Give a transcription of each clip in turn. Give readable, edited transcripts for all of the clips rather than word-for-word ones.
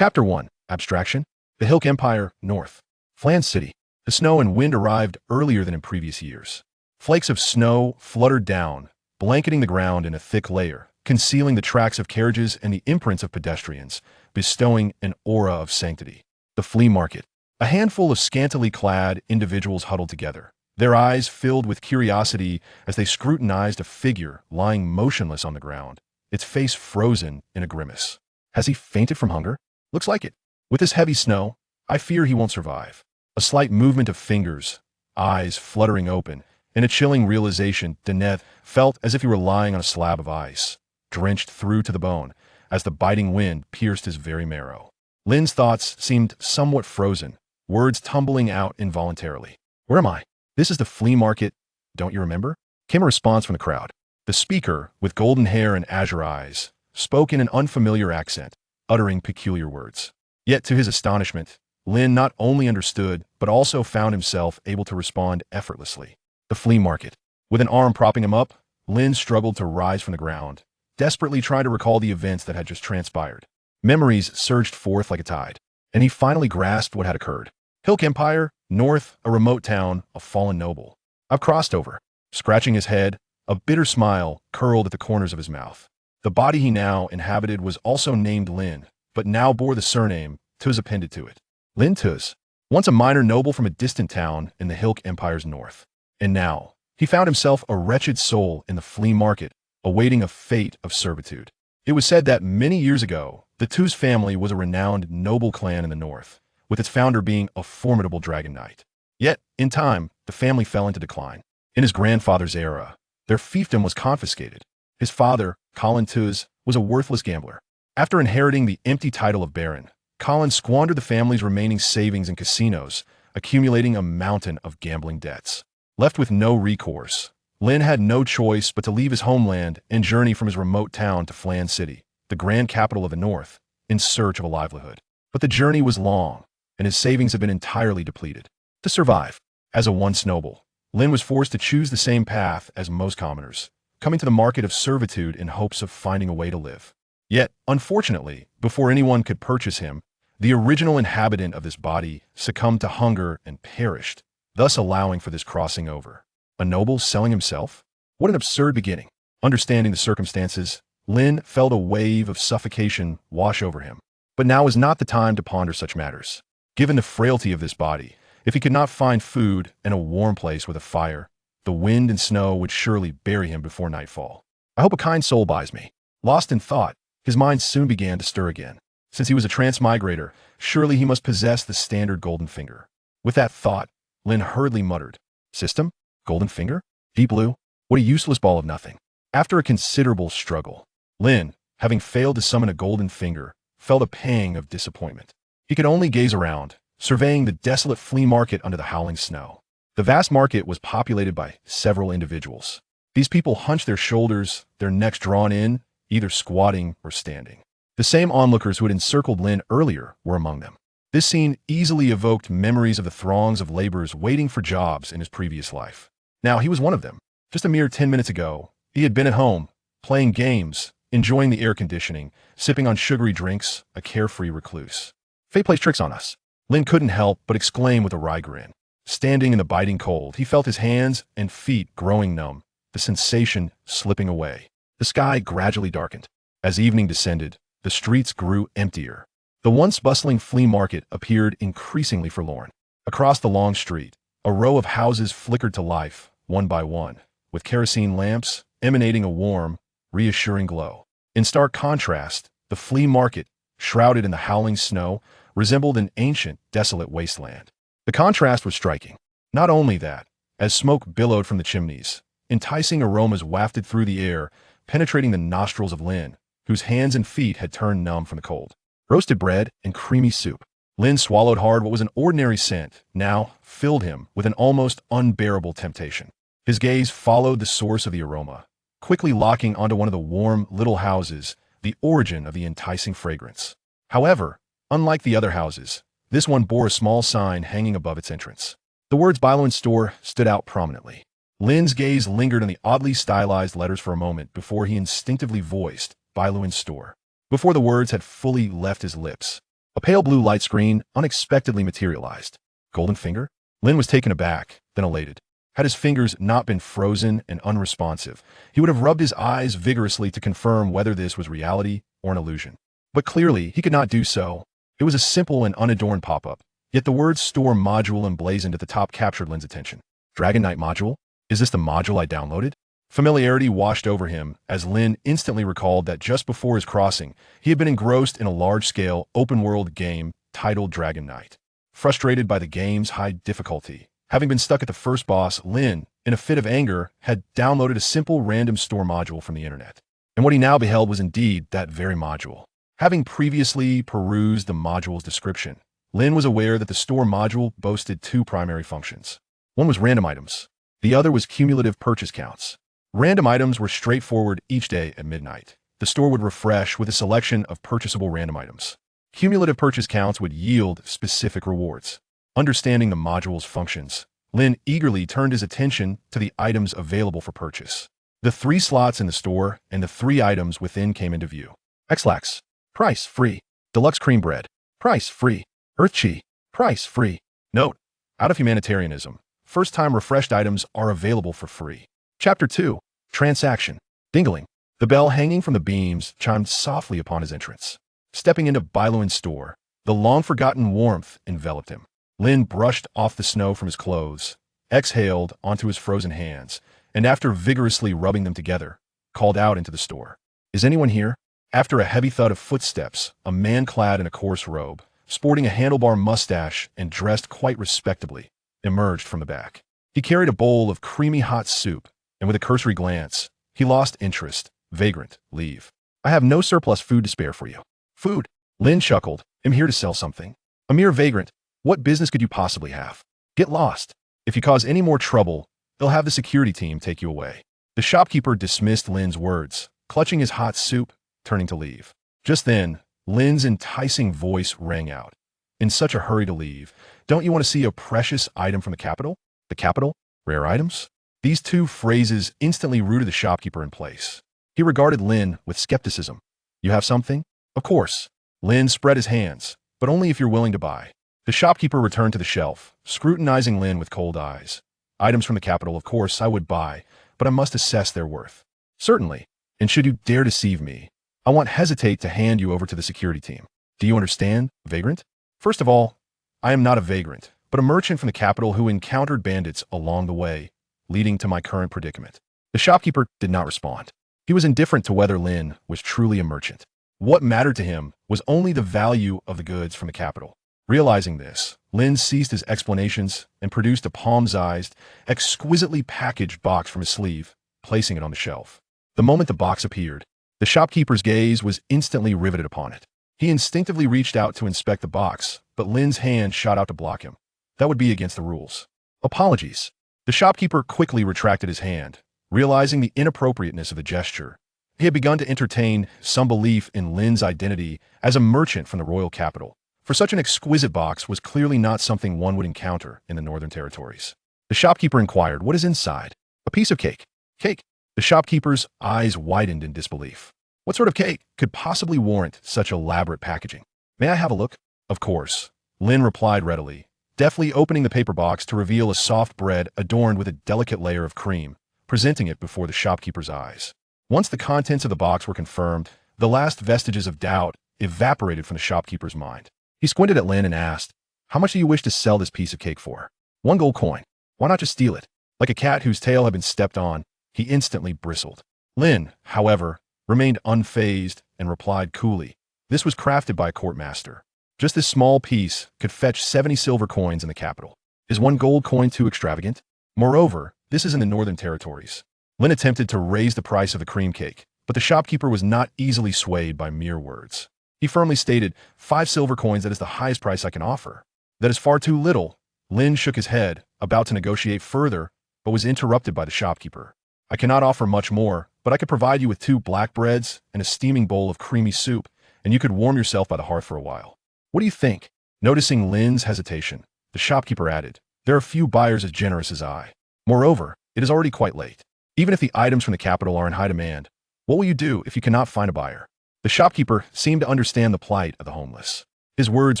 Chapter 1. Abstraction. The Hilk Empire, North. Flan City. The snow and wind arrived earlier than in previous years. Flakes of snow fluttered down, blanketing the ground in a thick layer, concealing the tracks of carriages and the imprints of pedestrians, bestowing an aura of sanctity. The flea market. A handful of scantily clad individuals huddled together, their eyes filled with curiosity as they scrutinized a figure lying motionless on the ground, its face frozen in a grimace. Has he fainted from hunger? Looks like it. With this heavy snow, I fear he won't survive. A slight movement of fingers, eyes fluttering open, and a chilling realization Deneth felt as if he were lying on a slab of ice, drenched through to the bone, as the biting wind pierced his very marrow. Lin's thoughts seemed somewhat frozen, words tumbling out involuntarily. Where am I? This is the flea market, don't you remember? Came a response from the crowd. The speaker, with golden hair and azure eyes, spoke in an unfamiliar accent, uttering peculiar words. Yet to his astonishment, Lin not only understood, but also found himself able to respond effortlessly. The flea market. With an arm propping him up, Lin struggled to rise from the ground, desperately trying to recall the events that had just transpired. Memories surged forth like a tide, and he finally grasped what had occurred. Hilk Empire, North, a remote town, a fallen noble. I've crossed over. Scratching his head, a bitter smile curled at the corners of his mouth. The body he now inhabited was also named Lin, but now bore the surname Tuz appended to it. Lin Tuz, once a minor noble from a distant town in the Hilk Empire's north. And now, he found himself a wretched soul in the flea market, awaiting a fate of servitude. It was said that many years ago, the Tuz family was a renowned noble clan in the north, with its founder being a formidable dragon knight. Yet, in time, the family fell into decline. In his grandfather's era, their fiefdom was confiscated. His father, Colin Tuz, was a worthless gambler. After inheriting the empty title of baron, Colin squandered the family's remaining savings in casinos, accumulating a mountain of gambling debts. Left with no recourse, Lin had no choice but to leave his homeland and journey from his remote town to Flan City, the grand capital of the north, in search of a livelihood. But the journey was long, and his savings had been entirely depleted. To survive, as a once noble, Lin was forced to choose the same path as most commoners, coming to the market of servitude in hopes of finding a way to live. Yet, unfortunately, before anyone could purchase him, the original inhabitant of this body succumbed to hunger and perished, thus allowing for this crossing over. A noble selling himself? What an absurd beginning. Understanding the circumstances, Lin felt a wave of suffocation wash over him. But now was not the time to ponder such matters. Given the frailty of this body, if he could not find food and a warm place with a fire, the wind and snow would surely bury him before nightfall. I hope a kind soul buys me. Lost in thought, his mind soon began to stir again. Since he was a transmigrator, surely he must possess the standard golden finger. With that thought, Lin hurriedly muttered, System? Golden finger? Deep blue? What a useless ball of nothing. After a considerable struggle, Lin, having failed to summon a golden finger, felt a pang of disappointment. He could only gaze around, surveying the desolate flea market under the howling snow. The vast market was populated by several individuals. These people hunched their shoulders, their necks drawn in, either squatting or standing. The same onlookers who had encircled Lin earlier were among them. This scene easily evoked memories of the throngs of laborers waiting for jobs in his previous life. Now he was one of them. Just a mere 10 minutes ago, he had been at home, playing games, enjoying the air conditioning, sipping on sugary drinks, a carefree recluse. Fate plays tricks on us. Lin couldn't help but exclaim with a wry grin. Standing in the biting cold, he felt his hands and feet growing numb, the sensation slipping away. The sky gradually darkened. As evening descended, the streets grew emptier. The once bustling flea market appeared increasingly forlorn. Across the long street, a row of houses flickered to life, one by one, with kerosene lamps emanating a warm, reassuring glow. In stark contrast, the flea market, shrouded in the howling snow, resembled an ancient, desolate wasteland. The contrast was striking. Not only that, as smoke billowed from the chimneys, enticing aromas wafted through the air, penetrating the nostrils of Lin, whose hands and feet had turned numb from the cold. Roasted bread and creamy soup. Lin swallowed hard what was an ordinary scent, now filled him with an almost unbearable temptation. His gaze followed the source of the aroma, quickly locking onto one of the warm little houses, the origin of the enticing fragrance. However, unlike the other houses, this one bore a small sign hanging above its entrance. The words Baizhu store stood out prominently. Lin's gaze lingered on the oddly stylized letters for a moment before he instinctively voiced Baizhu store. Before the words had fully left his lips, A pale blue light screen unexpectedly materialized. Golden finger? Lin was taken aback, then elated. Had his fingers not been frozen and unresponsive, he would have rubbed his eyes vigorously to confirm whether this was reality or an illusion. But clearly, he could not do so. It was a simple and unadorned pop-up, yet the word store module emblazoned at the top captured Lin's attention. Dragon Knight module? Is this the module I downloaded? Familiarity washed over him as Lin instantly recalled that just before his crossing, he had been engrossed in a large-scale, open-world game titled Dragon Knight. Frustrated by the game's high difficulty, having been stuck at the first boss, Lin, in a fit of anger, had downloaded a simple random store module from the internet. And what he now beheld was indeed that very module. Having previously perused the module's description, Lin was aware that the store module boasted two primary functions. One was random items. The other was cumulative purchase counts. Random items were straightforward each day at midnight. The store would refresh with a selection of purchasable random items. Cumulative purchase counts would yield specific rewards. Understanding the module's functions, Lin eagerly turned his attention to the items available for purchase. The 3 slots in the store and the 3 items within came into view. X-Lax, price free. Deluxe cream bread, price free. Earth Chi, price free. Note, out of humanitarianism, first-time refreshed items are available for free. Chapter 2. Transaction. Dingling. The bell hanging from the beams chimed softly upon his entrance. Stepping into Bailuan's store, the long-forgotten warmth enveloped him. Lin brushed off the snow from his clothes, exhaled onto his frozen hands, and after vigorously rubbing them together, called out into the store. Is anyone here? After a heavy thud of footsteps, a man clad in a coarse robe, sporting a handlebar mustache and dressed quite respectably, emerged from the back. He carried a bowl of creamy hot soup, and with a cursory glance, he lost interest. Vagrant, leave. I have no surplus food to spare for you. Food? Lin chuckled. I'm here to sell something. A mere vagrant. What business could you possibly have? Get lost. If you cause any more trouble, they'll have the security team take you away. The shopkeeper dismissed Lin's words, clutching his hot soup, turning to leave. Just then, Lin's enticing voice rang out. In such a hurry to leave, don't you want to see a precious item from the capital? The capital? Rare items? These 2 phrases instantly rooted the shopkeeper in place. He regarded Lin with skepticism. You have something? Of course. Lin spread his hands, but only if you're willing to buy. The shopkeeper returned to the shelf, scrutinizing Lin with cold eyes. Items from the capital, of course, I would buy, but I must assess their worth. Certainly. And should you dare deceive me, I won't hesitate to hand you over to the security team. Do you understand, vagrant? First of all, I am not a vagrant, but a merchant from the capital who encountered bandits along the way, leading to my current predicament. The shopkeeper did not respond. He was indifferent to whether Lin was truly a merchant. What mattered to him was only the value of the goods from the capital. Realizing this, Lin ceased his explanations and produced a palm-sized, exquisitely packaged box from his sleeve, placing it on the shelf. The moment the box appeared, the shopkeeper's gaze was instantly riveted upon it. He instinctively reached out to inspect the box, but Lin's hand shot out to block him. That would be against the rules. Apologies. The shopkeeper quickly retracted his hand, realizing the inappropriateness of the gesture. He had begun to entertain some belief in Lin's identity as a merchant from the royal capital, for such an exquisite box was clearly not something one would encounter in the northern territories. The shopkeeper inquired, what is inside? A piece of cake. Cake. The shopkeeper's eyes widened in disbelief. What sort of cake could possibly warrant such elaborate packaging? May I have a look? Of course. Lin replied readily, deftly opening the paper box to reveal a soft bread adorned with a delicate layer of cream, presenting it before the shopkeeper's eyes. Once the contents of the box were confirmed, the last vestiges of doubt evaporated from the shopkeeper's mind. He squinted at Lin and asked, how much do you wish to sell this piece of cake for? 1 gold coin. Why not just steal it? Like a cat whose tail had been stepped on, he instantly bristled. Lin, however, remained unfazed and replied coolly, this was crafted by a court master. Just this small piece could fetch 70 silver coins in the capital. Is 1 gold coin too extravagant? Moreover, this is in the northern territories. Lin attempted to raise the price of the cream cake, but the shopkeeper was not easily swayed by mere words. He firmly stated, 5 silver coins, that is the highest price I can offer. That is far too little. Lin shook his head, about to negotiate further, but was interrupted by the shopkeeper. I cannot offer much more, but I could provide you with 2 black breads and a steaming bowl of creamy soup, and you could warm yourself by the hearth for a while. What do you think? Noticing Lin's hesitation, the shopkeeper added, there are few buyers as generous as I. Moreover, it is already quite late. Even if the items from the capital are in high demand, what will you do if you cannot find a buyer? The shopkeeper seemed to understand the plight of the homeless. His words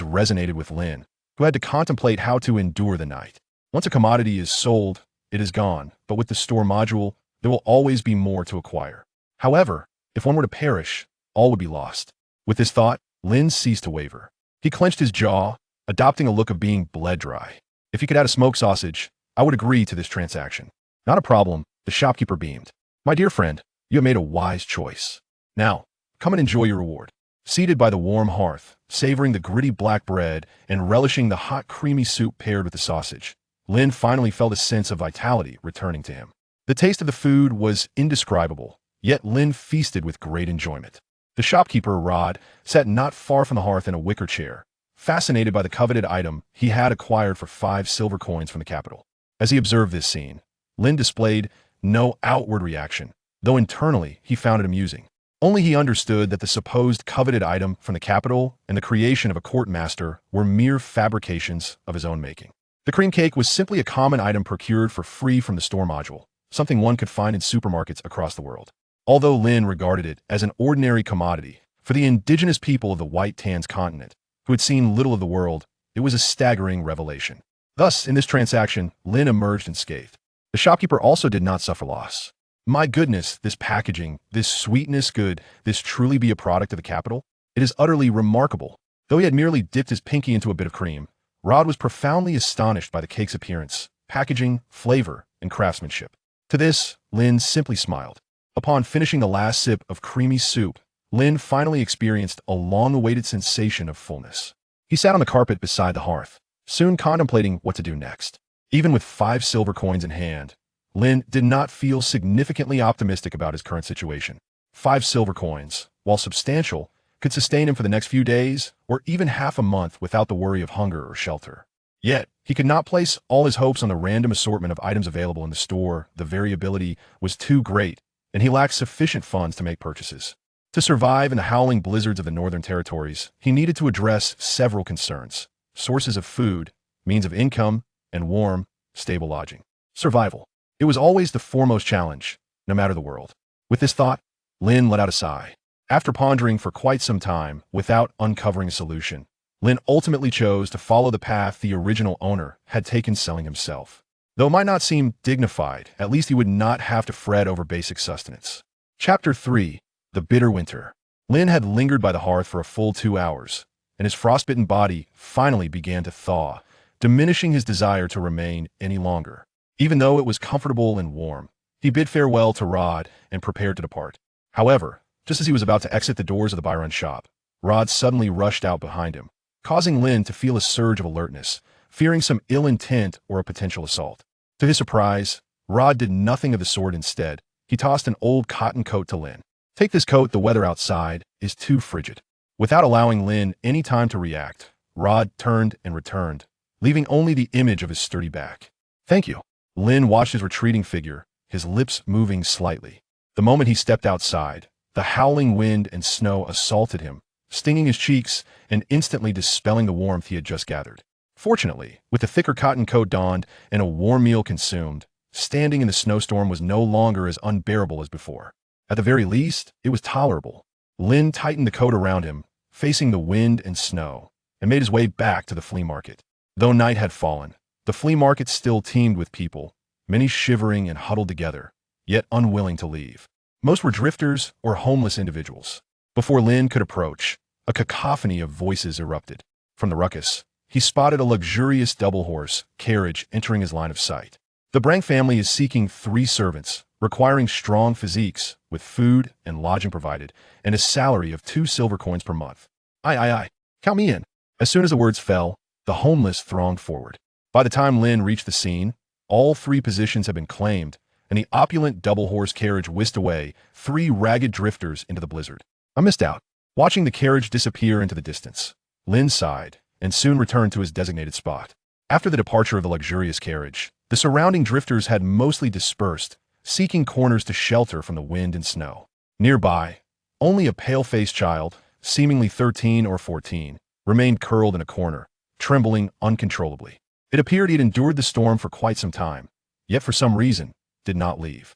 resonated with Lin, who had to contemplate how to endure the night. Once a commodity is sold, it is gone, but with the store module, there will always be more to acquire. However, if one were to perish, all would be lost. With this thought, Lin ceased to waver. He clenched his jaw, adopting a look of being bled dry. If he could add a smoked sausage, I would agree to this transaction. Not a problem, the shopkeeper beamed. My dear friend, you have made a wise choice. Now, come and enjoy your reward. Seated by the warm hearth, savoring the gritty black bread and relishing the hot creamy soup paired with the sausage, Lin finally felt a sense of vitality returning to him. The taste of the food was indescribable, yet Lin feasted with great enjoyment. The shopkeeper, Rod, sat not far from the hearth in a wicker chair, fascinated by the coveted item he had acquired for 5 silver coins from the capital. As he observed this scene, Lin displayed no outward reaction, though internally he found it amusing. Only he understood that the supposed coveted item from the capital and the creation of a court master were mere fabrications of his own making. The cream cake was simply a common item procured for free from the store module, something one could find in supermarkets across the world. Although Lin regarded it as an ordinary commodity, for the indigenous people of the White Tans continent, who had seen little of the world, it was a staggering revelation. Thus, in this transaction, Lin emerged unscathed. The shopkeeper also did not suffer loss. My goodness, this packaging, this sweetness, could this truly be a product of the capital? It is utterly remarkable. Though he had merely dipped his pinky into a bit of cream, Rod was profoundly astonished by the cake's appearance, packaging, flavor, and craftsmanship. To this, Lin simply smiled. Upon finishing the last sip of creamy soup, Lin finally experienced a long-awaited sensation of fullness. He sat on the carpet beside the hearth, soon contemplating what to do next. Even with 5 silver coins in hand, Lin did not feel significantly optimistic about his current situation. 5 silver coins, while substantial, could sustain him for the next few days or even half a month without the worry of hunger or shelter. Yet, he could not place all his hopes on the random assortment of items available in the store. The variability was too great, and he lacked sufficient funds to make purchases. To survive in the howling blizzards of the Northern Territories, he needed to address several concerns: sources of food, means of income, and warm, stable lodging. Survival. It was always the foremost challenge, no matter the world. With this thought, Lin let out a sigh. After pondering for quite some time without uncovering a solution, Lin ultimately chose to follow the path the original owner had taken, selling himself. Though it might not seem dignified, at least he would not have to fret over basic sustenance. Chapter 3. The Bitter Winter. Lin had lingered by the hearth for a full 2 hours, and his frostbitten body finally began to thaw, diminishing his desire to remain any longer. Even though it was comfortable and warm, he bid farewell to Rod and prepared to depart. However, just as he was about to exit the doors of the Byron shop, Rod suddenly rushed out behind him, causing Lin to feel a surge of alertness, fearing some ill intent or a potential assault. To his surprise, Rod did nothing of the sort. Instead, he tossed an old cotton coat to Lin. Take this coat, the weather outside is too frigid. Without allowing Lin any time to react, Rod turned and returned, leaving only the image of his sturdy back. Thank you. Lin watched his retreating figure, his lips moving slightly. The moment he stepped outside, the howling wind and snow assaulted him, stinging his cheeks and instantly dispelling the warmth he had just gathered. Fortunately, with the thicker cotton coat donned and a warm meal consumed, standing in the snowstorm was no longer as unbearable as before. At the very least, it was tolerable. Lin tightened the coat around him, facing the wind and snow, and made his way back to the flea market. Though night had fallen, the flea market still teemed with people, many shivering and huddled together, yet unwilling to leave. Most were drifters or homeless individuals. Before Lin could approach, a cacophony of voices erupted. From the ruckus, he spotted a luxurious double-horse carriage entering his line of sight. The Brank family is seeking 3 servants, requiring strong physiques, with food and lodging provided, and a salary of 2 silver coins per month. Aye. Count me in. As soon as the words fell, the homeless thronged forward. By the time Lin reached the scene, all 3 positions had been claimed, and the opulent double-horse carriage whisked away 3 ragged drifters into the blizzard. I missed out. Watching the carriage disappear into the distance, Lin sighed, and soon returned to his designated spot. After the departure of the luxurious carriage, the surrounding drifters had mostly dispersed, seeking corners to shelter from the wind and snow. Nearby, only a pale-faced child, seemingly 13 or 14, remained curled in a corner, trembling uncontrollably. It appeared he had endured the storm for quite some time, yet for some reason, did not leave.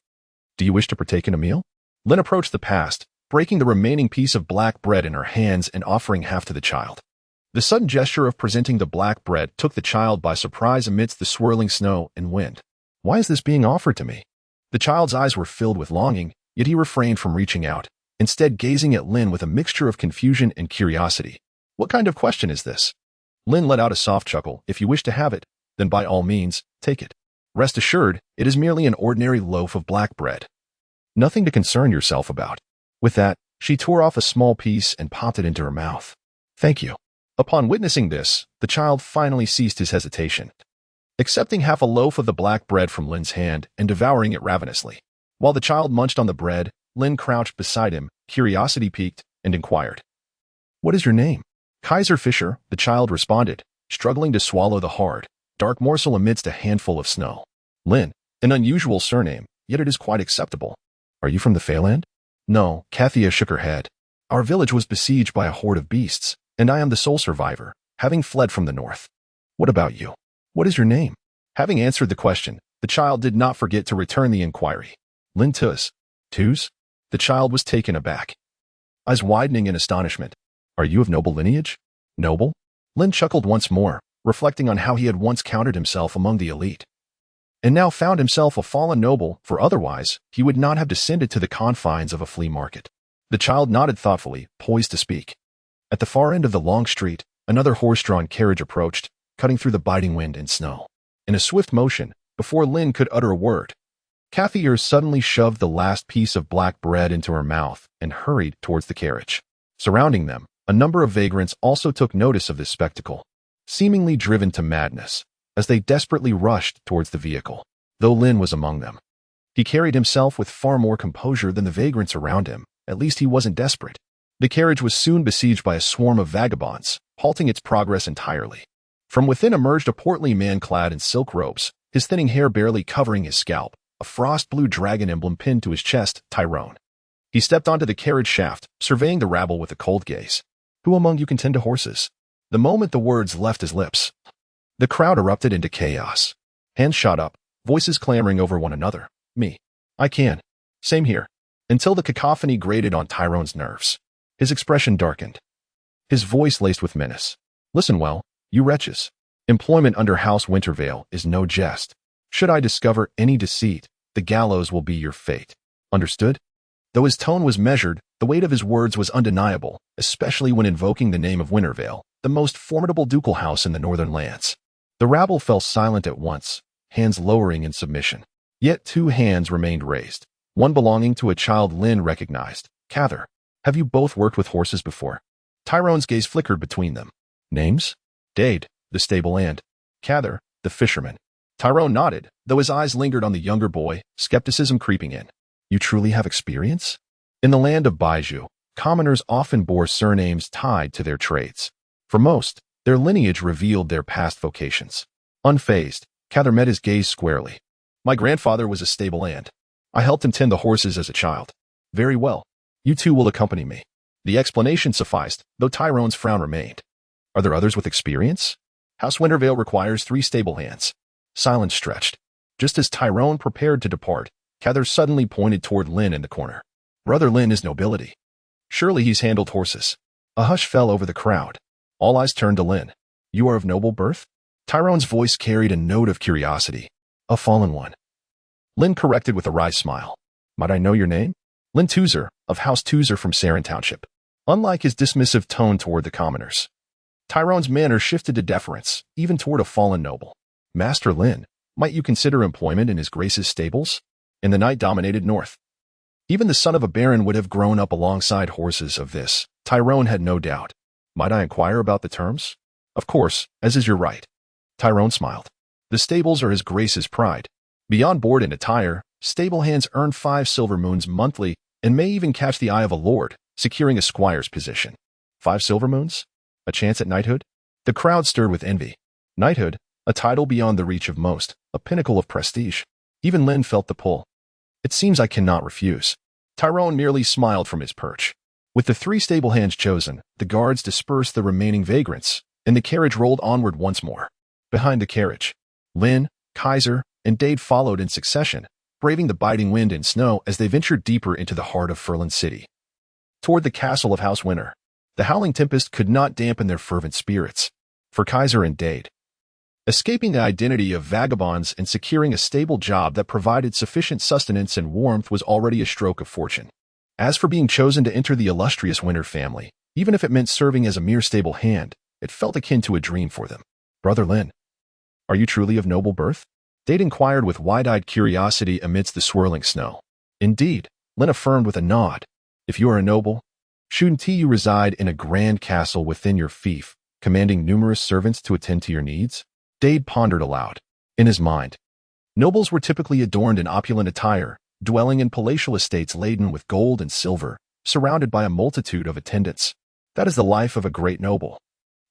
Do you wish to partake in a meal? Lin approached the past, breaking the remaining piece of black bread in her hands and offering half to the child. The sudden gesture of presenting the black bread took the child by surprise amidst the swirling snow and wind. Why is this being offered to me? The child's eyes were filled with longing, yet he refrained from reaching out, instead gazing at Lin with a mixture of confusion and curiosity. What kind of question is this? Lin let out a soft chuckle. If you wish to have it, then by all means, take it. Rest assured, it is merely an ordinary loaf of black bread. Nothing to concern yourself about. With that, she tore off a small piece and popped it into her mouth. Thank you. Upon witnessing this, the child finally ceased his hesitation, accepting half a loaf of the black bread from Lin's hand and devouring it ravenously. While the child munched on the bread, Lin crouched beside him, curiosity piqued, and inquired, "What is your name?" "Kaiser Fisher," the child responded, struggling to swallow the hard, dark morsel amidst a handful of snow. "Lin, an unusual surname, yet it is quite acceptable. Are you from the Feyland?" "No," Kathia shook her head. "Our village was besieged by a horde of beasts, and I am the sole survivor, having fled from the north." "What about you? What is your name?" Having answered the question, the child did not forget to return the inquiry. "Lin Tus." "Tus?" The child was taken aback, eyes widening in astonishment. "Are you of noble lineage?" "Noble?" Lin chuckled once more, reflecting on how he had once counted himself among the elite, and now found himself a fallen noble, for otherwise he would not have descended to the confines of a flea market. The child nodded thoughtfully, poised to speak. At the far end of the long street, another horse-drawn carriage approached, cutting through the biting wind and snow. In a swift motion, before Lin could utter a word, Kathia suddenly shoved the last piece of black bread into her mouth and hurried towards the carriage. Surrounding them, a number of vagrants also took notice of this spectacle, seemingly driven to madness, as they desperately rushed towards the vehicle. Though Lin was among them, he carried himself with far more composure than the vagrants around him. At least he wasn't desperate. The carriage was soon besieged by a swarm of vagabonds, halting its progress entirely. From within emerged a portly man clad in silk robes, his thinning hair barely covering his scalp, a frost-blue dragon emblem pinned to his chest, Tyrone. He stepped onto the carriage shaft, surveying the rabble with a cold gaze. "Who among you can tend to horses?" The moment the words left his lips, the crowd erupted into chaos. Hands shot up, voices clamoring over one another. "Me. I can. Same here." Until the cacophony grated on Tyrone's nerves. His expression darkened, his voice laced with menace. "Listen well, you wretches. Employment under House Wintervale is no jest. Should I discover any deceit, the gallows will be your fate. Understood?" Though his tone was measured, the weight of his words was undeniable, especially when invoking the name of Wintervale, the most formidable ducal house in the northern lands. The rabble fell silent at once, hands lowering in submission. Yet 2 hands remained raised, one belonging to a child Lin recognized. "Cather, have you both worked with horses before?" Tyrone's gaze flickered between them. "Names?" "Dade, the stablehand. Cather, the fisherman." Tyrone nodded, though his eyes lingered on the younger boy, skepticism creeping in. "You truly have experience?" In the land of Baizhu, commoners often bore surnames tied to their trades. For most, their lineage revealed their past vocations. Unfazed, Cather met his gaze squarely. "My grandfather was a stablehand. I helped him tend the horses as a child." "Very well. You two will accompany me." The explanation sufficed, though Tyrone's frown remained. "Are there others with experience?" "House Wintervale requires 3 stable-hands." Silence stretched. Just as Tyrone prepared to depart, Cather suddenly pointed toward Lin in the corner. "Brother Lin is nobility. Surely he's handled horses." A hush fell over the crowd. All eyes turned to Lin. "You are of noble birth?" Tyrone's voice carried a note of curiosity. "A fallen one." Lin corrected with a wry smile. "Might I know your name?" "Lin Tuzer, of House Tuzer from Sarin Township." Unlike his dismissive tone toward the commoners, Tyrone's manner shifted to deference, even toward a fallen noble. "Master Lin, might you consider employment in his grace's stables?" In the night-dominated north, even the son of a baron would have grown up alongside horses. Of this, Tyrone had no doubt. "Might I inquire about the terms?" "Of course, as is your right." Tyrone smiled. "The stables are his grace's pride. Beyond board and attire, stable hands earn 5 silver moons monthly and may even catch the eye of a lord, securing a squire's position." 5 silver moons? A chance at knighthood? The crowd stirred with envy. Knighthood, a title beyond the reach of most, a pinnacle of prestige. Even Lin felt the pull. "It seems I cannot refuse." Tyrone merely smiled from his perch. With the 3 stable hands chosen, the guards dispersed the remaining vagrants, and the carriage rolled onward once more. Behind the carriage, Lin, Kaiser, and Dade followed in succession, braving the biting wind and snow as they ventured deeper into the heart of Furlan City. Toward the castle of House Winter, The howling tempest could not dampen their fervent spirits. For Kaiser and Dade, escaping the identity of vagabonds and securing a stable job that provided sufficient sustenance and warmth was already a stroke of fortune. As for being chosen to enter the illustrious Winter family, even if it meant serving as a mere stable hand, it felt akin to a dream for them. Brother Lin, are you truly of noble birth? Dade inquired with wide-eyed curiosity amidst the swirling snow. Indeed, Lin affirmed with a nod. If you are a noble, shouldn't you reside in a grand castle within your fief, commanding numerous servants to attend to your needs? Dade pondered aloud. In his mind, nobles were typically adorned in opulent attire, dwelling in palatial estates laden with gold and silver, surrounded by a multitude of attendants. That is the life of a great noble,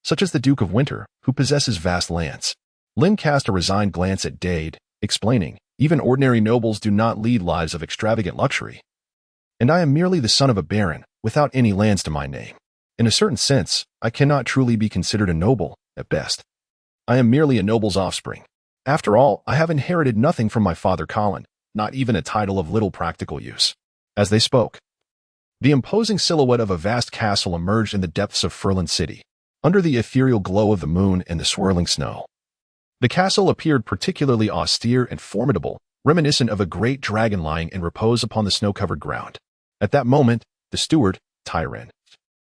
such as the Duke of Winter, who possesses vast lands. Lin cast a resigned glance at Dade, explaining, even ordinary nobles do not lead lives of extravagant luxury. And I am merely the son of a baron, without any lands to my name. In a certain sense, I cannot truly be considered a noble, at best. I am merely a noble's offspring. After all, I have inherited nothing from my father Colin, not even a title of little practical use. As they spoke, the imposing silhouette of a vast castle emerged in the depths of Furlan City, under the ethereal glow of the moon and the swirling snow. The castle appeared particularly austere and formidable, reminiscent of a great dragon lying in repose upon the snow-covered ground. At that moment, the steward, Tyran,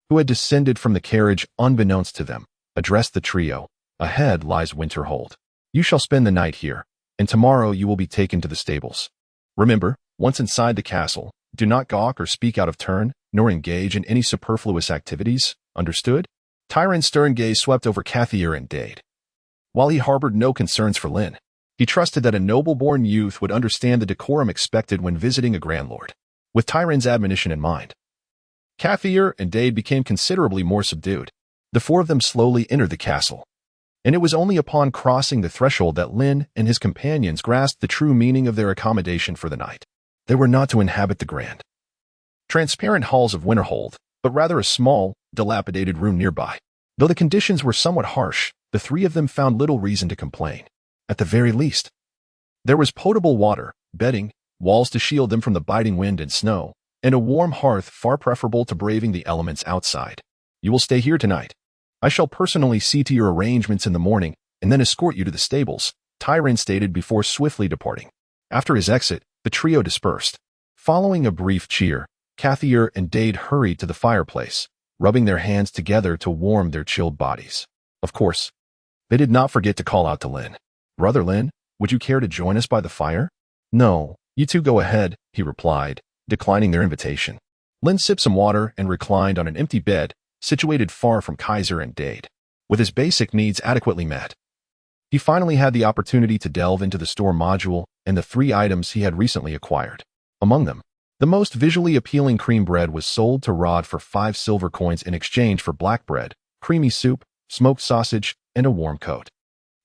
who had descended from the carriage unbeknownst to them, addressed the trio. Ahead lies Winterhold. You shall spend the night here, and tomorrow you will be taken to the stables. Remember, once inside the castle, do not gawk or speak out of turn, nor engage in any superfluous activities, understood? Tyran's stern gaze swept over Kathier and Dade. While he harbored no concerns for Lin, he trusted that a noble-born youth would understand the decorum expected when visiting a grand lord. With Tyran's admonition in mind, Kathier and Dade became considerably more subdued. The four of them slowly entered the castle, and it was only upon crossing the threshold that Lin and his companions grasped the true meaning of their accommodation for the night. They were not to inhabit the grand, transparent halls of Winterhold, but rather a small, dilapidated room nearby. Though the conditions were somewhat harsh, the three of them found little reason to complain. At the very least, there was potable water, bedding, walls to shield them from the biting wind and snow, and a warm hearth far preferable to braving the elements outside. You will stay here tonight. I shall personally see to your arrangements in the morning and then escort you to the stables, Tyran stated before swiftly departing. After his exit, the trio dispersed. Following a brief cheer, Kathier and Dade hurried to the fireplace, rubbing their hands together to warm their chilled bodies. Of course, they did not forget to call out to Lin. Brother Lin, would you care to join us by the fire? No, you two go ahead, he replied, declining their invitation. Lin sipped some water and reclined on an empty bed, situated far from Kaiser and Dade. With his basic needs adequately met, he finally had the opportunity to delve into the store module and the 3 items he had recently acquired. Among them, the most visually appealing cream bread was sold to Rod for 5 silver coins in exchange for black bread, creamy soup, smoked sausage, and a warm coat.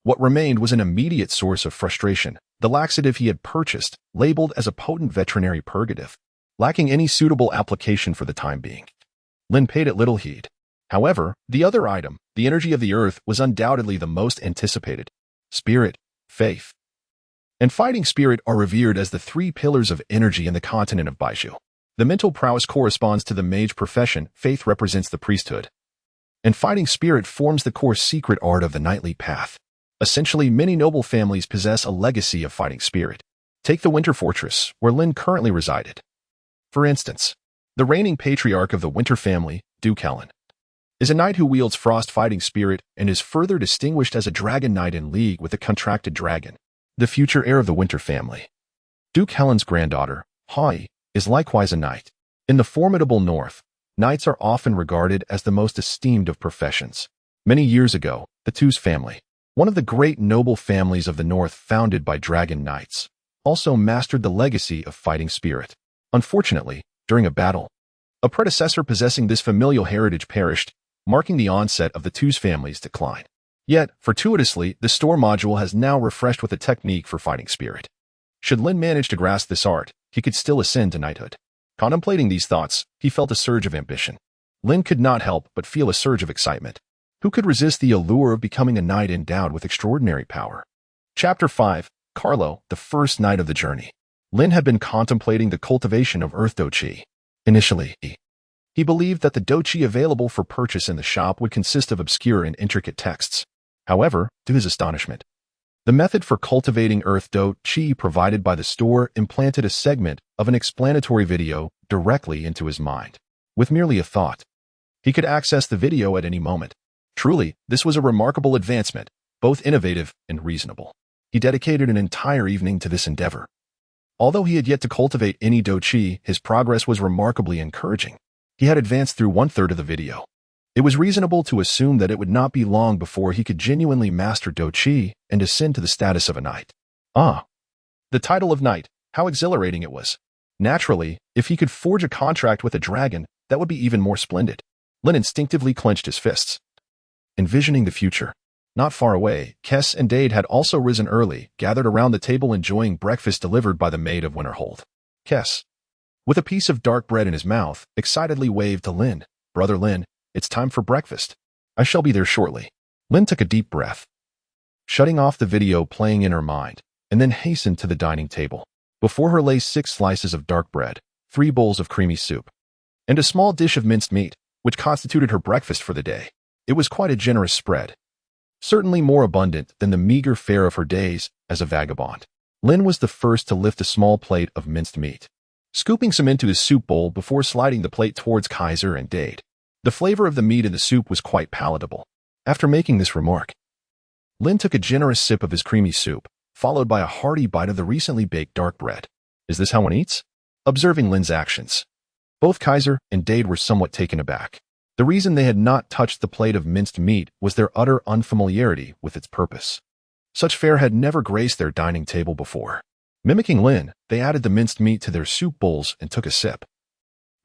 What remained was an immediate source of frustration. The laxative he had purchased, labeled as a potent veterinary purgative, lacking any suitable application for the time being. Lin paid it little heed. However, the other item, the energy of the earth, was undoubtedly the most anticipated. Spirit, faith, and fighting spirit are revered as the 3 pillars of energy in the continent of Baizhu. The mental prowess corresponds to the mage profession, faith represents the priesthood, and fighting spirit forms the core secret art of the knightly path. Essentially, many noble families possess a legacy of fighting spirit. Take the Winter Fortress, where Lin currently resided. For instance, the reigning patriarch of the Winter family, Duke Helen, is a knight who wields frost fighting spirit and is further distinguished as a dragon knight in league with the contracted dragon, the future heir of the Winter family. Duke Helen's granddaughter, Hai, is likewise a knight. In the formidable north, knights are often regarded as the most esteemed of professions. Many years ago, the Too's family, one of the great noble families of the north founded by dragon knights, also mastered the legacy of fighting spirit. Unfortunately, during a battle, a predecessor possessing this familial heritage perished, marking the onset of the Too's family's decline. Yet, fortuitously, the store module has now refreshed with a technique for fighting spirit. Should Lin manage to grasp this art, he could still ascend to knighthood. Contemplating these thoughts, he felt a surge of ambition. Lin could not help but feel a surge of excitement. Who could resist the allure of becoming a knight endowed with extraordinary power? Chapter 5, Carlo, the first night of the journey. Lin had been contemplating the cultivation of Earth Chi. Initially, He believed that the douchi available for purchase in the shop would consist of obscure and intricate texts. However, to his astonishment, the method for cultivating earth douchi provided by the store implanted a segment of an explanatory video directly into his mind. With merely a thought, he could access the video at any moment. Truly, this was a remarkable advancement, both innovative and reasonable. He dedicated an entire evening to this endeavor. Although he had yet to cultivate any douchi, his progress was remarkably encouraging. He had advanced through one-third of the video. It was reasonable to assume that it would not be long before he could genuinely master douchi and ascend to the status of a knight. Ah! The title of knight, how exhilarating it was. Naturally, if he could forge a contract with a dragon, that would be even more splendid. Lin instinctively clenched his fists. Envisioning the future. Not far away, Kess and Dade had also risen early, gathered around the table enjoying breakfast delivered by the maid of Winterhold. Kess, with a piece of dark bread in his mouth, excitedly waved to Lin. Brother Lin, it's time for breakfast. I shall be there shortly. Lin took a deep breath, shutting off the video playing in her mind, and then hastened to the dining table. Before her lay 6 slices of dark bread, 3 bowls of creamy soup, and a small dish of minced meat, which constituted her breakfast for the day. It was quite a generous spread, certainly more abundant than the meager fare of her days as a vagabond. Lin was the first to lift a small plate of minced meat, scooping some into his soup bowl before sliding the plate towards Kaiser and Dade. The flavor of the meat in the soup was quite palatable. After making this remark, Lin took a generous sip of his creamy soup, followed by a hearty bite of the recently baked dark bread. Is this how one eats? Observing Lin's actions, both Kaiser and Dade were somewhat taken aback. The reason they had not touched the plate of minced meat was their utter unfamiliarity with its purpose. Such fare had never graced their dining table before. Mimicking Lin, they added the minced meat to their soup bowls and took a sip,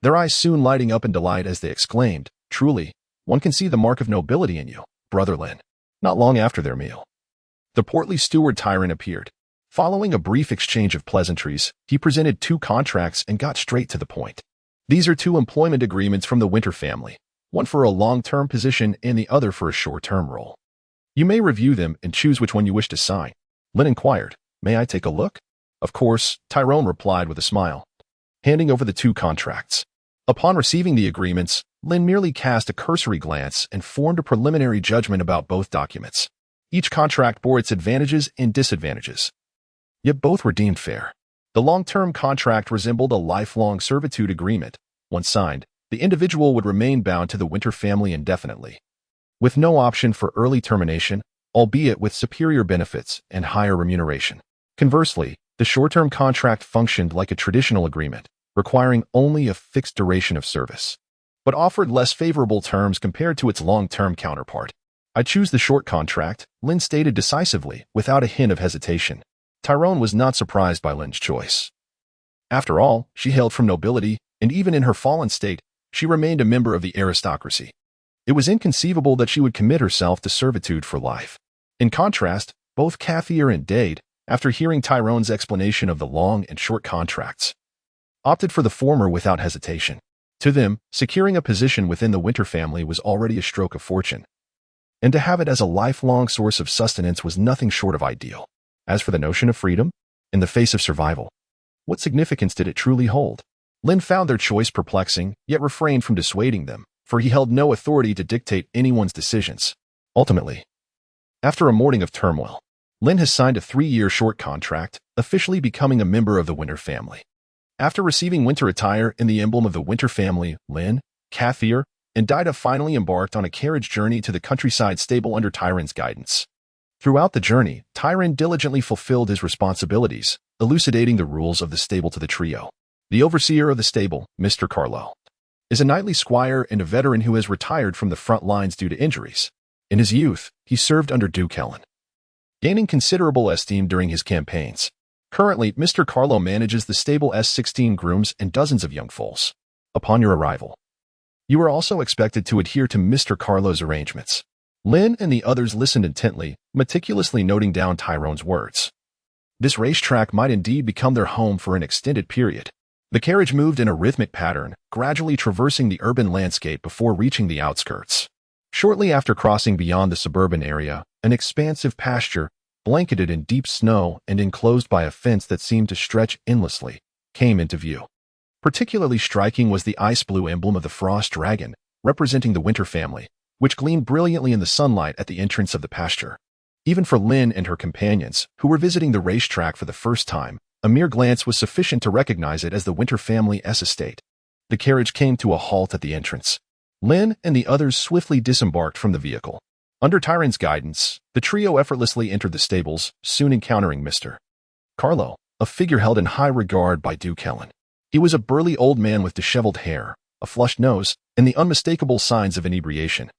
their eyes soon lighting up in delight as they exclaimed, "Truly, one can see the mark of nobility in you, Brother Lin." Not long after their meal, the portly steward Tyron appeared. Following a brief exchange of pleasantries, he presented 2 contracts and got straight to the point. These are 2 employment agreements from the Winter family, one for a long-term position and the other for a short-term role. You may review them and choose which one you wish to sign. Lin inquired, "May I take a look?" Of course, Tyrone replied with a smile, handing over the 2 contracts. Upon receiving the agreements, Lin merely cast a cursory glance and formed a preliminary judgment about both documents. Each contract bore its advantages and disadvantages, yet both were deemed fair. The long-term contract resembled a lifelong servitude agreement. Once signed, the individual would remain bound to the Winter family indefinitely, with no option for early termination, albeit with superior benefits and higher remuneration. Conversely, the short-term contract functioned like a traditional agreement, requiring only a fixed duration of service, but offered less favorable terms compared to its long-term counterpart. "I choose the short contract," Lin stated decisively, without a hint of hesitation. Tyrone was not surprised by Lin's choice. After all, she hailed from nobility, and even in her fallen state, she remained a member of the aristocracy. It was inconceivable that she would commit herself to servitude for life. In contrast, both Kathier and Dade, after hearing Tyrone's explanation of the long and short contracts, opted for the former without hesitation. To them, securing a position within the Winter family was already a stroke of fortune, and to have it as a lifelong source of sustenance was nothing short of ideal. As for the notion of freedom, in the face of survival, what significance did it truly hold? Lin found their choice perplexing, yet refrained from dissuading them, for he held no authority to dictate anyone's decisions. Ultimately, after a morning of turmoil, Lin has signed a 3-year short contract, officially becoming a member of the Winter family. After receiving winter attire in the emblem of the Winter family, Lin, Kathier, and Dida finally embarked on a carriage journey to the countryside stable under Tyron's guidance. Throughout the journey, Tyron diligently fulfilled his responsibilities, elucidating the rules of the stable to the trio. The overseer of the stable, Mr. Carlo, is a knightly squire and a veteran who has retired from the front lines due to injuries. In his youth, he served under Duke Helen, gaining considerable esteem during his campaigns. Currently, Mr. Carlo manages the stable's 16 grooms and dozens of young foals. Upon your arrival, you are also expected to adhere to Mr. Carlo's arrangements. Lin and the others listened intently, meticulously noting down Tyrone's words. This racetrack might indeed become their home for an extended period. The carriage moved in a rhythmic pattern, gradually traversing the urban landscape before reaching the outskirts. Shortly after crossing beyond the suburban area, an expansive pasture, blanketed in deep snow and enclosed by a fence that seemed to stretch endlessly, came into view. Particularly striking was the ice blue emblem of the frost dragon, representing the winter family, which gleamed brilliantly in the sunlight at the entrance of the pasture. Even for Lin and her companions, who were visiting the racetrack for the first time, a mere glance was sufficient to recognize it as the Winter family's estate. The carriage came to a halt at the entrance. Lin and the others swiftly disembarked from the vehicle. Under Tyron's guidance, the trio effortlessly entered the stables, soon encountering Mr. Carlo, a figure held in high regard by Duke Helen. He was a burly old man with disheveled hair, a flushed nose, and the unmistakable signs of inebriation.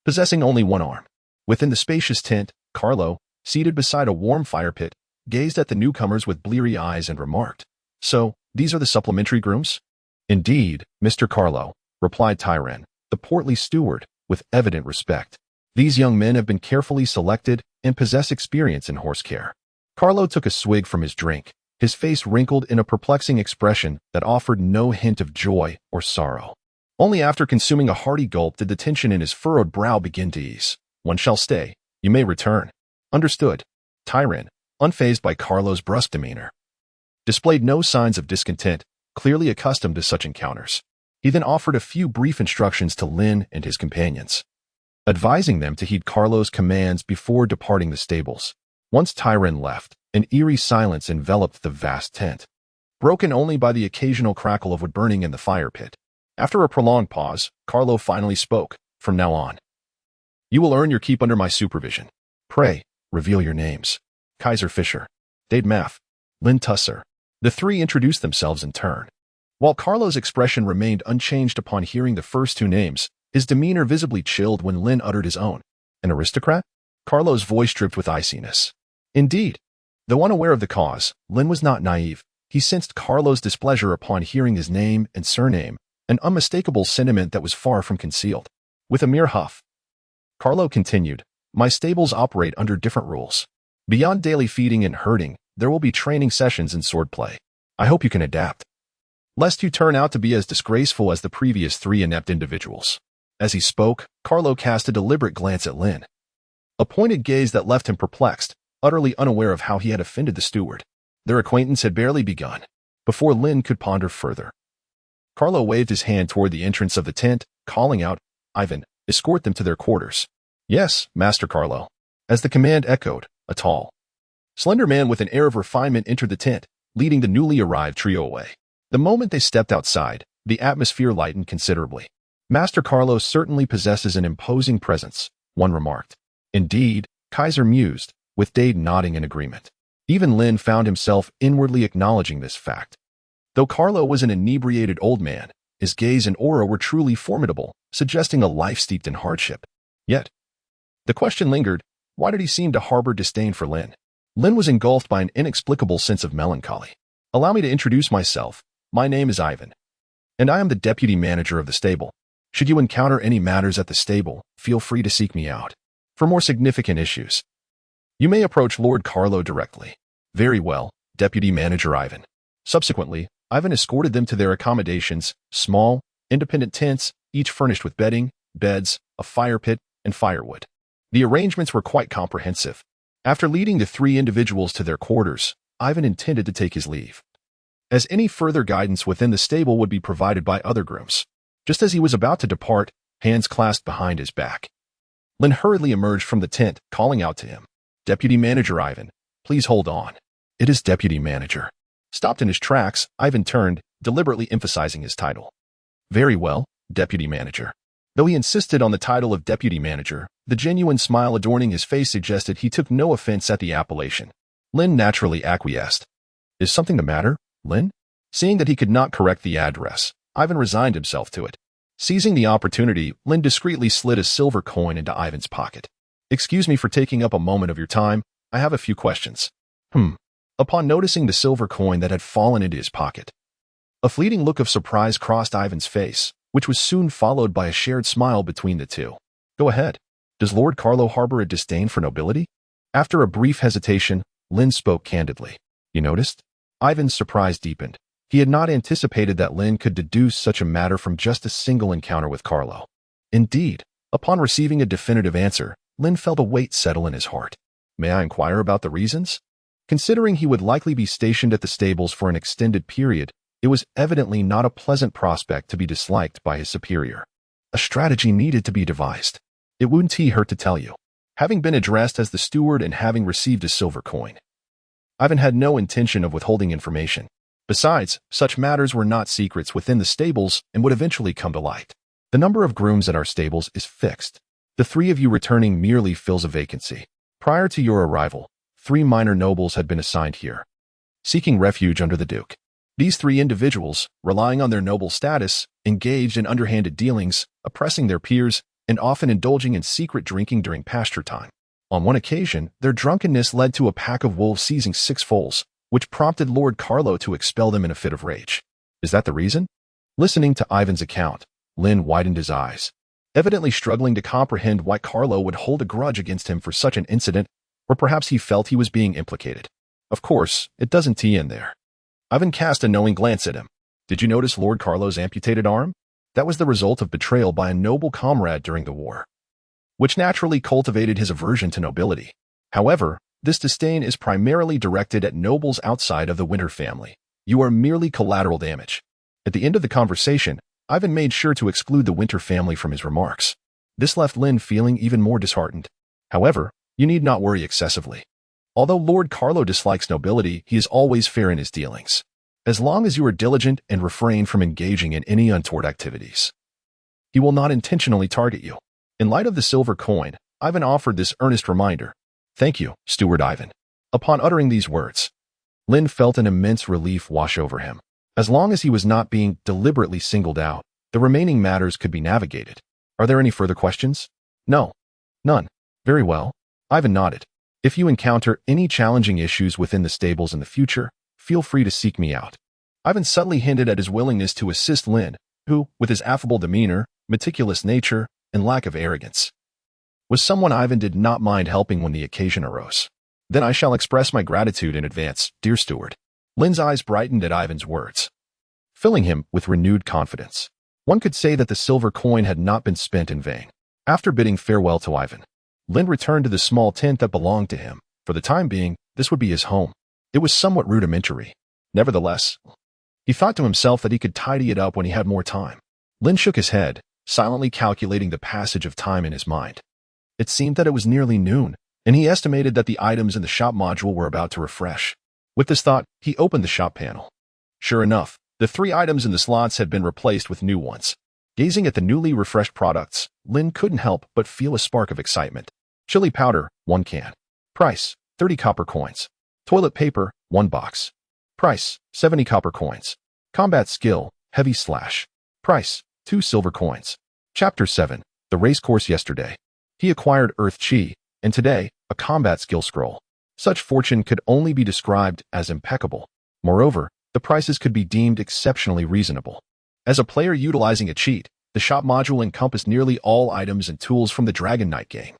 Possessing only one arm. Within the spacious tent, Carlo, seated beside a warm fire pit, gazed at the newcomers with bleary eyes and remarked, "So, these are the supplementary grooms?" "Indeed, Mr. Carlo," replied Tyron, the portly steward, with evident respect. "These young men have been carefully selected and possess experience in horse care." Carlo took a swig from his drink, his face wrinkled in a perplexing expression that offered no hint of joy or sorrow. Only after consuming a hearty gulp did the tension in his furrowed brow begin to ease. "One shall stay. You may return." "Understood." Tyron, unfazed by Carlo's brusque demeanor, displayed no signs of discontent, clearly accustomed to such encounters. He then offered a few brief instructions to Lin and his companions, advising them to heed Carlo's commands before departing the stables. Once Tyron left, an eerie silence enveloped the vast tent, broken only by the occasional crackle of wood burning in the fire pit. After a prolonged pause, Carlo finally spoke. "From now on, you will earn your keep under my supervision. Pray, reveal your names." "Kaiser Fisher, Dade Maff, Lin Tusser." The three introduced themselves in turn. While Carlo's expression remained unchanged upon hearing the first two names, his demeanor visibly chilled when Lin uttered his own. "An aristocrat?" Carlo's voice dripped with iciness. Indeed. Though unaware of the cause, Lin was not naive. He sensed Carlo's displeasure upon hearing his name and surname, an unmistakable sentiment that was far from concealed. With a mere huff, Carlo continued, "My stables operate under different rules. Beyond daily feeding and herding, there will be training sessions and swordplay. I hope you can adapt, lest you turn out to be as disgraceful as the previous three inept individuals." As he spoke, Carlo cast a deliberate glance at Lin, a pointed gaze that left him perplexed, utterly unaware of how he had offended the steward. Their acquaintance had barely begun, before Lin could ponder further. Carlo waved his hand toward the entrance of the tent, calling out, "Ivan, escort them to their quarters." "Yes, Master Carlo." As the command echoed, a tall, slender man with an air of refinement entered the tent, leading the newly arrived trio away. The moment they stepped outside, the atmosphere lightened considerably. "Master Carlo certainly possesses an imposing presence," one remarked. "Indeed," Kaiser mused, with Dade nodding in agreement. Even Lin found himself inwardly acknowledging this fact. Though Carlo was an inebriated old man, his gaze and aura were truly formidable, suggesting a life steeped in hardship. Yet, the question lingered, why did he seem to harbor disdain for Lin? Lin was engulfed by an inexplicable sense of melancholy. "Allow me to introduce myself. My name is Ivan, and I am the deputy manager of the stable. Should you encounter any matters at the stable, feel free to seek me out. For more significant issues, you may approach Lord Carlo directly." "Very well, Deputy Manager Ivan." Subsequently, Ivan escorted them to their accommodations, small, independent tents, each furnished with bedding, beds, a fire pit, and firewood. The arrangements were quite comprehensive. After leading the three individuals to their quarters, Ivan intended to take his leave, as any further guidance within the stable would be provided by other grooms. Just as he was about to depart, hands clasped behind his back, Lin hurriedly emerged from the tent, calling out to him, "Deputy Manager Ivan, please hold on." "It is Deputy Manager." Stopped in his tracks, Ivan turned, deliberately emphasizing his title. "Very well, Deputy Manager." Though he insisted on the title of Deputy Manager, the genuine smile adorning his face suggested he took no offense at the appellation. Lin naturally acquiesced. "Is something the matter, Lin?" Seeing that he could not correct the address, Ivan resigned himself to it. Seizing the opportunity, Lin discreetly slid a silver coin into Ivan's pocket. "Excuse me for taking up a moment of your time. I have a few questions." Upon noticing the silver coin that had fallen into his pocket, a fleeting look of surprise crossed Ivan's face, which was soon followed by a shared smile between the two. "Go ahead. Does Lord Carlo harbor a disdain for nobility?" After a brief hesitation, Lin spoke candidly. "You noticed?" Ivan's surprise deepened. He had not anticipated that Lin could deduce such a matter from just a single encounter with Carlo. Indeed, upon receiving a definitive answer, Lin felt a weight settle in his heart. "May I inquire about the reasons?" Considering he would likely be stationed at the stables for an extended period, It was evidently not a pleasant prospect to be disliked by his superior. A strategy needed to be devised. It wouldn't hurt to tell you. Having been addressed as the steward and having received a silver coin, Ivan had no intention of withholding information. Besides, such matters were not secrets within the stables and would eventually come to light. The number of grooms at our stables is fixed. The 3 of you returning merely fills a vacancy. Prior to your arrival, 3 minor nobles had been assigned here, seeking refuge under the Duke. These 3 individuals, relying on their noble status, engaged in underhanded dealings, oppressing their peers, and often indulging in secret drinking during pasture time. On one occasion, their drunkenness led to a pack of wolves seizing 6 foals, which prompted Lord Carlo to expel them in a fit of rage. Is that the reason? Listening to Ivan's account, Lin widened his eyes, evidently struggling to comprehend why Carlo would hold a grudge against him for such an incident, or perhaps he felt he was being implicated. Of course, it doesn't tee in there. Ivan cast a knowing glance at him. Did you notice Lord Carlo's amputated arm? That was the result of betrayal by a noble comrade during the war, which naturally cultivated his aversion to nobility. However, this disdain is primarily directed at nobles outside of the Winter family. You are merely collateral damage. At the end of the conversation, Ivan made sure to exclude the Winter family from his remarks. This left Lin feeling even more disheartened. However, you need not worry excessively. Although Lord Carlo dislikes nobility, he is always fair in his dealings, as long as you are diligent and refrain from engaging in any untoward activities. He will not intentionally target you. In light of the silver coin, Ivan offered this earnest reminder. Thank you, Steward Ivan. Upon uttering these words, Lin felt an immense relief wash over him. As long as he was not being deliberately singled out, the remaining matters could be navigated. Are there any further questions? No. None. Very well. Ivan nodded. If you encounter any challenging issues within the stables in the future, feel free to seek me out. Ivan subtly hinted at his willingness to assist Lin, who, with his affable demeanor, meticulous nature, and lack of arrogance, was someone Ivan did not mind helping when the occasion arose. Then I shall express my gratitude in advance, dear steward. Lin's eyes brightened at Ivan's words, filling him with renewed confidence. One could say that the silver coin had not been spent in vain. After bidding farewell to Ivan, Lin returned to the small tent that belonged to him. For the time being, this would be his home. It was somewhat rudimentary. Nevertheless, he thought to himself that he could tidy it up when he had more time. Lin shook his head, silently calculating the passage of time in his mind. It seemed that it was nearly noon, and he estimated that the items in the shop module were about to refresh. With this thought, he opened the shop panel. Sure enough, the 3 items in the slots had been replaced with new ones. Gazing at the newly refreshed products, Lin couldn't help but feel a spark of excitement. Chili powder, 1 can. Price, 30 copper coins. Toilet paper, 1 box. Price, 70 copper coins. Combat skill, heavy slash. Price, 2 silver coins. Chapter 7, The Race Course Yesterday. He acquired Earth Chi, and today, a combat skill scroll. Such fortune could only be described as impeccable. Moreover, the prices could be deemed exceptionally reasonable. As a player utilizing a cheat, the shop module encompassed nearly all items and tools from the Dragon Knight gang.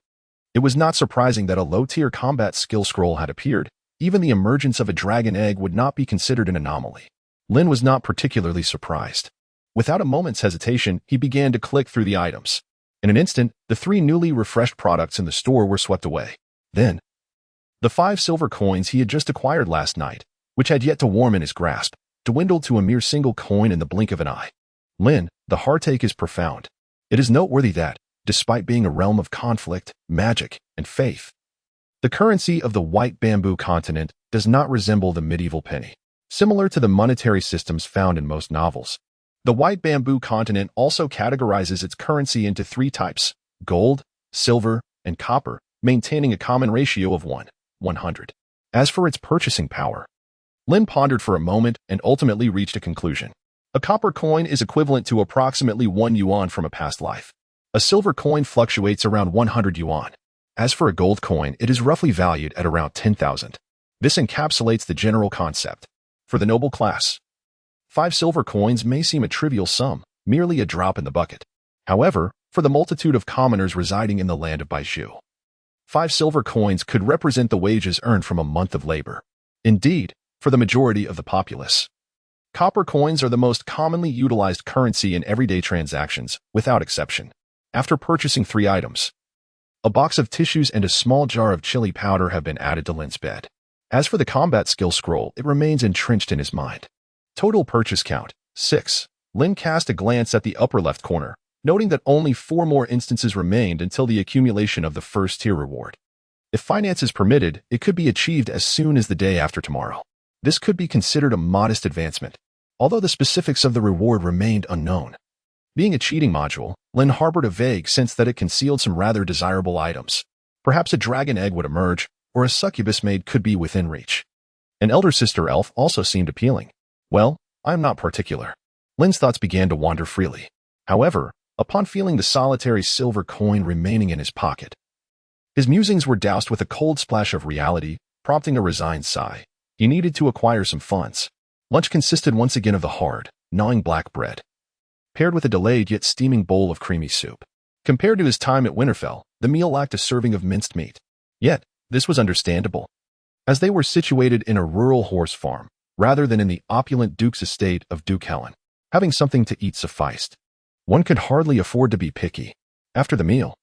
It was not surprising that a low-tier combat skill scroll had appeared. Even the emergence of a dragon egg would not be considered an anomaly. Lin was not particularly surprised. Without a moment's hesitation, he began to click through the items. In an instant, the 3 newly refreshed products in the store were swept away. Then, the 5 silver coins he had just acquired last night, which had yet to warm in his grasp, dwindled to a mere single coin in the blink of an eye. Lin, the heartache is profound. It is noteworthy that, despite being a realm of conflict, magic, and faith, the currency of the White Bamboo continent does not resemble the medieval penny. Similar to the monetary systems found in most novels, the White Bamboo continent also categorizes its currency into 3 types: gold, silver, and copper, maintaining a common ratio of 1:100. As for its purchasing power, Lin pondered for a moment and ultimately reached a conclusion. A copper coin is equivalent to approximately 1 yuan from a past life. A silver coin fluctuates around 100 yuan. As for a gold coin, it is roughly valued at around 10,000. This encapsulates the general concept. For the noble class, 5 silver coins may seem a trivial sum, merely a drop in the bucket. However, for the multitude of commoners residing in the land of Baizhu, 5 silver coins could represent the wages earned from a month of labor. Indeed, for the majority of the populace, copper coins are the most commonly utilized currency in everyday transactions, without exception. After purchasing 3 items, a box of tissues and a small jar of chili powder have been added to Lin's bed. As for the combat skill scroll, it remains entrenched in his mind. Total purchase count, 6. Lin cast a glance at the upper left corner, noting that only 4 more instances remained until the accumulation of the first tier reward. If finances permitted, it could be achieved as soon as the day after tomorrow. This could be considered a modest advancement, although the specifics of the reward remained unknown. Being a cheating module, Lin harbored a vague sense that it concealed some rather desirable items. Perhaps a dragon egg would emerge, or a succubus maid could be within reach. An elder sister elf also seemed appealing. Well, I'm not particular. Lin's thoughts began to wander freely. However, upon feeling the solitary silver coin remaining in his pocket, his musings were doused with a cold splash of reality, prompting a resigned sigh. He needed to acquire some funds. Lunch consisted once again of the hard, gnawing black bread, paired with a delayed yet steaming bowl of creamy soup. Compared to his time at Winterfell, the meal lacked a serving of minced meat. Yet, this was understandable, as they were situated in a rural horse farm, rather than in the opulent Duke's estate of Duke Helen. Having something to eat sufficed. One could hardly afford to be picky. After the meal,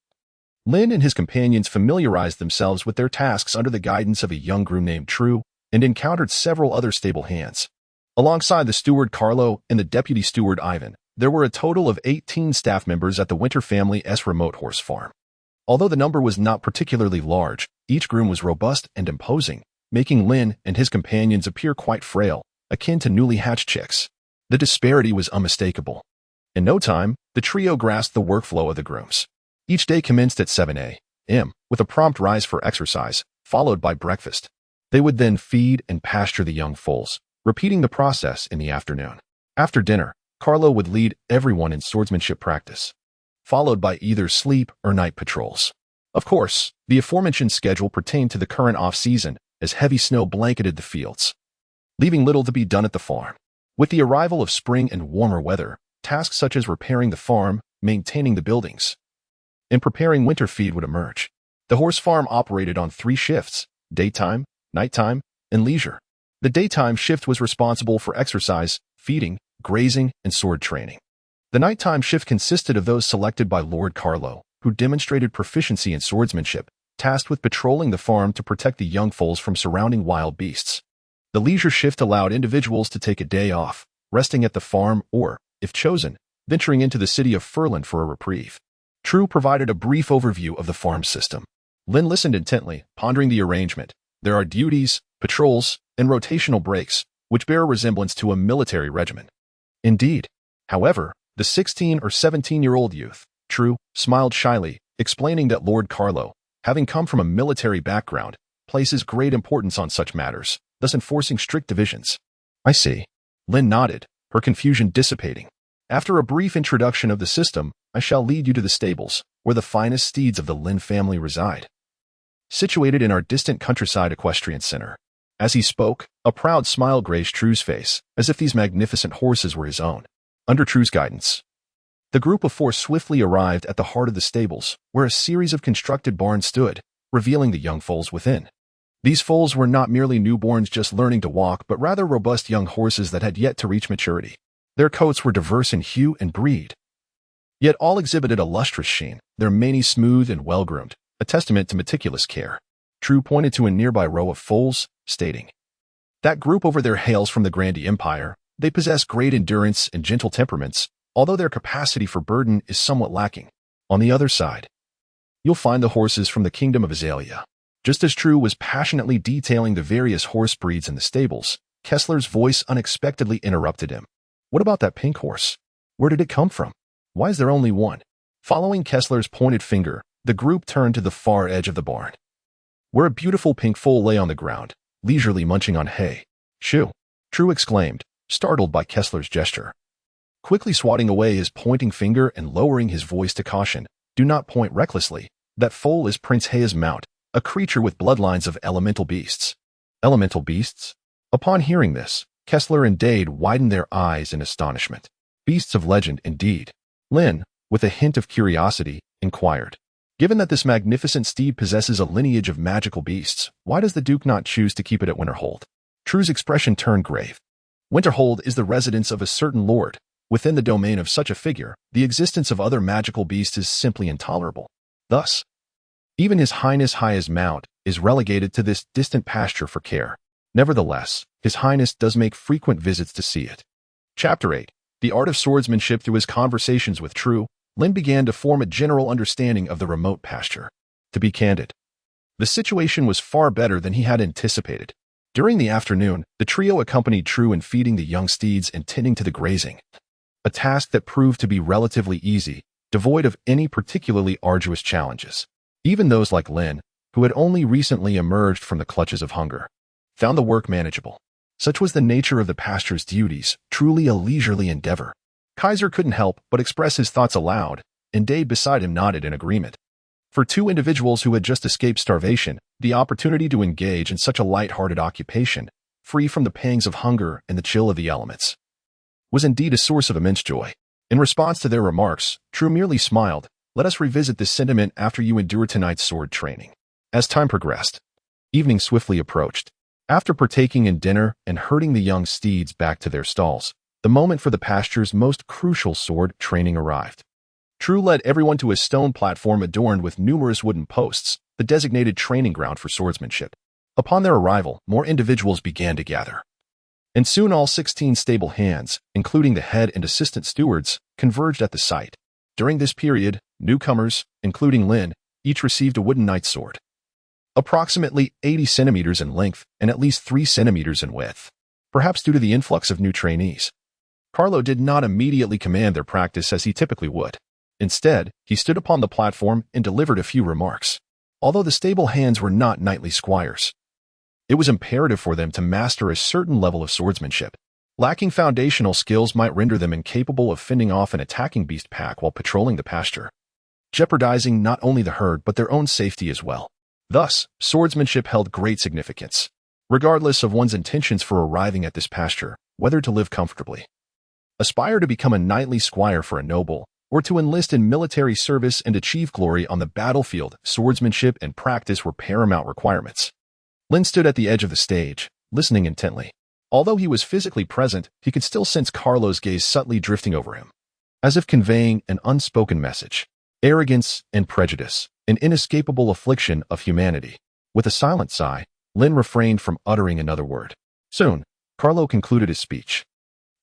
Lin and his companions familiarized themselves with their tasks under the guidance of a young groom named True, and encountered several other stable hands. Alongside the steward Carlo and the deputy steward Ivan, there were a total of 18 staff members at the Winter family's remote horse farm. Although the number was not particularly large, each groom was robust and imposing, making Lin and his companions appear quite frail, akin to newly hatched chicks. The disparity was unmistakable. In no time, the trio grasped the workflow of the grooms. Each day commenced at 7 a.m., with a prompt rise for exercise, followed by breakfast. They would then feed and pasture the young foals, repeating the process in the afternoon. After dinner, Carlo would lead everyone in swordsmanship practice, followed by either sleep or night patrols. Of course, the aforementioned schedule pertained to the current off-season, as heavy snow blanketed the fields, leaving little to be done at the farm. With the arrival of spring and warmer weather, tasks such as repairing the farm, maintaining the buildings, and preparing winter feed would emerge. The horse farm operated on 3 shifts: daytime, nighttime, and leisure. The daytime shift was responsible for exercise, feeding, grazing, and sword training. The nighttime shift consisted of those selected by Lord Carlo, who demonstrated proficiency in swordsmanship, tasked with patrolling the farm to protect the young foals from surrounding wild beasts. The leisure shift allowed individuals to take a day off, resting at the farm or, if chosen, venturing into the city of Furland for a reprieve. True provided a brief overview of the farm system. Lin listened intently, pondering the arrangement. There are duties, patrols, and rotational breaks, which bear a resemblance to a military regiment. Indeed. However, the 16 or 17-year-old youth, True, smiled shyly, explaining that Lord Carlo, having come from a military background, places great importance on such matters, thus enforcing strict divisions. I see. Lin nodded, her confusion dissipating. After a brief introduction of the system, I shall lead you to the stables, where the finest steeds of the Lin family reside, situated in our distant countryside equestrian center. As he spoke, a proud smile graced True's face, as if these magnificent horses were his own. Under True's guidance, the group of 4 swiftly arrived at the heart of the stables, where a series of constructed barns stood, revealing the young foals within. These foals were not merely newborns just learning to walk, but rather robust young horses that had yet to reach maturity. Their coats were diverse in hue and breed, yet all exhibited a lustrous sheen, their manes smooth and well-groomed, a testament to meticulous care. True pointed to a nearby row of foals, stating, "That group over there hails from the Grandi Empire. They possess great endurance and gentle temperaments, although their capacity for burden is somewhat lacking. On the other side, you'll find the horses from the Kingdom of Azalea." Just as True was passionately detailing the various horse breeds in the stables, Kessler's voice unexpectedly interrupted him. "What about that pink horse? Where did it come from? Why is there only one?" Following Kessler's pointed finger, the group turned to the far edge of the barn, where a beautiful pink foal lay on the ground, leisurely munching on hay. "Shoo!" True exclaimed, startled by Kessler's gesture. Quickly swatting away his pointing finger and lowering his voice to caution, "Do not point recklessly. That foal is Prince Heia's mount, a creature with bloodlines of elemental beasts." Elemental beasts? Upon hearing this, Kessler and Dade widened their eyes in astonishment. Beasts of legend, indeed. Lin, with a hint of curiosity, inquired, "Given that this magnificent steed possesses a lineage of magical beasts, why does the Duke not choose to keep it at Winterhold?" True's expression turned grave. "Winterhold is the residence of a certain lord. Within the domain of such a figure, the existence of other magical beasts is simply intolerable. Thus, even His Highness Heia's mount is relegated to this distant pasture for care." Nevertheless, His Highness does make frequent visits to see it. Chapter 8. The Art of Swordsmanship. Through his conversations with True, Lin began to form a general understanding of the remote pasture. To be candid, the situation was far better than he had anticipated. During the afternoon, the trio accompanied True in feeding the young steeds and tending to the grazing, a task that proved to be relatively easy, devoid of any particularly arduous challenges. Even those like Lin, who had only recently emerged from the clutches of hunger, found the work manageable. Such was the nature of the pasture's duties, truly a leisurely endeavor. Kaiser couldn't help but express his thoughts aloud, and Dave beside him nodded in agreement. For two individuals who had just escaped starvation, the opportunity to engage in such a light-hearted occupation, free from the pangs of hunger and the chill of the elements, was indeed a source of immense joy. In response to their remarks, True merely smiled. Let us revisit this sentiment after you endure tonight's sword training. As time progressed, evening swiftly approached. After partaking in dinner and herding the young steeds back to their stalls, the moment for the pasture's most crucial sword training arrived. True led everyone to a stone platform adorned with numerous wooden posts, the designated training ground for swordsmanship. Upon their arrival, more individuals began to gather. And soon all 16 stable hands, including the head and assistant stewards, converged at the site. During this period, newcomers, including Lin, each received a wooden knight sword, approximately 80 centimeters in length and at least 3 centimeters in width. Perhaps due to the influx of new trainees, Carlo did not immediately command their practice as he typically would. Instead, he stood upon the platform and delivered a few remarks. Although the stable hands were not knightly squires, it was imperative for them to master a certain level of swordsmanship. Lacking foundational skills might render them incapable of fending off an attacking beast pack while patrolling the pasture, jeopardizing not only the herd but their own safety as well. Thus, swordsmanship held great significance, regardless of one's intentions for arriving at this pasture, whether to live comfortably, aspire to become a knightly squire for a noble, or to enlist in military service and achieve glory on the battlefield. Swordsmanship and practice were paramount requirements. Lin stood at the edge of the stage, listening intently. Although he was physically present, he could still sense Carlo's gaze subtly drifting over him, as if conveying an unspoken message. Arrogance and prejudice, an inescapable affliction of humanity. With a silent sigh, Lin refrained from uttering another word. Soon, Carlo concluded his speech,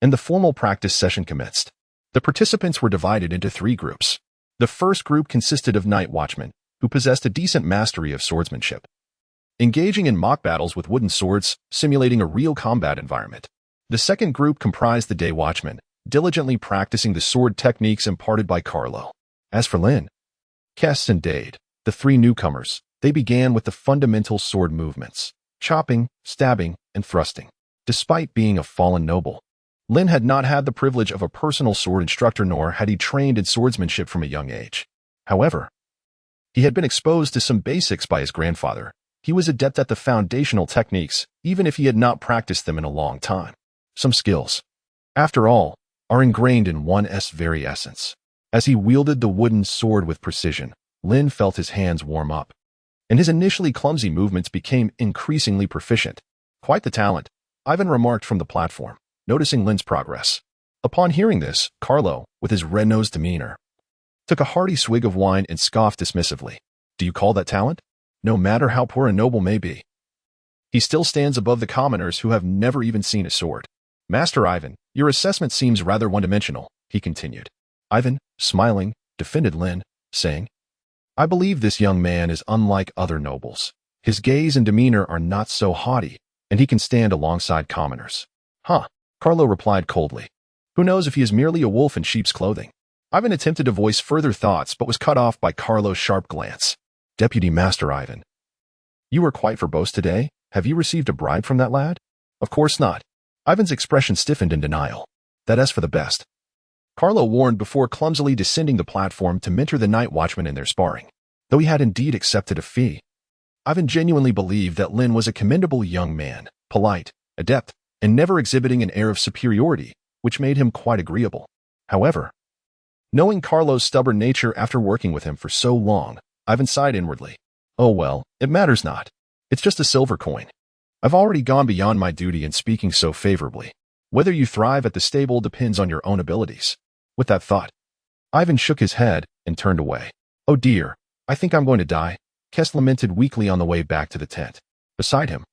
and the formal practice session commenced. The participants were divided into 3 groups. The first group consisted of night watchmen, who possessed a decent mastery of swordsmanship, engaging in mock battles with wooden swords, simulating a real combat environment. The second group comprised the day watchmen, diligently practicing the sword techniques imparted by Carlo. As for Lin, Kess and Dade, the 3 newcomers, they began with the fundamental sword movements, chopping, stabbing, and thrusting. Despite being a fallen noble, Lin had not had the privilege of a personal sword instructor, nor had he trained in swordsmanship from a young age. However, he had been exposed to some basics by his grandfather. He was adept at the foundational techniques, even if he had not practiced them in a long time. Some skills, after all, are ingrained in one's very essence. As he wielded the wooden sword with precision, Lin felt his hands warm up, and his initially clumsy movements became increasingly proficient. Quite the talent, Ivan remarked from the platform, noticing Lin's progress. Upon hearing this, Carlo, with his red-nosed demeanor, took a hearty swig of wine and scoffed dismissively. Do you call that talent? No matter how poor a noble may be, he still stands above the commoners who have never even seen a sword. Master Ivan, your assessment seems rather one-dimensional, he continued. Ivan, smiling, defended Lin, saying, I believe this young man is unlike other nobles. His gaze and demeanor are not so haughty, and he can stand alongside commoners. Huh, Carlo replied coldly. Who knows if he is merely a wolf in sheep's clothing? Ivan attempted to voice further thoughts but was cut off by Carlo's sharp glance. Deputy Master Ivan, you were quite verbose today. Have you received a bribe from that lad? Of course not. Ivan's expression stiffened in denial. That's for the best, Carlo warned before clumsily descending the platform to mentor the night watchmen in their sparring. Though he had indeed accepted a fee, Ivan genuinely believed that Lin was a commendable young man, polite, adept, and never exhibiting an air of superiority, which made him quite agreeable. However, knowing Carlo's stubborn nature after working with him for so long, Ivan sighed inwardly. Oh well, it matters not. It's just a silver coin. I've already gone beyond my duty in speaking so favorably. Whether you thrive at the stable depends on your own abilities. With that thought, Ivan shook his head and turned away. Oh dear, I think I'm going to die, Kess lamented weakly on the way back to the tent. Beside him,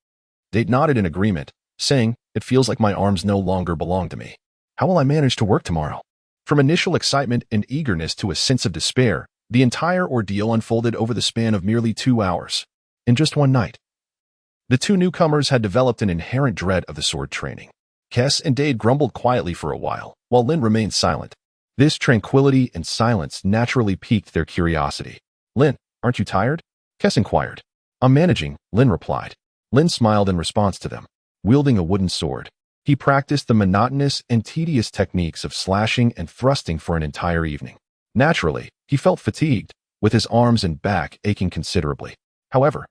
Dade nodded in agreement, saying, "It feels like my arms no longer belong to me. How will I manage to work tomorrow?" From initial excitement and eagerness to a sense of despair, the entire ordeal unfolded over the span of merely 2 hours. In just one night, the two newcomers had developed an inherent dread of the sword training. Kess and Dade grumbled quietly for a while Lin remained silent. This tranquility and silence naturally piqued their curiosity. "Lin, aren't you tired?" Kess inquired. "I'm managing," Lin replied. Lin smiled in response to them. Wielding a wooden sword, he practiced the monotonous and tedious techniques of slashing and thrusting for an entire evening. Naturally, he felt fatigued, with his arms and back aching considerably. However,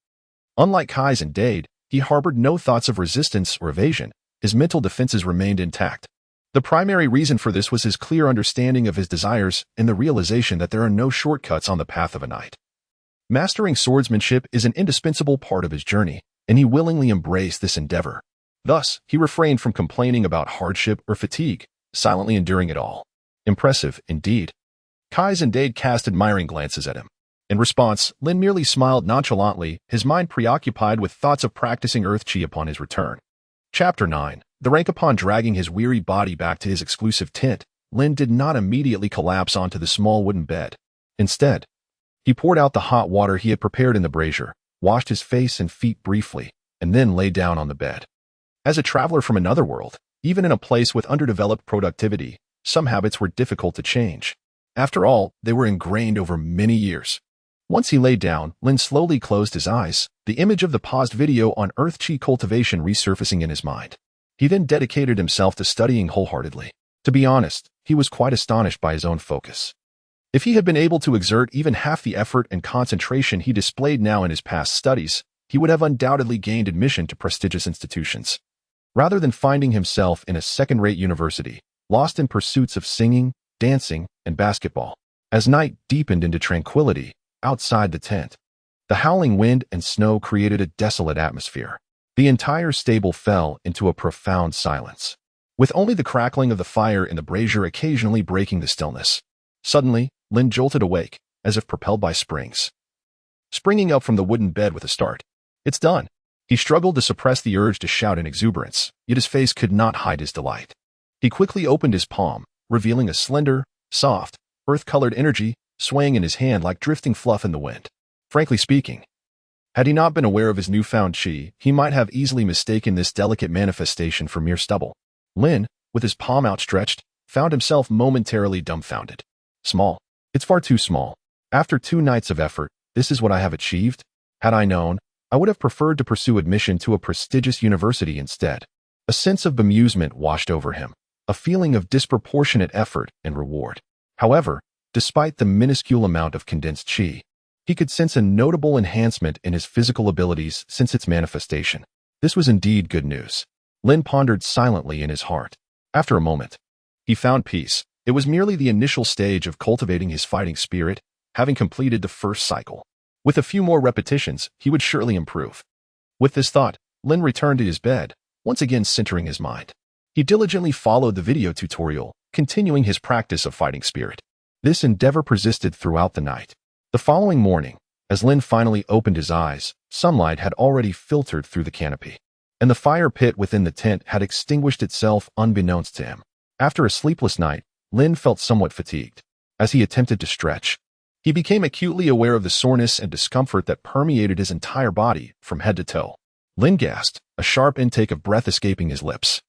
unlike Kais and Dade, he harbored no thoughts of resistance or evasion. His mental defenses remained intact. The primary reason for this was his clear understanding of his desires and the realization that there are no shortcuts on the path of a knight. Mastering swordsmanship is an indispensable part of his journey, and he willingly embraced this endeavor. Thus, he refrained from complaining about hardship or fatigue, silently enduring it all. Impressive, indeed. Kais and Dade cast admiring glances at him. In response, Lin merely smiled nonchalantly, his mind preoccupied with thoughts of practicing earth chi upon his return. Chapter 9. The rank. Upon dragging his weary body back to his exclusive tent, Lin did not immediately collapse onto the small wooden bed. Instead, he poured out the hot water he had prepared in the brazier, washed his face and feet briefly, and then lay down on the bed. As a traveler from another world, even in a place with underdeveloped productivity, some habits were difficult to change. After all, they were ingrained over many years. Once he lay down, Lin slowly closed his eyes, the image of the paused video on earth chi cultivation resurfacing in his mind. He then dedicated himself to studying wholeheartedly. To be honest, he was quite astonished by his own focus. If he had been able to exert even half the effort and concentration he displayed now in his past studies, he would have undoubtedly gained admission to prestigious institutions. Rather than finding himself in a second-rate university, lost in pursuits of singing, dancing, and basketball. As night deepened into tranquility, outside the tent, the howling wind and snow created a desolate atmosphere. The entire stable fell into a profound silence, with only the crackling of the fire in the brazier occasionally breaking the stillness. Suddenly, Lin jolted awake, as if propelled by springs. Springing up from the wooden bed with a start. "It's done." He struggled to suppress the urge to shout in exuberance, yet his face could not hide his delight. He quickly opened his palm, revealing a slender, soft, earth-colored energy swaying in his hand like drifting fluff in the wind. Frankly speaking, had he not been aware of his newfound chi, he might have easily mistaken this delicate manifestation for mere stubble. Lin, with his palm outstretched, found himself momentarily dumbfounded. Small. It's far too small. After 2 nights of effort, this is what I have achieved? Had I known, I would have preferred to pursue admission to a prestigious university instead. A sense of bemusement washed over him, a feeling of disproportionate effort and reward. However, despite the minuscule amount of condensed chi, he could sense a notable enhancement in his physical abilities since its manifestation. This was indeed good news. Lin pondered silently in his heart. After a moment, he found peace. It was merely the initial stage of cultivating his fighting spirit, having completed the first cycle. With a few more repetitions, he would surely improve. With this thought, Lin returned to his bed, once again centering his mind. He diligently followed the video tutorial, continuing his practice of fighting spirit. This endeavor persisted throughout the night. The following morning, as Lin finally opened his eyes, sunlight had already filtered through the canopy, and the fire pit within the tent had extinguished itself unbeknownst to him. After a sleepless night, Lin felt somewhat fatigued. As he attempted to stretch, he became acutely aware of the soreness and discomfort that permeated his entire body from head to toe. Lin gasped, a sharp intake of breath escaping his lips.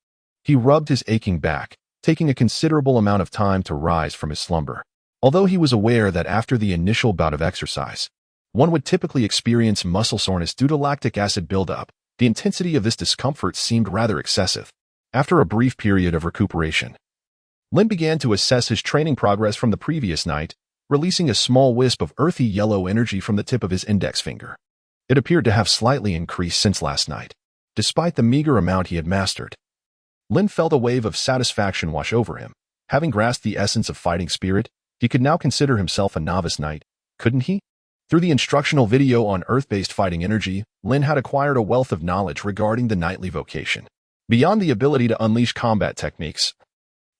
He rubbed his aching back, taking a considerable amount of time to rise from his slumber. Although he was aware that after the initial bout of exercise, one would typically experience muscle soreness due to lactic acid buildup, the intensity of this discomfort seemed rather excessive. After a brief period of recuperation, Lin began to assess his training progress from the previous night, releasing a small wisp of earthy yellow energy from the tip of his index finger. It appeared to have slightly increased since last night. Despite the meager amount he had mastered, Lin felt a wave of satisfaction wash over him. Having grasped the essence of fighting spirit, he could now consider himself a novice knight, couldn't he? Through the instructional video on earth-based fighting energy, Lin had acquired a wealth of knowledge regarding the knightly vocation. Beyond the ability to unleash combat techniques,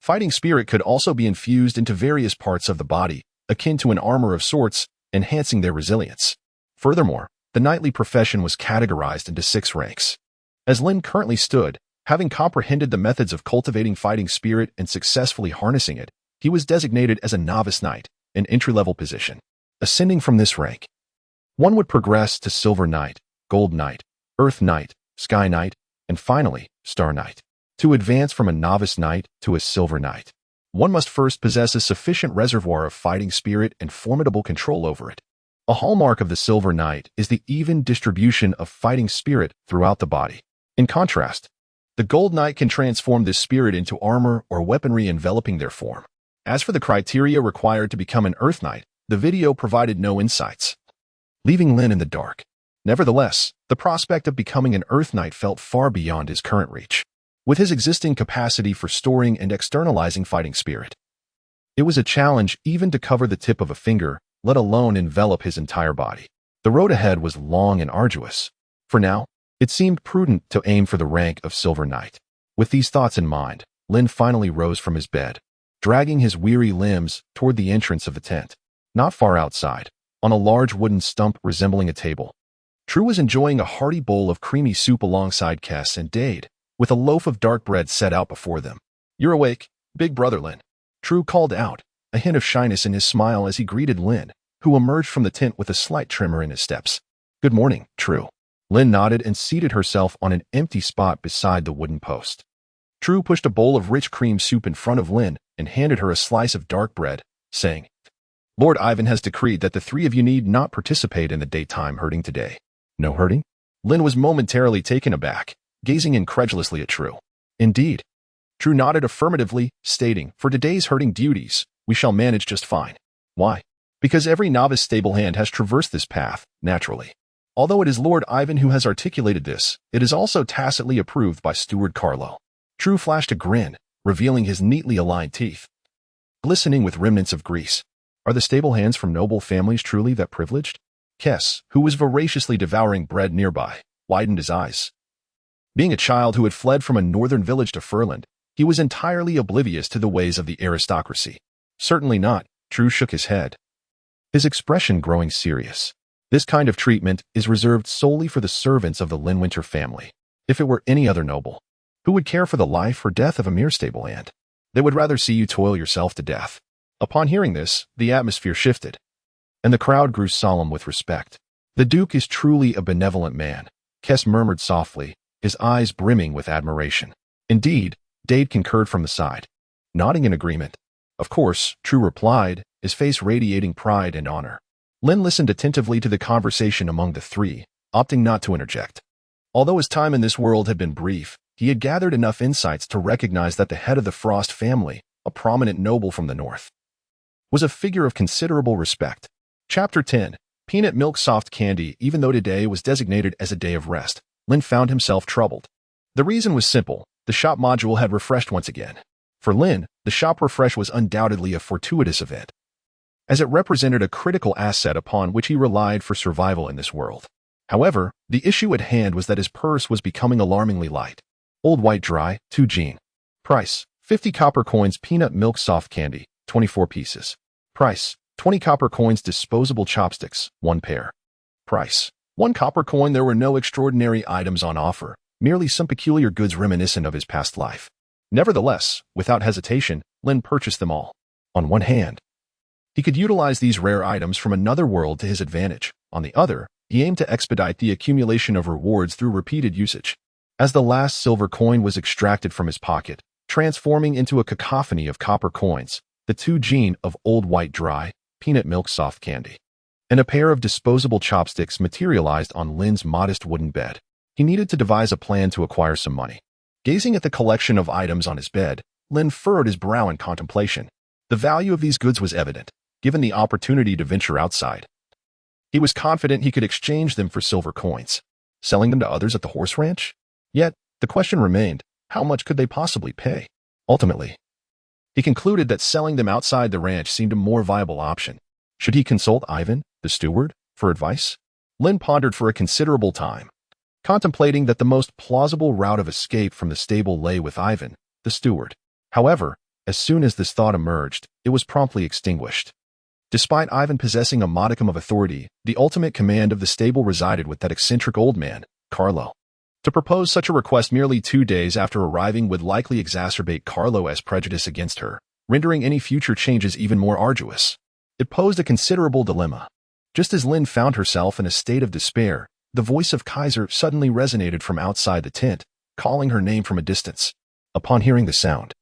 fighting spirit could also be infused into various parts of the body, akin to an armor of sorts, enhancing their resilience. Furthermore, the knightly profession was categorized into 6 ranks. As Lin currently stood, having comprehended the methods of cultivating fighting spirit and successfully harnessing it, he was designated as a novice knight, an entry-level position. Ascending from this rank, one would progress to Silver Knight, Gold Knight, Earth Knight, Sky Knight, and finally, Star Knight. To advance from a novice knight to a Silver Knight, one must first possess a sufficient reservoir of fighting spirit and formidable control over it. A hallmark of the Silver Knight is the even distribution of fighting spirit throughout the body. In contrast, the Gold Knight can transform this spirit into armor or weaponry enveloping their form. As for the criteria required to become an Earth Knight, the video provided no insights, leaving Lin in the dark. Nevertheless, the prospect of becoming an Earth Knight felt far beyond his current reach. With his existing capacity for storing and externalizing fighting spirit, it was a challenge even to cover the tip of a finger, let alone envelop his entire body. The road ahead was long and arduous. For now, it seemed prudent to aim for the rank of Silver Knight. With these thoughts in mind, Lin finally rose from his bed, dragging his weary limbs toward the entrance of the tent. Not far outside, on a large wooden stump resembling a table, True was enjoying a hearty bowl of creamy soup alongside Kess and Dade, with a loaf of dark bread set out before them. "You're awake, big brother Lin," True called out, a hint of shyness in his smile as he greeted Lin, who emerged from the tent with a slight tremor in his steps. "Good morning, True." Lin nodded and seated herself on an empty spot beside the wooden post. True pushed a bowl of rich cream soup in front of Lin and handed her a slice of dark bread, saying, "Lord Ivan has decreed that the three of you need not participate in the daytime herding today." "No herding?" Lin was momentarily taken aback, gazing incredulously at True. "Indeed." True nodded affirmatively, stating, "For today's herding duties, we shall manage just fine." "Why?" "Because every novice stablehand has traversed this path, naturally. Although it is Lord Ivan who has articulated this, it is also tacitly approved by Steward Carlo." True flashed a grin, revealing his neatly aligned teeth, glistening with remnants of grease. "Are the stable-hands from noble families truly that privileged?" Kess, who was voraciously devouring bread nearby, widened his eyes. Being a child who had fled from a northern village to Furland, he was entirely oblivious to the ways of the aristocracy. "Certainly not," True shook his head, his expression growing serious. "This kind of treatment is reserved solely for the servants of the Linwinter family. If it were any other noble, who would care for the life or death of a mere stablehand? They would rather see you toil yourself to death." Upon hearing this, the atmosphere shifted, and the crowd grew solemn with respect. "The Duke is truly a benevolent man," Kess murmured softly, his eyes brimming with admiration. "Indeed," Dade concurred from the side, nodding in agreement. "Of course," True replied, his face radiating pride and honor. Lin listened attentively to the conversation among the three, opting not to interject. Although his time in this world had been brief, he had gathered enough insights to recognize that the head of the Frost family, a prominent noble from the north, was a figure of considerable respect. Chapter 10. Peanut Milk Soft Candy. Even though today was designated as a day of rest, Lin found himself troubled. The reason was simple: the shop module had refreshed once again. For Lin, the shop refresh was undoubtedly a fortuitous event, as it represented a critical asset upon which he relied for survival in this world. However, the issue at hand was that his purse was becoming alarmingly light. Old White Dry, 2 Gene. Price, 50 copper coins. Peanut Milk Soft Candy, 24 pieces. Price, 20 copper coins. Disposable chopsticks, 1 pair. Price, 1 copper coin. There were no extraordinary items on offer, merely some peculiar goods reminiscent of his past life. Nevertheless, without hesitation, Lin purchased them all. On one hand, he could utilize these rare items from another world to his advantage. On the other, he aimed to expedite the accumulation of rewards through repeated usage. As the last silver coin was extracted from his pocket, transforming into a cacophony of copper coins, the 2 Gene of Old White Dry, Peanut Milk Soft Candy, and a pair of disposable chopsticks materialized on Lin's modest wooden bed. He needed to devise a plan to acquire some money. Gazing at the collection of items on his bed, Lin furrowed his brow in contemplation. The value of these goods was evident, given the opportunity to venture outside. He was confident he could exchange them for silver coins, selling them to others at the horse ranch. Yet, the question remained, how much could they possibly pay? Ultimately, he concluded that selling them outside the ranch seemed a more viable option. Should he consult Ivan, the steward, for advice? Lin pondered for a considerable time, contemplating that the most plausible route of escape from the stable lay with Ivan, the steward. However, as soon as this thought emerged, it was promptly extinguished. Despite Ivan possessing a modicum of authority, the ultimate command of the stable resided with that eccentric old man, Carlo. To propose such a request merely 2 days after arriving would likely exacerbate Carlo's prejudice against her, rendering any future changes even more arduous. It posed a considerable dilemma. Just as Lin found herself in a state of despair, the voice of Kaiser suddenly resonated from outside the tent, calling her name from a distance. Upon hearing the sound,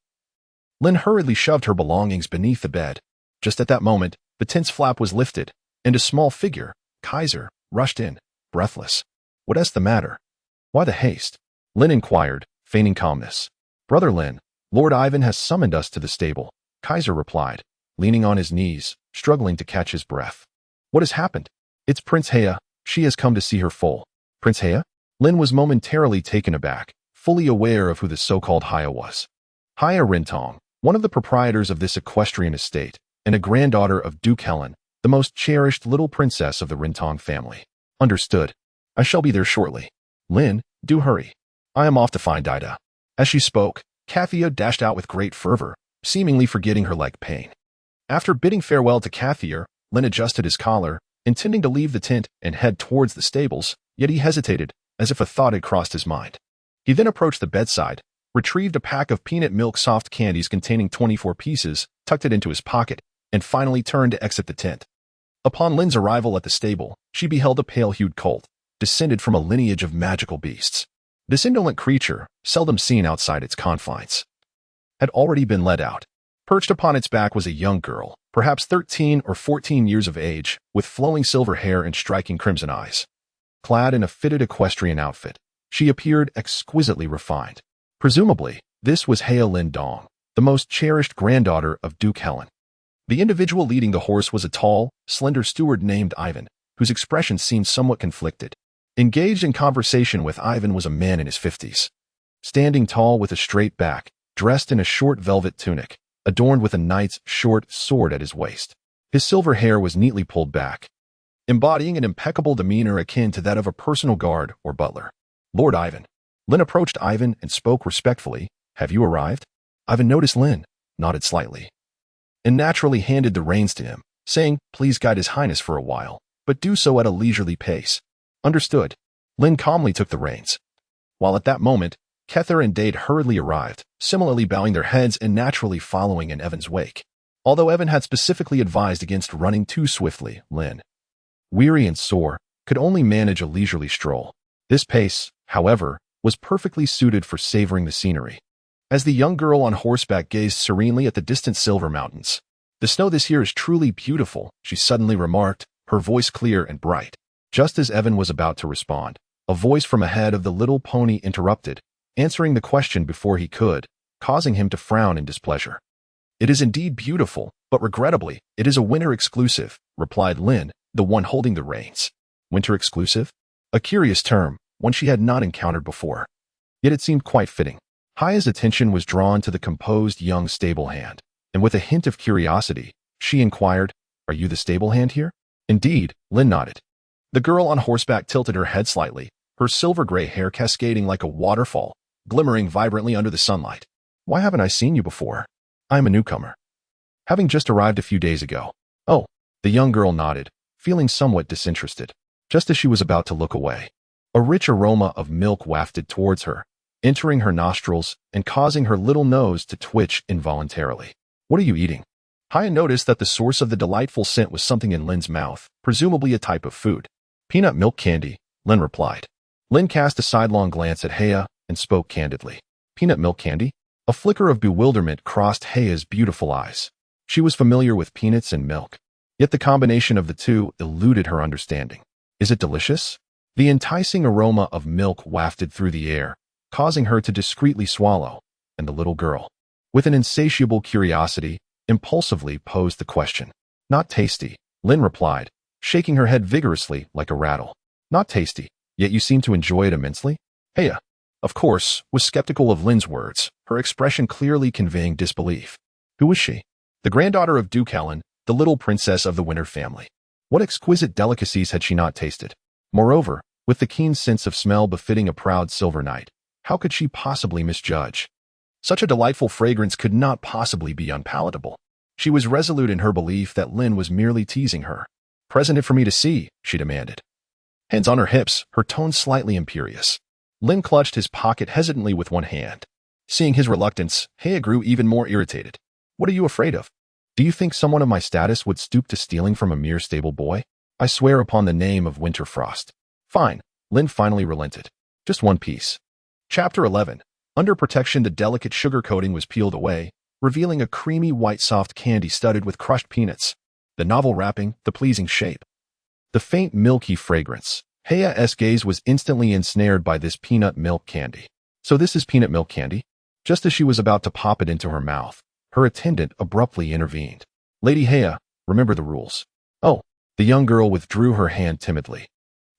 Lin hurriedly shoved her belongings beneath the bed. Just at that moment, the tent's flap was lifted, and a small figure, Kaiser, rushed in, breathless. "What's the matter? Why the haste?" Lin inquired, feigning calmness. "Brother Lin, Lord Ivan has summoned us to the stable," Kaiser replied, leaning on his knees, struggling to catch his breath. "What has happened?" "It's Prince Haya. She has come to see her foal." "Prince Haya?" Lin was momentarily taken aback, fully aware of who the so-called Haya was. Haya Rintong, one of the proprietors of this equestrian estate, and a granddaughter of Duke Helen, the most cherished little princess of the Rintong family. "Understood. I shall be there shortly." "Lin, do hurry. I am off to find Ida." As she spoke, Kathia dashed out with great fervor, seemingly forgetting her leg pain. After bidding farewell to Kathia, Lin adjusted his collar, intending to leave the tent and head towards the stables, yet he hesitated, as if a thought had crossed his mind. He then approached the bedside, retrieved a pack of peanut milk soft candies containing 24 pieces, tucked it into his pocket, and finally turned to exit the tent. Upon Lin's arrival at the stable, she beheld a pale-hued colt, descended from a lineage of magical beasts. This indolent creature, seldom seen outside its confines, had already been led out. Perched upon its back was a young girl, perhaps 13 or 14 years of age, with flowing silver hair and striking crimson eyes. Clad in a fitted equestrian outfit, she appeared exquisitely refined. Presumably, this was Haya Lin Dong, the most cherished granddaughter of Duke Helen. The individual leading the horse was a tall, slender steward named Ivan, whose expression seemed somewhat conflicted. Engaged in conversation with Ivan was a man in his 50s. Standing tall with a straight back, dressed in a short velvet tunic, adorned with a knight's short sword at his waist. His silver hair was neatly pulled back, embodying an impeccable demeanor akin to that of a personal guard or butler. "Lord Ivan." Lin approached Ivan and spoke respectfully. "Have you arrived?" Ivan noticed Lin, nodded slightly, and naturally handed the reins to him, saying, "Please guide His Highness for a while, but do so at a leisurely pace." "Understood." Lin calmly took the reins. While at that moment, Kether and Dade hurriedly arrived, similarly bowing their heads and naturally following in Evan's wake. Although Evan had specifically advised against running too swiftly, Lin, weary and sore, could only manage a leisurely stroll. This pace, however, was perfectly suited for savoring the scenery. As the young girl on horseback gazed serenely at the distant silver mountains, "The snow this year is truly beautiful," she suddenly remarked, her voice clear and bright. Just as Evan was about to respond, a voice from ahead of the little pony interrupted, answering the question before he could, causing him to frown in displeasure. "It is indeed beautiful, but regrettably, it is a winter exclusive," replied Lin, the one holding the reins. Winter exclusive? A curious term, one she had not encountered before. Yet it seemed quite fitting. Haya's attention was drawn to the composed young stablehand, and with a hint of curiosity, she inquired, "Are you the stablehand here?" "Indeed," Lin nodded. The girl on horseback tilted her head slightly, her silver-gray hair cascading like a waterfall, glimmering vibrantly under the sunlight. "Why haven't I seen you before?" "I'm a newcomer, having just arrived a few days ago." "Oh," the young girl nodded, feeling somewhat disinterested. Just as she was about to look away, a rich aroma of milk wafted towards her, entering her nostrils and causing her little nose to twitch involuntarily. "What are you eating?" Haya noticed that the source of the delightful scent was something in Lin's mouth, presumably a type of food. "Peanut milk candy," Lin replied. Lin cast a sidelong glance at Haya and spoke candidly. "Peanut milk candy?" A flicker of bewilderment crossed Haya's beautiful eyes. She was familiar with peanuts and milk, yet the combination of the two eluded her understanding. "Is it delicious?" The enticing aroma of milk wafted through the air, causing her to discreetly swallow, and the little girl, with an insatiable curiosity, impulsively posed the question. "Not tasty," Lin replied, shaking her head vigorously like a rattle. "Not tasty, yet you seem to enjoy it immensely?" Haya, of course, was skeptical of Lin's words, her expression clearly conveying disbelief. Who was she? The granddaughter of Duke Helen, the little princess of the Winter family. What exquisite delicacies had she not tasted? Moreover, with the keen sense of smell befitting a proud silver knight, how could she possibly misjudge? Such a delightful fragrance could not possibly be unpalatable. She was resolute in her belief that Lin was merely teasing her. "Present it for me to see," she demanded. Hands on her hips, her tone slightly imperious. Lin clutched his pocket hesitantly with one hand. Seeing his reluctance, Hea grew even more irritated. What are you afraid of? Do you think someone of my status would stoop to stealing from a mere stable boy? I swear upon the name of Winterfrost. Fine, Lin finally relented. Just one piece. Chapter 11. Under protection, the delicate sugar coating was peeled away, revealing a creamy white soft candy studded with crushed peanuts. The novel wrapping, the pleasing shape. The faint milky fragrance. Hea's gaze was instantly ensnared by this peanut milk candy. So this is peanut milk candy? Just as she was about to pop it into her mouth, her attendant abruptly intervened. Lady Hea, remember the rules. Oh, the young girl withdrew her hand timidly,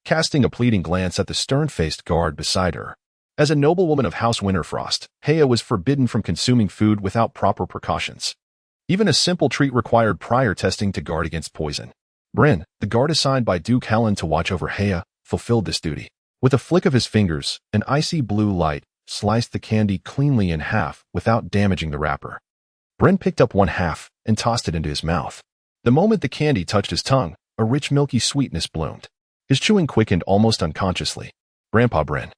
casting a pleading glance at the stern-faced guard beside her. As a noblewoman of House Winterfrost, Hea was forbidden from consuming food without proper precautions. Even a simple treat required prior testing to guard against poison. Bryn, the guard assigned by Duke Helen to watch over Hea, fulfilled this duty. With a flick of his fingers, an icy blue light sliced the candy cleanly in half without damaging the wrapper. Bryn picked up one half and tossed it into his mouth. The moment the candy touched his tongue, a rich milky sweetness bloomed. His chewing quickened almost unconsciously. Grandpa Bryn.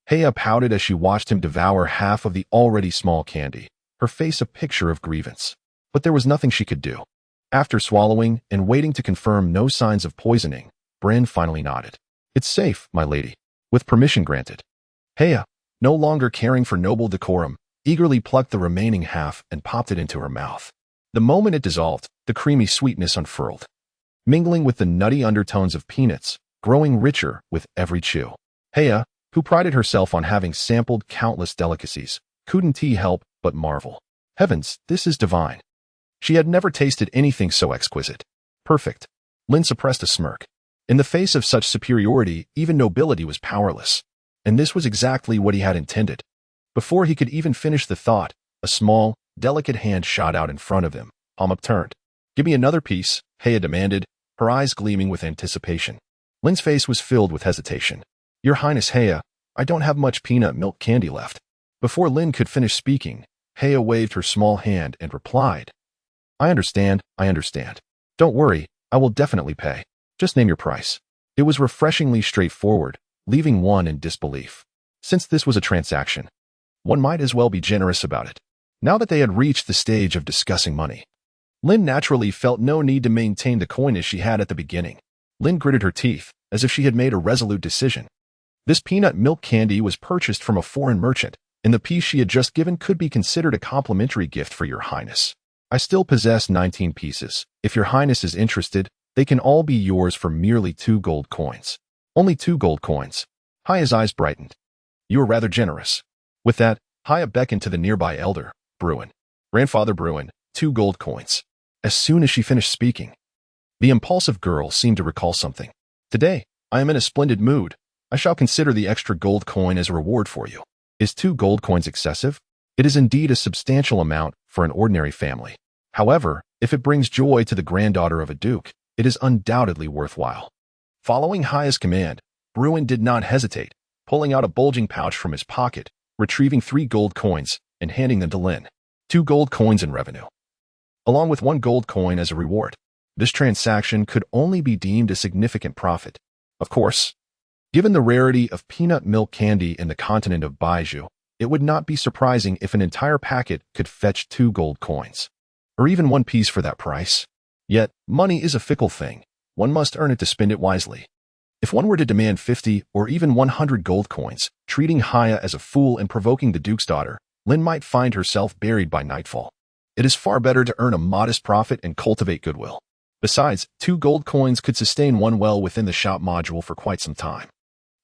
Hea pouted as she watched him devour half of the already small candy, her face a picture of grievance. But there was nothing she could do. After swallowing and waiting to confirm no signs of poisoning, Bryn finally nodded. It's safe, my lady. With permission granted. Hea, no longer caring for noble decorum, eagerly plucked the remaining half and popped it into her mouth. The moment it dissolved, the creamy sweetness unfurled, mingling with the nutty undertones of peanuts, growing richer with every chew. Hea, who prided herself on having sampled countless delicacies, couldn't help but marvel. Heavens, this is divine. She had never tasted anything so exquisite. Perfect. Lin suppressed a smirk. In the face of such superiority, even nobility was powerless. And this was exactly what he had intended. Before he could even finish the thought, a small, delicate hand shot out in front of him, palm upturned. Give me another piece, Hea demanded, her eyes gleaming with anticipation. Lin's face was filled with hesitation. Your Highness Hea, I don't have much peanut milk candy left. Before Lin could finish speaking, Hea waved her small hand and replied. I understand. Don't worry, I will definitely pay. Just name your price. It was refreshingly straightforward, leaving one in disbelief. Since this was a transaction, one might as well be generous about it. Now that they had reached the stage of discussing money, Lin naturally felt no need to maintain the coyness she had at the beginning. Lin gritted her teeth, as if she had made a resolute decision. This peanut milk candy was purchased from a foreign merchant, and the piece she had just given could be considered a complimentary gift for your highness. I still possess 19 pieces. If your highness is interested, they can all be yours for merely 2 gold coins. Only 2 gold coins. Haya's eyes brightened. You are rather generous. With that, Haya beckoned to the nearby elder, Bruin. Grandfather Bruin, 2 gold coins. As soon as she finished speaking, the impulsive girl seemed to recall something. Today, I am in a splendid mood. I shall consider the extra gold coin as a reward for you. Is 2 gold coins excessive? It is indeed a substantial amount for an ordinary family. However, if it brings joy to the granddaughter of a duke, it is undoubtedly worthwhile. Following Haya's command, Bruin did not hesitate, pulling out a bulging pouch from his pocket, retrieving 3 gold coins, and handing them to Lin. 2 gold coins in revenue, along with 1 gold coin as a reward. This transaction could only be deemed a significant profit. Of course, given the rarity of peanut milk candy in the continent of Baizhu, it would not be surprising if an entire packet could fetch 2 gold coins, or even 1 piece for that price. Yet, money is a fickle thing. One must earn it to spend it wisely. If one were to demand 50 or even 100 gold coins, treating Haya as a fool and provoking the duke's daughter, Lin might find herself buried by nightfall. It is far better to earn a modest profit and cultivate goodwill. Besides, 2 gold coins could sustain one well within the shop module for quite some time.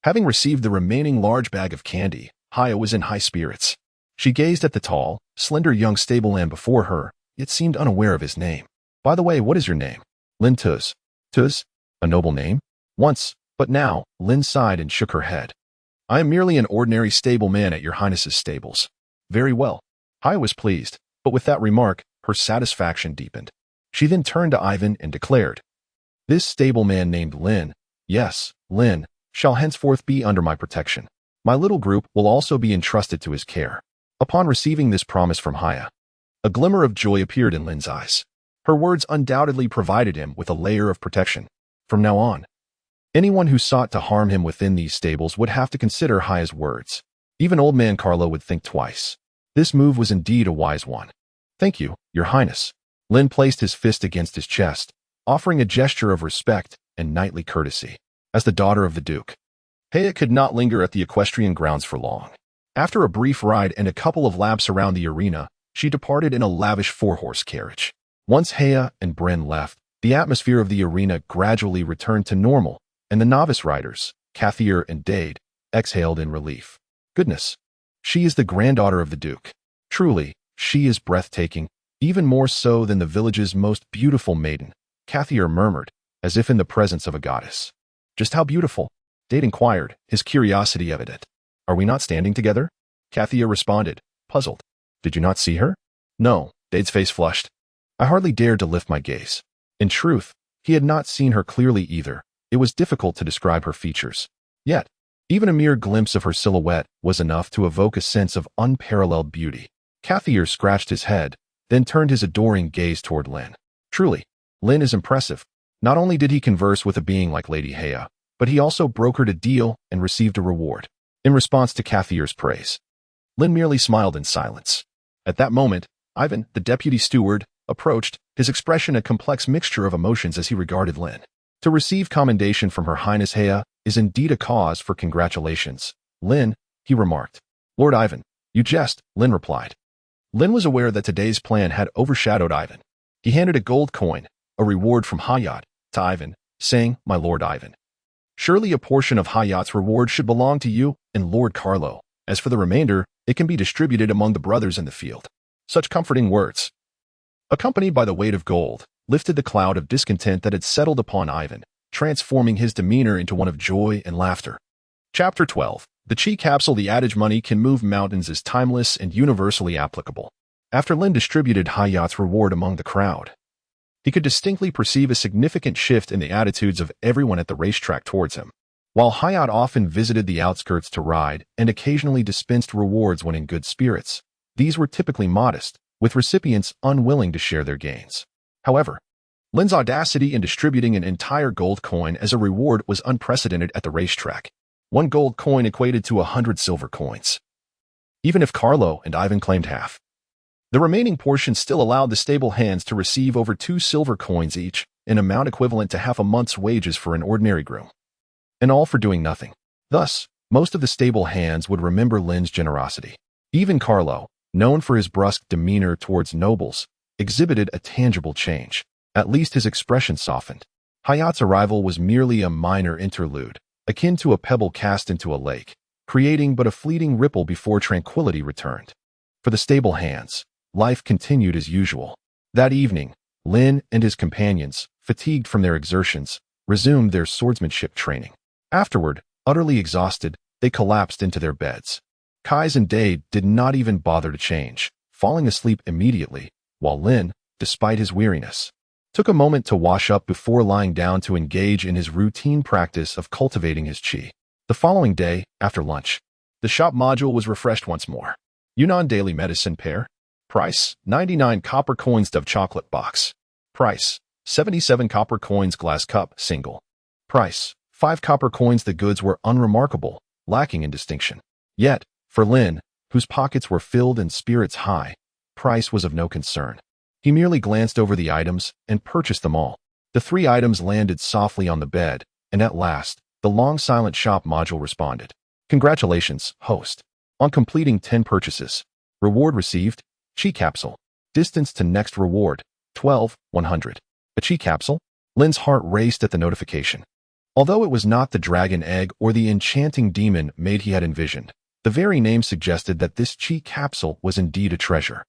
Having received the remaining large bag of candy, Haya was in high spirits. She gazed at the tall, slender young stablehand before her, yet seemed unaware of his name. By the way, what is your name? Lin Tuz. Tuz? A noble name? Once, but now, Lin sighed and shook her head. I am merely an ordinary stableman at your highness's stables. Very well. Haya was pleased, but with that remark, her satisfaction deepened. She then turned to Ivan and declared, This stableman named Lin, yes, Lin, shall henceforth be under my protection. My little group will also be entrusted to his care. Upon receiving this promise from Haya, a glimmer of joy appeared in Lin's eyes. Her words undoubtedly provided him with a layer of protection. From now on, Anyone who sought to harm him within these stables would have to consider Haya's words. Even old man Carlo would think twice. This move was indeed a wise one. Thank you, Your Highness. Lin placed his fist against his chest, offering a gesture of respect and knightly courtesy. As the daughter of the Duke, Haya could not linger at the equestrian grounds for long. After a brief ride and a couple of laps around the arena, she departed in a lavish four-horse carriage. Once Haya and Bryn left, the atmosphere of the arena gradually returned to normal, and the novice riders, Kathier and Dade, exhaled in relief. Goodness, she is the granddaughter of the Duke. Truly, she is breathtaking, even more so than the village's most beautiful maiden, Kathier murmured, as if in the presence of a goddess. Just how beautiful? Dade inquired, his curiosity evident. Are we not standing together? Kathier responded, puzzled. Did you not see her? No, Dade's face flushed. I hardly dared to lift my gaze. In truth, he had not seen her clearly either. It was difficult to describe her features. Yet, even a mere glimpse of her silhouette was enough to evoke a sense of unparalleled beauty. Kathier scratched his head, then turned his adoring gaze toward Lin. Truly, Lin is impressive. Not only did he converse with a being like Lady Haya, but he also brokered a deal and received a reward. In response to Kathier's praise, Lin merely smiled in silence. At that moment, Ivan, the deputy steward, approached, his expression a complex mixture of emotions as he regarded Lin. To receive commendation from Her Highness Haya is indeed a cause for congratulations. Lin, he remarked. Lord Ivan, you jest, Lin replied. Lin was aware that today's plan had overshadowed Ivan. He handed a gold coin, a reward from Hayat, to Ivan, saying, My Lord Ivan. Surely a portion of Hayat's reward should belong to you and Lord Carlo. As for the remainder, it can be distributed among the brothers in the field. Such comforting words, accompanied by the weight of gold, lifted the cloud of discontent that had settled upon Ivan, transforming his demeanor into one of joy and laughter. Chapter 12. The Chi capsule. The adage money can move mountains is timeless and universally applicable. After Lin distributed Hayat's reward among the crowd, he could distinctly perceive a significant shift in the attitudes of everyone at the racetrack towards him. While Hayat often visited the outskirts to ride and occasionally dispensed rewards when in good spirits, these were typically modest, with recipients unwilling to share their gains. However, Lin's audacity in distributing an entire gold coin as a reward was unprecedented at the racetrack. 1 gold coin equated to 100 silver coins. Even if Carlo and Ivan claimed half, the remaining portion still allowed the stable hands to receive over 2 silver coins each, an amount equivalent to half a month's wages for an ordinary groom. And all for doing nothing. Thus, most of the stable hands would remember Lin's generosity. Even Carlo, known for his brusque demeanor towards nobles, exhibited a tangible change. At least his expression softened. Hayat's arrival was merely a minor interlude, akin to a pebble cast into a lake, creating but a fleeting ripple before tranquility returned. For the stable hands, life continued as usual. That evening, Lin and his companions, fatigued from their exertions, resumed their swordsmanship training. Afterward, utterly exhausted, they collapsed into their beds. Kais and Dade did not even bother to change, falling asleep immediately, while Lin, despite his weariness, took a moment to wash up before lying down to engage in his routine practice of cultivating his qi. The following day, after lunch, the shop module was refreshed once more. Yunnan Daily Medicine Pair. Price, 99 copper coins Dove Chocolate Box. Price, 77 copper coins Glass Cup Single. Price, 5 copper coins. The goods were unremarkable, lacking in distinction. Yet, for Lin, whose pockets were filled and spirits high, price was of no concern. He merely glanced over the items and purchased them all. The 3 items landed softly on the bed, and at last, the long silent shop module responded. Congratulations, host, on completing 10 purchases. Reward received, Chi capsule. Distance to next reward, 12,100. A Chi capsule? Lin's heart raced at the notification. Although it was not the dragon egg or the enchanting demon maid he had envisioned, the very name suggested that this Chi capsule was indeed a treasure.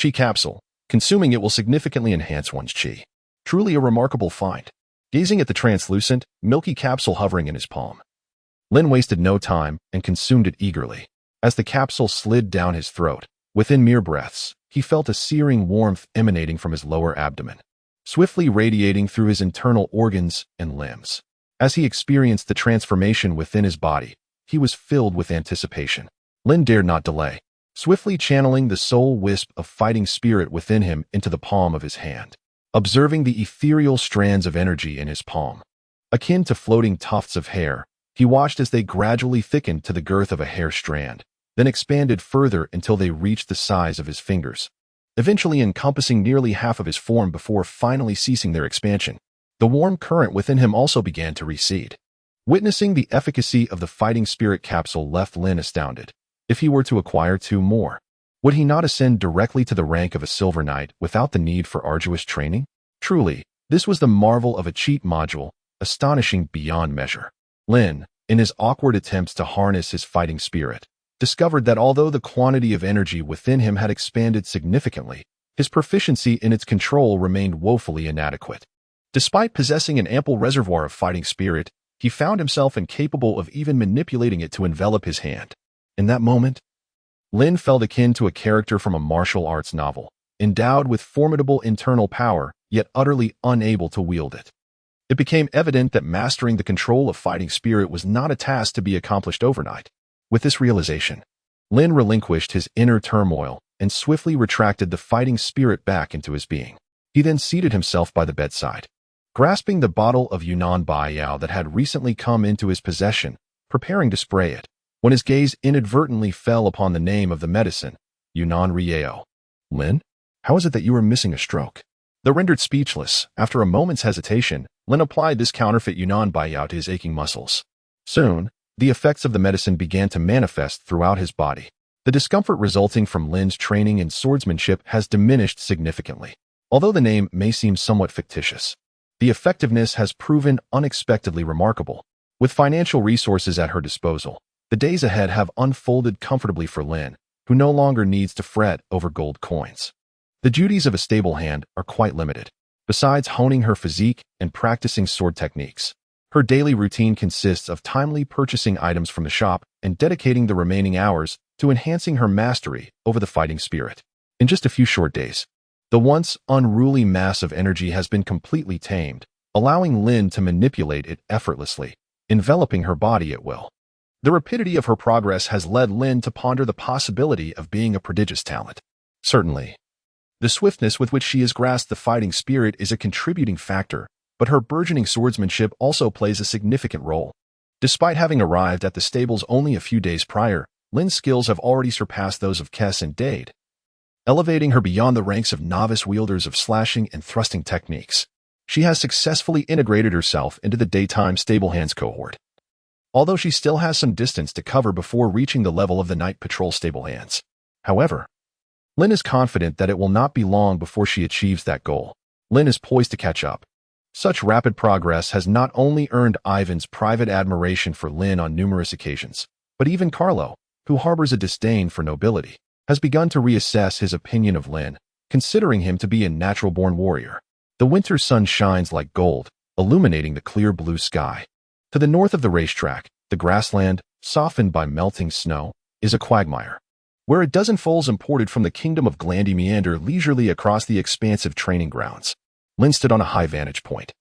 Chi capsule. Consuming it will significantly enhance one's qi. Truly a remarkable find. Gazing at the translucent, milky capsule hovering in his palm, Lin wasted no time and consumed it eagerly. As the capsule slid down his throat, within mere breaths, he felt a searing warmth emanating from his lower abdomen, swiftly radiating through his internal organs and limbs. As he experienced the transformation within his body, he was filled with anticipation. Lin dared not delay, swiftly channeling the soul wisp of fighting spirit within him into the palm of his hand. Observing the ethereal strands of energy in his palm, Akin to floating tufts of hair, he watched as they gradually thickened to the girth of a hair strand, then expanded further until they reached the size of his fingers, eventually encompassing nearly half of his form before finally ceasing their expansion. The warm current within him also began to recede. Witnessing the efficacy of the fighting spirit capsule left Lin astounded. If he were to acquire 2 more, would he not ascend directly to the rank of a Silver Knight without the need for arduous training? Truly, this was the marvel of a cheat module, astonishing beyond measure. Lin, in his awkward attempts to harness his fighting spirit, discovered that although the quantity of energy within him had expanded significantly, his proficiency in its control remained woefully inadequate. Despite possessing an ample reservoir of fighting spirit, he found himself incapable of even manipulating it to envelop his hand. In that moment, Lin felt akin to a character from a martial arts novel, endowed with formidable internal power, yet utterly unable to wield it. It became evident that mastering the control of fighting spirit was not a task to be accomplished overnight. With this realization, Lin relinquished his inner turmoil and swiftly retracted the fighting spirit back into his being. He then seated himself by the bedside, grasping the bottle of Yunnan Baizhu that had recently come into his possession, preparing to spray it, when his gaze inadvertently fell upon the name of the medicine, Yunnan Rieo. Lin, how is it that you are missing a stroke? Though rendered speechless, after a moment's hesitation, Lin applied this counterfeit Yunnan Baizhu to his aching muscles. Soon, the effects of the medicine began to manifest throughout his body. The discomfort resulting from Lin's training in swordsmanship has diminished significantly. Although the name may seem somewhat fictitious, the effectiveness has proven unexpectedly remarkable. With financial resources at her disposal, the days ahead have unfolded comfortably for Lin, who no longer needs to fret over gold coins. The duties of a stablehand are quite limited. Besides honing her physique and practicing sword techniques, her daily routine consists of timely purchasing items from the shop and dedicating the remaining hours to enhancing her mastery over the fighting spirit. In just a few short days, the once unruly mass of energy has been completely tamed, allowing Lin to manipulate it effortlessly, enveloping her body at will. The rapidity of her progress has led Lin to ponder the possibility of being a prodigious talent. Certainly, the swiftness with which she has grasped the fighting spirit is a contributing factor, but her burgeoning swordsmanship also plays a significant role. Despite having arrived at the stables only a few days prior, Lin's skills have already surpassed those of Kess and Dade, elevating her beyond the ranks of novice wielders of slashing and thrusting techniques. She has successfully integrated herself into the daytime stablehand's cohort, although she still has some distance to cover before reaching the level of the night patrol stablehands. However, Lin is confident that it will not be long before she achieves that goal. Lin is poised to catch up. Such rapid progress has not only earned Ivan's private admiration for Lin on numerous occasions, but even Carlo, who harbors a disdain for nobility, has begun to reassess his opinion of Lin, considering him to be a natural-born warrior. The winter sun shines like gold, illuminating the clear blue sky. To the north of the racetrack, the grassland, softened by melting snow, is a quagmire, where a dozen foals imported from the kingdom of Glandy meander leisurely across the expansive training grounds. Lin stood on a high vantage point,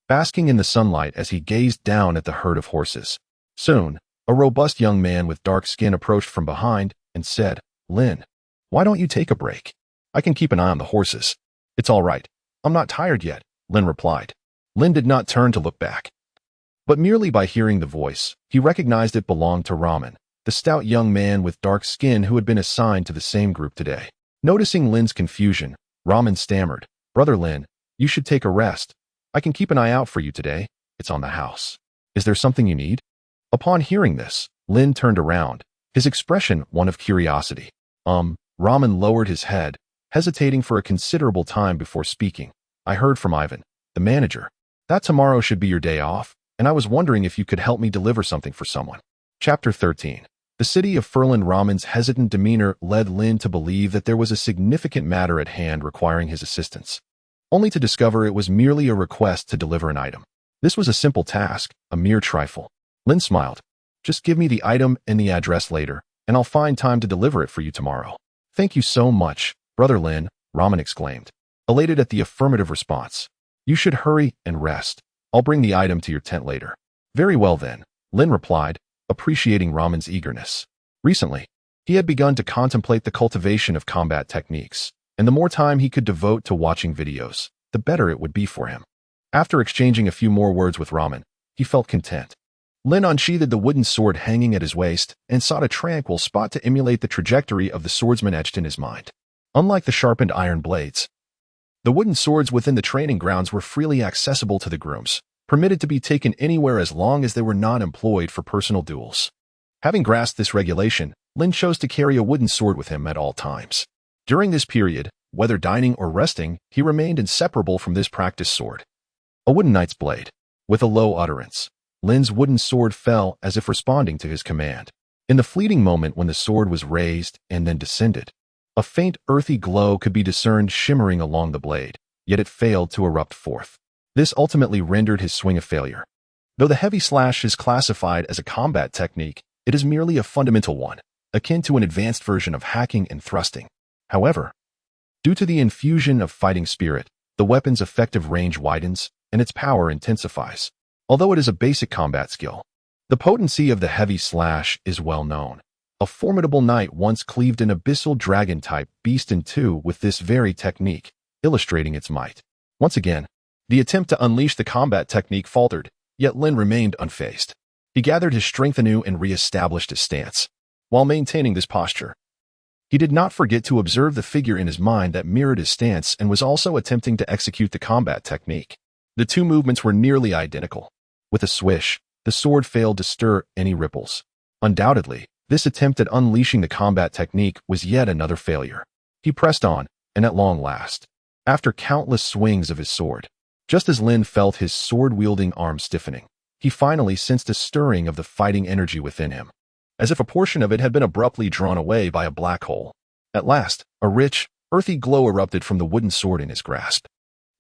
basking in the sunlight as he gazed down at the herd of horses. Soon, a robust young man with dark skin approached from behind and said, "Lin, why don't you take a break? I can keep an eye on the horses." "It's all right. I'm not tired yet," Lin replied. Lin did not turn to look back, but merely by hearing the voice, he recognized it belonged to Raman, the stout young man with dark skin who had been assigned to the same group today. Noticing Lin's confusion, Raman stammered, "Brother Lin, you should take a rest. I can keep an eye out for you today. It's on the house. Is there something you need?" Upon hearing this, Lin turned around, his expression one of curiosity. Raman lowered his head, hesitating for a considerable time before speaking. "I heard from Ivan, the manager, that tomorrow should be your day off, and I was wondering if you could help me deliver something for someone." Chapter 13. The city of Furlan. Raman's hesitant demeanor led Lin to believe that there was a significant matter at hand requiring his assistance, only to discover it was merely a request to deliver an item. This was a simple task, a mere trifle. Lin smiled. "Just give me the item and the address later, and I'll find time to deliver it for you tomorrow." "Thank you so much, Brother Lin," Raman exclaimed, elated at the affirmative response. "You should hurry and rest. I'll bring the item to your tent later." "Very well then," Lin replied, appreciating Raman's eagerness. Recently, he had begun to contemplate the cultivation of combat techniques, and the more time he could devote to watching videos, the better it would be for him. After exchanging a few more words with Ramen, he felt content. Lin unsheathed the wooden sword hanging at his waist and sought a tranquil spot to emulate the trajectory of the swordsman etched in his mind. Unlike the sharpened iron blades, the wooden swords within the training grounds were freely accessible to the grooms, permitted to be taken anywhere as long as they were not employed for personal duels. Having grasped this regulation, Lin chose to carry a wooden sword with him at all times. During this period, whether dining or resting, he remained inseparable from this practice sword. A wooden knight's blade. With a low utterance, Lin's wooden sword fell as if responding to his command. In the fleeting moment when the sword was raised and then descended, a faint earthy glow could be discerned shimmering along the blade, yet it failed to erupt forth. This ultimately rendered his swing a failure. Though the heavy slash is classified as a combat technique, it is merely a fundamental one, akin to an advanced version of hacking and thrusting. However, due to the infusion of fighting spirit, the weapon's effective range widens and its power intensifies. Although it is a basic combat skill, the potency of the heavy slash is well known. A formidable knight once cleaved an abyssal dragon-type beast in two with this very technique, illustrating its might. Once again, the attempt to unleash the combat technique faltered, yet Lin remained unfazed. He gathered his strength anew and re-established his stance. While maintaining this posture, he did not forget to observe the figure in his mind that mirrored his stance and was also attempting to execute the combat technique. The two movements were nearly identical. With a swish, the sword failed to stir any ripples. Undoubtedly, this attempt at unleashing the combat technique was yet another failure. He pressed on, and at long last, after countless swings of his sword, just as Lin felt his sword-wielding arm stiffening, he finally sensed a stirring of the fighting energy within him, as if a portion of it had been abruptly drawn away by a black hole. At last, a rich, earthy glow erupted from the wooden sword in his grasp.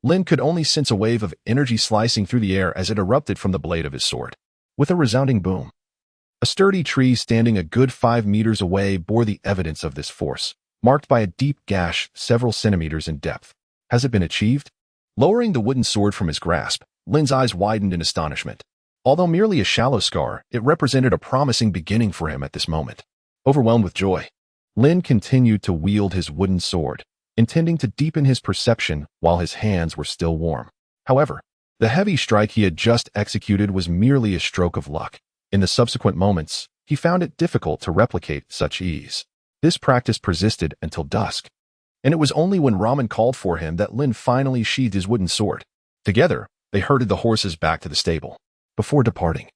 Lin could only sense a wave of energy slicing through the air as it erupted from the blade of his sword. With a resounding boom, a sturdy tree standing a good 5 meters away bore the evidence of this force, marked by a deep gash several centimeters in depth. Has it been achieved? Lowering the wooden sword from his grasp, Lin's eyes widened in astonishment. Although merely a shallow scar, it represented a promising beginning for him at this moment. Overwhelmed with joy, Lin continued to wield his wooden sword, intending to deepen his perception while his hands were still warm. However, the heavy strike he had just executed was merely a stroke of luck. In the subsequent moments, he found it difficult to replicate such ease. This practice persisted until dusk, and it was only when Ramen called for him that Lin finally sheathed his wooden sword. Together, they herded the horses back to the stable. Before departing,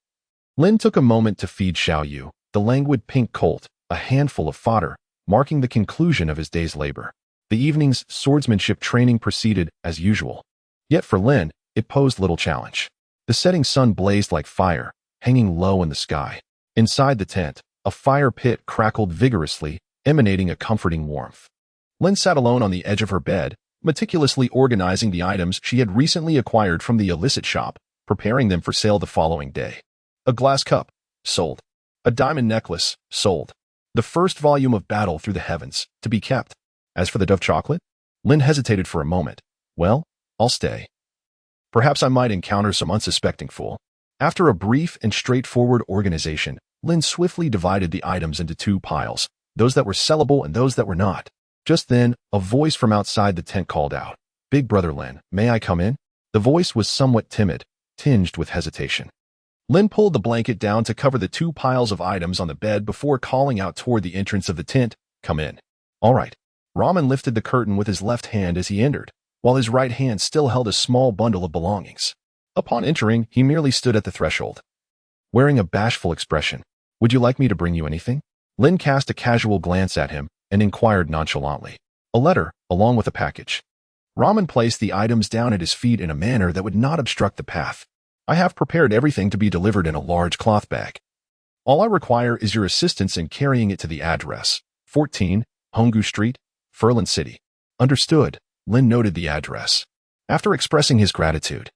Lin took a moment to feed Xiaoyu, the languid pink colt, a handful of fodder, marking the conclusion of his day's labor. The evening's swordsmanship training proceeded as usual. Yet for Lin, it posed little challenge. The setting sun blazed like fire, hanging low in the sky. Inside the tent, a fire pit crackled vigorously, emanating a comforting warmth. Lin sat alone on the edge of her bed, meticulously organizing the items she had recently acquired from the illicit shop, preparing them for sale the following day. A glass cup, sold. A diamond necklace, sold. The first volume of Battle Through the Heavens, to be kept. As for the Dove chocolate, Lin hesitated for a moment. Well, I'll stay. Perhaps I might encounter some unsuspecting fool. After a brief and straightforward organization, Lin swiftly divided the items into two piles, those that were sellable and those that were not. Just then, a voice from outside the tent called out, "Big Brother Lin, may I come in?" The voice was somewhat timid, tinged with hesitation. Lin pulled the blanket down to cover the two piles of items on the bed before calling out toward the entrance of the tent, "Come in." "All right." Ramen lifted the curtain with his left hand as he entered, while his right hand still held a small bundle of belongings. Upon entering, he merely stood at the threshold, wearing a bashful expression. "Would you like me to bring you anything?" Lin cast a casual glance at him and inquired nonchalantly. "A letter, along with a package." Ramen placed the items down at his feet in a manner that would not obstruct the path. "I have prepared everything to be delivered in a large cloth bag. All I require is your assistance in carrying it to the address, 14, Honggu Street, Furlan City." "Understood." Lin noted the address. After expressing his gratitude,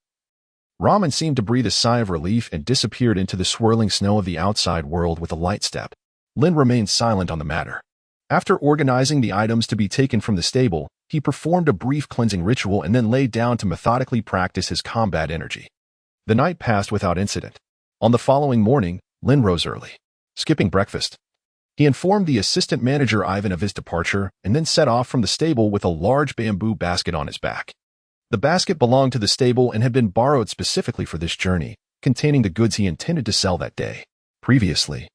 Ramen seemed to breathe a sigh of relief and disappeared into the swirling snow of the outside world with a light step. Lin remained silent on the matter. After organizing the items to be taken from the stable, he performed a brief cleansing ritual and then lay down to methodically practice his combat energy. The night passed without incident. On the following morning, Lin rose early. Skipping breakfast, he informed the assistant manager Ivan of his departure and then set off from the stable with a large bamboo basket on his back. The basket belonged to the stable and had been borrowed specifically for this journey, containing the goods he intended to sell that day. Previously,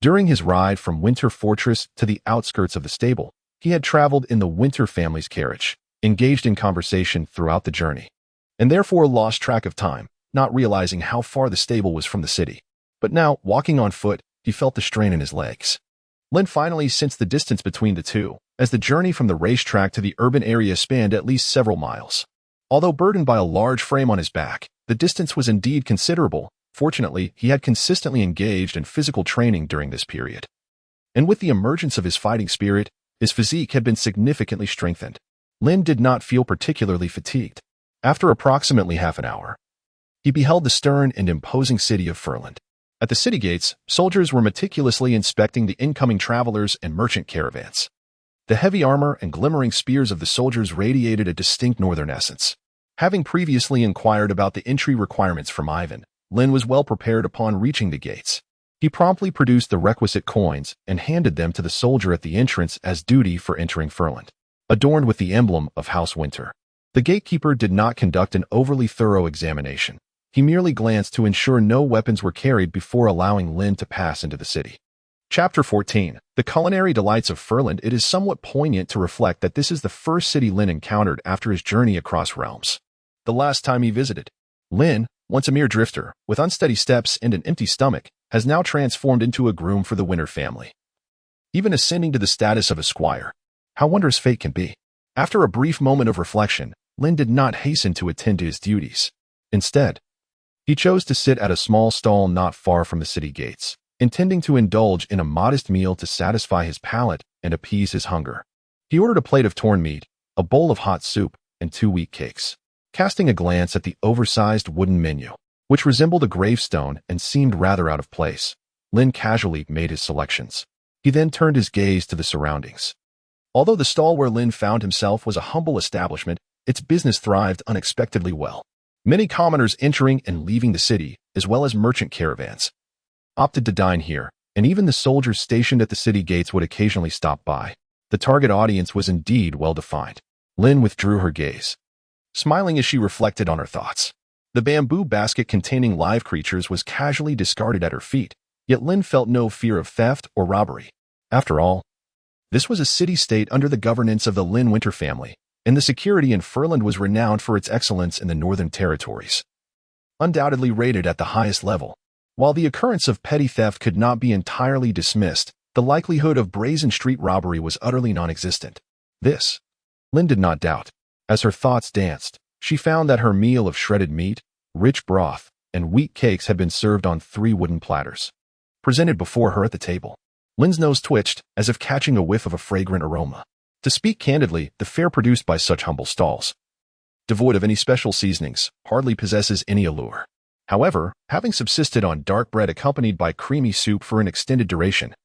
during his ride from Winter Fortress to the outskirts of the stable, he had traveled in the Winter family's carriage, engaged in conversation throughout the journey, and therefore lost track of time, not realizing how far the stable was from the city. But now, walking on foot, he felt the strain in his legs. Lin finally sensed the distance between the two, as the journey from the racetrack to the urban area spanned at least several miles. Although burdened by a large frame on his back, the distance was indeed considerable. Fortunately, he had consistently engaged in physical training during this period. And with the emergence of his fighting spirit, his physique had been significantly strengthened. Lin did not feel particularly fatigued. After approximately half an hour, he beheld the stern and imposing city of Furland. At the city gates, soldiers were meticulously inspecting the incoming travelers and merchant caravans. The heavy armor and glimmering spears of the soldiers radiated a distinct northern essence. Having previously inquired about the entry requirements from Ivan, Lin was well prepared upon reaching the gates. He promptly produced the requisite coins and handed them to the soldier at the entrance as duty for entering Furland, adorned with the emblem of House Winter. The gatekeeper did not conduct an overly thorough examination. He merely glanced to ensure no weapons were carried before allowing Lin to pass into the city. Chapter 14. The Culinary Delights of Furland. It is somewhat poignant to reflect that this is the first city Lin encountered after his journey across realms. The last time he visited, Lin, once a mere drifter, with unsteady steps and an empty stomach, has now transformed into a groom for the Winter family, even ascending to the status of a squire. How wondrous fate can be. After a brief moment of reflection, Lin did not hasten to attend to his duties. Instead, he chose to sit at a small stall not far from the city gates, intending to indulge in a modest meal to satisfy his palate and appease his hunger. He ordered a plate of torn meat, a bowl of hot soup, and 2 wheat cakes. Casting a glance at the oversized wooden menu, which resembled a gravestone and seemed rather out of place, Lin casually made his selections. He then turned his gaze to the surroundings. Although the stall where Lin found himself was a humble establishment, its business thrived unexpectedly well. Many commoners entering and leaving the city, as well as merchant caravans, opted to dine here, and even the soldiers stationed at the city gates would occasionally stop by. The target audience was indeed well defined. Lin withdrew her gaze, smiling as she reflected on her thoughts. The bamboo basket containing live creatures was casually discarded at her feet, yet Lin felt no fear of theft or robbery. After all, this was a city-state under the governance of the Lin Winter family, and the security in Furland was renowned for its excellence in the northern territories, undoubtedly rated at the highest level. While the occurrence of petty theft could not be entirely dismissed, the likelihood of brazen street robbery was utterly non-existent. This, Lin did not doubt. As her thoughts danced, she found that her meal of shredded meat, rich broth, and wheat cakes had been served on 3 wooden platters, presented before her at the table. Lin's nose twitched, as if catching a whiff of a fragrant aroma. To speak candidly, the fare produced by such humble stalls, devoid of any special seasonings, hardly possesses any allure. However, having subsisted on dark bread accompanied by creamy soup for an extended duration,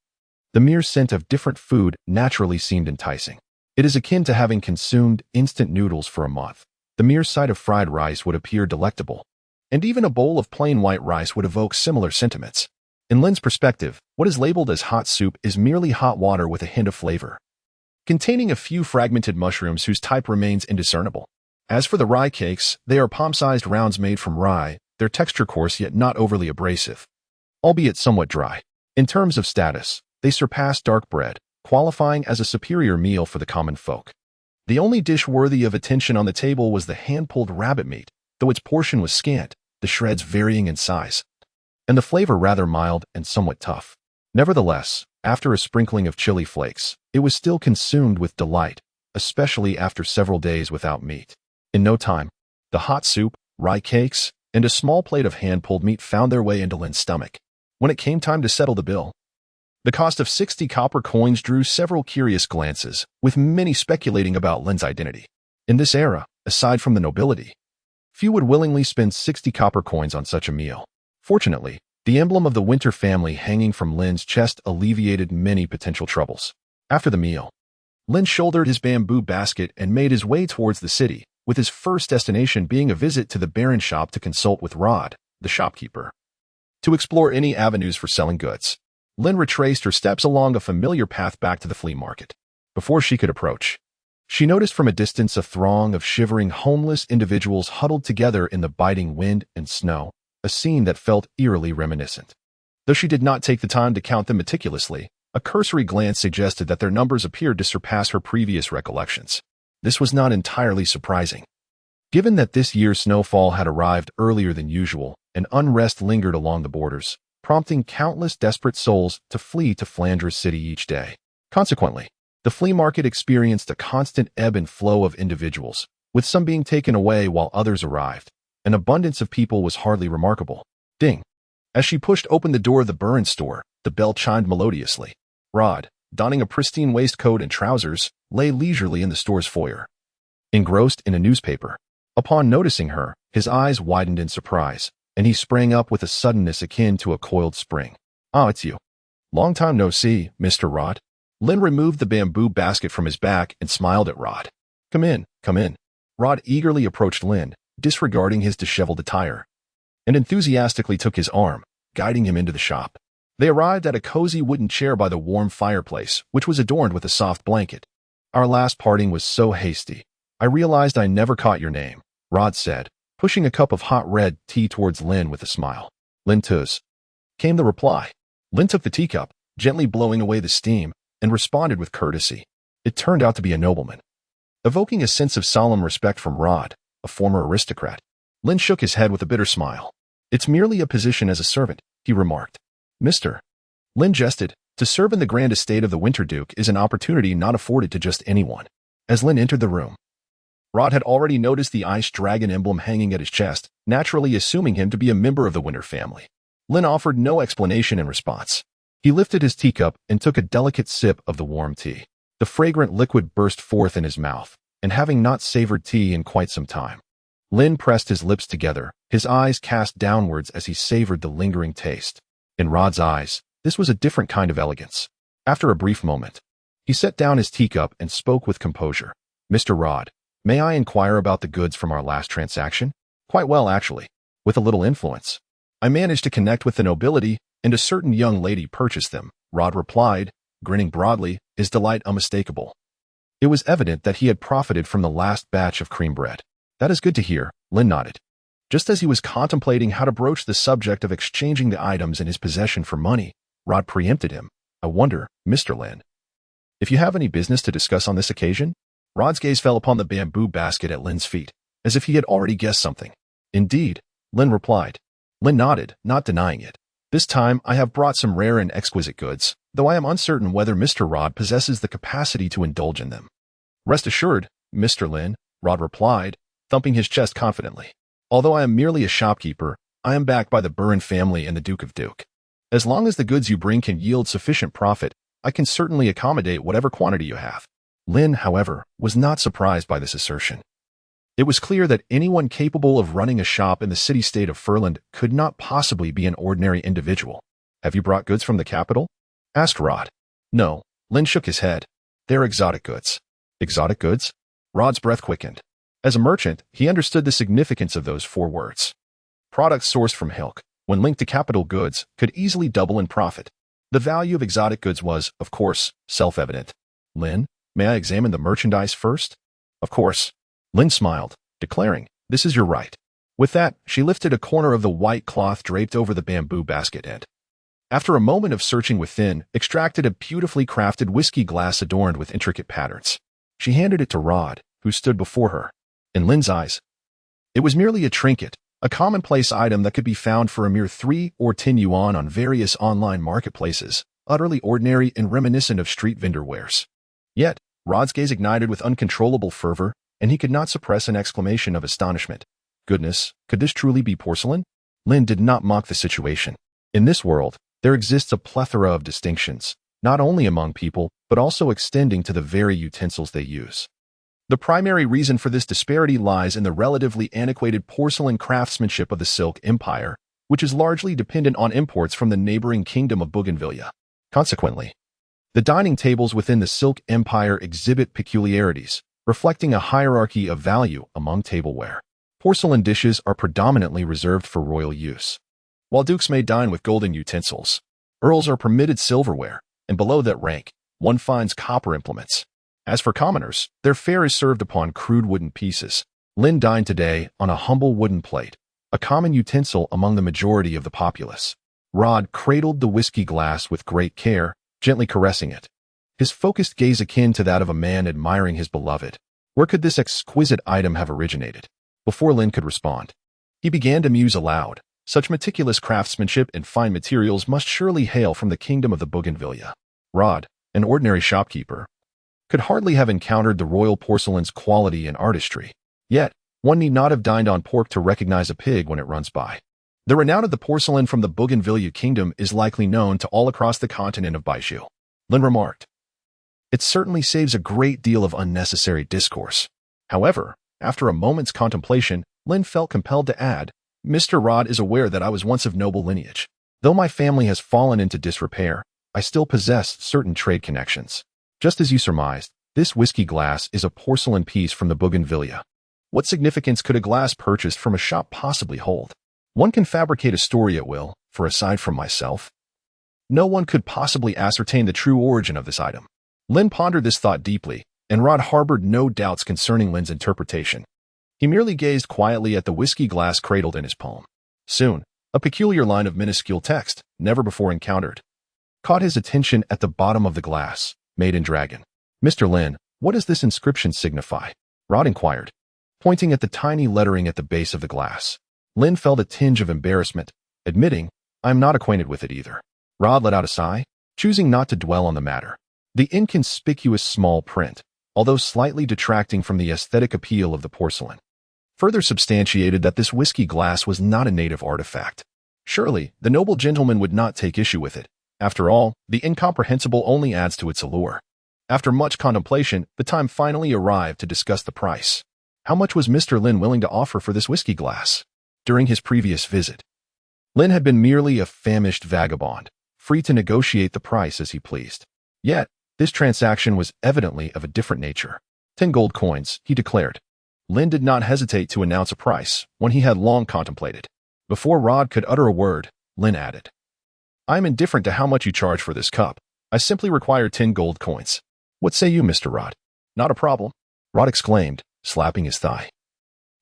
the mere scent of different food naturally seemed enticing. It is akin to having consumed instant noodles for a month. The mere sight of fried rice would appear delectable, and even a bowl of plain white rice would evoke similar sentiments. In Lin's perspective, what is labeled as hot soup is merely hot water with a hint of flavor, containing a few fragmented mushrooms whose type remains indiscernible. As for the rye cakes, they are palm-sized rounds made from rye, their texture coarse yet not overly abrasive, albeit somewhat dry. In terms of status, they surpass dark bread, qualifying as a superior meal for the common folk. The only dish worthy of attention on the table was the hand-pulled rabbit meat, though its portion was scant, the shreds varying in size, and the flavor rather mild and somewhat tough. Nevertheless, after a sprinkling of chili flakes, it was still consumed with delight, especially after several days without meat. In no time, the hot soup, rye cakes, and a small plate of hand-pulled meat found their way into Lin's stomach. When it came time to settle the bill, the cost of 60 copper coins drew several curious glances, with many speculating about Lin's identity. In this era, aside from the nobility, few would willingly spend 60 copper coins on such a meal. Fortunately, the emblem of the Winter family hanging from Lin's chest alleviated many potential troubles. After the meal, Lin shouldered his bamboo basket and made his way towards the city, with his first destination being a visit to the Baron's shop to consult with Rod, the shopkeeper, to explore any avenues for selling goods. Lin retraced her steps along a familiar path back to the flea market. Before she could approach, She noticed from a distance a throng of shivering homeless individuals huddled together in the biting wind and snow, a scene that felt eerily reminiscent. Though she did not take the time to count them meticulously, a cursory glance suggested that their numbers appeared to surpass her previous recollections. This was not entirely surprising. Given that this year's snowfall had arrived earlier than usual, and unrest lingered along the borders, prompting countless desperate souls to flee to Flanders City each day. Consequently, the flea market experienced a constant ebb and flow of individuals, with some being taken away while others arrived. An abundance of people was hardly remarkable. Ding! As she pushed open the door of the Burns store, the bell chimed melodiously. Rod, donning a pristine waistcoat and trousers, lay leisurely in the store's foyer, engrossed in a newspaper. Upon noticing her, his eyes widened in surprise, and he sprang up with a suddenness akin to a coiled spring. "Ah, it's you. Long time no see, Mr. Rod." Lin removed the bamboo basket from his back and smiled at Rod. Come in, come in." Rod eagerly approached Lin, disregarding his disheveled attire, and enthusiastically took his arm, guiding him into the shop. They arrived at a cozy wooden chair by the warm fireplace, which was adorned with a soft blanket. "Our last parting was so hasty. I realized I never caught your name," Rod said, pushing a cup of hot red tea towards Lin with a smile. "Lin Tuz," came the reply. Lin took the teacup, gently blowing away the steam, and responded with courtesy. It turned out to be a nobleman. Evoking a sense of solemn respect from Rod, a former aristocrat, Lin shook his head with a bitter smile. "It's merely a position as a servant," he remarked. "Mr." Lin jested. To serve in the grand estate of the Winter Duke is an opportunity not afforded to just anyone. As Lin entered the room, Rod had already noticed the ice dragon emblem hanging at his chest, naturally assuming him to be a member of the Winter family. Lin offered no explanation in response. He lifted his teacup and took a delicate sip of the warm tea. The fragrant liquid burst forth in his mouth, and having not savored tea in quite some time, Lin pressed his lips together, his eyes cast downwards as he savored the lingering taste. In Rod's eyes, this was a different kind of elegance. After a brief moment, he set down his teacup and spoke with composure. "Mr. Rod, may I inquire about the goods from our last transaction?" "Quite well, actually. With a little influence. I managed to connect with the nobility, and a certain young lady purchased them," Rod replied, grinning broadly, his delight unmistakable. It was evident that he had profited from the last batch of cream bread. "That is good to hear," Lin nodded. Just as he was contemplating how to broach the subject of exchanging the items in his possession for money, Rod preempted him. "I wonder, Mr. Lin, if you have any business to discuss on this occasion?" Rod's gaze fell upon the bamboo basket at Lin's feet, as if he had already guessed something. "Indeed," Lin replied. Lin nodded, not denying it. "This time I have brought some rare and exquisite goods, though I am uncertain whether Mr. Rod possesses the capacity to indulge in them." "Rest assured, Mr. Lin," Rod replied, thumping his chest confidently. "Although I am merely a shopkeeper, I am backed by the Burin family and the Duke of Duke. As long as the goods you bring can yield sufficient profit, I can certainly accommodate whatever quantity you have." Lin, however, was not surprised by this assertion. It was clear that anyone capable of running a shop in the city-state of Furland could not possibly be an ordinary individual. "Have you brought goods from the capital?" asked Rod. "No," Lin shook his head. "They're exotic goods." "Exotic goods?" Rod's breath quickened. As a merchant, he understood the significance of those 4 words. Products sourced from Hilk, when linked to capital goods, could easily double in profit. The value of exotic goods was, of course, self-evident. "Lin, may I examine the merchandise first?" "Of course." Lin smiled, declaring, "This is your right." With that, she lifted a corner of the white cloth draped over the bamboo basket and, after a moment of searching within, extracted a beautifully crafted whiskey glass adorned with intricate patterns. She handed it to Rod, who stood before her. In Lin's eyes, it was merely a trinket, a commonplace item that could be found for a mere 3 or 10 yuan on various online marketplaces, utterly ordinary and reminiscent of street vendor wares. Yet, Rod's gaze ignited with uncontrollable fervor, and he could not suppress an exclamation of astonishment. Goodness, could this truly be porcelain? Lin did not mock the situation. In this world, there exists a plethora of distinctions, not only among people, but also extending to the very utensils they use. The primary reason for this disparity lies in the relatively antiquated porcelain craftsmanship of the Silk Empire, which is largely dependent on imports from the neighboring kingdom of Bougainvillea. Consequently, the dining tables within the Silk Empire exhibit peculiarities, reflecting a hierarchy of value among tableware. Porcelain dishes are predominantly reserved for royal use. While dukes may dine with golden utensils, earls are permitted silverware, and below that rank, one finds copper implements. As for commoners, their fare is served upon crude wooden pieces. Lin dined today on a humble wooden plate, a common utensil among the majority of the populace. Rod cradled the whiskey glass with great care, gently caressing it, his focused gaze akin to that of a man admiring his beloved. Where could this exquisite item have originated? Before Lin could respond, he began to muse aloud. Such meticulous craftsmanship and fine materials must surely hail from the kingdom of the Bougainvillea. Rod, an ordinary shopkeeper, could hardly have encountered the royal porcelain's quality and artistry. Yet, one need not have dined on pork to recognize a pig when it runs by. The renown of the porcelain from the Bougainvillea kingdom is likely known to all across the continent of Baizhu. Lin remarked. It certainly saves a great deal of unnecessary discourse. However, after a moment's contemplation, Lin felt compelled to add, Mr. Rod is aware that I was once of noble lineage. Though my family has fallen into disrepair, I still possess certain trade connections. Just as you surmised, this whiskey glass is a porcelain piece from the Bougainvillea. What significance could a glass purchased from a shop possibly hold? One can fabricate a story at will, for aside from myself, no one could possibly ascertain the true origin of this item. Lin pondered this thought deeply, and Rod harbored no doubts concerning Lin's interpretation. He merely gazed quietly at the whiskey glass cradled in his palm. Soon, a peculiar line of minuscule text, never before encountered, caught his attention at the bottom of the glass, made in dragon. Mr. Lin, what does this inscription signify? Rod inquired, pointing at the tiny lettering at the base of the glass. Lin felt a tinge of embarrassment, admitting, I'm not acquainted with it either. Rod let out a sigh, choosing not to dwell on the matter. The inconspicuous small print, although slightly detracting from the aesthetic appeal of the porcelain, further substantiated that this whiskey glass was not a native artifact. Surely, the noble gentleman would not take issue with it. After all, the incomprehensible only adds to its allure. After much contemplation, the time finally arrived to discuss the price. How much was Mr. Lin willing to offer for this whiskey glass? During his previous visit, Lin had been merely a famished vagabond, free to negotiate the price as he pleased. Yet, this transaction was evidently of a different nature. 10 gold coins, he declared. Lin did not hesitate to announce a price, one he had long contemplated. Before Rod could utter a word, Lin added, I am indifferent to how much you charge for this cup. I simply require 10 gold coins. What say you, Mr. Rod? Not a problem, Rod exclaimed, slapping his thigh.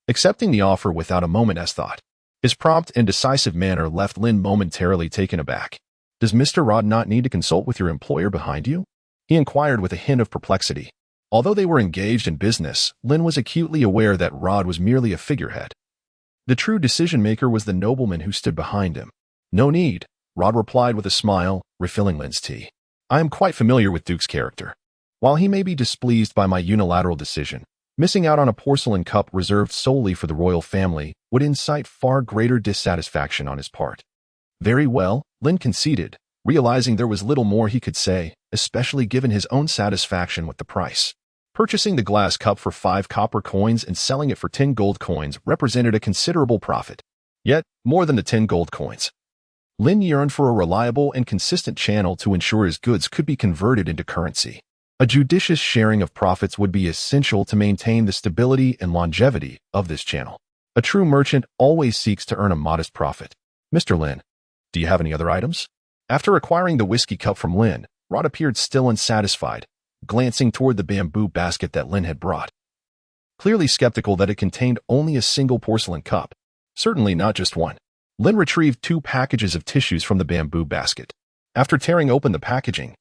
Accepting the offer without a moment's thought, his prompt and decisive manner left Lin momentarily taken aback. Does Mr. Rod not need to consult with your employer behind you? He inquired with a hint of perplexity. Although they were engaged in business, Lin was acutely aware that Rod was merely a figurehead. The true decision-maker was the nobleman who stood behind him. No need, Rod replied with a smile, refilling Lin's tea. I am quite familiar with Duke's character. While he may be displeased by my unilateral decision, missing out on a porcelain cup reserved solely for the royal family would incite far greater dissatisfaction on his part. Very well, Lin conceded, realizing there was little more he could say, especially given his own satisfaction with the price. Purchasing the glass cup for 5 copper coins and selling it for 10 gold coins represented a considerable profit. Yet, more than the 10 gold coins, Lin yearned for a reliable and consistent channel to ensure his goods could be converted into currency. A judicious sharing of profits would be essential to maintain the stability and longevity of this channel. A true merchant always seeks to earn a modest profit. Mr. Lin, do you have any other items? After acquiring the whiskey cup from Lin, Rod appeared still unsatisfied, glancing toward the bamboo basket that Lin had brought. Clearly skeptical that it contained only a single porcelain cup, certainly not just one. Lin retrieved 2 packages of tissues from the bamboo basket. After tearing open the packaging,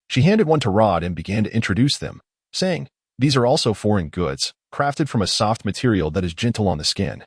she handed one to Rod and began to introduce them, saying, These are also foreign goods, crafted from a soft material that is gentle on the skin,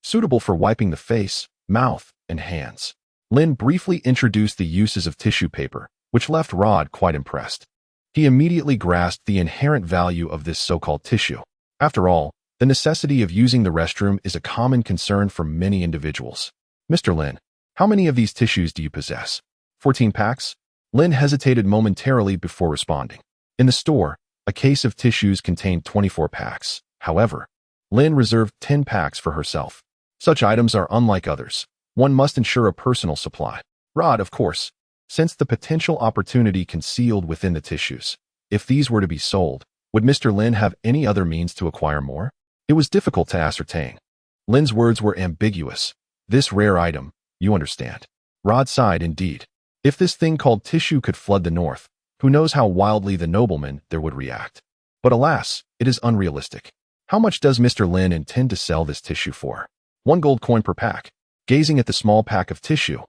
suitable for wiping the face, mouth, and hands. Lin briefly introduced the uses of tissue paper, which left Rod quite impressed. He immediately grasped the inherent value of this so-called tissue. After all, the necessity of using the restroom is a common concern for many individuals. Mr. Lin, how many of these tissues do you possess? 14 packs? Lin hesitated momentarily before responding. In the store, a case of tissues contained 24 packs. However, Lin reserved 10 packs for herself. Such items are unlike others. One must ensure a personal supply. Rod, of course, sensed the potential opportunity concealed within the tissues. If these were to be sold, would Mr. Lin have any other means to acquire more? It was difficult to ascertain. Lin's words were ambiguous. This rare item, you understand. Rod sighed indeed. If this thing called tissue could flood the north, who knows how wildly the nobleman there would react. But alas, it is unrealistic. How much does Mr. Lin intend to sell this tissue for? 1 gold coin per pack. Gazing at the small pack of tissue,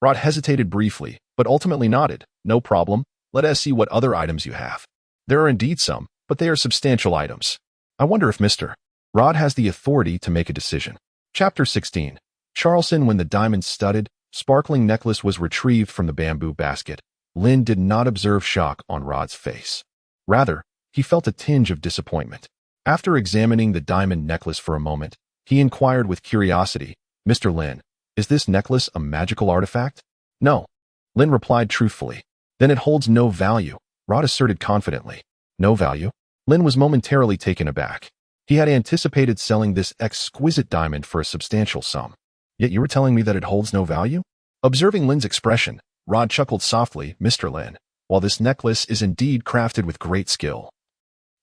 Rod hesitated briefly, but ultimately nodded. No problem. Let us see what other items you have. There are indeed some, but they are substantial items. I wonder if Mr. Rod has the authority to make a decision. Chapter 16. Charleston. When the diamond-studded, sparkling necklace was retrieved from the bamboo basket, Lin did not observe shock on Rod's face. Rather, he felt a tinge of disappointment. After examining the diamond necklace for a moment, he inquired with curiosity, Mr. Lin, is this necklace a magical artifact? No. Lin replied truthfully. Then it holds no value, Rod asserted confidently. No value? Lin was momentarily taken aback. He had anticipated selling this exquisite diamond for a substantial sum. Yet you were telling me that it holds no value? Observing Lin's expression, Rod chuckled softly, Mr. Lin, while this necklace is indeed crafted with great skill,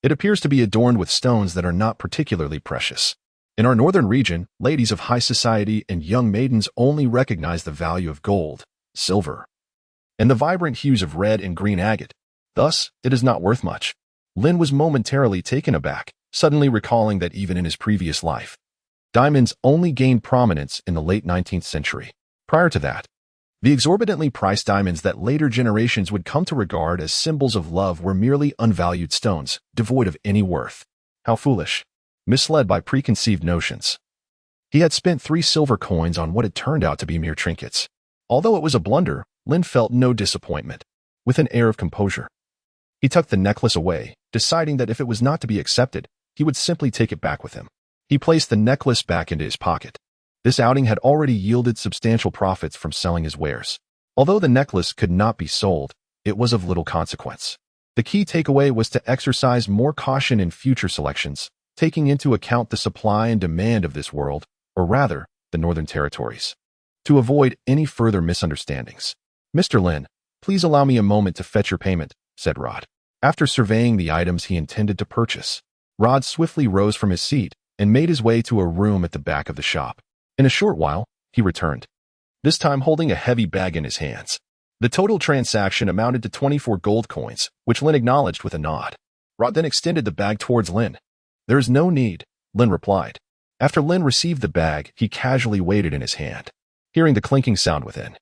it appears to be adorned with stones that are not particularly precious. In our northern region, ladies of high society and young maidens only recognize the value of gold, silver, and the vibrant hues of red and green agate. Thus, it is not worth much. Lin was momentarily taken aback, suddenly recalling that even in his previous life, diamonds only gained prominence in the late 19th century. Prior to that, the exorbitantly priced diamonds that later generations would come to regard as symbols of love were merely unvalued stones, devoid of any worth. How foolish. Misled by preconceived notions. He had spent 3 silver coins on what had turned out to be mere trinkets. Although it was a blunder, Lin felt no disappointment. With an air of composure, he tucked the necklace away, deciding that if it was not to be accepted, he would simply take it back with him. He placed the necklace back into his pocket. This outing had already yielded substantial profits from selling his wares. Although the necklace could not be sold, it was of little consequence. The key takeaway was to exercise more caution in future selections, taking into account the supply and demand of this world, or rather, the Northern Territories, to avoid any further misunderstandings. Mr. Lin, please allow me a moment to fetch your payment, said Rod. After surveying the items he intended to purchase, Rod swiftly rose from his seat and made his way to a room at the back of the shop. In a short while, he returned, this time holding a heavy bag in his hands. The total transaction amounted to 24 gold coins, which Lin acknowledged with a nod. Rod then extended the bag towards Lin. There is no need, Lin replied. After Lin received the bag, he casually weighed it in his hand, hearing the clinking sound within.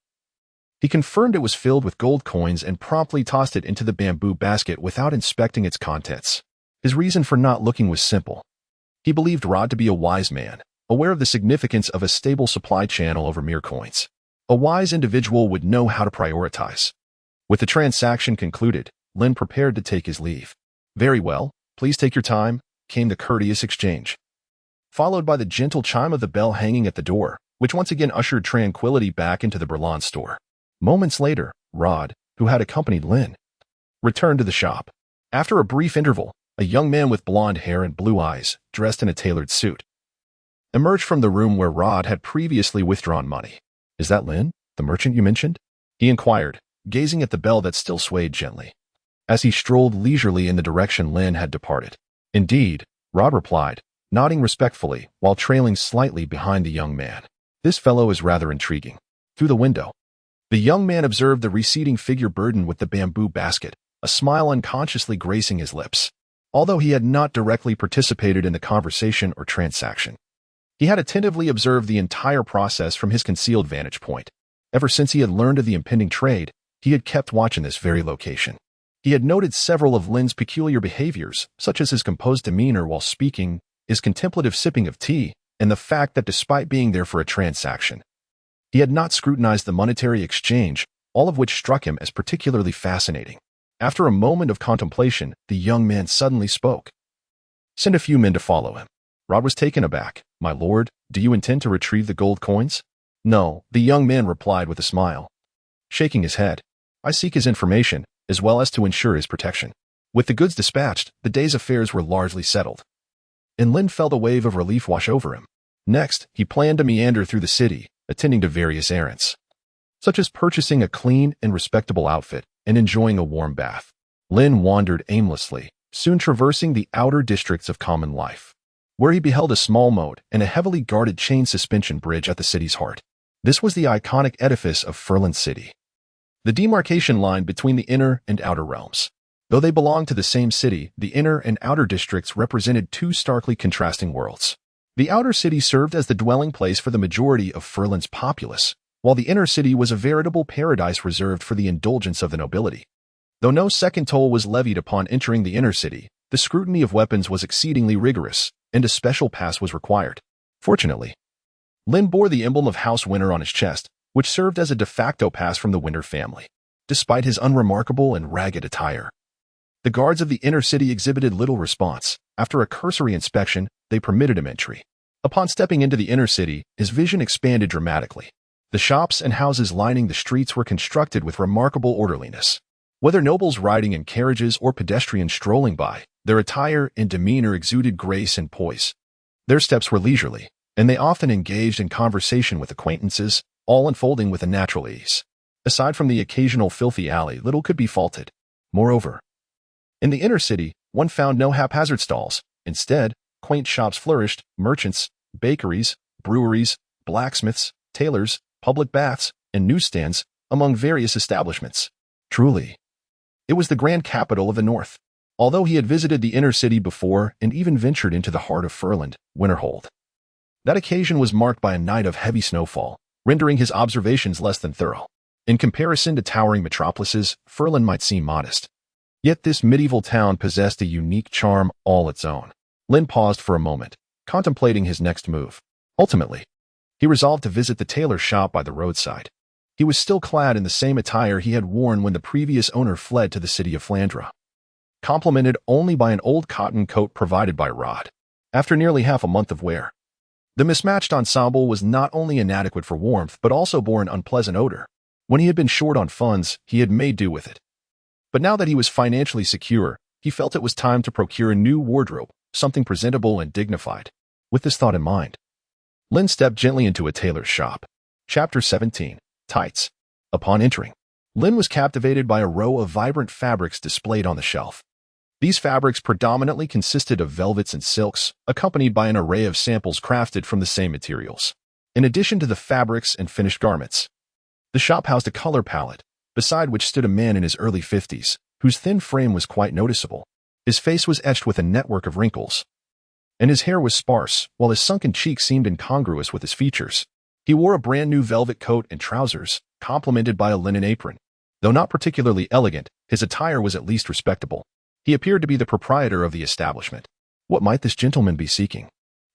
He confirmed it was filled with gold coins and promptly tossed it into the bamboo basket without inspecting its contents. His reason for not looking was simple. He believed Rod to be a wise man, aware of the significance of a stable supply channel over mere coins. A wise individual would know how to prioritize. With the transaction concluded, Lin prepared to take his leave. Very well, please take your time, came the courteous exchange, followed by the gentle chime of the bell hanging at the door, which once again ushered tranquility back into the Berlin store. Moments later, Rod, who had accompanied Lin, returned to the shop. After a brief interval, a young man with blonde hair and blue eyes, dressed in a tailored suit, emerged from the room where Rod had previously withdrawn money. Is that Lin, the merchant you mentioned? He inquired, gazing at the bell that still swayed gently, as he strolled leisurely in the direction Lin had departed. Indeed, Rod replied, nodding respectfully while trailing slightly behind the young man. This fellow is rather intriguing. Through the window, the young man observed the receding figure burdened with the bamboo basket, a smile unconsciously gracing his lips. Although he had not directly participated in the conversation or transaction, he had attentively observed the entire process from his concealed vantage point. Ever since he had learned of the impending trade, he had kept watch in this very location. He had noted several of Lin's peculiar behaviors, such as his composed demeanor while speaking, his contemplative sipping of tea, and the fact that despite being there for a transaction, he had not scrutinized the monetary exchange, all of which struck him as particularly fascinating. After a moment of contemplation, the young man suddenly spoke. Send a few men to follow him. Rod was taken aback. My lord, do you intend to retrieve the gold coins? No, the young man replied with a smile, shaking his head. I seek his information, as well as to ensure his protection. With the goods dispatched, the day's affairs were largely settled, and Lin felt a wave of relief wash over him. Next, he planned to meander through the city, attending to various errands, such as purchasing a clean and respectable outfit and enjoying a warm bath. Lin wandered aimlessly, soon traversing the outer districts of common life, where he beheld a small moat and a heavily guarded chain suspension bridge at the city's heart. This was the iconic edifice of Ferland City, the demarcation line between the inner and outer realms. Though they belonged to the same city, the inner and outer districts represented two starkly contrasting worlds. The outer city served as the dwelling place for the majority of Furlan's populace, while the inner city was a veritable paradise reserved for the indulgence of the nobility. Though no second toll was levied upon entering the inner city, the scrutiny of weapons was exceedingly rigorous, and a special pass was required. Fortunately, Lin bore the emblem of House Winter on his chest, which served as a de facto pass from the Winter family. Despite his unremarkable and ragged attire, the guards of the inner city exhibited little response. After a cursory inspection, they permitted him entry. Upon stepping into the inner city, his vision expanded dramatically. The shops and houses lining the streets were constructed with remarkable orderliness. Whether nobles riding in carriages or pedestrians strolling by, their attire and demeanor exuded grace and poise. Their steps were leisurely, and they often engaged in conversation with acquaintances, all unfolding with a natural ease. Aside from the occasional filthy alley, little could be faulted. Moreover, in the inner city, one found no haphazard stalls. Instead, quaint shops flourished, merchants, bakeries, breweries, blacksmiths, tailors, public baths, and newsstands, among various establishments. Truly, it was the grand capital of the north. Although he had visited the inner city before and even ventured into the heart of Furland, Winterhold, that occasion was marked by a night of heavy snowfall, rendering his observations less than thorough. In comparison to towering metropolises, Furland might seem modest. Yet this medieval town possessed a unique charm all its own. Lin paused for a moment, contemplating his next move. Ultimately, he resolved to visit the tailor shop by the roadside. He was still clad in the same attire he had worn when the previous owner fled to the city of Flandra, complemented only by an old cotton coat provided by Rod. After nearly half a month of wear, the mismatched ensemble was not only inadequate for warmth but also bore an unpleasant odor. When he had been short on funds, he had made do with it. But now that he was financially secure, he felt it was time to procure a new wardrobe, something presentable and dignified. With this thought in mind, Lin stepped gently into a tailor's shop. Chapter 17. Tights. Upon entering, Lin was captivated by a row of vibrant fabrics displayed on the shelf. These fabrics predominantly consisted of velvets and silks, accompanied by an array of samples crafted from the same materials. In addition to the fabrics and finished garments, the shop housed a color palette, beside which stood a man in his early 50s, whose thin frame was quite noticeable. His face was etched with a network of wrinkles, and his hair was sparse, while his sunken cheeks seemed incongruous with his features. He wore a brand-new velvet coat and trousers, complemented by a linen apron. Though not particularly elegant, his attire was at least respectable. He appeared to be the proprietor of the establishment. What might this gentleman be seeking?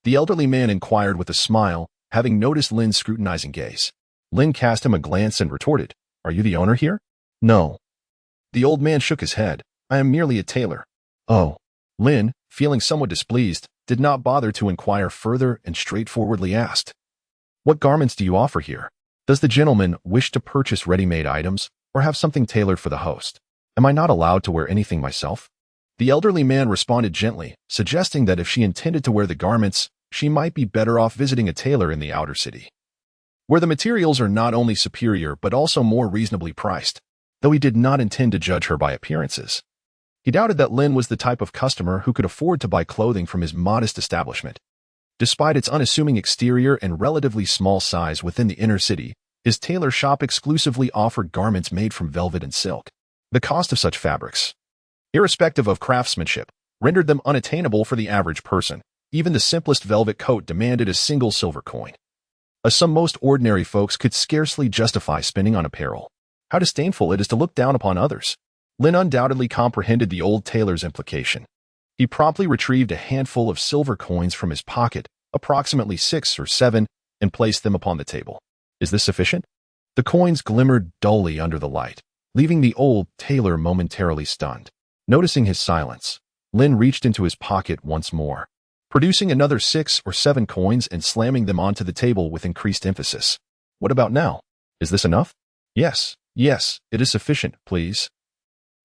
The elderly man inquired with a smile, having noticed Lin's scrutinizing gaze. Lin cast him a glance and retorted, "Are you the owner here?" "No." The old man shook his head. "I am merely a tailor." "Oh." Lin, feeling somewhat displeased, did not bother to inquire further and straightforwardly asked, "What garments do you offer here? Does the gentleman wish to purchase ready-made items or have something tailored for the host? Am I not allowed to wear anything myself?" The elderly man responded gently, suggesting that if she intended to wear the garments, she might be better off visiting a tailor in the outer city, where the materials are not only superior but also more reasonably priced. Though he did not intend to judge her by appearances, he doubted that Lin was the type of customer who could afford to buy clothing from his modest establishment. Despite its unassuming exterior and relatively small size within the inner city, his tailor shop exclusively offered garments made from velvet and silk. The cost of such fabrics, irrespective of craftsmanship, rendered them unattainable for the average person. Even the simplest velvet coat demanded a single silver coin, a sum most ordinary folks could scarcely justify spending on apparel. How disdainful it is to look down upon others. Lin undoubtedly comprehended the old tailor's implication. He promptly retrieved a handful of silver coins from his pocket, approximately 6 or 7, and placed them upon the table. "Is this sufficient?" The coins glimmered dully under the light, leaving the old tailor momentarily stunned. Noticing his silence, Lin reached into his pocket once more, producing another 6 or 7 coins and slamming them onto the table with increased emphasis. "What about now? Is this enough?" Yes, it is sufficient, please."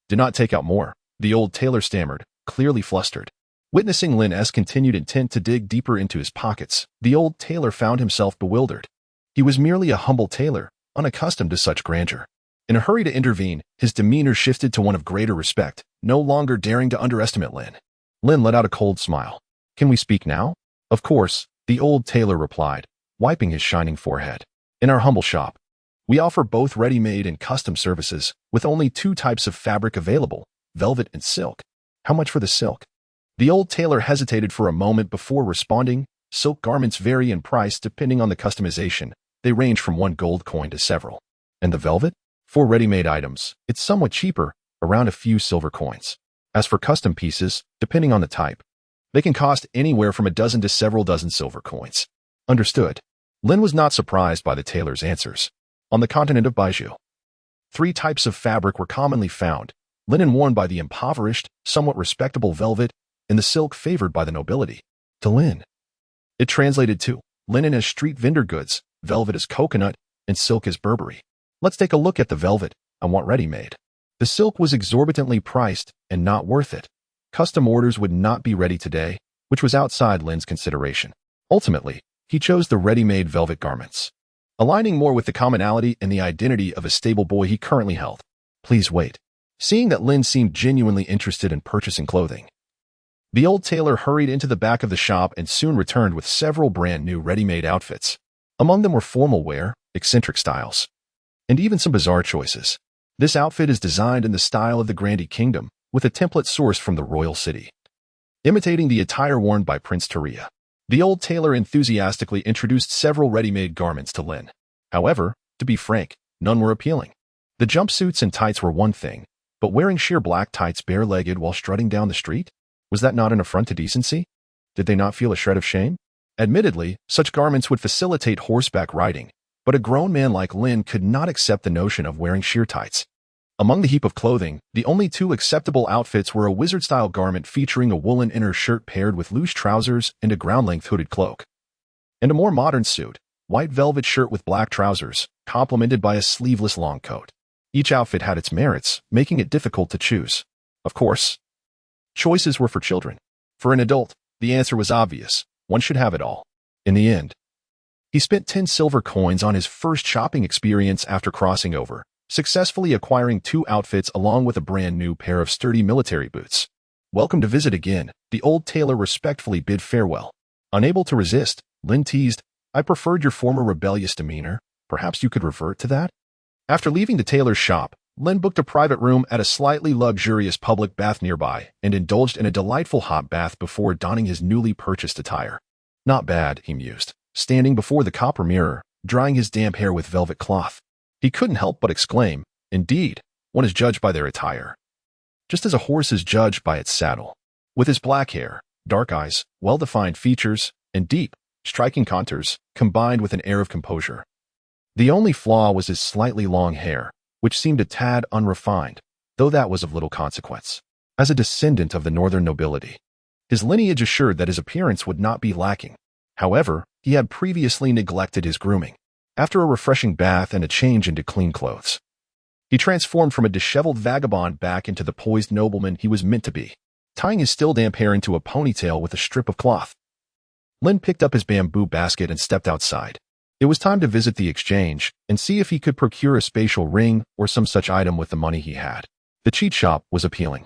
"Do not take out more," the old tailor stammered, clearly flustered. Witnessing Lin's continued intent to dig deeper into his pockets, the old tailor found himself bewildered. He was merely a humble tailor, unaccustomed to such grandeur. In a hurry to intervene, his demeanor shifted to one of greater respect, no longer daring to underestimate Lin. Lin let out a cold smile. "Can we speak now?" "Of course," the old tailor replied, wiping his shining forehead. "In our humble shop, we offer both ready-made and custom services, with only 2 types of fabric available, velvet, and silk. How much for the silk? The old tailor hesitated for a moment before responding. Silk garments vary in price depending on the customization. They range from 1 gold coin to several. And the velvet? For ready-made items, it's somewhat cheaper, around a few silver coins. As for custom pieces, depending on the type, they can cost anywhere from a dozen to several dozen silver coins. Understood. Lin was not surprised by the tailor's answers. On the continent of Baizhu, 3 types of fabric were commonly found: linen worn by the impoverished, somewhat respectable velvet, and the silk favored by the nobility. To Lin, it translated to linen as street vendor goods, velvet as coconut, and silk as Burberry. Let's take a look at the velvet. I want ready-made. The silk was exorbitantly priced and not worth it. Custom orders would not be ready today, which was outside Lin's consideration. Ultimately, he chose the ready-made velvet garments, aligning more with the commonality and the identity of a stable boy he currently held. Please wait. Seeing that Lin seemed genuinely interested in purchasing clothing, the old tailor hurried into the back of the shop and soon returned with several brand-new ready-made outfits. Among them were formal wear, eccentric styles, and even some bizarre choices. This outfit is designed in the style of the Grandi Kingdom, with a template sourced from the royal city, imitating the attire worn by Prince Taria. The old tailor enthusiastically introduced several ready-made garments to Lin. However, to be frank, none were appealing. The jumpsuits and tights were one thing, but wearing sheer black tights bare-legged while strutting down the street? Was that not an affront to decency? Did they not feel a shred of shame? Admittedly, such garments would facilitate horseback riding, but a grown man like Lin could not accept the notion of wearing sheer tights. Among the heap of clothing, the only 2 acceptable outfits were a wizard-style garment featuring a woolen inner shirt paired with loose trousers and a ground-length hooded cloak, and a more modern suit, white velvet shirt with black trousers, complemented by a sleeveless long coat. Each outfit had its merits, making it difficult to choose. Of course, choices were for children. For an adult, the answer was obvious. One should have it all. In the end, he spent 10 silver coins on his first shopping experience after crossing over, successfully acquiring 2 outfits along with a brand new pair of sturdy military boots. Welcome to visit again, the old tailor respectfully bid farewell. Unable to resist, Lin teased, I preferred your former rebellious demeanor. Perhaps you could revert to that? After leaving the tailor's shop, Lin booked a private room at a slightly luxurious public bath nearby and indulged in a delightful hot bath before donning his newly purchased attire. Not bad, he mused, standing before the copper mirror, drying his damp hair with velvet cloth. He couldn't help but exclaim, indeed, one is judged by their attire, just as a horse is judged by its saddle. With his black hair, dark eyes, well-defined features, and deep, striking contours, combined with an air of composure. The only flaw was his slightly long hair, which seemed a tad unrefined, though that was of little consequence. As a descendant of the northern nobility, his lineage assured that his appearance would not be lacking. However, he had previously neglected his grooming. After a refreshing bath and a change into clean clothes, he transformed from a disheveled vagabond back into the poised nobleman he was meant to be, tying his still damp hair into a ponytail with a strip of cloth. Lin picked up his bamboo basket and stepped outside. It was time to visit the exchange and see if he could procure a spatial ring or some such item with the money he had. The cheat shop was appealing,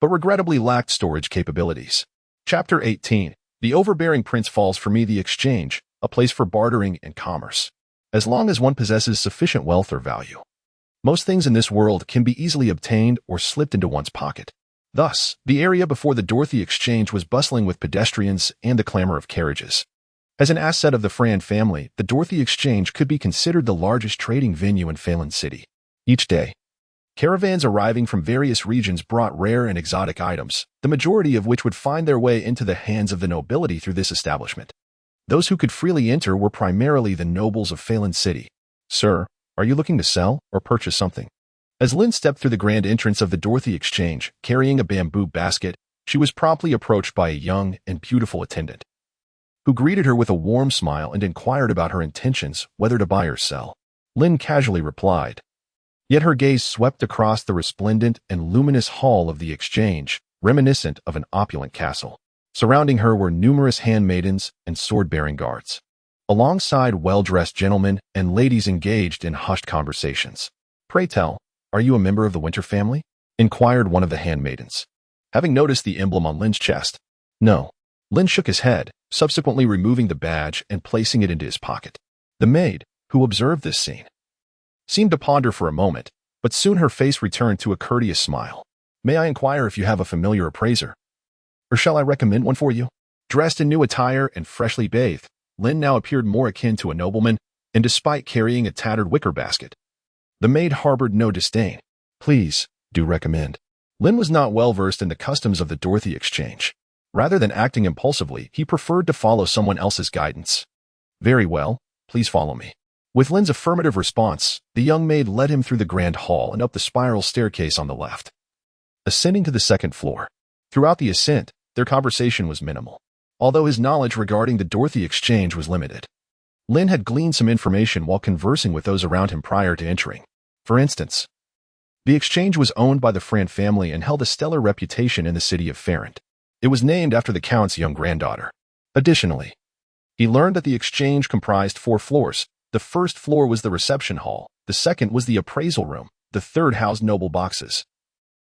but regrettably lacked storage capabilities. Chapter 18. The overbearing prince falls for me. The exchange, a place for bartering and commerce. As long as one possesses sufficient wealth or value, most things in this world can be easily obtained or slipped into one's pocket. Thus, the area before the Dorothy Exchange was bustling with pedestrians and the clamor of carriages. As an asset of the Fran family, the Dorothy Exchange could be considered the largest trading venue in Phelan City. Each day, caravans arriving from various regions brought rare and exotic items, the majority of which would find their way into the hands of the nobility through this establishment. Those who could freely enter were primarily the nobles of Phelan City. Sir, are you looking to sell or purchase something? As Lin stepped through the grand entrance of the Dorothy Exchange, carrying a bamboo basket, she was promptly approached by a young and beautiful attendant, who greeted her with a warm smile and inquired about her intentions, whether to buy or sell. Lin casually replied. Yet her gaze swept across the resplendent and luminous hall of the exchange, reminiscent of an opulent castle. Surrounding her were numerous handmaidens and sword-bearing guards, alongside well-dressed gentlemen and ladies engaged in hushed conversations. Pray tell, are you a member of the Winter family? Inquired one of the handmaidens, having noticed the emblem on Lin's chest. No. Lin shook his head, subsequently removing the badge and placing it into his pocket. The maid, who observed this scene, seemed to ponder for a moment, but soon her face returned to a courteous smile. May I inquire if you have a familiar appraiser? Or shall I recommend one for you? Dressed in new attire and freshly bathed, Lin now appeared more akin to a nobleman, and despite carrying a tattered wicker basket, the maid harbored no disdain. Please, do recommend. Lin was not well versed in the customs of the Dorothy exchange. Rather than acting impulsively, he preferred to follow someone else's guidance. Very well, please follow me. With Lin's affirmative response, the young maid led him through the grand hall and up the spiral staircase on the left, ascending to the second floor. Throughout the ascent, their conversation was minimal, although his knowledge regarding the Dorothy exchange was limited. Lin had gleaned some information while conversing with those around him prior to entering. For instance, the exchange was owned by the Fran family and held a stellar reputation in the city of Ferrand. It was named after the Count's young granddaughter. Additionally, he learned that the exchange comprised 4 floors. The first floor was the reception hall, the second was the appraisal room, the third housed noble boxes,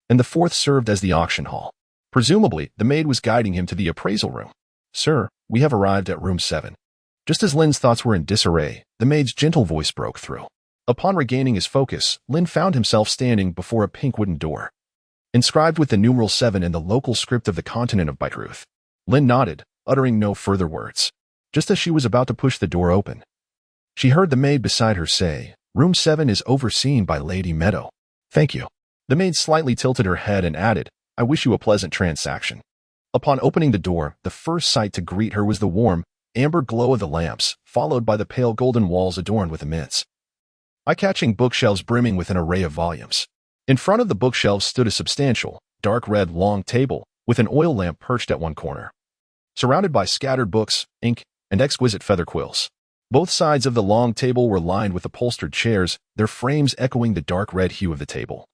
and the fourth served as the auction hall. Presumably, the maid was guiding him to the appraisal room. Sir, we have arrived at room 7. Just as Lin's thoughts were in disarray, the maid's gentle voice broke through. Upon regaining his focus, Lin found himself standing before a pink wooden door, inscribed with the numeral 7 in the local script of the continent of Baizhu. Lin nodded, uttering no further words. Just as she was about to push the door open, she heard the maid beside her say, Room 7 is overseen by Lady Meadow. Thank you. The maid slightly tilted her head and added, I wish you a pleasant transaction. Upon opening the door, the first sight to greet her was the warm, amber glow of the lamps, followed by the pale golden walls adorned with immense, eye-catching bookshelves brimming with an array of volumes. In front of the bookshelves stood a substantial, dark red long table with an oil lamp perched at one corner, surrounded by scattered books, ink, and exquisite feather quills. Both sides of the long table were lined with upholstered chairs, their frames echoing the dark red hue of the table,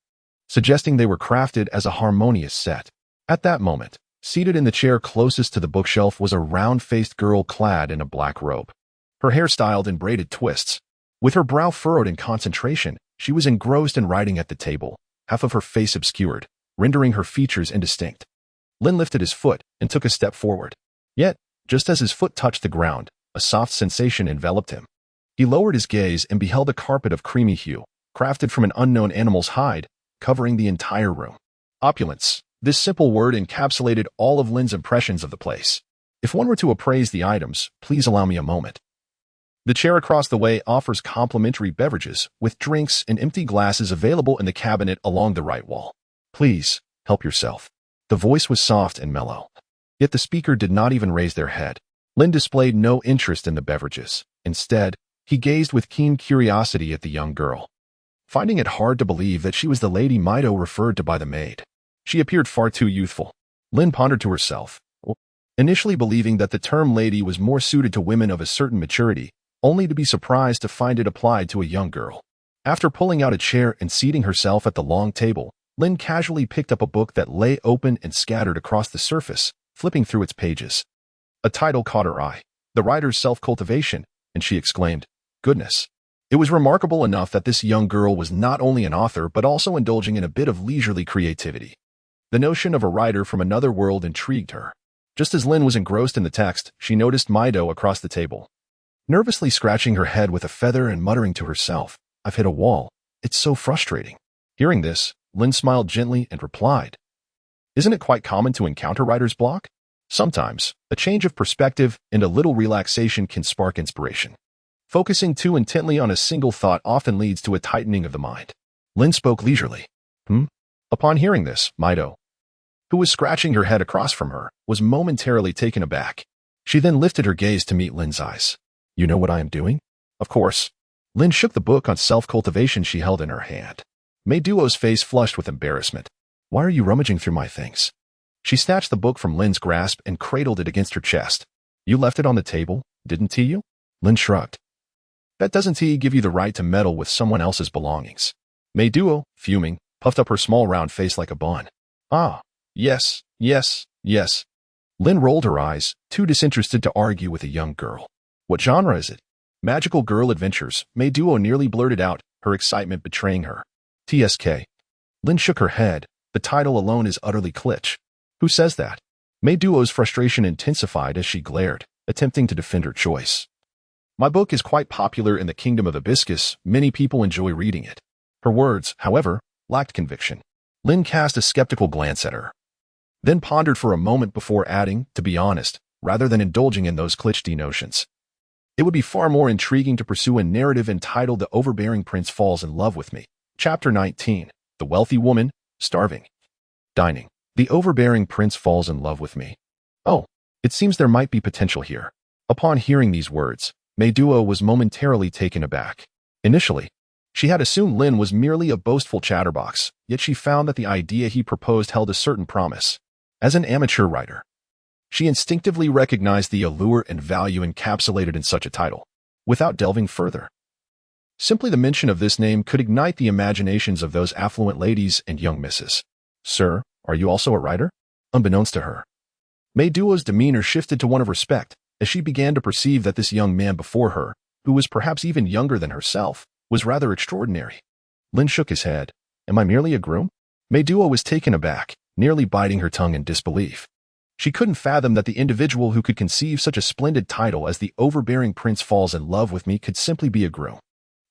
suggesting they were crafted as a harmonious set. At that moment, seated in the chair closest to the bookshelf was a round-faced girl clad in a black robe, her hair styled in braided twists. With her brow furrowed in concentration, she was engrossed in writing at the table, half of her face obscured, rendering her features indistinct. Lin lifted his foot and took a step forward. Yet, just as his foot touched the ground, a soft sensation enveloped him. He lowered his gaze and beheld a carpet of creamy hue, crafted from an unknown animal's hide, covering the entire room. Opulence. This simple word encapsulated all of Lin's impressions of the place. If one were to appraise the items, please allow me a moment. The chair across the way offers complimentary beverages, with drinks and empty glasses available in the cabinet along the right wall. Please, help yourself. The voice was soft and mellow. Yet the speaker did not even raise their head. Lin displayed no interest in the beverages. Instead, he gazed with keen curiosity at the young girl, finding it hard to believe that she was the Lady Mido referred to by the maid. She appeared far too youthful. Lin pondered to herself, initially believing that the term lady was more suited to women of a certain maturity, only to be surprised to find it applied to a young girl. After pulling out a chair and seating herself at the long table, Lin casually picked up a book that lay open and scattered across the surface, flipping through its pages. A title caught her eye, the writer's self-cultivation, and she exclaimed, Goodness. It was remarkable enough that this young girl was not only an author but also indulging in a bit of leisurely creativity. The notion of a writer from another world intrigued her. Just as Lin was engrossed in the text, she noticed Mido across the table, nervously scratching her head with a feather and muttering to herself, I've hit a wall. It's so frustrating. Hearing this, Lin smiled gently and replied, Isn't it quite common to encounter writer's block? Sometimes, a change of perspective and a little relaxation can spark inspiration. Focusing too intently on a single thought often leads to a tightening of the mind. Lin spoke leisurely. Upon hearing this, Mido, who was scratching her head across from her, was momentarily taken aback. She then lifted her gaze to meet Lin's eyes. You know what I am doing? Of course. Lin shook the book on self-cultivation she held in her hand. Mei Duo's face flushed with embarrassment. Why are you rummaging through my things? She snatched the book from Lin's grasp and cradled it against her chest. You left it on the table, didn't you? Lin shrugged. That doesn't give you the right to meddle with someone else's belongings. Mei Duo, fuming, puffed up her small round face like a bun. Ah, yes. Lin rolled her eyes, too disinterested to argue with a young girl. What genre is it? Magical girl adventures, Mei Duo nearly blurted out, her excitement betraying her. TSK. Lin shook her head. The title alone is utterly kitsch. Who says that? Mei Duo's frustration intensified as she glared, attempting to defend her choice. My book is quite popular in the Kingdom of Hibiscus. Many people enjoy reading it. Her words, however, lacked conviction. Lin cast a skeptical glance at her, then pondered for a moment before adding, to be honest, rather than indulging in those cliché notions. It would be far more intriguing to pursue a narrative entitled The Overbearing Prince Falls in Love with Me. Chapter 19. The Wealthy Woman, Starving. Dining. The Overbearing Prince Falls in Love with Me. Oh, it seems there might be potential here. Upon hearing these words, Mei Duo was momentarily taken aback. Initially, she had assumed Lin was merely a boastful chatterbox, yet she found that the idea he proposed held a certain promise. As an amateur writer, she instinctively recognized the allure and value encapsulated in such a title. Without delving further, simply the mention of this name could ignite the imaginations of those affluent ladies and young misses. Sir, are you also a writer? Unbeknownst to her, Mei Duo's demeanor shifted to one of respect as she began to perceive that this young man before her, who was perhaps even younger than herself, was rather extraordinary. Lin shook his head. Am I merely a groom? Mei Duo was taken aback, nearly biting her tongue in disbelief. She couldn't fathom that the individual who could conceive such a splendid title as The Overbearing Prince Falls in Love with Me could simply be a groom.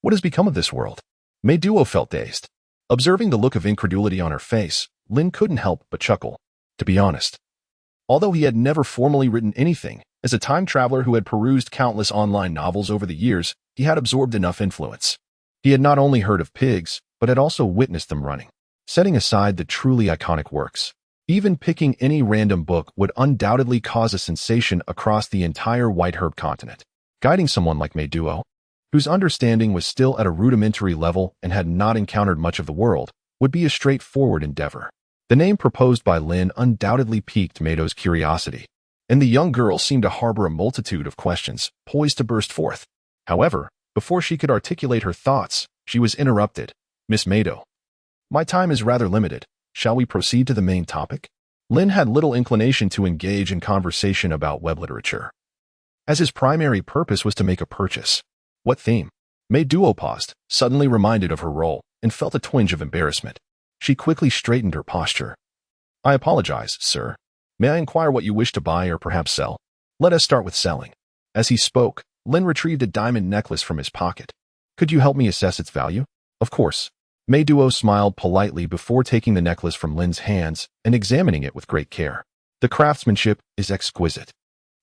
What has become of this world? Mei Duo felt dazed. Observing the look of incredulity on her face, Lin couldn't help but chuckle. To be honest, although he had never formally written anything, as a time traveler who had perused countless online novels over the years, he had absorbed enough influence. He had not only heard of pigs, but had also witnessed them running. Setting aside the truly iconic works, even picking any random book would undoubtedly cause a sensation across the entire white herb continent. Guiding someone like Mei Duo, whose understanding was still at a rudimentary level and had not encountered much of the world, would be a straightforward endeavor. The name proposed by Lin undoubtedly piqued Mei Duo's curiosity, and the young girl seemed to harbor a multitude of questions, poised to burst forth. However, before she could articulate her thoughts, she was interrupted. Miss Mei Duo, my time is rather limited. Shall we proceed to the main topic? Lin had little inclination to engage in conversation about web literature, as his primary purpose was to make a purchase. What theme? Mei Duo paused, suddenly reminded of her role, and felt a twinge of embarrassment. She quickly straightened her posture. I apologize, sir. May I inquire what you wish to buy or perhaps sell? Let us start with selling. As he spoke, Lin retrieved a diamond necklace from his pocket. Could you help me assess its value? Of course. Mei Duo smiled politely before taking the necklace from Lin's hands and examining it with great care. The craftsmanship is exquisite.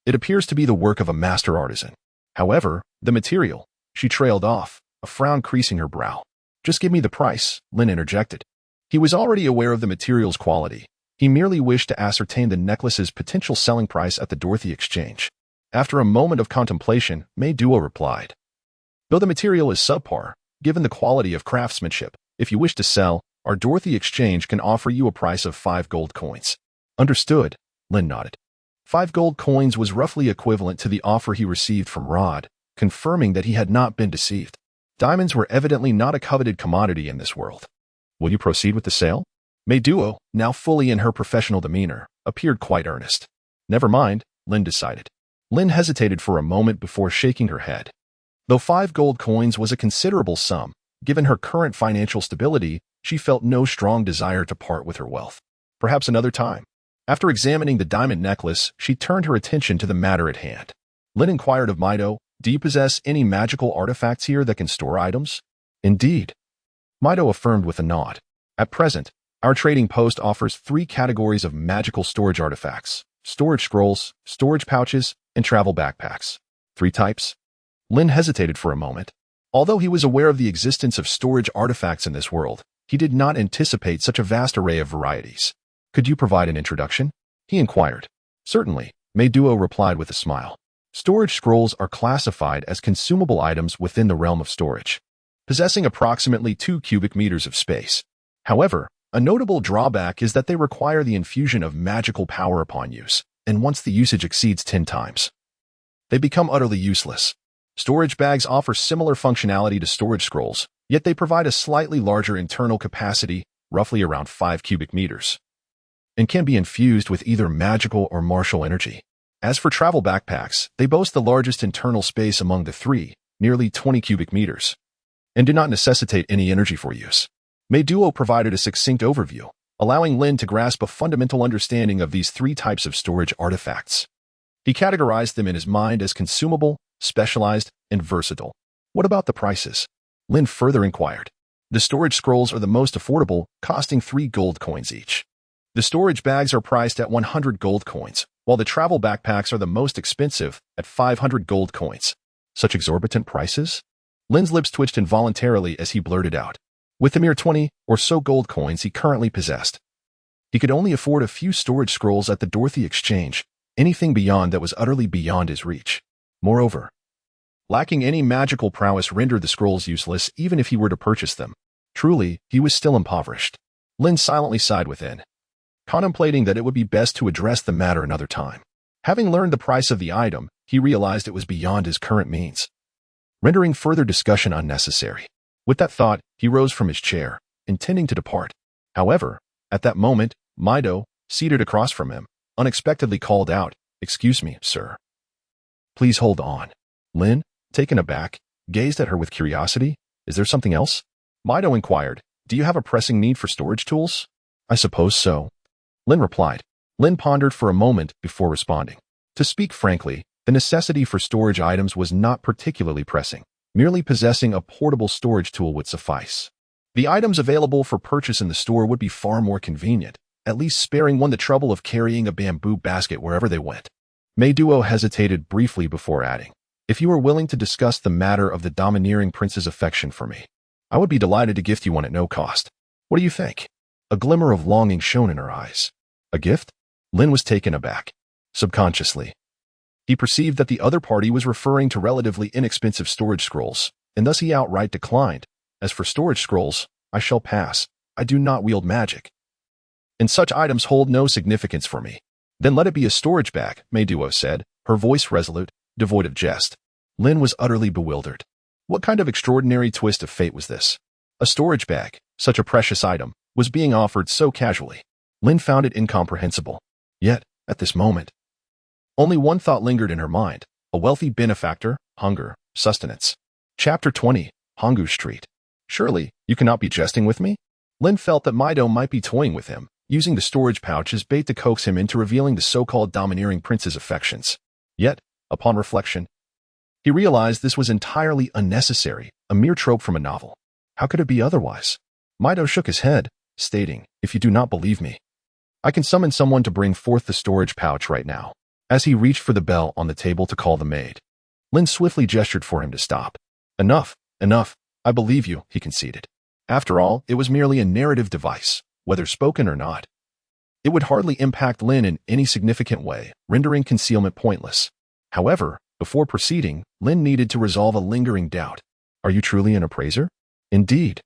It appears to be the work of a master artisan. However, the material, she trailed off, a frown creasing her brow. Just give me the price, Lin interjected. He was already aware of the material's quality. He merely wished to ascertain the necklace's potential selling price at the Dorothy Exchange. After a moment of contemplation, Mei Duo replied, though the material is subpar, given the quality of craftsmanship, if you wish to sell, our Dorothy Exchange can offer you a price of 5 gold coins. Understood, Lin nodded. 5 gold coins was roughly equivalent to the offer he received from Rod, confirming that he had not been deceived. Diamonds were evidently not a coveted commodity in this world. Will you proceed with the sale? Mei Duo, now fully in her professional demeanor, appeared quite earnest. Never mind, Lin decided. Lin hesitated for a moment before shaking her head. Though 5 gold coins was a considerable sum, given her current financial stability, she felt no strong desire to part with her wealth. Perhaps another time. After examining the diamond necklace, she turned her attention to the matter at hand. Lin inquired of Mei Duo, do you possess any magical artifacts here that can store items? Indeed. Mei Duo affirmed with a nod. At present, our trading post offers 3 categories of magical storage artifacts: storage scrolls, storage pouches, and travel backpacks. 3 types? Lin hesitated for a moment. Although he was aware of the existence of storage artifacts in this world, he did not anticipate such a vast array of varieties. Could you provide an introduction? He inquired. Certainly, Mei Duo replied with a smile. Storage scrolls are classified as consumable items within the realm of storage, possessing approximately 2 cubic meters of space. However, a notable drawback is that they require the infusion of magical power upon use, and once the usage exceeds 10 times, they become utterly useless. Storage bags offer similar functionality to storage scrolls, yet they provide a slightly larger internal capacity, roughly around 5 cubic meters, and can be infused with either magical or martial energy. As for travel backpacks, they boast the largest internal space among the 3, nearly 20 cubic meters, and do not necessitate any energy for use. Mei Duo provided a succinct overview, allowing Lin to grasp a fundamental understanding of these 3 types of storage artifacts. He categorized them in his mind as consumable, specialized, and versatile. What about the prices? Lin further inquired. The storage scrolls are the most affordable, costing 3 gold coins each. The storage bags are priced at 100 gold coins, while the travel backpacks are the most expensive at 500 gold coins. Such exorbitant prices? Lin's lips twitched involuntarily as he blurted out. With the mere 20 or so gold coins he currently possessed, he could only afford a few storage scrolls at the Dorothy Exchange. Anything beyond that was utterly beyond his reach. Moreover, lacking any magical prowess rendered the scrolls useless even if he were to purchase them. Truly, he was still impoverished. Lin silently sighed within, contemplating that it would be best to address the matter another time. Having learned the price of the item, he realized it was beyond his current means, rendering further discussion unnecessary. With that thought, he rose from his chair, intending to depart. However, at that moment, Mido, seated across from him, unexpectedly called out, "Excuse me, sir." "Please hold on." Lin, taken aback, gazed at her with curiosity. "Is there something else?" Mido inquired, "Do you have a pressing need for storage tools?" "I suppose so," Lin replied. Lin pondered for a moment before responding. To speak frankly, the necessity for storage items was not particularly pressing. Merely possessing a portable storage tool would suffice. The items available for purchase in the store would be far more convenient, at least sparing one the trouble of carrying a bamboo basket wherever they went. Meiduo hesitated briefly before adding, "If you are willing to discuss the matter of the domineering prince's affection for me, I would be delighted to gift you one at no cost. What do you think?" A glimmer of longing shone in her eyes. A gift? Lin was taken aback. Subconsciously, he perceived that the other party was referring to relatively inexpensive storage scrolls, and thus he outright declined. "As for storage scrolls, I shall pass. I do not wield magic, and such items hold no significance for me." "Then let it be a storage bag," Meiduo said, her voice resolute, devoid of jest. Lin was utterly bewildered. What kind of extraordinary twist of fate was this? A storage bag, such a precious item, was being offered so casually. Lin found it incomprehensible. Yet, at this moment, only one thought lingered in her mind: a wealthy benefactor, hunger, sustenance. Chapter 20, Honggu Street. "Surely, you cannot be jesting with me?" Lin felt that Mido might be toying with him, using the storage pouch as bait to coax him into revealing the so-called domineering prince's affections. Yet, upon reflection, he realized this was entirely unnecessary, a mere trope from a novel. How could it be otherwise? Mido shook his head, stating, "If you do not believe me, I can summon someone to bring forth the storage pouch right now." As he reached for the bell on the table to call the maid, Lin swiftly gestured for him to stop. "Enough, enough. I believe you," he conceded. After all, it was merely a narrative device, whether spoken or not. It would hardly impact Lin in any significant way, rendering concealment pointless. However, before proceeding, Lin needed to resolve a lingering doubt. "Are you truly an appraiser?" "Indeed,"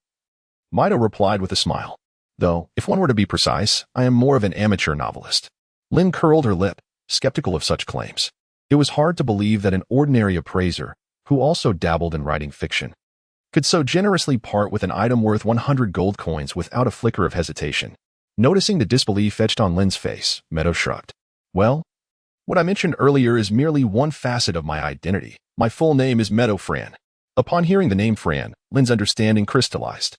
Mido replied with a smile. "Though, if one were to be precise, I am more of an amateur novelist." Lin curled her lip, skeptical of such claims. It was hard to believe that an ordinary appraiser, who also dabbled in writing fiction, could so generously part with an item worth 100 gold coins without a flicker of hesitation. Noticing the disbelief etched on Lin's face, Meadow shrugged. "Well, what I mentioned earlier is merely one facet of my identity. My full name is Meadow Fran." Upon hearing the name Fran, Lin's understanding crystallized.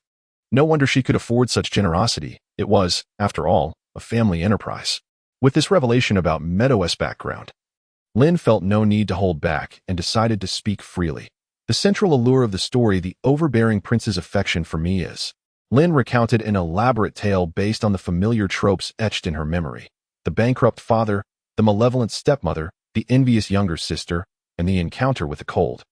No wonder she could afford such generosity. It was, after all, a family enterprise. With this revelation about Meadow's background, Lin felt no need to hold back and decided to speak freely. "The central allure of the story, the overbearing prince's affection for me is..." Lin recounted an elaborate tale based on the familiar tropes etched in her memory. The bankrupt father, the malevolent stepmother, the envious younger sister, and the encounter with the cold,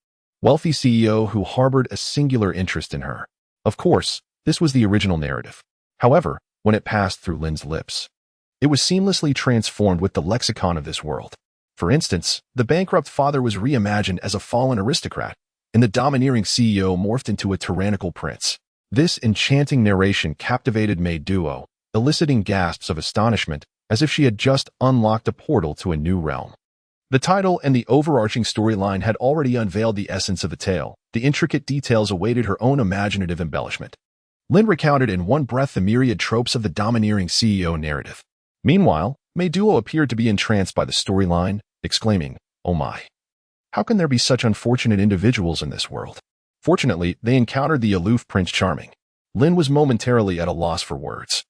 wealthy CEO who harbored a singular interest in her. Of course, this was the original narrative. However, when it passed through Lin's lips, it was seamlessly transformed with the lexicon of this world. For instance, the bankrupt father was reimagined as a fallen aristocrat, and the domineering CEO morphed into a tyrannical prince. This enchanting narration captivated Meiduo, eliciting gasps of astonishment as if she had just unlocked a portal to a new realm. The title and the overarching storyline had already unveiled the essence of the tale. The intricate details awaited her own imaginative embellishment. Lin recounted in one breath the myriad tropes of the domineering CEO narrative. Meanwhile, Meiduo appeared to be entranced by the storyline, exclaiming, "Oh my! How can there be such unfortunate individuals in this world?" Fortunately, they encountered the aloof Prince Charming. Lin was momentarily at a loss for words,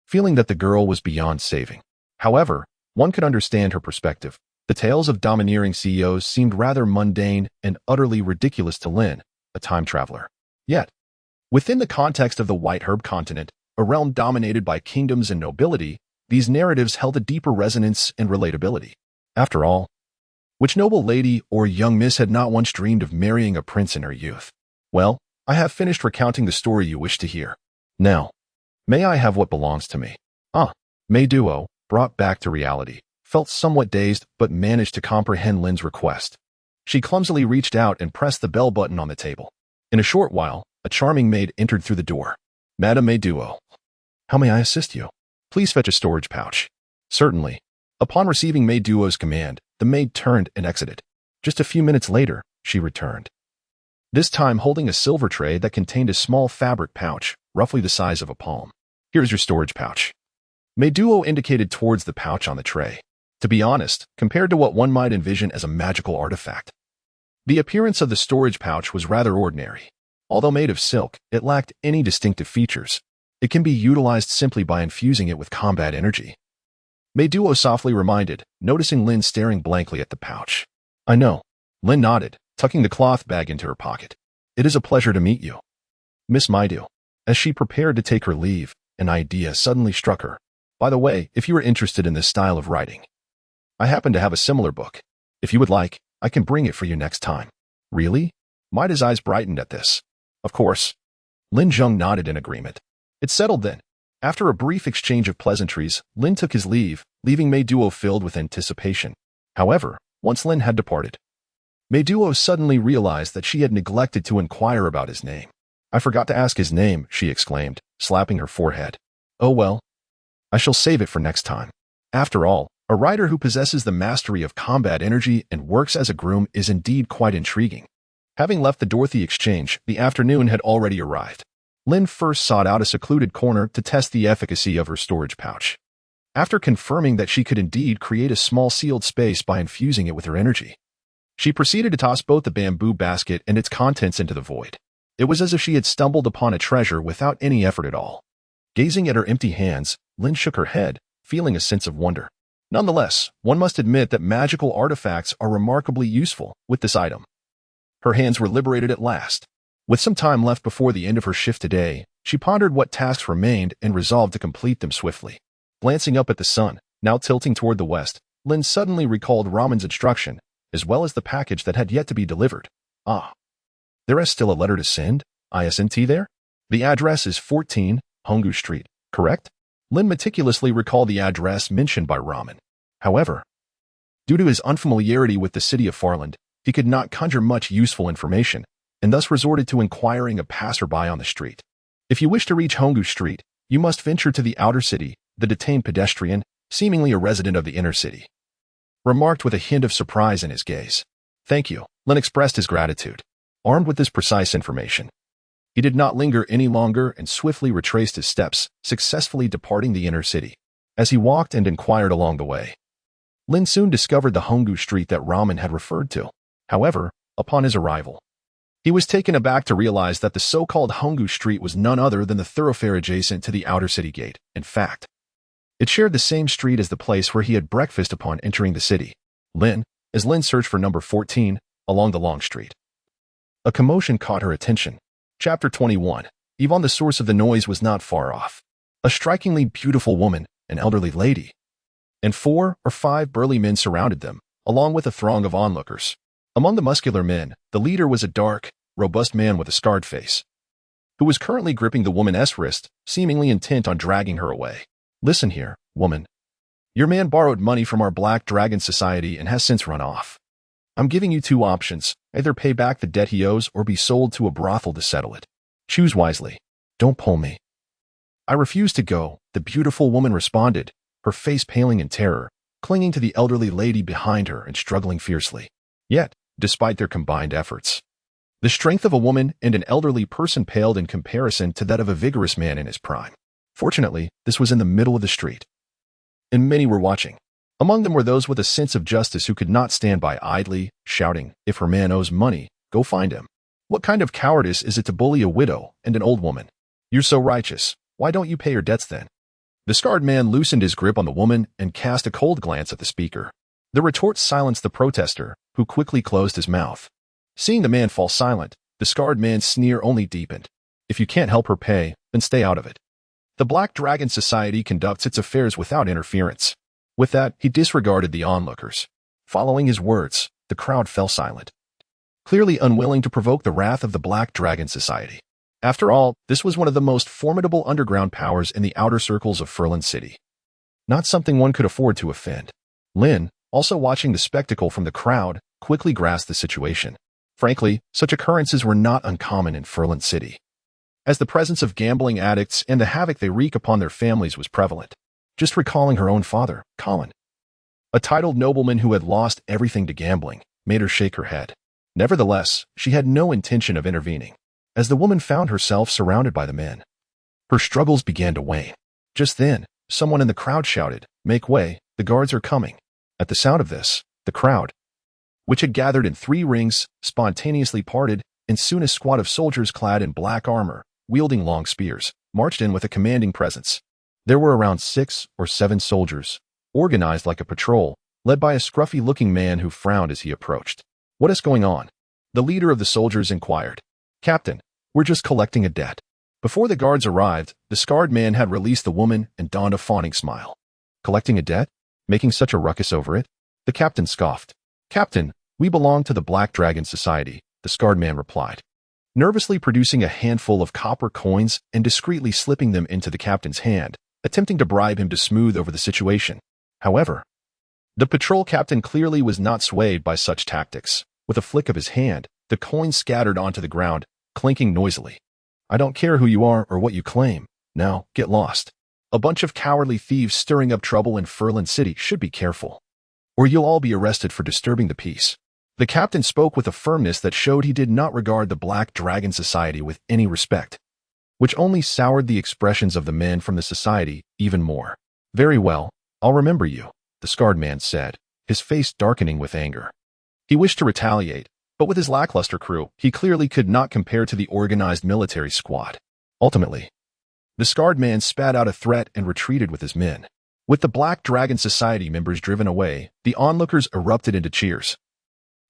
feeling that the girl was beyond saving. However, one could understand her perspective. The tales of domineering CEOs seemed rather mundane and utterly ridiculous to Lin, a time traveler. Yet, Within the context of the White Herb continent, a realm dominated by kingdoms and nobility, these narratives held a deeper resonance and relatability. After all, which noble lady or young miss had not once dreamed of marrying a prince in her youth? Well, I have finished recounting the story you wish to hear. Now, may I have what belongs to me? Mei Duo, brought back to reality, felt somewhat dazed but managed to comprehend Lin's request. She clumsily reached out and pressed the bell button on the table. In a short while, a charming maid entered through the door. Madame Mei Duo, how may I assist you? Please fetch a storage pouch. Certainly. Upon receiving Mei Duo's command, the maid turned and exited. Just a few minutes later, she returned. This time holding a silver tray that contained a small fabric pouch, roughly the size of a palm. Here's your storage pouch. Mei Duo indicated towards the pouch on the tray. To be honest, compared to what one might envision as a magical artifact, the appearance of the storage pouch was rather ordinary. Although made of silk, it lacked any distinctive features. It can be utilized simply by infusing it with combat energy. Mei Duo softly reminded, noticing Lin staring blankly at the pouch. I know. Lin nodded, tucking the cloth bag into her pocket. It is a pleasure to meet you, Miss Maidu. As she prepared to take her leave, an idea suddenly struck her. By the way, if you are interested in this style of writing, I happen to have a similar book. If you would like, I can bring it for you next time. Really? Maida's eyes brightened at this. Of course. Lin Zheng nodded in agreement. It settled then. After a brief exchange of pleasantries, Lin took his leave, leaving Mei Duo filled with anticipation. However, once Lin had departed, Mei Duo suddenly realized that she had neglected to inquire about his name. I forgot to ask his name, she exclaimed, slapping her forehead. Oh well. I shall save it for next time. After all, a rider who possesses the mastery of combat energy and works as a groom is indeed quite intriguing. Having left the Dorothy exchange, the afternoon had already arrived. Lin first sought out a secluded corner to test the efficacy of her storage pouch. After confirming that she could indeed create a small sealed space by infusing it with her energy, she proceeded to toss both the bamboo basket and its contents into the void. It was as if she had stumbled upon a treasure without any effort at all. Gazing at her empty hands, Lin shook her head, feeling a sense of wonder. Nonetheless, one must admit that magical artifacts are remarkably useful with this item. Her hands were liberated at last. With some time left before the end of her shift today, she pondered what tasks remained and resolved to complete them swiftly. Glancing up at the sun, now tilting toward the west, Lin suddenly recalled Raman's instruction, as well as the package that had yet to be delivered. There is still a letter to send? ISNT there? The address is 14, Honggu Street, correct? Lin meticulously recalled the address mentioned by Raman. However, due to his unfamiliarity with the city of Farland, he could not conjure much useful information, and thus resorted to inquiring a passerby on the street. If you wish to reach Honggu Street, you must venture to the outer city, the detained pedestrian, seemingly a resident of the inner city, remarked with a hint of surprise in his gaze. Thank you, Lin expressed his gratitude. Armed with this precise information, he did not linger any longer and swiftly retraced his steps, successfully departing the inner city. As he walked and inquired along the way, Lin soon discovered the Honggu Street that Raman had referred to. However, upon his arrival, he was taken aback to realize that the so-called Honggu Street was none other than the thoroughfare adjacent to the outer city gate. In fact, it shared the same street as the place where he had breakfast upon entering the city. As Lin searched for number 14, along the long street, a commotion caught her attention. Chapter 21. Yvonne, the source of the noise, was not far off. A strikingly beautiful woman, an elderly lady, and 4 or 5 burly men surrounded them, along with a throng of onlookers. Among the muscular men, the leader was a dark, robust man with a scarred face, who was currently gripping the woman's wrist, seemingly intent on dragging her away. Listen here, woman. Your man borrowed money from our Black Dragon Society and has since run off. I'm giving you 2 options. Either pay back the debt he owes or be sold to a brothel to settle it. Choose wisely. Don't pull me. I refuse to go, the beautiful woman responded, her face paling in terror, clinging to the elderly lady behind her and struggling fiercely. Yet, despite their combined efforts, the strength of a woman and an elderly person paled in comparison to that of a vigorous man in his prime. Fortunately, this was in the middle of the street, and many were watching. Among them were those with a sense of justice who could not stand by idly, shouting, "If her man owes money, go find him. What kind of cowardice is it to bully a widow and an old woman? You're so righteous. Why don't you pay your debts then?" The scarred man loosened his grip on the woman and cast a cold glance at the speaker. The retort silenced the protester, who quickly closed his mouth. Seeing the man fall silent, the scarred man's sneer only deepened. If you can't help her pay, then stay out of it. The Black Dragon Society conducts its affairs without interference. With that, he disregarded the onlookers. Following his words, the crowd fell silent, clearly unwilling to provoke the wrath of the Black Dragon Society. After all, this was one of the most formidable underground powers in the outer circles of Furlan City. Not something one could afford to offend. Lin, also watching the spectacle from the crowd, quickly grasped the situation. Frankly, such occurrences were not uncommon in Furlan City, as the presence of gambling addicts and the havoc they wreak upon their families was prevalent. Just recalling her own father, Colin, a titled nobleman who had lost everything to gambling, made her shake her head. Nevertheless, she had no intention of intervening, as the woman found herself surrounded by the men. Her struggles began to wane. Just then, someone in the crowd shouted, "Make way, the guards are coming." At the sound of this, the crowd, which had gathered in 3 rings, spontaneously parted, and soon a squad of soldiers clad in black armor, wielding long spears, marched in with a commanding presence. There were around 6 or 7 soldiers, organized like a patrol, led by a scruffy-looking man who frowned as he approached. "What is going on?" the leader of the soldiers inquired. "Captain, we're just collecting a debt." Before the guards arrived, the scarred man had released the woman and donned a fawning smile. "Collecting a debt? Making such a ruckus over it?" The captain scoffed. "Captain, we belong to the Black Dragon Society," the scarred man replied, nervously producing a handful of copper coins and discreetly slipping them into the captain's hand, attempting to bribe him to smooth over the situation. However, the patrol captain clearly was not swayed by such tactics. With a flick of his hand, the coins scattered onto the ground, clinking noisily. "I don't care who you are or what you claim. Now, get lost. A bunch of cowardly thieves stirring up trouble in Furlan City should be careful, or you'll all be arrested for disturbing the peace." The captain spoke with a firmness that showed he did not regard the Black Dragon Society with any respect, which only soured the expressions of the men from the society even more. "Very well, I'll remember you," the scarred man said, his face darkening with anger. He wished to retaliate, but with his lackluster crew, he clearly could not compare to the organized military squad. Ultimately, the scarred man spat out a threat and retreated with his men. With the Black Dragon Society members driven away, the onlookers erupted into cheers,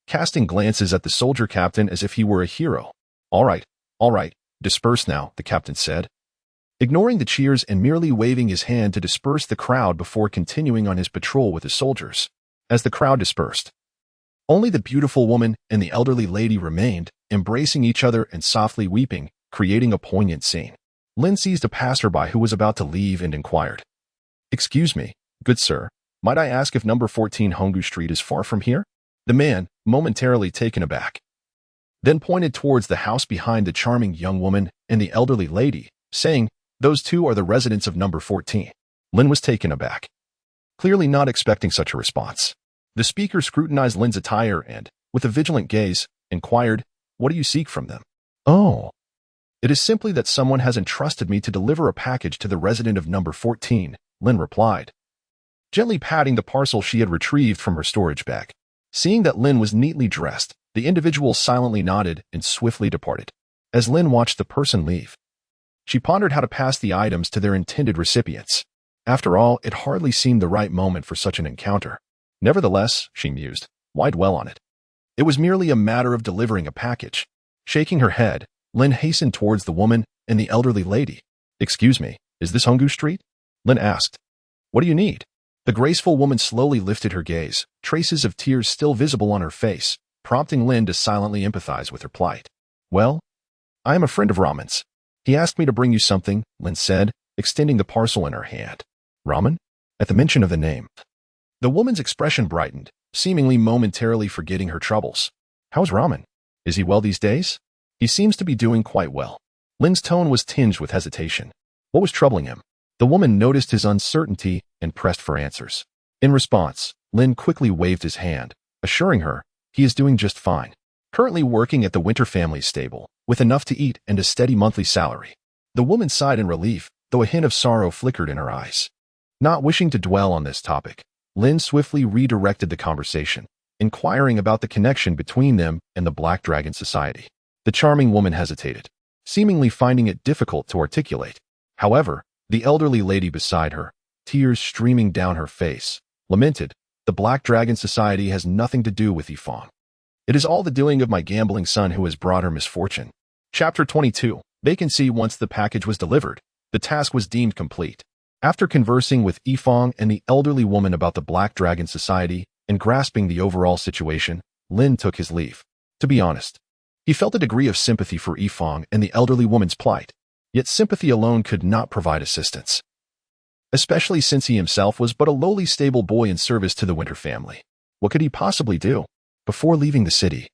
casting glances at the soldier captain as if he were a hero. All right, disperse now," the captain said, ignoring the cheers and merely waving his hand to disperse the crowd before continuing on his patrol with his soldiers. As the crowd dispersed, only the beautiful woman and the elderly lady remained, embracing each other and softly weeping, creating a poignant scene. Lin seized a passerby who was about to leave and inquired, "Excuse me, good sir, might I ask if number 14 Hongu Street is far from here?" The man, momentarily taken aback, then pointed towards the house behind the charming young woman and the elderly lady, saying, "Those two are the residents of number 14. Lin was taken aback, clearly not expecting such a response. The speaker scrutinized Lin's attire and, with a vigilant gaze, inquired, "What do you seek from them?" "Oh, it is simply that someone has entrusted me to deliver a package to the resident of number 14, Lin replied, gently patting the parcel she had retrieved from her storage bag. Seeing that Lin was neatly dressed, the individual silently nodded and swiftly departed. As Lin watched the person leave, she pondered how to pass the items to their intended recipients. After all, it hardly seemed the right moment for such an encounter. Nevertheless, she mused, why dwell on it? It was merely a matter of delivering a package. Shaking her head, Lin hastened towards the woman and the elderly lady. "Excuse me, is this Hongu Street?" Lin asked. "What do you need?" The graceful woman slowly lifted her gaze, traces of tears still visible on her face, prompting Lin to silently empathize with her plight. "Well, I am a friend of Raman's. He asked me to bring you something," Lin said, extending the parcel in her hand. "Raman?" At the mention of the name, the woman's expression brightened, seemingly momentarily forgetting her troubles. "How's Raman? Is he well these days?" "He seems to be doing quite well." Lin's tone was tinged with hesitation. What was troubling him? The woman noticed his uncertainty and pressed for answers. In response, Lin quickly waved his hand, assuring her he is doing just fine, currently working at the Winter family stable, with enough to eat and a steady monthly salary. The woman sighed in relief, though a hint of sorrow flickered in her eyes. Not wishing to dwell on this topic, Lin swiftly redirected the conversation, inquiring about the connection between them and the Black Dragon Society. The charming woman hesitated, seemingly finding it difficult to articulate. However, the elderly lady beside her, tears streaming down her face, lamented, "The Black Dragon Society has nothing to do with Yifeng. It is all the doing of my gambling son who has brought her misfortune." Chapter 22. vacancy. Once the package was delivered, the task was deemed complete. After conversing with Yifeng and the elderly woman about the Black Dragon Society and grasping the overall situation, Lin took his leave. To be honest, he felt a degree of sympathy for Yifeng and the elderly woman's plight, yet sympathy alone could not provide assistance, especially since he himself was but a lowly stable boy in service to the Winter family. What could he possibly do? Before leaving the city,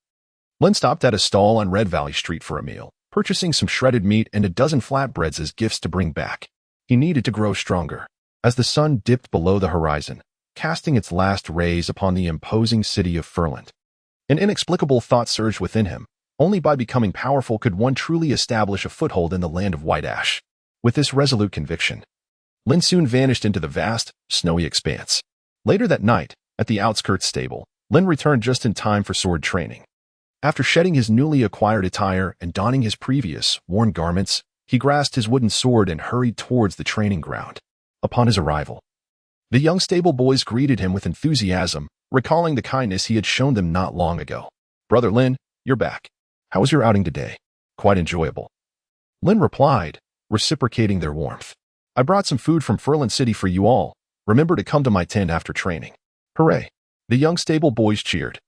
Lin stopped at a stall on Red Valley Street for a meal, purchasing some shredded meat and a dozen flatbreads as gifts to bring back. He needed to grow stronger. As the sun dipped below the horizon, casting its last rays upon the imposing city of Furland, an inexplicable thought surged within him. Only by becoming powerful could one truly establish a foothold in the land of White Ash. With this resolute conviction, Lin soon vanished into the vast, snowy expanse. Later that night, at the outskirts stable, Lin returned just in time for sword training. After shedding his newly acquired attire and donning his previous, worn garments, he grasped his wooden sword and hurried towards the training ground. Upon his arrival, the young stable boys greeted him with enthusiasm, recalling the kindness he had shown them not long ago. "Brother Lin, you're back. How was your outing today?" "Quite enjoyable," Lin replied, reciprocating their warmth. "I brought some food from Furland City for you all. Remember to come to my tent after training." "Hooray!" the young stable boys cheered,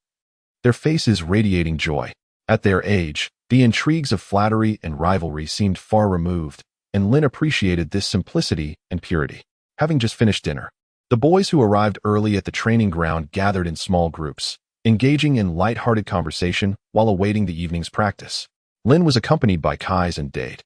their faces radiating joy. At their age, the intrigues of flattery and rivalry seemed far removed, and Lin appreciated this simplicity and purity. Having just finished dinner, the boys who arrived early at the training ground gathered in small groups, engaging in light-hearted conversation while awaiting the evening's practice. Lin was accompanied by Kais and Dade,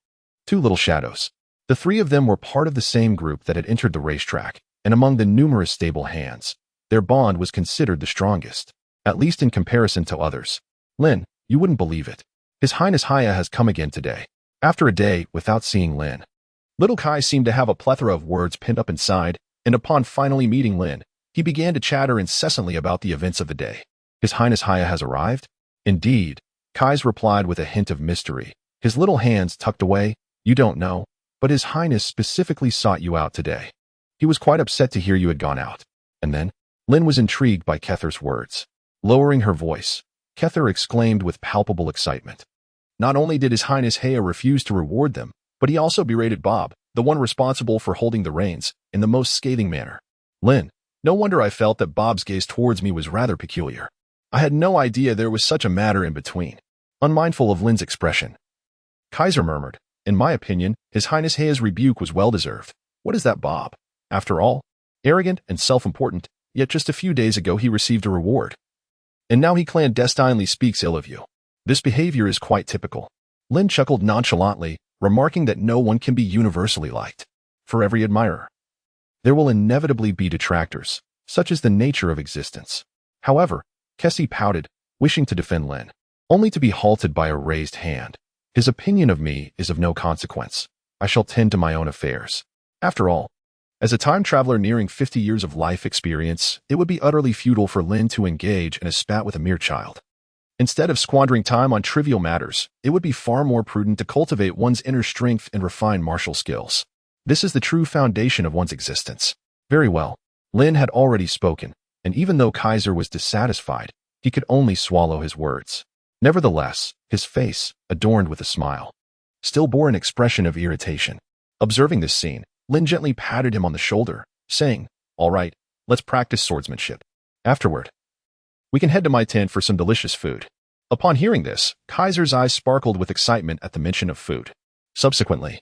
two little shadows. The three of them were part of the same group that had entered the racetrack, and among the numerous stable hands, their bond was considered the strongest, at least in comparison to others. "Lin, you wouldn't believe it. His Highness Haya has come again today." After a day without seeing Lin, little Kai seemed to have a plethora of words pinned up inside, and upon finally meeting Lin, he began to chatter incessantly about the events of the day. "His Highness Haya has arrived?" "Indeed," Kais replied with a hint of mystery, his little hands tucked away. "You don't know, but His Highness specifically sought you out today. He was quite upset to hear you had gone out." And then, Lin was intrigued by Kether's words. Lowering her voice, Kether exclaimed with palpable excitement. Not only did His Highness Haya refuse to reward them, but he also berated Bob, the one responsible for holding the reins, in the most scathing manner. "Lin, no wonder I felt that Bob's gaze towards me was rather peculiar. I had no idea there was such a matter in between." Unmindful of Lin's expression, Kaiser murmured, "In my opinion, His Highness Haya's rebuke was well-deserved. What is that Bob? After all, arrogant and self-important, yet just a few days ago he received a reward. And now he clandestinely speaks ill of you. This behavior is quite typical." Lin chuckled nonchalantly, remarking that no one can be universally liked. For every admirer, there will inevitably be detractors, such is the nature of existence. However, Kessie pouted, wishing to defend Lin, only to be halted by a raised hand. "His opinion of me is of no consequence. I shall tend to my own affairs. After all, as a time traveler nearing 50 years of life experience, it would be utterly futile for Lin to engage in a spat with a mere child. Instead of squandering time on trivial matters, it would be far more prudent to cultivate one's inner strength and refine martial skills. This is the true foundation of one's existence." Very well. Lin had already spoken, and even though Kaiser was dissatisfied, he could only swallow his words. Nevertheless, his face, adorned with a smile, still bore an expression of irritation. Observing this scene, Lin gently patted him on the shoulder, saying, "All right, let's practice swordsmanship. Afterward, we can head to my tent for some delicious food." Upon hearing this, Kaiser's eyes sparkled with excitement at the mention of food. Subsequently,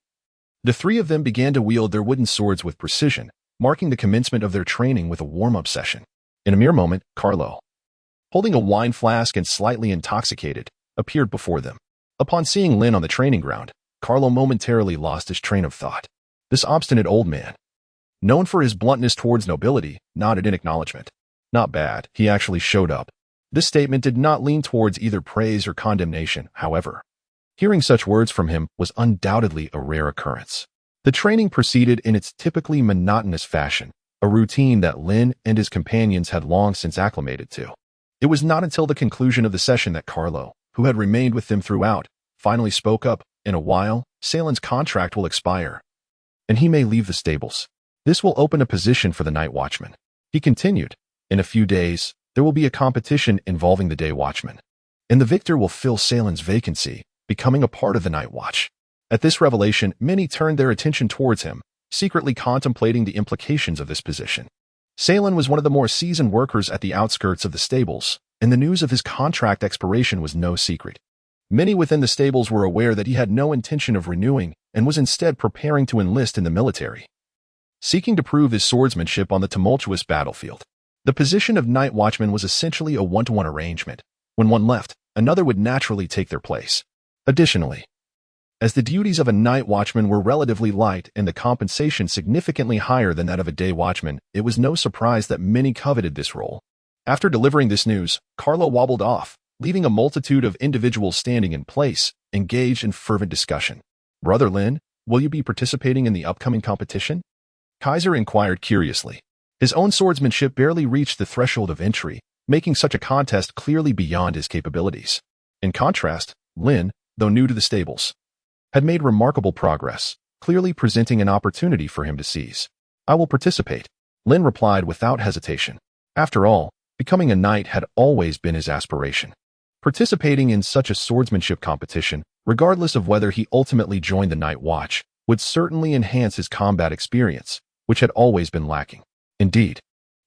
the three of them began to wield their wooden swords with precision, marking the commencement of their training with a warm-up session. In a mere moment, Carlo, holding a wine flask and slightly intoxicated, appeared before them. Upon seeing Lin on the training ground, Carlo momentarily lost his train of thought. This obstinate old man, known for his bluntness towards nobility, nodded in acknowledgement. Not bad, he actually showed up. This statement did not lean towards either praise or condemnation, however. Hearing such words from him was undoubtedly a rare occurrence. The training proceeded in its typically monotonous fashion, a routine that Lin and his companions had long since acclimated to. It was not until the conclusion of the session that Carlo, who had remained with them throughout, finally spoke up. "In a while, Salen's contract will expire, and he may leave the stables. This will open a position for the night watchman." He continued, "In a few days, there will be a competition involving the day watchman, and the victor will fill Salen's vacancy, becoming a part of the night watch." At this revelation, many turned their attention towards him, secretly contemplating the implications of this position. Lin was one of the more seasoned workers at the outskirts of the stables, and the news of his contract expiration was no secret. Many within the stables were aware that he had no intention of renewing and was instead preparing to enlist in the military, seeking to prove his swordsmanship on the tumultuous battlefield. The position of night watchman was essentially a one-to-one arrangement. When one left, another would naturally take their place. Additionally, as the duties of a night watchman were relatively light and the compensation significantly higher than that of a day watchman, it was no surprise that many coveted this role. After delivering this news, Carlo wobbled off, leaving a multitude of individuals standing in place, engaged in fervent discussion. "Brother Lin, will you be participating in the upcoming competition?" Kaiser inquired curiously. His own swordsmanship barely reached the threshold of entry, making such a contest clearly beyond his capabilities. In contrast, Lin, though new to the stables, had made remarkable progress, clearly presenting an opportunity for him to seize. "I will participate," Lin replied without hesitation. After all, becoming a knight had always been his aspiration. Participating in such a swordsmanship competition, regardless of whether he ultimately joined the Night Watch, would certainly enhance his combat experience, which had always been lacking. Indeed,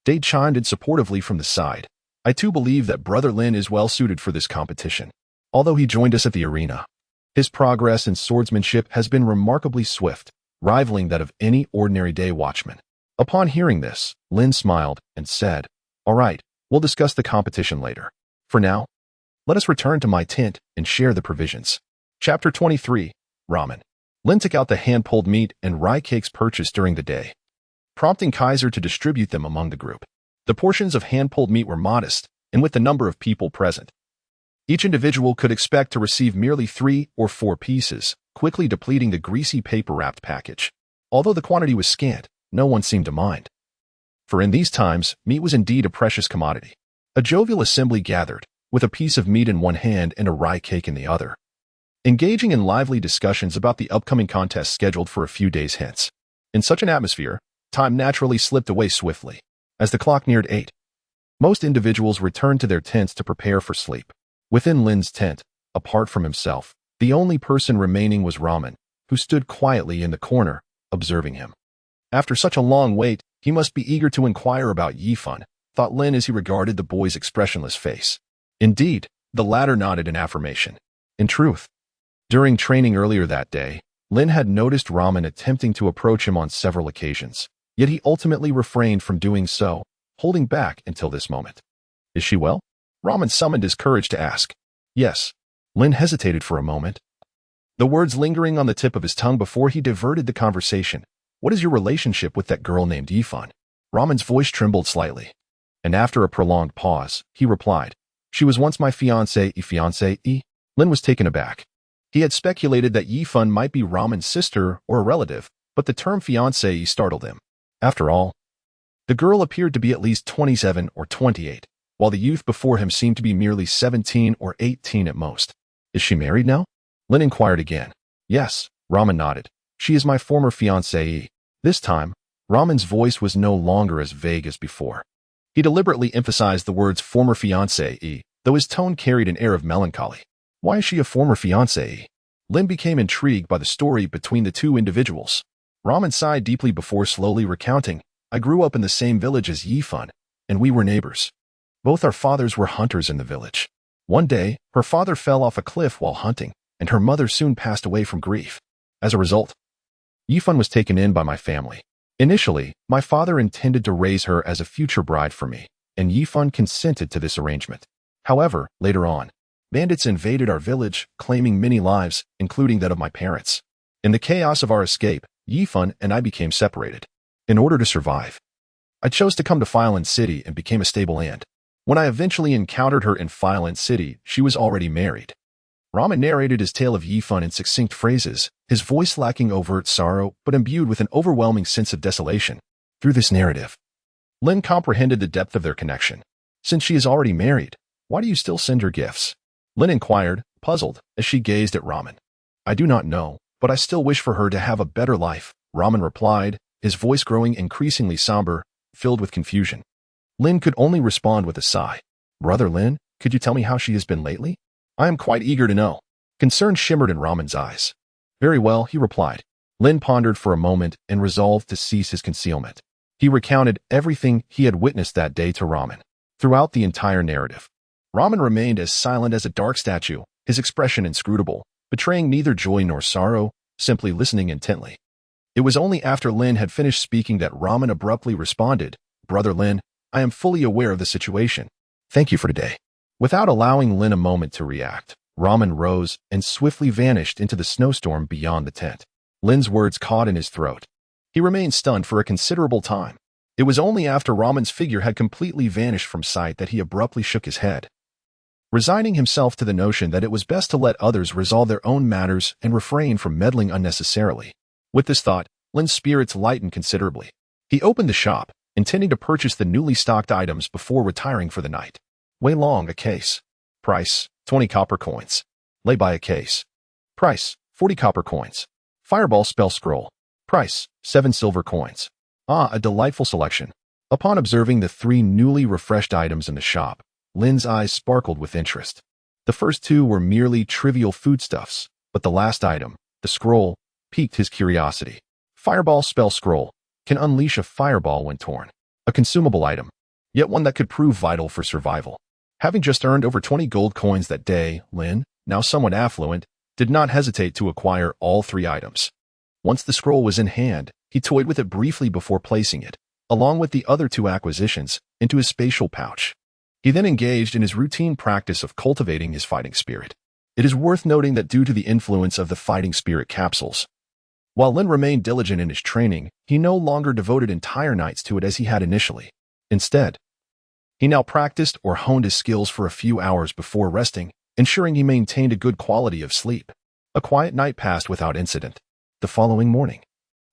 Dade chimed in supportively from the side. "I too believe that Brother Lin is well suited for this competition. Although he joined us at the arena, his progress in swordsmanship has been remarkably swift, rivaling that of any ordinary day watchman." Upon hearing this, Lin smiled and said, "All right, we'll discuss the competition later. For now, let us return to my tent and share the provisions." Chapter 23, Ramen. Lin took out the hand-pulled meat and rye cakes purchased during the day, prompting Kaiser to distribute them among the group. The portions of hand-pulled meat were modest, and with the number of people present, each individual could expect to receive merely 3 or 4 pieces, quickly depleting the greasy paper-wrapped package. Although the quantity was scant, no one seemed to mind, for in these times, meat was indeed a precious commodity. A jovial assembly gathered, with a piece of meat in one hand and a rye cake in the other, engaging in lively discussions about the upcoming contest scheduled for a few days hence. In such an atmosphere, time naturally slipped away swiftly. As the clock neared 8, most individuals returned to their tents to prepare for sleep. Within Lin's tent, apart from himself, the only person remaining was Ramen, who stood quietly in the corner, observing him. After such a long wait, he must be eager to inquire about Yifan, thought Lin as he regarded the boy's expressionless face. Indeed, the latter nodded in affirmation. In truth, during training earlier that day, Lin had noticed Ramen attempting to approach him on several occasions, yet he ultimately refrained from doing so, holding back until this moment. "Is she well?" Ramen summoned his courage to ask. "Yes." Lin hesitated for a moment, the words lingering on the tip of his tongue before he diverted the conversation. "What is your relationship with that girl named Yifan?" Ramen's voice trembled slightly, and after a prolonged pause, he replied, "She was once my fiancée. Lin was taken aback. He had speculated that Yifan might be Ramen's sister or a relative, but the term fiancée startled him. After all, the girl appeared to be at least 27 or 28, while the youth before him seemed to be merely 17 or 18 at most. "Is she married now?" Lin inquired again. "Yes," Ramen nodded. "She is my former fiancée." This time, Ramen's voice was no longer as vague as before. He deliberately emphasized the words former fiancée, though his tone carried an air of melancholy. "Why is she a former fiancée?" Lin became intrigued by the story between the two individuals. Ramen sighed deeply before slowly recounting, "I grew up in the same village as Yifan, and we were neighbors. Both our fathers were hunters in the village. One day, her father fell off a cliff while hunting, and her mother soon passed away from grief. As a result, Yifan was taken in by my family. Initially, my father intended to raise her as a future bride for me, and Yifan consented to this arrangement. However, later on, bandits invaded our village, claiming many lives, including that of my parents. In the chaos of our escape, Yifan and I became separated. In order to survive, I chose to come to Filan City and became a stablehand. When I eventually encountered her in Filan City, she was already married." Ramen narrated his tale of Yifan in succinct phrases, his voice lacking overt sorrow but imbued with an overwhelming sense of desolation. Through this narrative, Lin comprehended the depth of their connection. "Since she is already married, why do you still send her gifts?" Lin inquired, puzzled, as she gazed at Ramen. "I do not know, but I still wish for her to have a better life," Ramen replied, his voice growing increasingly somber, filled with confusion. Lin could only respond with a sigh. "Brother Lin, could you tell me how she has been lately? I am quite eager to know." Concern shimmered in Ramen's eyes. Very well, he replied. Lin pondered for a moment and resolved to cease his concealment. He recounted everything he had witnessed that day to Ramen. Throughout the entire narrative, Ramen remained as silent as a dark statue, his expression inscrutable, betraying neither joy nor sorrow, simply listening intently. It was only after Lin had finished speaking that Ramen abruptly responded, "Brother Lin, I am fully aware of the situation. Thank you for today." Without allowing Lin a moment to react, Ramen rose and swiftly vanished into the snowstorm beyond the tent. Lin's words caught in his throat. He remained stunned for a considerable time. It was only after Ramen's figure had completely vanished from sight that he abruptly shook his head, resigning himself to the notion that it was best to let others resolve their own matters and refrain from meddling unnecessarily. With this thought, Lin's spirits lightened considerably. He opened the shop, intending to purchase the newly stocked items before retiring for the night. Wei Long a case. Price, 20 copper coins. Lay by a case. Price, 40 copper coins. Fireball spell scroll. Price, 7 silver coins. Ah, a delightful selection. Upon observing the 3 newly refreshed items in the shop, Lin's eyes sparkled with interest. The first 2 were merely trivial foodstuffs, but the last item, the scroll, piqued his curiosity. Fireball spell scroll can unleash a fireball when torn. A consumable item, yet one that could prove vital for survival. Having just earned over 20 gold coins that day, Lin, now somewhat affluent, did not hesitate to acquire all 3 items. Once the scroll was in hand, he toyed with it briefly before placing it, along with the other 2 acquisitions, into his spatial pouch. He then engaged in his routine practice of cultivating his fighting spirit. It is worth noting that due to the influence of the fighting spirit capsules, while Lin remained diligent in his training, he no longer devoted entire nights to it as he had initially. Instead, he now practiced or honed his skills for a few hours before resting, ensuring he maintained a good quality of sleep. A quiet night passed without incident. The following morning,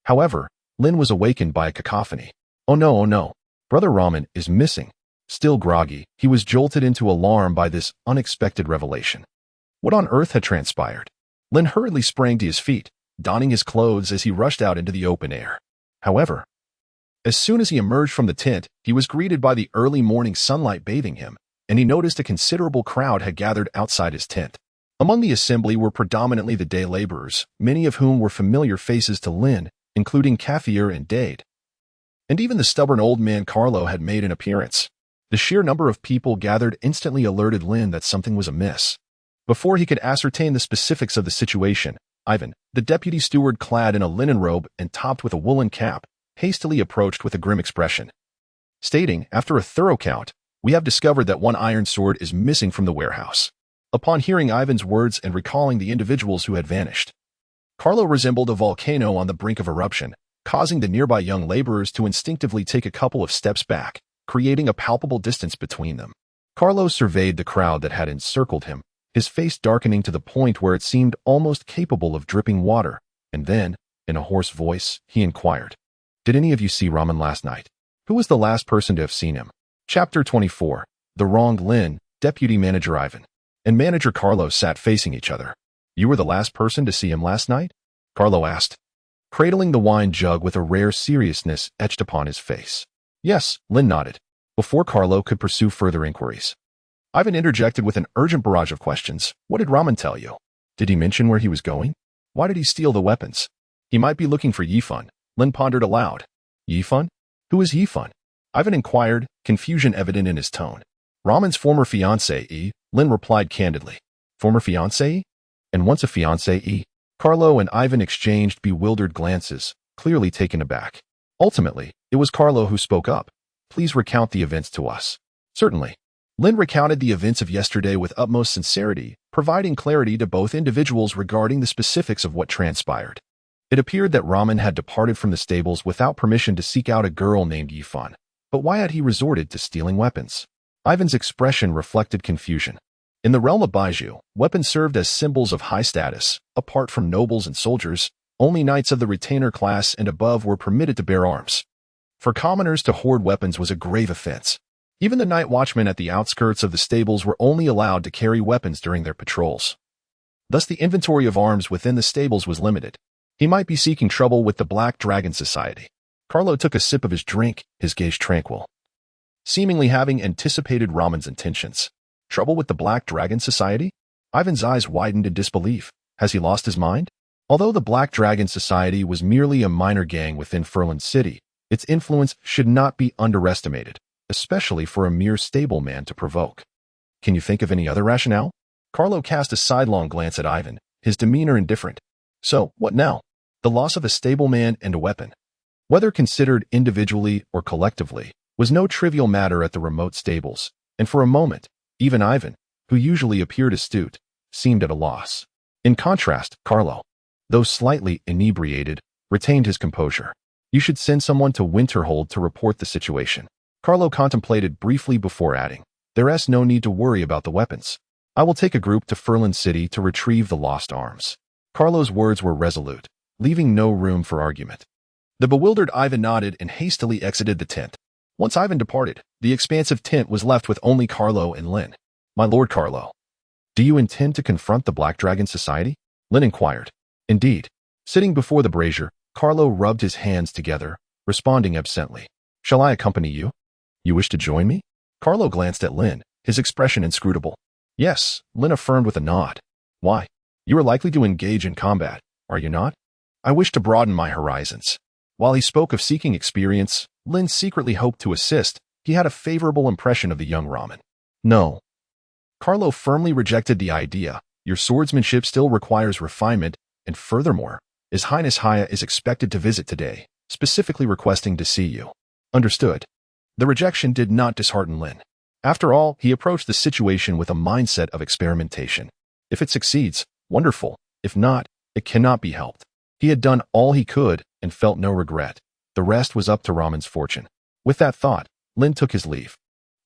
however, Lin was awakened by a cacophony. Oh no, Brother Ramen is missing. Still groggy, he was jolted into alarm by this unexpected revelation. What on earth had transpired? Lin hurriedly sprang to his feet, donning his clothes as he rushed out into the open air. However, as soon as he emerged from the tent, he was greeted by the early morning sunlight bathing him, and he noticed a considerable crowd had gathered outside his tent. Among the assembly were predominantly the day laborers, many of whom were familiar faces to Lin, including Kathir and Dade. And even the stubborn old man Carlo had made an appearance. The sheer number of people gathered instantly alerted Lin that something was amiss. Before he could ascertain the specifics of the situation, Ivan, the deputy steward clad in a linen robe and topped with a woolen cap, hastily approached with a grim expression, stating, after a thorough count, "We have discovered that 1 iron sword is missing from the warehouse." Upon hearing Ivan's words and recalling the individuals who had vanished, Carlo resembled a volcano on the brink of eruption, causing the nearby young laborers to instinctively take a couple of steps back, creating a palpable distance between them. Carlo surveyed the crowd that had encircled him, his face darkening to the point where it seemed almost capable of dripping water, and then, in a hoarse voice, he inquired, "Did any of you see Ramen last night? Who was the last person to have seen him?" Chapter 24. The wronged Lin, Deputy Manager Ivan, and Manager Carlo sat facing each other. "You were the last person to see him last night?" Carlo asked, cradling the wine jug with a rare seriousness etched upon his face. "Yes," Lin nodded, before Carlo could pursue further inquiries. Ivan interjected with an urgent barrage of questions. "What did Ramen tell you? Did he mention where he was going? Why did he steal the weapons? He might be looking for Yifan." Lin pondered aloud. "Yifan? Who is Yifan?" Ivan inquired, confusion evident in his tone. "Ramen's former fiancée," Lin replied candidly. "Former fiancée? And once a fiancée?" Carlo and Ivan exchanged bewildered glances, clearly taken aback. Ultimately, it was Carlo who spoke up. "Please recount the events to us." "Certainly." Lin recounted the events of yesterday with utmost sincerity, providing clarity to both individuals regarding the specifics of what transpired. It appeared that Ramen had departed from the stables without permission to seek out a girl named Yifan. But why had he resorted to stealing weapons? Ivan's expression reflected confusion. In the realm of Baizhu, weapons served as symbols of high status. Apart from nobles and soldiers, only knights of the retainer class and above were permitted to bear arms. For commoners to hoard weapons was a grave offense. Even the night watchmen at the outskirts of the stables were only allowed to carry weapons during their patrols. Thus the inventory of arms within the stables was limited. He might be seeking trouble with the Black Dragon Society. Carlo took a sip of his drink, his gaze tranquil, seemingly having anticipated Ramen's intentions. Trouble with the Black Dragon Society? Ivan's eyes widened in disbelief. Has he lost his mind? Although the Black Dragon Society was merely a minor gang within Furlan City, its influence should not be underestimated, especially for a mere stableman to provoke. Can you think of any other rationale? Carlo cast a sidelong glance at Ivan, his demeanor indifferent. So, what now? The loss of a stableman and a weapon, whether considered individually or collectively, was no trivial matter at the remote stables, and for a moment, even Ivan, who usually appeared astute, seemed at a loss. In contrast, Carlo, though slightly inebriated, retained his composure. You should send someone to Winterhold to report the situation. Carlo contemplated briefly before adding, There's no need to worry about the weapons. I will take a group to Furlan City to retrieve the lost arms. Carlo's words were resolute, leaving no room for argument. The bewildered Ivan nodded and hastily exited the tent. Once Ivan departed, the expansive tent was left with only Carlo and Lin. My lord Carlo, do you intend to confront the Black Dragon Society? Lin inquired. Indeed. Sitting before the brazier, Carlo rubbed his hands together, responding absently. Shall I accompany you? You wish to join me? Carlo glanced at Lin, his expression inscrutable. Yes, Lin affirmed with a nod. Why? You are likely to engage in combat, are you not? I wish to broaden my horizons. While he spoke of seeking experience, Lin secretly hoped to assist. He had a favorable impression of the young Raman. No. Carlo firmly rejected the idea. Your swordsmanship still requires refinement, and furthermore, His Highness Haya is expected to visit today, specifically requesting to see you. Understood. The rejection did not dishearten Lin. After all, he approached the situation with a mindset of experimentation. If it succeeds, wonderful. If not, it cannot be helped. He had done all he could and felt no regret. The rest was up to Raman's fortune. With that thought, Lin took his leave.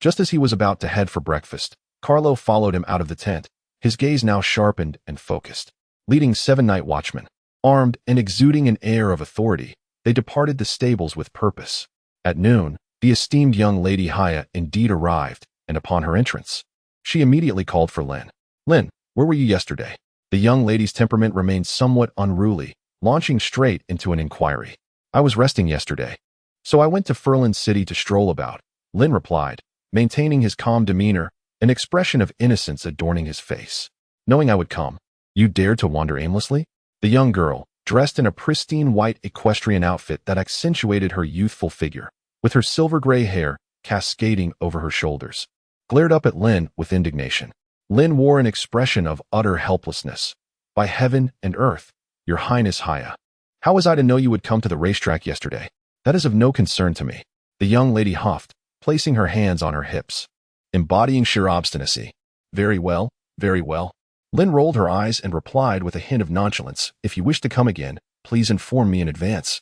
Just as he was about to head for breakfast, Carlo followed him out of the tent, his gaze now sharpened and focused. Leading 7 night watchmen, armed and exuding an air of authority, they departed the stables with purpose. At noon, the esteemed young lady Haya indeed arrived, and upon her entrance, she immediately called for Lin. Lin, where were you yesterday? The young lady's temperament remained somewhat unruly, launching straight into an inquiry. I was resting yesterday, so I went to Furlan City to stroll about, Lin replied, maintaining his calm demeanor, an expression of innocence adorning his face. Knowing I would come, you dared to wander aimlessly? The young girl, dressed in a pristine white equestrian outfit that accentuated her youthful figure, with her silver-gray hair cascading over her shoulders, glared up at Lin with indignation. Lin wore an expression of utter helplessness. By heaven and earth, Your Highness Haya, how was I to know you would come to the racetrack yesterday? That is of no concern to me. The young lady huffed, placing her hands on her hips, embodying sheer obstinacy. Very well, very well. Lin rolled her eyes and replied with a hint of nonchalance, If you wish to come again, please inform me in advance,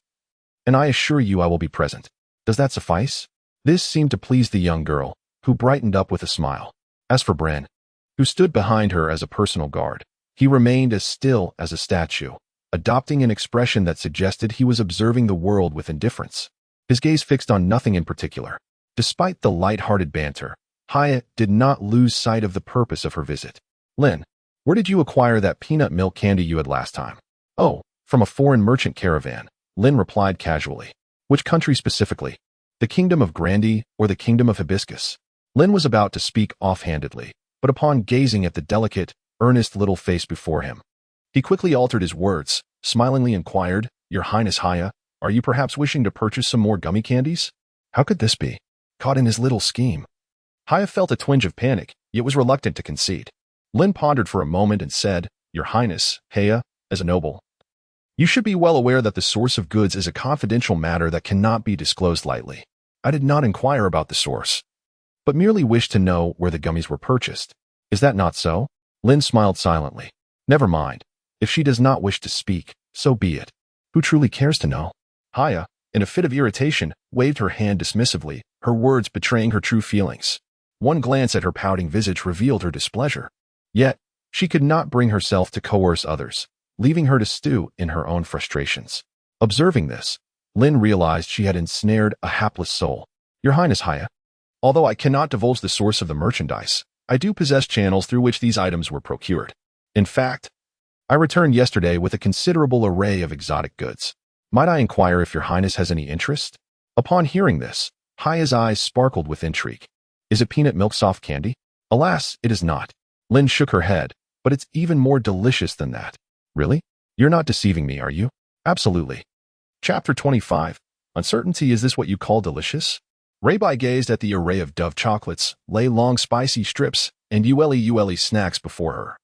and I assure you I will be present. Does that suffice? This seemed to please the young girl, who brightened up with a smile. As for Bren, who stood behind her as a personal guard, he remained as still as a statue, adopting an expression that suggested he was observing the world with indifference, his gaze fixed on nothing in particular. Despite the light-hearted banter, Haya did not lose sight of the purpose of her visit. Lin, where did you acquire that peanut milk candy you had last time? Oh, from a foreign merchant caravan, Lin replied casually. Which country specifically? The Kingdom of Grandi or the Kingdom of Hibiscus? Lin was about to speak offhandedly, but upon gazing at the delicate, earnest little face before him, he quickly altered his words, smilingly inquired, Your Highness Haya, are you perhaps wishing to purchase some more gummy candies? How could this be? Caught in his little scheme. Haya felt a twinge of panic, yet was reluctant to concede. Lin pondered for a moment and said, Your Highness, Haya, as a noble, you should be well aware that the source of goods is a confidential matter that cannot be disclosed lightly. I did not inquire about the source, but merely wished to know where the gummies were purchased. Is that not so? Lin smiled silently. Never mind. If she does not wish to speak, so be it. Who truly cares to know? Haya, in a fit of irritation, waved her hand dismissively, her words betraying her true feelings. One glance at her pouting visage revealed her displeasure. Yet, she could not bring herself to coerce others, leaving her to stew in her own frustrations. Observing this, Lin realized she had ensnared a hapless soul. Your Highness Haya, although I cannot divulge the source of the merchandise, I do possess channels through which these items were procured. In fact, I returned yesterday with a considerable array of exotic goods. Might I inquire if Your Highness has any interest? Upon hearing this, Haya's eyes sparkled with intrigue. Is it peanut milk soft candy? Alas, it is not. Lin shook her head, but it's even more delicious than that. Really? You're not deceiving me, are you? Absolutely. Chapter 25. Uncertainty, is this what you call delicious? Rabai gazed at the array of Dove chocolates, lay long spicy strips, and ule snacks before her.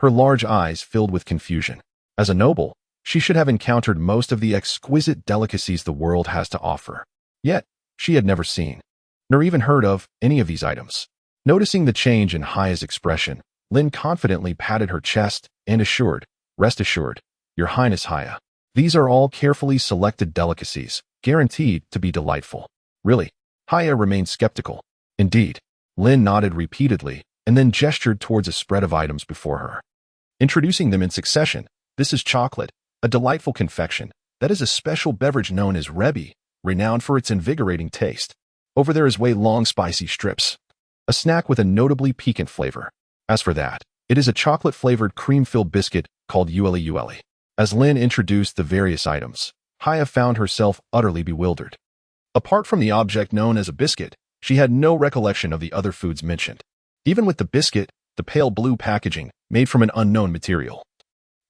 Her large eyes filled with confusion. As a noble, she should have encountered most of the exquisite delicacies the world has to offer. Yet, she had never seen, nor even heard of, any of these items. Noticing the change in Haya's expression, Lin confidently patted her chest and assured, "Rest assured, Your Highness Haya. These are all carefully selected delicacies, guaranteed to be delightful." Really? Haya remained skeptical. Indeed. Lin nodded repeatedly and then gestured towards a spread of items before her. Introducing them in succession, "This is chocolate, a delightful confection. That is a special beverage known as rebi, renowned for its invigorating taste. Over there is way long spicy strips, a snack with a notably piquant flavor. As for that, it is a chocolate-flavored cream-filled biscuit called ule." As Lin introduced the various items, Haya found herself utterly bewildered. Apart from the object known as a biscuit, she had no recollection of the other foods mentioned. Even with the biscuit, the pale blue packaging, made from an unknown material,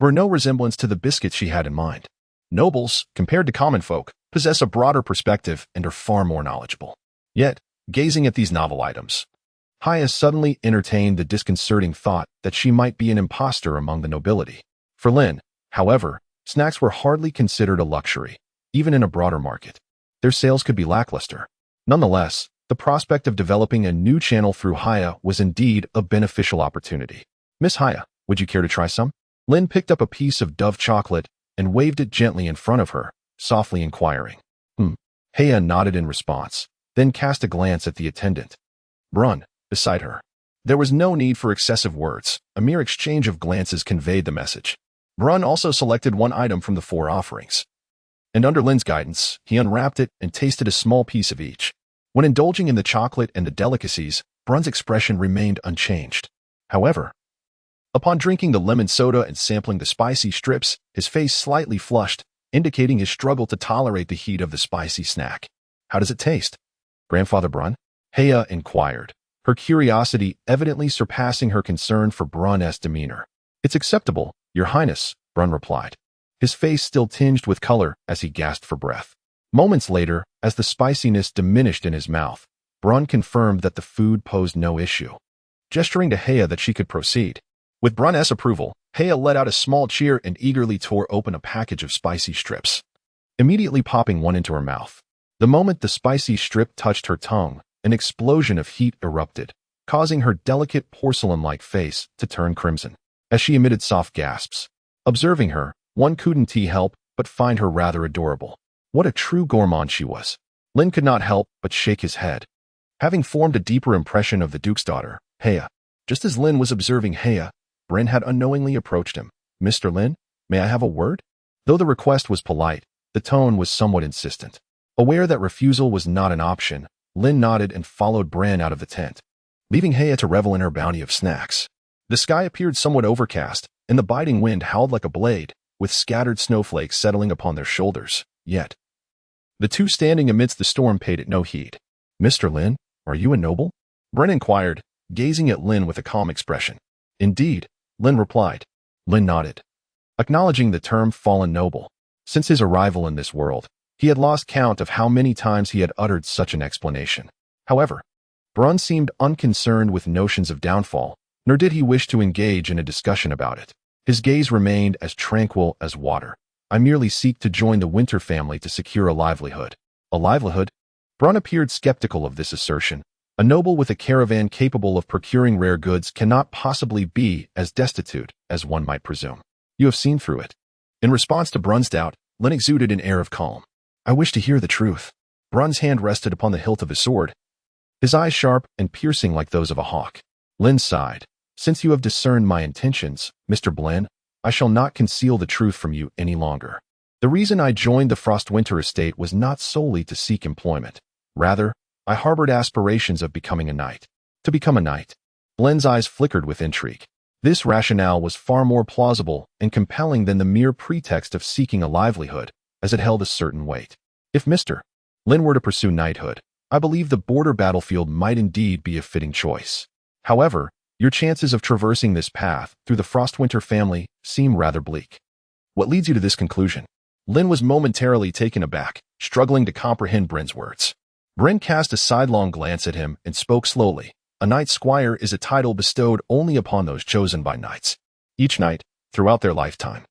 bore no resemblance to the biscuits she had in mind. Nobles, compared to common folk, possess a broader perspective and are far more knowledgeable. Yet, gazing at these novel items, Haya suddenly entertained the disconcerting thought that she might be an imposter among the nobility. For Lin, however, snacks were hardly considered a luxury, even in a broader market. Their sales could be lackluster. Nonetheless, the prospect of developing a new channel through Haya was indeed a beneficial opportunity. "Miss Haya, would you care to try some?" Lin picked up a piece of Dove chocolate and waved it gently in front of her, softly inquiring. Haya nodded in response, then cast a glance at the attendant, Brun, beside her. There was no need for excessive words. A mere exchange of glances conveyed the message. Brun also selected one item from the 4 offerings, and under Lin's guidance, he unwrapped it and tasted a small piece of each. When indulging in the chocolate and the delicacies, Brun's expression remained unchanged. However, upon drinking the lemon soda and sampling the spicy strips, his face slightly flushed, indicating his struggle to tolerate the heat of the spicy snack. "How does it taste, Grandfather Brun?" Haya inquired, her curiosity evidently surpassing her concern for Brun's demeanor. "It's acceptable, Your Highness," Brun replied, his face still tinged with color as he gasped for breath. Moments later, as the spiciness diminished in his mouth, Brun confirmed that the food posed no issue, gesturing to Haya that she could proceed. With Brun's approval, Haya let out a small cheer and eagerly tore open a package of spicy strips, immediately popping one into her mouth. The moment the spicy strip touched her tongue, an explosion of heat erupted, causing her delicate porcelain-like face to turn crimson, as she emitted soft gasps. Observing her, one couldn't help but find her rather adorable. What a true gourmand she was. Lin could not help but shake his head. Having formed a deeper impression of the Duke's daughter, Haya, just as Lin was observing Haya, Bryn had unknowingly approached him. "Mr. Lin, may I have a word?" Though the request was polite, the tone was somewhat insistent. Aware that refusal was not an option, Lin nodded and followed Bryn out of the tent, leaving Haya to revel in her bounty of snacks. The sky appeared somewhat overcast, and the biting wind howled like a blade, with scattered snowflakes settling upon their shoulders. Yet, the two standing amidst the storm paid it no heed. "Mr. Lin, are you a noble?" Bryn inquired, gazing at Lin with a calm expression. "Indeed," Lin replied. Lin nodded, acknowledging the term fallen noble. Since his arrival in this world, he had lost count of how many times he had uttered such an explanation. However, Brun seemed unconcerned with notions of downfall, nor did he wish to engage in a discussion about it. His gaze remained as tranquil as water. "I merely seek to join the Winter family to secure a livelihood." "A livelihood?" Brun appeared skeptical of this assertion. A noble with a caravan capable of procuring rare goods cannot possibly be as destitute as one might presume. "You have seen through it." In response to Brun's doubt, Lin exuded an air of calm. "I wish to hear the truth." Brun's hand rested upon the hilt of his sword, his eyes sharp and piercing like those of a hawk. Lin sighed. "Since you have discerned my intentions, Mr. Blen, I shall not conceal the truth from you any longer. The reason I joined the Frostwinter estate was not solely to seek employment. Rather, I harbored aspirations of becoming a knight. To become a knight." Blen's eyes flickered with intrigue. This rationale was far more plausible and compelling than the mere pretext of seeking a livelihood, as it held a certain weight. If Mr. Lin were to pursue knighthood, I believe the border battlefield might indeed be a fitting choice. However, your chances of traversing this path through the Frostwinter family seem rather bleak. What leads you to this conclusion? Lin was momentarily taken aback, struggling to comprehend Bryn's words. Bryn cast a sidelong glance at him and spoke slowly. A knight squire is a title bestowed only upon those chosen by knights. Each knight, throughout their lifetime,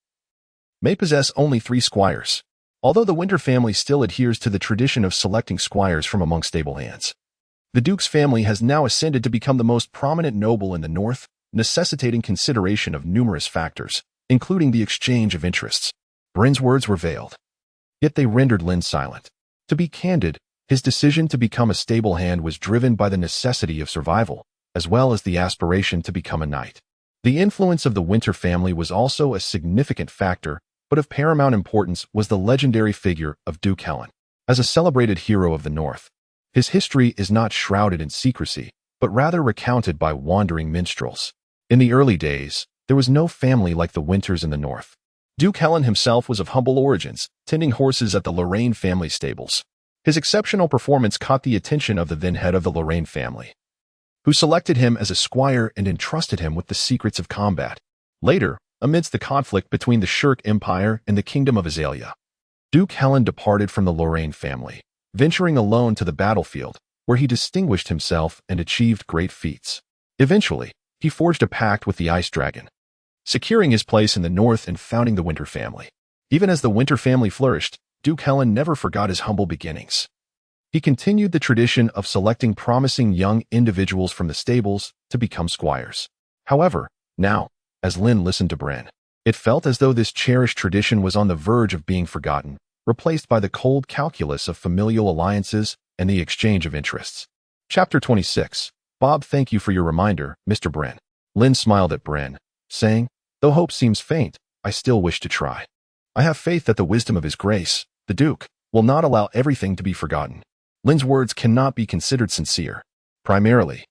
may possess only 3 squires. Although the Winter family still adheres to the tradition of selecting squires from among stablehands, the Duke's family has now ascended to become the most prominent noble in the north, necessitating consideration of numerous factors, including the exchange of interests. Bryn's words were veiled, yet they rendered Lin silent. To be candid, his decision to become a stablehand was driven by the necessity of survival, as well as the aspiration to become a knight. The influence of the Winter family was also a significant factor, but of paramount importance was the legendary figure of Duke Helen. As a celebrated hero of the North, his history is not shrouded in secrecy, but rather recounted by wandering minstrels. In the early days, there was no family like the Winters in the North. Duke Helen himself was of humble origins, tending horses at the Lorraine family stables. His exceptional performance caught the attention of the then head of the Lorraine family, who selected him as a squire and entrusted him with the secrets of combat. Later, amidst the conflict between the Shirk Empire and the Kingdom of Azalea, Duke Helen departed from the Lorraine family, venturing alone to the battlefield, where he distinguished himself and achieved great feats. Eventually, he forged a pact with the Ice Dragon, securing his place in the north and founding the Winter family. Even as the Winter family flourished, Duke Helen never forgot his humble beginnings. He continued the tradition of selecting promising young individuals from the stables to become squires. However, now, as Lin listened to Bryn, it felt as though this cherished tradition was on the verge of being forgotten, replaced by the cold calculus of familial alliances and the exchange of interests. Chapter 26. Bob, thank you for your reminder, Mr. Bryn. Lin smiled at Bryn, saying, though hope seems faint, I still wish to try. I have faith that the wisdom of His Grace, the Duke, will not allow everything to be forgotten. Lin's words cannot be considered sincere. Primarily,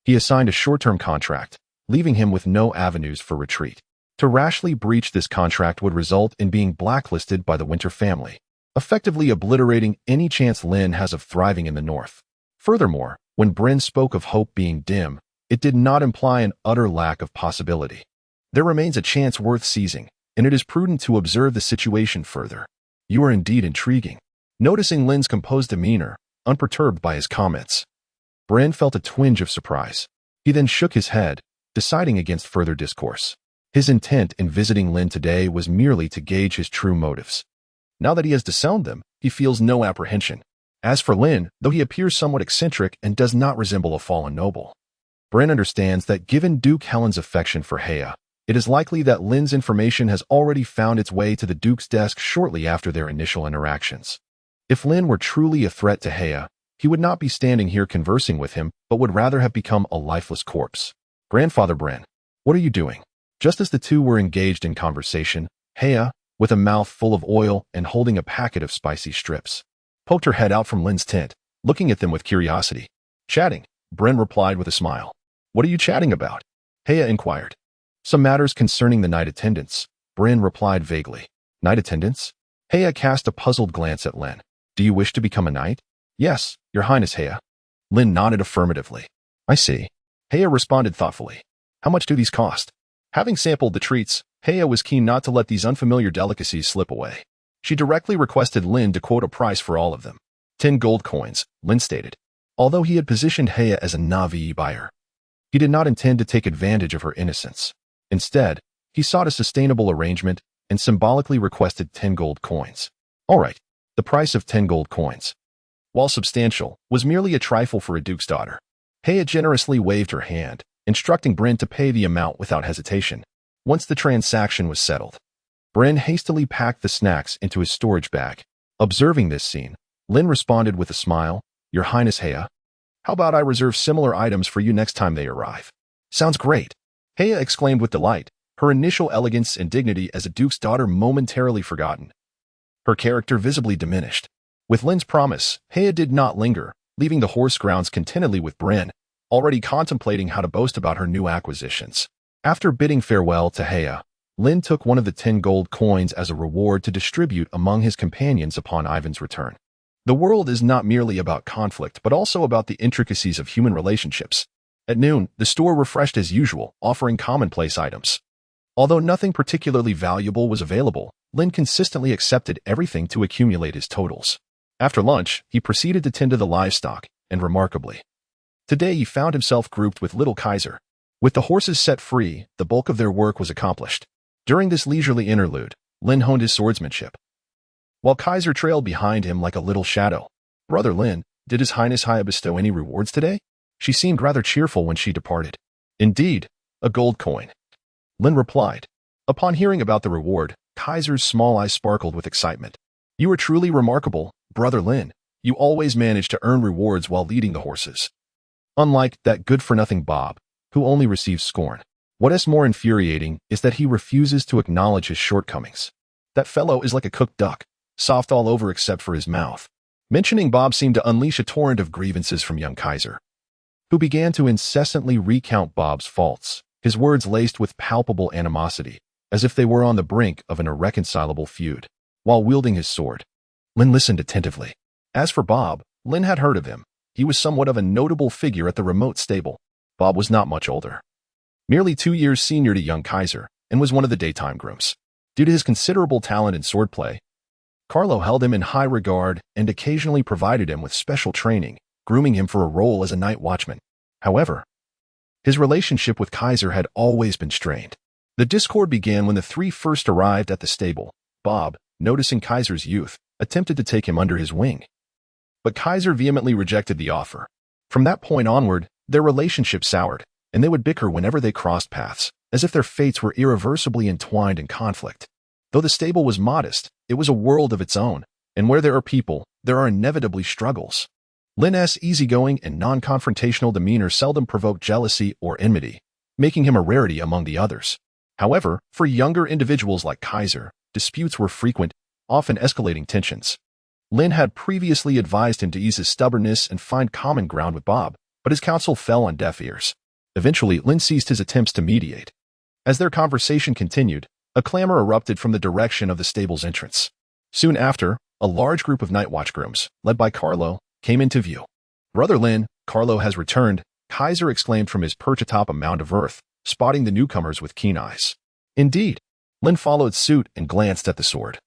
he assigned a short-term contract, leaving him with no avenues for retreat. To rashly breach this contract would result in being blacklisted by the Winter family, effectively obliterating any chance Lin has of thriving in the north. Furthermore, when Bryn spoke of hope being dim, it did not imply an utter lack of possibility. There remains a chance worth seizing, and it is prudent to observe the situation further. You are indeed intriguing. Noticing Lin's composed demeanor, unperturbed by his comments, Bryn felt a twinge of surprise. He then shook his head, deciding against further discourse. His intent in visiting Lin today was merely to gauge his true motives. Now that he has disowned them, he feels no apprehension. As for Lin, though he appears somewhat eccentric and does not resemble a fallen noble, Bryn understands that given Duke Helen's affection for Heya, it is likely that Lin's information has already found its way to the Duke's desk shortly after their initial interactions. If Lin were truly a threat to Heya, he would not be standing here conversing with him, but would rather have become a lifeless corpse. Grandfather Bryn, what are you doing? Just as the two were engaged in conversation, Heya, with a mouth full of oil and holding a packet of spicy strips, poked her head out from Lin's tent, looking at them with curiosity. Chatting, Bryn replied with a smile. What are you chatting about? Heya inquired. Some matters concerning the night attendants, Bryn replied vaguely. Night attendants? Heya cast a puzzled glance at Lin. Do you wish to become a knight? Yes, Your Highness Heya. Lin nodded affirmatively. I see. Heya responded thoughtfully. How much do these cost? Having sampled the treats, Heya was keen not to let these unfamiliar delicacies slip away. She directly requested Lin to quote a price for all of them. 10 gold coins, Lin stated. Although he had positioned Heya as a Navi buyer, he did not intend to take advantage of her innocence. Instead, he sought a sustainable arrangement and symbolically requested 10 gold coins. All right, the price of 10 gold coins, while substantial, was merely a trifle for a duke's daughter. Heya generously waved her hand, instructing Bryn to pay the amount without hesitation. Once the transaction was settled, Bryn hastily packed the snacks into his storage bag. Observing this scene, Lin responded with a smile, Your Highness Heya, how about I reserve similar items for you next time they arrive? Sounds great. Heya exclaimed with delight, her initial elegance and dignity as a duke's daughter momentarily forgotten. Her character visibly diminished. With Lin's promise, Heya did not linger, leaving the horse grounds contentedly with Bryn, already contemplating how to boast about her new acquisitions. After bidding farewell to Heya, Lin took one of the 10 gold coins as a reward to distribute among his companions upon Ivan's return. The world is not merely about conflict, but also about the intricacies of human relationships. At noon, the store refreshed as usual, offering commonplace items. Although nothing particularly valuable was available, Lin consistently accepted everything to accumulate his totals. After lunch, he proceeded to tend to the livestock, and remarkably, today he found himself grouped with little Kaiser. With the horses set free, the bulk of their work was accomplished. During this leisurely interlude, Lin honed his swordsmanship, while Kaiser trailed behind him like a little shadow. Brother Lin, did His Highness Haya bestow any rewards today? She seemed rather cheerful when she departed. Indeed, a gold coin, Lin replied. Upon hearing about the reward, Kaiser's small eyes sparkled with excitement. You are truly remarkable, Brother Lin. You always manage to earn rewards while leading the horses. Unlike that good-for-nothing Bob, who only receives scorn. What is more infuriating is that he refuses to acknowledge his shortcomings. That fellow is like a cooked duck, soft all over except for his mouth. Mentioning Bob seemed to unleash a torrent of grievances from young Kaiser, who began to incessantly recount Bob's faults, his words laced with palpable animosity, as if they were on the brink of an irreconcilable feud. While wielding his sword, Lin listened attentively. As for Bob, Lin had heard of him. He was somewhat of a notable figure at the remote stable. Bob was not much older, merely 2 years senior to young Kaiser, and was one of the daytime grooms. Due to his considerable talent in swordplay, Carlo held him in high regard and occasionally provided him with special training, grooming him for a role as a night watchman. However, his relationship with Kaiser had always been strained. The discord began when the three first arrived at the stable. Bob, noticing Kaiser's youth, attempted to take him under his wing, but Kaiser vehemently rejected the offer. From that point onward, their relationship soured, and they would bicker whenever they crossed paths, as if their fates were irreversibly entwined in conflict. Though the stable was modest, it was a world of its own, and where there are people, there are inevitably struggles. Lin's easygoing and non-confrontational demeanor seldom provoked jealousy or enmity, making him a rarity among the others. However, for younger individuals like Kaiser, disputes were frequent, often escalating tensions. Lin had previously advised him to ease his stubbornness and find common ground with Bob, but his counsel fell on deaf ears. Eventually, Lin ceased his attempts to mediate. As their conversation continued, a clamor erupted from the direction of the stable's entrance. Soon after, a large group of night watch grooms, led by Carlo, came into view. Brother Lin, Carlo has returned, Kaiser exclaimed from his perch atop a mound of earth, spotting the newcomers with keen eyes. Indeed, Lin followed suit and glanced at the sword.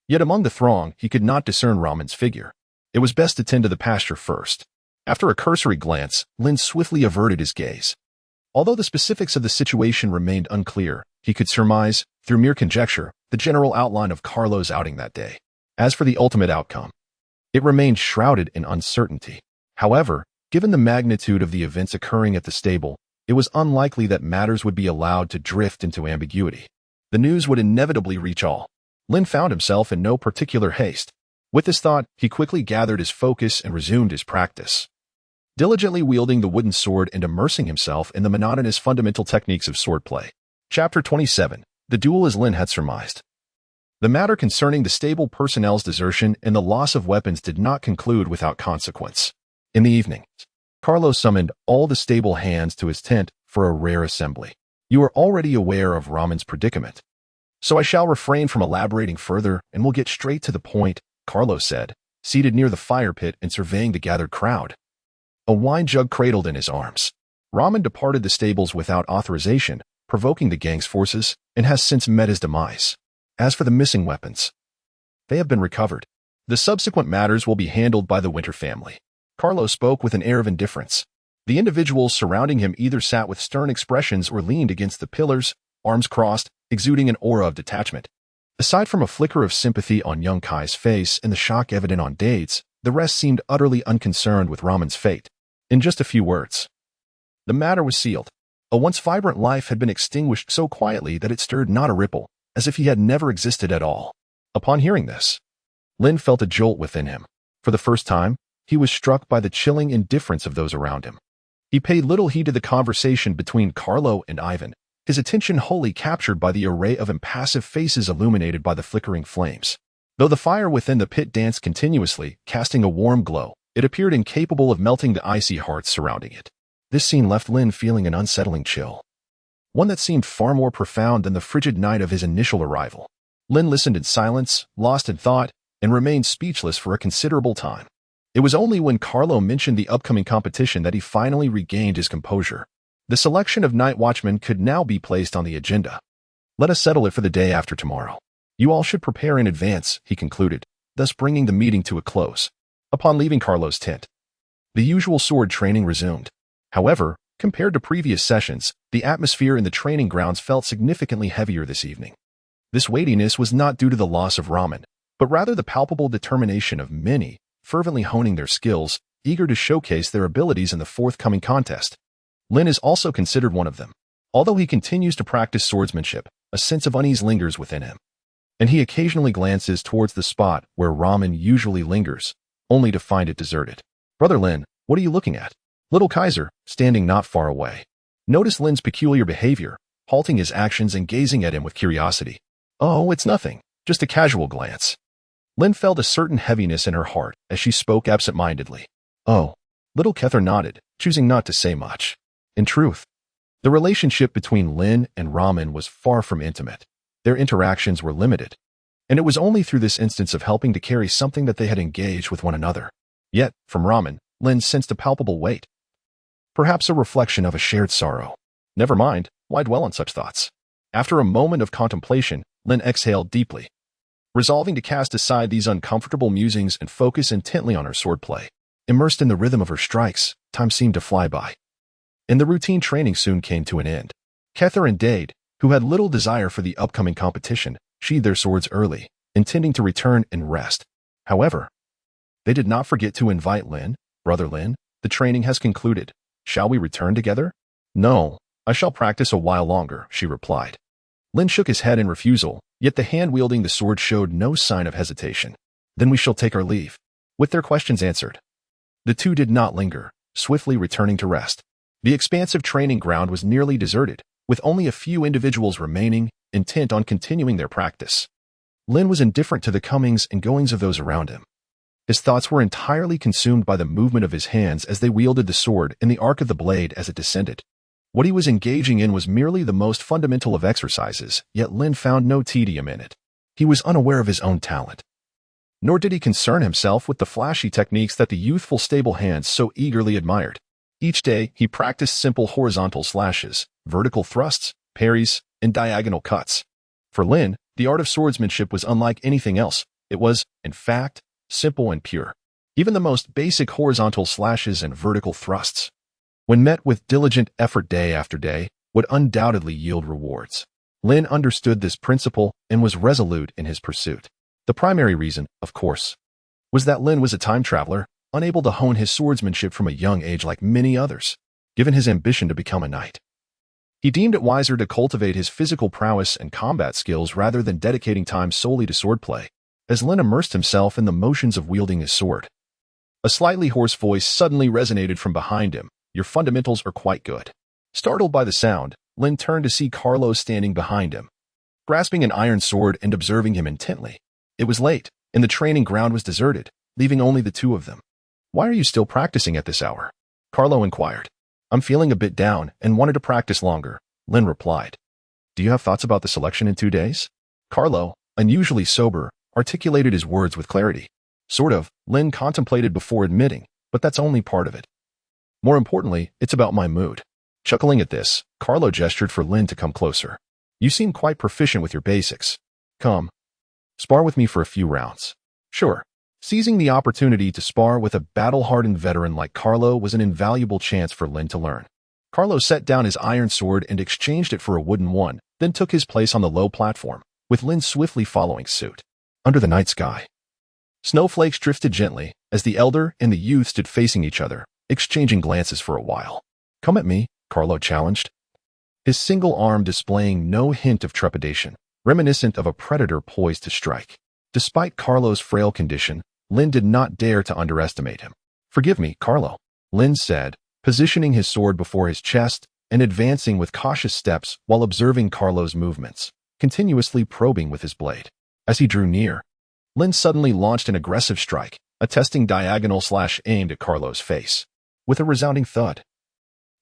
Yet among the throng, he could not discern Raman's figure. It was best to tend to the pasture first. After a cursory glance, Lin swiftly averted his gaze. Although the specifics of the situation remained unclear, he could surmise, through mere conjecture, the general outline of Carlo's outing that day. As for the ultimate outcome, it remained shrouded in uncertainty. However, given the magnitude of the events occurring at the stable, it was unlikely that matters would be allowed to drift into ambiguity. The news would inevitably reach all. Lin found himself in no particular haste. With this thought, he quickly gathered his focus and resumed his practice, diligently wielding the wooden sword and immersing himself in the monotonous fundamental techniques of swordplay. Chapter 27. The duel as Lin had surmised. The matter concerning the stable personnel's desertion and the loss of weapons did not conclude without consequence. In the evening, Carlo summoned all the stable hands to his tent for a rare assembly. You are already aware of Raman's predicament, so I shall refrain from elaborating further and will get straight to the point, Carlo said, seated near the fire pit and surveying the gathered crowd, a wine jug cradled in his arms. Raman departed the stables without authorization, provoking the gang's forces, and has since met his demise. As for the missing weapons, they have been recovered. The subsequent matters will be handled by the Winter family. Carlo spoke with an air of indifference. The individuals surrounding him either sat with stern expressions or leaned against the pillars, arms crossed, exuding an aura of detachment. Aside from a flicker of sympathy on young Kai's face and the shock evident on Dade's, the rest seemed utterly unconcerned with Raman's fate. In just a few words, the matter was sealed. A once vibrant life had been extinguished so quietly that it stirred not a ripple, as if he had never existed at all. Upon hearing this, Lin felt a jolt within him. For the first time, he was struck by the chilling indifference of those around him. He paid little heed to the conversation between Carlo and Ivan, his attention wholly captured by the array of impassive faces illuminated by the flickering flames. Though the fire within the pit danced continuously, casting a warm glow, it appeared incapable of melting the icy hearts surrounding it. This scene left Lin feeling an unsettling chill, one that seemed far more profound than the frigid night of his initial arrival. Lin listened in silence, lost in thought, and remained speechless for a considerable time. It was only when Carlo mentioned the upcoming competition that he finally regained his composure. The selection of night watchmen could now be placed on the agenda. Let us settle it for the day after tomorrow. You all should prepare in advance, he concluded, thus bringing the meeting to a close. Upon leaving Carlo's tent, the usual sword training resumed. However, compared to previous sessions, the atmosphere in the training grounds felt significantly heavier this evening. This weightiness was not due to the loss of ramen, but rather the palpable determination of many, fervently honing their skills, eager to showcase their abilities in the forthcoming contest. Lin is also considered one of them. Although he continues to practice swordsmanship, a sense of unease lingers within him, and he occasionally glances towards the spot where ramen usually lingers, only to find it deserted. Brother Lin, what are you looking at? Little Kaiser, standing not far away, noticed Lin's peculiar behavior, halting his actions and gazing at him with curiosity. Oh, it's nothing, just a casual glance. Lin felt a certain heaviness in her heart as she spoke absent-mindedly. Oh, little Kether nodded, choosing not to say much. In truth, the relationship between Lin and ramen was far from intimate. Their interactions were limited, and it was only through this instance of helping to carry something that they had engaged with one another. Yet, from ramen, Lin sensed a palpable weight. Perhaps a reflection of a shared sorrow. Never mind, why dwell on such thoughts? After a moment of contemplation, Lin exhaled deeply, resolving to cast aside these uncomfortable musings and focus intently on her swordplay. Immersed in the rhythm of her strikes, time seemed to fly by, and the routine training soon came to an end. Kether and Dade, who had little desire for the upcoming competition, sheathed their swords early, intending to return and rest. However, they did not forget to invite Lin. Brother Lin, the training has concluded. Shall we return together? No, I shall practice a while longer, she replied. Lin shook his head in refusal, yet the hand wielding the sword showed no sign of hesitation. Then we shall take our leave. With their questions answered, the two did not linger, swiftly returning to rest. The expansive training ground was nearly deserted, with only a few individuals remaining, intent on continuing their practice. Lin was indifferent to the comings and goings of those around him. His thoughts were entirely consumed by the movement of his hands as they wielded the sword and the arc of the blade as it descended. What he was engaging in was merely the most fundamental of exercises, yet Lin found no tedium in it. He was unaware of his own talent, nor did he concern himself with the flashy techniques that the youthful stablehand so eagerly admired. Each day, he practiced simple horizontal slashes, vertical thrusts, parries, and diagonal cuts. For Lin, the art of swordsmanship was unlike anything else. It was, in fact, simple and pure. Even the most basic horizontal slashes and vertical thrusts, when met with diligent effort day after day, would undoubtedly yield rewards. Lin understood this principle and was resolute in his pursuit. The primary reason, of course, was that Lin was a time traveler, unable to hone his swordsmanship from a young age like many others, given his ambition to become a knight. He deemed it wiser to cultivate his physical prowess and combat skills rather than dedicating time solely to swordplay, as Lin immersed himself in the motions of wielding his sword. A slightly hoarse voice suddenly resonated from behind him. Your fundamentals are quite good. Startled by the sound, Lin turned to see Carlo standing behind him, grasping an iron sword and observing him intently. It was late, and the training ground was deserted, leaving only the two of them. Why are you still practicing at this hour? Carlo inquired. I'm feeling a bit down and wanted to practice longer, Lin replied. Do you have thoughts about the selection in 2 days? Carlo, unusually sober, articulated his words with clarity. Sort of, Lin contemplated before admitting, but that's only part of it. More importantly, it's about my mood. Chuckling at this, Carlo gestured for Lin to come closer. You seem quite proficient with your basics. Come, spar with me for a few rounds. Sure. Seizing the opportunity to spar with a battle-hardened veteran like Carlo was an invaluable chance for Lin to learn. Carlo set down his iron sword and exchanged it for a wooden one, then took his place on the low platform, with Lin swiftly following suit. Under the night sky, snowflakes drifted gently as the elder and the youth stood facing each other, exchanging glances for a while. Come at me, Carlo challenged, his single arm displaying no hint of trepidation, reminiscent of a predator poised to strike. Despite Carlo's frail condition, Lin did not dare to underestimate him. Forgive me, Carlo, Lin said, positioning his sword before his chest and advancing with cautious steps while observing Carlo's movements, continuously probing with his blade. As he drew near, Lin suddenly launched an aggressive strike, a testing diagonal slash aimed at Carlo's face, with a resounding thud.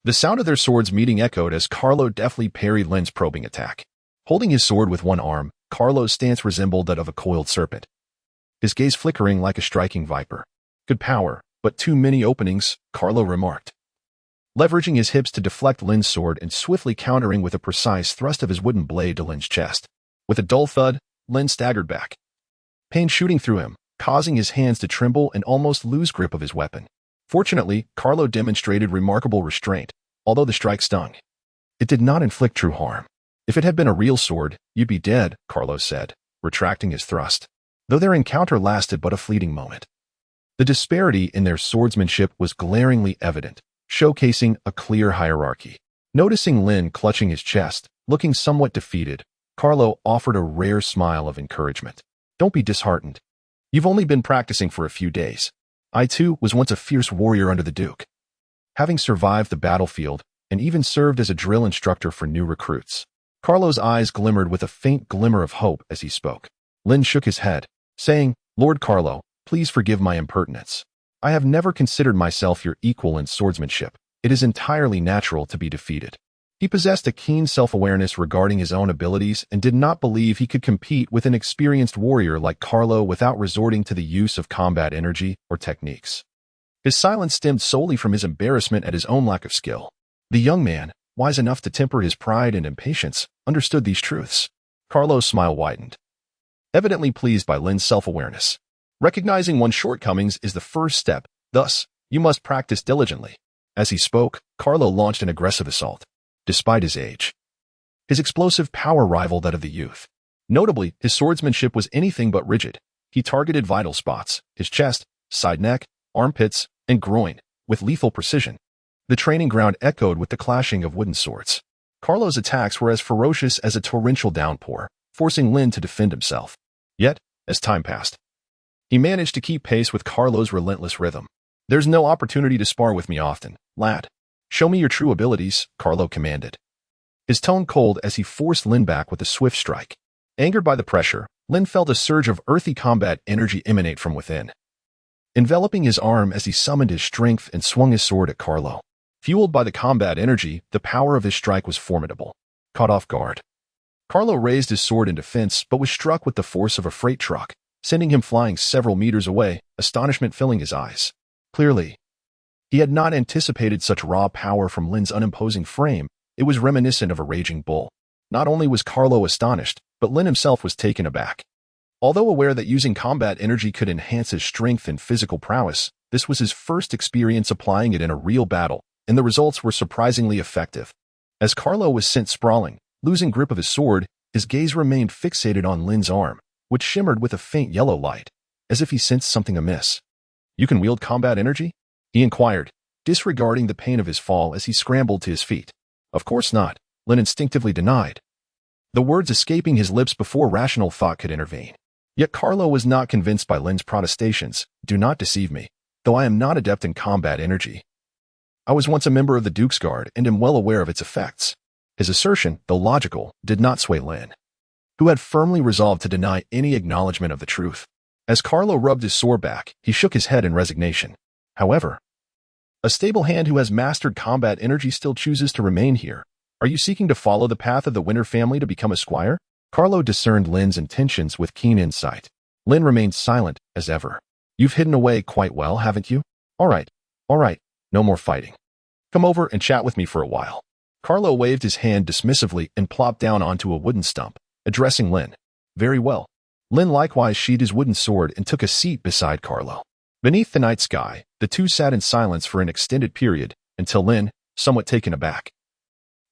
The sound of their swords meeting echoed as Carlo deftly parried Lin's probing attack. Holding his sword with one arm, Carlo's stance resembled that of a coiled serpent, his gaze flickering like a striking viper. Good power, but too many openings, Carlo remarked. leveraging his hips to deflect Lin's sword and swiftly countering with a precise thrust of his wooden blade to Lin's chest. With a dull thud, Lin staggered back, pain shooting through him, causing his hands to tremble and almost lose grip of his weapon. Fortunately, Carlo demonstrated remarkable restraint, although the strike stung. It did not inflict true harm. If it had been a real sword, you'd be dead, Carlo said, retracting his thrust, though their encounter lasted but a fleeting moment. The disparity in their swordsmanship was glaringly evident, showcasing a clear hierarchy. Noticing Lin clutching his chest, looking somewhat defeated, Carlo offered a rare smile of encouragement. Don't be disheartened. You've only been practicing for a few days. I too was once a fierce warrior under the Duke, having survived the battlefield and even served as a drill instructor for new recruits. Carlo's eyes glimmered with a faint glimmer of hope as he spoke. Lin shook his head, saying, Lord Carlo, please forgive my impertinence. I have never considered myself your equal in swordsmanship. It is entirely natural to be defeated. He possessed a keen self-awareness regarding his own abilities and did not believe he could compete with an experienced warrior like Carlo without resorting to the use of combat energy or techniques. His silence stemmed solely from his embarrassment at his own lack of skill. The young man, wise enough to temper his pride and impatience, understood these truths. Carlo's smile widened, evidently pleased by Lin's self-awareness. Recognizing one's shortcomings is the first step, thus, you must practice diligently. As he spoke, Carlo launched an aggressive assault. Despite his age, his explosive power rivaled that of the youth. Notably, his swordsmanship was anything but rigid. He targeted vital spots, his chest, side neck, armpits, and groin, with lethal precision. The training ground echoed with the clashing of wooden swords. Carlo's attacks were as ferocious as a torrential downpour, forcing Lin to defend himself. Yet, as time passed, he managed to keep pace with Carlo's relentless rhythm. There's no opportunity to spar with me often, lad. Show me your true abilities, Carlo commanded. His tone cold as he forced Lin back with a swift strike. Angered by the pressure, Lin felt a surge of earthy combat energy emanate from within, enveloping his arm as he summoned his strength and swung his sword at Carlo. Fueled by the combat energy, the power of his strike was formidable. Caught off guard, Carlo raised his sword in defense but was struck with the force of a freight truck, sending him flying several meters away, astonishment filling his eyes. Clearly, he had not anticipated such raw power from Lin's unimposing frame. It was reminiscent of a raging bull. Not only was Carlo astonished, but Lin himself was taken aback. Although aware that using combat energy could enhance his strength and physical prowess, this was his first experience applying it in a real battle, and the results were surprisingly effective. As Carlo was sent sprawling, losing grip of his sword, his gaze remained fixated on Lin's arm, which shimmered with a faint yellow light, as if he sensed something amiss. You can wield combat energy? He inquired, disregarding the pain of his fall as he scrambled to his feet. Of course not, Lin instinctively denied, the words escaping his lips before rational thought could intervene. Yet Carlo was not convinced by Lin's protestations. Do not deceive me, though I am not adept in combat energy. I was once a member of the Duke's Guard and am well aware of its effects. His assertion, though logical, did not sway Lin, who had firmly resolved to deny any acknowledgement of the truth. As Carlo rubbed his sword back, he shook his head in resignation. However, a stablehand who has mastered combat energy still chooses to remain here. Are you seeking to follow the path of the Winter family to become a squire? Carlo discerned Lin's intentions with keen insight. Lin remained silent as ever. You've hidden away quite well, haven't you? All right, no more fighting. Come over and chat with me for a while. Carlo waved his hand dismissively and plopped down onto a wooden stump, addressing Lin. Very well. Lin likewise sheathed his wooden sword and took a seat beside Carlo. Beneath the night sky, the two sat in silence for an extended period, until Lin, somewhat taken aback,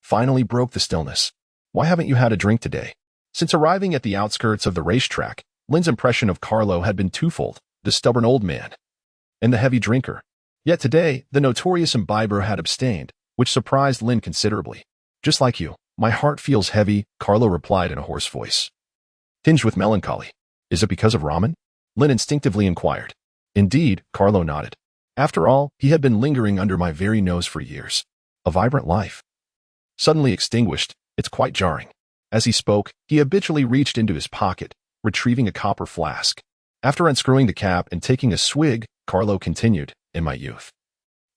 finally broke the stillness. Why haven't you had a drink today? Since arriving at the outskirts of the racetrack, Lin's impression of Carlo had been twofold, the stubborn old man and the heavy drinker. Yet today, the notorious imbiber had abstained, which surprised Lin considerably. Just like you, my heart feels heavy, Carlo replied in a hoarse voice, tinged with melancholy. Is it because of ramen? Lin instinctively inquired. Indeed, Carlo nodded. After all, he had been lingering under my very nose for years. A vibrant life, suddenly extinguished, it's quite jarring. As he spoke, he habitually reached into his pocket, retrieving a copper flask. After unscrewing the cap and taking a swig, Carlo continued, in my youth,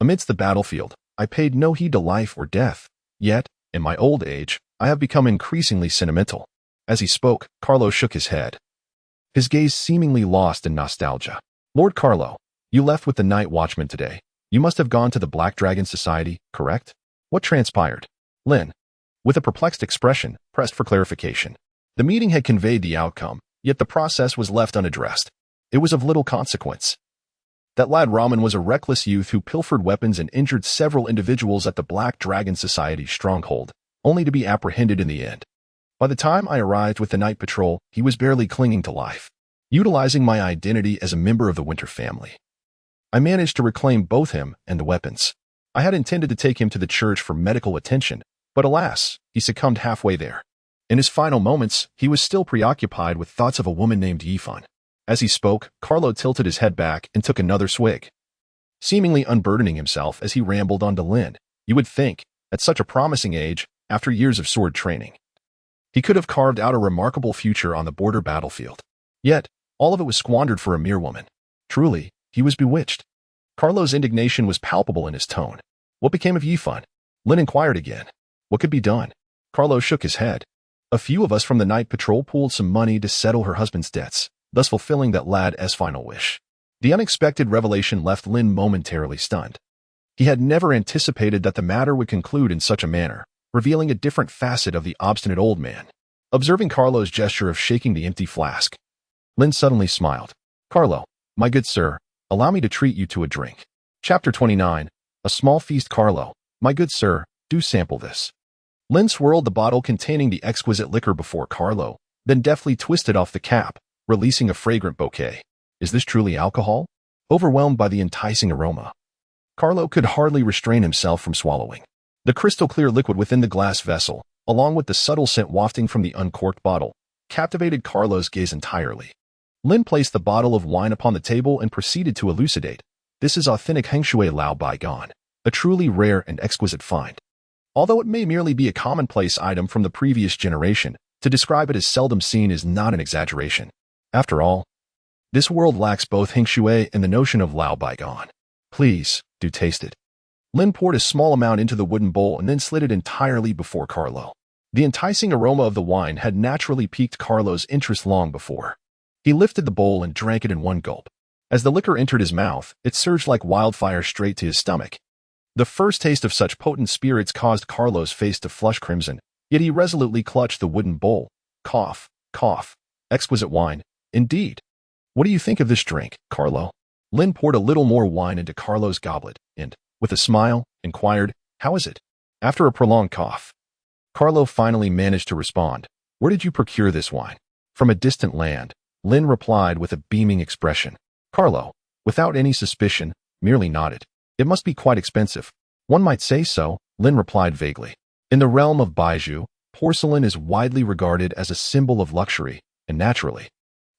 amidst the battlefield, I paid no heed to life or death. Yet, in my old age, I have become increasingly sentimental. As he spoke, Carlo shook his head, his gaze seemingly lost in nostalgia. Lord Carlo, you left with the night watchman today. You must have gone to the Black Dragon Society, correct? What transpired? Lin, with a perplexed expression, pressed for clarification. The meeting had conveyed the outcome, yet the process was left unaddressed. It was of little consequence. That lad Raman was a reckless youth who pilfered weapons and injured several individuals at the Black Dragon Society's stronghold, only to be apprehended in the end. By the time I arrived with the night patrol, he was barely clinging to life. Utilizing my identity as a member of the Winter family, I managed to reclaim both him and the weapons. I had intended to take him to the church for medical attention, but alas, he succumbed halfway there. In his final moments, he was still preoccupied with thoughts of a woman named Yifan. As he spoke, Carlo tilted his head back and took another swig, seemingly unburdening himself as he rambled on to Lin. You would think, at such a promising age, after years of sword training, he could have carved out a remarkable future on the border battlefield. Yet, all of it was squandered for a mere woman. Truly, he was bewitched. Carlo's indignation was palpable in his tone. What became of Yifan? Lin inquired again. What could be done? Carlo shook his head. A few of us from the night patrol pooled some money to settle her husband's debts, thus fulfilling that lad's final wish. The unexpected revelation left Lin momentarily stunned. He had never anticipated that the matter would conclude in such a manner, revealing a different facet of the obstinate old man. Observing Carlo's gesture of shaking the empty flask, Lin suddenly smiled. Carlo, my good sir, allow me to treat you to a drink. Chapter 29, A Small Feast. Carlo, my good sir, do sample this. Lin swirled the bottle containing the exquisite liquor before Carlo, then deftly twisted off the cap, releasing a fragrant bouquet. Is this truly alcohol? Overwhelmed by the enticing aroma, Carlo could hardly restrain himself from swallowing. The crystal-clear liquid within the glass vessel, along with the subtle scent wafting from the uncorked bottle, captivated Carlo's gaze entirely. Lin placed the bottle of wine upon the table and proceeded to elucidate. This is authentic Hengshui Lao Baigan, a truly rare and exquisite find. Although it may merely be a commonplace item from the previous generation, to describe it as seldom seen is not an exaggeration. After all, this world lacks both Hengshui and the notion of Lao Baigan. Please, do taste it. Lin poured a small amount into the wooden bowl and then slid it entirely before Carlo. The enticing aroma of the wine had naturally piqued Carlo's interest long before. He lifted the bowl and drank it in one gulp. As the liquor entered his mouth, it surged like wildfire straight to his stomach. The first taste of such potent spirits caused Carlo's face to flush crimson, yet he resolutely clutched the wooden bowl. Cough, cough. Exquisite wine, indeed. What do you think of this drink, Carlo? Lin poured a little more wine into Carlo's goblet and, with a smile, inquired, how is it? After a prolonged cough, Carlo finally managed to respond. Where did you procure this wine? From a distant land, Lin replied with a beaming expression. Carlo, without any suspicion, merely nodded. It must be quite expensive. One might say so, Lin replied vaguely. In the realm of Baizhu, porcelain is widely regarded as a symbol of luxury, and naturally,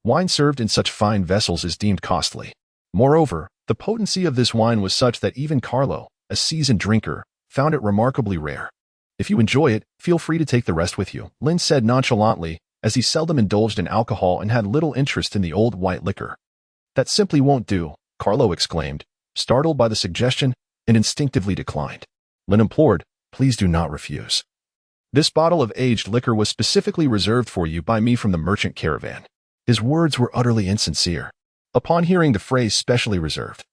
wine served in such fine vessels is deemed costly. Moreover, the potency of this wine was such that even Carlo, a seasoned drinker, found it remarkably rare. If you enjoy it, feel free to take the rest with you, Lin said nonchalantly, as he seldom indulged in alcohol and had little interest in the old white liquor. That simply won't do, Carlo exclaimed, startled by the suggestion, and instinctively declined. Lin implored, please do not refuse. This bottle of aged liquor was specifically reserved for you by me from the merchant caravan. His words were utterly insincere. Upon hearing the phrase specially reserved,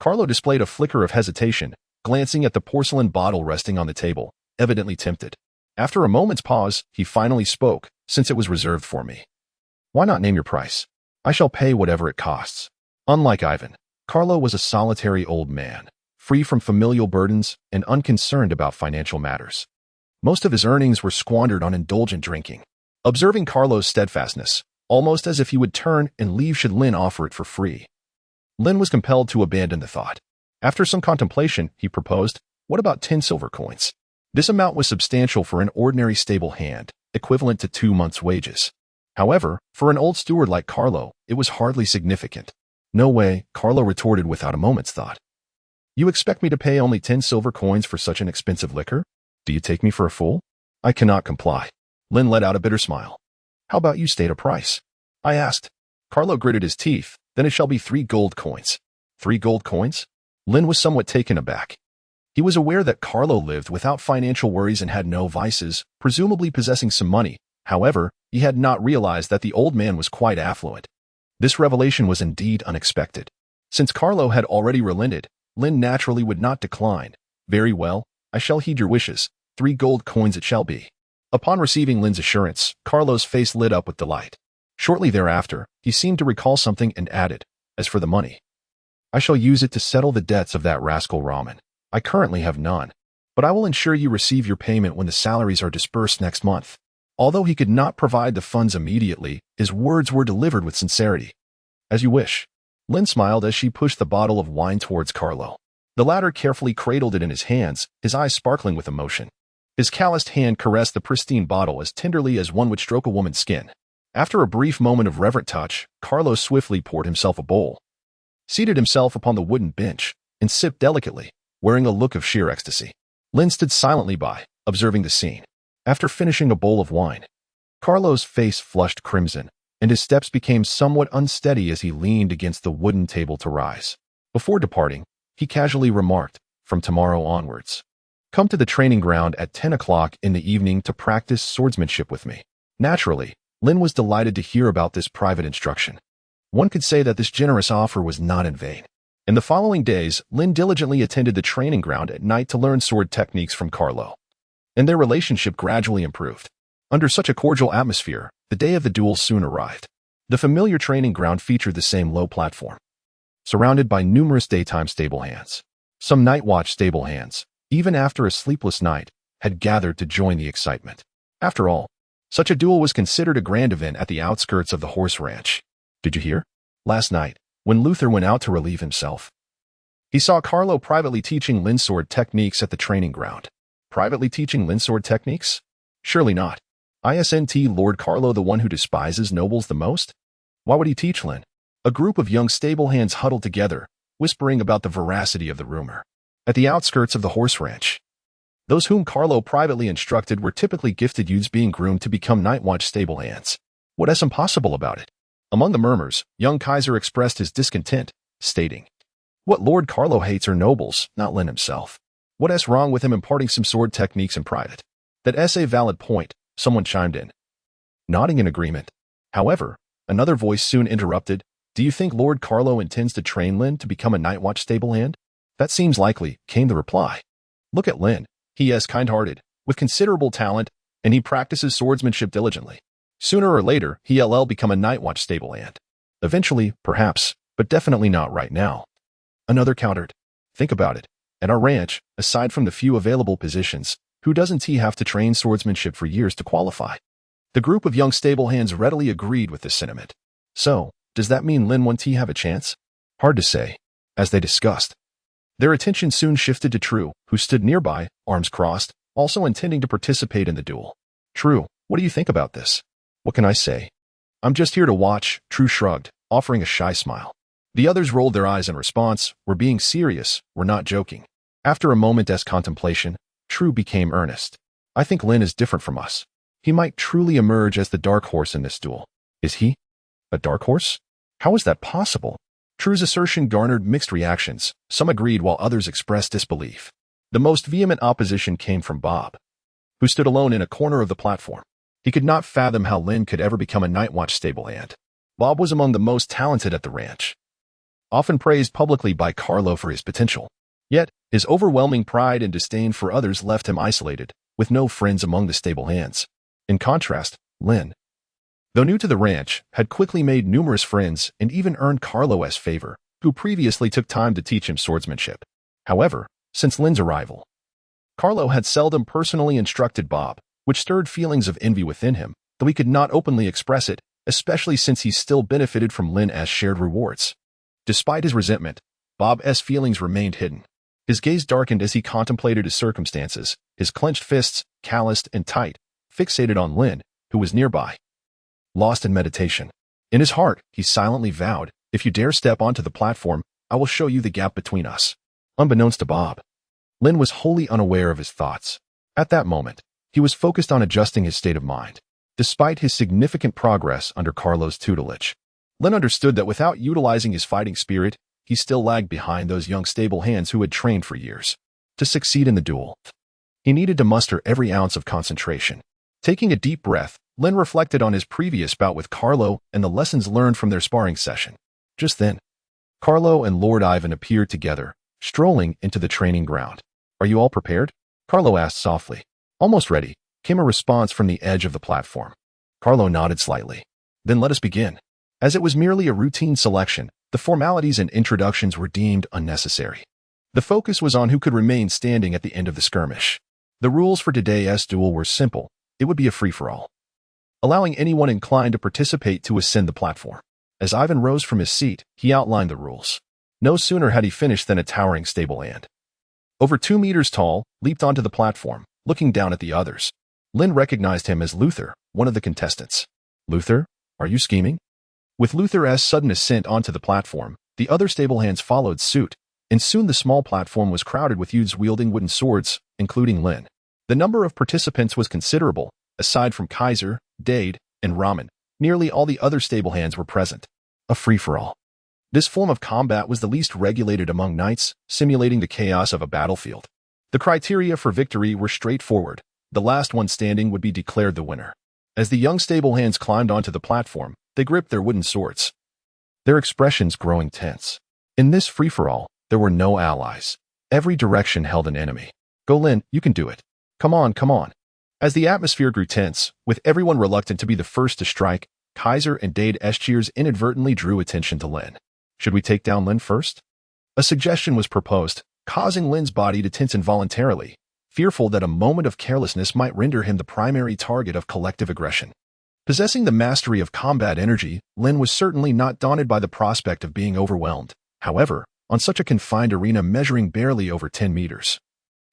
Carlo displayed a flicker of hesitation, glancing at the porcelain bottle resting on the table, evidently tempted. After a moment's pause, he finally spoke, since it was reserved for me. Why not name your price? I shall pay whatever it costs. Unlike Ivan, Carlo was a solitary old man, free from familial burdens and unconcerned about financial matters. Most of his earnings were squandered on indulgent drinking. Observing Carlo's steadfastness, almost as if he would turn and leave should Lin offer it for free, Lin was compelled to abandon the thought. After some contemplation, he proposed, what about 10 silver coins? This amount was substantial for an ordinary stable hand, equivalent to 2 months' wages. However, for an old steward like Carlo, it was hardly significant. No way, Carlo retorted without a moment's thought. You expect me to pay only 10 silver coins for such an expensive liquor? Do you take me for a fool? I cannot comply. Lin let out a bitter smile. How about you state a price? I asked. Carlo gritted his teeth. Then it shall be 3 gold coins. 3 gold coins? Lin was somewhat taken aback. He was aware that Carlo lived without financial worries and had no vices, presumably possessing some money. However, he had not realized that the old man was quite affluent. This revelation was indeed unexpected. Since Carlo had already relented, Lin naturally would not decline. "Very well, I shall heed your wishes. 3 gold coins it shall be." Upon receiving Lin's assurance, Carlo's face lit up with delight. Shortly thereafter, he seemed to recall something and added, "As for the money, I shall use it to settle the debts of that rascal Ramen. I currently have none, but I will ensure you receive your payment when the salaries are dispersed next month." Although he could not provide the funds immediately, his words were delivered with sincerity. "As you wish." Lin smiled as she pushed the bottle of wine towards Carlo. The latter carefully cradled it in his hands, his eyes sparkling with emotion. His calloused hand caressed the pristine bottle as tenderly as one would stroke a woman's skin. After a brief moment of reverent touch, Carlo swiftly poured himself a bowl, seated himself upon the wooden bench, and sipped delicately, wearing a look of sheer ecstasy. Lin stood silently by, observing the scene. After finishing a bowl of wine, Carlo's face flushed crimson, and his steps became somewhat unsteady as he leaned against the wooden table to rise. Before departing, he casually remarked, "From tomorrow onwards, come to the training ground at 10 o'clock in the evening to practice swordsmanship with me." Naturally, Lin was delighted to hear about this private instruction. One could say that this generous offer was not in vain. In the following days, Lin diligently attended the training ground at night to learn sword techniques from Carlo, and their relationship gradually improved. Under such a cordial atmosphere, the day of the duel soon arrived. The familiar training ground featured the same low platform, surrounded by numerous daytime stable-hands. Some night watch stable-hands, even after a sleepless night, had gathered to join the excitement. After all, such a duel was considered a grand event at the outskirts of the horse ranch. "Did you hear? Last night, when Luther went out to relieve himself, he saw Carlo privately teaching Lin sword techniques at the training ground." Privately teaching Lin sword techniques? Surely not. Isn't Lord Carlo the one who despises nobles the most? Why would he teach Lin? A group of young stable-hands huddled together, whispering about the veracity of the rumor. At the outskirts of the horse ranch, those whom Carlo privately instructed were typically gifted youths being groomed to become night watch stable-hands. What is impossible about it? Among the murmurs, young Kaiser expressed his discontent, stating, "What Lord Carlo hates are nobles, not Lin himself. What is wrong with him imparting some sword techniques in private?" "That's a valid point," someone chimed in, nodding in agreement. However, another voice soon interrupted, "Do you think Lord Carlo intends to train Lin to become a night watch stable-hand?" "That seems likely," came the reply. "Look at Lin. He is kind-hearted, with considerable talent, and he practices swordsmanship diligently. Sooner or later, he'll become a night watch stable-hand. Eventually, perhaps, but definitely not right now." Another countered, "Think about it. At our ranch, aside from the few available positions, who doesn't he have to train swordsmanship for years to qualify?" The group of young stable-hands readily agreed with this sentiment. "So, does that mean Lin won't he have a chance?" Hard to say. As they discussed, their attention soon shifted to True, who stood nearby, arms crossed, also intending to participate in the duel. "True, what do you think about this?" "What can I say? I'm just here to watch," True shrugged, offering a shy smile. The others rolled their eyes in response. "We're being serious, we're not joking." After a moment's contemplation, True became earnest. "I think Lin is different from us. He might truly emerge as the dark horse in this duel." "Is he? A dark horse? How is that possible?" True's assertion garnered mixed reactions. Some agreed while others expressed disbelief. The most vehement opposition came from Bob, who stood alone in a corner of the platform. He could not fathom how Lin could ever become a night watch stable-hand. Bob was among the most talented at the ranch, often praised publicly by Carlo for his potential. Yet, his overwhelming pride and disdain for others left him isolated, with no friends among the stable-hands. In contrast, Lin, though new to the ranch, had quickly made numerous friends and even earned Carlo's favor, who previously took time to teach him swordsmanship. However, since Lin's arrival, Carlo had seldom personally instructed Bob, which stirred feelings of envy within him, though he could not openly express it, especially since he still benefited from Lin's shared rewards. Despite his resentment, Bob's feelings remained hidden. His gaze darkened as he contemplated his circumstances, his clenched fists, calloused and tight, fixated on Lin, who was nearby, lost in meditation. In his heart, he silently vowed, "If you dare step onto the platform, I will show you the gap between us." Unbeknownst to Bob, Lin was wholly unaware of his thoughts. At that moment, he was focused on adjusting his state of mind. Despite his significant progress under Carlo's tutelage, Lin understood that without utilizing his fighting spirit, he still lagged behind those young stable-hands who had trained for years. To succeed in the duel, he needed to muster every ounce of concentration. Taking a deep breath, Lin reflected on his previous bout with Carlo and the lessons learned from their sparring session. Just then, Carlo and Lord Ivan appeared together, strolling into the training ground. "Are you all prepared?" Carlo asked softly. "Almost ready," came a response from the edge of the platform. Carlo nodded slightly. "Then let us begin." As it was merely a routine selection, the formalities and introductions were deemed unnecessary. The focus was on who could remain standing at the end of the skirmish. The rules for today's duel were simple. It would be a free-for-all, allowing anyone inclined to participate to ascend the platform. As Ivan rose from his seat, he outlined the rules. No sooner had he finished than a towering stablehand, over 2 meters tall, leaped onto the platform, looking down at the others. Lin recognized him as Luther, one of the contestants. "Luther, are you scheming?" With Luther's sudden ascent onto the platform, the other stablehands followed suit, and soon the small platform was crowded with youths wielding wooden swords, including Lin. The number of participants was considerable. Aside from Kaiser, Dade, and Ramen, nearly all the other stablehands were present. A free-for-all. This form of combat was the least regulated among knights, simulating the chaos of a battlefield. The criteria for victory were straightforward. The last one standing would be declared the winner. As the young stablehands climbed onto the platform, they gripped their wooden swords, their expressions growing tense. In this free-for-all, there were no allies. Every direction held an enemy. "Go Lin, you can do it. Come on, come on." As the atmosphere grew tense, with everyone reluctant to be the first to strike, Kaiser and Dade's cheers inadvertently drew attention to Lin. "Should we take down Lin first?" A suggestion was proposed, causing Lin's body to tense involuntarily, fearful that a moment of carelessness might render him the primary target of collective aggression. Possessing the mastery of combat energy, Lin was certainly not daunted by the prospect of being overwhelmed. However, on such a confined arena measuring barely over 10 meters,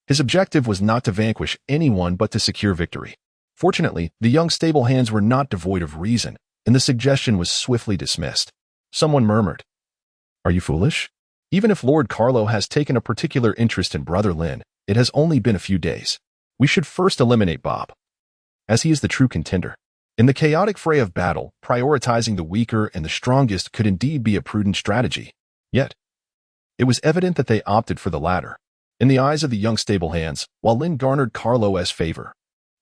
his objective was not to vanquish anyone but to secure victory. Fortunately, the young stablehands were not devoid of reason, and the suggestion was swiftly dismissed. Someone murmured, "Are you foolish? Even if Lord Carlo has taken a particular interest in Brother Lin, it has only been a few days. We should first eliminate Bob, as he is the true contender." In the chaotic fray of battle, prioritizing the weaker and the strongest could indeed be a prudent strategy. Yet, it was evident that they opted for the latter. In the eyes of the young stablehands, while Lin garnered Carlo's favor,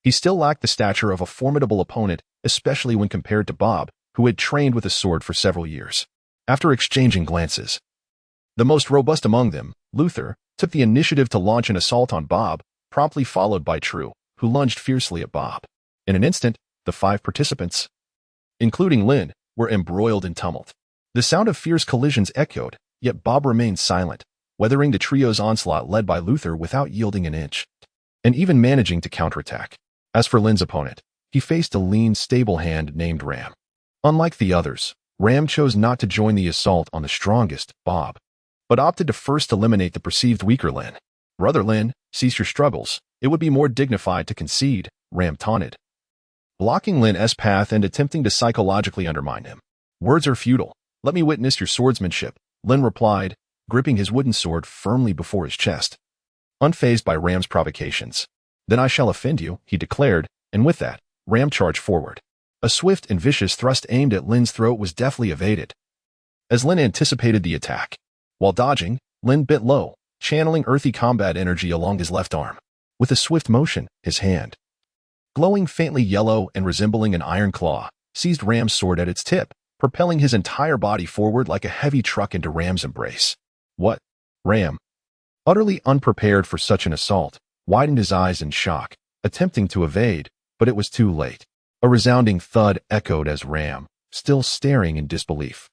he still lacked the stature of a formidable opponent, especially when compared to Bob, who had trained with a sword for several years. After exchanging glances, the most robust among them, Luther, took the initiative to launch an assault on Bob, promptly followed by True, who lunged fiercely at Bob. In an instant, the 5 participants, including Lin, were embroiled in tumult. The sound of fierce collisions echoed, yet Bob remained silent, weathering the trio's onslaught led by Luther without yielding an inch, and even managing to counterattack. As for Lin's opponent, he faced a lean, stable hand named Ram. Unlike the others, Ram chose not to join the assault on the strongest, Bob, but opted to first eliminate the perceived weaker Lin. "Brother Lin, cease your struggles. It would be more dignified to concede," Ram taunted, blocking Lin's path and attempting to psychologically undermine him. "Words are futile. Let me witness your swordsmanship," Lin replied, gripping his wooden sword firmly before his chest, unfazed by Ram's provocations. "Then I shall offend you," he declared, and with that, Ram charged forward. A swift and vicious thrust aimed at Lin's throat was deftly evaded, as Lin anticipated the attack. While dodging, Lin bent low, channeling earthy combat energy along his left arm. With a swift motion, his hand, glowing faintly yellow and resembling an iron claw, seized Ram's sword at its tip, propelling his entire body forward like a heavy truck into Ram's embrace. "What?" Ram, utterly unprepared for such an assault, widened his eyes in shock, attempting to evade, but it was too late. A resounding thud echoed as Ram, still staring in disbelief,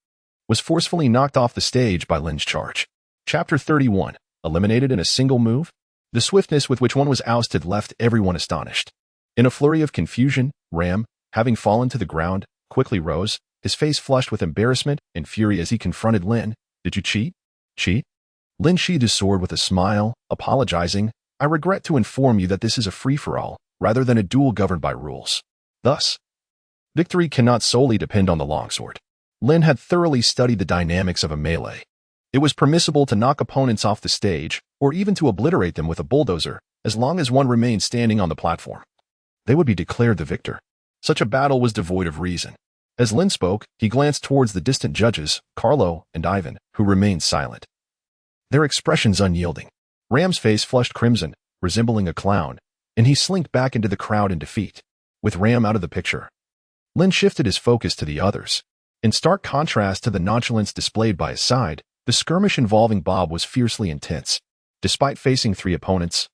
was forcefully knocked off the stage by Lin's charge. Chapter 31. Eliminated in a single move? The swiftness with which one was ousted left everyone astonished. In a flurry of confusion, Ram, having fallen to the ground, quickly rose, his face flushed with embarrassment and fury as he confronted Lin. "Did you cheat?" "Cheat?" Lin sheathed his sword with a smile, apologizing. "I regret to inform you that this is a free-for-all, rather than a duel governed by rules. Thus, victory cannot solely depend on the longsword." Lin had thoroughly studied the dynamics of a melee. It was permissible to knock opponents off the stage, or even to obliterate them with a bulldozer, as long as one remained standing on the platform. They would be declared the victor. Such a battle was devoid of reason. As Lin spoke, he glanced towards the distant judges, Carlo and Ivan, who remained silent, their expressions unyielding. Ram's face flushed crimson, resembling a clown, and he slinked back into the crowd in defeat. With Ram out of the picture, Lin shifted his focus to the others. In stark contrast to the nonchalance displayed by his side, The skirmish involving Bob was fiercely intense. Despite facing 3 opponents,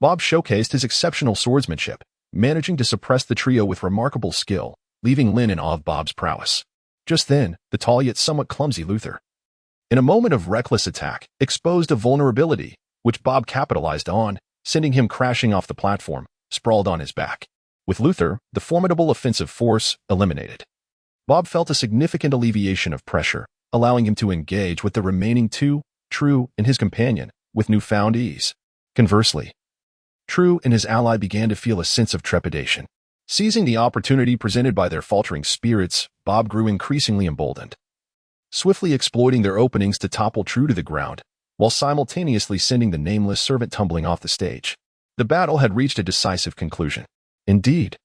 Bob showcased his exceptional swordsmanship, managing to suppress the trio with remarkable skill, leaving Lin in awe of Bob's prowess. Just then, the tall yet somewhat clumsy Luther, in a moment of reckless attack, exposed a vulnerability, which Bob capitalized on, sending him crashing off the platform, sprawled on his back. With Luther, the formidable offensive force, eliminated, Bob felt a significant alleviation of pressure, allowing him to engage with the remaining 2, True and his companion, with newfound ease. Conversely, True and his ally began to feel a sense of trepidation. Seizing the opportunity presented by their faltering spirits, Bob grew increasingly emboldened, swiftly exploiting their openings to topple True to the ground, while simultaneously sending the nameless servant tumbling off the stage. The battle had reached a decisive conclusion. Indeed,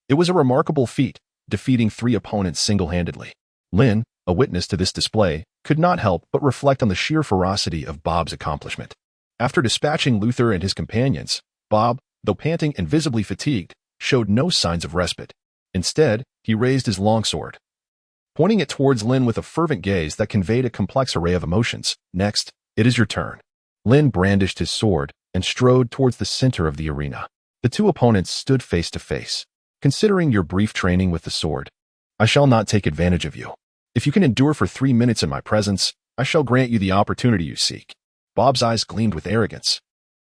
it was a remarkable feat, defeating 3 opponents single-handedly. Lin, a witness to this display, could not help but reflect on the sheer ferocity of Bob's accomplishment. After dispatching Luther and his companions, Bob, though panting and visibly fatigued, showed no signs of respite. Instead, he raised his longsword, pointing it towards Lin with a fervent gaze that conveyed a complex array of emotions. Next, it is your turn. Lin brandished his sword and strode towards the center of the arena. The 2 opponents stood face to face. Considering your brief training with the sword, I shall not take advantage of you. If you can endure for 3 minutes in my presence, I shall grant you the opportunity you seek. Bob's eyes gleamed with arrogance.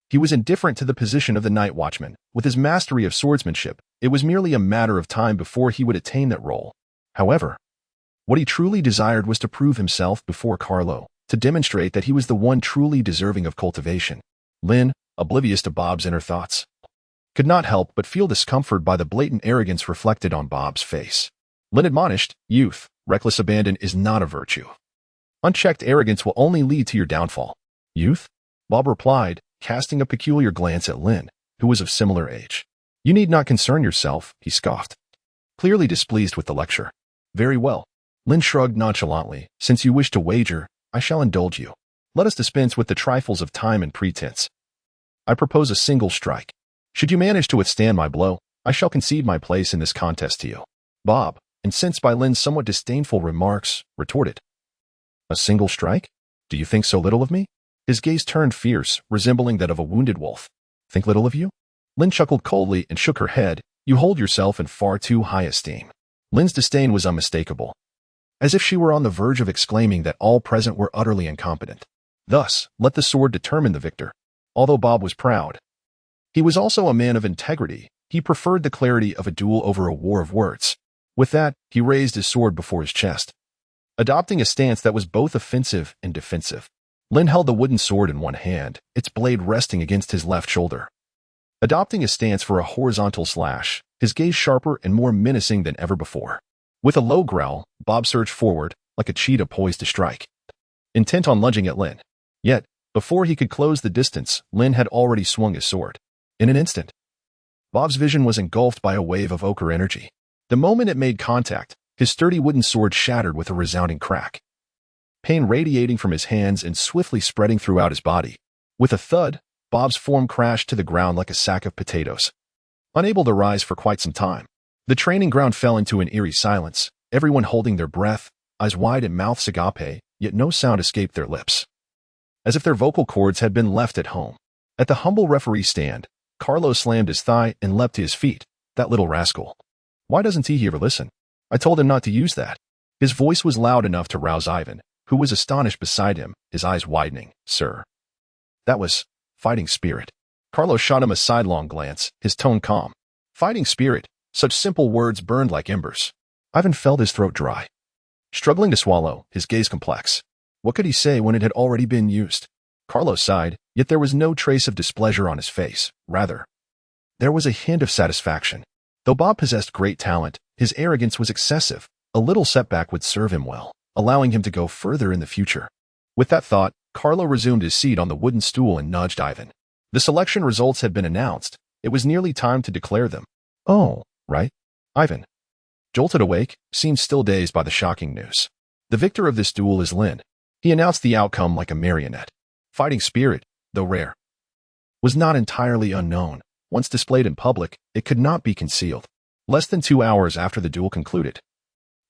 He was indifferent to the position of the night watchman. With his mastery of swordsmanship, it was merely a matter of time before he would attain that role. However, what he truly desired was to prove himself before Carlo, to demonstrate that he was the one truly deserving of cultivation. Lin, oblivious to Bob's inner thoughts, could not help but feel discomfort by the blatant arrogance reflected on Bob's face. Lin admonished, "Youth, reckless abandon is not a virtue. Unchecked arrogance will only lead to your downfall." "Youth?" Bob replied, casting a peculiar glance at Lin, who was of similar age. "You need not concern yourself," he scoffed, clearly displeased with the lecture. "Very well." Lin shrugged nonchalantly. "Since you wish to wager, I shall indulge you. Let us dispense with the trifles of time and pretense. I propose a single strike. Should you manage to withstand my blow, I shall concede my place in this contest to you." Bob, incensed by Lin's somewhat disdainful remarks, retorted, "A single strike? Do you think so little of me?" His gaze turned fierce, resembling that of a wounded wolf. "Think little of you?" Lin chuckled coldly and shook her head. "You hold yourself in far too high esteem." Lin's disdain was unmistakable, as if she were on the verge of exclaiming that all present were utterly incompetent. Thus, let the sword determine the victor. Although Bob was proud, he was also a man of integrity. He preferred the clarity of a duel over a war of words. With that, he raised his sword before his chest, adopting a stance that was both offensive and defensive. Lin held the wooden sword in one hand, its blade resting against his left shoulder, adopting a stance for a horizontal slash, his gaze sharper and more menacing than ever before. With a low growl, Bob surged forward, like a cheetah poised to strike, intent on lunging at Lin. Yet, before he could close the distance, Lin had already swung his sword. In an instant, Bob's vision was engulfed by a wave of ochre energy. The moment it made contact, his sturdy wooden sword shattered with a resounding crack, pain radiating from his hands and swiftly spreading throughout his body. With a thud, Bob's form crashed to the ground like a sack of potatoes, unable to rise for quite some time. The training ground fell into an eerie silence, everyone holding their breath, eyes wide and mouths agape, yet no sound escaped their lips, as if their vocal cords had been left at home. At the humble referee stand, Carlo slammed his thigh and leapt to his feet. "That little rascal. Why doesn't he ever listen? I told him not to use that." His voice was loud enough to rouse Ivan, who was astonished beside him, his eyes widening. "Sir, that was fighting spirit." Carlo shot him a sidelong glance, his tone calm. Fighting spirit, such simple words burned like embers. Ivan felt his throat dry, struggling to swallow, his gaze complex. What could he say when it had already been used? Carlo sighed, yet there was no trace of displeasure on his face. Rather, there was a hint of satisfaction. Though Bob possessed great talent, his arrogance was excessive. A little setback would serve him well, allowing him to go further in the future. With that thought, Carlo resumed his seat on the wooden stool and nudged Ivan. The selection results had been announced. It was nearly time to declare them. "Oh, right." Ivan, jolted awake, seemed still dazed by the shocking news. "The victor of this duel is Lin." He announced the outcome like a marionette. Fighting spirit, though rare, was not entirely unknown. Once displayed in public, it could not be concealed. Less than 2 hours after the duel concluded,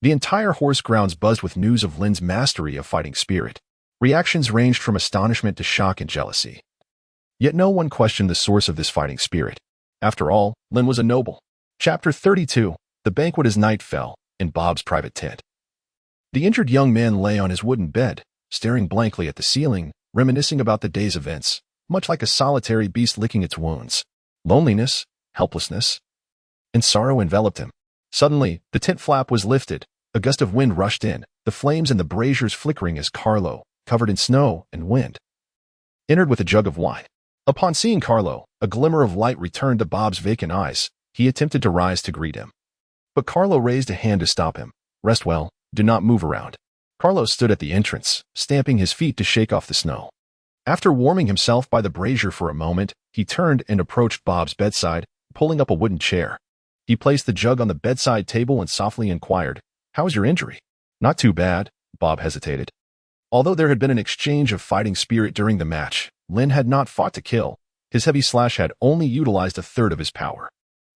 the entire horse grounds buzzed with news of Lin's mastery of fighting spirit. Reactions ranged from astonishment to shock and jealousy. Yet no one questioned the source of this fighting spirit. After all, Lin was a noble. Chapter 32. The banquet as night fell, in Bob's private tent. The injured young man lay on his wooden bed, staring blankly at the ceiling, reminiscing about the day's events, much like a solitary beast licking its wounds. Loneliness, helplessness, and sorrow enveloped him. Suddenly, the tent flap was lifted, a gust of wind rushed in, the flames in the braziers flickering as Carlo, covered in snow and wind, entered with a jug of wine. Upon seeing Carlo, a glimmer of light returned to Bob's vacant eyes. He attempted to rise to greet him. But Carlo raised a hand to stop him. Rest well, do not move around. Carlo stood at the entrance, stamping his feet to shake off the snow. After warming himself by the brazier for a moment, he turned and approached Bob's bedside, pulling up a wooden chair. He placed the jug on the bedside table and softly inquired, "How is your injury?" "Not too bad," Bob hesitated. Although there had been an exchange of fighting spirit during the match, Lin had not fought to kill. His heavy slash had only utilized a third of his power.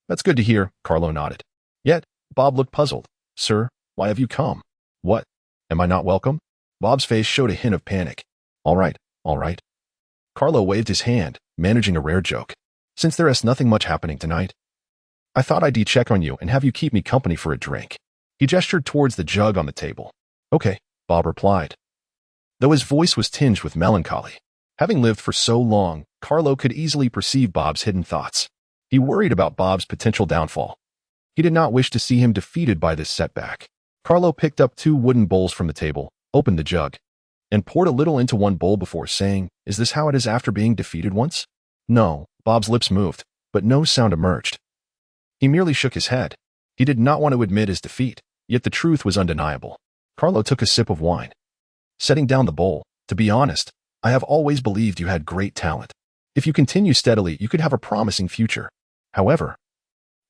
"That's good to hear," Carlo nodded. Yet, Bob looked puzzled. "Sir, why have you come?" "What? Am I not welcome?" Bob's face showed a hint of panic. All right. Carlo waved his hand, managing a rare joke. "Since there is nothing much happening tonight, I thought I'd check on you and have you keep me company for a drink." He gestured towards the jug on the table. "Okay," Bob replied, though his voice was tinged with melancholy. Having lived for so long, Carlo could easily perceive Bob's hidden thoughts. He worried about Bob's potential downfall. He did not wish to see him defeated by this setback. Carlo picked up 2 wooden bowls from the table, opened the jug, and poured a little into one bowl before saying, "Is this how it is after being defeated once?" "No." Bob's lips moved, but no sound emerged. He merely shook his head. He did not want to admit his defeat, yet the truth was undeniable. Carlo took a sip of wine, setting down the bowl. "To be honest, I have always believed you had great talent. If you continue steadily, you could have a promising future. However,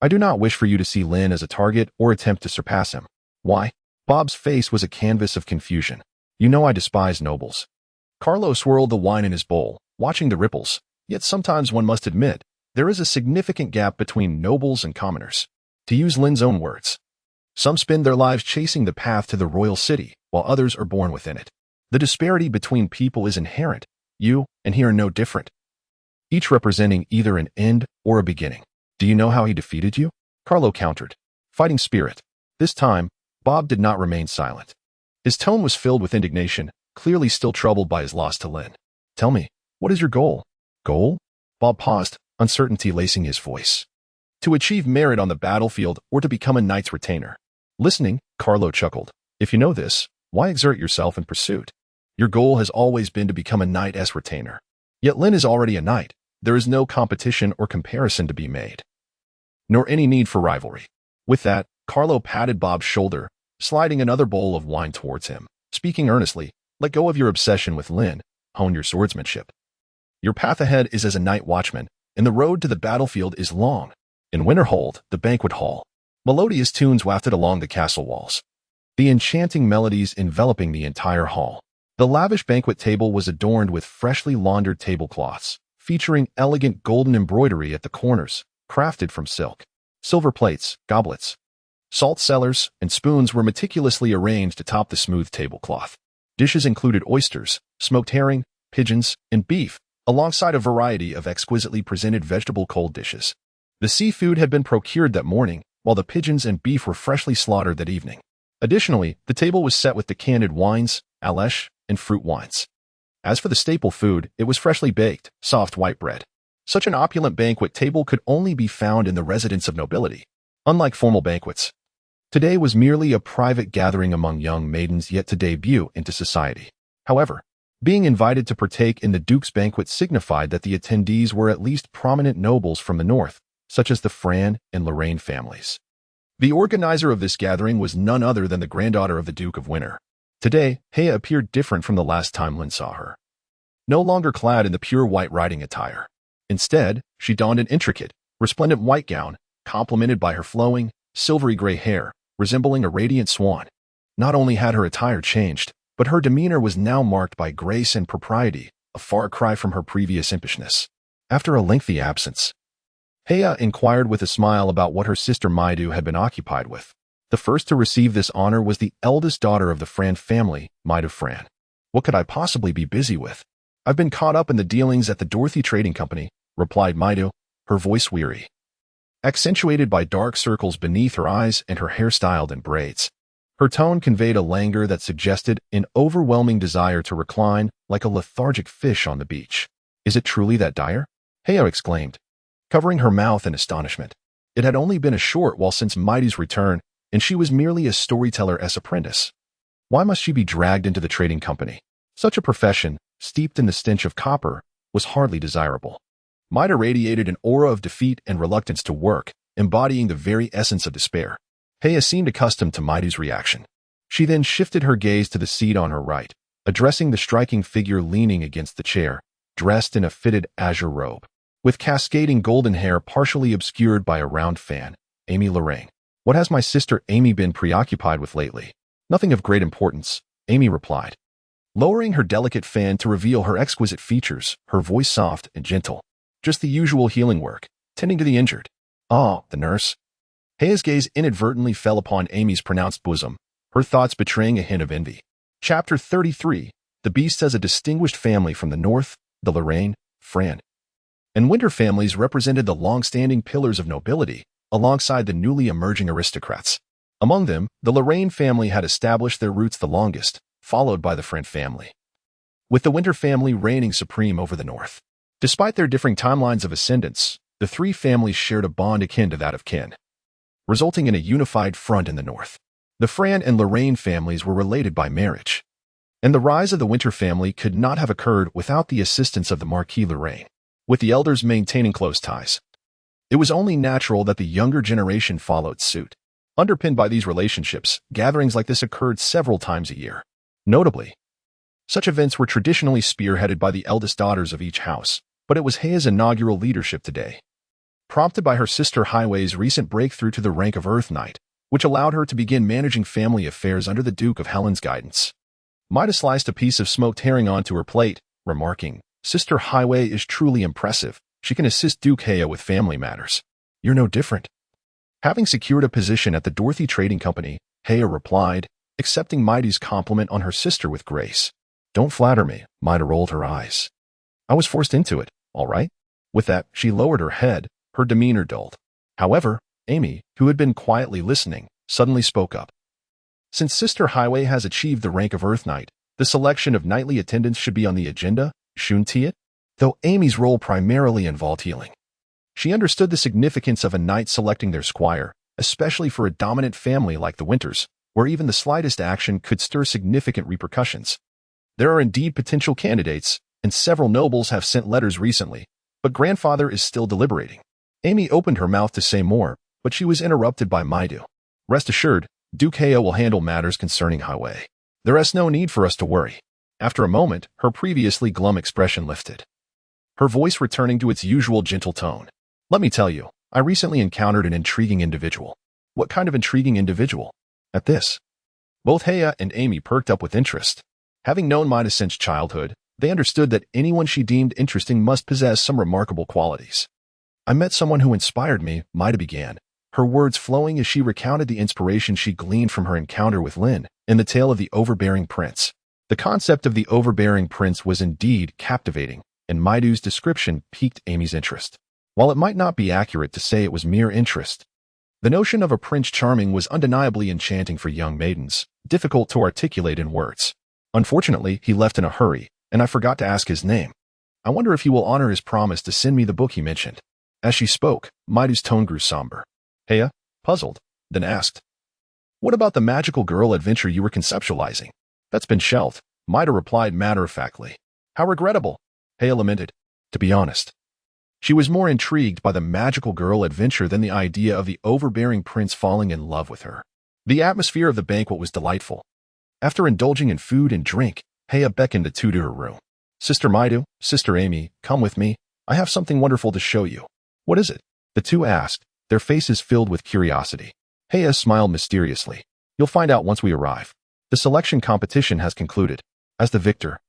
I do not wish for you to see Lin as a target or attempt to surpass him." "Why?" Bob's face was a canvas of confusion. "You know I despise nobles." Carlo swirled the wine in his bowl, watching the ripples. Yet sometimes one must admit, there is a significant gap between nobles and commoners. To use Lin's own words, some spend their lives chasing the path to the royal city, while others are born within it. The disparity between people is inherent. You and he are no different, each representing either an end or a beginning. "Do you know how he defeated you?" Carlo countered. "Fighting spirit." This time, Bob did not remain silent. His tone was filled with indignation, clearly still troubled by his loss to Lin. "Tell me, what is your goal?" "Goal?" Bob paused, uncertainty lacing his voice. "To achieve merit on the battlefield or to become a knight's retainer." Listening, Carlo chuckled. "If you know this, why exert yourself in pursuit? Your goal has always been to become a knight's retainer. Yet Lin is already a knight. There is no competition or comparison to be made, nor any need for rivalry." With that, Carlo patted Bob's shoulder, sliding another bowl of wine towards him. Speaking earnestly, "Let go of your obsession with Lin. Hone your swordsmanship. Your path ahead is as a night watchman, and the road to the battlefield is long." In Winterhold, the banquet hall, melodious tunes wafted along the castle walls, the enchanting melodies enveloping the entire hall. The lavish banquet table was adorned with freshly laundered tablecloths, featuring elegant golden embroidery at the corners, crafted from silk. Silver plates, goblets, salt cellars, and spoons were meticulously arranged atop the smooth tablecloth. Dishes included oysters, smoked herring, pigeons, and beef, alongside a variety of exquisitely presented vegetable cold dishes. The seafood had been procured that morning, while the pigeons and beef were freshly slaughtered that evening. Additionally, the table was set with decanted wines, alesh, and fruit wines. As for the staple food, it was freshly baked, soft white bread. Such an opulent banquet table could only be found in the residence of nobility. Unlike formal banquets, today was merely a private gathering among young maidens yet to debut into society. However, being invited to partake in the Duke's banquet signified that the attendees were at least prominent nobles from the north, such as the Fran and Lorraine families. The organizer of this gathering was none other than the granddaughter of the Duke of Winter. Today, Heya appeared different from the last time Lin saw her. No longer clad in the pure white riding attire. Instead, she donned an intricate, resplendent white gown, complemented by her flowing, silvery gray hair, resembling a radiant swan. Not only had her attire changed, but her demeanor was now marked by grace and propriety, a far cry from her previous impishness. After a lengthy absence, Heya inquired with a smile about what her sister Maidu had been occupied with. The first to receive this honor was the eldest daughter of the Fran family, Maidu Fran. What could I possibly be busy with? I've been caught up in the dealings at the Dorothy Trading Company, replied Baizhu, her voice weary, accentuated by dark circles beneath her eyes and her hair styled in braids. Her tone conveyed a languor that suggested an overwhelming desire to recline like a lethargic fish on the beach. Is it truly that dire? Heo exclaimed, covering her mouth in astonishment. It had only been a short while since Mighty's return, and she was merely a storyteller's apprentice. Why must she be dragged into the trading company? Such a profession, steeped in the stench of copper, was hardly desirable. Mighty radiated an aura of defeat and reluctance to work, embodying the very essence of despair. Hea seemed accustomed to Mighty's reaction. She then shifted her gaze to the seat on her right, addressing the striking figure leaning against the chair, dressed in a fitted azure robe, with cascading golden hair partially obscured by a round fan. Amy Lorraine. What has my sister Amy been preoccupied with lately? Nothing of great importance, Amy replied, lowering her delicate fan to reveal her exquisite features, her voice soft and gentle. Just the usual healing work, tending to the injured. Ah, the nurse. Hea's gaze inadvertently fell upon Amy's pronounced bosom, her thoughts betraying a hint of envy. Chapter 33. The Beast has a distinguished family from the north, the Lorraine, Fran, and Winter families represented the long-standing pillars of nobility, alongside the newly emerging aristocrats. Among them, the Lorraine family had established their roots the longest, followed by the Fran family, with the Winter family reigning supreme over the north. Despite their differing timelines of ascendance, the three families shared a bond akin to that of kin, resulting in a unified front in the north. The Fran and Lorraine families were related by marriage, and the rise of the Winter family could not have occurred without the assistance of the Marquis Lorraine, with the elders maintaining close ties. It was only natural that the younger generation followed suit. Underpinned by these relationships, gatherings like this occurred several times a year. Notably, such events were traditionally spearheaded by the eldest daughters of each house, but it was Hea's inaugural leadership today, prompted by her sister Highway's recent breakthrough to the rank of Earth Knight, which allowed her to begin managing family affairs under the Duke of Helen's guidance. Mida sliced a piece of smoked herring onto her plate, remarking, Sister Highway is truly impressive. She can assist Duke Hea with family matters. You're no different. Having secured a position at the Dorothy Trading Company, Hea replied, accepting Mighty's compliment on her sister with grace. Don't flatter me, Mida rolled her eyes. I was forced into it, all right? With that, she lowered her head, her demeanor dulled. However, Amy, who had been quietly listening, suddenly spoke up. Since Sister Highway has achieved the rank of Earth Knight, the selection of knightly attendants should be on the agenda, shouldn't it? Though Amy's role primarily involved healing. She understood the significance of a knight selecting their squire, especially for a dominant family like the Winters, where even the slightest action could stir significant repercussions. There are indeed potential candidates, and several nobles have sent letters recently, but grandfather is still deliberating. Amy opened her mouth to say more, but she was interrupted by Baizhu. Rest assured, Duke Hea will handle matters concerning Highway. There is no need for us to worry. After a moment, her previously glum expression lifted, her voice returning to its usual gentle tone. Let me tell you, I recently encountered an intriguing individual. What kind of intriguing individual? At this, both Hea and Amy perked up with interest. Having known Mida since childhood, they understood that anyone she deemed interesting must possess some remarkable qualities. I met someone who inspired me, Mida began, her words flowing as she recounted the inspiration she gleaned from her encounter with Lin in the tale of the overbearing prince. The concept of the overbearing prince was indeed captivating, and Midu's description piqued Amy's interest. While it might not be accurate to say it was mere interest, the notion of a prince charming was undeniably enchanting for young maidens, difficult to articulate in words. Unfortunately, he left in a hurry, and I forgot to ask his name. I wonder if he will honor his promise to send me the book he mentioned. As she spoke, Midu's tone grew somber. Hea, puzzled, then asked, What about the magical girl adventure you were conceptualizing? That's been shelved, Mida replied matter-of-factly. How regrettable, Hea lamented. To be honest, she was more intrigued by the magical girl adventure than the idea of the overbearing prince falling in love with her. The atmosphere of the banquet was delightful. After indulging in food and drink, Hea beckoned the two to her room. Sister Midu, Sister Amy, come with me. I have something wonderful to show you. What is it? The two asked, their faces filled with curiosity. Hea smiled mysteriously. You'll find out once we arrive. The selection competition has concluded. As the victor,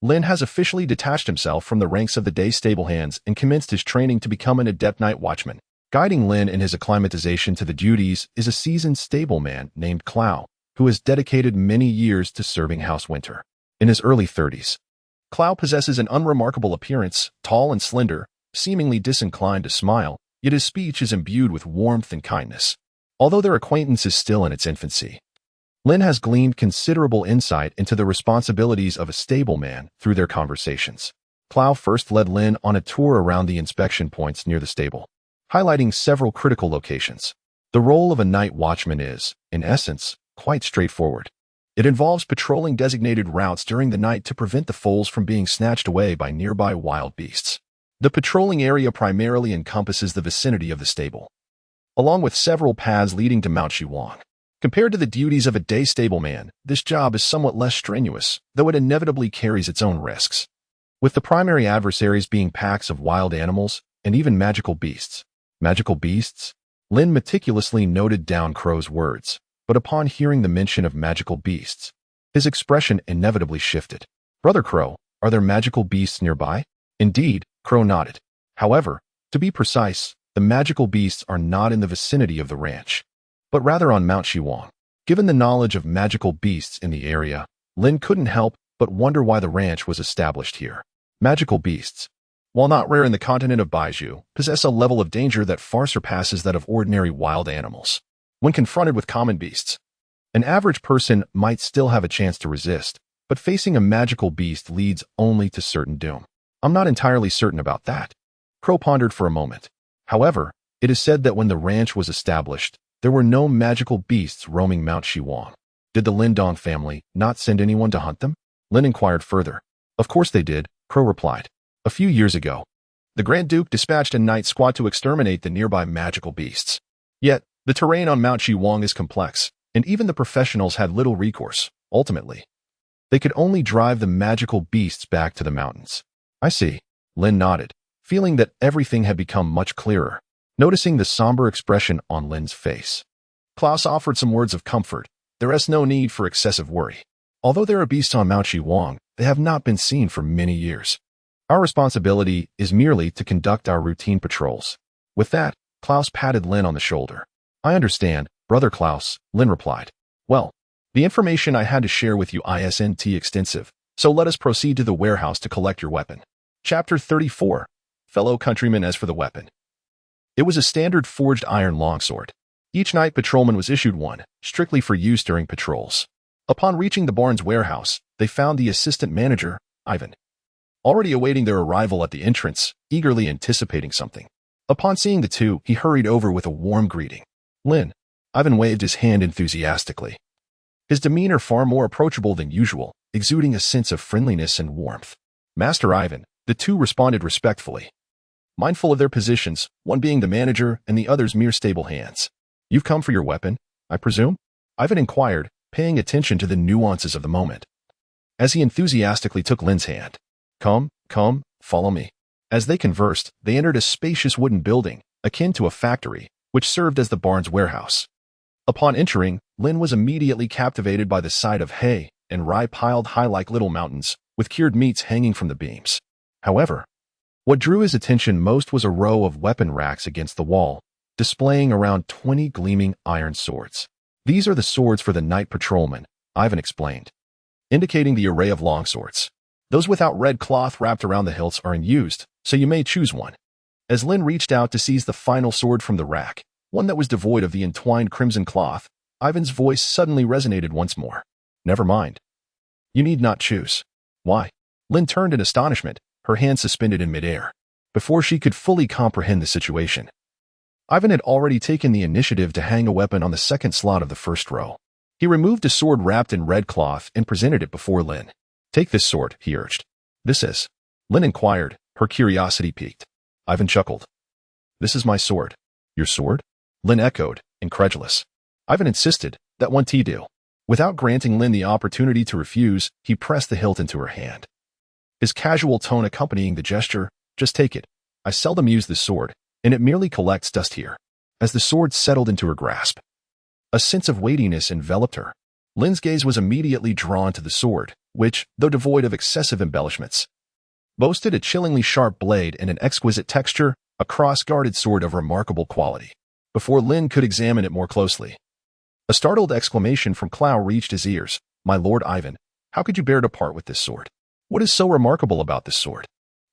Lin has officially detached himself from the ranks of the day stablehands and commenced his training to become an adept night watchman. Guiding Lin in his acclimatization to the duties is a seasoned stableman named Clow, who has dedicated many years to serving House Winter. in his early 30s. Clow possesses an unremarkable appearance, tall and slender, seemingly disinclined to smile, yet his speech is imbued with warmth and kindness. Although their acquaintance is still in its infancy, Lin has gleaned considerable insight into the responsibilities of a stableman through their conversations. Clow first led Lin on a tour around the inspection points near the stable, highlighting several critical locations. The role of a night watchman is, in essence, quite straightforward. It involves patrolling designated routes during the night to prevent the foals from being snatched away by nearby wild beasts. The patrolling area primarily encompasses the vicinity of the stable, along with several paths leading to Mount Shiwang. Compared to the duties of a day stableman, this job is somewhat less strenuous, though it inevitably carries its own risks, with the primary adversaries being packs of wild animals and even magical beasts. Magical beasts? Lin meticulously noted down Crow's words, but upon hearing the mention of magical beasts, his expression inevitably shifted. "Brother Crow, are there magical beasts nearby?" "Indeed," Crow nodded. "However, to be precise, the magical beasts are not in the vicinity of the ranch, but rather on Mount Shiwang." Given the knowledge of magical beasts in the area, Lin couldn't help but wonder why the ranch was established here. Magical beasts, while not rare in the continent of Baizhu, possess a level of danger that far surpasses that of ordinary wild animals. When confronted with common beasts, an average person might still have a chance to resist, but facing a magical beast leads only to certain doom. "I'm not entirely certain about that." Crow pondered for a moment. However, it is said that when the ranch was established, there were no magical beasts roaming Mount Shiwang. "Did the Lin family not send anyone to hunt them?" Lin inquired further. "Of course they did," Crow replied. "A few years ago, the Grand Duke dispatched a night squad to exterminate the nearby magical beasts. Yet, the terrain on Mount Shiwang is complex, and even the professionals had little recourse. Ultimately, they could only drive the magical beasts back to the mountains." "I see." Lin nodded, feeling that everything had become much clearer. Noticing the somber expression on Lin's face, Klaus offered some words of comfort. "There is no need for excessive worry. Although there are beasts on Mount Shiwang, they have not been seen for many years. Our responsibility is merely to conduct our routine patrols." With that, Klaus patted Lin on the shoulder. "I understand, Brother Klaus," Lin replied. "Well, the information I had to share with you isn't extensive, so let us proceed to the warehouse to collect your weapon." Chapter 34. Fellow countrymen. As for the weapon, it was a standard forged iron longsword. Each night patrolman was issued one, strictly for use during patrols. Upon reaching the barn's warehouse, they found the assistant manager, Ivan, already awaiting their arrival at the entrance, eagerly anticipating something. Upon seeing the two, he hurried over with a warm greeting. "Lin." Ivan waved his hand enthusiastically, his demeanor far more approachable than usual, exuding a sense of friendliness and warmth. "Master Ivan," the two responded respectfully, mindful of their positions, one being the manager and the other's mere stable hands. "You've come for your weapon, I presume?" Ivan inquired, paying attention to the nuances of the moment, as he enthusiastically took Lin's hand. Come, follow me." As they conversed, they entered a spacious wooden building, akin to a factory, which served as the barn's warehouse. Upon entering, Lin was immediately captivated by the sight of hay and rye piled high like little mountains, with cured meats hanging from the beams. However, what drew his attention most was a row of weapon racks against the wall, displaying around 20 gleaming iron swords. "These are the swords for the night patrolmen," Ivan explained, indicating the array of longswords. "Those without red cloth wrapped around the hilts are unused, so you may choose one." As Lin reached out to seize the final sword from the rack, one that was devoid of the entwined crimson cloth, Ivan's voice suddenly resonated once more. "Never mind. You need not choose." "Why?" Lin turned in astonishment, her hand suspended in midair. Before she could fully comprehend the situation, Ivan had already taken the initiative to hang a weapon on the second slot of the first row. He removed a sword wrapped in red cloth and presented it before Lin. "Take this sword," he urged. "This is?" Lin inquired, her curiosity piqued. Ivan chuckled. "This is my sword." "Your sword?" Lin echoed, incredulous. Ivan insisted, "That one do." Without granting Lin the opportunity to refuse, he pressed the hilt into her hand, his casual tone accompanying the gesture. "Just take it. I seldom use this sword, and it merely collects dust here." As the sword settled into her grasp, a sense of weightiness enveloped her. Lin's gaze was immediately drawn to the sword, which, though devoid of excessive embellishments, boasted a chillingly sharp blade and an exquisite texture, a cross-guarded sword of remarkable quality. Before Lin could examine it more closely, a startled exclamation from Clow reached his ears. "My lord Ivan, How could you bear to part with this sword? What is so remarkable about this sword?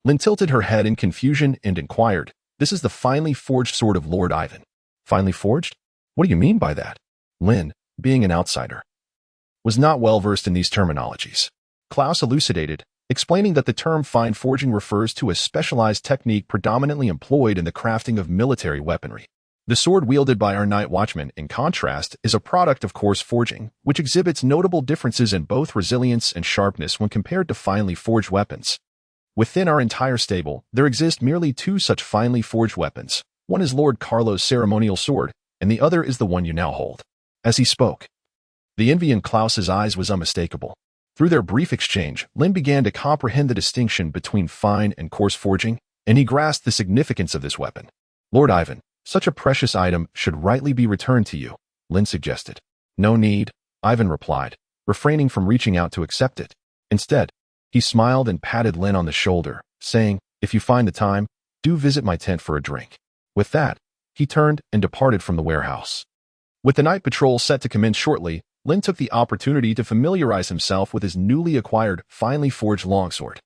Lin tilted her head in confusion and inquired, "This is the finely forged sword of Lord Ivan." Finely forged? What do you mean by that? Lin, being an outsider, was not well versed in these terminologies. Klaus elucidated, explaining that the term fine forging refers to a specialized technique predominantly employed in the crafting of military weaponry. The sword wielded by our night watchman, in contrast, is a product of coarse forging, which exhibits notable differences in both resilience and sharpness when compared to finely forged weapons. Within our entire stable, there exist merely two such finely forged weapons. One is Lord Carlo's ceremonial sword, and the other is the one you now hold. As he spoke, the envy in Klaus's eyes was unmistakable. Through their brief exchange, Lin began to comprehend the distinction between fine and coarse forging, and he grasped the significance of this weapon. Lord Ivan, such a precious item should rightly be returned to you, Lin suggested. No need, Ivan replied, refraining from reaching out to accept it. Instead, he smiled and patted Lin on the shoulder, saying, "If you find the time, do visit my tent for a drink." With that, he turned and departed from the warehouse. With the night patrol set to commence shortly, Lin took the opportunity to familiarize himself with his newly acquired, finely forged longsword.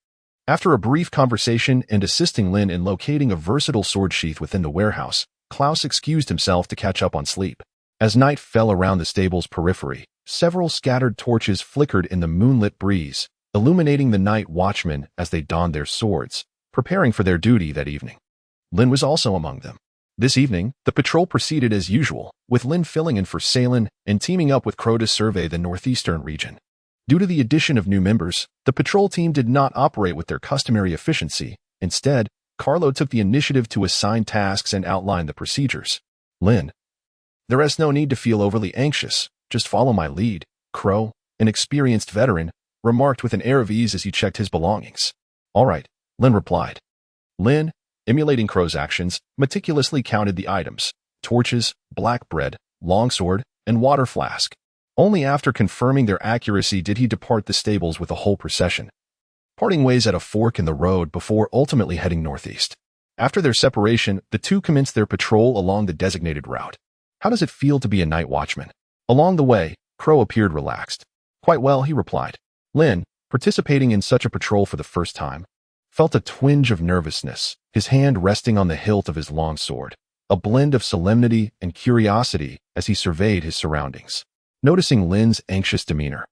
After a brief conversation and assisting Lin in locating a versatile sword sheath within the warehouse, Klaus excused himself to catch up on sleep. As night fell around the stable's periphery, several scattered torches flickered in the moonlit breeze, illuminating the night watchmen as they donned their swords, preparing for their duty that evening. Lin was also among them. This evening, the patrol proceeded as usual, with Lin filling in for Salen and teaming up with Crow to survey the northeastern region. Due to the addition of new members, the patrol team did not operate with their customary efficiency. Instead, Carlo took the initiative to assign tasks and outline the procedures. Lin, there is no need to feel overly anxious. Just follow my lead, Crow, an experienced veteran, remarked with an air of ease as he checked his belongings. All right, Lin replied. Lin, emulating Crow's actions, meticulously counted the items: torches, black bread, longsword, and water flask. Only after confirming their accuracy did he depart the stables with the whole procession, parting ways at a fork in the road before ultimately heading northeast. After their separation, the two commenced their patrol along the designated route. How does it feel to be a night watchman? Along the way, Crow appeared relaxed. Quite well, he replied. Lin, participating in such a patrol for the first time, felt a twinge of nervousness, his hand resting on the hilt of his long sword, a blend of solemnity and curiosity as he surveyed his surroundings. Noticing Lin's anxious demeanor,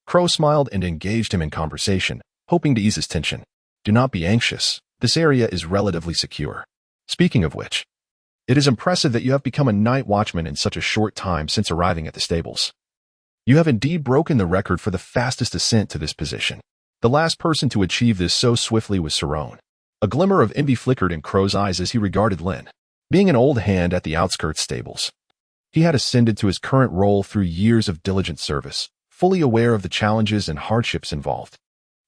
Crow smiled and engaged him in conversation, hoping to ease his tension. Do not be anxious. This area is relatively secure. Speaking of which, it is impressive that you have become a night watchman in such a short time since arriving at the stables. You have indeed broken the record for the fastest ascent to this position. The last person to achieve this so swiftly was Cerrone. A glimmer of envy flickered in Crow's eyes as he regarded Lin. Being an old hand at the outskirts stables, he had ascended to his current role through years of diligent service, fully aware of the challenges and hardships involved.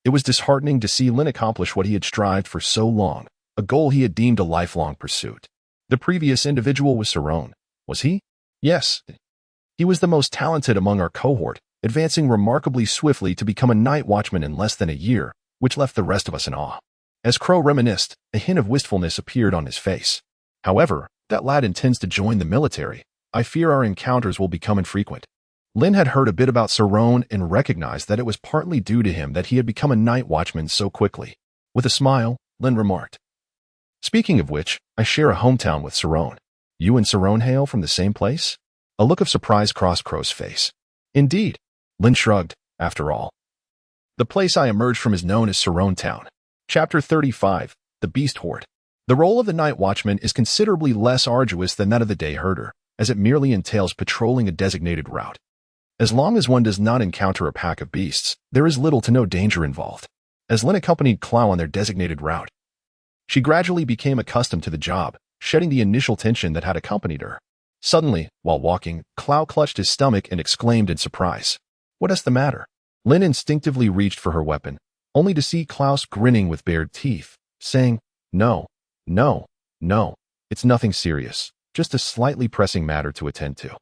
It was disheartening to see Lin accomplish what he had strived for so long, a goal he had deemed a lifelong pursuit. The previous individual was Cerrone, was he? Yes. He was the most talented among our cohort, advancing remarkably swiftly to become a night watchman in less than a year, which left the rest of us in awe. As Crow reminisced, a hint of wistfulness appeared on his face. However, that lad intends to join the military. I fear our encounters will become infrequent. Lin had heard a bit about Cerrone and recognized that it was partly due to him that he had become a night watchman so quickly. With a smile, Lin remarked, "Speaking of which, I share a hometown with Cerrone. You and Cerrone hail from the same place?" A look of surprise crossed Crow's face. Indeed, Lin shrugged. After all, the place I emerged from is known as Cerrone Town. Chapter 35, The Beast Horde. The role of the night watchman is considerably less arduous than that of the day herder, as it merely entails patrolling a designated route. As long as one does not encounter a pack of beasts, there is little to no danger involved. As Lin accompanied Clow on their designated route, she gradually became accustomed to the job, shedding the initial tension that had accompanied her. Suddenly, while walking, Clow clutched his stomach and exclaimed in surprise, "What is the matter?" Lin instinctively reached for her weapon, only to see Klaus grinning with bared teeth, saying, No, it's nothing serious, just a slightly pressing matter to attend to."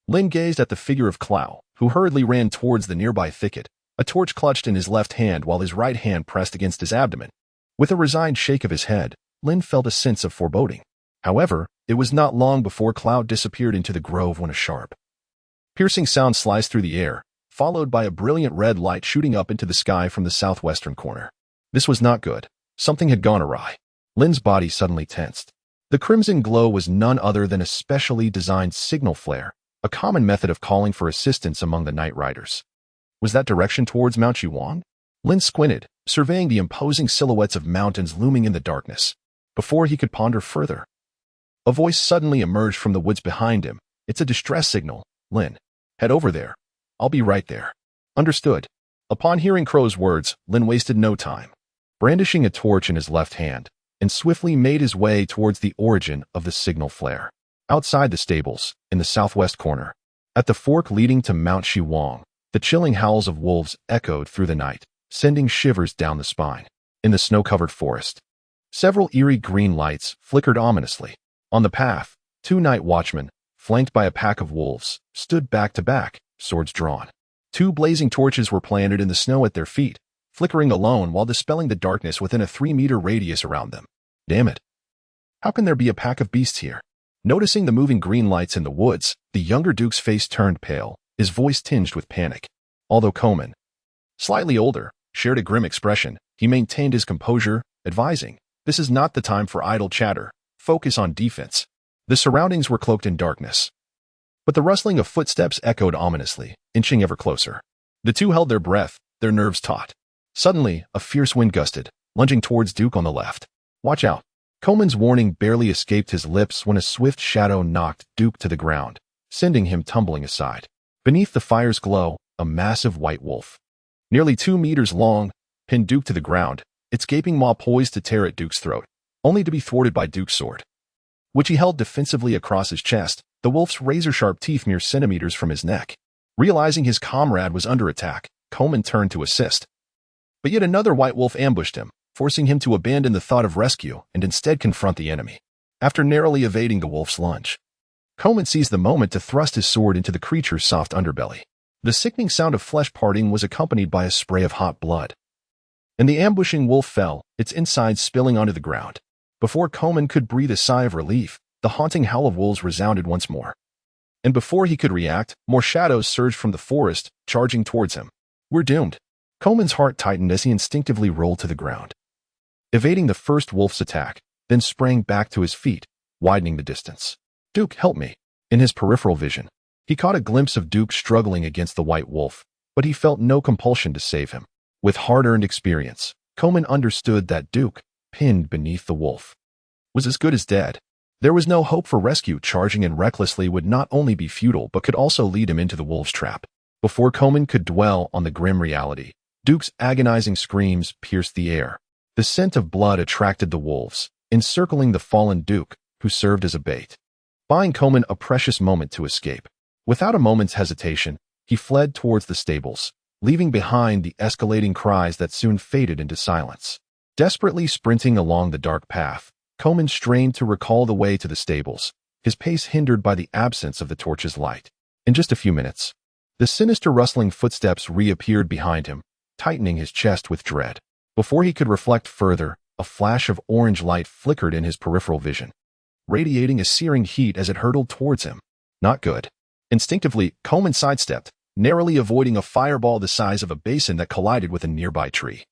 Lin gazed at the figure of Clow, who hurriedly ran towards the nearby thicket, a torch clutched in his left hand while his right hand pressed against his abdomen. With a resigned shake of his head, Lin felt a sense of foreboding. However, it was not long before Clow disappeared into the grove when a sharp, piercing sound sliced through the air, followed by a brilliant red light shooting up into the sky from the southwestern corner. This was not good. Something had gone awry. Lin's body suddenly tensed. The crimson glow was none other than a specially designed signal flare, a common method of calling for assistance among the night riders. Was that direction towards Mount Yuan? Lin squinted, surveying the imposing silhouettes of mountains looming in the darkness. Before he could ponder further, a voice suddenly emerged from the woods behind him. It's a distress signal, Lin. Head over there. I'll be right there. Understood. Upon hearing Crow's words, Lin wasted no time. Brandishing a torch in his left hand, and swiftly made his way towards the origin of the signal flare. Outside the stables, in the southwest corner, at the fork leading to Mount Shiwang, the chilling howls of wolves echoed through the night, sending shivers down the spine. In the snow-covered forest, several eerie green lights flickered ominously. On the path, two night watchmen, flanked by a pack of wolves, stood back to back, swords drawn. Two blazing torches were planted in the snow at their feet, flickering alone while dispelling the darkness within a 3-meter radius around them. Damn it. How can there be a pack of beasts here? Noticing the moving green lights in the woods, the younger Duke's face turned pale, his voice tinged with panic. Although Coachman, slightly older, shared a grim expression, he maintained his composure, advising, "This is not the time for idle chatter. Focus on defense." The surroundings were cloaked in darkness, but the rustling of footsteps echoed ominously, inching ever closer. The two held their breath, their nerves taut. Suddenly, a fierce wind gusted, lunging towards Duke on the left. "Watch out." Coleman's warning barely escaped his lips when a swift shadow knocked Duke to the ground, sending him tumbling aside. Beneath the fire's glow, a massive white wolf, nearly 2 meters long, pinned Duke to the ground, its gaping maw poised to tear at Duke's throat, only to be thwarted by Duke's sword, which he held defensively across his chest, the wolf's razor-sharp teeth mere centimeters from his neck. Realizing his comrade was under attack, Coachman turned to assist. But yet another white wolf ambushed him, forcing him to abandon the thought of rescue and instead confront the enemy. After narrowly evading the wolf's lunge, Coachman seized the moment to thrust his sword into the creature's soft underbelly. The sickening sound of flesh parting was accompanied by a spray of hot blood, and the ambushing wolf fell, its insides spilling onto the ground. Before Coachman could breathe a sigh of relief, the haunting howl of wolves resounded once more. And before he could react, more shadows surged from the forest, charging towards him. "We're doomed." Coleman's heart tightened as he instinctively rolled to the ground, evading the first wolf's attack, then sprang back to his feet, widening the distance. "Duke, help me." In his peripheral vision, he caught a glimpse of Duke struggling against the white wolf, but he felt no compulsion to save him. With hard-earned experience, Coachman understood that Duke, pinned beneath the wolf, was as good as dead. There was no hope for rescue. Charging in recklessly would not only be futile but could also lead him into the wolf's trap. Before Coachman could dwell on the grim reality, Duke's agonizing screams pierced the air. The scent of blood attracted the wolves, encircling the fallen Duke, who served as a bait, buying Coachman a precious moment to escape. Without a moment's hesitation, he fled towards the stables, leaving behind the escalating cries that soon faded into silence. Desperately sprinting along the dark path, Coachman strained to recall the way to the stables, his pace hindered by the absence of the torch's light. In just a few minutes, the sinister rustling footsteps reappeared behind him, tightening his chest with dread. Before he could reflect further, a flash of orange light flickered in his peripheral vision, radiating a searing heat as it hurtled towards him. Not good. Instinctively, Coachman sidestepped, narrowly avoiding a fireball the size of a basin that collided with a nearby tree.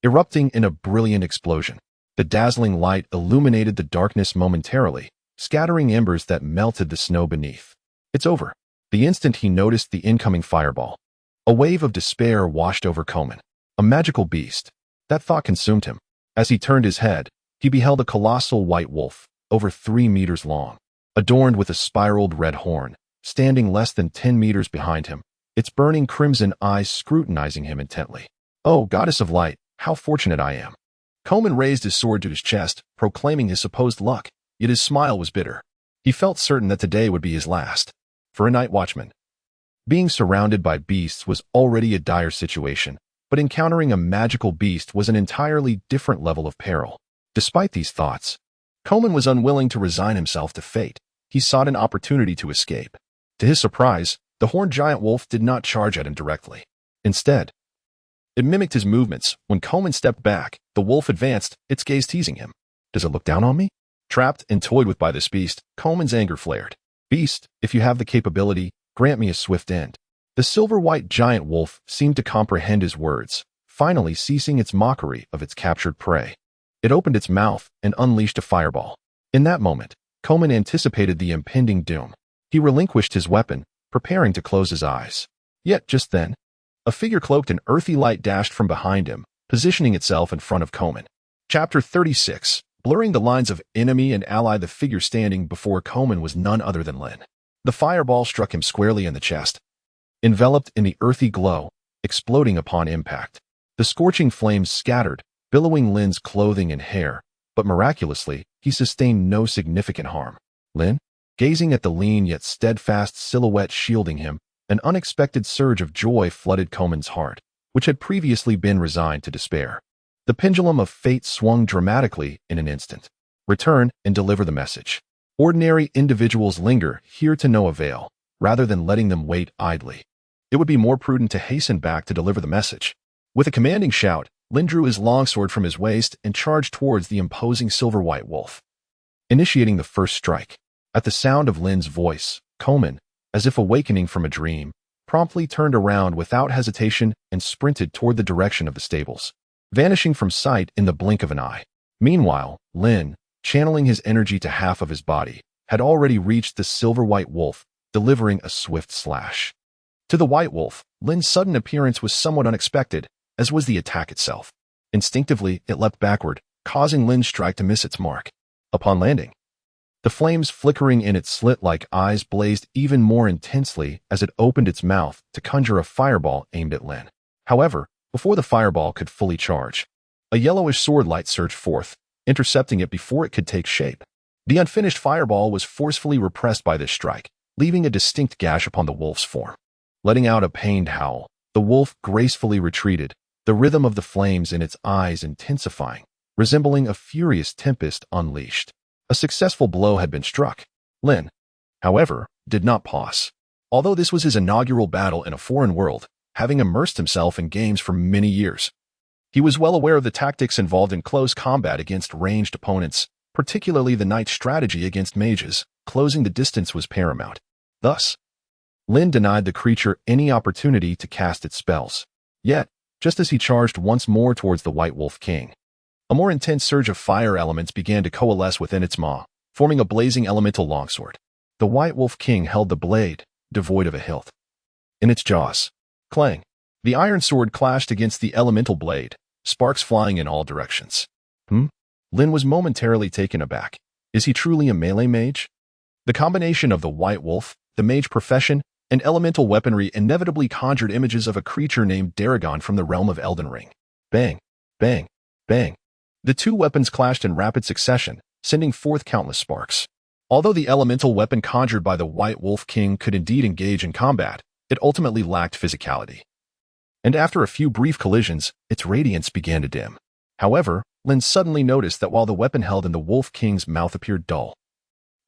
Erupting in a brilliant explosion, the dazzling light illuminated the darkness momentarily, scattering embers that melted the snow beneath. "It's over." The instant he noticed the incoming fireball, a wave of despair washed over Coachman. A magical beast. That thought consumed him. As he turned his head, he beheld a colossal white wolf, over 3 meters long, adorned with a spiraled red horn, standing less than 10 meters behind him, its burning crimson eyes scrutinizing him intently. "Oh, goddess of light, how fortunate I am." Coachman raised his sword to his chest, proclaiming his supposed luck, yet his smile was bitter. He felt certain that today would be his last. For a night watchman, being surrounded by beasts was already a dire situation, but encountering a magical beast was an entirely different level of peril. Despite these thoughts, Coachman was unwilling to resign himself to fate. He sought an opportunity to escape. To his surprise, the horned giant wolf did not charge at him directly. Instead, it mimicked his movements. When Coachman stepped back, the wolf advanced, its gaze teasing him. "Does it look down on me?" Trapped and toyed with by this beast, Coachman's anger flared. "Beast, if you have the capability, grant me a swift end." The silver-white giant wolf seemed to comprehend his words, finally ceasing its mockery of its captured prey. It opened its mouth and unleashed a fireball. In that moment, Coachman anticipated the impending doom. He relinquished his weapon, preparing to close his eyes. Yet, just then, a figure cloaked in earthy light dashed from behind him, positioning itself in front of Coachman. Chapter 36. Blurring the lines of enemy and ally, the figure standing before Coachman was none other than Lin. The fireball struck him squarely in the chest, enveloped in the earthy glow, exploding upon impact. The scorching flames scattered, billowing Lin's clothing and hair, but miraculously, he sustained no significant harm. Lin, gazing at the lean yet steadfast silhouette shielding him, an unexpected surge of joy flooded Coachman's heart, which had previously been resigned to despair. The pendulum of fate swung dramatically in an instant. Return and deliver the message. Ordinary individuals linger here to no avail, rather than letting them wait idly. It would be more prudent to hasten back to deliver the message. With a commanding shout, Lin drew his longsword from his waist and charged towards the imposing silver-white wolf, initiating the first strike. At the sound of Lin's voice, Coachman, as if awakening from a dream, promptly turned around without hesitation and sprinted toward the direction of the stables, vanishing from sight in the blink of an eye. Meanwhile, Lin, channeling his energy to half of his body, had already reached the silver-white wolf, delivering a swift slash. To the white wolf, Lin's sudden appearance was somewhat unexpected, as was the attack itself. Instinctively, it leapt backward, causing Lin's strike to miss its mark. Upon landing, the flames flickering in its slit-like eyes blazed even more intensely as it opened its mouth to conjure a fireball aimed at Lin. However, before the fireball could fully charge, a yellowish sword light surged forth, intercepting it before it could take shape. The unfinished fireball was forcefully repressed by this strike, leaving a distinct gash upon the wolf's form. Letting out a pained howl, the wolf gracefully retreated, the rhythm of the flames in its eyes intensifying, resembling a furious tempest unleashed. A successful blow had been struck. Lin, however, did not pause. Although this was his inaugural battle in a foreign world, having immersed himself in games for many years, he was well aware of the tactics involved in close combat against ranged opponents, particularly the knight's strategy against mages. Closing the distance was paramount. Thus, Lin denied the creature any opportunity to cast its spells. Yet, just as he charged once more towards the White Wolf King, a more intense surge of fire elements began to coalesce within its maw, forming a blazing elemental longsword. The White Wolf King held the blade, devoid of a hilt, in its jaws. Clang! The iron sword clashed against the elemental blade, sparks flying in all directions. Lin was momentarily taken aback. Is he truly a melee mage? The combination of the White Wolf, the mage profession, and elemental weaponry inevitably conjured images of a creature named Daragon from the realm of Elden Ring. Bang! Bang! Bang! The two weapons clashed in rapid succession, sending forth countless sparks. Although the elemental weapon conjured by the White Wolf King could indeed engage in combat, it ultimately lacked physicality. And after a few brief collisions, its radiance began to dim. However, Lin suddenly noticed that while the weapon held in the Wolf King's mouth appeared dull,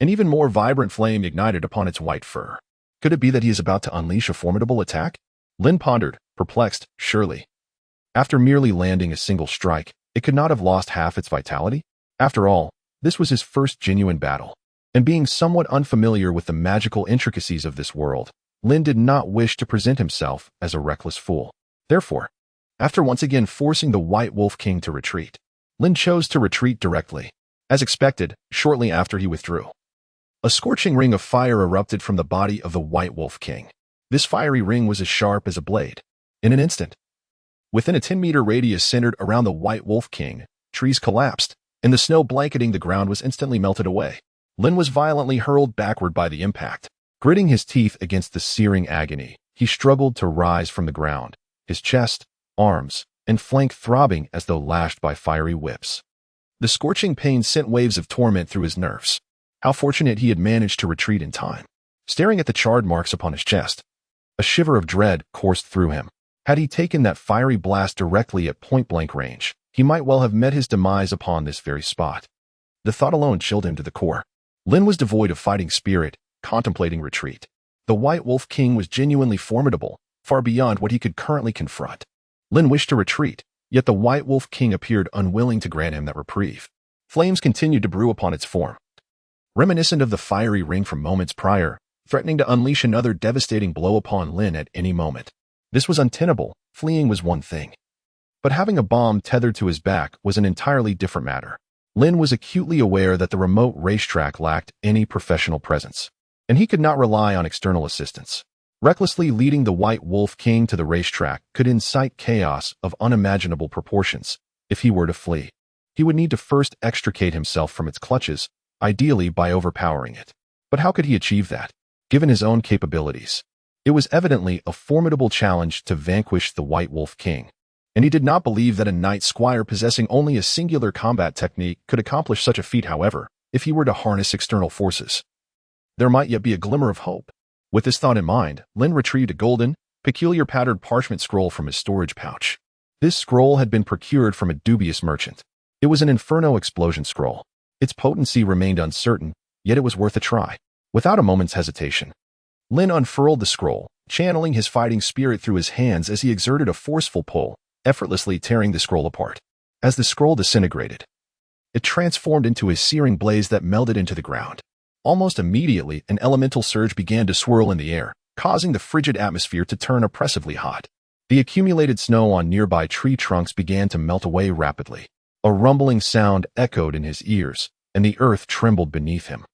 an even more vibrant flame ignited upon its white fur. Could it be that he is about to unleash a formidable attack? Lin pondered, perplexed, surely. After merely landing a single strike, it could not have lost half its vitality? After all, this was his first genuine battle, and being somewhat unfamiliar with the magical intricacies of this world, Lin did not wish to present himself as a reckless fool. Therefore, after once again forcing the White Wolf King to retreat, Lin chose to retreat directly. As expected, shortly after he withdrew, a scorching ring of fire erupted from the body of the White Wolf King. This fiery ring was as sharp as a blade. In an instant, within a 10-meter radius centered around the White Wolf King, trees collapsed, and the snow blanketing the ground was instantly melted away. Lin was violently hurled backward by the impact. Gritting his teeth against the searing agony, he struggled to rise from the ground, his chest, arms, and flank throbbing as though lashed by fiery whips. The scorching pain sent waves of torment through his nerves. How fortunate he had managed to retreat in time. Staring at the charred marks upon his chest, a shiver of dread coursed through him. Had he taken that fiery blast directly at point-blank range, he might well have met his demise upon this very spot. The thought alone chilled him to the core. Lin was devoid of fighting spirit, contemplating retreat. The White Wolf King was genuinely formidable, far beyond what he could currently confront. Lin wished to retreat, yet the White Wolf King appeared unwilling to grant him that reprieve. Flames continued to brew upon its form. Reminiscent of the fiery ring from moments prior, threatening to unleash another devastating blow upon Lin at any moment. This was untenable. Fleeing was one thing, but having a bomb tethered to his back was an entirely different matter. Lin was acutely aware that the remote racetrack lacked any professional presence, and he could not rely on external assistance. Recklessly leading the White Wolf King to the racetrack could incite chaos of unimaginable proportions. If he were to flee, he would need to first extricate himself from its clutches, ideally by overpowering it. But how could he achieve that, given his own capabilities? It was evidently a formidable challenge to vanquish the White Wolf King, and he did not believe that a knight squire possessing only a singular combat technique could accomplish such a feat. However, if he were to harness external forces, there might yet be a glimmer of hope. With this thought in mind, Lin retrieved a golden, peculiar patterned parchment scroll from his storage pouch. This scroll had been procured from a dubious merchant. It was an Inferno explosion scroll. Its potency remained uncertain, yet it was worth a try. Without a moment's hesitation, Lin unfurled the scroll, channeling his fighting spirit through his hands as he exerted a forceful pull, effortlessly tearing the scroll apart. As the scroll disintegrated, it transformed into a searing blaze that melted into the ground. Almost immediately, an elemental surge began to swirl in the air, causing the frigid atmosphere to turn oppressively hot. The accumulated snow on nearby tree trunks began to melt away rapidly. A rumbling sound echoed in his ears, and the earth trembled beneath him,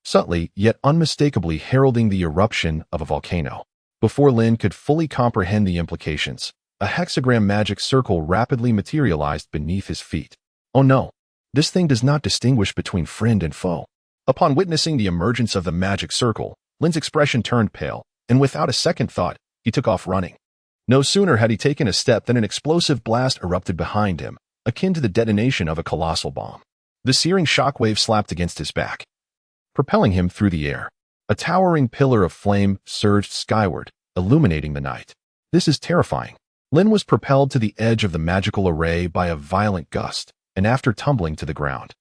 subtly yet unmistakably heralding the eruption of a volcano. Before Lin could fully comprehend the implications, a hexagram magic circle rapidly materialized beneath his feet. Oh no, this thing does not distinguish between friend and foe. Upon witnessing the emergence of the magic circle, Lin's expression turned pale, and without a second thought, he took off running. No sooner had he taken a step than an explosive blast erupted behind him, akin to the detonation of a colossal bomb. The searing shockwave slapped against his back, propelling him through the air. A towering pillar of flame surged skyward, illuminating the night. This is terrifying. Lin was propelled to the edge of the magical array by a violent gust, and after tumbling to the ground,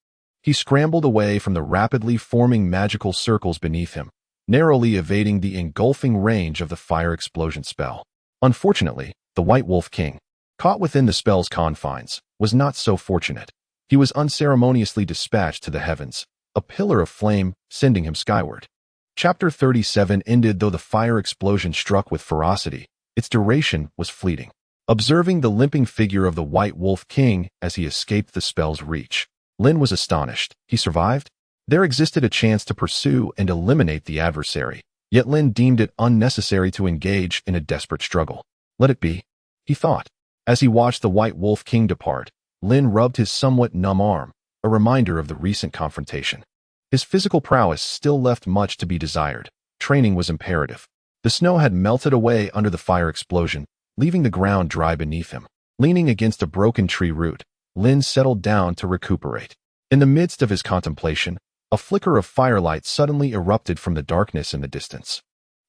he scrambled away from the rapidly forming magical circles beneath him, narrowly evading the engulfing range of the fire explosion spell. Unfortunately, the White Wolf King, caught within the spell's confines, was not so fortunate. He was unceremoniously dispatched to the heavens, a pillar of flame sending him skyward. Chapter 37 ended. Though the fire explosion struck with ferocity, its duration was fleeting. Observing the limping figure of the White Wolf King as he escaped the spell's reach, Lin was astonished. He survived? There existed a chance to pursue and eliminate the adversary, yet Lin deemed it unnecessary to engage in a desperate struggle. Let it be, he thought. As he watched the White Wolf King depart, Lin rubbed his somewhat numb arm, a reminder of the recent confrontation. His physical prowess still left much to be desired. Training was imperative. The snow had melted away under the fire explosion, leaving the ground dry beneath him. Leaning against a broken tree root, Lin settled down to recuperate. In the midst of his contemplation, a flicker of firelight suddenly erupted from the darkness in the distance,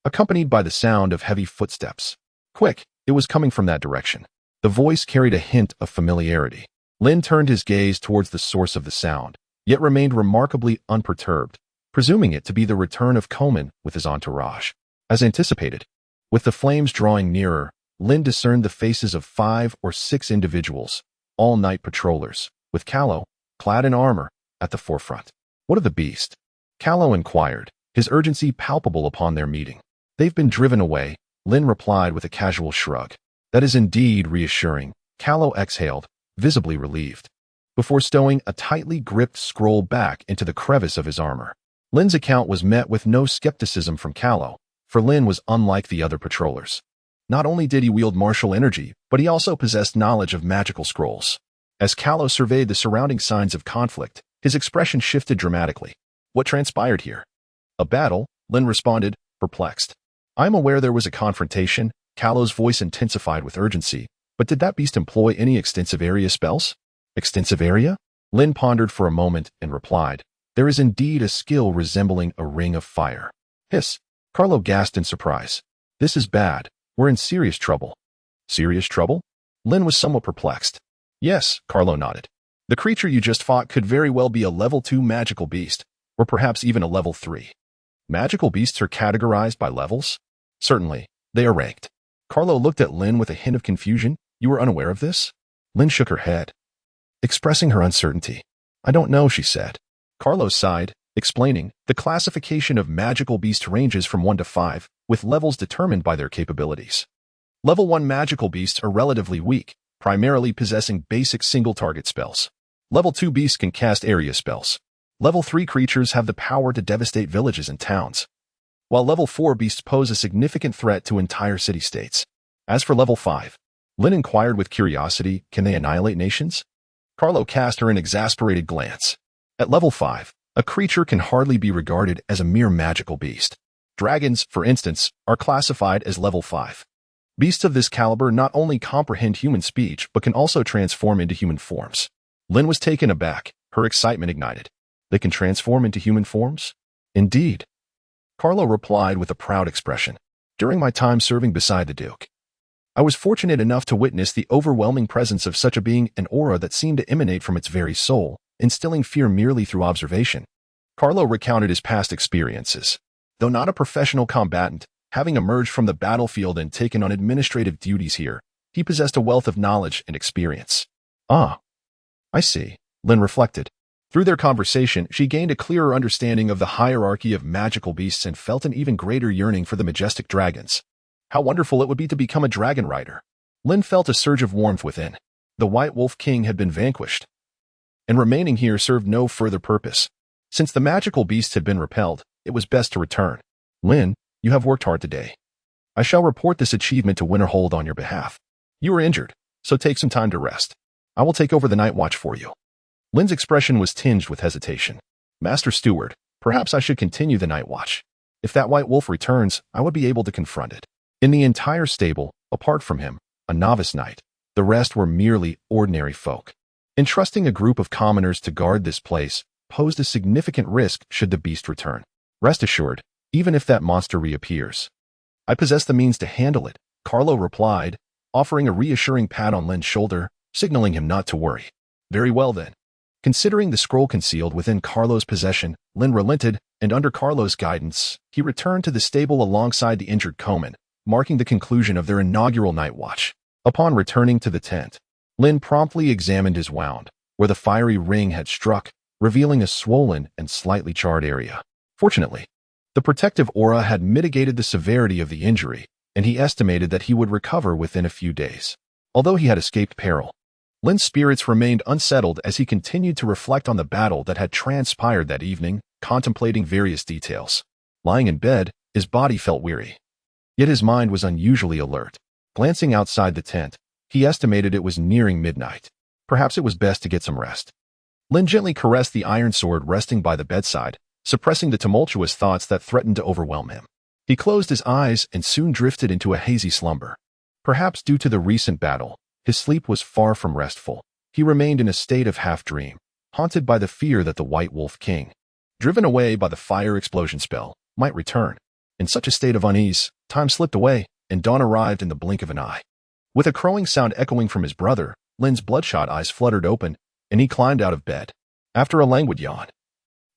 accompanied by the sound of heavy footsteps. Quick, it was coming from that direction. The voice carried a hint of familiarity. Lin turned his gaze towards the source of the sound, yet remained remarkably unperturbed, presuming it to be the return of Coachman with his entourage. As anticipated, with the flames drawing nearer, Lin discerned the faces of 5 or 6 individuals, all night patrollers, with Callow, clad in armor, at the forefront. What of the beast? Callow inquired, his urgency palpable upon their meeting. They've been driven away, Lin replied with a casual shrug. That is indeed reassuring, Callow exhaled, visibly relieved, before stowing a tightly gripped scroll back into the crevice of his armor. Lin's account was met with no skepticism from Callow, for Lin was unlike the other patrollers. Not only did he wield martial energy, but he also possessed knowledge of magical scrolls. As Callow surveyed the surrounding signs of conflict, his expression shifted dramatically. What transpired here? A battle, Lin responded, perplexed. I'm aware there was a confrontation, Callow's voice intensified with urgency, but did that beast employ any extensive area spells? Extensive area? Lin pondered for a moment and replied, there is indeed a skill resembling a ring of fire. Hiss! Carlo gasped in surprise. This is bad. We're in serious trouble. Serious trouble? Lin was somewhat perplexed. Yes, Carlo nodded. The creature you just fought could very well be a level 2 magical beast, or perhaps even a level 3. Magical beasts are categorized by levels? Certainly, they are ranked. Carlo looked at Lin with a hint of confusion. You were unaware of this? Lin shook her head, expressing her uncertainty. I don't know, she said. Carlo sighed. explaining, the classification of magical beasts ranges from 1 to 5, with levels determined by their capabilities. Level 1 magical beasts are relatively weak, primarily possessing basic single-target spells. Level 2 beasts can cast area spells. Level 3 creatures have the power to devastate villages and towns, while Level 4 beasts pose a significant threat to entire city-states. As for Level 5, Lin inquired with curiosity, can they annihilate nations? Carlo cast her an exasperated glance. At Level 5, a creature can hardly be regarded as a mere magical beast. Dragons, for instance, are classified as Level 5. Beasts of this caliber not only comprehend human speech but can also transform into human forms. Lin was taken aback, her excitement ignited. They can transform into human forms? Indeed. Carlo replied with a proud expression. During my time serving beside the Duke, I was fortunate enough to witness the overwhelming presence of such a being, an aura that seemed to emanate from its very soul, instilling fear merely through observation. Carlo recounted his past experiences. Though not a professional combatant, having emerged from the battlefield and taken on administrative duties here, he possessed a wealth of knowledge and experience. Ah, I see, Lin reflected. Through their conversation, she gained a clearer understanding of the hierarchy of magical beasts and felt an even greater yearning for the majestic dragons. How wonderful it would be to become a dragon rider. Lin felt a surge of warmth within. The White Wolf King had been vanquished, and remaining here served no further purpose. Since the magical beasts had been repelled, it was best to return. Lin, you have worked hard today. I shall report this achievement to Winterhold on your behalf. You were injured, so take some time to rest. I will take over the night watch for you. Lin's expression was tinged with hesitation. Master Steward, perhaps I should continue the night watch. If that white wolf returns, I would be able to confront it. In the entire stable, apart from him, a novice knight, the rest were merely ordinary folk. Entrusting a group of commoners to guard this place posed a significant risk should the beast return. Rest assured, even if that monster reappears, I possess the means to handle it, Carlo replied, offering a reassuring pat on Lin's shoulder, signaling him not to worry. Very well then. Considering the scroll concealed within Carlo's possession, Lin relented, and under Carlo's guidance, he returned to the stable alongside the injured Coachman, marking the conclusion of their inaugural night watch. Upon returning to the tent, Lin promptly examined his wound, where the fiery ring had struck, revealing a swollen and slightly charred area. Fortunately, the protective aura had mitigated the severity of the injury, and he estimated that he would recover within a few days. Although he had escaped peril, Lin's spirits remained unsettled as he continued to reflect on the battle that had transpired that evening, contemplating various details. Lying in bed, his body felt weary, yet his mind was unusually alert. Glancing outside the tent, he estimated it was nearing midnight. Perhaps it was best to get some rest. Lin gently caressed the iron sword resting by the bedside, suppressing the tumultuous thoughts that threatened to overwhelm him. He closed his eyes and soon drifted into a hazy slumber. Perhaps due to the recent battle, his sleep was far from restful. He remained in a state of half-dream, haunted by the fear that the White Wolf King, driven away by the fire explosion spell, might return. In such a state of unease, time slipped away, and dawn arrived in the blink of an eye. With a crowing sound echoing from his brother, Lin's bloodshot eyes fluttered open, and he climbed out of bed. After a languid yawn,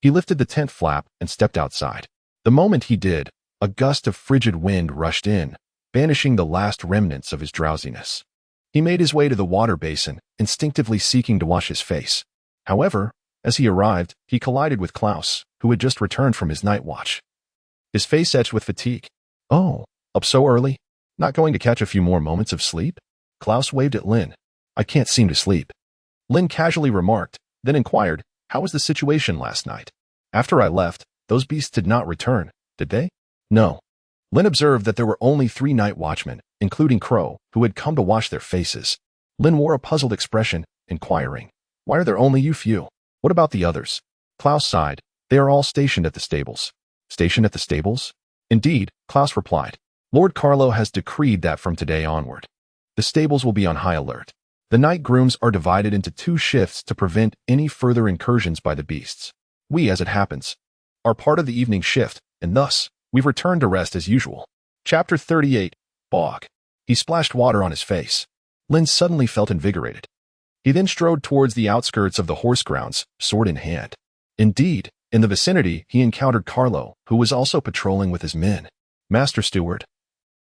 he lifted the tent flap and stepped outside. The moment he did, a gust of frigid wind rushed in, banishing the last remnants of his drowsiness. He made his way to the water basin, instinctively seeking to wash his face. However, as he arrived, he collided with Klaus, who had just returned from his night watch. His face etched with fatigue. Oh, up so early? Not going to catch a few more moments of sleep? Klaus waved at Lin. I can't seem to sleep. Lin casually remarked, then inquired, how was the situation last night? After I left, those beasts did not return, did they? No. Lin observed that there were only 3 night watchmen, including Crow, who had come to wash their faces. Lin wore a puzzled expression, inquiring, why are there only you few? What about the others? Klaus sighed. They are all stationed at the stables. Stationed at the stables? Indeed, Klaus replied. Lord Carlo has decreed that from today onward, the stables will be on high alert. The night grooms are divided into 2 shifts to prevent any further incursions by the beasts. We, as it happens, are part of the evening shift, and thus, we've returned to rest as usual. Chapter 38, Bog. He splashed water on his face. Lin suddenly felt invigorated. He then strode towards the outskirts of the horse grounds, sword in hand. Indeed, in the vicinity, he encountered Carlo, who was also patrolling with his men. Master Steward,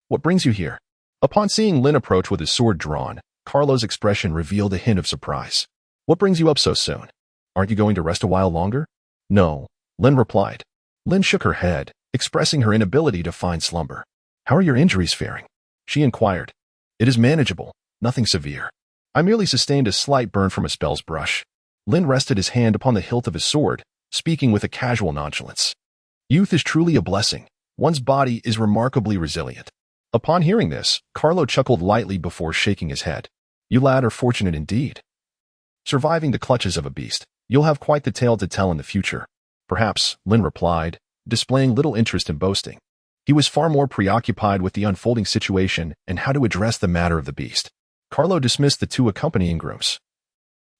what brings you here? Upon seeing Lin approach with his sword drawn, Carlo's expression revealed a hint of surprise. What brings you up so soon? Aren't you going to rest a while longer? No, Lin replied. Lin shook her head, expressing her inability to find slumber. How are your injuries faring? She inquired. It is manageable, nothing severe. I merely sustained a slight burn from a spell's brush. Lin rested his hand upon the hilt of his sword, speaking with a casual nonchalance. Youth is truly a blessing. One's body is remarkably resilient. Upon hearing this, Carlo chuckled lightly before shaking his head. You lad are fortunate indeed. Surviving the clutches of a beast, you'll have quite the tale to tell in the future. Perhaps, Lin replied, displaying little interest in boasting. He was far more preoccupied with the unfolding situation and how to address the matter of the beast. Carlo dismissed the two accompanying grooms,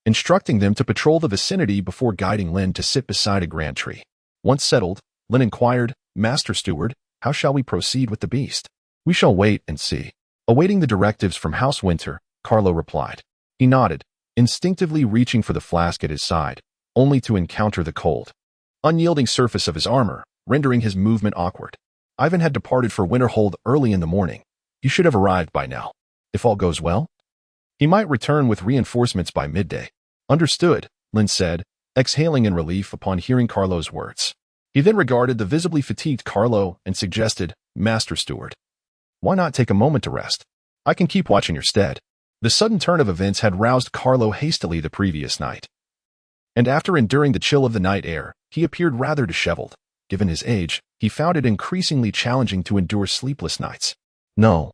instructing them to patrol the vicinity before guiding Lin to sit beside a grand tree. Once settled, Lin inquired, Master Steward, how shall we proceed with the beast? We shall wait and see. Awaiting the directives from House Winter, Carlo replied. He nodded, instinctively reaching for the flask at his side, only to encounter the cold, unyielding surface of his armor, rendering his movement awkward. Ivan had departed for Winterhold early in the morning. He should have arrived by now. If all goes well, he might return with reinforcements by midday. Understood, Lin said, exhaling in relief upon hearing Carlo's words. He then regarded the visibly fatigued Carlo and suggested, Master Steward, why not take a moment to rest? I can keep watch in your stead. The sudden turn of events had roused Carlo hastily the previous night, and after enduring the chill of the night air, he appeared rather disheveled. Given his age, he found it increasingly challenging to endure sleepless nights. No.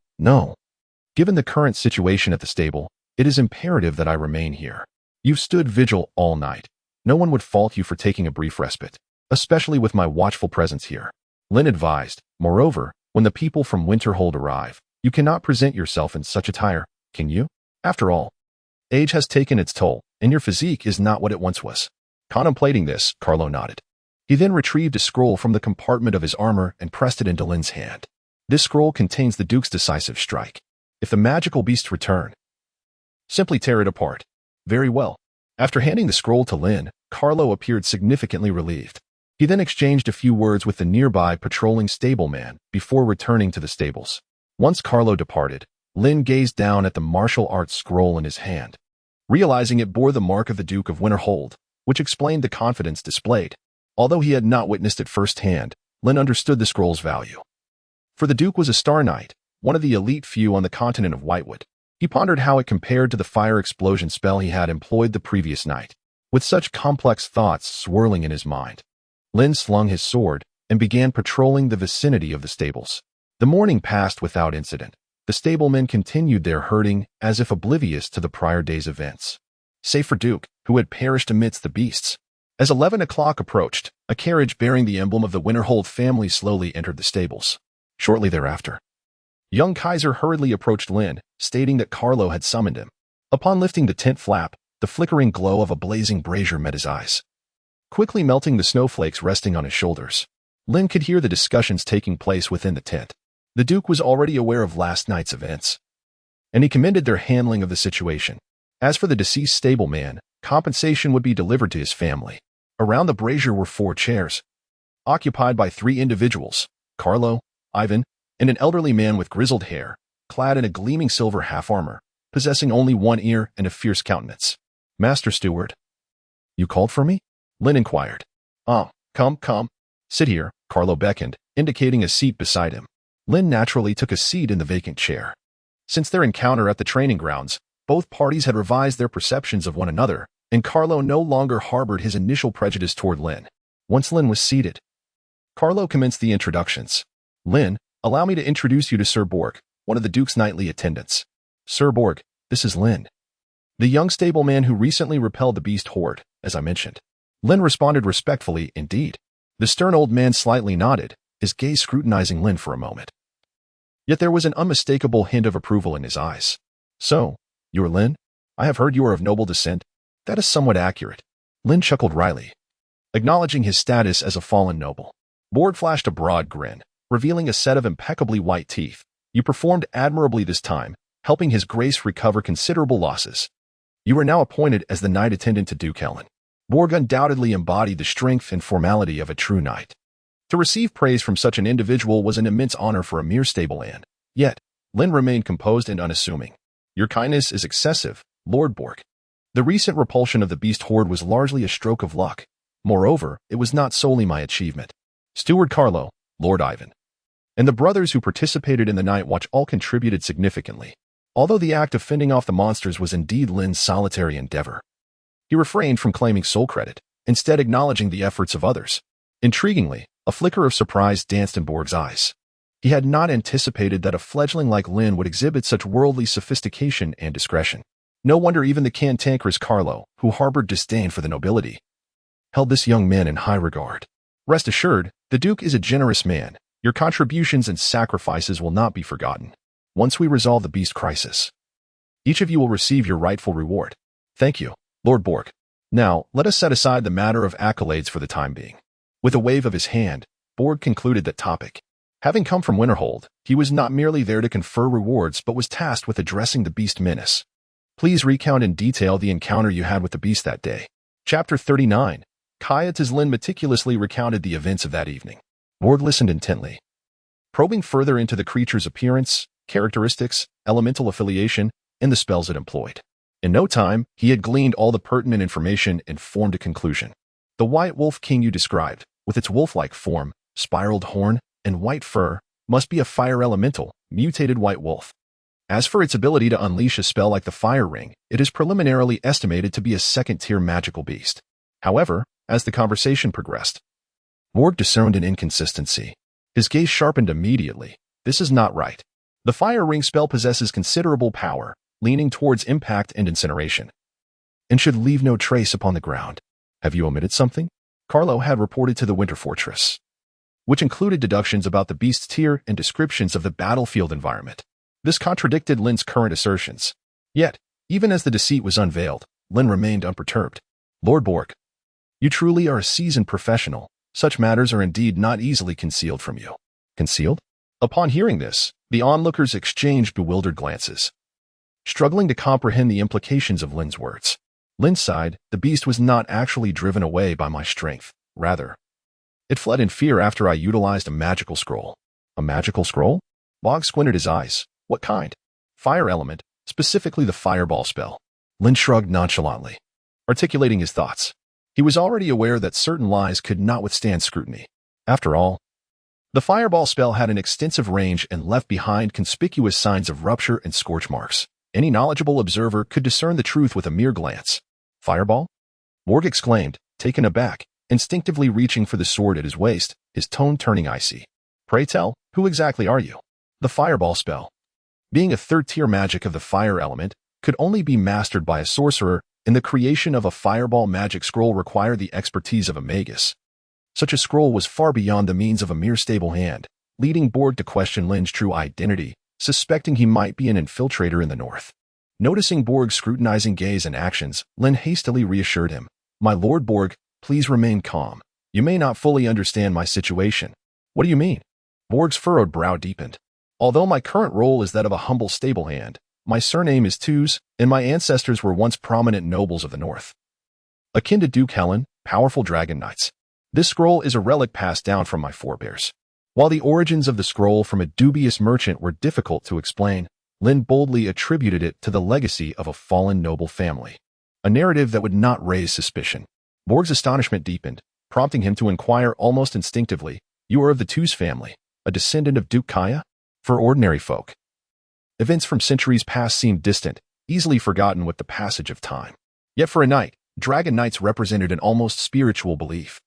Given the current situation at the stable, it is imperative that I remain here. You've stood vigil all night. No one would fault you for taking a brief respite, especially with my watchful presence here. Lin advised. Moreover, when the people from Winterhold arrive, you cannot present yourself in such attire, can you? After all, age has taken its toll, and your physique is not what it once was. Contemplating this, Carlo nodded. He then retrieved a scroll from the compartment of his armor and pressed it into Lin's hand. This scroll contains the Duke's decisive strike. If the magical beasts return, simply tear it apart. Very well. After handing the scroll to Lin, Carlo appeared significantly relieved. He then exchanged a few words with the nearby patrolling stableman before returning to the stables. Once Carlo departed, Lin gazed down at the martial arts scroll in his hand, realizing it bore the mark of the Duke of Winterhold, which explained the confidence displayed. Although he had not witnessed it firsthand, Lin understood the scroll's value. For the Duke was a Star Knight, one of the elite few on the continent of Whitewood. He pondered how it compared to the fire explosion spell he had employed the previous night. With such complex thoughts swirling in his mind, Lin slung his sword and began patrolling the vicinity of the stables. The morning passed without incident. The stablemen continued their herding as if oblivious to the prior day's events, save for Duke, who had perished amidst the beasts. As 11 o'clock approached, a carriage bearing the emblem of the Winterhold family slowly entered the stables. Shortly thereafter, young Kaiser hurriedly approached Lin, stating that Carlo had summoned him. Upon lifting the tent flap, the flickering glow of a blazing brazier met his eyes, quickly melting the snowflakes resting on his shoulders. Lin could hear the discussions taking place within the tent. The Duke was already aware of last night's events, and he commended their handling of the situation. As for the deceased stableman, compensation would be delivered to his family. Around the brazier were 4 chairs, occupied by 3 individuals, Carlo, Ivan, and an elderly man with grizzled hair, clad in a gleaming silver half-armor, possessing only 1 ear and a fierce countenance. Master Steward, you called for me? Lin inquired. Come. Sit here, Carlo beckoned, indicating a seat beside him. Lin naturally took a seat in the vacant chair. Since their encounter at the training grounds, both parties had revised their perceptions of one another, and Carlo no longer harbored his initial prejudice toward Lin. Once Lin was seated, Carlo commenced the introductions. Lin, allow me to introduce you to Sir Borg, one of the Duke's nightly attendants. Sir Borg, this is Lin, the young stableman who recently repelled the beast horde, as I mentioned. Lin responded respectfully, indeed. The stern old man slightly nodded, his gaze scrutinizing Lin for a moment. Yet there was an unmistakable hint of approval in his eyes. So, you are Lin? I have heard you are of noble descent. That is somewhat accurate. Lin chuckled wryly, acknowledging his status as a fallen noble. Borg flashed a broad grin, revealing a set of impeccably white teeth. You performed admirably this time, helping His Grace recover considerable losses. You are now appointed as the knight attendant to Duke Helen. Borg undoubtedly embodied the strength and formality of a true knight. To receive praise from such an individual was an immense honor for a mere stableman. Yet, Lin remained composed and unassuming. Your kindness is excessive, Lord Borg. The recent repulsion of the beast horde was largely a stroke of luck. Moreover, it was not solely my achievement. Steward Carlo, Lord Ivan, and the brothers who participated in the night watch all contributed significantly. Although the act of fending off the monsters was indeed Lin's solitary endeavor, he refrained from claiming sole credit, instead acknowledging the efforts of others. Intriguingly, a flicker of surprise danced in Borg's eyes. He had not anticipated that a fledgling like Lin would exhibit such worldly sophistication and discretion. No wonder even the cantankerous Carlo, who harbored disdain for the nobility, held this young man in high regard. Rest assured, the Duke is a generous man. Your contributions and sacrifices will not be forgotten. Once we resolve the beast crisis, each of you will receive your rightful reward. Thank you, Lord Borg. Now, let us set aside the matter of accolades for the time being. With a wave of his hand, Borg concluded that topic. Having come from Winterhold, he was not merely there to confer rewards but was tasked with addressing the beast menace. Please recount in detail the encounter you had with the beast that day. Chapter 39. Kaya Lin meticulously recounted the events of that evening. Borg listened intently, probing further into the creature's appearance, characteristics, elemental affiliation, and the spells it employed. In no time, he had gleaned all the pertinent information and formed a conclusion. The white wolf king you described, with its wolf-like form, spiraled horn, and white fur, must be a fire elemental, mutated white wolf. As for its ability to unleash a spell like the fire ring, it is preliminarily estimated to be a second-tier magical beast. However, as the conversation progressed, Borg discerned an inconsistency. His gaze sharpened immediately. This is not right. The fire ring spell possesses considerable power, leaning towards impact and incineration, and should leave no trace upon the ground. Have you omitted something? Carlo had reported to the Winter Fortress, which included deductions about the beast's tier and descriptions of the battlefield environment. This contradicted Lin's current assertions. Yet, even as the deceit was unveiled, Lin remained unperturbed. Lord Borg, you truly are a seasoned professional. Such matters are indeed not easily concealed from you. Concealed? Upon hearing this, the onlookers exchanged bewildered glances, struggling to comprehend the implications of Lin's words. Lin sighed. The beast was not actually driven away by my strength. Rather, it fled in fear after I utilized a magical scroll. A magical scroll? Bog squinted his eyes. What kind? Fire element, specifically the fireball spell. Lin shrugged nonchalantly, articulating his thoughts. He was already aware that certain lies could not withstand scrutiny. After all, the fireball spell had an extensive range and left behind conspicuous signs of rupture and scorch marks. Any knowledgeable observer could discern the truth with a mere glance. Fireball? Borg exclaimed, taken aback, instinctively reaching for the sword at his waist, his tone turning icy. Pray tell, who exactly are you? The fireball spell, being a third-tier magic of the fire element, could only be mastered by a sorcerer, and the creation of a fireball magic scroll required the expertise of a magus. Such a scroll was far beyond the means of a mere stablehand, leading Borg to question Lin's true identity, suspecting he might be an infiltrator in the north. Noticing Borg's scrutinizing gaze and actions, Lin hastily reassured him. My Lord Borg, please remain calm. You may not fully understand my situation. What do you mean? Borg's furrowed brow deepened. Although my current role is that of a humble stablehand, my surname is Tews, and my ancestors were once prominent nobles of the north, akin to Duke Helen, powerful dragon knights. This scroll is a relic passed down from my forebears. While the origins of the scroll from a dubious merchant were difficult to explain, Lin boldly attributed it to the legacy of a fallen noble family, a narrative that would not raise suspicion. Borg's astonishment deepened, prompting him to inquire almost instinctively, you are of the Tews family, a descendant of Duke Kaya? For ordinary folk, events from centuries past seemed distant, easily forgotten with the passage of time. Yet for a knight, dragon knights represented an almost spiritual belief.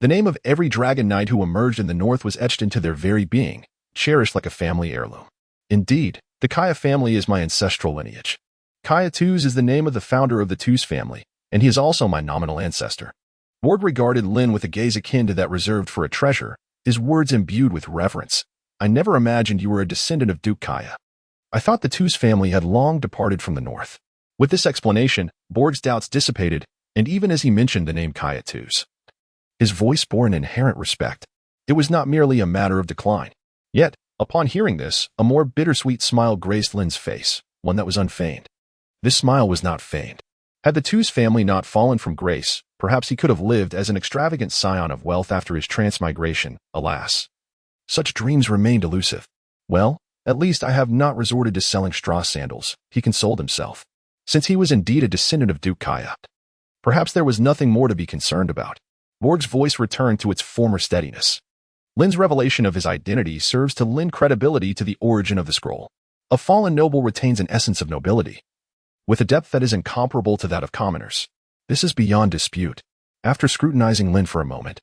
The name of every dragon knight who emerged in the north was etched into their very being, cherished like a family heirloom. Indeed, the Kaya family is my ancestral lineage. Kaya Tews is the name of the founder of the Tews family, and he is also my nominal ancestor. Borg regarded Lin with a gaze akin to that reserved for a treasure, his words imbued with reverence. I never imagined you were a descendant of Duke Kaya. I thought the Tews family had long departed from the north. With this explanation, Borg's doubts dissipated, and even as he mentioned the name Kaya Tews, his voice bore an inherent respect. It was not merely a matter of decline. Yet, upon hearing this, a more bittersweet smile graced Lin's face, one that was unfeigned. This smile was not feigned. Had the Tews family not fallen from grace, perhaps he could have lived as an extravagant scion of wealth after his transmigration. Alas, such dreams remained elusive. Well, at least I have not resorted to selling straw sandals, he consoled himself. Since he was indeed a descendant of Duke Kaya, perhaps there was nothing more to be concerned about. Borg's voice returned to its former steadiness. Lin's revelation of his identity serves to lend credibility to the origin of the scroll. A fallen noble retains an essence of nobility, with a depth that is incomparable to that of commoners. This is beyond dispute. After scrutinizing Lin for a moment,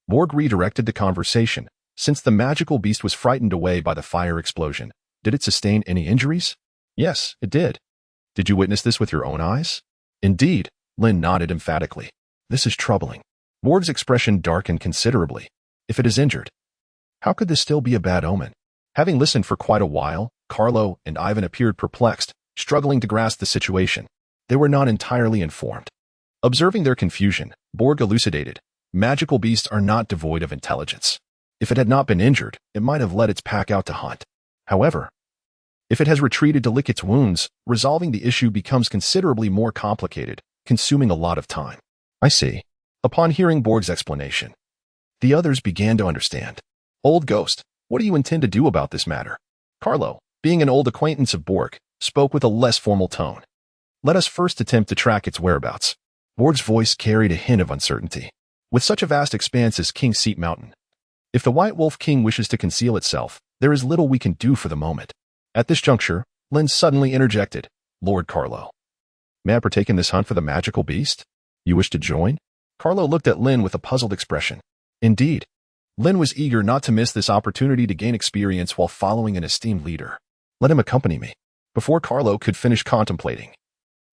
Borg redirected the conversation. Since the magical beast was frightened away by the fire explosion, did it sustain any injuries? Yes, it did. Did you witness this with your own eyes? Indeed, Lin nodded emphatically. This is troubling. Borg's expression darkened considerably. If it is injured, how could this still be a bad omen? Having listened for quite a while, Carlo and Ivan appeared perplexed, struggling to grasp the situation. They were not entirely informed. Observing their confusion, Borg elucidated. Magical beasts are not devoid of intelligence. If it had not been injured, it might have led its pack out to hunt. However, if it has retreated to lick its wounds, resolving the issue becomes considerably more complicated, consuming a lot of time. I see. Upon hearing Borg's explanation, the others began to understand. Old Ghost, what do you intend to do about this matter? Carlo, being an old acquaintance of Borg, spoke with a less formal tone. Let us first attempt to track its whereabouts. Borg's voice carried a hint of uncertainty. With such a vast expanse as King's Seat Mountain, if the White Wolf King wishes to conceal itself, there is little we can do for the moment. At this juncture, Lin suddenly interjected. Lord Carlo, may I partake in this hunt for the magical beast? You wish to join? Carlo looked at Lin with a puzzled expression. Indeed. Lin was eager not to miss this opportunity to gain experience while following an esteemed leader. Let him accompany me. Before Carlo could finish contemplating,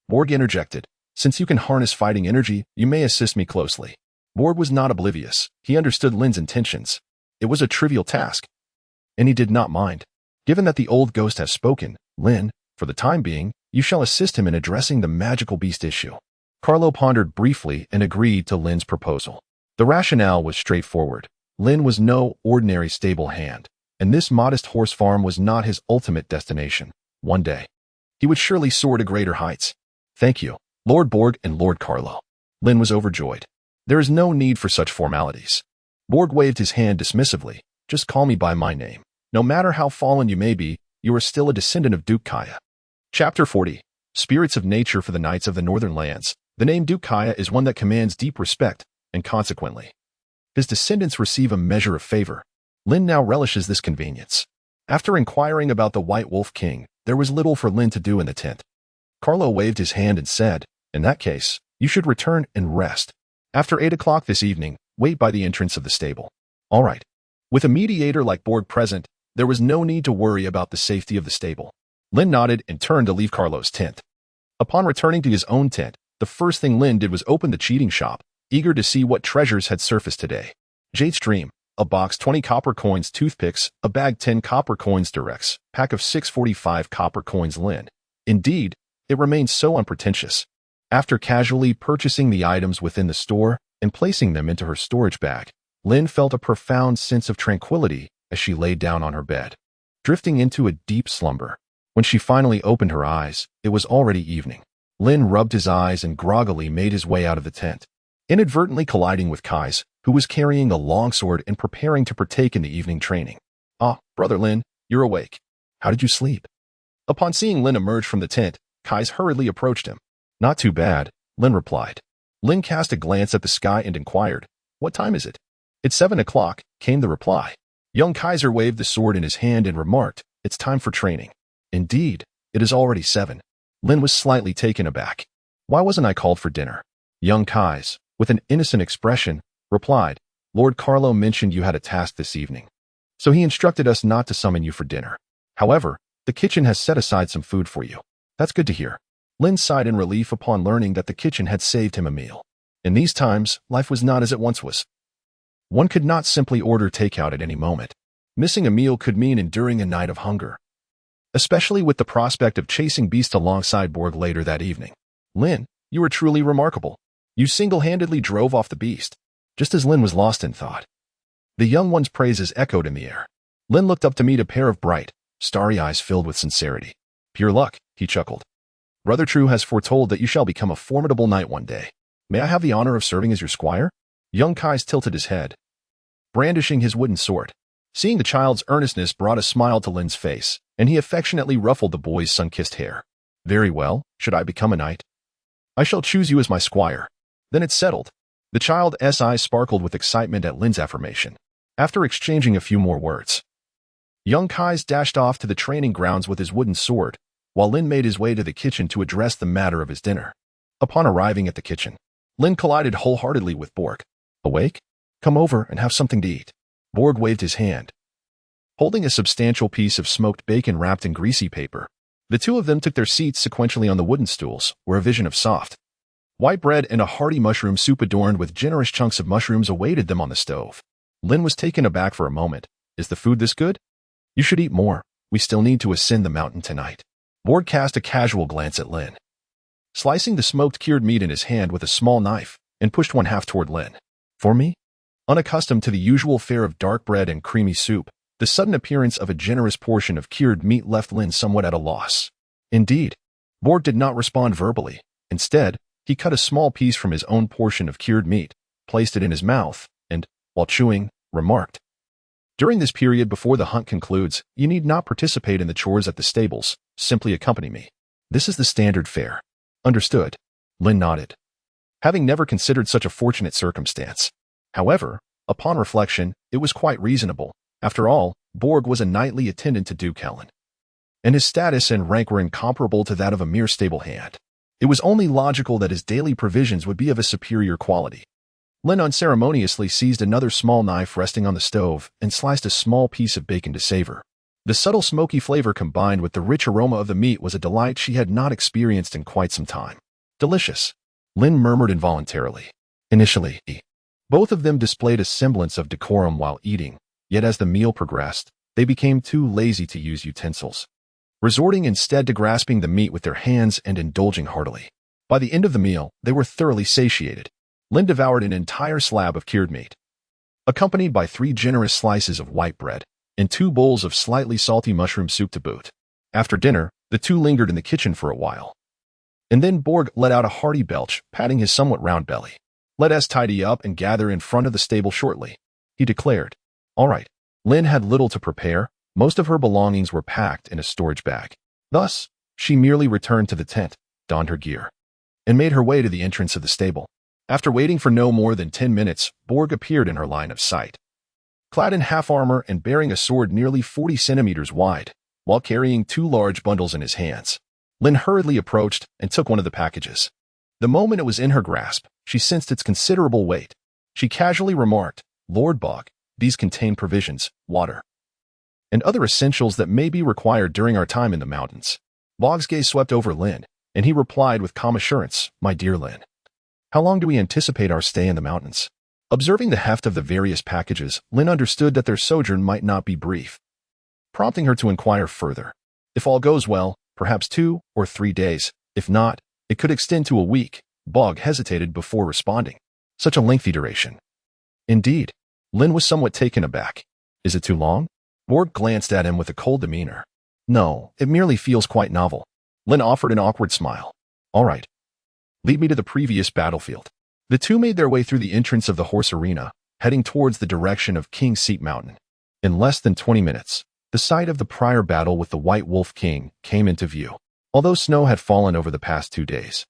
Borg interjected. Since you can harness fighting energy, you may assist me closely. Borg was not oblivious. He understood Lin's intentions. It was a trivial task, and he did not mind. Given that the old ghost has spoken, Lin, for the time being, you shall assist him in addressing the magical beast issue. Carlo pondered briefly and agreed to Lin's proposal. The rationale was straightforward. Lin was no ordinary stable hand, and this modest horse farm was not his ultimate destination. One day, he would surely soar to greater heights. Thank you, Lord Borg and Lord Carlo. Lin was overjoyed. There is no need for such formalities. Borg waved his hand dismissively. Just call me by my name. No matter how fallen you may be, you are still a descendant of Duke Kaya. Chapter 40. Spirits of Nature for the Knights of the Northern Lands. The name Duke Kaya is one that commands deep respect, and consequently, his descendants receive a measure of favor. Lin now relishes this convenience. After inquiring about the White Wolf King, there was little for Lin to do in the tent. Carlo waved his hand and said, in that case, you should return and rest. After 8 o'clock this evening, wait by the entrance of the stable. All right. With a mediator like Borg present, there was no need to worry about the safety of the stable. Lin nodded and turned to leave Carlo's tent. Upon returning to his own tent, the first thing Lin did was open the cheating shop, eager to see what treasures had surfaced today. Jade's Dream, a box 20 copper coins toothpicks, a bag 10 copper coins directs, pack of 645 copper coins Lin. Indeed, it remained so unpretentious. After casually purchasing the items within the store and placing them into her storage bag, Lin felt a profound sense of tranquility as she lay down on her bed, drifting into a deep slumber. When she finally opened her eyes, it was already evening. Lin rubbed his eyes and groggily made his way out of the tent, inadvertently colliding with Kais, who was carrying a longsword and preparing to partake in the evening training. Ah, Brother Lin, you're awake. How did you sleep? Upon seeing Lin emerge from the tent, Kais hurriedly approached him. Not too bad, Lin replied. Lin cast a glance at the sky and inquired, what time is it? It's 7 o'clock, came the reply. Young Kaiser waved the sword in his hand and remarked, it's time for training. Indeed, it is already 7. Lin was slightly taken aback. Why wasn't I called for dinner? Young Kais, with an innocent expression, replied, Lord Carlo mentioned you had a task this evening, so he instructed us not to summon you for dinner. However, the kitchen has set aside some food for you. That's good to hear. Lin sighed in relief upon learning that the kitchen had saved him a meal. In these times, life was not as it once was. One could not simply order takeout at any moment. Missing a meal could mean enduring a night of hunger, especially with the prospect of chasing beasts alongside Borg later that evening. Lin, you were truly remarkable. You single-handedly drove off the beast. Just as Lin was lost in thought, the young one's praises echoed in the air. Lin looked up to meet a pair of bright, starry eyes filled with sincerity. Pure luck, he chuckled. Brother True has foretold that you shall become a formidable knight one day. May I have the honor of serving as your squire? Young Kais tilted his head, brandishing his wooden sword. Seeing the child's earnestness brought a smile to Lin's face, and he affectionately ruffled the boy's sun-kissed hair. Very well, should I become a knight, I shall choose you as my squire. Then it's settled. The child's eyes sparkled with excitement at Lin's affirmation. After exchanging a few more words, young Kai's dashed off to the training grounds with his wooden sword, while Lin made his way to the kitchen to address the matter of his dinner. Upon arriving at the kitchen, Lin collided wholeheartedly with Borg. Awake? Come over and have something to eat. Borg waved his hand, holding a substantial piece of smoked bacon wrapped in greasy paper. The two of them took their seats sequentially on the wooden stools, where a vision of soft white bread and a hearty mushroom soup adorned with generous chunks of mushrooms awaited them on the stove. Lin was taken aback for a moment. Is the food this good? You should eat more. We still need to ascend the mountain tonight. Borg cast a casual glance at Lin, slicing the smoked cured meat in his hand with a small knife, and pushed one half toward Lin. For me? Unaccustomed to the usual fare of dark bread and creamy soup, the sudden appearance of a generous portion of cured meat left Lin somewhat at a loss. Indeed, Borg did not respond verbally. Instead, he cut a small piece from his own portion of cured meat, placed it in his mouth, and, while chewing, remarked, "During this period before the hunt concludes, you need not participate in the chores at the stables. Simply accompany me. This is the standard fare." Understood. Lin nodded, having never considered such a fortunate circumstance. However, upon reflection, it was quite reasonable. After all, Borg was a knightly attendant to Duke Helen, and his status and rank were incomparable to that of a mere stablehand. It was only logical that his daily provisions would be of a superior quality. Lin unceremoniously seized another small knife resting on the stove and sliced a small piece of bacon to savor. The subtle smoky flavor combined with the rich aroma of the meat was a delight she had not experienced in quite some time. Delicious, Lin murmured involuntarily. Initially, both of them displayed a semblance of decorum while eating, yet as the meal progressed, they became too lazy to use utensils, resorting instead to grasping the meat with their hands and indulging heartily. By the end of the meal, they were thoroughly satiated. Lin devoured an entire slab of cured meat, accompanied by 3 generous slices of white bread and 2 bowls of slightly salty mushroom soup to boot. After dinner, the two lingered in the kitchen for a while, and then Borg let out a hearty belch, patting his somewhat round belly. "Let us tidy up and gather in front of the stable shortly," he declared. All right. Lin had little to prepare. Most of her belongings were packed in a storage bag. Thus, she merely returned to the tent, donned her gear, and made her way to the entrance of the stable. After waiting for no more than 10 minutes, Borg appeared in her line of sight, clad in half armor and bearing a sword nearly 40 centimeters wide, while carrying 2 large bundles in his hands. Lin hurriedly approached and took one of the packages. The moment it was in her grasp, she sensed its considerable weight. She casually remarked, "Lord Bog, these contain provisions, water, and other essentials that may be required during our time in the mountains." Bog's gaze swept over Lin, and he replied with calm assurance, "My dear Lin, how long do we anticipate our stay in the mountains?" Observing the heft of the various packages, Lin understood that their sojourn might not be brief, prompting her to inquire further. "If all goes well, perhaps 2 or 3 days. If not, it could extend to a week." Bog hesitated before responding. "Such a lengthy duration." Indeed. Lin was somewhat taken aback. "Is it too long?" Borg glanced at him with a cold demeanor. "No, it merely feels quite novel." Lin offered an awkward smile. "All right. Lead me to the previous battlefield." The two made their way through the entrance of the horse arena, heading towards the direction of King's Seat Mountain. In less than 20 minutes, the site of the prior battle with the White Wolf King came into view. Although snow had fallen over the past 2 days,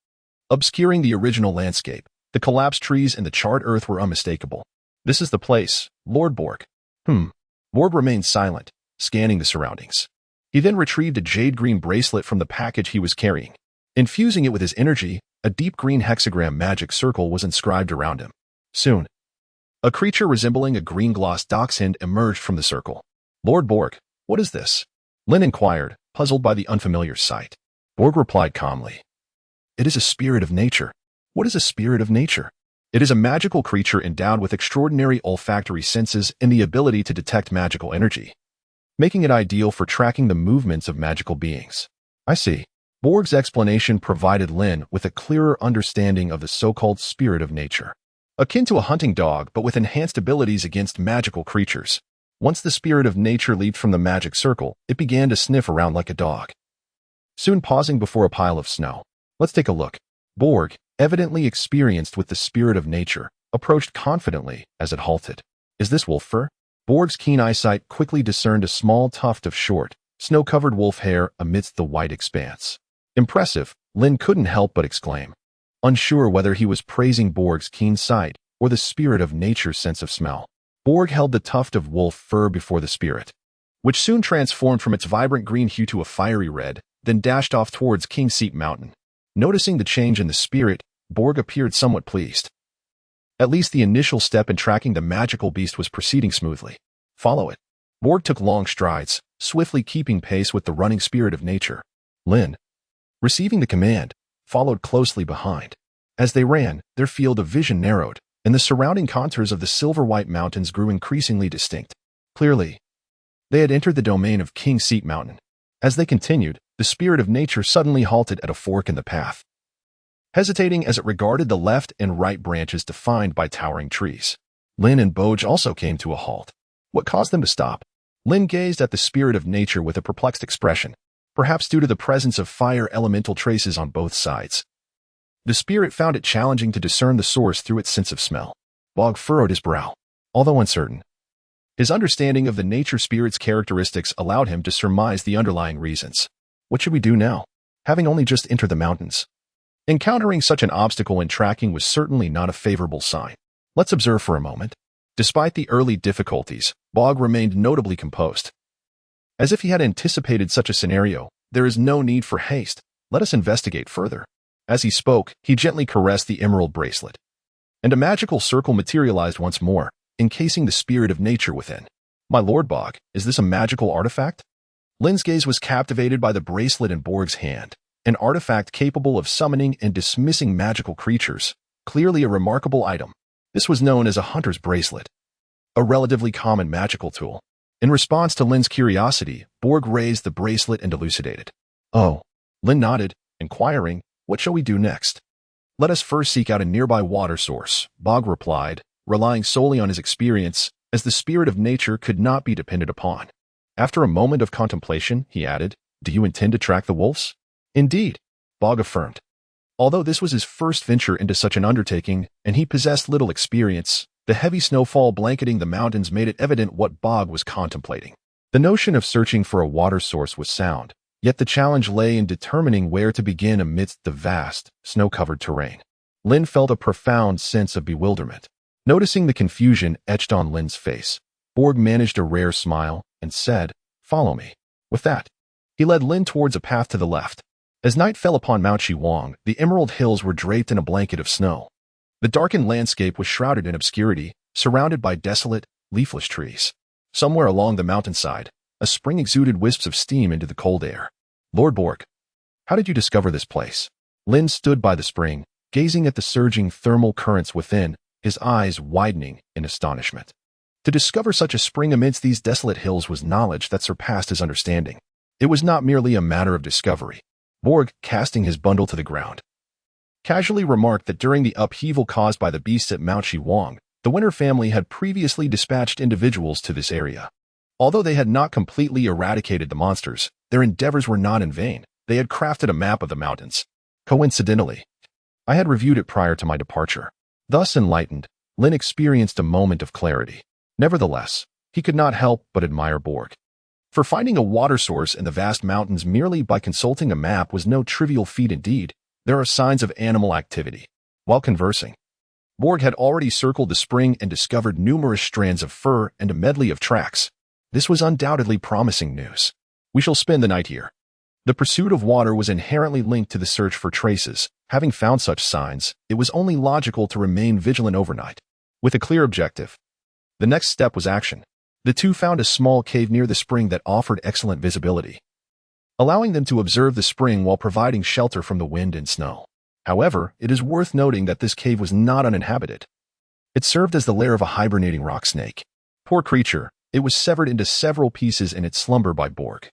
obscuring the original landscape, the collapsed trees and the charred earth were unmistakable. "This is the place, Lord Borg." Borg remained silent, scanning the surroundings. He then retrieved a jade green bracelet from the package he was carrying. Infusing it with his energy, a deep green hexagram magic circle was inscribed around him. Soon, a creature resembling a green-glossed dachshund emerged from the circle. "Lord Borg, what is this?" Lin inquired, puzzled by the unfamiliar sight. Borg replied calmly, "It is a spirit of nature." "What is a spirit of nature?" "It is a magical creature endowed with extraordinary olfactory senses and the ability to detect magical energy, making it ideal for tracking the movements of magical beings." "I see." Borg's explanation provided Lin with a clearer understanding of the so-called spirit of nature. Akin to a hunting dog, but with enhanced abilities against magical creatures. Once the spirit of nature leaped from the magic circle, it began to sniff around like a dog, soon pausing before a pile of snow. "Let's take a look." Borg, evidently experienced with the spirit of nature, approached confidently as it halted. "Is this wolf fur?" Borg's keen eyesight quickly discerned a small tuft of short, snow-covered wolf hair amidst the white expanse. "Impressive," Lin couldn't help but exclaim, unsure whether he was praising Borg's keen sight or the spirit of nature's sense of smell. Borg held the tuft of wolf fur before the spirit, which soon transformed from its vibrant green hue to a fiery red, then dashed off towards King Seat Mountain. Noticing the change in the spirit, Borg appeared somewhat pleased. At least the initial step in tracking the magical beast was proceeding smoothly. Follow it. Borg took long strides, swiftly keeping pace with the running spirit of nature. Lin, receiving the command, followed closely behind. As they ran, their field of vision narrowed, and the surrounding contours of the silver-white mountains grew increasingly distinct. Clearly, they had entered the domain of King Seat Mountain. As they continued, the spirit of nature suddenly halted at a fork in the path, hesitating as it regarded the left and right branches defined by towering trees. Lin and Baizhu also came to a halt. What caused them to stop? Lin gazed at the spirit of nature with a perplexed expression, perhaps due to the presence of fire elemental traces on both sides. The spirit found it challenging to discern the source through its sense of smell. Bog furrowed his brow. Although uncertain, his understanding of the nature spirit's characteristics allowed him to surmise the underlying reasons. What should we do now, having only just entered the mountains? Encountering such an obstacle in tracking was certainly not a favorable sign. Let's observe for a moment. Despite the early difficulties, Bog remained notably composed. As if he had anticipated such a scenario, there is no need for haste. Let us investigate further. As he spoke, he gently caressed the emerald bracelet, and a magical circle materialized once more, encasing the spirit of nature within. My lord Bog, is this a magical artifact? Lin's gaze was captivated by the bracelet in Borg's hand, an artifact capable of summoning and dismissing magical creatures, clearly a remarkable item. This was known as a hunter's bracelet, a relatively common magical tool. In response to Lin's curiosity, Borg raised the bracelet and elucidated. Oh. Lin nodded, inquiring, what shall we do next? Let us first seek out a nearby water source, Bog replied, relying solely on his experience, as the spirit of nature could not be depended upon. After a moment of contemplation, he added, do you intend to track the wolves? Indeed, Bog affirmed. Although this was his first venture into such an undertaking, and he possessed little experience, the heavy snowfall blanketing the mountains made it evident what Bog was contemplating. The notion of searching for a water source was sound, yet the challenge lay in determining where to begin amidst the vast, snow-covered terrain. Lin felt a profound sense of bewilderment. Noticing the confusion etched on Lin's face, Borg managed a rare smile and said, follow me. With that, he led Lin towards a path to the left. As night fell upon Mount Shiwang, the emerald hills were draped in a blanket of snow. The darkened landscape was shrouded in obscurity, surrounded by desolate, leafless trees. Somewhere along the mountainside, a spring exuded wisps of steam into the cold air. Lord Borg, how did you discover this place? Lin stood by the spring, gazing at the surging thermal currents within, his eyes widening in astonishment. To discover such a spring amidst these desolate hills was knowledge that surpassed his understanding. It was not merely a matter of discovery. Borg, casting his bundle to the ground, casually remarked that during the upheaval caused by the beasts at Mount Shiwang, the Winter family had previously dispatched individuals to this area. Although they had not completely eradicated the monsters, their endeavors were not in vain. They had crafted a map of the mountains. Coincidentally, I had reviewed it prior to my departure. Thus enlightened, Lin experienced a moment of clarity. Nevertheless, he could not help but admire Borg. For finding a water source in the vast mountains merely by consulting a map was no trivial feat indeed. There are signs of animal activity. While conversing, Borg had already circled the spring and discovered numerous strands of fur and a medley of tracks. This was undoubtedly promising news. We shall spend the night here. The pursuit of water was inherently linked to the search for traces. Having found such signs, it was only logical to remain vigilant overnight. With a clear objective, the next step was action. The two found a small cave near the spring that offered excellent visibility, allowing them to observe the spring while providing shelter from the wind and snow. However, it is worth noting that this cave was not uninhabited. It served as the lair of a hibernating rock snake. Poor creature, it was severed into several pieces in its slumber by Borg,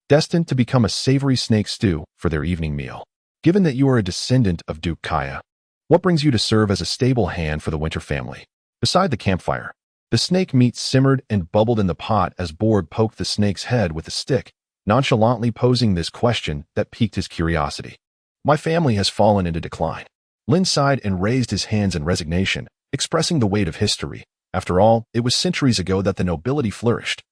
destined to become a savory snake stew for their evening meal. Given that you are a descendant of Duke Kaya, what brings you to serve as a stable hand for the Winter family? Beside the campfire, the snake meat simmered and bubbled in the pot as Borg poked the snake's head with a stick, nonchalantly posing this question that piqued his curiosity. My family has fallen into decline. Lin sighed and raised his hands in resignation, expressing the weight of history. After all, it was centuries ago that the nobility flourished.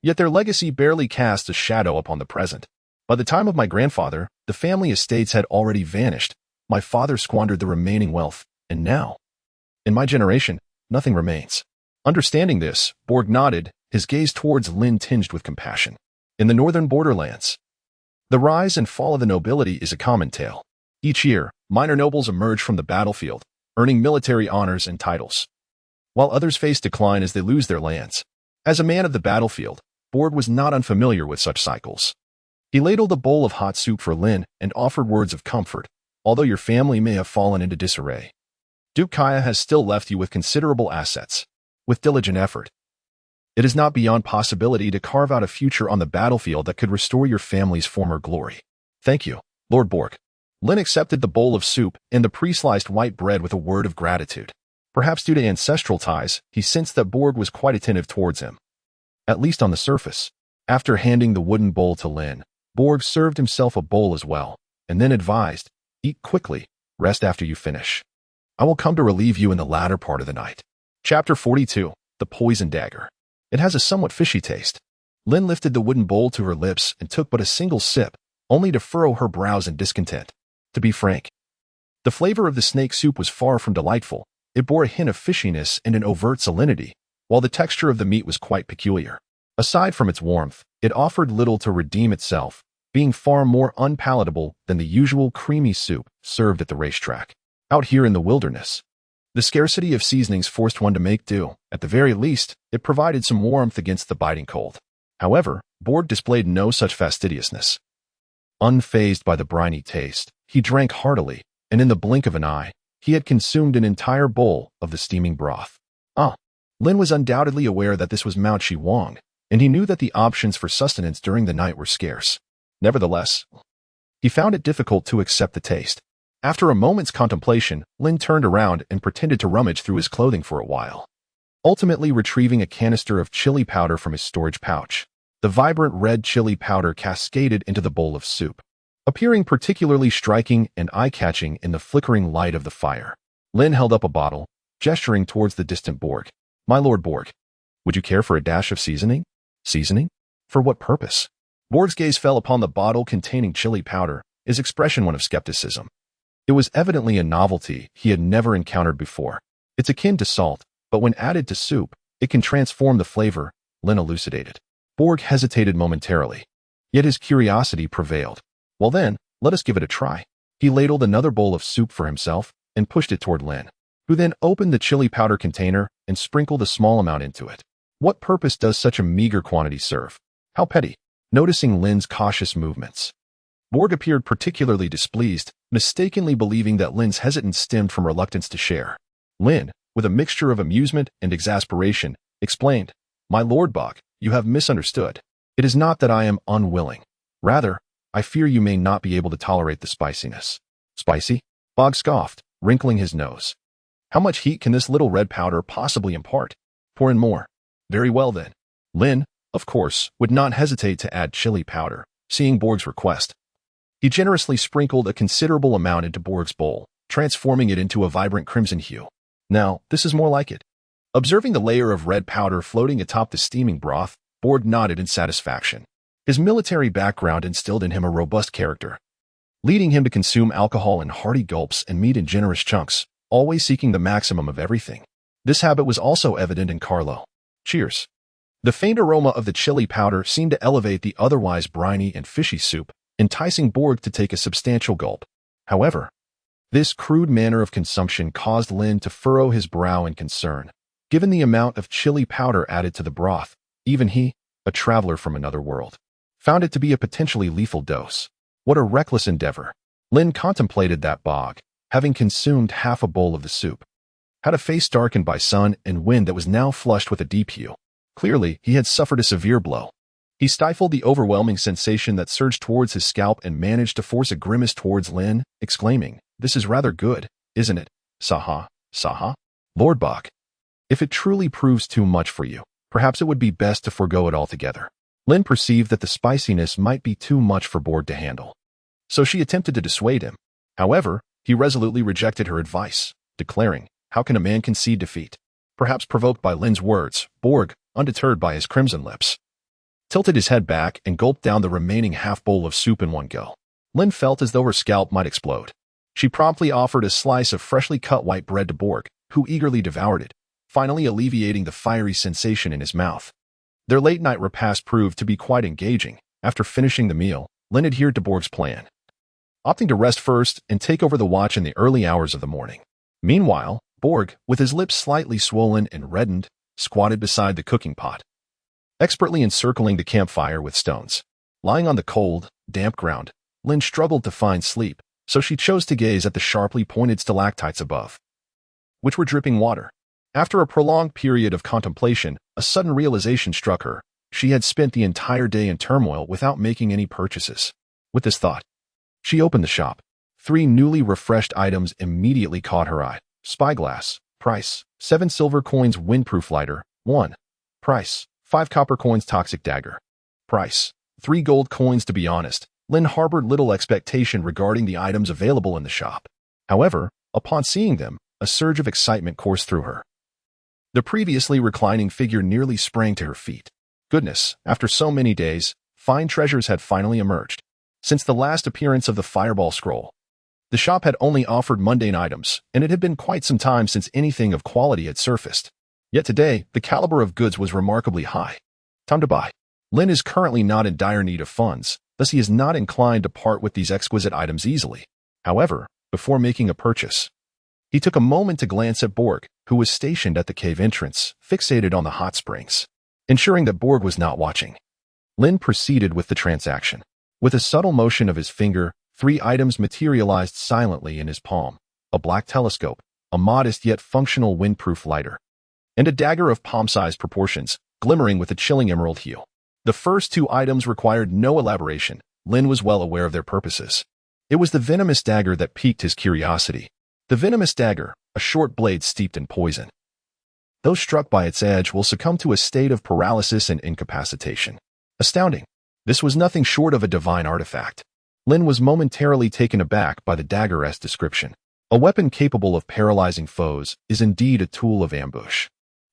Yet their legacy barely cast a shadow upon the present. By the time of my grandfather, the family estates had already vanished. My father squandered the remaining wealth, and now, In my generation, nothing remains. Understanding this, Borg nodded, his gaze towards Lin tinged with compassion. In the northern borderlands, the rise and fall of the nobility is a common tale. Each year, minor nobles emerge from the battlefield, earning military honors and titles, while others face decline as they lose their lands. As a man of the battlefield, Borg was not unfamiliar with such cycles. He ladled a bowl of hot soup for Lin and offered words of comfort, although your family may have fallen into disarray. Duke Kaya has still left you with considerable assets. With diligent effort, it is not beyond possibility to carve out a future on the battlefield that could restore your family's former glory. Thank you, Lord Borg. Lin accepted the bowl of soup and the pre-sliced white bread with a word of gratitude. Perhaps due to ancestral ties, he sensed that Borg was quite attentive towards him, at least on the surface. After handing the wooden bowl to Lin, Borg served himself a bowl as well, and then advised, eat quickly, rest after you finish. I will come to relieve you in the latter part of the night. Chapter 42, The Poison Dagger. It has a somewhat fishy taste. Lin lifted the wooden bowl to her lips and took but a single sip, only to furrow her brows in discontent. To be frank, the flavor of the snake soup was far from delightful. It bore a hint of fishiness and an overt salinity, while the texture of the meat was quite peculiar. Aside from its warmth, it offered little to redeem itself, being far more unpalatable than the usual creamy soup served at the racetrack. Out here in the wilderness, the scarcity of seasonings forced one to make do. At the very least, it provided some warmth against the biting cold. However, Borg displayed no such fastidiousness. Unfazed by the briny taste, he drank heartily, and in the blink of an eye, he had consumed an entire bowl of the steaming broth. Lin was undoubtedly aware that this was Mount Shi Wang, and he knew that the options for sustenance during the night were scarce. Nevertheless, he found it difficult to accept the taste. After a moment's contemplation, Lin turned around and pretended to rummage through his clothing for a while, ultimately retrieving a canister of chili powder from his storage pouch. The vibrant red chili powder cascaded into the bowl of soup, appearing particularly striking and eye-catching in the flickering light of the fire. Lin held up a bottle, gesturing towards the distant Borg. My Lord Borg, would you care for a dash of seasoning? Seasoning? For what purpose? Borg's gaze fell upon the bottle containing chili powder, his expression one of skepticism. It was evidently a novelty he had never encountered before. It's akin to salt, but when added to soup, it can transform the flavor, Lin elucidated. Borg hesitated momentarily, yet his curiosity prevailed. Well then, let us give it a try. He ladled another bowl of soup for himself and pushed it toward Lin, who then opened the chili powder container and sprinkled a small amount into it. What purpose does such a meager quantity serve? How petty. Noticing Lin's cautious movements, Borg appeared particularly displeased, mistakenly believing that Lin's hesitance stemmed from reluctance to share. Lin, with a mixture of amusement and exasperation, explained, My Lord Bog, you have misunderstood. It is not that I am unwilling. Rather, I fear you may not be able to tolerate the spiciness. Spicy? Bog scoffed, wrinkling his nose. How much heat can this little red powder possibly impart? Pour in more. Very well then. Lin, of course, would not hesitate to add chili powder, seeing Borg's request. He generously sprinkled a considerable amount into Borg's bowl, transforming it into a vibrant crimson hue. Now, this is more like it. Observing the layer of red powder floating atop the steaming broth, Borg nodded in satisfaction. His military background instilled in him a robust character, leading him to consume alcohol in hearty gulps and meat in generous chunks, always seeking the maximum of everything. This habit was also evident in Carlo. Cheers. The faint aroma of the chili powder seemed to elevate the otherwise briny and fishy soup, enticing Borg to take a substantial gulp. However, this crude manner of consumption caused Lin to furrow his brow in concern. Given the amount of chili powder added to the broth, even he, a traveler from another world, found it to be a potentially lethal dose. What a reckless endeavor. Lin contemplated that Bog, having consumed half a bowl of the soup, had a face darkened by sun and wind that was now flushed with a deep hue. Clearly, he had suffered a severe blow. He stifled the overwhelming sensation that surged towards his scalp and managed to force a grimace towards Lin, exclaiming, This is rather good, isn't it? Saha, Saha? Lord Bog, if it truly proves too much for you, perhaps it would be best to forego it altogether. Lin perceived that the spiciness might be too much for Borg to handle, so she attempted to dissuade him. However, he resolutely rejected her advice, declaring, How can a man concede defeat? Perhaps provoked by Lin's words, Borg, undeterred by his crimson lips, tilted his head back and gulped down the remaining half-bowl of soup in one go. Lin felt as though her scalp might explode. She promptly offered a slice of freshly cut white bread to Borg, who eagerly devoured it, finally alleviating the fiery sensation in his mouth. Their late-night repast proved to be quite engaging. After finishing the meal, Lin adhered to Borg's plan, opting to rest first and take over the watch in the early hours of the morning. Meanwhile, Borg, with his lips slightly swollen and reddened, squatted beside the cooking pot, expertly encircling the campfire with stones. Lying on the cold, damp ground, Lin struggled to find sleep, so she chose to gaze at the sharply pointed stalactites above, which were dripping water. After a prolonged period of contemplation, a sudden realization struck her. She had spent the entire day in turmoil without making any purchases. With this thought, she opened the shop. 3 newly refreshed items immediately caught her eye. Spyglass. Price: 7 silver coins windproof lighter. 1. Price: 5 copper coins toxic dagger. Price: 3 gold coins. To be honest, Lin harbored little expectation regarding the items available in the shop. However, upon seeing them, a surge of excitement coursed through her. The previously reclining figure nearly sprang to her feet. Goodness, after so many days, fine treasures had finally emerged. Since the last appearance of the Fireball Scroll, the shop had only offered mundane items, and it had been quite some time since anything of quality had surfaced. Yet today, the caliber of goods was remarkably high. Time to buy. Lin is currently not in dire need of funds, thus he is not inclined to part with these exquisite items easily. However, before making a purchase, he took a moment to glance at Borg, who was stationed at the cave entrance, fixated on the hot springs. Ensuring that Borg was not watching, Lin proceeded with the transaction. With a subtle motion of his finger, 3 items materialized silently in his palm: a black telescope, a modest yet functional windproof lighter, and a dagger of palm-sized proportions, glimmering with a chilling emerald hue. The first 2 items required no elaboration. Lin was well aware of their purposes. It was the venomous dagger that piqued his curiosity. The venomous dagger, a short blade steeped in poison. Those struck by its edge will succumb to a state of paralysis and incapacitation. Astounding. This was nothing short of a divine artifact. Lin was momentarily taken aback by the dagger's description. A weapon capable of paralyzing foes is indeed a tool of ambush.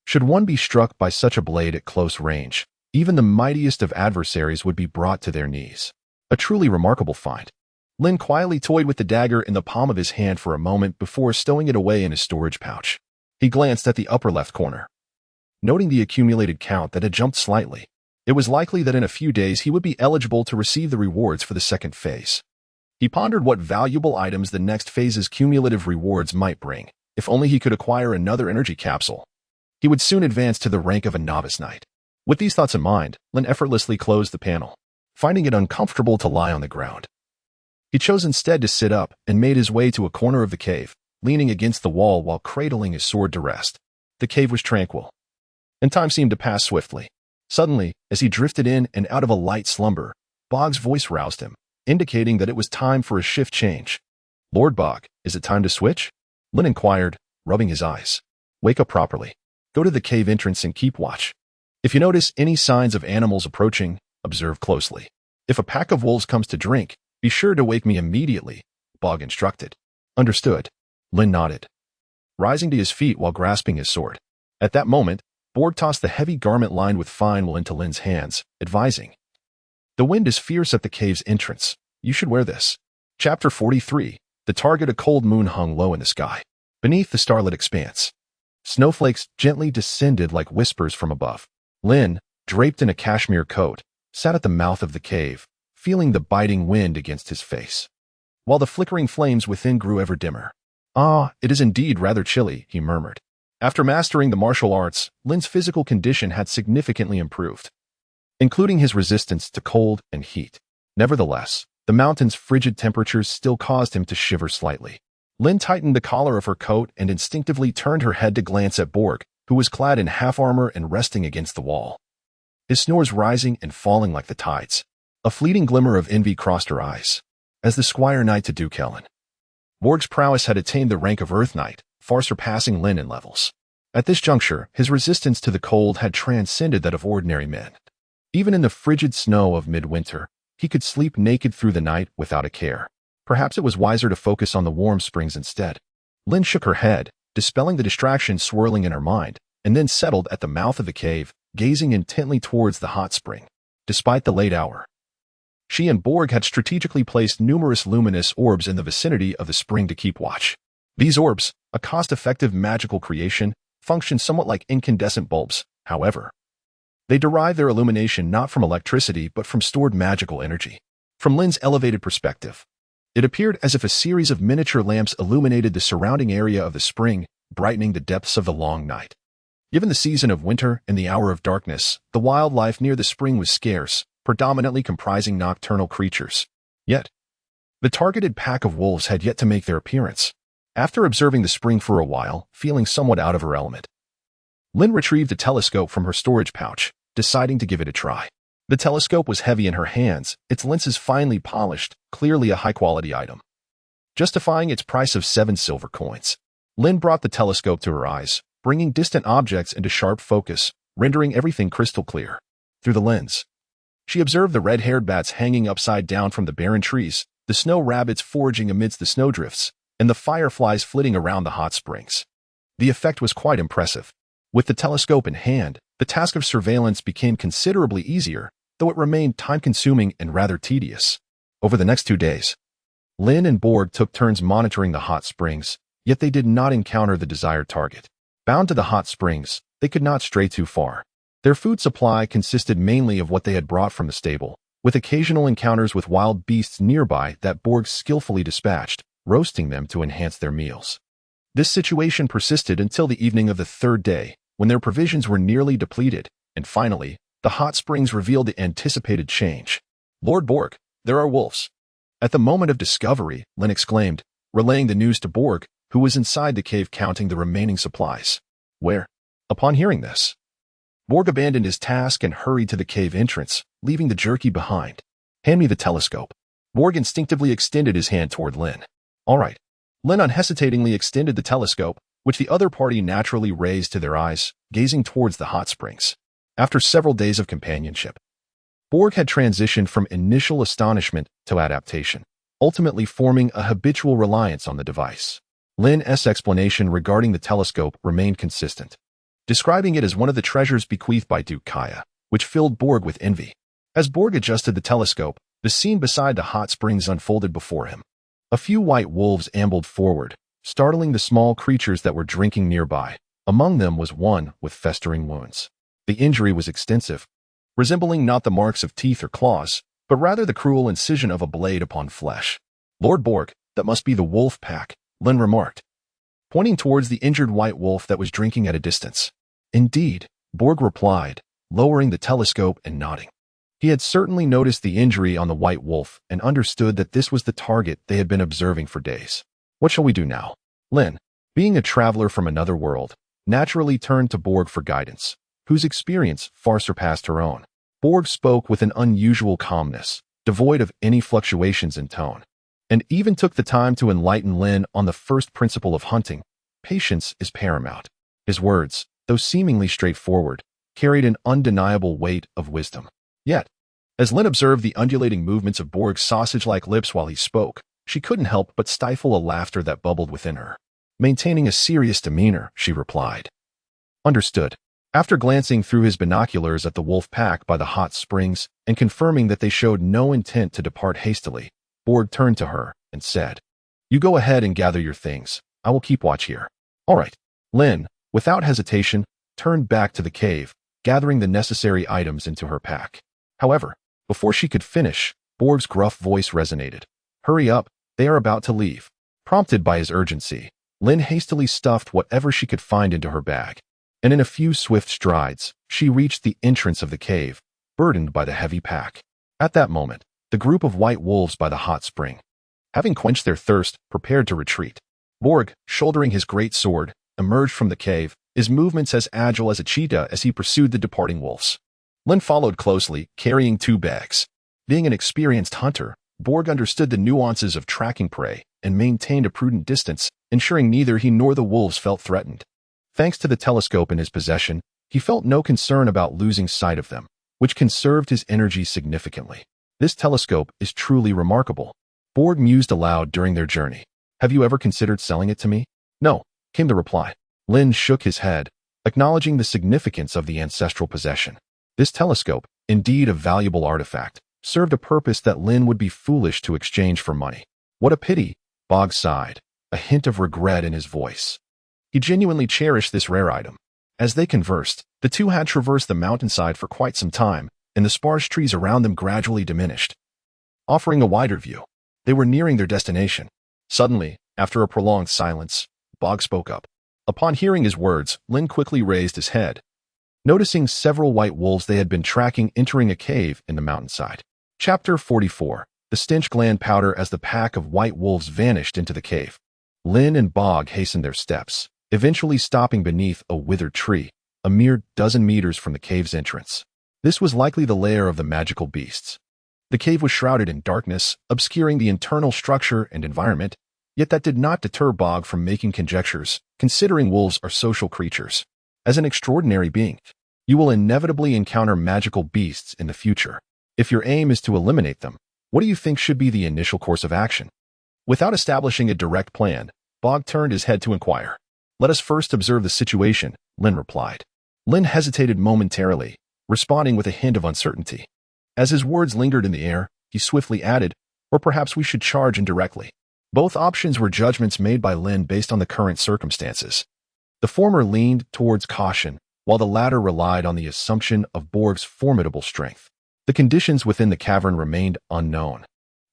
Should one be struck by such a blade at close range, even the mightiest of adversaries would be brought to their knees. A truly remarkable find. Lin quietly toyed with the dagger in the palm of his hand for a moment before stowing it away in his storage pouch. He glanced at the upper left corner, noting the accumulated count that had jumped slightly. It was likely that in a few days he would be eligible to receive the rewards for the second phase. He pondered what valuable items the next phase's cumulative rewards might bring. If only he could acquire another energy capsule, he would soon advance to the rank of a novice knight. With these thoughts in mind, Lin effortlessly closed the panel, finding it uncomfortable to lie on the ground. He chose instead to sit up and made his way to a corner of the cave, leaning against the wall while cradling his sword to rest. The cave was tranquil, and time seemed to pass swiftly. Suddenly, as he drifted in and out of a light slumber, Bog's voice roused him, indicating that it was time for a shift change. "Lord Bog, is it time to switch?" Lin inquired, rubbing his eyes. "Wake up properly. Go to the cave entrance and keep watch. If you notice any signs of animals approaching, observe closely. If a pack of wolves comes to drink, be sure to wake me immediately," Bog instructed. "Understood." Lin nodded, rising to his feet while grasping his sword. At that moment, Borg tossed the heavy garment lined with fine wool into Lin's hands, advising, "The wind is fierce at the cave's entrance. You should wear this." Chapter 43. The target. A cold moon hung low in the sky, beneath the starlit expanse. Snowflakes gently descended like whispers from above. Lin, draped in a cashmere coat, sat at the mouth of the cave, feeling the biting wind against his face, while the flickering flames within grew ever dimmer. "Ah, it is indeed rather chilly," he murmured. After mastering the martial arts, Lin's physical condition had significantly improved, including his resistance to cold and heat. Nevertheless, the mountain's frigid temperatures still caused him to shiver slightly. Lin tightened the collar of her coat and instinctively turned her head to glance at Borg, who was clad in half armor and resting against the wall, his snores rising and falling like the tides. A fleeting glimmer of envy crossed her eyes, as the squire knight to Duke Helen. Borg's prowess had attained the rank of Earth Knight, far surpassing Lin in levels. At this juncture, his resistance to the cold had transcended that of ordinary men. Even in the frigid snow of midwinter, he could sleep naked through the night without a care. Perhaps it was wiser to focus on the warm springs instead. Lin shook her head, dispelling the distraction swirling in her mind, and then settled at the mouth of the cave, gazing intently towards the hot spring. Despite the late hour, she and Borg had strategically placed numerous luminous orbs in the vicinity of the spring to keep watch. These orbs, a cost-effective magical creation, function somewhat like incandescent bulbs, however. They derive their illumination not from electricity but from stored magical energy. From Lin's elevated perspective, it appeared as if a series of miniature lamps illuminated the surrounding area of the spring, brightening the depths of the long night. Given the season of winter and the hour of darkness, the wildlife near the spring was scarce, predominantly comprising nocturnal creatures. Yet, the targeted pack of wolves had yet to make their appearance. After observing the spring for a while, feeling somewhat out of her element, Lin retrieved a telescope from her storage pouch, deciding to give it a try. The telescope was heavy in her hands, its lenses finely polished, clearly a high-quality item. Justifying its price of 7 silver coins, Lin brought the telescope to her eyes, bringing distant objects into sharp focus, rendering everything crystal clear. Through the lens, she observed the red-haired bats hanging upside down from the barren trees, the snow rabbits foraging amidst the snowdrifts, and the fireflies flitting around the hot springs. The effect was quite impressive. With the telescope in hand, the task of surveillance became considerably easier, though it remained time-consuming and rather tedious. Over the next 2 days, Lin and Borg took turns monitoring the hot springs, yet they did not encounter the desired target. Bound to the hot springs, they could not stray too far. Their food supply consisted mainly of what they had brought from the stable, with occasional encounters with wild beasts nearby that Borg skillfully dispatched, roasting them to enhance their meals. This situation persisted until the evening of the 3rd day, when their provisions were nearly depleted, and finally, the hot springs revealed the anticipated change. "Lord Borg, there are wolves." At the moment of discovery, Lin exclaimed, relaying the news to Borg, who was inside the cave counting the remaining supplies. "Where?" Upon hearing this, Borg abandoned his task and hurried to the cave entrance, leaving the jerky behind. "Hand me the telescope." Borg instinctively extended his hand toward Lin. "All right." Lin unhesitatingly extended the telescope, which the other party naturally raised to their eyes, gazing towards the hot springs. After several days of companionship, Borg had transitioned from initial astonishment to adaptation, ultimately forming a habitual reliance on the device. Lin's explanation regarding the telescope remained consistent, describing it as one of the treasures bequeathed by Duke Kaya, which filled Borg with envy. As Borg adjusted the telescope, the scene beside the hot springs unfolded before him. A few white wolves ambled forward, startling the small creatures that were drinking nearby. Among them was one with festering wounds. The injury was extensive, resembling not the marks of teeth or claws, but rather the cruel incision of a blade upon flesh. "Lord Borg, that must be the wolf pack," Lin remarked, pointing towards the injured white wolf that was drinking at a distance. "Indeed," Borg replied, lowering the telescope and nodding. He had certainly noticed the injury on the white wolf and understood that this was the target they had been observing for days. "What shall we do now?" Lin, being a traveler from another world, naturally turned to Borg for guidance, whose experience far surpassed her own. Borg spoke with an unusual calmness, devoid of any fluctuations in tone, and even took the time to enlighten Lin on the first principle of hunting: patience is paramount. His words, though seemingly straightforward, carried an undeniable weight of wisdom. Yet, as Lin observed the undulating movements of Borg's sausage-like lips while he spoke, she couldn't help but stifle a laughter that bubbled within her. Maintaining a serious demeanor, she replied, "Understood." After glancing through his binoculars at the wolf pack by the hot springs and confirming that they showed no intent to depart hastily, Borg turned to her and said, "You go ahead and gather your things. I will keep watch here." "All right." Lin, without hesitation, turned back to the cave, gathering the necessary items into her pack. However, before she could finish, Borg's gruff voice resonated. "Hurry up, they are about to leave." Prompted by his urgency, Lin hastily stuffed whatever she could find into her bag, and in a few swift strides, she reached the entrance of the cave, burdened by the heavy pack. At that moment, the group of white wolves by the hot spring, having quenched their thirst, prepared to retreat. Borg, shouldering his great sword, emerged from the cave, his movements as agile as a cheetah as he pursued the departing wolves. Lin followed closely, carrying 2 bags. Being an experienced hunter, Borg understood the nuances of tracking prey and maintained a prudent distance, ensuring neither he nor the wolves felt threatened. Thanks to the telescope in his possession, he felt no concern about losing sight of them, which conserved his energy significantly. "This telescope is truly remarkable," Borg mused aloud during their journey. "Have you ever considered selling it to me?" "No," came the reply. Lin shook his head, acknowledging the significance of the ancestral possession. This telescope, indeed a valuable artifact, served a purpose that Lin would be foolish to exchange for money. "What a pity," Bog sighed, a hint of regret in his voice. He genuinely cherished this rare item. As they conversed, the two had traversed the mountainside for quite some time, and the sparse trees around them gradually diminished, offering a wider view. They were nearing their destination. Suddenly, after a prolonged silence, Bog spoke up. Upon hearing his words, Lin quickly raised his head, noticing several white wolves they had been tracking entering a cave in the mountainside. Chapter 44. The stench gland powder. As the pack of white wolves vanished into the cave, Lin and Bog hastened their steps, eventually stopping beneath a withered tree, a mere dozen meters from the cave's entrance. This was likely the lair of the magical beasts. The cave was shrouded in darkness, obscuring the internal structure and environment, yet that did not deter Bog from making conjectures, considering wolves are social creatures. As an extraordinary being, you will inevitably encounter magical beasts in the future. If your aim is to eliminate them, what do you think should be the initial course of action? Without establishing a direct plan, Bog turned his head to inquire. Let us first observe the situation, Lin replied. Lin hesitated momentarily, responding with a hint of uncertainty. As his words lingered in the air, he swiftly added, or perhaps we should charge indirectly. Both options were judgments made by Lin based on the current circumstances. The former leaned towards caution, while the latter relied on the assumption of Borg's formidable strength. The conditions within the cavern remained unknown,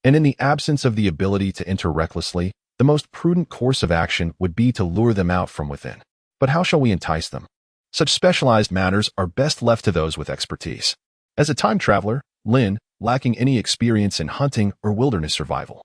and in the absence of the ability to enter recklessly, the most prudent course of action would be to lure them out from within. But how shall we entice them? Such specialized matters are best left to those with expertise. As a time traveler, Lin, lacking any experience in hunting or wilderness survival,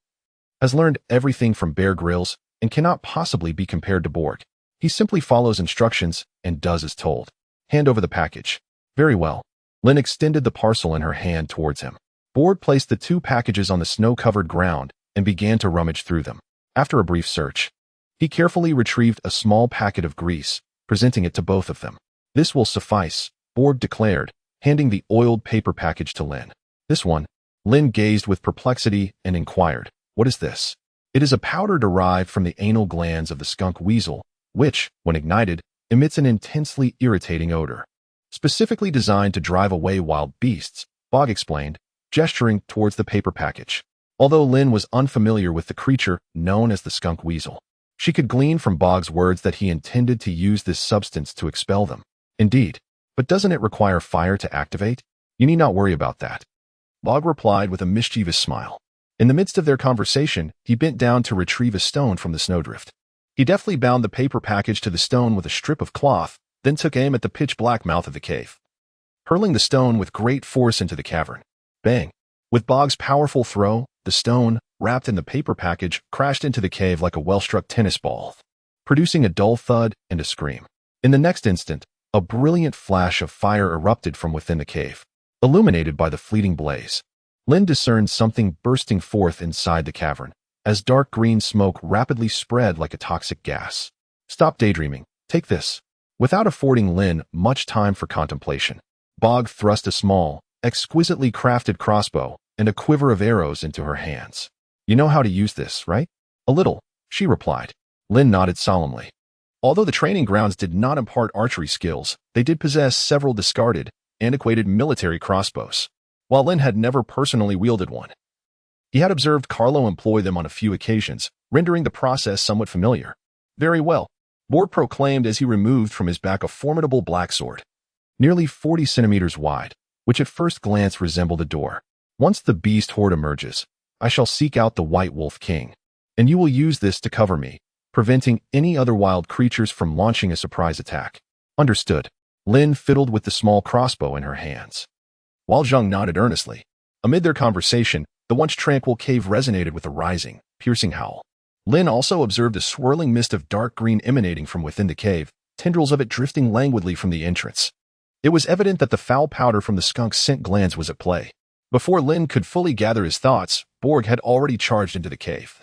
has learned everything from Bear Grylls and cannot possibly be compared to Borg. He simply follows instructions and does as told. Hand over the package. Very well. Lin extended the parcel in her hand towards him. Borg placed the two packages on the snow-covered ground and began to rummage through them. After a brief search, he carefully retrieved a small packet of grease, presenting it to both of them. This will suffice, Borg declared, handing the oiled paper package to Lin. This one? Lin gazed with perplexity and inquired, what is this? It is a powder derived from the anal glands of the skunk weasel, which, when ignited, emits an intensely irritating odor. Specifically designed to drive away wild beasts, Bog explained, gesturing towards the paper package. Although Lin was unfamiliar with the creature known as the skunk weasel, she could glean from Bog's words that he intended to use this substance to expel them. Indeed, but doesn't it require fire to activate? You need not worry about that. Bog replied with a mischievous smile. In the midst of their conversation, he bent down to retrieve a stone from the snowdrift. He deftly bound the paper package to the stone with a strip of cloth, then took aim at the pitch-black mouth of the cave, hurling the stone with great force into the cavern. Bang! With Bog's powerful throw, the stone, wrapped in the paper package, crashed into the cave like a well-struck tennis ball, producing a dull thud and a scream. In the next instant, a brilliant flash of fire erupted from within the cave, illuminated by the fleeting blaze. Lin discerned something bursting forth inside the cavern, as dark green smoke rapidly spread like a toxic gas. Stop daydreaming. Take this. Without affording Lin much time for contemplation, Bog thrust a small, exquisitely crafted crossbow and a quiver of arrows into her hands. You know how to use this, right? A little, she replied. Lin nodded solemnly. Although the training grounds did not impart archery skills, they did possess several discarded, antiquated military crossbows. While Lin had never personally wielded one, he had observed Carlo employ them on a few occasions, rendering the process somewhat familiar. Very well, Borg proclaimed as he removed from his back a formidable black sword, nearly 40 centimeters wide, which at first glance resembled a door. Once the beast horde emerges, I shall seek out the White Wolf King, and you will use this to cover me, preventing any other wild creatures from launching a surprise attack. Understood. Lin fiddled with the small crossbow in her hands, while Zheng nodded earnestly. Amid their conversation, the once tranquil cave resonated with a rising, piercing howl. Lin also observed a swirling mist of dark green emanating from within the cave, tendrils of it drifting languidly from the entrance. It was evident that the foul powder from the skunk's scent glands was at play. Before Lin could fully gather his thoughts, Borg had already charged into the cave.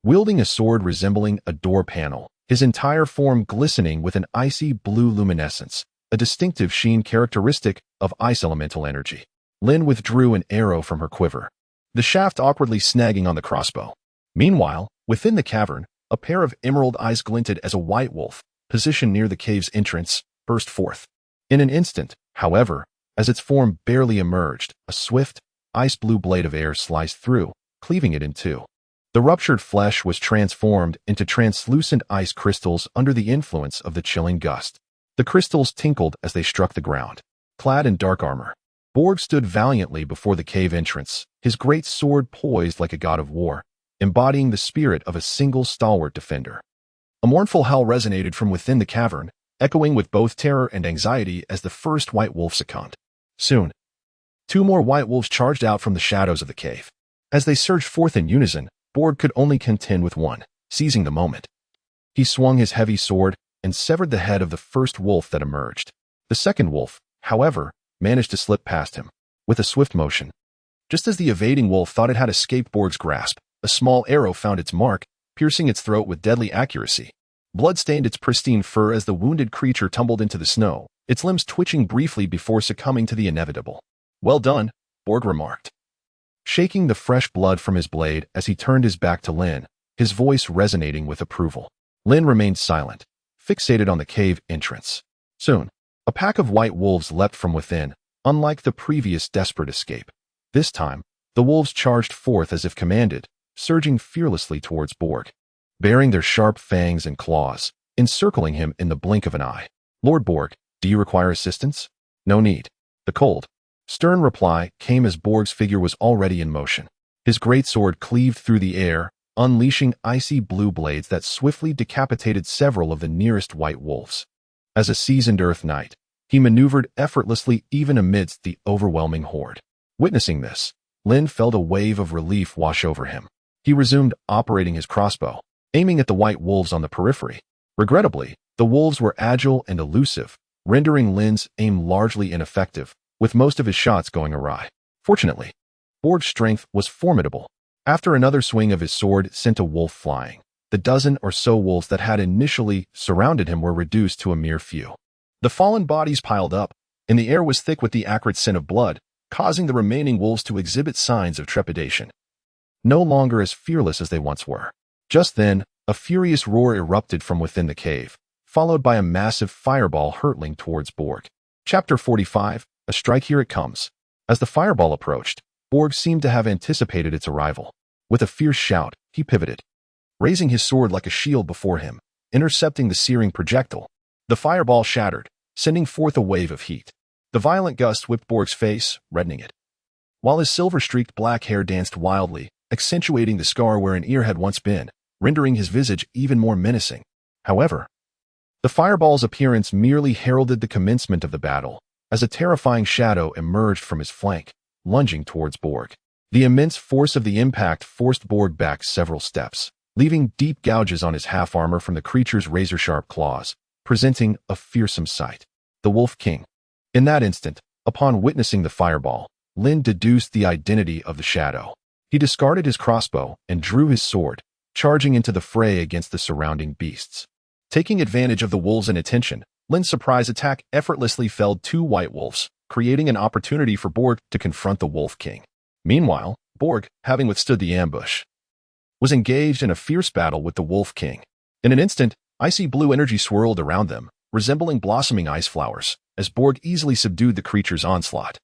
Wielding a sword resembling a door panel, his entire form glistening with an icy blue luminescence, a distinctive sheen characteristic of ice elemental energy. Lin withdrew an arrow from her quiver, the shaft awkwardly snagging on the crossbow. Meanwhile, within the cavern, a pair of emerald eyes glinted as a white wolf, positioned near the cave's entrance, burst forth. In an instant, however, as its form barely emerged, a swift, ice-blue blade of air sliced through, cleaving it in two. The ruptured flesh was transformed into translucent ice crystals under the influence of the chilling gust. The crystals tinkled as they struck the ground. Clad in dark armor, Borg stood valiantly before the cave entrance, his great sword poised like a god of war, embodying the spirit of a single stalwart defender. A mournful howl resonated from within the cavern, echoing with both terror and anxiety as the first white wolf succumbed. Soon, two more white wolves charged out from the shadows of the cave. As they surged forth in unison, Borg could only contend with one, seizing the moment. He swung his heavy sword and severed the head of the first wolf that emerged. The second wolf, however, managed to slip past him, with a swift motion. Just as the evading wolf thought it had escaped Borg's grasp, a small arrow found its mark, piercing its throat with deadly accuracy. Blood stained its pristine fur as the wounded creature tumbled into the snow, its limbs twitching briefly before succumbing to the inevitable. "Well done," Borg remarked, shaking the fresh blood from his blade as he turned his back to Lin, his voice resonating with approval. Lin remained silent, fixated on the cave entrance. Soon, a pack of white wolves leapt from within, unlike the previous desperate escape. This time, the wolves charged forth as if commanded, surging fearlessly towards Borg, baring their sharp fangs and claws, encircling him in the blink of an eye. "Lord Borg, do you require assistance?" "No need." The cold, stern reply came as Borg's figure was already in motion. His great sword cleaved through the air, unleashing icy blue blades that swiftly decapitated several of the nearest white wolves. As a seasoned Earth Knight, he maneuvered effortlessly even amidst the overwhelming horde. Witnessing this, Lin felt a wave of relief wash over him. He resumed operating his crossbow, aiming at the white wolves on the periphery. Regrettably, the wolves were agile and elusive, rendering Lin's aim largely ineffective, with most of his shots going awry. Fortunately, Borg's strength was formidable. After another swing of his sword sent a wolf flying, the dozen or so wolves that had initially surrounded him were reduced to a mere few. The fallen bodies piled up, and the air was thick with the acrid scent of blood, causing the remaining wolves to exhibit signs of trepidation. No longer as fearless as they once were. Just then, a furious roar erupted from within the cave, followed by a massive fireball hurtling towards Borg. Chapter 45, A Strike Here It Comes. As the fireball approached, Borg seemed to have anticipated its arrival. With a fierce shout, he pivoted, raising his sword like a shield before him, intercepting the searing projectile. The fireball shattered, sending forth a wave of heat. The violent gust whipped Borg's face, reddening it, while his silver-streaked black hair danced wildly, accentuating the scar where an ear had once been, rendering his visage even more menacing. However, the fireball's appearance merely heralded the commencement of the battle, as a terrifying shadow emerged from his flank, lunging towards Borg. The immense force of the impact forced Borg back several steps, leaving deep gouges on his half-armor from the creature's razor-sharp claws, presenting a fearsome sight. The Wolf King. In that instant, upon witnessing the fireball, Lin deduced the identity of the shadow. He discarded his crossbow and drew his sword, charging into the fray against the surrounding beasts. Taking advantage of the wolves' inattention, Lin's surprise attack effortlessly felled two white wolves, creating an opportunity for Borg to confront the Wolf King. Meanwhile, Borg, having withstood the ambush, was engaged in a fierce battle with the Wolf King. In an instant, icy blue energy swirled around them, resembling blossoming ice flowers, as Borg easily subdued the creature's onslaught.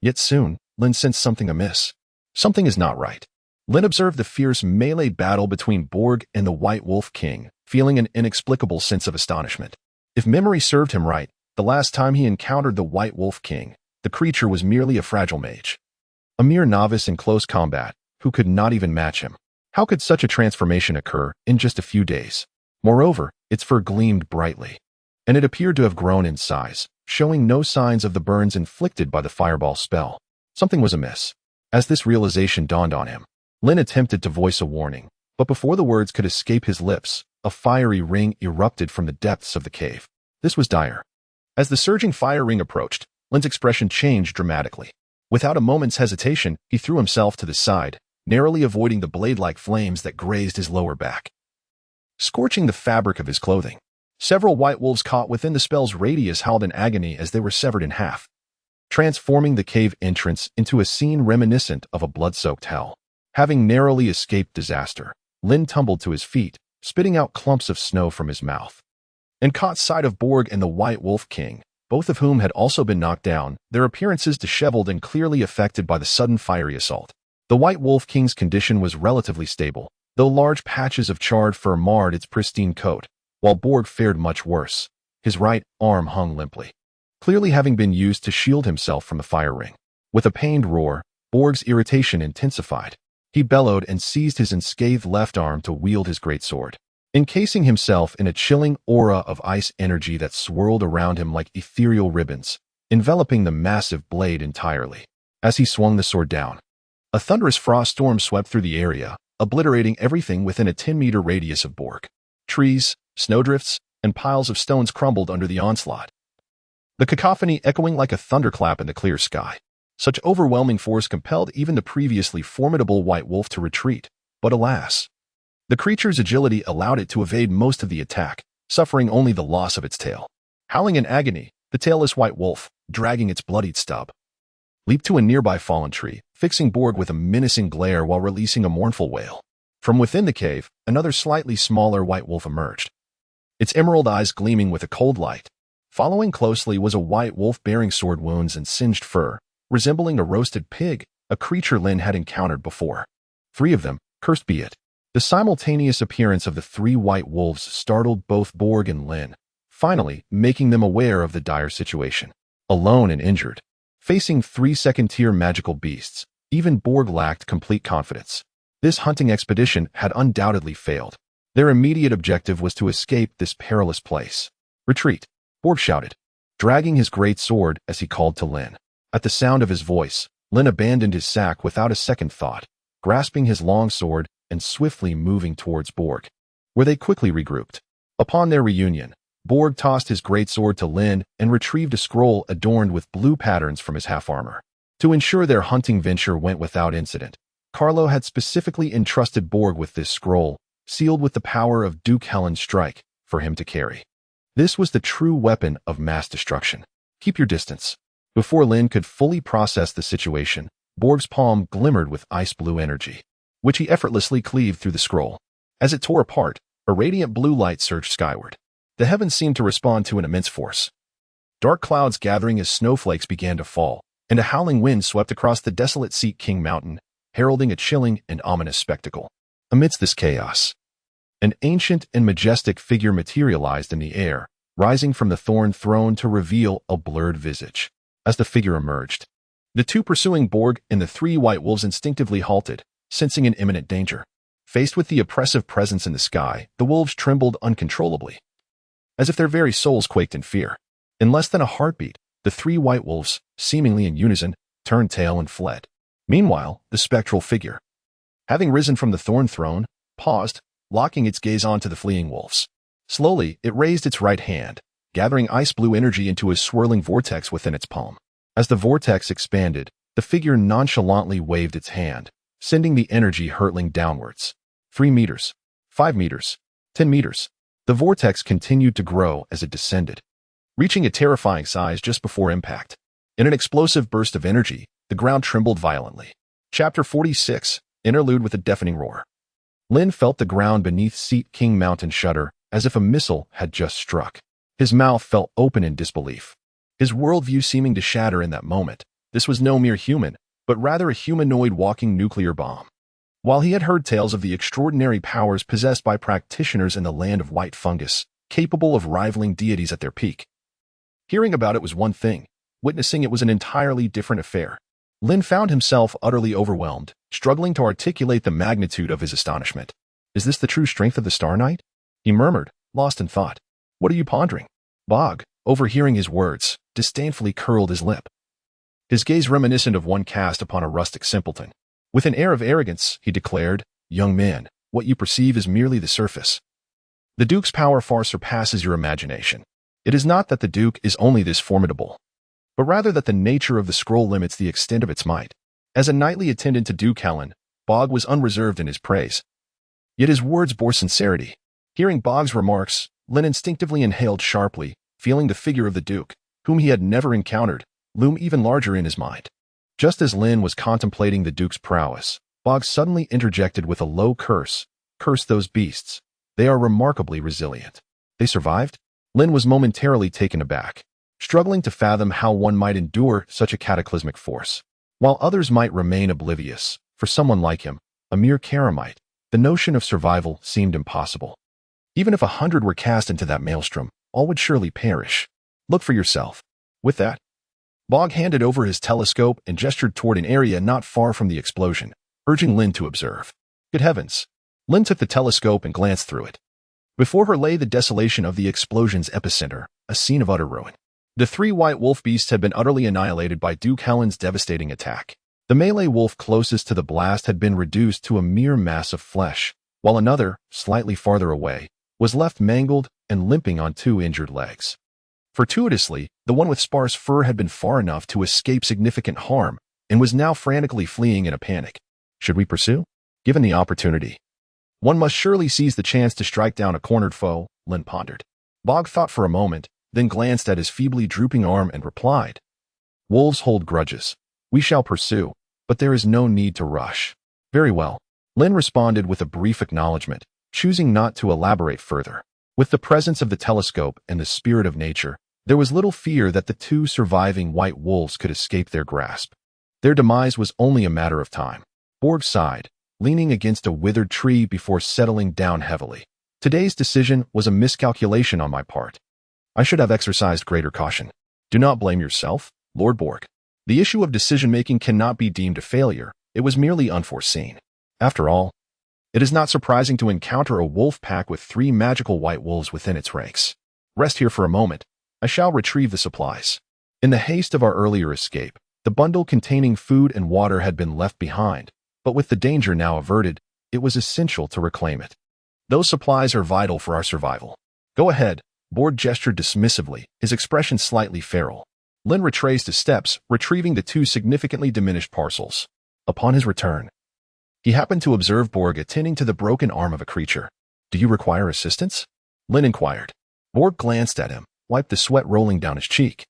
Yet soon, Lin sensed something amiss. Something is not right. Lin observed the fierce melee battle between Borg and the White Wolf King, feeling an inexplicable sense of astonishment. If memory served him right, the last time he encountered the White Wolf King, the creature was merely a fragile mage, a mere novice in close combat, who could not even match him. How could such a transformation occur in just a few days? Moreover, its fur gleamed brightly, and it appeared to have grown in size, showing no signs of the burns inflicted by the fireball spell. Something was amiss. As this realization dawned on him, Lin attempted to voice a warning, but before the words could escape his lips, a fiery ring erupted from the depths of the cave. This was dire. As the surging fire ring approached, Lin's expression changed dramatically. Without a moment's hesitation, he threw himself to the side, narrowly avoiding the blade-like flames that grazed his lower back, scorching the fabric of his clothing. Several white wolves caught within the spell's radius howled in agony as they were severed in half, transforming the cave entrance into a scene reminiscent of a blood-soaked hell. Having narrowly escaped disaster, Lin tumbled to his feet, spitting out clumps of snow from his mouth, and caught sight of Borg and the White Wolf King, both of whom had also been knocked down, their appearances disheveled and clearly affected by the sudden fiery assault. The White Wolf King's condition was relatively stable, though large patches of charred fur marred its pristine coat, while Borg fared much worse. His right arm hung limply, clearly having been used to shield himself from the fire ring. With a pained roar, Borg's irritation intensified. He bellowed and seized his unscathed left arm to wield his greatsword, encasing himself in a chilling aura of ice energy that swirled around him like ethereal ribbons, enveloping the massive blade entirely. As he swung the sword down, a thunderous frost storm swept through the area, obliterating everything within a 10-meter radius of Borg. Trees, snowdrifts, and piles of stones crumbled under the onslaught, the cacophony echoing like a thunderclap in the clear sky. Such overwhelming force compelled even the previously formidable white wolf to retreat, but alas, the creature's agility allowed it to evade most of the attack, suffering only the loss of its tail. Howling in agony, the tailless white wolf, dragging its bloodied stub, leaped to a nearby fallen tree, fixing Borg with a menacing glare while releasing a mournful wail. From within the cave, another slightly smaller white wolf emerged, its emerald eyes gleaming with a cold light. Following closely was a white wolf bearing sword wounds and singed fur, resembling a roasted pig, a creature Lin had encountered before. 3 of them, cursed be it. The simultaneous appearance of the 3 white wolves startled both Borg and Lin, finally making them aware of the dire situation. Alone and injured, facing 3 second-tier magical beasts, even Borg lacked complete confidence. This hunting expedition had undoubtedly failed. Their immediate objective was to escape this perilous place. Retreat, Borg shouted, dragging his great sword as he called to Lin. At the sound of his voice, Lin abandoned his sack without a second thought, grasping his long sword and swiftly moving towards Borg, where they quickly regrouped. Upon their reunion, Borg tossed his greatsword to Lin and retrieved a scroll adorned with blue patterns from his half-armor. To ensure their hunting venture went without incident, Carlo had specifically entrusted Borg with this scroll, sealed with the power of Duke Helen's strike, for him to carry. This was the true weapon of mass destruction. Keep your distance. Before Lin could fully process the situation, Borg's palm glimmered with ice-blue energy, which he effortlessly cleaved through the scroll. As it tore apart, a radiant blue light surged skyward. The heavens seemed to respond to an immense force. Dark clouds gathering as snowflakes began to fall, and a howling wind swept across the desolate Seat King Mountain, heralding a chilling and ominous spectacle. Amidst this chaos, an ancient and majestic figure materialized in the air, rising from the thorn throne to reveal a blurred visage. As the figure emerged, the 2 pursuing Borg and the 3 white wolves instinctively halted, sensing an imminent danger. Faced with the oppressive presence in the sky, the wolves trembled uncontrollably, as if their very souls quaked in fear. In less than a heartbeat, the 3 white wolves, seemingly in unison, turned tail and fled. Meanwhile, the spectral figure, having risen from the thorn throne, paused, locking its gaze onto the fleeing wolves. Slowly, it raised its right hand, gathering ice-blue energy into a swirling vortex within its palm. As the vortex expanded, the figure nonchalantly waved its hand, sending the energy hurtling downwards. 3 meters, 5 meters, 10 meters. The vortex continued to grow as it descended, reaching a terrifying size just before impact. In an explosive burst of energy, the ground trembled violently. Chapter 46, Interlude with a deafening roar. Lin felt the ground beneath Seat King Mountain shudder as if a missile had just struck. His mouth fell open in disbelief, his worldview seeming to shatter in that moment. This was no mere human, but rather a humanoid walking nuclear bomb. While he had heard tales of the extraordinary powers possessed by practitioners in the land of white fungus, capable of rivaling deities at their peak, hearing about it was one thing, witnessing it was an entirely different affair. Lin found himself utterly overwhelmed, struggling to articulate the magnitude of his astonishment. "Is this the true strength of the Star Knight?" he murmured, lost in thought. "What are you pondering?" Bog, overhearing his words, disdainfully curled his lip, his gaze reminiscent of one cast upon a rustic simpleton. With an air of arrogance, he declared, "Young man, what you perceive is merely the surface. The Duke's power far surpasses your imagination. It is not that the Duke is only this formidable, but rather that the nature of the scroll limits the extent of its might." As a nightly attendant to Duke Helen, Bog was unreserved in his praise. Yet his words bore sincerity. Hearing Bog's remarks, Lin instinctively inhaled sharply, feeling the figure of the Duke, whom he had never encountered, loom even larger in his mind. Just as Lin was contemplating the Duke's prowess, Bog suddenly interjected with a low curse. "Curse those beasts. They are remarkably resilient." "They survived?" Lin was momentarily taken aback, struggling to fathom how one might endure such a cataclysmic force, while others might remain oblivious. For someone like him, a mere Karamite, The notion of survival seemed impossible. Even if 100 were cast into that maelstrom, all would surely perish. Look for yourself. With that, Bog handed over his telescope and gestured toward an area not far from the explosion, urging Lin to observe. Good heavens! Lin took the telescope and glanced through it. Before her lay the desolation of the explosion's epicenter, a scene of utter ruin. The 3 white wolf beasts had been utterly annihilated by Duke Helen's devastating attack. The melee wolf closest to the blast had been reduced to a mere mass of flesh, while another, slightly farther away, was left mangled and limping on 2 injured legs. Fortuitously, the one with sparse fur had been far enough to escape significant harm and was now frantically fleeing in a panic. Should we pursue? Given the opportunity, one must surely seize the chance to strike down a cornered foe, Lin pondered. Bog thought for a moment, then glanced at his feebly drooping arm and replied, Wolves hold grudges. We shall pursue, but there is no need to rush. Very well. Lin responded with a brief acknowledgement, choosing not to elaborate further. With the presence of the telescope and the spirit of nature, there was little fear that the 2 surviving white wolves could escape their grasp. Their demise was only a matter of time. Borg sighed, leaning against a withered tree before settling down heavily. Today's decision was a miscalculation on my part. I should have exercised greater caution. Do not blame yourself, Lord Borg. The issue of decision-making cannot be deemed a failure. It was merely unforeseen. After all, it is not surprising to encounter a wolf pack with 3 magical white wolves within its ranks. Rest here for a moment. I shall retrieve the supplies. In the haste of our earlier escape, the bundle containing food and water had been left behind, but with the danger now averted, it was essential to reclaim it. Those supplies are vital for our survival. Go ahead, Borg gestured dismissively, his expression slightly feral. Lin retraced his steps, retrieving the 2 significantly diminished parcels. Upon his return, he happened to observe Borg attending to the broken arm of a creature. Do you require assistance? Lin inquired. Borg glanced at him, wiped the sweat rolling down his cheek,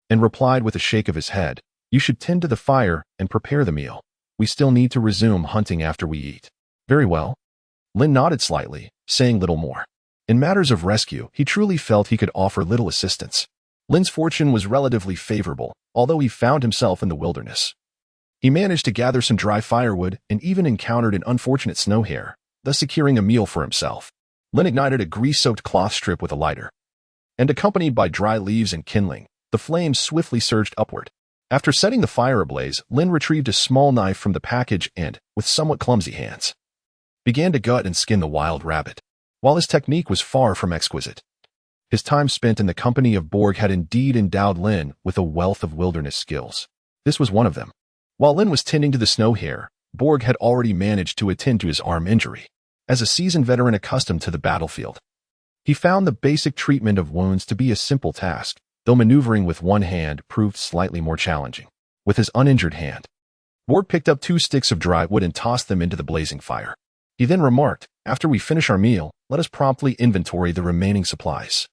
and replied with a shake of his head, You should tend to the fire and prepare the meal. We still need to resume hunting after we eat. Very well. Lin nodded slightly, saying little more. In matters of rescue, he truly felt he could offer little assistance. Lin's fortune was relatively favorable, although he found himself in the wilderness. He managed to gather some dry firewood and even encountered an unfortunate snow hare, thus securing a meal for himself. Lin ignited a grease-soaked cloth strip with a lighter, and accompanied by dry leaves and kindling, the flames swiftly surged upward. After setting the fire ablaze, Lin retrieved a small knife from the package and, with somewhat clumsy hands, began to gut and skin the wild rabbit. While his technique was far from exquisite, his time spent in the company of Borg had indeed endowed Lin with a wealth of wilderness skills. This was one of them. While Lin was tending to the snow hare, Borg had already managed to attend to his arm injury. As a seasoned veteran accustomed to the battlefield, he found the basic treatment of wounds to be a simple task, though maneuvering with one hand proved slightly more challenging. With his uninjured hand, Borg picked up 2 sticks of dry wood and tossed them into the blazing fire. He then remarked, After we finish our meal, let us promptly inventory the remaining supplies.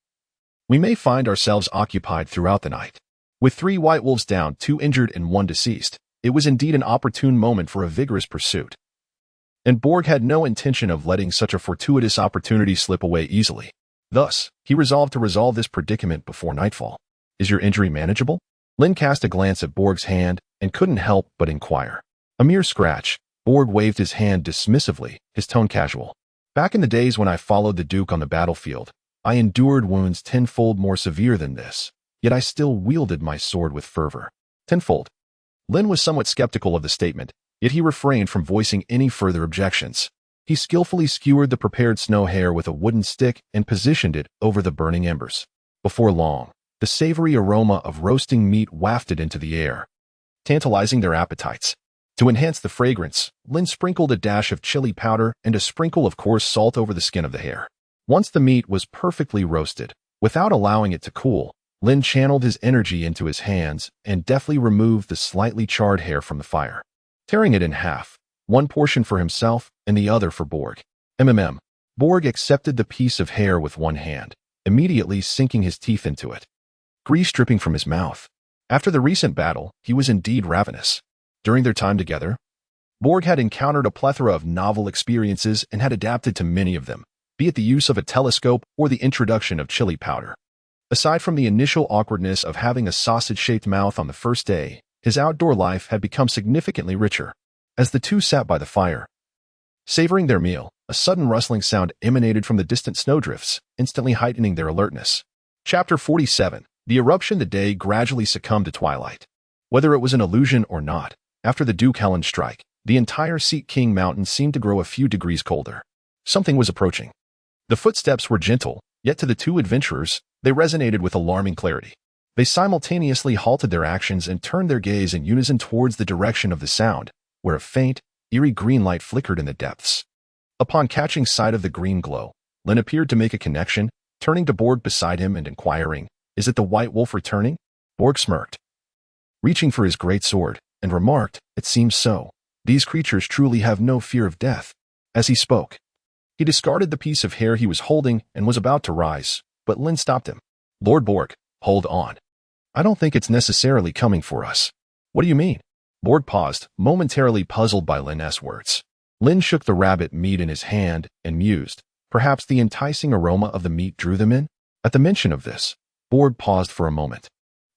We may find ourselves occupied throughout the night. With 3 white wolves down, 2 injured and 1 deceased, it was indeed an opportune moment for a vigorous pursuit. And Borg had no intention of letting such a fortuitous opportunity slip away easily. Thus, he resolved to resolve this predicament before nightfall. Is your injury manageable? Lin cast a glance at Borg's hand and couldn't help but inquire. A mere scratch. Borg waved his hand dismissively, his tone casual. Back in the days when I followed the Duke on the battlefield, I endured wounds tenfold more severe than this, yet I still wielded my sword with fervor. Tenfold. Lin was somewhat skeptical of the statement, yet he refrained from voicing any further objections. He skillfully skewered the prepared snow hare with a wooden stick and positioned it over the burning embers. Before long, the savory aroma of roasting meat wafted into the air, tantalizing their appetites. To enhance the fragrance, Lin sprinkled a dash of chili powder and a sprinkle of coarse salt over the skin of the hare. Once the meat was perfectly roasted, without allowing it to cool, Lin channeled his energy into his hands and deftly removed the slightly charred hare from the fire, tearing it in half, one portion for himself and the other for Borg. Borg accepted the piece of hare with one hand, immediately sinking his teeth into it, grease dripping from his mouth. After the recent battle, he was indeed ravenous. During their time together, Borg had encountered a plethora of novel experiences and had adapted to many of them, be it the use of a telescope or the introduction of chili powder. Aside from the initial awkwardness of having a sausage-shaped mouth on the first day, his outdoor life had become significantly richer. As the two sat by the fire, Savoring their meal, a sudden rustling sound emanated from the distant snowdrifts, instantly heightening their alertness. Chapter 47. The eruption. The day gradually succumbed to twilight. Whether it was an illusion or not, after the Deucalion strike, the entire Seat King Mountain seemed to grow a few degrees colder. Something was approaching. The footsteps were gentle, yet to the two adventurers, they resonated with alarming clarity. They simultaneously halted their actions and turned their gaze in unison towards the direction of the sound, where a faint, eerie green light flickered in the depths. Upon catching sight of the green glow, Lin appeared to make a connection, turning to Borg beside him and inquiring, "Is it the White Wolf returning?" Borg smirked, reaching for his great sword, and remarked, "It seems so. These creatures truly have no fear of death." As he spoke, he discarded the piece of hair he was holding and was about to rise, but Lin stopped him. "Lord Borg, hold on. I don't think it's necessarily coming for us." "What do you mean?" Borg paused, momentarily puzzled by Lin's words. Lin shook the rabbit meat in his hand and mused. Perhaps the enticing aroma of the meat drew them in? At the mention of this, Borg paused for a moment,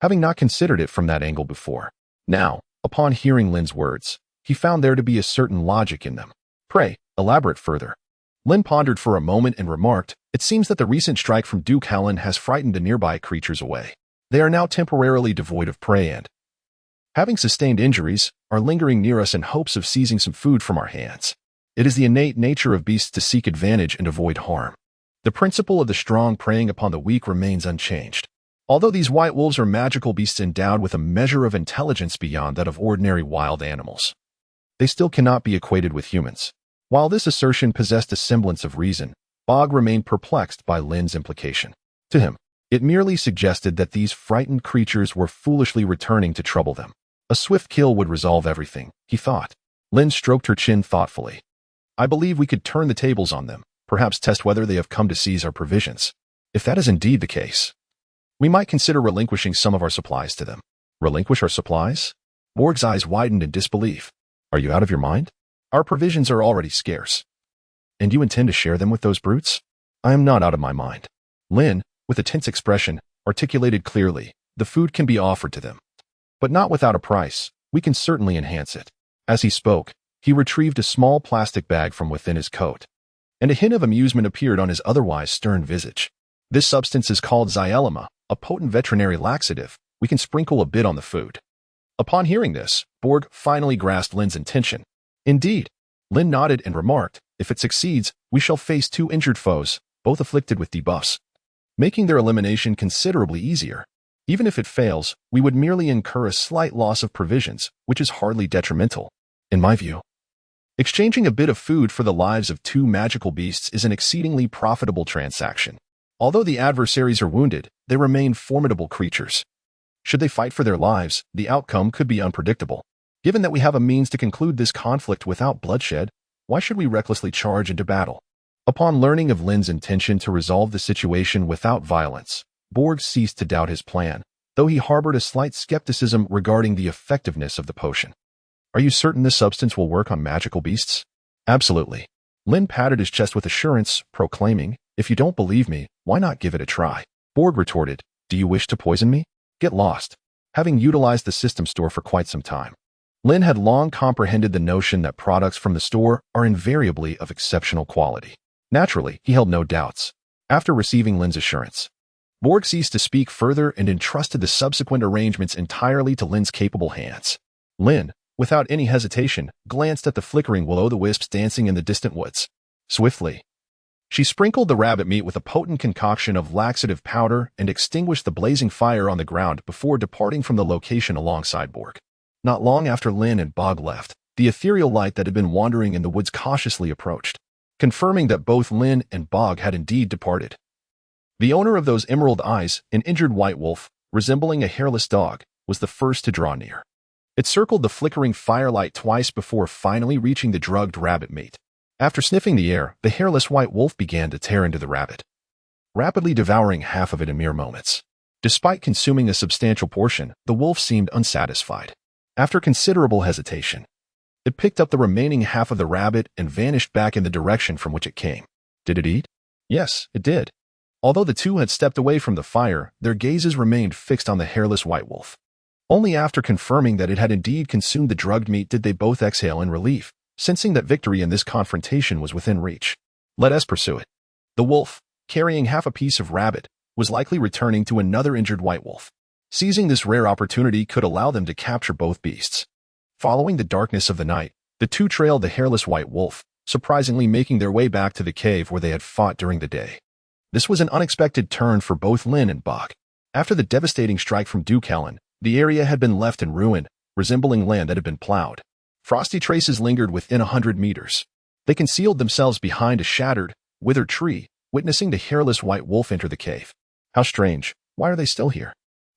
having not considered it from that angle before. Now, upon hearing Lin's words, he found there to be a certain logic in them. "Pray, elaborate further." Lin pondered for a moment and remarked, "It seems that the recent strike from Deucalion has frightened the nearby creatures away. They are now temporarily devoid of prey and, having sustained injuries, are lingering near us in hopes of seizing some food from our hands. It is the innate nature of beasts to seek advantage and avoid harm. The principle of the strong preying upon the weak remains unchanged. Although these white wolves are magical beasts endowed with a measure of intelligence beyond that of ordinary wild animals, they still cannot be equated with humans." While this assertion possessed a semblance of reason, Bog remained perplexed by Lin's implication. To him, it merely suggested that these frightened creatures were foolishly returning to trouble them. A swift kill would resolve everything, he thought. Lin stroked her chin thoughtfully. "I believe we could turn the tables on them, perhaps test whether they have come to seize our provisions. If that is indeed the case, we might consider relinquishing some of our supplies to them." "Relinquish our supplies?" Borg's eyes widened in disbelief. "Are you out of your mind? Our provisions are already scarce. And you intend to share them with those brutes?" "I am not out of my mind." Lin, with a tense expression, articulated clearly, "The food can be offered to them, but not without a price. We can certainly enhance it." As he spoke, he retrieved a small plastic bag from within his coat, and a hint of amusement appeared on his otherwise stern visage. "This substance is called Xylema, a potent veterinary laxative. We can sprinkle a bit on the food." Upon hearing this, Borg finally grasped Lin's intention. "Indeed." Lin nodded and remarked, "If it succeeds, we shall face two injured foes, both afflicted with debuffs, making their elimination considerably easier. Even if it fails, we would merely incur a slight loss of provisions, which is hardly detrimental. In my view, exchanging a bit of food for the lives of two magical beasts is an exceedingly profitable transaction. Although the adversaries are wounded, they remain formidable creatures. Should they fight for their lives, the outcome could be unpredictable. Given that we have a means to conclude this conflict without bloodshed, why should we recklessly charge into battle?" Upon learning of Lin's intention to resolve the situation without violence, Borg ceased to doubt his plan, though he harbored a slight skepticism regarding the effectiveness of the potion. "Are you certain this substance will work on magical beasts?" "Absolutely." Lin patted his chest with assurance, proclaiming, "If you don't believe me, why not give it a try?" Borg retorted, "Do you wish to poison me? Get lost." Having utilized the system store for quite some time, Lin had long comprehended the notion that products from the store are invariably of exceptional quality. Naturally, he held no doubts. After receiving Lin's assurance, Borg ceased to speak further and entrusted the subsequent arrangements entirely to Lin's capable hands. Lin, without any hesitation, glanced at the flickering will-o'-the-wisps dancing in the distant woods. Swiftly, she sprinkled the rabbit meat with a potent concoction of laxative powder and extinguished the blazing fire on the ground before departing from the location alongside Borg. Not long after Lin and Bog left, the ethereal light that had been wandering in the woods cautiously approached, confirming that both Lin and Bog had indeed departed. The owner of those emerald eyes, an injured white wolf, resembling a hairless dog, was the first to draw near. It circled the flickering firelight twice before finally reaching the drugged rabbit meat. After sniffing the air, the hairless white wolf began to tear into the rabbit, rapidly devouring half of it in mere moments. Despite consuming a substantial portion, the wolf seemed unsatisfied. After considerable hesitation, it picked up the remaining half of the rabbit and vanished back in the direction from which it came. Did it eat? Yes, it did. Although the two had stepped away from the fire, their gazes remained fixed on the hairless white wolf. Only after confirming that it had indeed consumed the drugged meat did they both exhale in relief. sensing that victory in this confrontation was within reach. Let us pursue it. The wolf, carrying half a piece of rabbit, was likely returning to another injured white wolf. Seizing this rare opportunity could allow them to capture both beasts. Following the darkness of the night, the two trailed the hairless white wolf, surprisingly making their way back to the cave where they had fought during the day. This was an unexpected turn for both Lin and Bog. After the devastating strike from Deucalion, the area had been left in ruin, resembling land that had been plowed. Frosty traces lingered within 100 meters. They concealed themselves behind a shattered, withered tree, witnessing the hairless white wolf enter the cave. How strange. Why are they still here?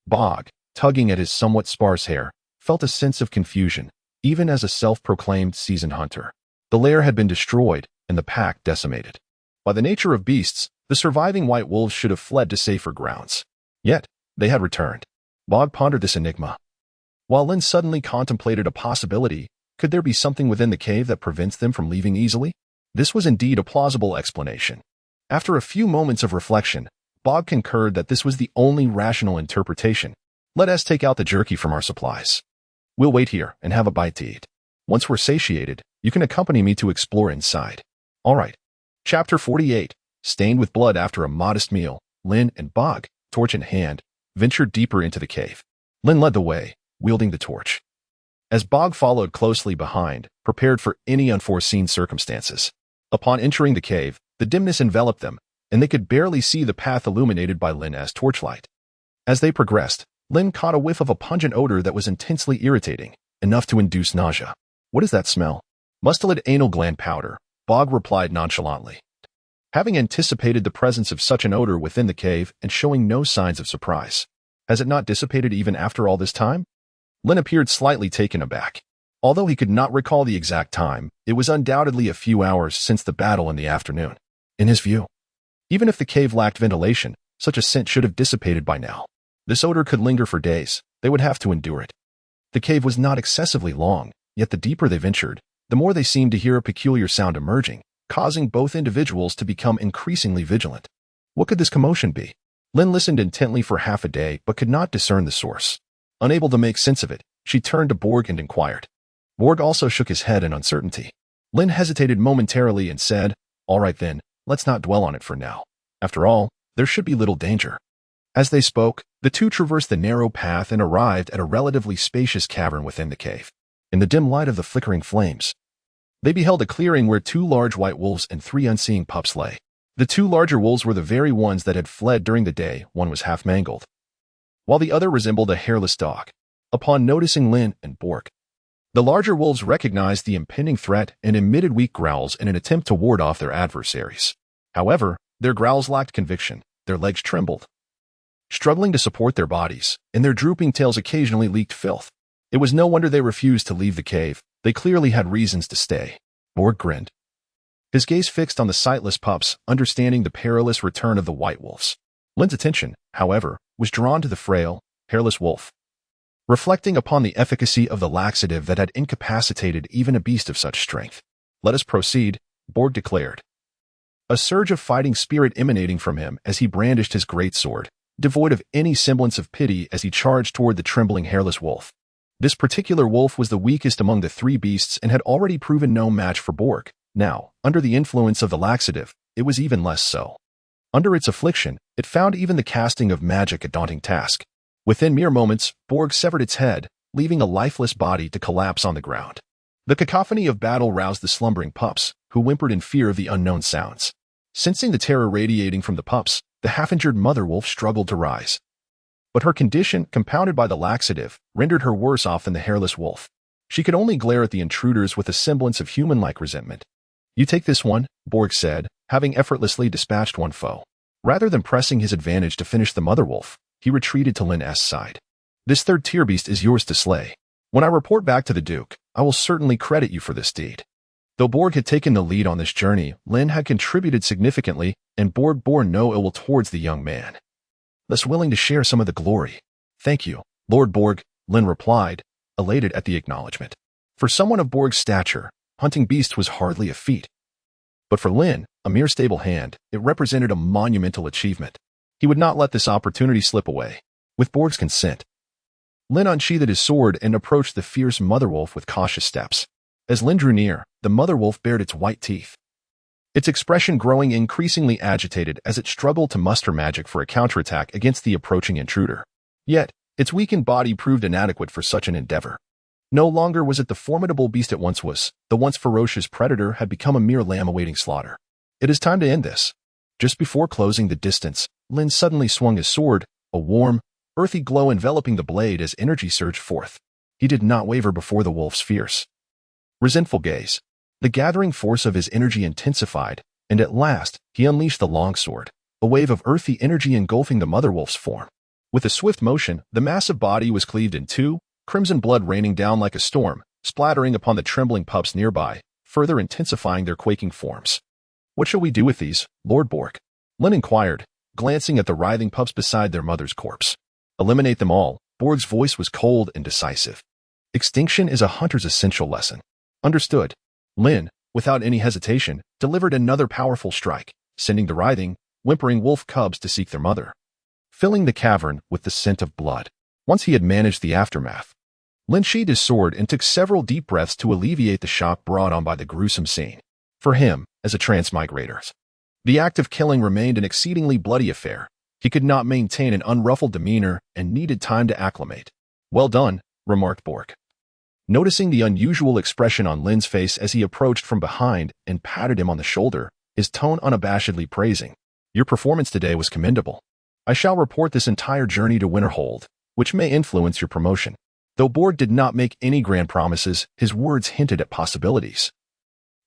Bog, tugging at his somewhat sparse hair, felt a sense of confusion, even as a self-proclaimed seasoned hunter. The lair had been destroyed, and the pack decimated. By the nature of beasts, the surviving white wolves should have fled to safer grounds. Yet, they had returned. Bog pondered this enigma. While Lin suddenly contemplated a possibility, could there be something within the cave that prevents them from leaving easily? This was indeed a plausible explanation. After a few moments of reflection, Bog concurred that this was the only rational interpretation. Let us take out the jerky from our supplies. We'll wait here and have a bite to eat. Once we're satiated, you can accompany me to explore inside. All right. Chapter 48. Stained with blood after a modest meal, Lin and Bog, torch in hand, ventured deeper into the cave. Lin led the way, wielding the torch, as Bog followed closely behind, prepared for any unforeseen circumstances. Upon entering the cave, the dimness enveloped them, and they could barely see the path illuminated by Lin's torchlight. As they progressed, Lin caught a whiff of a pungent odor that was intensely irritating, enough to induce nausea. What is that smell? Mustard anal gland powder, Bog replied nonchalantly. Having anticipated the presence of such an odor within the cave and showing no signs of surprise. Has it not dissipated even after all this time? Lin appeared slightly taken aback. Although he could not recall the exact time, it was undoubtedly a few hours since the battle in the afternoon. In his view, even if the cave lacked ventilation, such a scent should have dissipated by now. This odor could linger for days. They would have to endure it. The cave was not excessively long, yet the deeper they ventured, the more they seemed to hear a peculiar sound emerging, causing both individuals to become increasingly vigilant. What could this commotion be? Lin listened intently for half a day but could not discern the source. Unable to make sense of it, she turned to Borg and inquired. Borg also shook his head in uncertainty. Lin hesitated momentarily and said, "All right then, let's not dwell on it for now. After all, there should be little danger." As they spoke, the two traversed the narrow path and arrived at a relatively spacious cavern within the cave. In the dim light of the flickering flames, they beheld a clearing where two large white wolves and three unseeing pups lay. The two larger wolves were the very ones that had fled during the day. One was half mangled, while the other resembled a hairless dog. Upon noticing Lin and Borg, the larger wolves recognized the impending threat and emitted weak growls in an attempt to ward off their adversaries. However, their growls lacked conviction, their legs trembled, struggling to support their bodies, and their drooping tails occasionally leaked filth. It was no wonder they refused to leave the cave. They clearly had reasons to stay. Borg grinned, his gaze fixed on the sightless pups, understanding the perilous return of the white wolves. Lin's attention, however, was drawn to the frail, hairless wolf. Reflecting upon the efficacy of the laxative that had incapacitated even a beast of such strength. "Let us proceed," Borg declared, a surge of fighting spirit emanating from him as he brandished his greatsword, devoid of any semblance of pity as he charged toward the trembling hairless wolf. This particular wolf was the weakest among the three beasts and had already proven no match for Borg. Now, under the influence of the laxative, it was even less so. Under its affliction, it found even the casting of magic a daunting task. Within mere moments, Borg severed its head, leaving a lifeless body to collapse on the ground. The cacophony of battle roused the slumbering pups, who whimpered in fear of the unknown sounds. Sensing the terror radiating from the pups, the half-injured mother wolf struggled to rise. But her condition, compounded by the laxative, rendered her worse off than the hairless wolf. She could only glare at the intruders with a semblance of human-like resentment. "You take this one," Borg said, having effortlessly dispatched one foe. Rather than pressing his advantage to finish the mother wolf, he retreated to Lin's side. "This third-tier beast is yours to slay. When I report back to the Duke, I will certainly credit you for this deed." Though Borg had taken the lead on this journey, Lin had contributed significantly, and Borg bore no ill will towards the young man, thus willing to share some of the glory. "Thank you, Lord Borg," Lin replied, elated at the acknowledgement. For someone of Borg's stature, hunting beasts was hardly a feat. But for Lin, a mere stable hand, it represented a monumental achievement. He would not let this opportunity slip away. With Borg's consent, Lin unsheathed his sword and approached the fierce mother wolf with cautious steps. As Lin drew near, the mother wolf bared its white teeth, its expression growing increasingly agitated as it struggled to muster magic for a counterattack against the approaching intruder. Yet, its weakened body proved inadequate for such an endeavor. No longer was it the formidable beast it once was. The once ferocious predator had become a mere lamb awaiting slaughter. It is time to end this. Just before closing the distance, Lin suddenly swung his sword, a warm, earthy glow enveloping the blade as energy surged forth. He did not waver before the wolf's fierce, resentful gaze. The gathering force of his energy intensified, and at last, he unleashed the longsword, a wave of earthy energy engulfing the mother wolf's form. With a swift motion, the massive body was cleaved in two, crimson blood raining down like a storm, splattering upon the trembling pups nearby, further intensifying their quaking forms. "What shall we do with these, Lord Borg?" Lin inquired, glancing at the writhing pups beside their mother's corpse. "Eliminate them all." Borg's voice was cold and decisive. "Extinction is a hunter's essential lesson." "Understood." Lin, without any hesitation, delivered another powerful strike, sending the writhing, whimpering wolf cubs to seek their mother, filling the cavern with the scent of blood. Once he had managed the aftermath, Lin sheathed his sword and took several deep breaths to alleviate the shock brought on by the gruesome scene. For him, as a transmigrator, the act of killing remained an exceedingly bloody affair. He could not maintain an unruffled demeanor and needed time to acclimate. "Well done," remarked Borg, noticing the unusual expression on Lin's face as he approached from behind and patted him on the shoulder, his tone unabashedly praising. "Your performance today was commendable. I shall report this entire journey to Winterhold, which may influence your promotion." Though Borg did not make any grand promises, his words hinted at possibilities,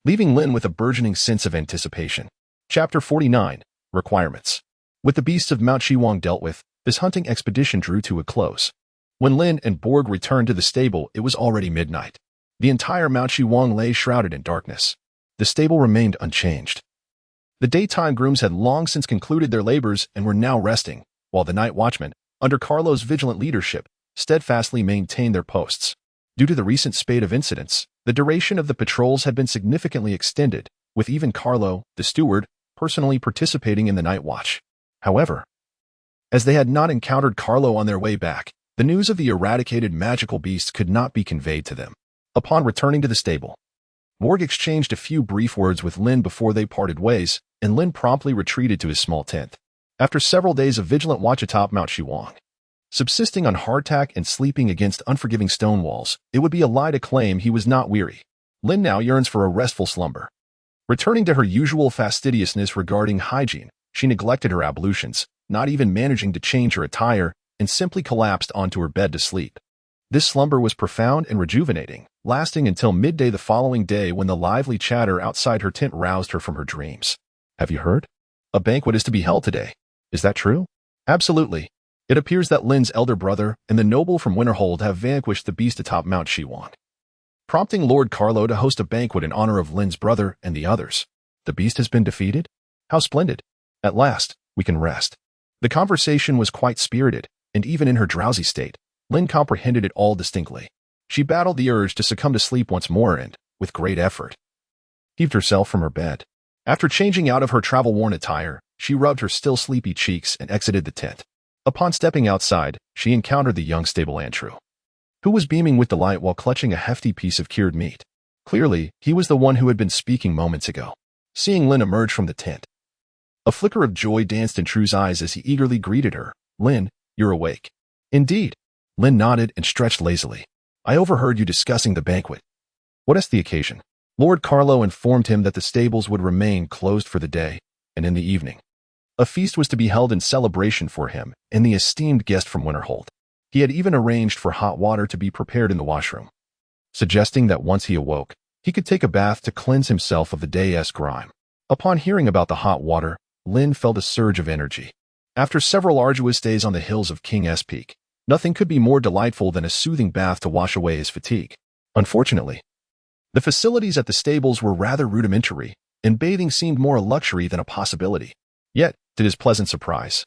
leaving Lin with a burgeoning sense of anticipation. Chapter 49, Requirements. With the beasts of Mount Shiwang dealt with, this hunting expedition drew to a close. When Lin and Borg returned to the stable, it was already midnight. The entire Mount Shiwang lay shrouded in darkness. The stable remained unchanged. The daytime grooms had long since concluded their labors and were now resting, while the night watchmen, under Carlo's vigilant leadership, steadfastly maintained their posts. Due to the recent spate of incidents, the duration of the patrols had been significantly extended, with even Carlo, the steward, personally participating in the night watch. However, as they had not encountered Carlo on their way back, the news of the eradicated magical beasts could not be conveyed to them. Upon returning to the stable, Borg exchanged a few brief words with Lin before they parted ways, and Lin promptly retreated to his small tent. After several days of vigilant watch atop Mount Shiwang, subsisting on hardtack and sleeping against unforgiving stone walls, it would be a lie to claim he was not weary. Lin now yearns for a restful slumber. Returning to her usual fastidiousness regarding hygiene, she neglected her ablutions, not even managing to change her attire, and simply collapsed onto her bed to sleep. This slumber was profound and rejuvenating, lasting until midday the following day when the lively chatter outside her tent roused her from her dreams. "Have you heard? A banquet is to be held today. Is that true?" "Absolutely. It appears that Lin's elder brother and the noble from Winterhold have vanquished the beast atop Mount Shiwang, prompting Lord Carlo to host a banquet in honor of Lin's brother and the others. The beast has been defeated? How splendid. At last, we can rest." The conversation was quite spirited, and even in her drowsy state, Lin comprehended it all distinctly. She battled the urge to succumb to sleep once more and, with great effort, heaved herself from her bed. After changing out of her travel-worn attire, she rubbed her still sleepy cheeks and exited the tent. Upon stepping outside, she encountered the young stablehand, who was beaming with delight while clutching a hefty piece of cured meat. Clearly, he was the one who had been speaking moments ago. Seeing Lin emerge from the tent, a flicker of joy danced in True's eyes as he eagerly greeted her. "Lin, you're awake." "Indeed." Lin nodded and stretched lazily. "I overheard you discussing the banquet. What is the occasion?" Lord Carlo informed him that the stables would remain closed for the day, and in the evening, a feast was to be held in celebration for him and the esteemed guest from Winterhold. He had even arranged for hot water to be prepared in the washroom, suggesting that once he awoke, he could take a bath to cleanse himself of the day's grime. Upon hearing about the hot water, Lin felt a surge of energy. After several arduous days on the hills of King S Peak, nothing could be more delightful than a soothing bath to wash away his fatigue. Unfortunately, the facilities at the stables were rather rudimentary, and bathing seemed more a luxury than a possibility. Yet, to his pleasant surprise,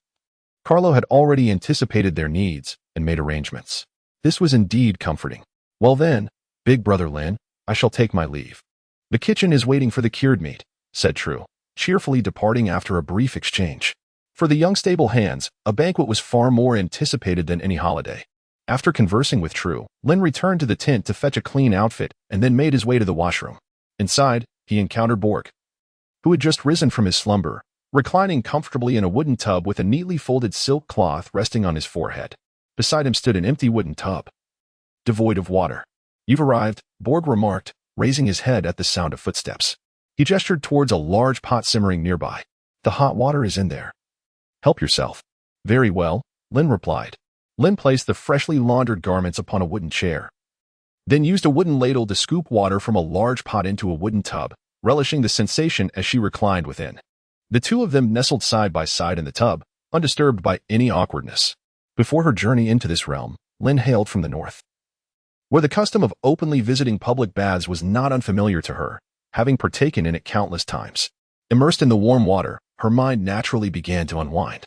Carlo had already anticipated their needs and made arrangements. This was indeed comforting. "Well then, big brother Lin, I shall take my leave. The kitchen is waiting for the cured meat," said True, cheerfully departing after a brief exchange. For the young stable hands, a banquet was far more anticipated than any holiday. After conversing with True, Lin returned to the tent to fetch a clean outfit and then made his way to the washroom. Inside, he encountered Borg, who had just risen from his slumber, reclining comfortably in a wooden tub with a neatly folded silk cloth resting on his forehead. Beside him stood an empty wooden tub, devoid of water. "You've arrived," Borg remarked, raising his head at the sound of footsteps. He gestured towards a large pot simmering nearby. "The hot water is in there. Help yourself." "Very well," Lin replied. Lin placed the freshly laundered garments upon a wooden chair, then used a wooden ladle to scoop water from a large pot into a wooden tub, relishing the sensation as she reclined within. The two of them nestled side by side in the tub, undisturbed by any awkwardness. Before her journey into this realm, Lin hailed from the north, where the custom of openly visiting public baths was not unfamiliar to her, having partaken in it countless times. Immersed in the warm water, her mind naturally began to unwind,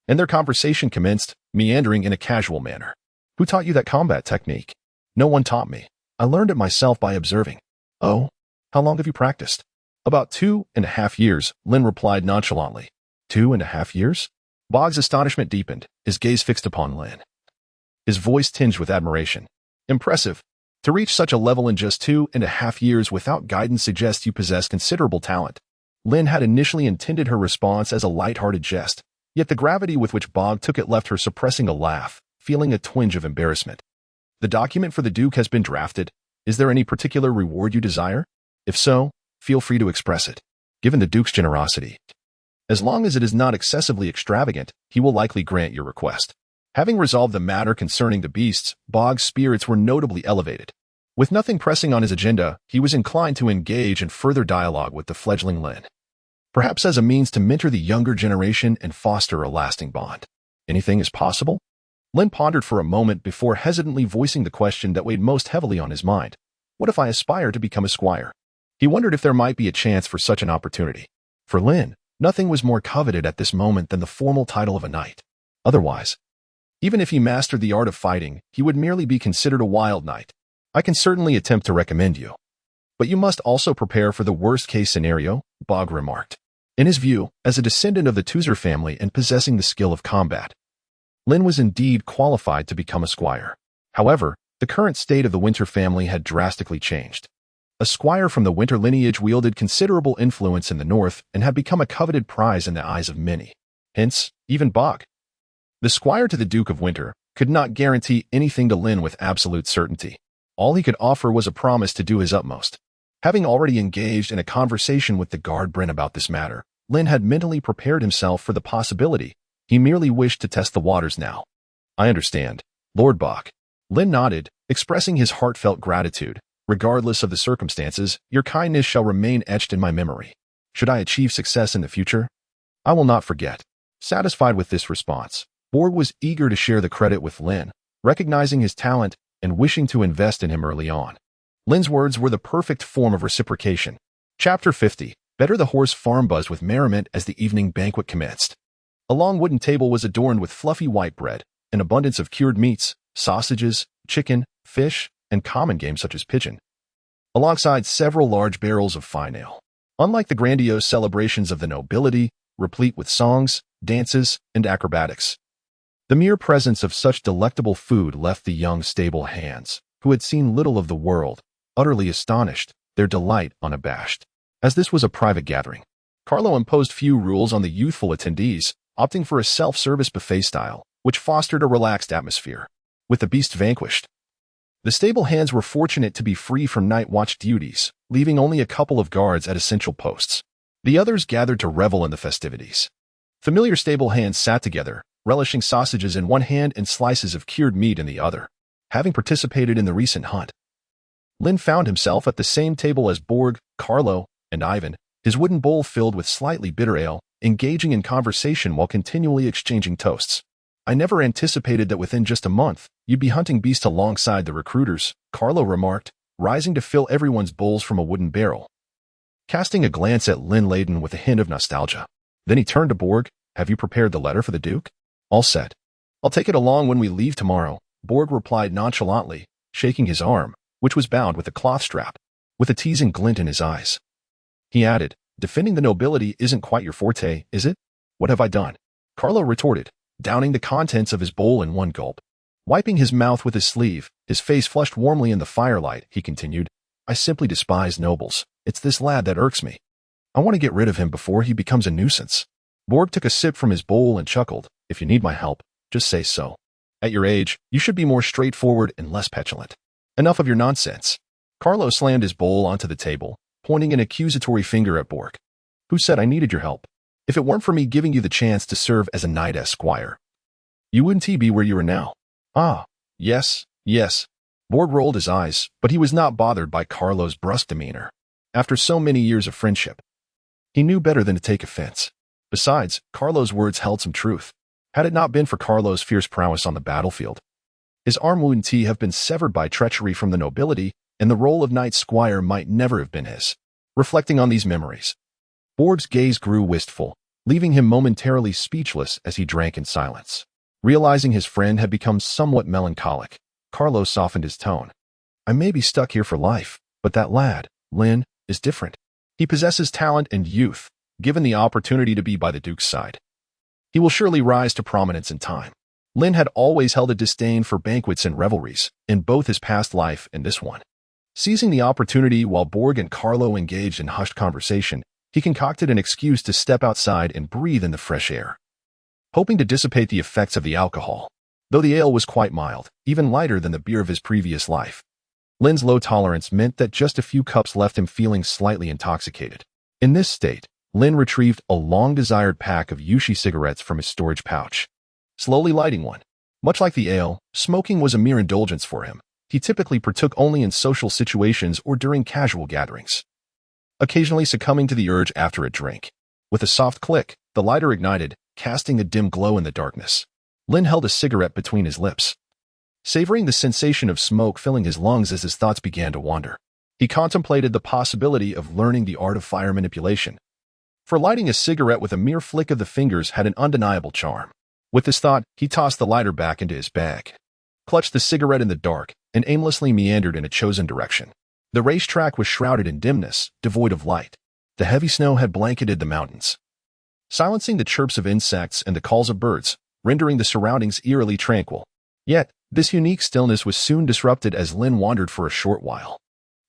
and their conversation commenced, meandering in a casual manner. "Who taught you that combat technique?" "No one taught me. I learned it myself by observing." "Oh? How long have you practiced?" "About 2.5 years, Lin replied nonchalantly. 2.5 years? Bog's astonishment deepened, his gaze fixed upon Lin, his voice tinged with admiration. "Impressive. To reach such a level in just 2.5 years without guidance suggests you possess considerable talent." Lin had initially intended her response as a light-hearted jest, yet the gravity with which Bog took it left her suppressing a laugh, feeling a twinge of embarrassment. "The document for the Duke has been drafted. Is there any particular reward you desire? If so, feel free to express it. Given the Duke's generosity, as long as it is not excessively extravagant, he will likely grant your request." Having resolved the matter concerning the beasts, Bog's spirits were notably elevated. With nothing pressing on his agenda, he was inclined to engage in further dialogue with the fledgling Lin, perhaps as a means to mentor the younger generation and foster a lasting bond. "Anything is possible?" Lin pondered for a moment before hesitantly voicing the question that weighed most heavily on his mind. What if I aspire to become a squire? He wondered if there might be a chance for such an opportunity. For Lin, nothing was more coveted at this moment than the formal title of a knight. Otherwise, even if he mastered the art of fighting, he would merely be considered a wild knight. "I can certainly attempt to recommend you, but you must also prepare for the worst-case scenario," Bog remarked. In his view, as a descendant of the Tuzer family and possessing the skill of combat, Lin was indeed qualified to become a squire. However, the current state of the Winter family had drastically changed. A squire from the Winter lineage wielded considerable influence in the north and had become a coveted prize in the eyes of many. Hence, even Bog, the squire to the Duke of Winter, could not guarantee anything to Lin with absolute certainty. All he could offer was a promise to do his utmost. Having already engaged in a conversation with the guard Bryn about this matter, Lin had mentally prepared himself for the possibility. He merely wished to test the waters now. "I understand, Lord Bog." Lin nodded, expressing his heartfelt gratitude. "Regardless of the circumstances, your kindness shall remain etched in my memory. Should I achieve success in the future, I will not forget." Satisfied with this response, Borg was eager to share the credit with Lin, recognizing his talent and wishing to invest in him early on. Lin's words were the perfect form of reciprocation. Chapter 50. Better the horse farm buzzed with merriment as the evening banquet commenced. A long wooden table was adorned with fluffy white bread, an abundance of cured meats, sausages, chicken, fish, and common game such as pigeon, alongside several large barrels of fine ale. Unlike the grandiose celebrations of the nobility, replete with songs, dances, and acrobatics, the mere presence of such delectable food left the young stable hands, who had seen little of the world, utterly astonished, their delight unabashed. As this was a private gathering, Carlo imposed few rules on the youthful attendees, opting for a self-service buffet style, which fostered a relaxed atmosphere. With the beast vanquished, the stable hands were fortunate to be free from night watch duties, leaving only a couple of guards at essential posts. The others gathered to revel in the festivities. Familiar stable hands sat together, relishing sausages in one hand and slices of cured meat in the other. Having participated in the recent hunt, Lin found himself at the same table as Borg, Carlo, and Ivan, his wooden bowl filled with slightly bitter ale, engaging in conversation while continually exchanging toasts. "I never anticipated that within just a month, you'd be hunting beasts alongside the recruiters," Carlo remarked, rising to fill everyone's bowls from a wooden barrel, casting a glance at Lin laden with a hint of nostalgia. Then he turned to Borg. "Have you prepared the letter for the Duke?" "All set. I'll take it along when we leave tomorrow," Borg replied nonchalantly, shaking his arm, which was bound with a cloth strap, with a teasing glint in his eyes. He added, "Defending the nobility isn't quite your forte, is it?" "What have I done?" Carlo retorted, downing the contents of his bowl in one gulp. Wiping his mouth with his sleeve, his face flushed warmly in the firelight, he continued, I simply despise nobles. It's this lad that irks me. I want to get rid of him before he becomes a nuisance. Borg took a sip from his bowl and chuckled. If you need my help, just say so. At your age, you should be more straightforward and less petulant. Enough of your nonsense. Carlo slammed his bowl onto the table, pointing an accusatory finger at Borg. Who said I needed your help? If it weren't for me giving you the chance to serve as a knight esquire, you wouldn't be where you are now. Ah, yes. Borg rolled his eyes, but he was not bothered by Carlo's brusque demeanor. After so many years of friendship, he knew better than to take offense. Besides, Carlo's words held some truth. Had it not been for Carlo's fierce prowess on the battlefield, his arm wouldn't have been severed by treachery from the nobility, and the role of knight squire might never have been his. Reflecting on these memories, Borg's gaze grew wistful, leaving him momentarily speechless as he drank in silence. Realizing his friend had become somewhat melancholic, Carlo softened his tone. I may be stuck here for life, but that lad, Lin, is different. He possesses talent and youth, given the opportunity to be by the Duke's side. He will surely rise to prominence in time. Lin had always held a disdain for banquets and revelries, in both his past life and this one. Seizing the opportunity while Borg and Carlo engaged in hushed conversation, he concocted an excuse to step outside and breathe in the fresh air, hoping to dissipate the effects of the alcohol. Though the ale was quite mild, even lighter than the beer of his previous life, Lin's low tolerance meant that just a few cups left him feeling slightly intoxicated. In this state, Lin retrieved a long-desired pack of Yushi cigarettes from his storage pouch, slowly lighting one. Much like the ale, smoking was a mere indulgence for him. He typically partook only in social situations or during casual gatherings, occasionally succumbing to the urge after a drink. With a soft click, the lighter ignited, casting a dim glow in the darkness. Lin held a cigarette between his lips, savoring the sensation of smoke filling his lungs as his thoughts began to wander. He contemplated the possibility of learning the art of fire manipulation, for lighting a cigarette with a mere flick of the fingers had an undeniable charm. With this thought, he tossed the lighter back into his bag, clutched the cigarette in the dark, and aimlessly meandered in a chosen direction. The racetrack was shrouded in dimness, devoid of light. The heavy snow had blanketed the mountains, silencing the chirps of insects and the calls of birds, rendering the surroundings eerily tranquil. Yet, this unique stillness was soon disrupted as Lin wandered for a short while.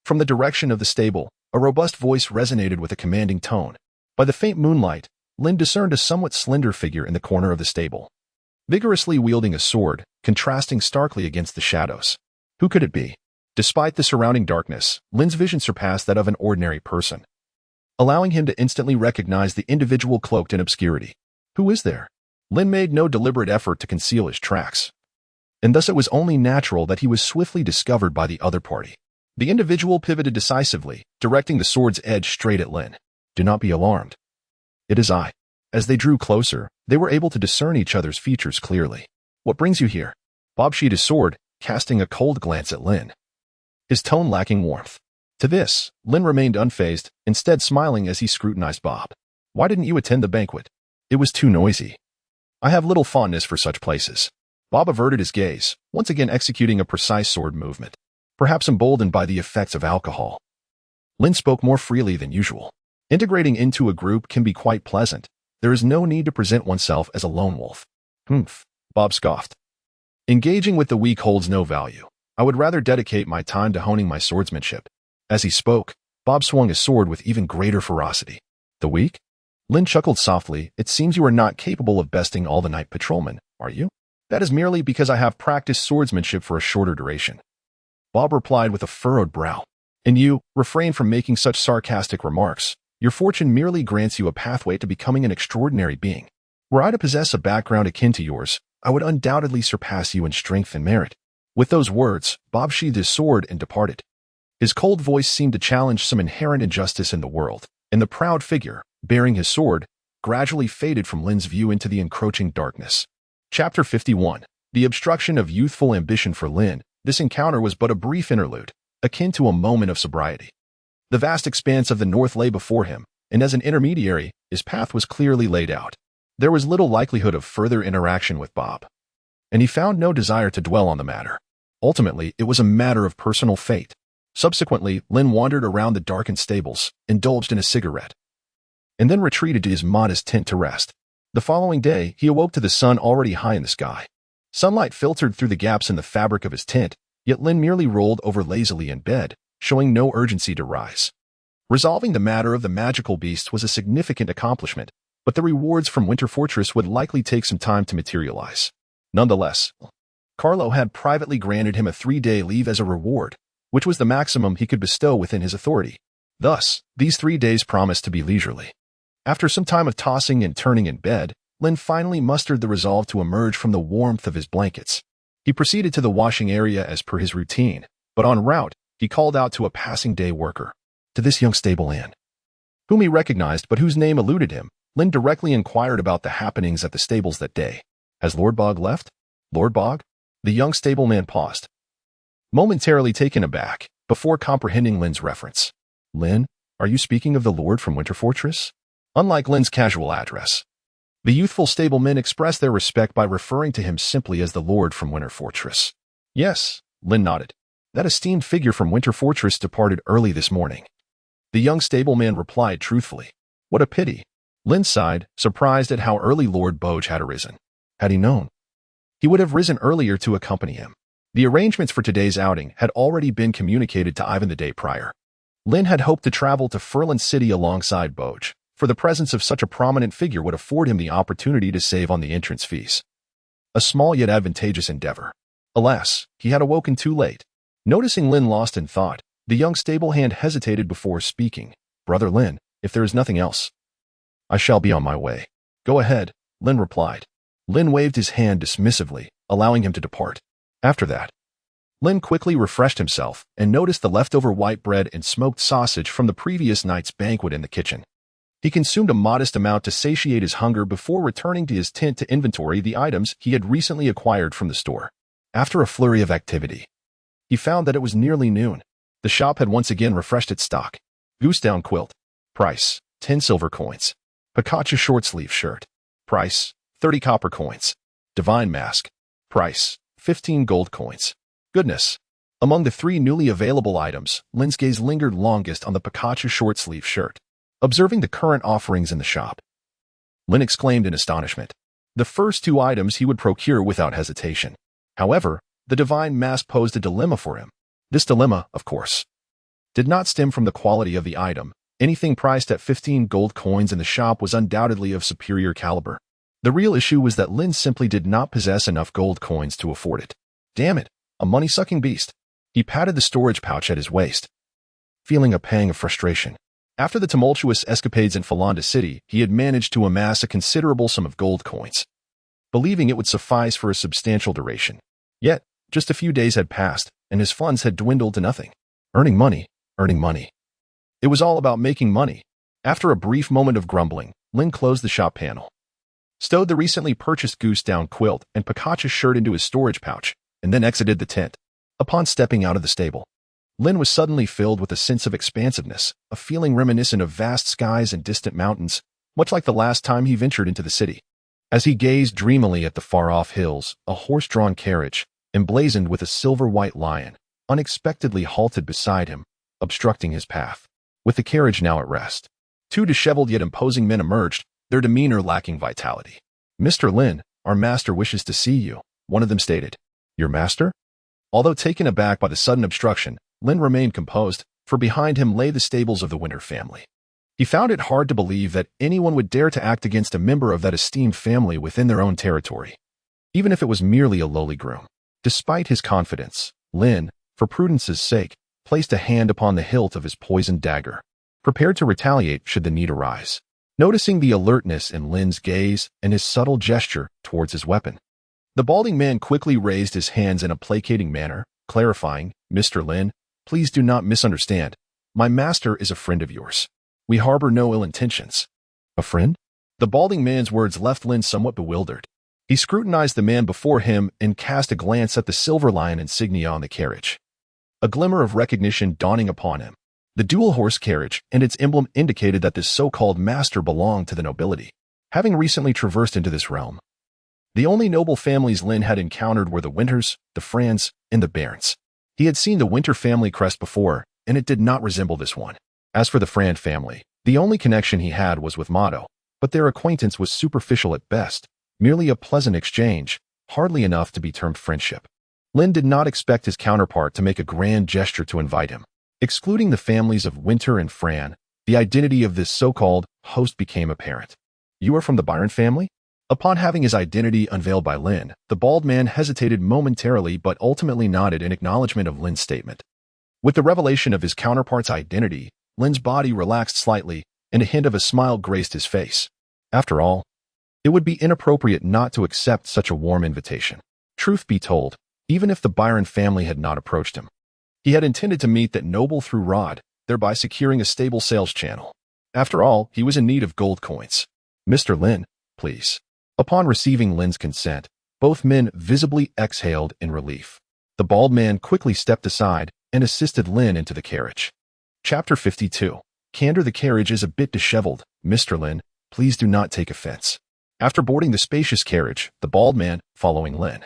From the direction of the stable, a robust voice resonated with a commanding tone. By the faint moonlight, Lin discerned a somewhat slender figure in the corner of the stable, vigorously wielding a sword, contrasting starkly against the shadows. Who could it be? Despite the surrounding darkness, Lin's vision surpassed that of an ordinary person, allowing him to instantly recognize the individual cloaked in obscurity. Who is there? Lin made no deliberate effort to conceal his tracks, and thus it was only natural that he was swiftly discovered by the other party. The individual pivoted decisively, directing the sword's edge straight at Lin. Do not be alarmed. It is I. As they drew closer, they were able to discern each other's features clearly. What brings you here? Bob sheathed his sword, casting a cold glance at Lin, his tone lacking warmth. To this, Lin remained unfazed, instead smiling as he scrutinized Bob. Why didn't you attend the banquet? It was too noisy. I have little fondness for such places. Bob averted his gaze, once again executing a precise sword movement, perhaps emboldened by the effects of alcohol. Lin spoke more freely than usual. Integrating into a group can be quite pleasant. There is no need to present oneself as a lone wolf. Humph, Bob scoffed. Engaging with the weak holds no value. I would rather dedicate my time to honing my swordsmanship. As he spoke, Bob swung his sword with even greater ferocity. The weak? Lin chuckled softly. It seems you are not capable of besting all the night patrolmen, are you? That is merely because I have practiced swordsmanship for a shorter duration. Bob replied with a furrowed brow. And you, refrain from making such sarcastic remarks. Your fortune merely grants you a pathway to becoming an extraordinary being. Were I to possess a background akin to yours, I would undoubtedly surpass you in strength and merit. With those words, Bob sheathed his sword and departed. His cold voice seemed to challenge some inherent injustice in the world, and the proud figure, bearing his sword, gradually faded from Lin's view into the encroaching darkness. Chapter 51. The obstruction of youthful ambition for Lin. This encounter was but a brief interlude, akin to a moment of sobriety. The vast expanse of the north lay before him, and as an intermediary, his path was clearly laid out. There was little likelihood of further interaction with Bob, and he found no desire to dwell on the matter. Ultimately, it was a matter of personal fate. Subsequently, Lin wandered around the darkened stables, indulged in a cigarette, and then retreated to his modest tent to rest. The following day, he awoke to the sun already high in the sky. Sunlight filtered through the gaps in the fabric of his tent, yet Lin merely rolled over lazily in bed, showing no urgency to rise. Resolving the matter of the magical beast was a significant accomplishment, but the rewards from Winter Fortress would likely take some time to materialize. Nonetheless, Carlo had privately granted him a 3-day leave as a reward, which was the maximum he could bestow within his authority. Thus, these 3 days promised to be leisurely. After some time of tossing and turning in bed, Lin finally mustered the resolve to emerge from the warmth of his blankets. He proceeded to the washing area as per his routine, but en route, he called out to a passing day worker. To this young stablehand, whom he recognized but whose name eluded him, Lin directly inquired about the happenings at the stables that day. Has Lord Bog left? Lord Bog? The young stableman paused, momentarily taken aback, before comprehending Lin's reference. Lin, are you speaking of the Lord from Winter Fortress? Unlike Lin's casual address, the youthful stablemen expressed their respect by referring to him simply as the Lord from Winter Fortress. Yes, Lin nodded. That esteemed figure from Winter Fortress departed early this morning. The young stableman replied truthfully. What a pity. Lin sighed, surprised at how early Lord Baizhu had arisen. Had he known, he would have risen earlier to accompany him. The arrangements for today's outing had already been communicated to Ivan the day prior. Lin had hoped to travel to Furlan City alongside Baizhu, for the presence of such a prominent figure would afford him the opportunity to save on the entrance fees. A small yet advantageous endeavor. Alas, he had awoken too late. Noticing Lin lost in thought, the young stablehand hesitated before speaking. Brother Lin, if there is nothing else, I shall be on my way. Go ahead, Lin replied. Lin waved his hand dismissively, allowing him to depart. After that, Lin quickly refreshed himself and noticed the leftover white bread and smoked sausage from the previous night's banquet in the kitchen. He consumed a modest amount to satiate his hunger before returning to his tent to inventory the items he had recently acquired from the store. After a flurry of activity, he found that it was nearly noon. The shop had once again refreshed its stock. Goose down quilt. Price, 10 silver coins. Pikachu short sleeve shirt. Price, 30 copper coins. Divine mask. Price, 15 gold coins. Goodness. Among the 3 newly available items, Lin's gaze lingered longest on the Pikachu short sleeve shirt. Observing the current offerings in the shop, Lin exclaimed in astonishment. The first 2 items he would procure without hesitation. However, the divine mask posed a dilemma for him. This dilemma, of course, did not stem from the quality of the item. Anything priced at 15 gold coins in the shop was undoubtedly of superior caliber. The real issue was that Lin simply did not possess enough gold coins to afford it. Damn it, a money-sucking beast. He patted the storage pouch at his waist, feeling a pang of frustration. After the tumultuous escapades in Falanda City, he had managed to amass a considerable sum of gold coins, believing it would suffice for a substantial duration. Yet, just a few days had passed, and his funds had dwindled to nothing. Earning money, earning money. It was all about making money. After a brief moment of grumbling, Lin closed the shop panel, stowed the recently purchased goose down quilt and Pikachu shirt into his storage pouch, and then exited the tent. Upon stepping out of the stable, Lin was suddenly filled with a sense of expansiveness, a feeling reminiscent of vast skies and distant mountains, much like the last time he ventured into the city. As he gazed dreamily at the far-off hills, a horse-drawn carriage, emblazoned with a silver-white lion, unexpectedly halted beside him, obstructing his path. With the carriage now at rest, 2 disheveled yet imposing men emerged, their demeanor lacking vitality. Mr. Lin, our master wishes to see you, one of them stated. Your master? Although taken aback by the sudden obstruction, Lin remained composed, for behind him lay the stables of the Winter family. He found it hard to believe that anyone would dare to act against a member of that esteemed family within their own territory, even if it was merely a lowly groom. Despite his confidence, Lin, for prudence's sake, placed a hand upon the hilt of his poisoned dagger, prepared to retaliate should the need arise. Noticing the alertness in Lin's gaze and his subtle gesture towards his weapon, the balding man quickly raised his hands in a placating manner, clarifying, Mr. Lin, please do not misunderstand. My master is a friend of yours. We harbor no ill intentions. A friend? The balding man's words left Lin somewhat bewildered. He scrutinized the man before him and cast a glance at the silver lion insignia on the carriage. A glimmer of recognition dawning upon him. The dual-horse carriage and its emblem indicated that this so-called master belonged to the nobility. Having recently traversed into this realm, the only noble families Lin had encountered were the Winters, the Frans, and the Barons. He had seen the Winter family crest before, and it did not resemble this one. As for the Fran family, the only connection he had was with Motto, but their acquaintance was superficial at best, merely a pleasant exchange, hardly enough to be termed friendship. Lin did not expect his counterpart to make a grand gesture to invite him. Excluding the families of Winter and Fran, the identity of this so-called host became apparent. "You are from the Byron family?" Upon having his identity unveiled by Lin, the bald man hesitated momentarily but ultimately nodded in acknowledgement of Lin's statement. With the revelation of his counterpart's identity, Lin's body relaxed slightly and a hint of a smile graced his face. After all, it would be inappropriate not to accept such a warm invitation. Truth be told, even if the Byron family had not approached him, he had intended to meet that noble through Rod, thereby securing a stable sales channel. After all, he was in need of gold coins. "Mr. Lin, please." Upon receiving Lin's consent, both men visibly exhaled in relief. The bald man quickly stepped aside and assisted Lin into the carriage. Chapter 52. Candor. The carriage is a bit disheveled. "Mr. Lin, please do not take offense." After boarding the spacious carriage, the bald man, following Lin,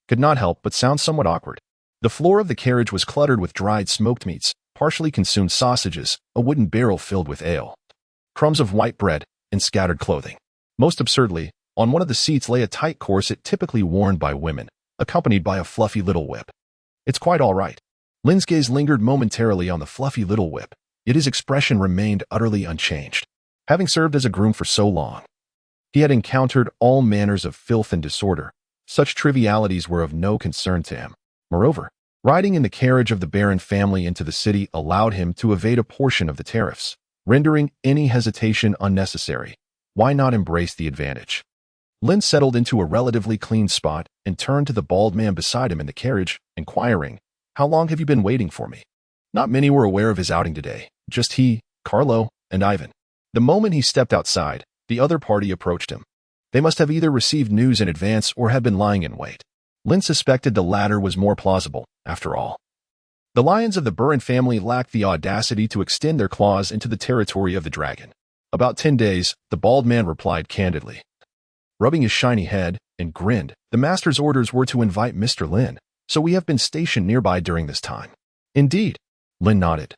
could not help but sound somewhat awkward. The floor of the carriage was cluttered with dried smoked meats, partially consumed sausages, a wooden barrel filled with ale, crumbs of white bread, and scattered clothing. Most absurdly, on one of the seats lay a tight corset typically worn by women, accompanied by a fluffy little whip. "It's quite all right." Lin's gaze lingered momentarily on the fluffy little whip, yet his expression remained utterly unchanged. Having served as a groom for so long, he had encountered all manners of filth and disorder. Such trivialities were of no concern to him. Moreover, riding in the carriage of the Baron family into the city allowed him to evade a portion of the tariffs, rendering any hesitation unnecessary. Why not embrace the advantage? Lin settled into a relatively clean spot and turned to the bald man beside him in the carriage, inquiring, "How long have you been waiting for me?" Not many were aware of his outing today, just he, Carlo, and Ivan. The moment he stepped outside, the other party approached him. They must have either received news in advance or had been lying in wait. Lin suspected the latter was more plausible, after all. The lions of the Burin family lacked the audacity to extend their claws into the territory of the dragon. "About 10 days, the bald man replied candidly. Rubbing his shiny head, and grinned, "The master's orders were to invite Mr. Lin, so we have been stationed nearby during this time." "Indeed." Lin nodded,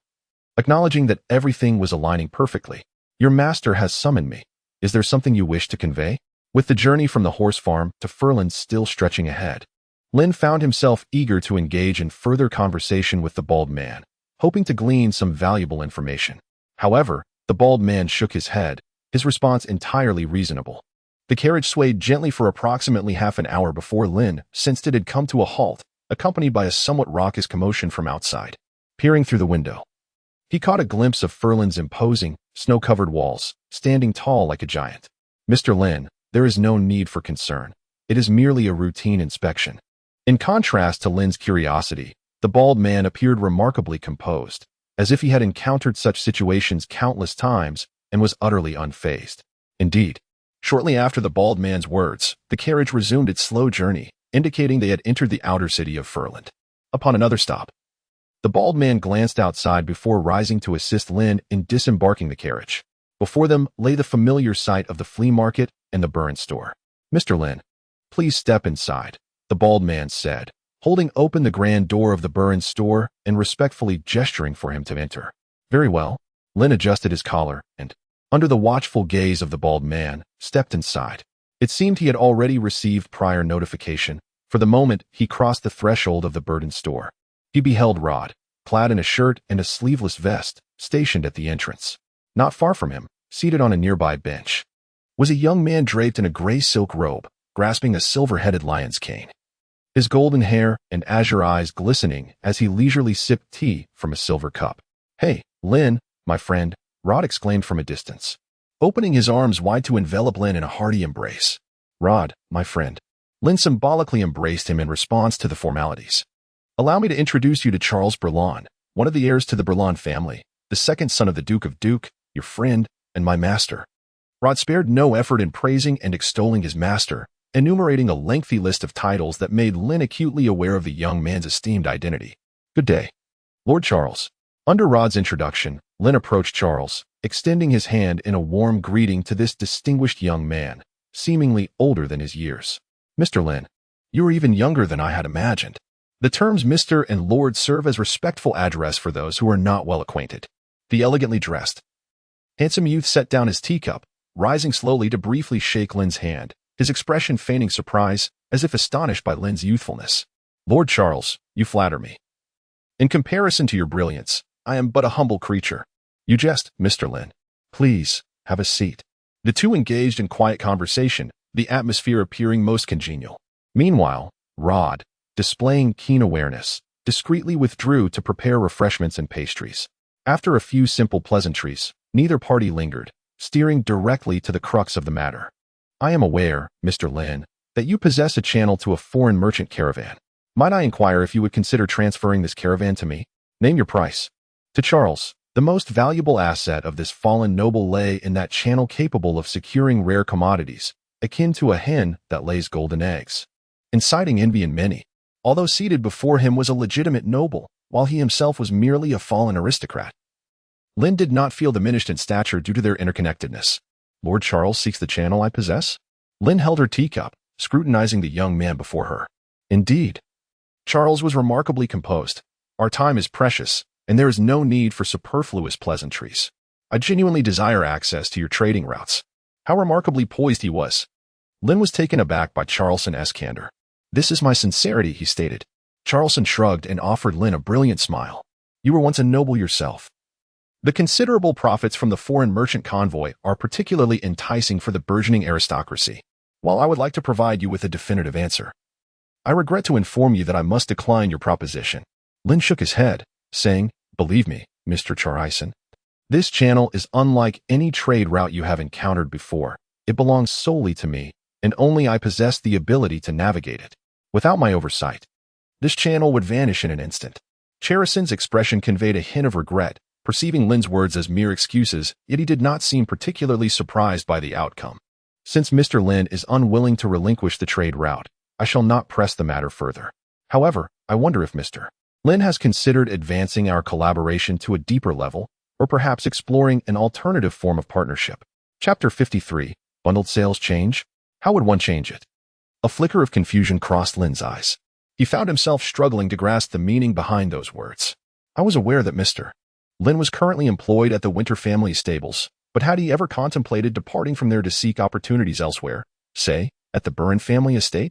acknowledging that everything was aligning perfectly. "Your master has summoned me. Is there something you wish to convey?" With the journey from the horse farm to Furland still stretching ahead, Lin found himself eager to engage in further conversation with the bald man, hoping to glean some valuable information. However, the bald man shook his head, his response entirely reasonable. The carriage swayed gently for approximately half an hour before Lin sensed it had come to a halt, accompanied by a somewhat raucous commotion from outside. Peering through the window, he caught a glimpse of Furland's imposing, snow-covered walls, standing tall like a giant. "Mr. Lin, there is no need for concern. It is merely a routine inspection." In contrast to Lin's curiosity, the bald man appeared remarkably composed, as if he had encountered such situations countless times and was utterly unfazed. Indeed, shortly after the bald man's words, the carriage resumed its slow journey, indicating they had entered the outer city of Furland. Upon another stop, the bald man glanced outside before rising to assist Lin in disembarking the carriage. Before them lay the familiar sight of the flea market and the Burin store. "Mr. Lin, please step inside," the bald man said, holding open the grand door of the Burin store and respectfully gesturing for him to enter. "Very well." Lin adjusted his collar and, under the watchful gaze of the bald man, stepped inside. It seemed he had already received prior notification, for the moment he crossed the threshold of the Burin store. He beheld Rod, clad in a shirt and a sleeveless vest, stationed at the entrance. Not far from him, seated on a nearby bench, was a young man draped in a gray silk robe, grasping a silver-headed lion's cane. His golden hair and azure eyes glistening as he leisurely sipped tea from a silver cup. "Hey, Lin, my friend," Rod exclaimed from a distance, opening his arms wide to envelop Lin in a hearty embrace. "Rod, my friend." Lin symbolically embraced him in response to the formalities. "Allow me to introduce you to Charles Berlon, one of the heirs to the Berlon family, the second son of the Duke of Duke, your friend, and my master." Rod spared no effort in praising and extolling his master, enumerating a lengthy list of titles that made Lin acutely aware of the young man's esteemed identity. "Good day, Lord Charles." Under Rod's introduction, Lin approached Charles, extending his hand in a warm greeting to this distinguished young man, seemingly older than his years. "Mr. Lin, you are even younger than I had imagined." The terms Mr. and Lord serve as respectful address for those who are not well acquainted. The elegantly dressed, handsome youth set down his teacup, rising slowly to briefly shake Lin's hand, his expression feigning surprise as if astonished by Lin's youthfulness. Lord Charles, you flatter me. In comparison to your brilliance, I am but a humble creature. You jest, Mr. Lin. Please, have a seat. The two engaged in quiet conversation, the atmosphere appearing most congenial. Meanwhile, Rod, displaying keen awareness, discreetly withdrew to prepare refreshments and pastries. After a few simple pleasantries, neither party lingered, steering directly to the crux of the matter. I am aware, Mr. Lin, that you possess a channel to a foreign merchant caravan. Might I inquire if you would consider transferring this caravan to me? Name your price. To Charles, the most valuable asset of this fallen noble lay in that channel capable of securing rare commodities, akin to a hen that lays golden eggs. Inciting envy in many, although seated before him was a legitimate noble, while he himself was merely a fallen aristocrat. Lin did not feel diminished in stature due to their interconnectedness. Lord Charles seeks the channel I possess? Lin held her teacup, scrutinizing the young man before her. Indeed. Charles was remarkably composed. Our time is precious, and there is no need for superfluous pleasantries. I genuinely desire access to your trading routes. How remarkably poised he was. Lin was taken aback by Charleston's candor. This is my sincerity, he stated. Charleston shrugged and offered Lin a brilliant smile. You were once a noble yourself. The considerable profits from the foreign merchant convoy are particularly enticing for the burgeoning aristocracy, while I would like to provide you with a definitive answer. I regret to inform you that I must decline your proposition. Lin shook his head, saying, Believe me, Mr. Charleston, this channel is unlike any trade route you have encountered before. It belongs solely to me, and only I possess the ability to navigate it. Without my oversight, this channel would vanish in an instant. Charleston's expression conveyed a hint of regret, perceiving Lin's words as mere excuses, yet he did not seem particularly surprised by the outcome. Since Mr. Lin is unwilling to relinquish the trade route, I shall not press the matter further. However, I wonder if Mr. Lin has considered advancing our collaboration to a deeper level, or perhaps exploring an alternative form of partnership. Chapter 53, Bundled Sales Change? How would one change it? A flicker of confusion crossed Lin's eyes. He found himself struggling to grasp the meaning behind those words. I was aware that Mr. Lin was currently employed at the Winter family stables, but had he ever contemplated departing from there to seek opportunities elsewhere, say, at the Buren family estate?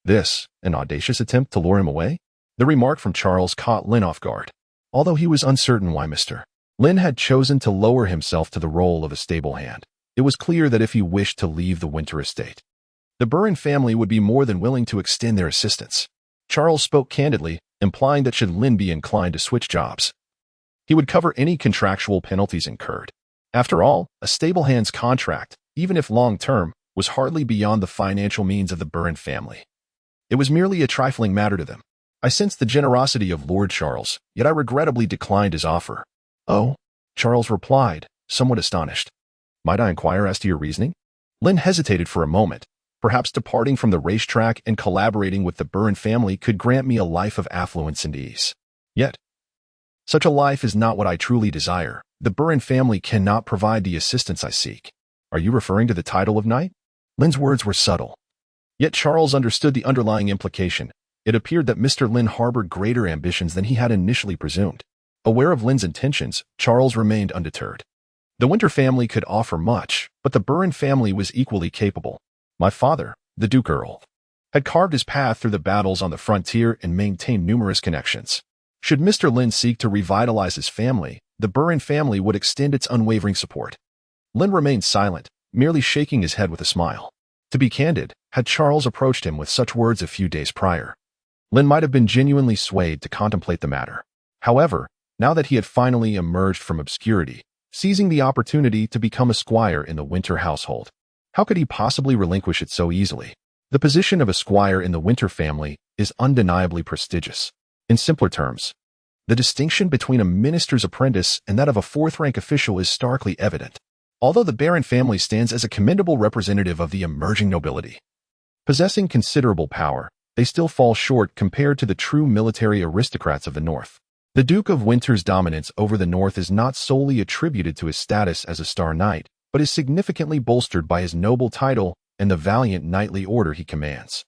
This, an audacious attempt to lure him away? The remark from Charles caught Lin off guard. Although he was uncertain why Mr. Lin had chosen to lower himself to the role of a stablehand, it was clear that if he wished to leave the Winter estate, the Buren family would be more than willing to extend their assistance. Charles spoke candidly, implying that should Lin be inclined to switch jobs, he would cover any contractual penalties incurred. After all, a stablehand's contract, even if long-term, was hardly beyond the financial means of the Buren family. It was merely a trifling matter to them. I sensed the generosity of Lord Charles, yet I regrettably declined his offer. Oh, Charles replied, somewhat astonished. Might I inquire as to your reasoning? Lin hesitated for a moment. Perhaps departing from the racetrack and collaborating with the Buren family could grant me a life of affluence and ease. Yet, such a life is not what I truly desire. The Buren family cannot provide the assistance I seek. Are you referring to the title of knight? Lin's words were subtle. Yet Charles understood the underlying implication. It appeared that Mr. Lin harbored greater ambitions than he had initially presumed. Aware of Lin's intentions, Charles remained undeterred. The Winter family could offer much, but the Buren family was equally capable. My father, the Duke Earl, had carved his path through the battles on the frontier and maintained numerous connections. Should Mr. Lin seek to revitalize his family, the Buren family would extend its unwavering support. Lin remained silent, merely shaking his head with a smile. To be candid, had Charles approached him with such words a few days prior, Lin might have been genuinely swayed to contemplate the matter. However, now that he had finally emerged from obscurity, seizing the opportunity to become a squire in the Winter household, how could he possibly relinquish it so easily? The position of a squire in the Winter family is undeniably prestigious. In simpler terms, the distinction between a minister's apprentice and that of a fourth-rank official is starkly evident. Although the Buren family stands as a commendable representative of the emerging nobility, possessing considerable power, they still fall short compared to the true military aristocrats of the North. The Duke of Winter's dominance over the North is not solely attributed to his status as a star knight, but is significantly bolstered by his noble title and the valiant knightly order he commands.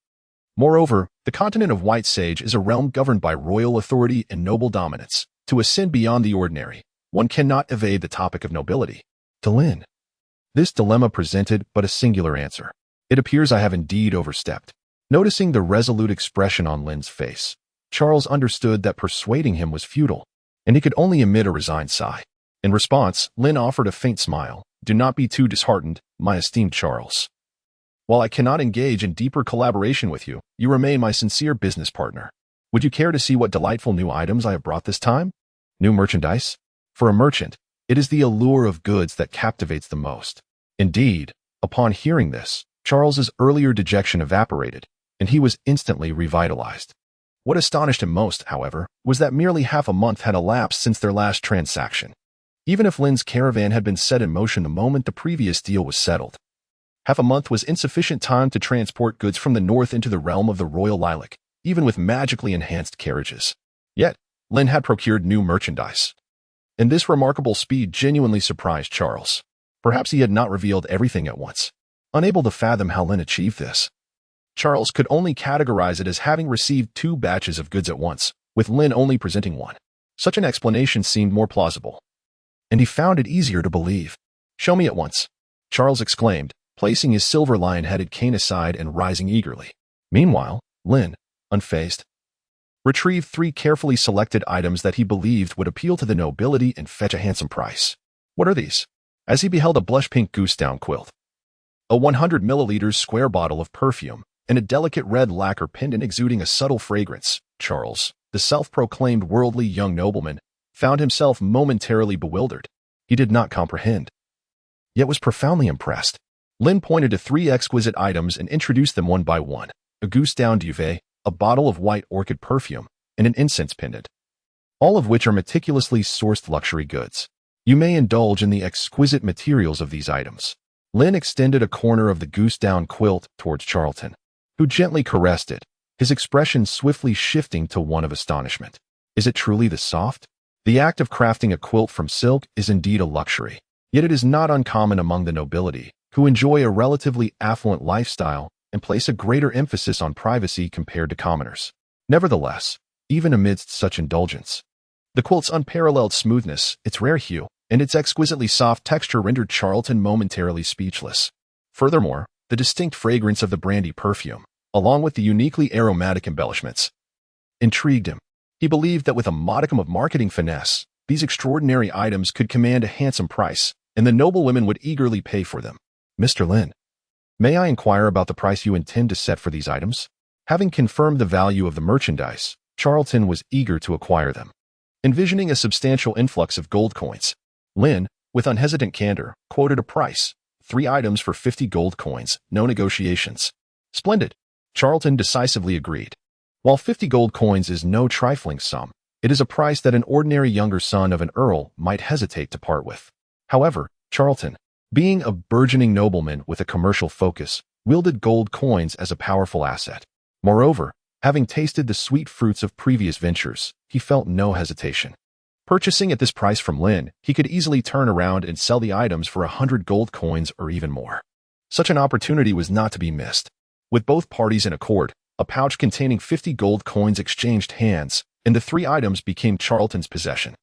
Moreover, the continent of White Sage is a realm governed by royal authority and noble dominance. To ascend beyond the ordinary, one cannot evade the topic of nobility. To Lin, this dilemma presented but a singular answer. It appears I have indeed overstepped. Noticing the resolute expression on Lin's face, Charles understood that persuading him was futile, and he could only emit a resigned sigh. In response, Lin offered a faint smile. "Do not be too disheartened, my esteemed Charles. While I cannot engage in deeper collaboration with you, you remain my sincere business partner. Would you care to see what delightful new items I have brought this time? New merchandise? For a merchant, it is the allure of goods that captivates the most." Indeed, upon hearing this, Charles's earlier dejection evaporated, and he was instantly revitalized. What astonished him most, however, was that merely half a month had elapsed since their last transaction. Even if Lin's caravan had been set in motion the moment the previous deal was settled, half a month was insufficient time to transport goods from the north into the realm of the royal lilac, even with magically enhanced carriages. Yet, Lin had procured new merchandise. And this remarkable speed genuinely surprised Charles. Perhaps he had not revealed everything at once. Unable to fathom how Lin achieved this, Charles could only categorize it as having received 2 batches of goods at once, with Lin only presenting one. Such an explanation seemed more plausible, and he found it easier to believe. "Show me at once," Charles exclaimed, placing his silver lion-headed cane aside and rising eagerly. Meanwhile, Lin, unfazed, retrieved 3 carefully selected items that he believed would appeal to the nobility and fetch a handsome price. "What are these?" As he beheld a blush-pink goose-down quilt, a 100 milliliters square bottle of perfume, and a delicate red lacquer pendant exuding a subtle fragrance, Charles, the self-proclaimed worldly young nobleman, found himself momentarily bewildered. He did not comprehend, yet was profoundly impressed. Lin pointed to 3 exquisite items and introduced them one by one: a goose-down duvet, a bottle of white orchid perfume, and an incense pendant, all of which are meticulously sourced luxury goods. "You may indulge in the exquisite materials of these items." Lin extended a corner of the goose-down quilt towards Charlton, who gently caressed it, his expression swiftly shifting to one of astonishment. "Is it truly this soft?" The act of crafting a quilt from silk is indeed a luxury, yet it is not uncommon among the nobility, who enjoy a relatively affluent lifestyle and place a greater emphasis on privacy compared to commoners. Nevertheless, even amidst such indulgence, the quilt's unparalleled smoothness, its rare hue, and its exquisitely soft texture rendered Charlton momentarily speechless. Furthermore, the distinct fragrance of the brandy perfume, along with the uniquely aromatic embellishments, intrigued him. He believed that with a modicum of marketing finesse, these extraordinary items could command a handsome price, and the noblewomen would eagerly pay for them. "Mr. Lin, may I inquire about the price you intend to set for these items?" Having confirmed the value of the merchandise, Charlton was eager to acquire them. Envisioning a substantial influx of gold coins, Lin, with unhesitant candor, quoted a price: 3 items for 50 gold coins, no negotiations. "Splendid," Charlton decisively agreed. While 50 gold coins is no trifling sum, it is a price that an ordinary younger son of an earl might hesitate to part with. However, Charlton, being a burgeoning nobleman with a commercial focus, wielded gold coins as a powerful asset. Moreover, having tasted the sweet fruits of previous ventures, he felt no hesitation. Purchasing at this price from Lin, he could easily turn around and sell the items for 100 gold coins or even more. Such an opportunity was not to be missed. With both parties in accord, a pouch containing 50 gold coins exchanged hands, and the 3 items became Charlton's possession.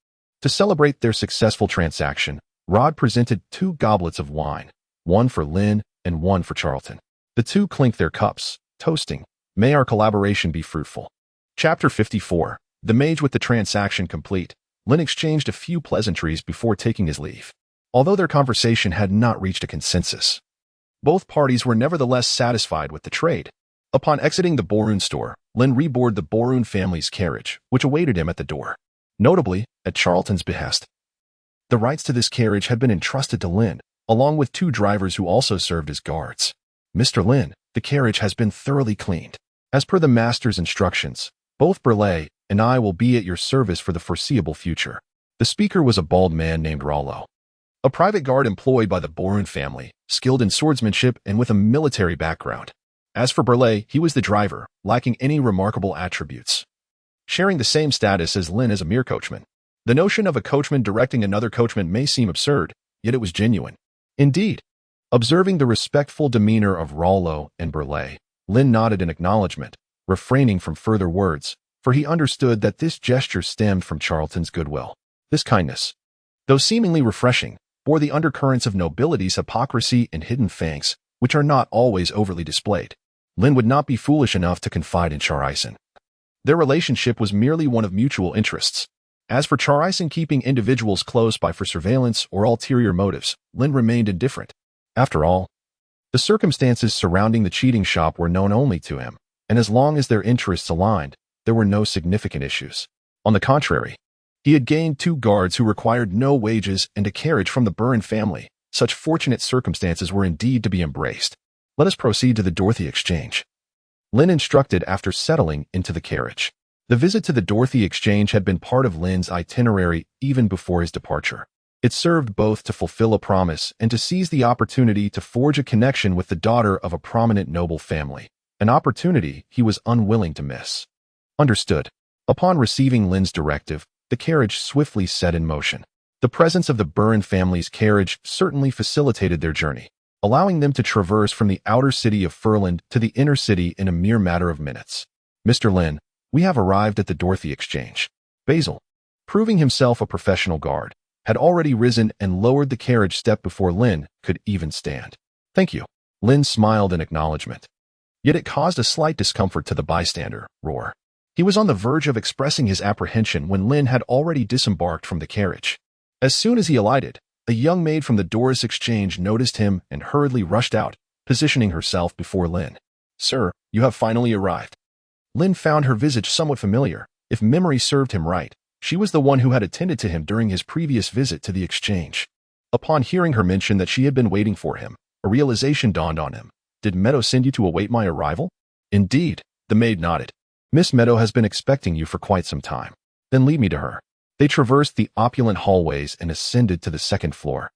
To celebrate their successful transaction, Rod presented 2 goblets of wine, one for Lin and one for Charlton. The 2 clinked their cups, toasting, "May our collaboration be fruitful." Chapter 54. The mage. With the transaction complete, Lin exchanged a few pleasantries before taking his leave. Although their conversation had not reached a consensus, both parties were nevertheless satisfied with the trade. Upon exiting the Borun store, Lin reboarded the Borun family's carriage, which awaited him at the door. Notably, at Charlton's behest, the rights to this carriage had been entrusted to Lin, along with 2 drivers who also served as guards. "Mr. Lin, the carriage has been thoroughly cleaned. As per the master's instructions, both Burleigh and I will be at your service for the foreseeable future." The speaker was a bald man named Rollo, a private guard employed by the Borun family, skilled in swordsmanship and with a military background. As for Burleigh, he was the driver, lacking any remarkable attributes, sharing the same status as Lin as a mere coachman. The notion of a coachman directing another coachman may seem absurd, yet it was genuine. Indeed, observing the respectful demeanor of Rollo and Burleigh, Lin nodded in acknowledgement, refraining from further words, for he understood that this gesture stemmed from Charlton's goodwill. This kindness, though seemingly refreshing, bore the undercurrents of nobility's hypocrisy and hidden fangs, which are not always overtly displayed. Lin would not be foolish enough to confide in Charison. Their relationship was merely one of mutual interests. As for Charison keeping individuals close by for surveillance or ulterior motives, Lin remained indifferent. After all, the circumstances surrounding the cheating shop were known only to him, and as long as their interests aligned, there were no significant issues. On the contrary, he had gained 2 guards who required no wages and a carriage from the Burin family. Such fortunate circumstances were indeed to be embraced. Let us proceed to the Dorothy Exchange. Lin instructed after settling into the carriage. The visit to the Dorothy Exchange had been part of Lin's itinerary even before his departure. It served both to fulfill a promise and to seize the opportunity to forge a connection with the daughter of a prominent noble family, an opportunity he was unwilling to miss. Understood. Upon receiving Lin's directive, the carriage swiftly set in motion. The presence of the Burin family's carriage certainly facilitated their journey, allowing them to traverse from the outer city of Furland to the inner city in a mere matter of minutes. Mr. Lin, we have arrived at the Dorothy Exchange. Baizhu, proving himself a professional guard, had already risen and lowered the carriage step before Lin could even stand. Thank you. Lin smiled in acknowledgement. Yet it caused a slight discomfort to the bystander, Roar. He was on the verge of expressing his apprehension when Lin had already disembarked from the carriage. As soon as he alighted, a young maid from the Dorothy Exchange noticed him and hurriedly rushed out, positioning herself before Lin. Sir, you have finally arrived. Lin found her visage somewhat familiar. If memory served him right, she was the one who had attended to him during his previous visit to the exchange. Upon hearing her mention that she had been waiting for him, a realization dawned on him. Did Meadow send you to await my arrival? Indeed, the maid nodded. Miss Meadow has been expecting you for quite some time. Then lead me to her. They traversed the opulent hallways and ascended to the 2nd floor.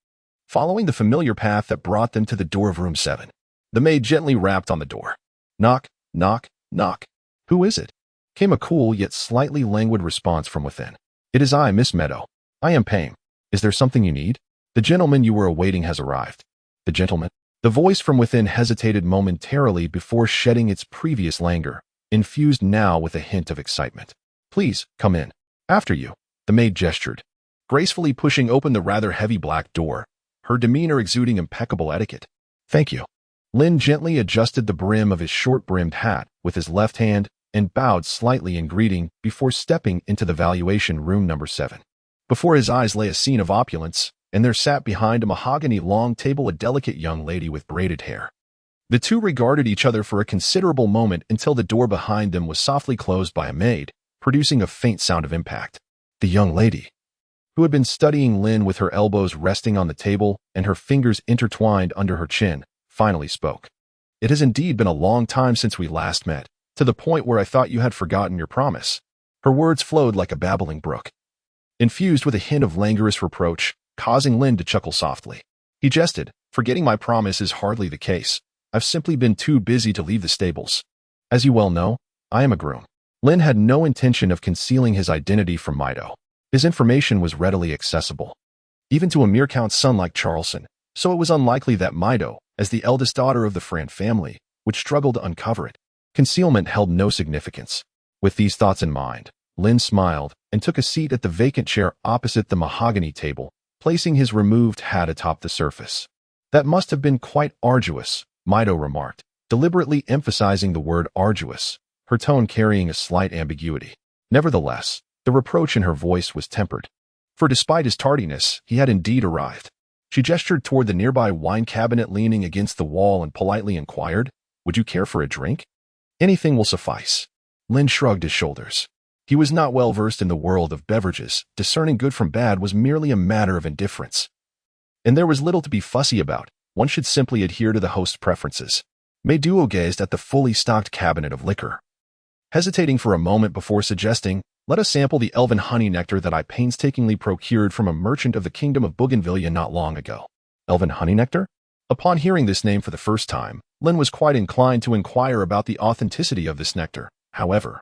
Following the familiar path that brought them to the door of room 7, the maid gently rapped on the door. Knock, knock, knock. Who is it? Came a cool yet slightly languid response from within. It is I, Miss Meadow. I am Pame. Is there something you need? The gentleman you were awaiting has arrived. The gentleman? The voice from within hesitated momentarily before shedding its previous languor, infused now with a hint of excitement. Please, come in. After you. The maid gestured, gracefully pushing open the rather heavy black door, her demeanor exuding impeccable etiquette. Thank you. Lin gently adjusted the brim of his short-brimmed hat with his left hand and bowed slightly in greeting before stepping into the valuation room number 7. Before his eyes lay a scene of opulence, and there sat behind a mahogany long table a delicate young lady with braided hair. The two regarded each other for a considerable moment until the door behind them was softly closed by a maid, producing a faint sound of impact. The young lady, who had been studying Lin with her elbows resting on the table and her fingers intertwined under her chin, finally spoke. It has indeed been a long time since we last met, to the point where I thought you had forgotten your promise. Her words flowed like a babbling brook, infused with a hint of languorous reproach, causing Lin to chuckle softly. He jested, forgetting my promise is hardly the case. I've simply been too busy to leave the stables. As you well know, I am a groom. Lin had no intention of concealing his identity from Mido. His information was readily accessible, even to a mere count's son like Charleston, so it was unlikely that Mido, as the eldest daughter of the Fran family, would struggle to uncover it. Concealment held no significance. With these thoughts in mind, Lin smiled and took a seat at the vacant chair opposite the mahogany table, placing his removed hat atop the surface. That must have been quite arduous, Mido remarked, deliberately emphasizing the word arduous, her tone carrying a slight ambiguity. Nevertheless, the reproach in her voice was tempered. For despite his tardiness, he had indeed arrived. She gestured toward the nearby wine cabinet leaning against the wall and politely inquired, "Would you care for a drink?" "Anything will suffice." Lin shrugged his shoulders. He was not well versed in the world of beverages. Discerning good from bad was merely a matter of indifference. And there was little to be fussy about. One should simply adhere to the host's preferences. Mayduo gazed at the fully stocked cabinet of liquor, hesitating for a moment before suggesting, "Let us sample the elven honey nectar that I painstakingly procured from a merchant of the kingdom of Bougainvillea not long ago." Elven honey nectar? Upon hearing this name for the first time, Lin was quite inclined to inquire about the authenticity of this nectar. However,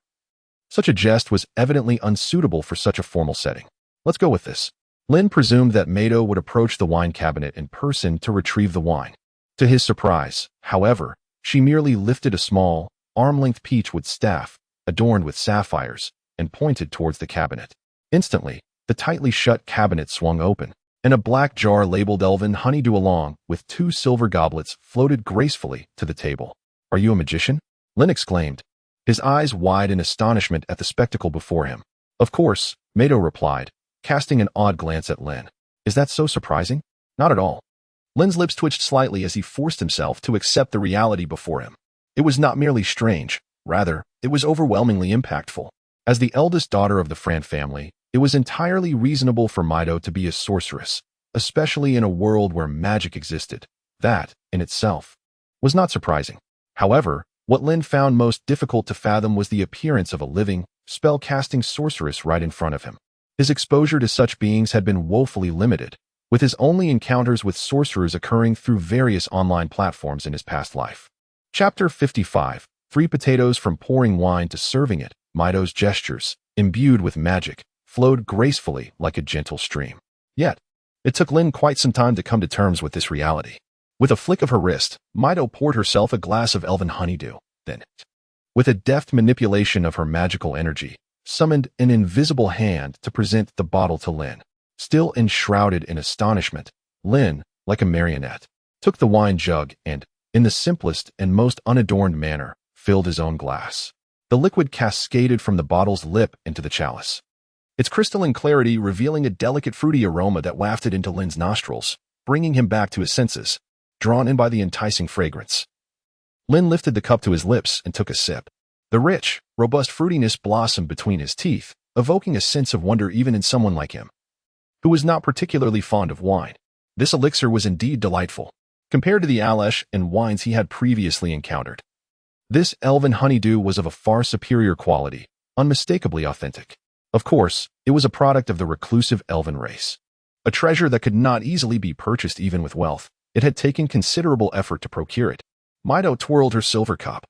such a jest was evidently unsuitable for such a formal setting. "Let's go with this." Lin presumed that Mado would approach the wine cabinet in person to retrieve the wine. To his surprise, however, she merely lifted a small, arm-length peachwood staff, adorned with sapphires, and pointed towards the cabinet. Instantly, the tightly shut cabinet swung open, and a black jar labeled Elven Honeydew along with 2 silver goblets floated gracefully to the table. Are you a magician? Lin exclaimed, his eyes wide in astonishment at the spectacle before him. Of course, Meido replied, casting an odd glance at Lin. Is that so surprising? Not at all. Lin's lips twitched slightly as he forced himself to accept the reality before him. It was not merely strange, rather, it was overwhelmingly impactful. As the eldest daughter of the Fran family, it was entirely reasonable for Meido to be a sorceress, especially in a world where magic existed. That, in itself, was not surprising. However, what Lin found most difficult to fathom was the appearance of a living, spell-casting sorceress right in front of him. His exposure to such beings had been woefully limited, with his only encounters with sorcerers occurring through various online platforms in his past life. Chapter 55. 3 potatoes from pouring wine to serving it. Meido's gestures, imbued with magic, flowed gracefully like a gentle stream. Yet, it took Lin quite some time to come to terms with this reality. With a flick of her wrist, Meido poured herself a glass of elven honeydew, then, with a deft manipulation of her magical energy, summoned an invisible hand to present the bottle to Lin. Still enshrouded in astonishment, Lin, like a marionette, took the wine jug and, in the simplest and most unadorned manner, filled his own glass. The liquid cascaded from the bottle's lip into the chalice, its crystalline clarity revealing a delicate fruity aroma that wafted into Lin's nostrils, bringing him back to his senses, drawn in by the enticing fragrance. Lin lifted the cup to his lips and took a sip. The rich, robust fruitiness blossomed between his teeth, evoking a sense of wonder even in someone like him, who was not particularly fond of wine. This elixir was indeed delightful, compared to the Alesh and wines he had previously encountered. This elven honeydew was of a far superior quality, unmistakably authentic. Of course, it was a product of the reclusive elven race, a treasure that could not easily be purchased even with wealth. It had taken considerable effort to procure it. Meido twirled her silver cup,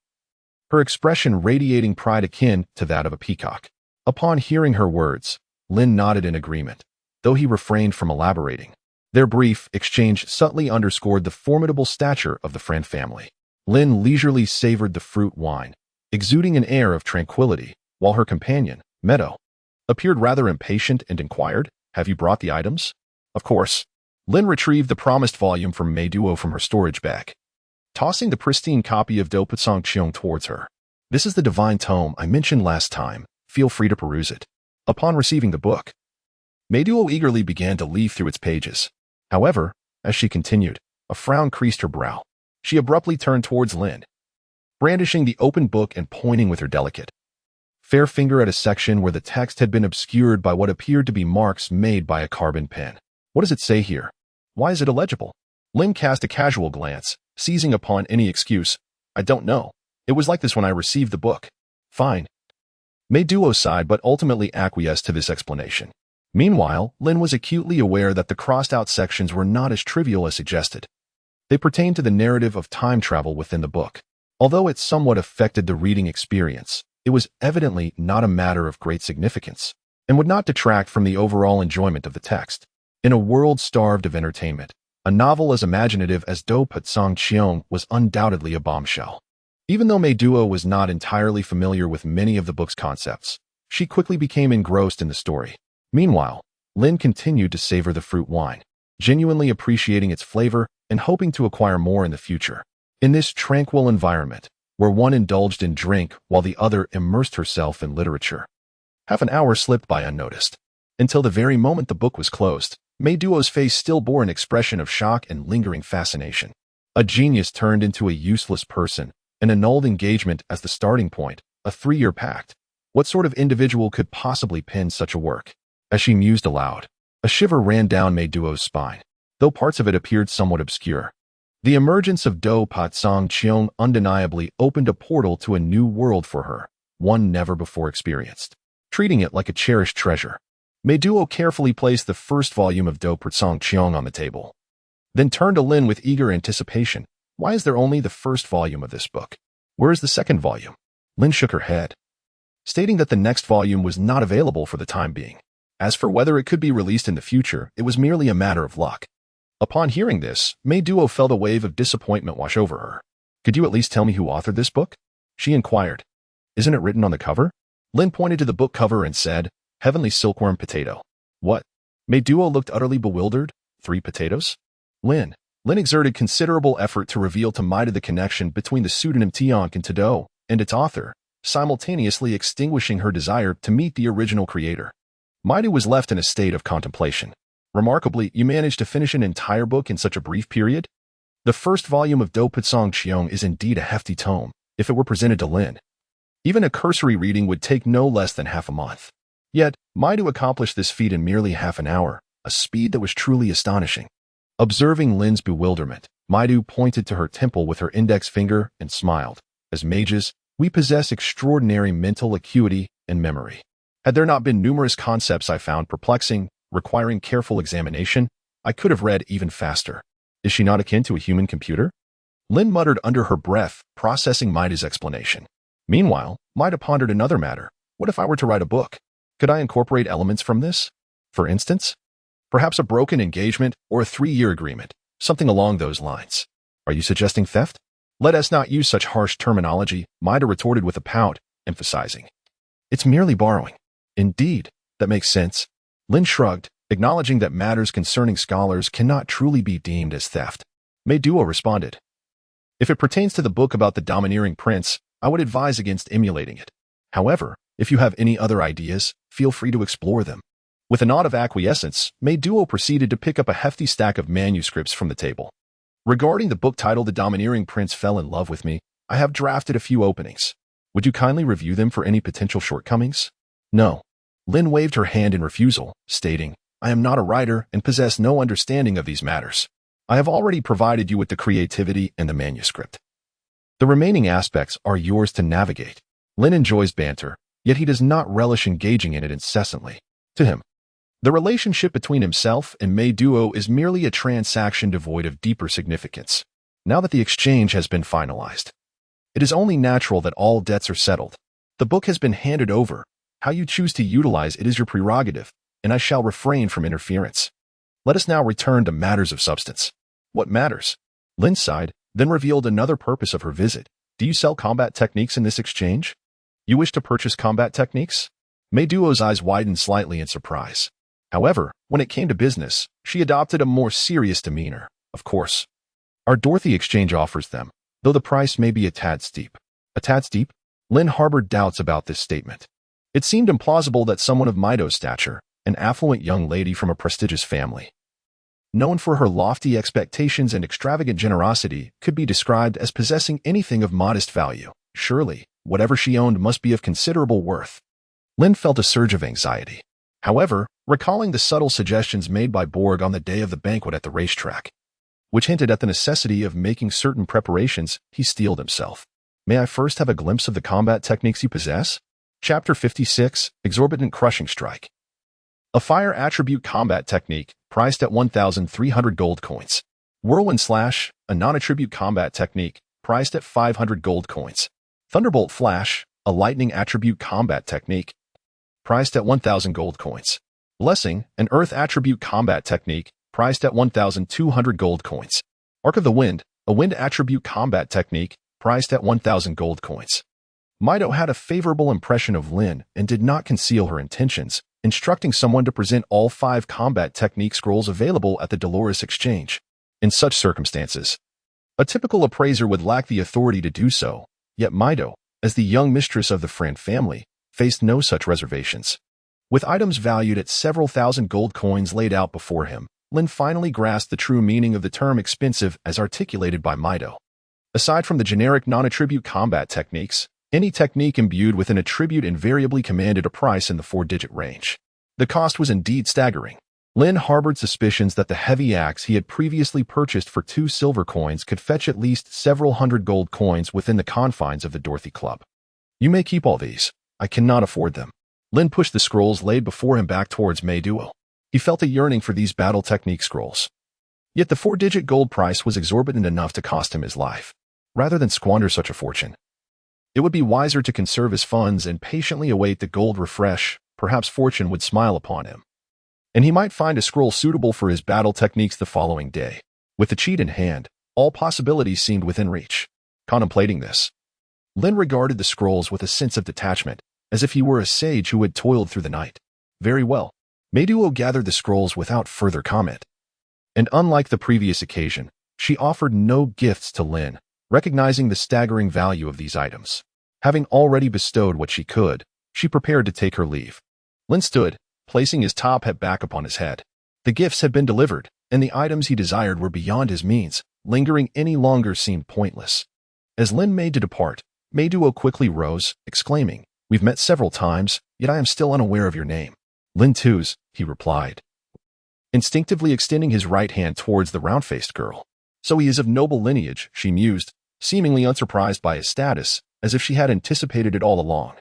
her expression radiating pride akin to that of a peacock. Upon hearing her words, Lin nodded in agreement, though he refrained from elaborating. Their brief exchange subtly underscored the formidable stature of the Fran family. Lin leisurely savored the fruit wine, exuding an air of tranquility, while her companion, Meido, appeared rather impatient and inquired, "Have you brought the items?" Of course. Lin retrieved the promised volume from Meiduo from her storage bag, tossing the pristine copy of Do Putsong Qiong towards her. "This is the divine tome I mentioned last time. Feel free to peruse it." Upon receiving the book, Meiduo eagerly began to leaf through its pages. However, as she continued, a frown creased her brow. She abruptly turned towards Lin, brandishing the open book and pointing with her delicate, fair finger at a section where the text had been obscured by what appeared to be marks made by a carbon pen. "What does it say here? Why is it illegible?" Lin cast a casual glance, seizing upon any excuse. "I don't know. It was like this when I received the book." "Fine." Meiduo sighed but ultimately acquiesced to this explanation. Meanwhile, Lin was acutely aware that the crossed-out sections were not as trivial as suggested. They pertained to the narrative of time travel within the book. Although it somewhat affected the reading experience, it was evidently not a matter of great significance, and would not detract from the overall enjoyment of the text. In a world starved of entertainment, a novel as imaginative as Do Putsong Qiong was undoubtedly a bombshell. Even though Meiduo was not entirely familiar with many of the book's concepts, she quickly became engrossed in the story. Meanwhile, Lin continued to savor the fruit wine, genuinely appreciating its flavor and hoping to acquire more in the future. In this tranquil environment, where one indulged in drink while the other immersed herself in literature, half an hour slipped by unnoticed. Until the very moment the book was closed, Meiduo's face still bore an expression of shock and lingering fascination. A genius turned into a useless person, an annulled engagement as the starting point, a 3-year pact. What sort of individual could possibly pen such a work? As she mused aloud, a shiver ran down Meiduo's spine, though parts of it appeared somewhat obscure. The emergence of Do Putsong Qiong undeniably opened a portal to a new world for her, one never before experienced. Treating it like a cherished treasure, Meiduo carefully placed the first volume of Do Putsong Qiong on the table, then turned to Lin with eager anticipation. "Why is there only the first volume of this book? Where is the second volume?" Lin shook her head, stating that the next volume was not available for the time being. As for whether it could be released in the future, it was merely a matter of luck. Upon hearing this, Meiduo felt a wave of disappointment wash over her. "Could you at least tell me who authored this book?" she inquired. "Isn't it written on the cover?" Lin pointed to the book cover and said, "Heavenly Silkworm Potato." "What?" Meiduo looked utterly bewildered. "3 potatoes?" "Lin, Lin exerted considerable effort to reveal to Maida the connection between the pseudonym Tiank and Tado and its author, simultaneously extinguishing her desire to meet the original creator. Maida was left in a state of contemplation. Remarkably, you managed to finish an entire book in such a brief period? The first volume of Do Putsong Qiong is indeed a hefty tome, if it were presented to Lin. Even a cursory reading would take no less than half a month. Yet, Maida accomplished this feat in merely half an hour, a speed that was truly astonishing. Observing Lin's bewilderment, Maida pointed to her temple with her index finger and smiled. As mages, we possess extraordinary mental acuity and memory. Had there not been numerous concepts I found perplexing, requiring careful examination, I could have read even faster. Is she not akin to a human computer? Lin muttered under her breath, processing Maida's explanation. Meanwhile, Maida pondered another matter. What if I were to write a book? Could I incorporate elements from this? For instance? Perhaps a broken engagement or a 3-year agreement, something along those lines. Are you suggesting theft? Let us not use such harsh terminology, Maida retorted with a pout, emphasizing. It's merely borrowing. Indeed, that makes sense. Lin shrugged, acknowledging that matters concerning scholars cannot truly be deemed as theft. Mei Duo responded. If it pertains to the book about the domineering prince, I would advise against emulating it. However, if you have any other ideas, feel free to explore them. With a nod of acquiescence, Mei Duo proceeded to pick up a hefty stack of manuscripts from the table. Regarding the book titled The Domineering Prince Fell in Love with Me, I have drafted a few openings. Would you kindly review them for any potential shortcomings? No. Lin waved her hand in refusal, stating, I am not a writer and possess no understanding of these matters. I have already provided you with the creativity and the manuscript. The remaining aspects are yours to navigate. Lin enjoys banter, yet he does not relish engaging in it incessantly. To him, the relationship between himself and Mei Duo is merely a transaction devoid of deeper significance. Now that the exchange has been finalized, it is only natural that all debts are settled. The book has been handed over. How you choose to utilize it is your prerogative, and I shall refrain from interference. Let us now return to matters of substance. What matters? Lin sighed, then revealed another purpose of her visit. Do you sell combat techniques in this exchange? You wish to purchase combat techniques? Mei Duo's eyes widened slightly in surprise. However, when it came to business, she adopted a more serious demeanor. Of course. Our Dorothy exchange offers them, though the price may be a tad steep. A tad steep? Lin harbored doubts about this statement. It seemed implausible that someone of Maido's stature, an affluent young lady from a prestigious family, known for her lofty expectations and extravagant generosity, could be described as possessing anything of modest value. Surely, whatever she owned must be of considerable worth. Lin felt a surge of anxiety. However, recalling the subtle suggestions made by Borg on the day of the banquet at the racetrack, which hinted at the necessity of making certain preparations, he steeled himself. May I first have a glimpse of the combat techniques you possess? Chapter 56, Exorbitant Crushing Strike. A fire attribute combat technique, priced at 1,300 gold coins. Whirlwind Slash, a non-attribute combat technique, priced at 500 gold coins. Thunderbolt Flash, a lightning attribute combat technique, priced at 1,000 gold coins. Blessing, an earth attribute combat technique, priced at 1,200 gold coins. Arc of the Wind, a wind attribute combat technique, priced at 1,000 gold coins. Maida had a favorable impression of Lin and did not conceal her intentions, instructing someone to present all 5 combat technique scrolls available at the Dolores Exchange. In such circumstances, a typical appraiser would lack the authority to do so, yet Maida, as the young mistress of the Fran family, faced no such reservations. With items valued at several thousand gold coins laid out before him, Lin finally grasped the true meaning of the term expensive as articulated by Maida. Aside from the generic non-attribute combat techniques, any technique imbued with an attribute invariably commanded a price in the 4-digit range. The cost was indeed staggering. Lin harbored suspicions that the heavy axe he had previously purchased for 2 silver coins could fetch at least several hundred gold coins within the confines of the Dorothy Club. You may keep all these. I cannot afford them. Lin pushed the scrolls laid before him back towards Mei Duo. He felt a yearning for these battle technique scrolls. Yet the 4-digit gold price was exorbitant enough to cost him his life. Rather than squander such a fortune, it would be wiser to conserve his funds and patiently await the gold refresh. Perhaps fortune would smile upon him, and he might find a scroll suitable for his battle techniques the following day. With the cheat in hand, all possibilities seemed within reach. Contemplating this, Lin regarded the scrolls with a sense of detachment, as if he were a sage who had toiled through the night. Very well. Mei Duo gathered the scrolls without further comment. And unlike the previous occasion, She offered no gifts to Lin, recognizing the staggering value of these items. Having already bestowed what she could, she prepared to take her leave. Lin stood, placing his top hat back upon his head. The gifts had been delivered, and the items he desired were beyond his means. Lingering any longer seemed pointless. As Lin made to depart, Baizhu quickly rose, exclaiming, "We've met several times, yet I am still unaware of your name." "Lin Tuz," he replied, instinctively extending his right hand towards the round-faced girl. "So he is of noble lineage," she mused, seemingly unsurprised by his status, as if she had anticipated it all along.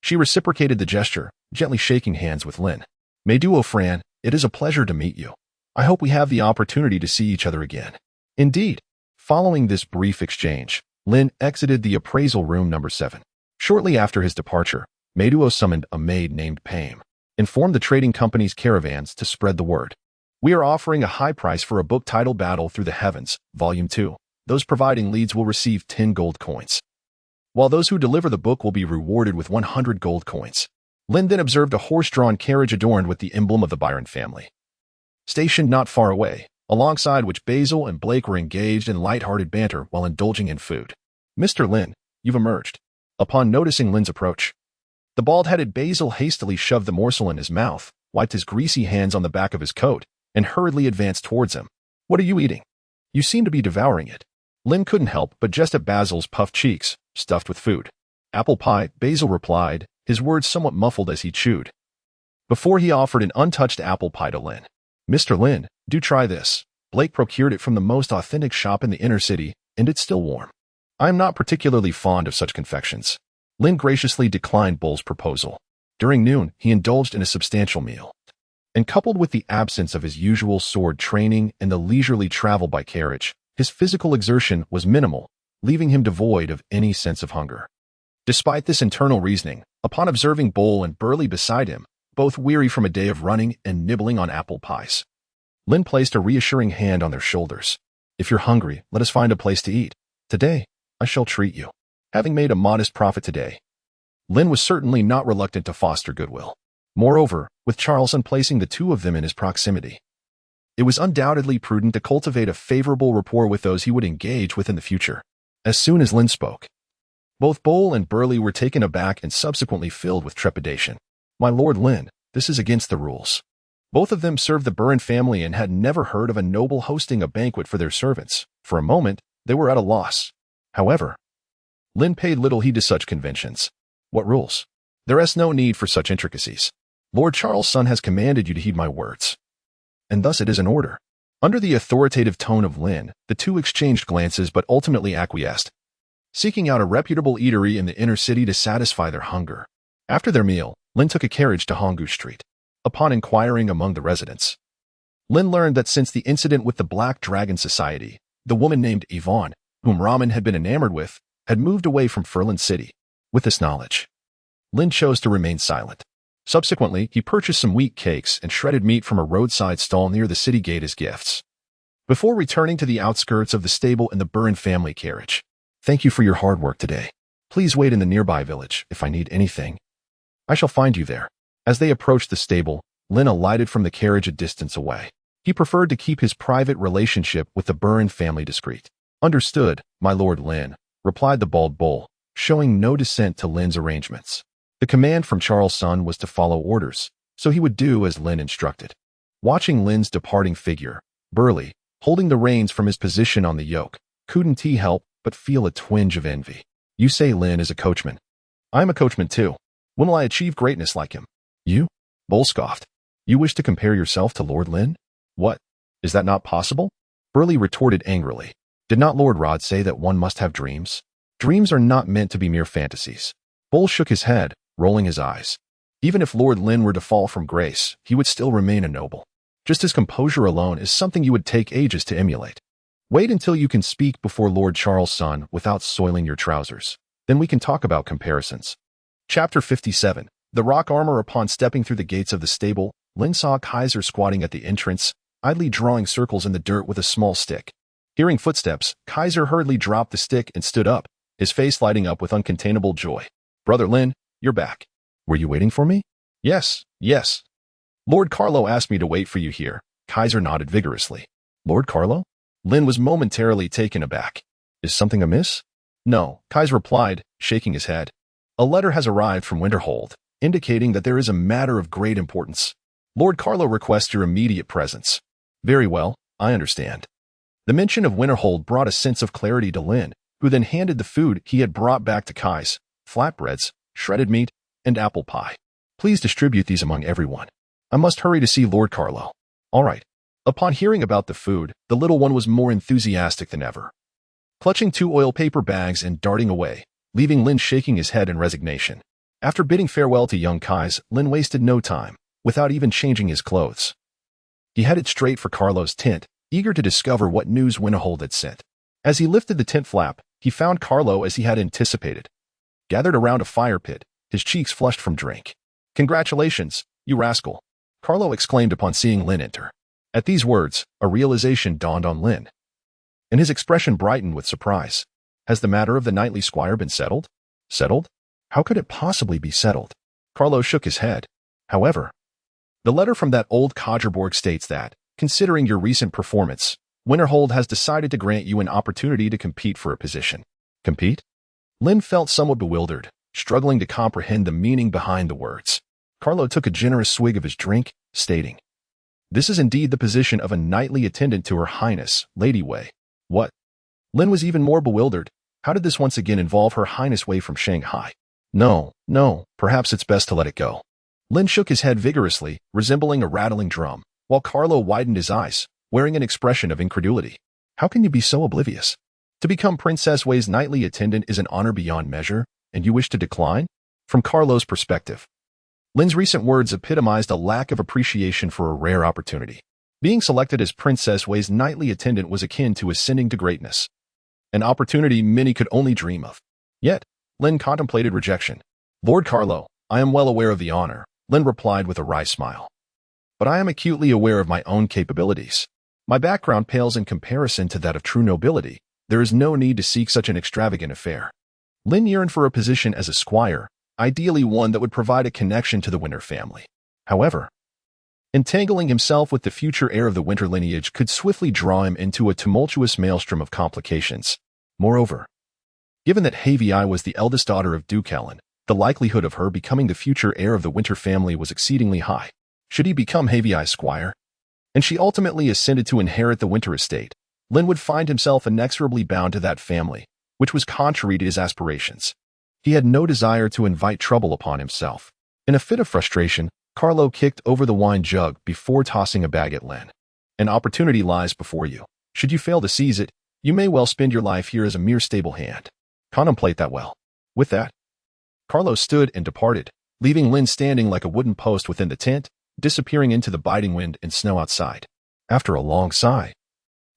She reciprocated the gesture, gently shaking hands with Lin. "Baizhu Fran, it is a pleasure to meet you. I hope we have the opportunity to see each other again." Indeed. Following this brief exchange, Lin exited the appraisal room number 7. Shortly after his departure, Baizhu summoned a maid named Pam, informed the trading company's caravans to spread the word. "We are offering a high price for a book titled Battle Through the Heavens, Volume 2. Those providing leads will receive 10 gold coins, while those who deliver the book will be rewarded with 100 gold coins." Lin then observed a horse-drawn carriage adorned with the emblem of the Byron family, stationed not far away, alongside which Baizhu and Blake were engaged in light-hearted banter while indulging in food. "Mr. Lin, you've emerged." Upon noticing Lin's approach, the bald-headed Baizhu hastily shoved the morsel in his mouth, wiped his greasy hands on the back of his coat, and hurriedly advanced towards him. "What are you eating? You seem to be devouring it." Lin couldn't help but jest at Basil's puffed cheeks, stuffed with food. "Apple pie," Baizhu replied, his words somewhat muffled as he chewed, before he offered an untouched apple pie to Lin. "Mr. Lin, do try this. Blake procured it from the most authentic shop in the inner city, and it's still warm." "I am not particularly fond of such confections." Lin graciously declined Bull's proposal. During noon, he indulged in a substantial meal, and coupled with the absence of his usual sword training and the leisurely travel by carriage, his physical exertion was minimal, leaving him devoid of any sense of hunger. Despite this internal reasoning, upon observing Bull and Burley beside him, both weary from a day of running and nibbling on apple pies, Lin placed a reassuring hand on their shoulders. "If you're hungry, let us find a place to eat. Today, I shall treat you." Having made a modest profit today, Lin was certainly not reluctant to foster goodwill. Moreover, with Charleston placing the two of them in his proximity, it was undoubtedly prudent to cultivate a favorable rapport with those he would engage with in the future. As soon as Lin spoke, both Bull and Burley were taken aback and subsequently filled with trepidation. "My Lord Lin, this is against the rules." Both of them served the Byron family and had never heard of a noble hosting a banquet for their servants. For a moment, they were at a loss. However, Lin paid little heed to such conventions. "What rules? There is no need for such intricacies. Lord Charles' son has commanded you to heed my words, and thus it is an order." Under the authoritative tone of Lin, the two exchanged glances but ultimately acquiesced, seeking out a reputable eatery in the inner city to satisfy their hunger. After their meal, Lin took a carriage to Honggu Street. Upon inquiring among the residents, Lin learned that since the incident with the Black Dragon Society, the woman named Yvonne, whom Ramen had been enamored with, had moved away from Furlan City. With this knowledge, Lin chose to remain silent. Subsequently, he purchased some wheat cakes and shredded meat from a roadside stall near the city gate as gifts, before returning to the outskirts of the stable in the Byron family carriage. "Thank you for your hard work today. Please wait in the nearby village. If I need anything, I shall find you there." As they approached the stable, Lin alighted from the carriage a distance away. He preferred to keep his private relationship with the Byron family discreet. "Understood, my Lord Lin," replied the bald Bull, showing no dissent to Lin's arrangements. The command from Charles' son was to follow orders, so he would do as Lin instructed. Watching Lin's departing figure, Burley, holding the reins from his position on the yoke, couldn't he help but feel a twinge of envy. "You say Lin is a coachman. I'm a coachman too. When will I achieve greatness like him?" "You?" Bull scoffed. "You wish to compare yourself to Lord Lin? What? Is that not possible?" Burley retorted angrily. "Did not Lord Rod say that one must have dreams? Dreams are not meant to be mere fantasies." Bull shook his head, rolling his eyes. Even if Lord Lin were to fall from grace, he would still remain a noble. Just his composure alone is something you would take ages to emulate. Wait until you can speak before Lord Charles' son without soiling your trousers. Then we can talk about comparisons. Chapter 57. The rock armor. Upon stepping through the gates of the stable, Lin saw Kaiser squatting at the entrance, idly drawing circles in the dirt with a small stick. Hearing footsteps, Kaiser hurriedly dropped the stick and stood up, his face lighting up with uncontainable joy. "Brother Lin, you're back. Were you waiting for me?" Yes. Lord Carlo asked me to wait for you here." Kaiser nodded vigorously. "Lord Carlo?" Lin was momentarily taken aback. Is something amiss? No, Kai's replied, shaking his head. A letter has arrived from Winterhold, indicating that there is a matter of great importance. Lord Carlo requests your immediate presence. Very well, I understand. The mention of Winterhold brought a sense of clarity to Lin, who then handed the food he had brought back to Kai's, flatbreads, shredded meat, and apple pie. Please distribute these among everyone. I must hurry to see Lord Carlo. All right. Upon hearing about the food, the little one was more enthusiastic than ever. Clutching 2 oil paper bags and darting away, leaving Lin shaking his head in resignation. After bidding farewell to young Kai's, Lin wasted no time, without even changing his clothes. He headed straight for Carlo's tent, eager to discover what news Winterhold had sent. As he lifted the tent flap, he found Carlo as he had anticipated. Gathered around a fire pit, his cheeks flushed from drink. Congratulations, you rascal, Carlo exclaimed upon seeing Lin enter. At these words, a realization dawned on Lin, and his expression brightened with surprise. Has the matter of the knightly squire been settled? Settled? How could it possibly be settled? Carlo shook his head. However, the letter from that old Codgerborg states that, considering your recent performance, Winterhold has decided to grant you an opportunity to compete for a position. Compete? Lin felt somewhat bewildered, struggling to comprehend the meaning behind the words. Carlo took a generous swig of his drink, stating, This is indeed the position of a knightly attendant to Her Highness, Lady Wei. What? Lin was even more bewildered. How did this once again involve Her Highness Wei from Shanghai? No, perhaps it's best to let it go. Lin shook his head vigorously, resembling a rattling drum, while Carlo widened his eyes, wearing an expression of incredulity. How can you be so oblivious? To become Princess Wei's knightly attendant is an honor beyond measure, and you wish to decline? From Carlo's perspective, Lin's recent words epitomized a lack of appreciation for a rare opportunity. Being selected as Princess Wei's knightly attendant was akin to ascending to greatness, an opportunity many could only dream of. Yet, Lin contemplated rejection. Lord Carlo, I am well aware of the honor, Lin replied with a wry smile. But I am acutely aware of my own capabilities. My background pales in comparison to that of true nobility. There is no need to seek such an extravagant affair. Lin yearned for a position as a squire, ideally one that would provide a connection to the Winter family. However, entangling himself with the future heir of the Winter lineage could swiftly draw him into a tumultuous maelstrom of complications. Moreover, given that Havii was the eldest daughter of Duke Helen, the likelihood of her becoming the future heir of the Winter family was exceedingly high. Should he become Havii's squire, and she ultimately ascended to inherit the Winter estate, Lin would find himself inexorably bound to that family, which was contrary to his aspirations. He had no desire to invite trouble upon himself. In a fit of frustration, Carlo kicked over the wine jug before tossing a bag at Lin. An opportunity lies before you. Should you fail to seize it, you may well spend your life here as a mere stablehand. Contemplate that well. With that, Carlo stood and departed, leaving Lin standing like a wooden post within the tent, disappearing into the biting wind and snow outside. After a long sigh,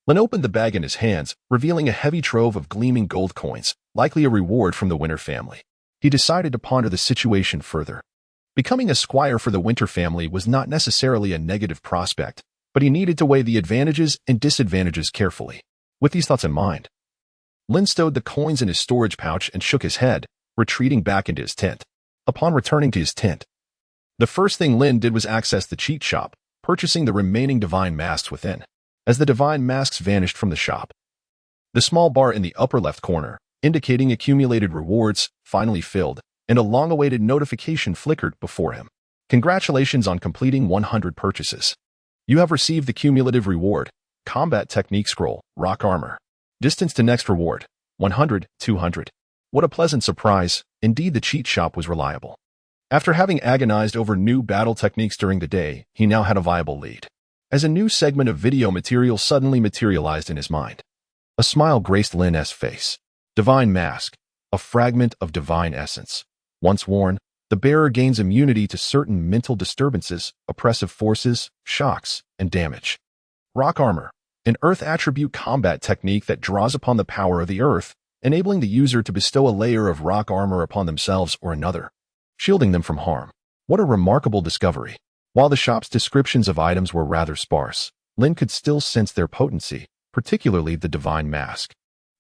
Lin opened the bag in his hands, revealing a heavy trove of gleaming gold coins, likely a reward from the Winter family. He decided to ponder the situation further. Becoming a squire for the Winter family was not necessarily a negative prospect, but he needed to weigh the advantages and disadvantages carefully. With these thoughts in mind, Lin stowed the coins in his storage pouch and shook his head, retreating back into his tent. Upon returning to his tent, the first thing Lin did was access the cheat shop, purchasing the remaining divine masks within. As the divine masks vanished from the shop, the small bar in the upper left corner, indicating accumulated rewards, finally filled, and a long-awaited notification flickered before him. Congratulations on completing 100 purchases. You have received the cumulative reward, Combat Technique Scroll, Rock Armor. Distance to next reward, 100, 200. What a pleasant surprise. Indeed, the cheat shop was reliable. After having agonized over new battle techniques during the day, he now had a viable lead. As a new segment of video material suddenly materialized in his mind, a smile graced Lin's face. Divine Mask, a fragment of divine essence. Once worn, the bearer gains immunity to certain mental disturbances, oppressive forces, shocks, and damage. Rock Armor, an earth attribute combat technique that draws upon the power of the earth, enabling the user to bestow a layer of rock armor upon themselves or another, shielding them from harm. What a remarkable discovery. While the shop's descriptions of items were rather sparse, Lin could still sense their potency, particularly the Divine Mask,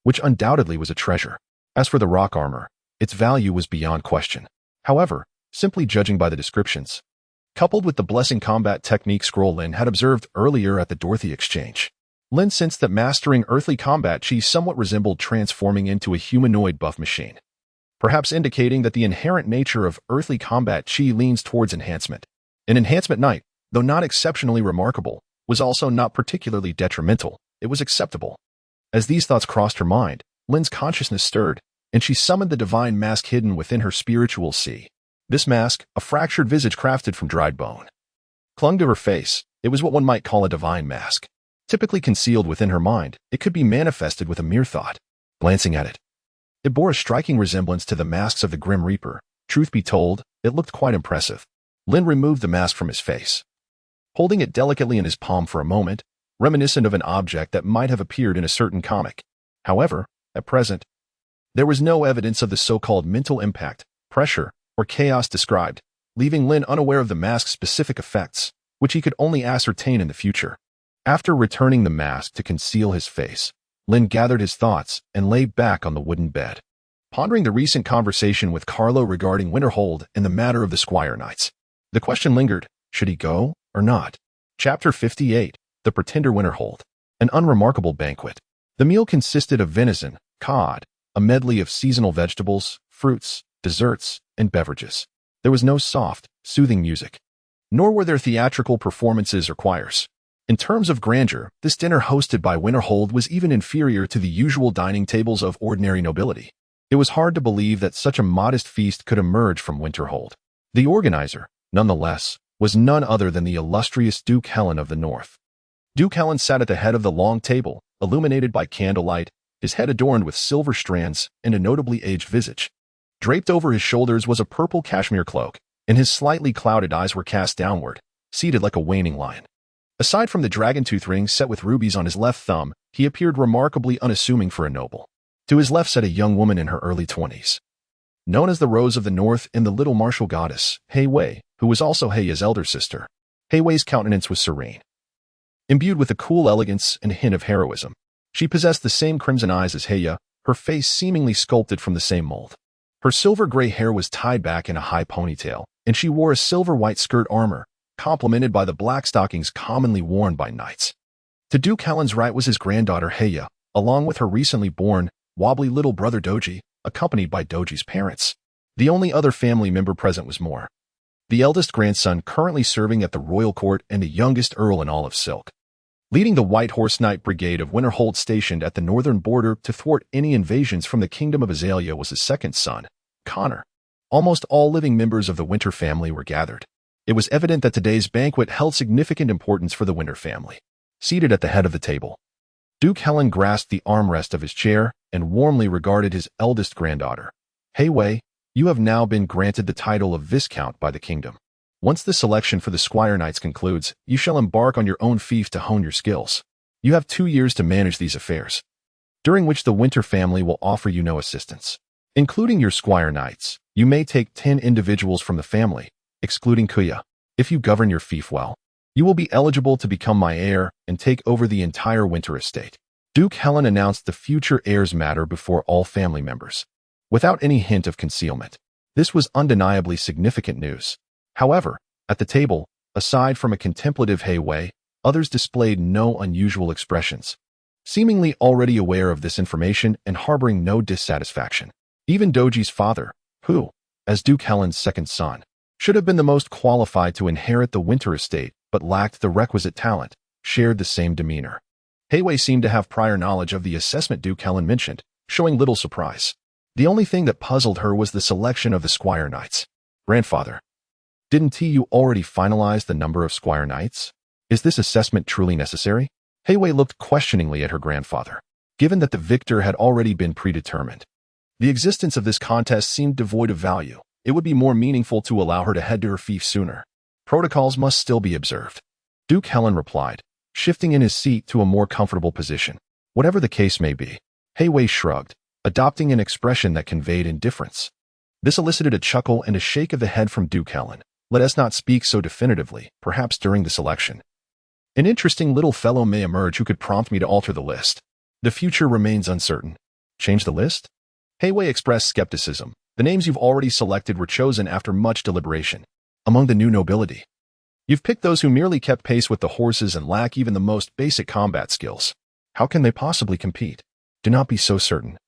which undoubtedly was a treasure. As for the rock armor, its value was beyond question. However, simply judging by the descriptions, coupled with the Blessing Combat Technique scroll Lin had observed earlier at the Dorothy Exchange, Lin sensed that mastering earthly combat chi somewhat resembled transforming into a humanoid buff machine, perhaps indicating that the inherent nature of earthly combat chi leans towards enhancement. An enhancement knight, though not exceptionally remarkable, was also not particularly detrimental. It was acceptable. As these thoughts crossed her mind, Lin's consciousness stirred, and she summoned the divine mask hidden within her spiritual sea. This mask, a fractured visage crafted from dried bone, clung to her face. It was what one might call a divine mask. Typically concealed within her mind, it could be manifested with a mere thought. Glancing at it bore a striking resemblance to the masks of the Grim Reaper. Truth be told, it looked quite impressive. Lin removed the mask from his face, holding it delicately in his palm for a moment, reminiscent of an object that might have appeared in a certain comic. However, at present, there was no evidence of the so-called mental impact, pressure, or chaos described, leaving Lin unaware of the mask's specific effects, which he could only ascertain in the future. After returning the mask to conceal his face, Lin gathered his thoughts and lay back on the wooden bed, pondering the recent conversation with Carlo regarding Winterhold and the matter of the Squire Knights. The question lingered, should he go or not? Chapter 58, The Pretender Winterhold. An unremarkable banquet. The meal consisted of venison, cod, a medley of seasonal vegetables, fruits, desserts, and beverages. There was no soft, soothing music, nor were there theatrical performances or choirs. In terms of grandeur, this dinner hosted by Winterhold was even inferior to the usual dining tables of ordinary nobility. It was hard to believe that such a modest feast could emerge from Winterhold. The organizer, nonetheless, was none other than the illustrious Duke Helen of the North. Duke Helen sat at the head of the long table, illuminated by candlelight, his head adorned with silver strands and a notably aged visage. Draped over his shoulders was a purple cashmere cloak, and his slightly clouded eyes were cast downward, seated like a waning lion. Aside from the dragon-tooth ring set with rubies on his left thumb, he appeared remarkably unassuming for a noble. To his left sat a young woman in her early 20s, known as the Rose of the North and the Little Martial Goddess, Hei Wei, who was also Heia's elder sister. Hei Wei's countenance was serene, imbued with a cool elegance and a hint of heroism. She possessed the same crimson eyes as Heia, her face seemingly sculpted from the same mold. Her silver-gray hair was tied back in a high ponytail, and she wore a silver-white skirt armor, complemented by the black stockings commonly worn by knights. To Duke Helen's right was his granddaughter Heia, along with her recently born, wobbly little brother Doji, accompanied by Doji's parents. The only other family member present was Mor, the eldest grandson currently serving at the royal court and the youngest earl in all of Silk. Leading the White Horse Knight Brigade of Winterhold stationed at the northern border to thwart any invasions from the Kingdom of Azalea was his second son, Connor. Almost all living members of the Winter family were gathered. It was evident that today's banquet held significant importance for the Winter family. Seated at the head of the table, Duke Helen grasped the armrest of his chair and warmly regarded his eldest granddaughter. Hei Wei, you have now been granted the title of Viscount by the kingdom. Once the selection for the Squire Knights concludes, you shall embark on your own fief to hone your skills. You have 2 years to manage these affairs, during which the Winter family will offer you no assistance. Including your Squire Knights, you may take 10 individuals from the family, excluding Kuya. If you govern your fief well, you will be eligible to become my heir and take over the entire Winter estate. Duke Helen announced the future heir's matter before all family members, without any hint of concealment. This was undeniably significant news. However, at the table, aside from a contemplative Hei Wei, others displayed no unusual expressions, seemingly already aware of this information and harboring no dissatisfaction. Even Doji's father, who, as Duke Helen's second son, should have been the most qualified to inherit the Winter estate but lacked the requisite talent, shared the same demeanor. Hei Wei seemed to have prior knowledge of the assessment Duke Helen mentioned, showing little surprise. The only thing that puzzled her was the selection of the Squire Knights. Grandfather, didn't you already finalize the number of Squire Knights? Is this assessment truly necessary? Hei Wei looked questioningly at her grandfather, given that the victor had already been predetermined. The existence of this contest seemed devoid of value. It would be more meaningful to allow her to head to her fief sooner. Protocols must still be observed. Duke Helen replied, shifting in his seat to a more comfortable position. Whatever the case may be, Hei Wei shrugged, adopting an expression that conveyed indifference. This elicited a chuckle and a shake of the head from Duke Helen. Let us not speak so definitively, perhaps during the selection. An interesting little fellow may emerge who could prompt me to alter the list. The future remains uncertain. Change the list? Hei Wei expressed skepticism. The names you've already selected were chosen after much deliberation. Among the new nobility, you've picked those who merely kept pace with the horses and lack even the most basic combat skills. How can they possibly compete? Do not be so certain.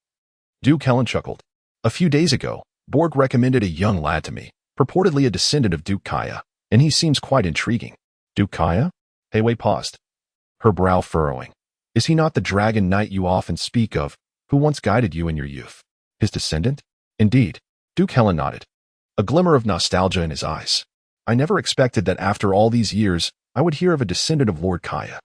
Duke Helen chuckled. A few days ago, Borg recommended a young lad to me, purportedly a descendant of Duke Kaya, and he seems quite intriguing. Duke Kaya? Heiwei paused, her brow furrowing. Is he not the dragon knight you often speak of, who once guided you in your youth? His descendant? Indeed. Duke Helen nodded, a glimmer of nostalgia in his eyes. I never expected that after all these years, I would hear of a descendant of Lord Kaya.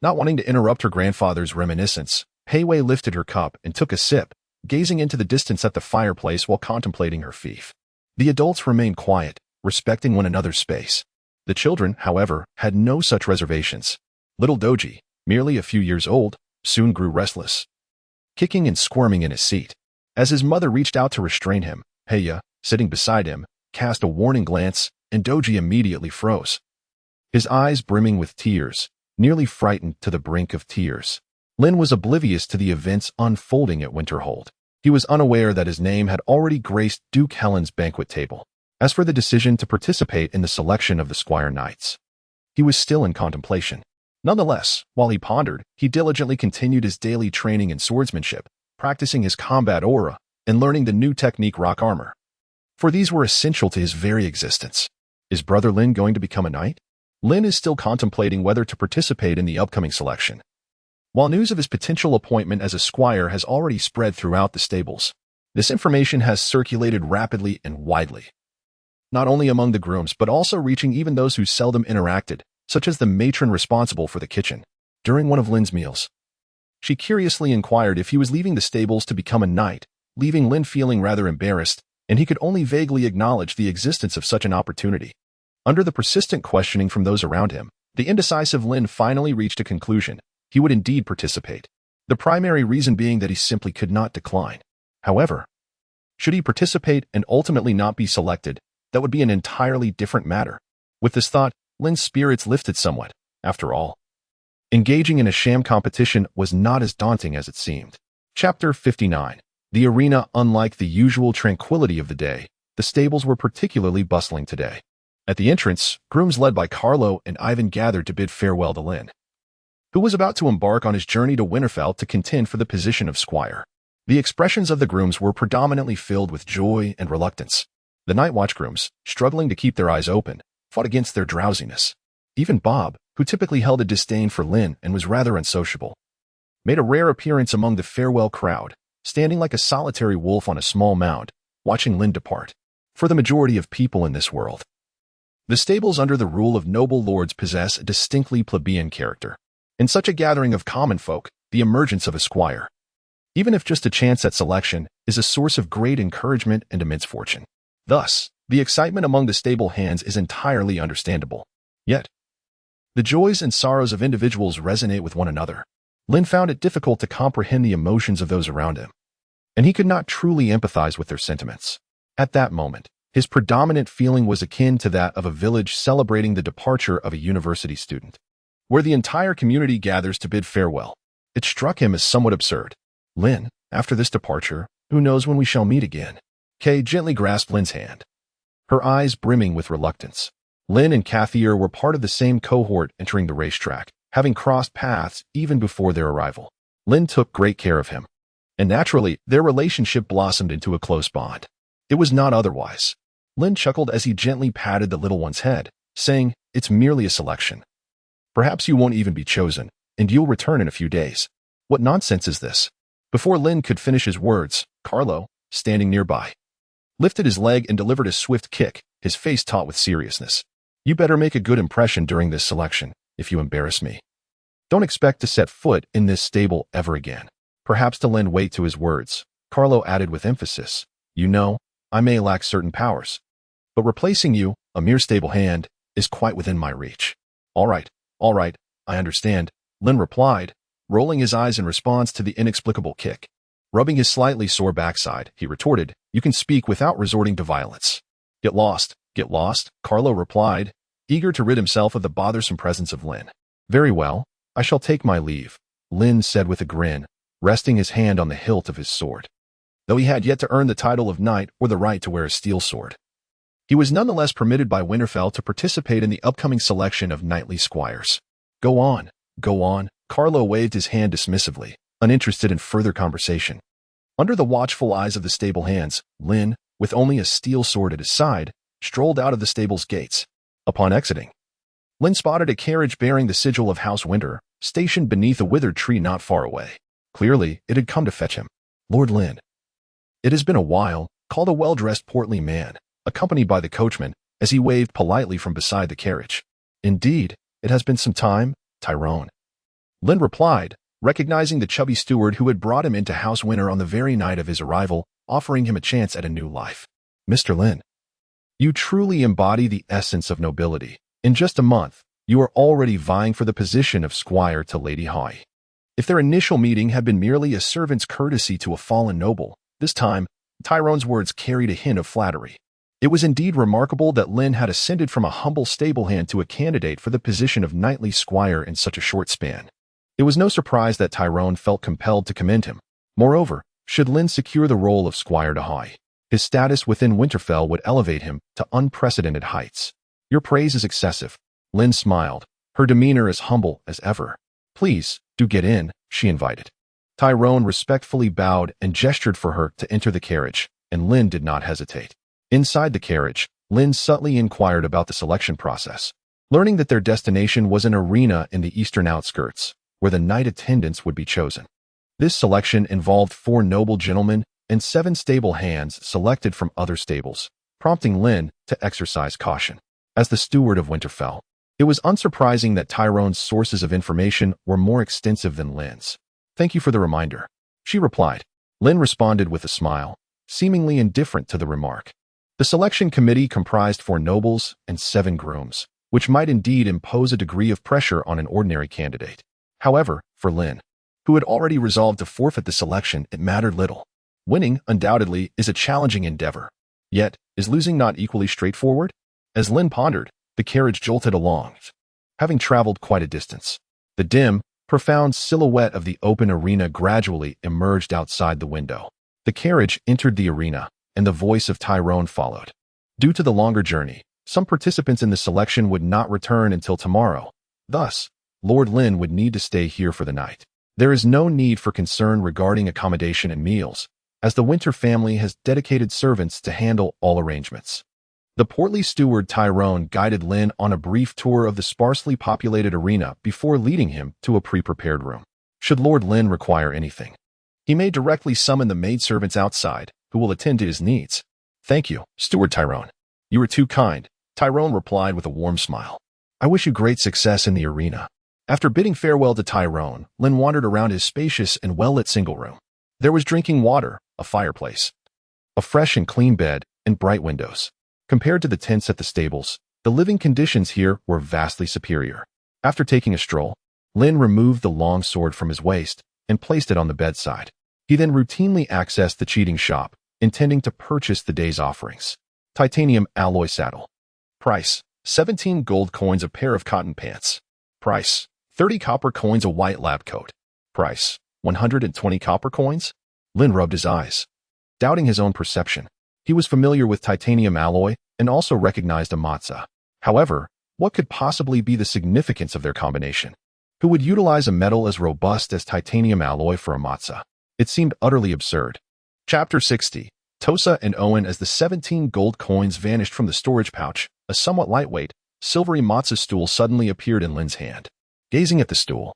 Not wanting to interrupt her grandfather's reminiscence, Heiwei lifted her cup and took a sip, gazing into the distance at the fireplace while contemplating her fief. The adults remained quiet, respecting one another's space. The children, however, had no such reservations. Little Doji, merely a few years old, soon grew restless, kicking and squirming in his seat. As his mother reached out to restrain him, Heiya, sitting beside him, cast a warning glance, and Doji immediately froze, his eyes brimming with tears, nearly frightened to the brink of tears. Lin was oblivious to the events unfolding at Winterhold. He was unaware that his name had already graced Duke Helen's banquet table. As for the decision to participate in the selection of the Squire Knights, he was still in contemplation. Nonetheless, while he pondered, he diligently continued his daily training in swordsmanship, practicing his combat aura, and learning the new technique rock armor. For these were essential to his very existence. Is brother Lin going to become a knight? Lin is still contemplating whether to participate in the upcoming selection. While news of his potential appointment as a squire has already spread throughout the stables, this information has circulated rapidly and widely, not only among the grooms but also reaching even those who seldom interacted, such as the matron responsible for the kitchen. During one of Lin's meals, she curiously inquired if he was leaving the stables to become a knight, leaving Lin feeling rather embarrassed, and he could only vaguely acknowledge the existence of such an opportunity. Under the persistent questioning from those around him, the indecisive Lin finally reached a conclusion. He would indeed participate, the primary reason being that he simply could not decline. However, should he participate and ultimately not be selected, that would be an entirely different matter. With this thought, Lin's spirits lifted somewhat. After all, engaging in a sham competition was not as daunting as it seemed. Chapter 59. The arena. Unlike the usual tranquility of the day, the stables were particularly bustling today. At the entrance, grooms led by Carlo and Ivan gathered to bid farewell to Lin, who was about to embark on his journey to Winterfell to contend for the position of squire. The expressions of the grooms were predominantly filled with joy and reluctance. The night watch grooms, struggling to keep their eyes open, fought against their drowsiness. Even Bob, who typically held a disdain for Lin and was rather unsociable, made a rare appearance among the farewell crowd, standing like a solitary wolf on a small mound, watching Lin depart. For the majority of people in this world, the stables under the rule of noble lords possess a distinctly plebeian character. In such a gathering of common folk, the emergence of a squire, even if just a chance at selection, is a source of great encouragement and immense fortune. Thus, the excitement among the stable hands is entirely understandable. Yet, the joys and sorrows of individuals resonate with one another. Lin found it difficult to comprehend the emotions of those around him, and he could not truly empathize with their sentiments. At that moment, his predominant feeling was akin to that of a village celebrating the departure of a university student, where the entire community gathers to bid farewell. It struck him as somewhat absurd. Lin, after this departure, who knows when we shall meet again? Kay gently grasped Lin's hand, her eyes brimming with reluctance. Lin and Kathier were part of the same cohort entering the racetrack, having crossed paths even before their arrival. Lin took great care of him, and naturally, their relationship blossomed into a close bond. It was not otherwise. Lin chuckled as he gently patted the little one's head, saying, "It's merely a selection. Perhaps you won't even be chosen, and you'll return in a few days." What nonsense is this? Before Lin could finish his words, Carlo, standing nearby, lifted his leg and delivered a swift kick, his face taut with seriousness. "You better make a good impression during this selection. If you embarrass me, don't expect to set foot in this stable ever again." Perhaps to lend weight to his words, Carlo added with emphasis, "You know, I may lack certain powers, but replacing you, a mere stable hand, is quite within my reach." All right, I understand," Lin replied, rolling his eyes in response to the inexplicable kick. Rubbing his slightly sore backside, he retorted, "You can speak without resorting to violence." Get lost, Carlo replied, eager to rid himself of the bothersome presence of Lin. "Very well, I shall take my leave," Lin said with a grin, resting his hand on the hilt of his sword. Though he had yet to earn the title of knight or the right to wear a steel sword, he was nonetheless permitted by Winterfell to participate in the upcoming selection of knightly squires. Go on, Carlo waved his hand dismissively, uninterested in further conversation. Under the watchful eyes of the stable hands, Lin, with only a steel sword at his side, strolled out of the stable's gates. Upon exiting, Lin spotted a carriage bearing the sigil of House Winter, stationed beneath a withered tree not far away. Clearly, it had come to fetch him. Lord Lin. It has been a while, called a well-dressed portly man, accompanied by the coachman, as he waved politely from beside the carriage. Indeed, it has been some time, Tyrone. Lin replied, recognizing the chubby steward who had brought him into House Winter on the very night of his arrival, offering him a chance at a new life. Mr. Lin, you truly embody the essence of nobility. In just a month, you are already vying for the position of squire to Lady Hai. If their initial meeting had been merely a servant's courtesy to a fallen noble, this time, Tyrone's words carried a hint of flattery. It was indeed remarkable that Lin had ascended from a humble stablehand to a candidate for the position of knightly squire in such a short span. It was no surprise that Tyrone felt compelled to commend him. Moreover, should Lin secure the role of squire to Hai, his status within Winterfell would elevate him to unprecedented heights. Your praise is excessive. Lin smiled, her demeanor as humble as ever. Please, do get in, she invited. Tyrone respectfully bowed and gestured for her to enter the carriage, and Lin did not hesitate. Inside the carriage, Lin subtly inquired about the selection process, learning that their destination was an arena in the eastern outskirts, where the knight attendants would be chosen. This selection involved 4 noble gentlemen and 7 stable hands selected from other stables, prompting Lin to exercise caution. As the steward of Winterfell, it was unsurprising that Tyrone's sources of information were more extensive than Lin's. Thank you for the reminder, she replied. Lin responded with a smile, seemingly indifferent to the remark. The selection committee comprised 4 nobles and 7 grooms, which might indeed impose a degree of pressure on an ordinary candidate. However, for Lin, who had already resolved to forfeit the selection, it mattered little. Winning, undoubtedly, is a challenging endeavor. Yet, is losing not equally straightforward? As Lin pondered, the carriage jolted along. Having traveled quite a distance, the dim, profound silhouette of the open arena gradually emerged outside the window. The carriage entered the arena, and the voice of Tyrone followed. Due to the longer journey, some participants in the selection would not return until tomorrow. Thus, Lord Lin would need to stay here for the night. There is no need for concern regarding accommodation and meals, as the Winter family has dedicated servants to handle all arrangements. The portly steward Tyrone guided Lin on a brief tour of the sparsely populated arena before leading him to a pre-prepared room. Should Lord Lin require anything, he may directly summon the maidservants outside, who will attend to his needs. Thank you, Steward Tyrone. You are too kind, Tyrone replied with a warm smile. I wish you great success in the arena. After bidding farewell to Tyrone, Lin wandered around his spacious and well-lit single room. There was drinking water, a fireplace, a fresh and clean bed, and bright windows. Compared to the tents at the stables, the living conditions here were vastly superior. After taking a stroll, Lin removed the long sword from his waist and placed it on the bedside. He then routinely accessed the cheating shop, intending to purchase the day's offerings. Titanium alloy saddle. Price, 17 gold coins a pair of cotton pants. Price, 30 copper coins a white lab coat. Price, 120 copper coins? Lin rubbed his eyes, doubting his own perception. He was familiar with titanium alloy and also recognized a matza. However, what could possibly be the significance of their combination? Who would utilize a metal as robust as titanium alloy for a matza? It seemed utterly absurd. Chapter 60. Tosa and Owen. As the 17 gold coins vanished from the storage pouch, a somewhat lightweight, silvery matza stool suddenly appeared in Lin's hand. Gazing at the stool,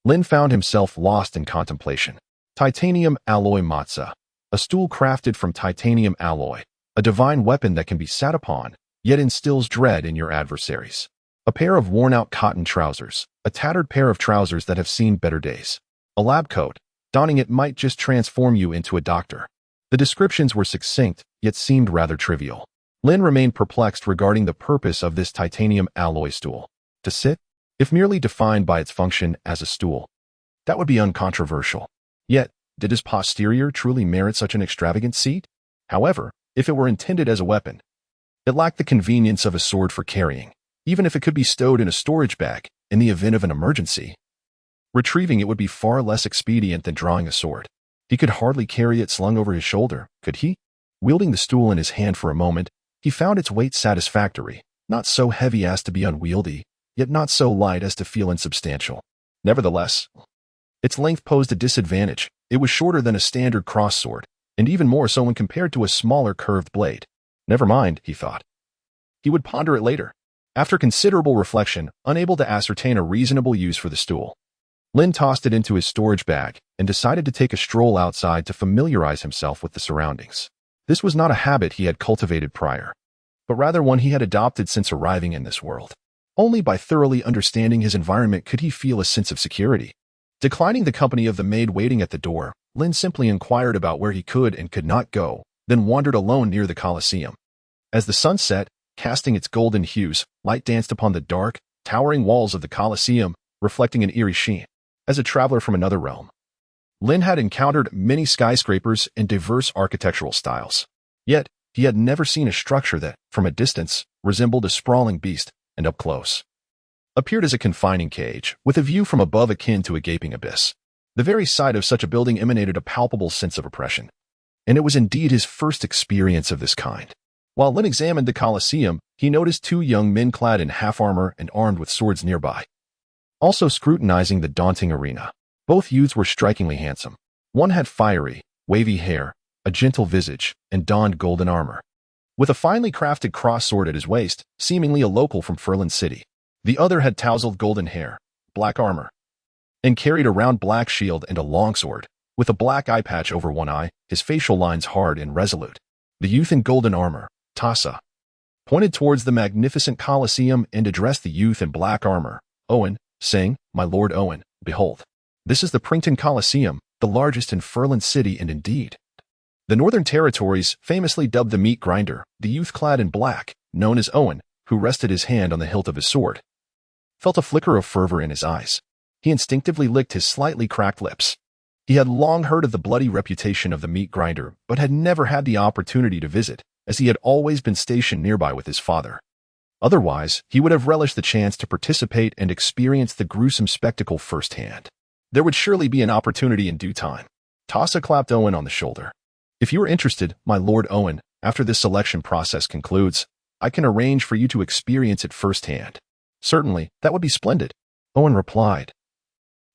Lin found himself lost in contemplation. Titanium alloy matza. A stool crafted from titanium alloy, a divine weapon that can be sat upon, yet instills dread in your adversaries. A pair of worn-out cotton trousers, a tattered pair of trousers that have seen better days. A lab coat. Donning it might just transform you into a doctor. The descriptions were succinct, yet seemed rather trivial. Lin remained perplexed regarding the purpose of this titanium alloy stool. To sit? If merely defined by its function as a stool, that would be uncontroversial. Yet, did his posterior truly merit such an extravagant seat? However, if it were intended as a weapon, it lacked the convenience of a sword for carrying, even if it could be stowed in a storage bag in the event of an emergency. Retrieving it would be far less expedient than drawing a sword. He could hardly carry it slung over his shoulder, could he? Wielding the stool in his hand for a moment, he found its weight satisfactory, not so heavy as to be unwieldy, yet not so light as to feel insubstantial. Nevertheless, its length posed a disadvantage. It was shorter than a standard cross sword, and even more so when compared to a smaller curved blade. Never mind, he thought. He would ponder it later. After considerable reflection, unable to ascertain a reasonable use for the stool, Lin tossed it into his storage bag and decided to take a stroll outside to familiarize himself with the surroundings. This was not a habit he had cultivated prior, but rather one he had adopted since arriving in this world. Only by thoroughly understanding his environment could he feel a sense of security. Declining the company of the maid waiting at the door, Lin simply inquired about where he could and could not go, then wandered alone near the Colosseum. As the sun set, casting its golden hues, light danced upon the dark, towering walls of the Colosseum, reflecting an eerie sheen. As a traveler from another realm, Lin had encountered many skyscrapers and diverse architectural styles. Yet, he had never seen a structure that, from a distance, resembled a sprawling beast, and up close appeared as a confining cage, with a view from above akin to a gaping abyss. The very sight of such a building emanated a palpable sense of oppression, and it was indeed his first experience of this kind. While Lin examined the Colosseum, he noticed two young men clad in half-armor and armed with swords nearby, also scrutinizing the daunting arena. Both youths were strikingly handsome. One had fiery, wavy hair, a gentle visage, and donned golden armor, with a finely crafted cross-sword at his waist, seemingly a local from Furlan City. The other had tousled golden hair, black armor, and carried a round black shield and a longsword, with a black eye patch over one eye, his facial lines hard and resolute. The youth in golden armor, Tasa, pointed towards the magnificent Colosseum and addressed the youth in black armor, Owen, saying, "My lord Owen, behold, this is the Prington Colosseum, the largest in Furlan City and indeed the Northern Territories, famously dubbed the Meat Grinder." The youth clad in black, known as Owen, who rested his hand on the hilt of his sword, felt a flicker of fervor in his eyes. He instinctively licked his slightly cracked lips. He had long heard of the bloody reputation of the Meat Grinder, but had never had the opportunity to visit, as he had always been stationed nearby with his father. Otherwise, he would have relished the chance to participate and experience the gruesome spectacle firsthand. There would surely be an opportunity in due time. Tasa clapped Owen on the shoulder. "If you are interested, my lord Owen, after this selection process concludes, I can arrange for you to experience it firsthand." "Certainly, that would be splendid," Owen replied,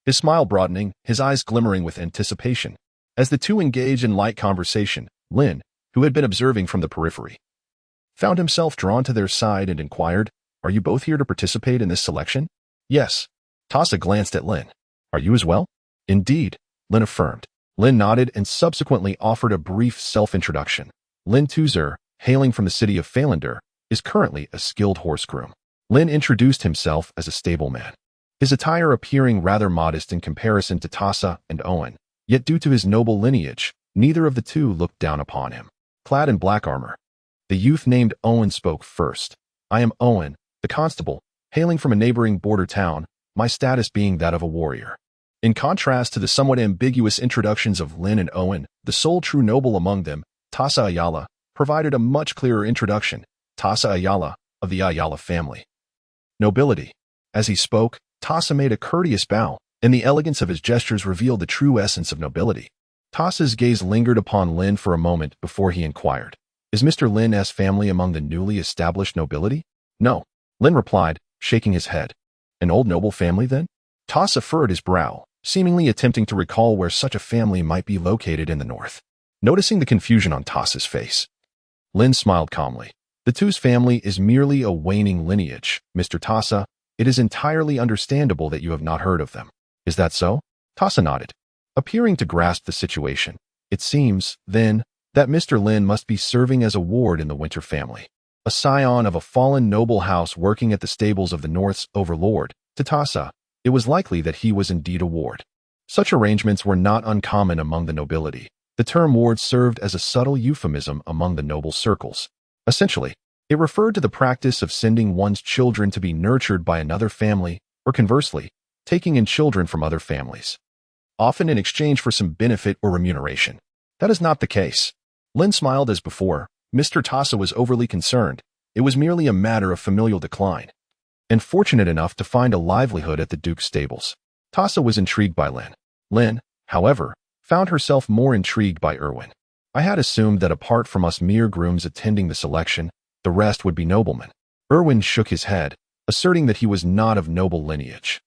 his smile broadening, his eyes glimmering with anticipation. As the two engaged in light conversation, Lin, who had been observing from the periphery, found himself drawn to their side and inquired, "Are you both here to participate in this selection?" "Yes." Tasa glanced at Lin. "Are you as well?" "Indeed," Lin affirmed. Lin nodded and subsequently offered a brief self-introduction. Lin Tuzer, hailing from the city of Phalender, is currently a skilled horse groom. Lin introduced himself as a stableman, his attire appearing rather modest in comparison to Tasa and Owen, yet due to his noble lineage, neither of the two looked down upon him. Clad in black armor, the youth named Owen spoke first. "I am Owen, the constable, hailing from a neighboring border town, my status being that of a warrior." In contrast to the somewhat ambiguous introductions of Lin and Owen, the sole true noble among them, Tasa Ayala, provided a much clearer introduction. Tasa Ayala, of the Ayala family nobility. As he spoke, Tasa made a courteous bow, and the elegance of his gestures revealed the true essence of nobility. Tasa's gaze lingered upon Lin for a moment before he inquired, "Is Mr. Lin's family among the newly established nobility?" "No," Lin replied, shaking his head. "An old noble family, then?" Tasa furrowed his brow, seemingly attempting to recall where such a family might be located in the north. Noticing the confusion on Tasa's face, Lin smiled calmly. "The two's family is merely a waning lineage, Mr. Tasa. It is entirely understandable that you have not heard of them." "Is that so?" Tasa nodded, appearing to grasp the situation. "It seems, then, that Mr. Lin must be serving as a ward in the Winter family, a scion of a fallen noble house working at the stables of the North's overlord." To Tasa, it was likely that he was indeed a ward. Such arrangements were not uncommon among the nobility. The term ward served as a subtle euphemism among the noble circles. Essentially, it referred to the practice of sending one's children to be nurtured by another family, or conversely, taking in children from other families, often in exchange for some benefit or remuneration. That is not the case. Lin smiled as before. Mr. Tasa was overly concerned. It was merely a matter of familial decline, and fortunate enough to find a livelihood at the Duke's stables. Tasa was intrigued by Lin. Lin, however, found herself more intrigued by Irwin. "I had assumed that apart from us mere grooms attending the selection, the rest would be noblemen." Irwin shook his head, asserting that he was not of noble lineage.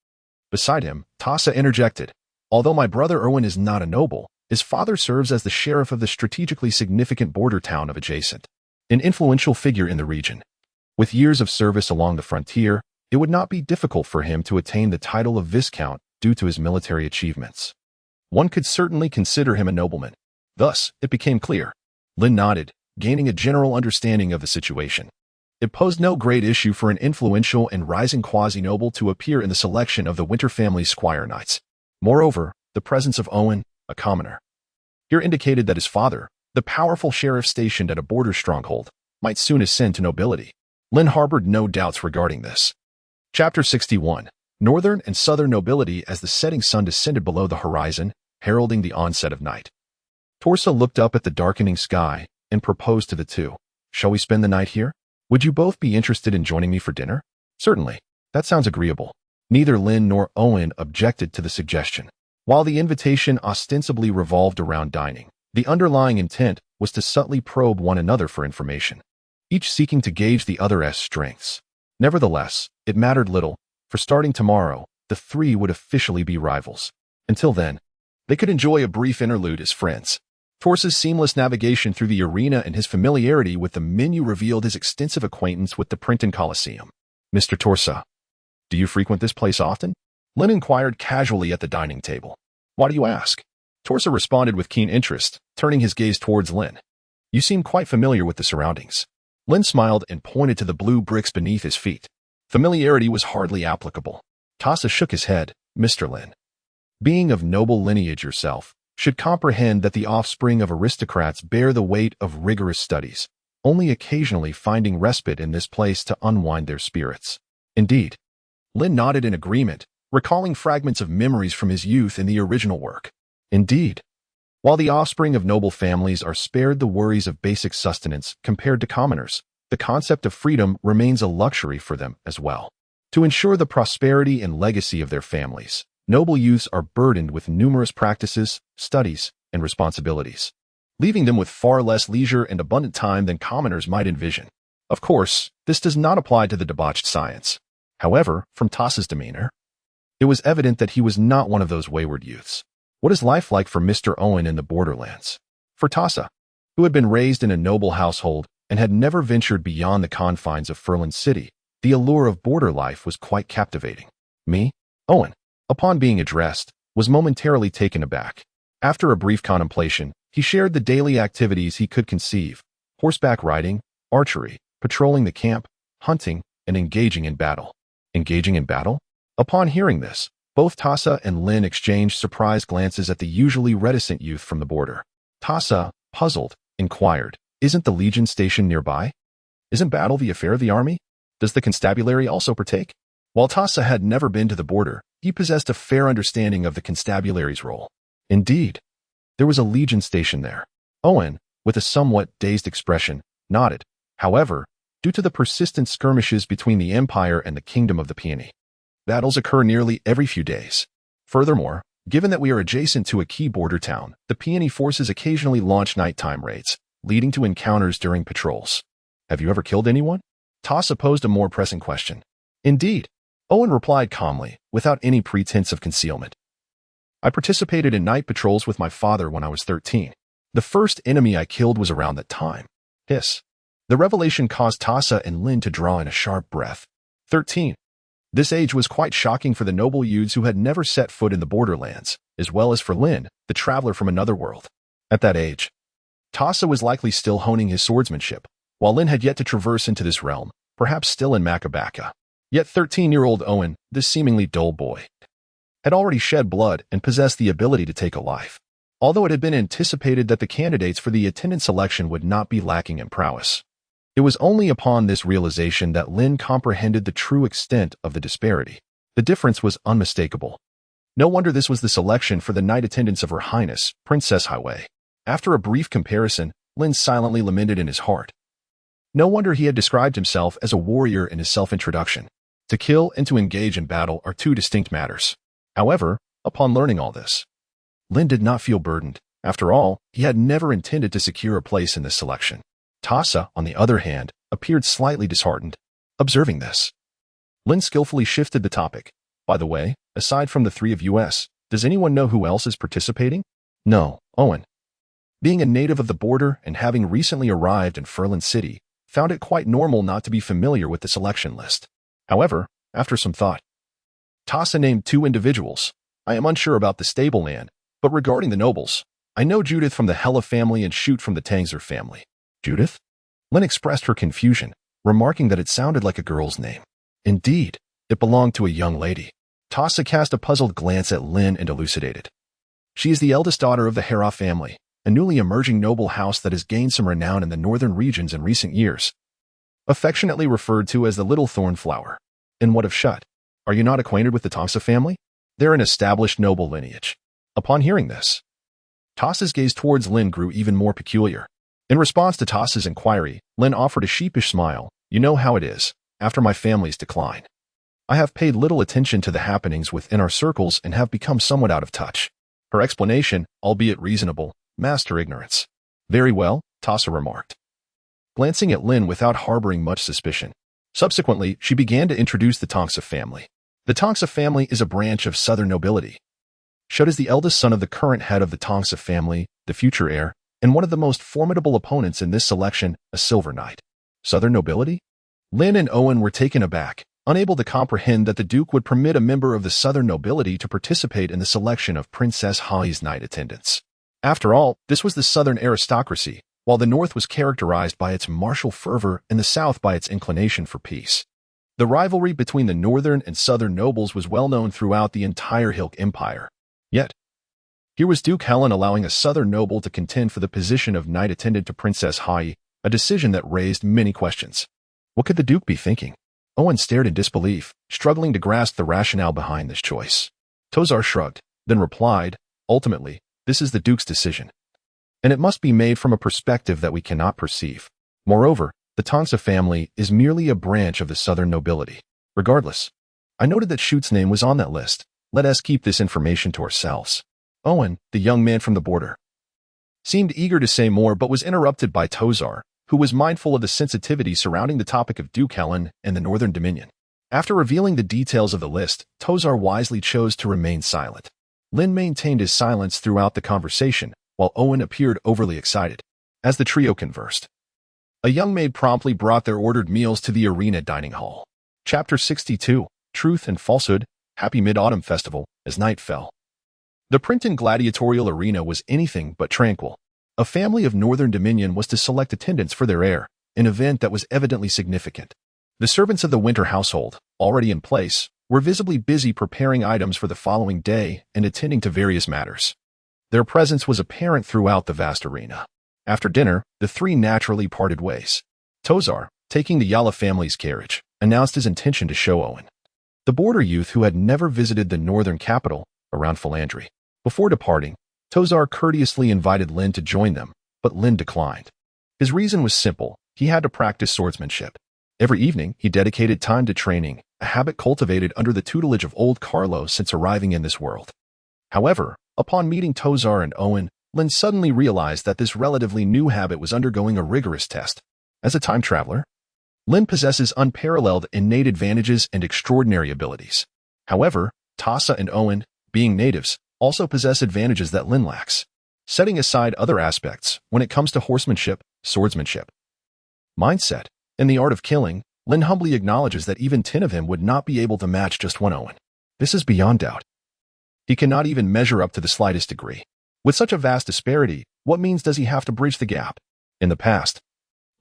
Beside him, Tasa interjected, "Although my brother Owen is not a noble, his father serves as the sheriff of the strategically significant border town of adjacent, an influential figure in the region. With years of service along the frontier, it would not be difficult for him to attain the title of Viscount due to his military achievements. One could certainly consider him a nobleman." Thus, it became clear. Lin nodded, gaining a general understanding of the situation. It posed no great issue for an influential and rising quasi-noble to appear in the selection of the Winter family's squire knights. Moreover, the presence of Owen, a commoner, here indicated that his father, the powerful sheriff stationed at a border stronghold, might soon ascend to nobility. Lin harbored no doubts regarding this. Chapter 61. Northern and Southern Nobility. As the setting sun descended below the horizon, heralding the onset of night, Torsa looked up at the darkening sky and proposed to the two. "Shall we spend the night here? Would you both be interested in joining me for dinner?" "Certainly. That sounds agreeable." Neither Lin nor Owen objected to the suggestion. While the invitation ostensibly revolved around dining, the underlying intent was to subtly probe one another for information, each seeking to gauge the other's strengths. Nevertheless, it mattered little, for starting tomorrow, the three would officially be rivals. Until then, they could enjoy a brief interlude as friends. Torsa's seamless navigation through the arena and his familiarity with the menu revealed his extensive acquaintance with the Printon Coliseum. "Mr. Torsa, do you frequent this place often?" Lin inquired casually at the dining table. "Why do you ask?" Torsa responded with keen interest, turning his gaze towards Lin. "You seem quite familiar with the surroundings." Lin smiled and pointed to the blue bricks beneath his feet. Familiarity was hardly applicable. Tasa shook his head. "Mr. Lin, being of noble lineage yourself, should comprehend that the offspring of aristocrats bear the weight of rigorous studies, only occasionally finding respite in this place to unwind their spirits." "Indeed." Lin nodded in agreement, recalling fragments of memories from his youth in the original work. "Indeed. While the offspring of noble families are spared the worries of basic sustenance compared to commoners, the concept of freedom remains a luxury for them as well. To ensure the prosperity and legacy of their families, noble youths are burdened with numerous practices, studies, and responsibilities, leaving them with far less leisure and abundant time than commoners might envision. Of course, this does not apply to the debauched science. However, from Tasa's demeanor, it was evident that he was not one of those wayward youths. What is life like for Mr. Owen in the borderlands? For Tasa, who had been raised in a noble household and had never ventured beyond the confines of Furlan City, the allure of border life was quite captivating. "Me?" Owen, upon being addressed, was momentarily taken aback. After a brief contemplation, he shared the daily activities he could conceive: horseback riding, archery, patrolling the camp, hunting, and engaging in battle. Engaging in battle? Upon hearing this, both Tasa and Lin exchanged surprised glances at the usually reticent youth from the border. Tasa, puzzled, inquired, "Isn't the Legion station nearby? Isn't battle the affair of the army? Does the constabulary also partake?" While Tasa had never been to the border, he possessed a fair understanding of the constabulary's role. Indeed, there was a Legion station there. Owen, with a somewhat dazed expression, nodded. However, due to the persistent skirmishes between the Empire and the Kingdom of the Peony, battles occur nearly every few days. Furthermore, given that we are adjacent to a key border town, the Peony forces occasionally launch nighttime raids, leading to encounters during patrols. "Have you ever killed anyone?" Tasa posed a more pressing question. "Indeed," Owen replied calmly, without any pretense of concealment. "I participated in night patrols with my father when I was 13. The first enemy I killed was around that time." Hiss. The revelation caused Tasa and Lin to draw in a sharp breath. 13. This age was quite shocking for the noble youths who had never set foot in the borderlands, as well as for Lin, the traveler from another world. At that age, Tasa was likely still honing his swordsmanship, while Lin had yet to traverse into this realm, perhaps still in Makabaka. Yet 13-year-old Owen, this seemingly dull boy, had already shed blood and possessed the ability to take a life. Although it had been anticipated that the candidates for the attendant selection would not be lacking in prowess, it was only upon this realization that Lin comprehended the true extent of the disparity. The difference was unmistakable. No wonder this was the selection for the night attendants of Her Highness, Princess Highway. After a brief comparison, Lin silently lamented in his heart. No wonder he had described himself as a warrior in his self-introduction. To kill and to engage in battle are two distinct matters. However, upon learning all this, Lin did not feel burdened. After all, he had never intended to secure a place in this selection. Tasa, on the other hand, appeared slightly disheartened. Observing this, Lin skillfully shifted the topic. By the way, aside from the three of us, does anyone know who else is participating? No, Owen. Being a native of the border and having recently arrived in Furlan City, found it quite normal not to be familiar with the selection list. However, after some thought, Tassa named 2 individuals. I am unsure about the stablehand, but regarding the nobles, I know Judith from the Hella family and Shoot from the Tangzer family. Judith? Lin expressed her confusion, remarking that it sounded like a girl's name. Indeed, it belonged to a young lady. Tassa cast a puzzled glance at Lin and elucidated. She is the eldest daughter of the Hera family, a newly emerging noble house that has gained some renown in the northern regions in recent years. Affectionately referred to as the Little Thorn Flower. And what of Shut? Are you not acquainted with the Tangsa family? They're an established noble lineage. Upon hearing this, Tassa's gaze towards Lin grew even more peculiar. In response to Tassa's inquiry, Lin offered a sheepish smile. You know how it is, after my family's decline. I have paid little attention to the happenings within our circles and have become somewhat out of touch. Her explanation, albeit reasonable, masked her ignorance. Very well, Tassa remarked, glancing at Lin without harboring much suspicion. Subsequently, she began to introduce the Tangsa family. The Tangsa family is a branch of southern nobility. Shut is the eldest son of the current head of the Tangsa family, the future heir, and one of the most formidable opponents in this selection, a silver knight. Southern nobility? Lin and Owen were taken aback, unable to comprehend that the Duke would permit a member of the southern nobility to participate in the selection of Princess Holly's knight attendants. After all, this was the southern aristocracy, while the north was characterized by its martial fervor and the south by its inclination for peace. The rivalry between the northern and southern nobles was well known throughout the entire Hilk Empire. Yet, here was Duke Helen allowing a southern noble to contend for the position of knight attendant to Princess Hai, a decision that raised many questions. What could the Duke be thinking? Owen stared in disbelief, struggling to grasp the rationale behind this choice. Tozar shrugged, then replied, ultimately, this is the Duke's decision, and it must be made from a perspective that we cannot perceive. Moreover, the Tangsa family is merely a branch of the southern nobility. Regardless, I noted that Shoot's name was on that list. Let us keep this information to ourselves. Owen, the young man from the border, seemed eager to say more but was interrupted by Tozar, who was mindful of the sensitivity surrounding the topic of Duke Helen and the Northern Dominion. After revealing the details of the list, Tozar wisely chose to remain silent. Lin maintained his silence throughout the conversation, while Owen appeared overly excited. As the trio conversed, a young maid promptly brought their ordered meals to the arena dining hall. Chapter 62, Truth and Falsehood, Happy Mid-Autumn Festival, as night fell. The Printon Gladiatorial Arena was anything but tranquil. A family of Northern Dominion was to select attendants for their heir, an event that was evidently significant. The servants of the Winter household, already in place, were visibly busy preparing items for the following day and attending to various matters. Their presence was apparent throughout the vast arena. After dinner, the three naturally parted ways. Tozar, taking the Yala family's carriage, announced his intention to show Owen, the border youth who had never visited the northern capital, around Philandry. Before departing, Tozar courteously invited Lin to join them, but Lin declined. His reason was simple: he had to practice swordsmanship. Every evening, he dedicated time to training, a habit cultivated under the tutelage of old Carlo since arriving in this world. However, upon meeting Tozar and Owen, Lin suddenly realized that this relatively new habit was undergoing a rigorous test. As a time traveler, Lin possesses unparalleled innate advantages and extraordinary abilities. However, Tassa and Owen, being natives, also possess advantages that Lin lacks. Setting aside other aspects, when it comes to horsemanship, swordsmanship, mindset, and the art of killing, Lin humbly acknowledges that even 10 of him would not be able to match just one Owen. This is beyond doubt. He cannot even measure up to the slightest degree. With such a vast disparity, what means does he have to bridge the gap? In the past,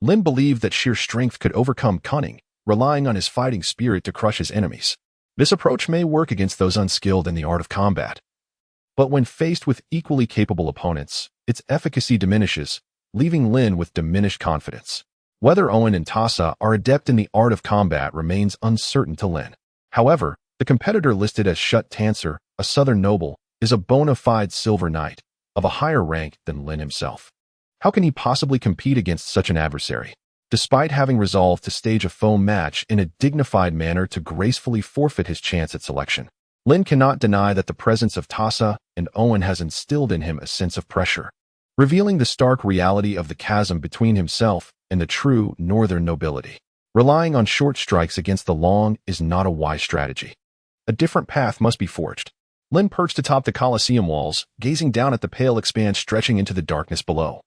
Lin believed that sheer strength could overcome cunning, relying on his fighting spirit to crush his enemies. This approach may work against those unskilled in the art of combat. But when faced with equally capable opponents, its efficacy diminishes, leaving Lin with diminished confidence. Whether Owen and Tassa are adept in the art of combat remains uncertain to Lin. However, the competitor listed as Shut Tanser, a southern noble, is a bona fide silver knight, of a higher rank than Lin himself. How can he possibly compete against such an adversary? Despite having resolved to stage a foam match in a dignified manner to gracefully forfeit his chance at selection, Lin cannot deny that the presence of Tassa and Owen has instilled in him a sense of pressure, revealing the stark reality of the chasm between himself and the true northern nobility. Relying on short strikes against the long is not a wise strategy. A different path must be forged. Lin perched atop the Colosseum walls, gazing down at the pale expanse stretching into the darkness below.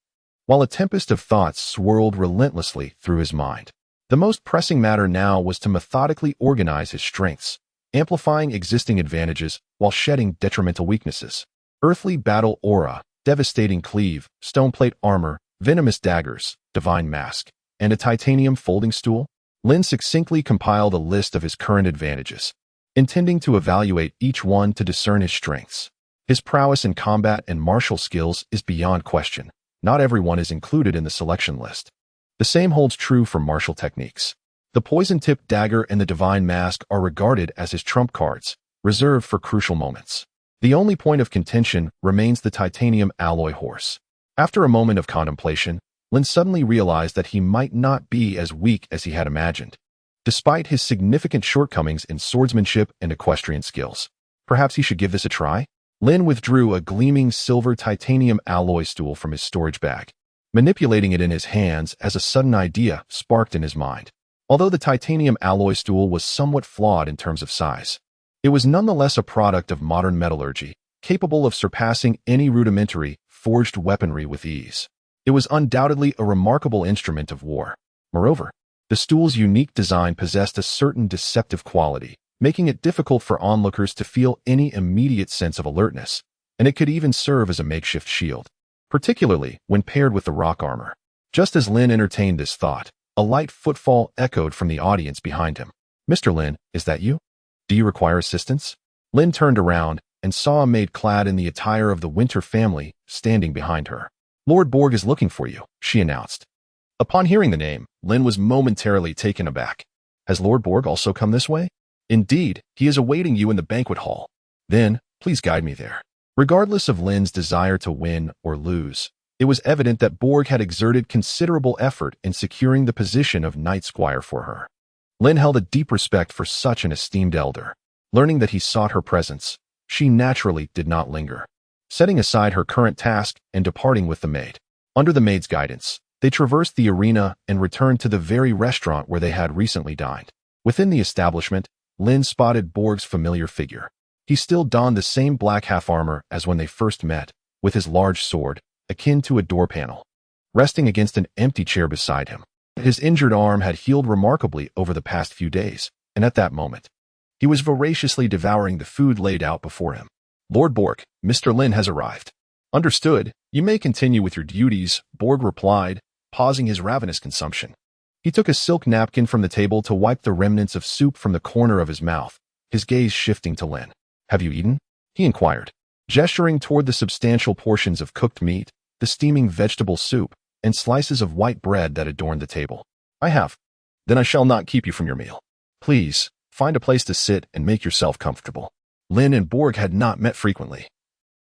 While a tempest of thoughts swirled relentlessly through his mind, the most pressing matter now was to methodically organize his strengths, amplifying existing advantages while shedding detrimental weaknesses. Earthly battle aura, devastating cleave, stoneplate armor, venomous daggers, divine mask, and a titanium folding stool. Lin succinctly compiled a list of his current advantages, intending to evaluate each one to discern his strengths. His prowess in combat and martial skills is beyond question. Not everyone is included in the selection list. The same holds true for martial techniques. The poison-tipped dagger and the divine mask are regarded as his trump cards, reserved for crucial moments. The only point of contention remains the titanium alloy horse. After a moment of contemplation, Lin suddenly realized that he might not be as weak as he had imagined, despite his significant shortcomings in swordsmanship and equestrian skills. Perhaps he should give this a try? Lin withdrew a gleaming silver titanium alloy stool from his storage bag, manipulating it in his hands as a sudden idea sparked in his mind. Although the titanium alloy stool was somewhat flawed in terms of size, it was nonetheless a product of modern metallurgy, capable of surpassing any rudimentary, forged weaponry with ease. It was undoubtedly a remarkable instrument of war. Moreover, the stool's unique design possessed a certain deceptive quality, making it difficult for onlookers to feel any immediate sense of alertness, and it could even serve as a makeshift shield, particularly when paired with the rock armor. Just as Lin entertained this thought, a light footfall echoed from the audience behind him. "Mr. Lin, is that you? Do you require assistance?" Lin turned around and saw a maid clad in the attire of the Winter family standing behind her. "Lord Borg is looking for you," she announced. Upon hearing the name, Lin was momentarily taken aback. "Has Lord Borg also come this way?" "Indeed, he is awaiting you in the banquet hall." "Then, please guide me there." Regardless of Lin's desire to win or lose, it was evident that Borg had exerted considerable effort in securing the position of Knight Squire for her. Lin held a deep respect for such an esteemed elder. Learning that he sought her presence, she naturally did not linger. Setting aside her current task and departing with the maid. Under the maid's guidance, they traversed the arena and returned to the very restaurant where they had recently dined. Within the establishment, Lin spotted Borg's familiar figure. He still donned the same black half-armor as when they first met, with his large sword, akin to a door panel, resting against an empty chair beside him. His injured arm had healed remarkably over the past few days, and at that moment, he was voraciously devouring the food laid out before him. "Lord Borg, Mr. Lin has arrived." "Understood. You may continue with your duties," Borg replied, pausing his ravenous consumption. He took a silk napkin from the table to wipe the remnants of soup from the corner of his mouth, his gaze shifting to Lin. "Have you eaten?" he inquired, gesturing toward the substantial portions of cooked meat, the steaming vegetable soup, and slices of white bread that adorned the table. "I have." "Then I shall not keep you from your meal. Please, find a place to sit and make yourself comfortable." Lin and Borg had not met frequently,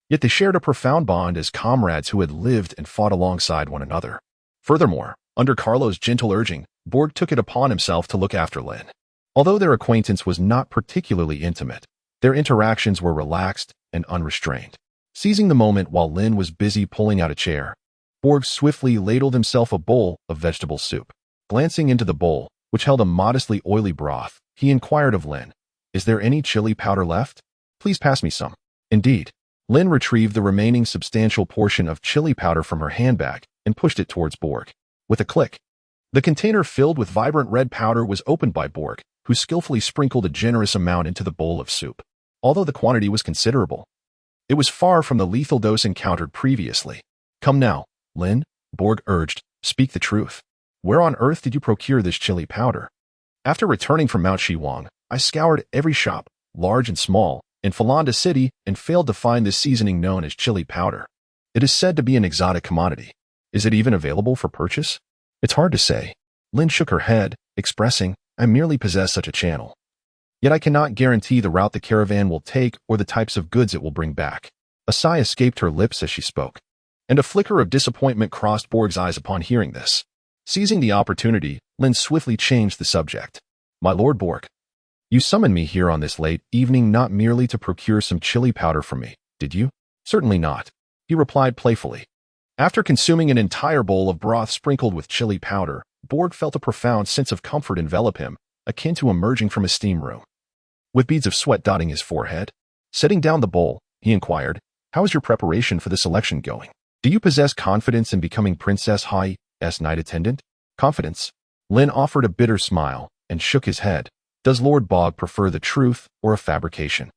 yet they shared a profound bond as comrades who had lived and fought alongside one another. Furthermore, under Carlo's gentle urging, Borg took it upon himself to look after Lin. Although their acquaintance was not particularly intimate, their interactions were relaxed and unrestrained. Seizing the moment while Lin was busy pulling out a chair, Borg swiftly ladled himself a bowl of vegetable soup. Glancing into the bowl, which held a modestly oily broth, he inquired of Lin, "Is there any chili powder left? Please pass me some." Indeed, Lin retrieved the remaining substantial portion of chili powder from her handbag and pushed it towards Borg. With a click, the container filled with vibrant red powder was opened by Borg, who skillfully sprinkled a generous amount into the bowl of soup. Although the quantity was considerable, it was far from the lethal dose encountered previously. "Come now, Lin," Borg urged, "speak the truth. Where on earth did you procure this chili powder?" "After returning from Mount Shiwang, I scoured every shop, large and small, in Falanda City and failed to find this seasoning known as chili powder. It is said to be an exotic commodity. Is it even available for purchase?" "It's hard to say." Lin shook her head, expressing, "I merely possess such a channel. Yet I cannot guarantee the route the caravan will take or the types of goods it will bring back." A sigh escaped her lips as she spoke, and a flicker of disappointment crossed Borg's eyes upon hearing this. Seizing the opportunity, Lin swiftly changed the subject. "My Lord Borg, you summoned me here on this late evening not merely to procure some chili powder from me, did you?" "Certainly not," he replied playfully. After consuming an entire bowl of broth sprinkled with chili powder, Borg felt a profound sense of comfort envelop him, akin to emerging from a steam room. with beads of sweat dotting his forehead. Setting down the bowl, he inquired, "How is your preparation for this election going? Do you possess confidence in becoming Princess Hai's night attendant?" "Confidence?" Lin offered a bitter smile and shook his head. "Does Lord Bog prefer the truth or a fabrication?"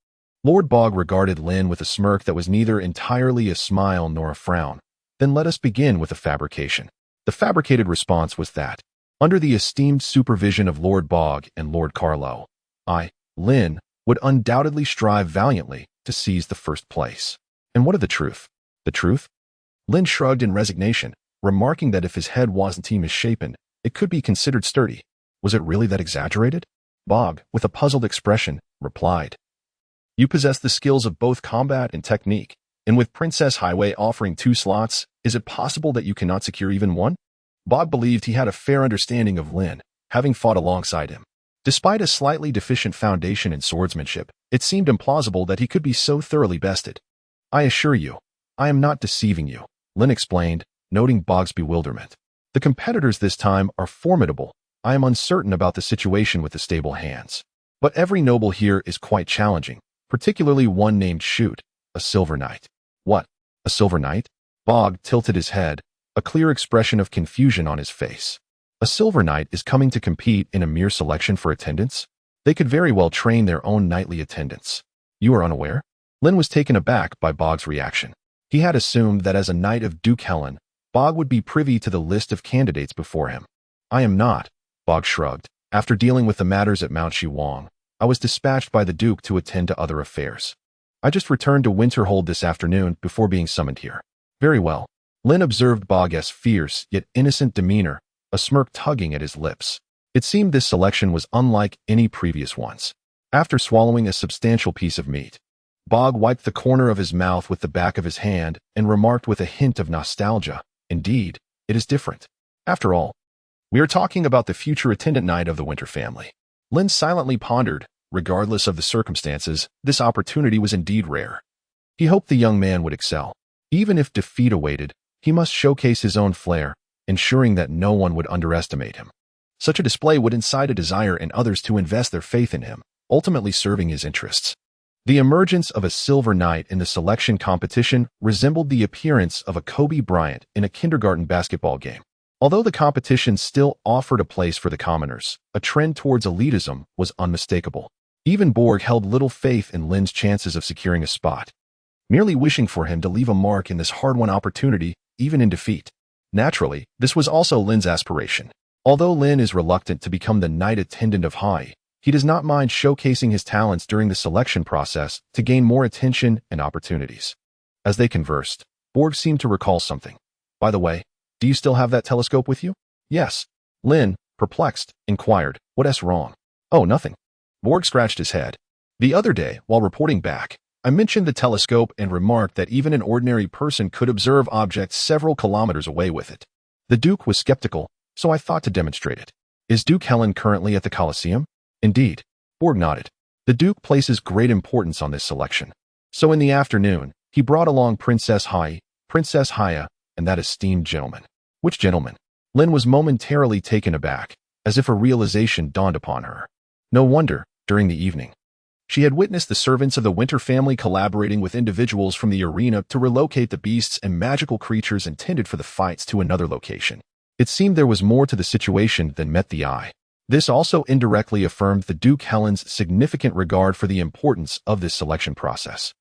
Lord Bog regarded Lin with a smirk that was neither entirely a smile nor a frown. "Then let us begin with a fabrication." The fabricated response was that, under the esteemed supervision of Lord Bog and Lord Carlo, I, Lin, would undoubtedly strive valiantly to seize the first place. "And what of the truth?" "The truth?" Lin shrugged in resignation, remarking that if his head wasn't misshapen, it could be considered sturdy. Was it really that exaggerated? Bog, with a puzzled expression, replied, "You possess the skills of both combat and technique, and with Princess Highway offering 2 slots, is it possible that you cannot secure even one?" Bog believed he had a fair understanding of Lin, having fought alongside him. Despite a slightly deficient foundation in swordsmanship, it seemed implausible that he could be so thoroughly bested. "I assure you, I am not deceiving you," Lin explained, noting Bog's bewilderment. "The competitors this time are formidable. I am uncertain about the situation with the stable hands. But every noble here is quite challenging, particularly one named Shoot, a silver knight." "What? A silver knight?" Bog tilted his head, a clear expression of confusion on his face. "A silver knight is coming to compete in a mere selection for attendants? They could very well train their own knightly attendants. You are unaware?" Lin was taken aback by Bog's reaction. He had assumed that as a knight of Duke Helen, Bog would be privy to the list of candidates before him. "I am not," Bog shrugged. "After dealing with the matters at Mount Shiwang, I was dispatched by the Duke to attend to other affairs. I just returned to Winterhold this afternoon before being summoned here." "Very well." Lin observed Bog's fierce yet innocent demeanor, a smirk tugging at his lips. It seemed this selection was unlike any previous ones. After swallowing a substantial piece of meat, Bog wiped the corner of his mouth with the back of his hand and remarked with a hint of nostalgia, "Indeed, it is different. After all, we are talking about the future attendant knight of the Winter family." Lin silently pondered. Regardless of the circumstances, this opportunity was indeed rare. He hoped the young man would excel. Even if defeat awaited, he must showcase his own flair, ensuring that no one would underestimate him. Such a display would incite a desire in others to invest their faith in him, ultimately serving his interests. The emergence of a silver knight in the selection competition resembled the appearance of a Kobe Bryant in a kindergarten basketball game. Although the competition still offered a place for the commoners, a trend towards elitism was unmistakable. Even Borg held little faith in Lin's chances of securing a spot, merely wishing for him to leave a mark in this hard-won opportunity, even in defeat. Naturally, this was also Lin's aspiration. Although Lin is reluctant to become the knight attendant of Hai, he does not mind showcasing his talents during the selection process to gain more attention and opportunities. As they conversed, Borg seemed to recall something. "By the way, do you still have that telescope with you?" "Yes." Lin, perplexed, inquired, "What's wrong?" "Oh, nothing." Borg scratched his head. "The other day, while reporting back, I mentioned the telescope and remarked that even an ordinary person could observe objects several kilometers away with it. The Duke was skeptical, so I thought to demonstrate it." "Is Duke Helen currently at the Colosseum?" "Indeed." Borg nodded. "The Duke places great importance on this selection. So in the afternoon, he brought along Princess Hai, Princess Haya, and that esteemed gentleman." "Which gentleman?" Lin was momentarily taken aback, as if a realization dawned upon her. No wonder, during the evening, she had witnessed the servants of the Winter family collaborating with individuals from the arena to relocate the beasts and magical creatures intended for the fights to another location. It seemed there was more to the situation than met the eye. This also indirectly affirmed the Duke Helen's significant regard for the importance of this selection process.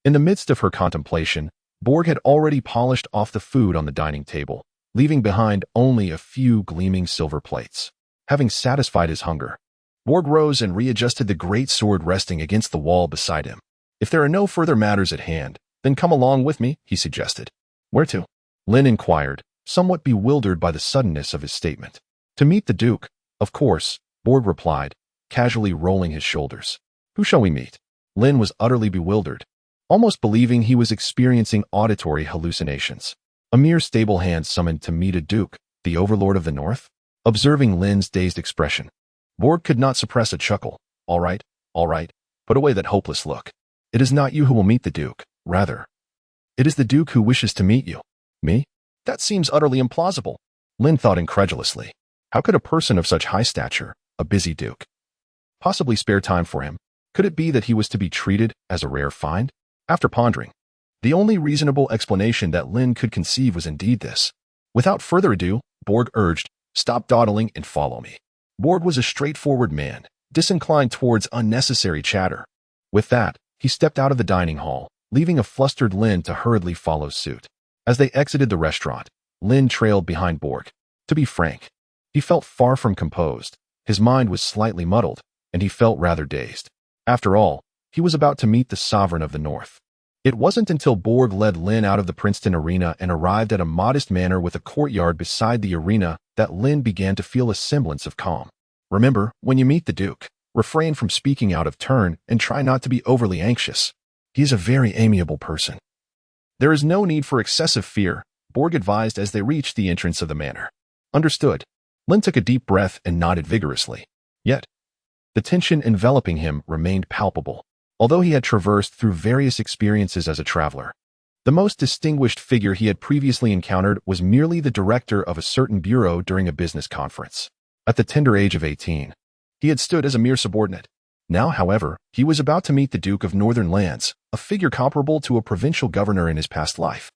In the midst of her contemplation, Borg had already polished off the food on the dining table, leaving behind only a few gleaming silver plates. Having satisfied his hunger, Borg rose and readjusted the great sword resting against the wall beside him. "If there are no further matters at hand, then come along with me," he suggested. "Where to?" Lin inquired, somewhat bewildered by the suddenness of his statement. "To meet the Duke, of course," Borg replied, casually rolling his shoulders. "Who shall we meet?" Lin was utterly bewildered, almost believing he was experiencing auditory hallucinations. A mere stable hand summoned to meet a Duke, the overlord of the North? Observing Lin's dazed expression, Borg could not suppress a chuckle. All right, put away that hopeless look. It is not you who will meet the Duke, rather. It is the Duke who wishes to meet you." "Me? That seems utterly implausible," Lin thought incredulously. How could a person of such high stature, a busy Duke, possibly spare time for him? Could it be that he was to be treated as a rare find? After pondering, the only reasonable explanation that Lin could conceive was indeed this. Without further ado, Borg urged, "Stop dawdling and follow me." Borg was a straightforward man, disinclined towards unnecessary chatter. With that, he stepped out of the dining hall, leaving a flustered Lin to hurriedly follow suit. As they exited the restaurant, Lin trailed behind Borg. To be frank, he felt far from composed. His mind was slightly muddled, and he felt rather dazed. After all, he was about to meet the sovereign of the North. It wasn't until Borg led Lin out of the Princeton arena and arrived at a modest manor with a courtyard beside the arena that Lin began to feel a semblance of calm. Remember, when you meet the Duke, refrain from speaking out of turn and try not to be overly anxious. He is a very amiable person. There is no need for excessive fear, Borg advised as they reached the entrance of the manor. Understood. Lin took a deep breath and nodded vigorously. Yet, the tension enveloping him remained palpable. Although he had traversed through various experiences as a traveler, the most distinguished figure he had previously encountered was merely the director of a certain bureau during a business conference. At the tender age of 18, he had stood as a mere subordinate. Now, however, he was about to meet the Duke of Northern Lands, a figure comparable to a provincial governor in his past life.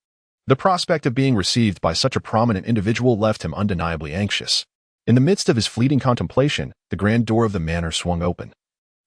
The prospect of being received by such a prominent individual left him undeniably anxious. In the midst of his fleeting contemplation, the grand door of the manor swung open,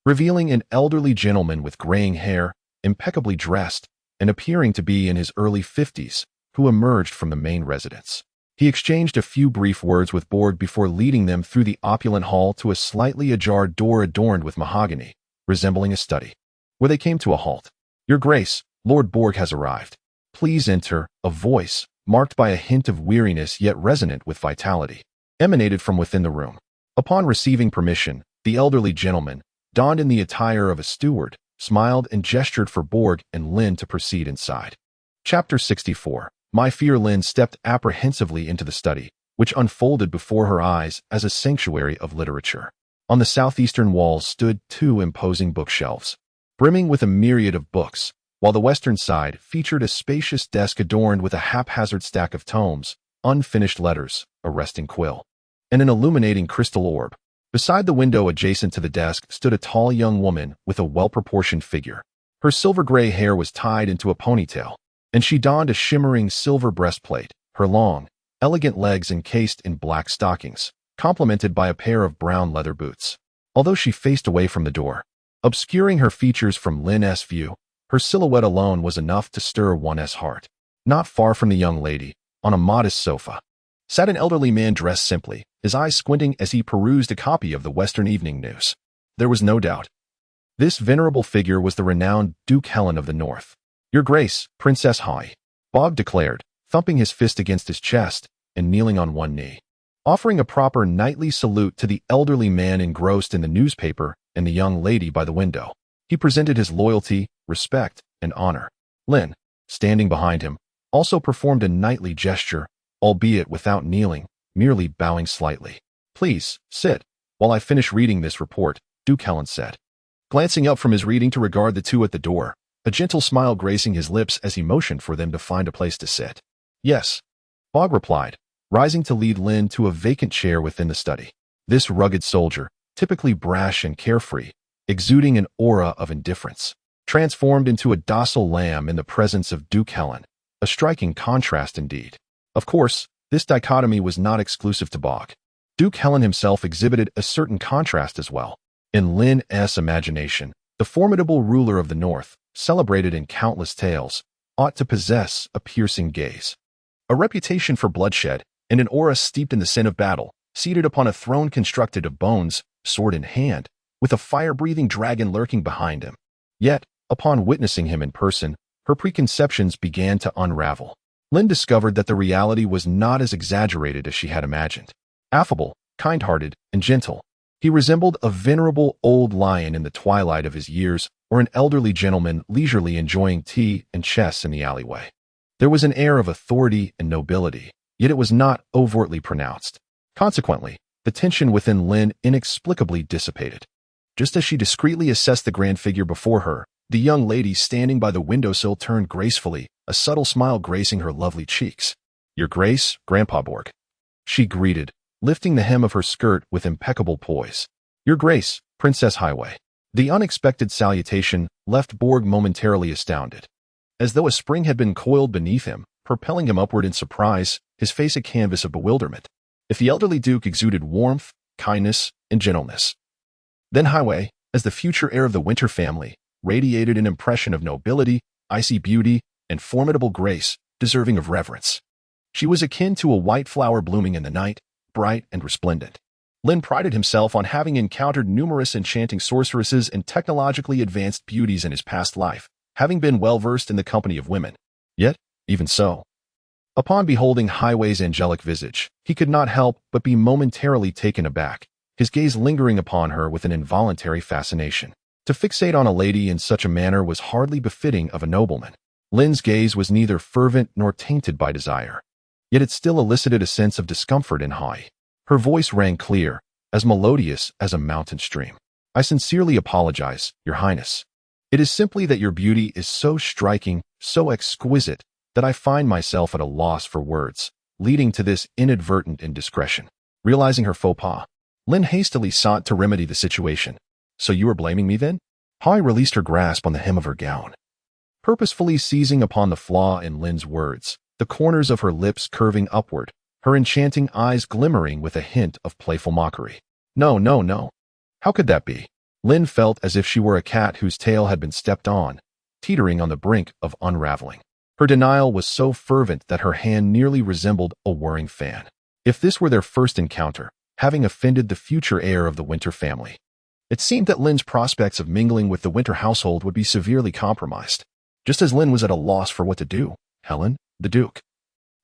revealing an elderly gentleman with graying hair, impeccably dressed, and appearing to be in his early 50s, who emerged from the main residence. He exchanged a few brief words with Borg before leading them through the opulent hall to a slightly ajar door adorned with mahogany, resembling a study, where they came to a halt. "Your Grace, Lord Borg has arrived. Please enter," a voice, marked by a hint of weariness yet resonant with vitality, emanated from within the room. Upon receiving permission, the elderly gentleman, donned in the attire of a steward, smiled and gestured for Borg and Lin to proceed inside. Chapter 64. My fear. Lin stepped apprehensively into the study, which unfolded before her eyes as a sanctuary of literature. On the southeastern walls stood 2 imposing bookshelves, brimming with a myriad of books, while the western side featured a spacious desk adorned with a haphazard stack of tomes, unfinished letters, a resting quill, and an illuminating crystal orb. Beside the window adjacent to the desk stood a tall young woman with a well-proportioned figure. Her silver-gray hair was tied into a ponytail, and she donned a shimmering silver breastplate, her long, elegant legs encased in black stockings, complemented by a pair of brown leather boots. Although she faced away from the door, obscuring her features from Lin's view, her silhouette alone was enough to stir one's heart. Not far from the young lady, on a modest sofa, sat an elderly man dressed simply, his eyes squinting as he perused a copy of the Western Evening News. There was no doubt. This venerable figure was the renowned Duke Helen of the North. "Your Grace, Princess Hai," Bob declared, thumping his fist against his chest and kneeling on one knee, offering a proper knightly salute to the elderly man engrossed in the newspaper and the young lady by the window. He presented his loyalty, respect, and honor. Lin, standing behind him, also performed a knightly gesture, albeit without kneeling, merely bowing slightly. "Please, sit, while I finish reading this report," Duke Helen said, glancing up from his reading to regard the 2 at the door, a gentle smile gracing his lips as he motioned for them to find a place to sit. "Yes," Bog replied, rising to lead Lin to a vacant chair within the study. This rugged soldier, typically brash and carefree, exuding an aura of indifference, transformed into a docile lamb in the presence of Duke Helen, a striking contrast indeed. Of course, this dichotomy was not exclusive to Bog. Duke Helen himself exhibited a certain contrast as well. In Lin's imagination, the formidable ruler of the North, celebrated in countless tales, ought to possess a piercing gaze, a reputation for bloodshed, and an aura steeped in the sin of battle, seated upon a throne constructed of bones, sword in hand, with a fire-breathing dragon lurking behind him. Yet, upon witnessing him in person, her preconceptions began to unravel. Lin discovered that the reality was not as exaggerated as she had imagined. Affable, kind-hearted, and gentle, he resembled a venerable old lion in the twilight of his years or an elderly gentleman leisurely enjoying tea and chess in the alleyway. There was an air of authority and nobility, yet it was not overtly pronounced. Consequently, the tension within Lin inexplicably dissipated. Just as she discreetly assessed the grand figure before her, the young lady standing by the windowsill turned gracefully, a subtle smile gracing her lovely cheeks. "Your Grace, Grandpa Borg," she greeted, lifting the hem of her skirt with impeccable poise. "Your Grace, Princess Highway." The unexpected salutation left Borg momentarily astounded. As though a spring had been coiled beneath him, propelling him upward in surprise, his face a canvas of bewilderment. If the elderly Duke exuded warmth, kindness, and gentleness, then Highway, as the future heir of the Winter family, radiated an impression of nobility, icy beauty, and formidable grace, deserving of reverence. She was akin to a white flower blooming in the night, bright and resplendent. Lin prided himself on having encountered numerous enchanting sorceresses and technologically advanced beauties in his past life, having been well-versed in the company of women. Yet, even so, upon beholding Highway's angelic visage, he could not help but be momentarily taken aback, his gaze lingering upon her with an involuntary fascination. To fixate on a lady in such a manner was hardly befitting of a nobleman. Lin's gaze was neither fervent nor tainted by desire, yet it still elicited a sense of discomfort in Hai. Her voice rang clear, as melodious as a mountain stream. I sincerely apologize, Your Highness. It is simply that your beauty is so striking, so exquisite, that I find myself at a loss for words, leading to this inadvertent indiscretion. Realizing her faux pas, Lin hastily sought to remedy the situation. So you are blaming me then? Hai released her grasp on the hem of her gown, purposefully seizing upon the flaw in Lin's words, the corners of her lips curving upward, her enchanting eyes glimmering with a hint of playful mockery. No, no, no. How could that be? Lin felt as if she were a cat whose tail had been stepped on, teetering on the brink of unraveling. Her denial was so fervent that her hand nearly resembled a whirring fan. If this were their first encounter, having offended the future heir of the Winter family, it seemed that Lin's prospects of mingling with the Winter household would be severely compromised. Just as Lin was at a loss for what to do, Helen, the Duke,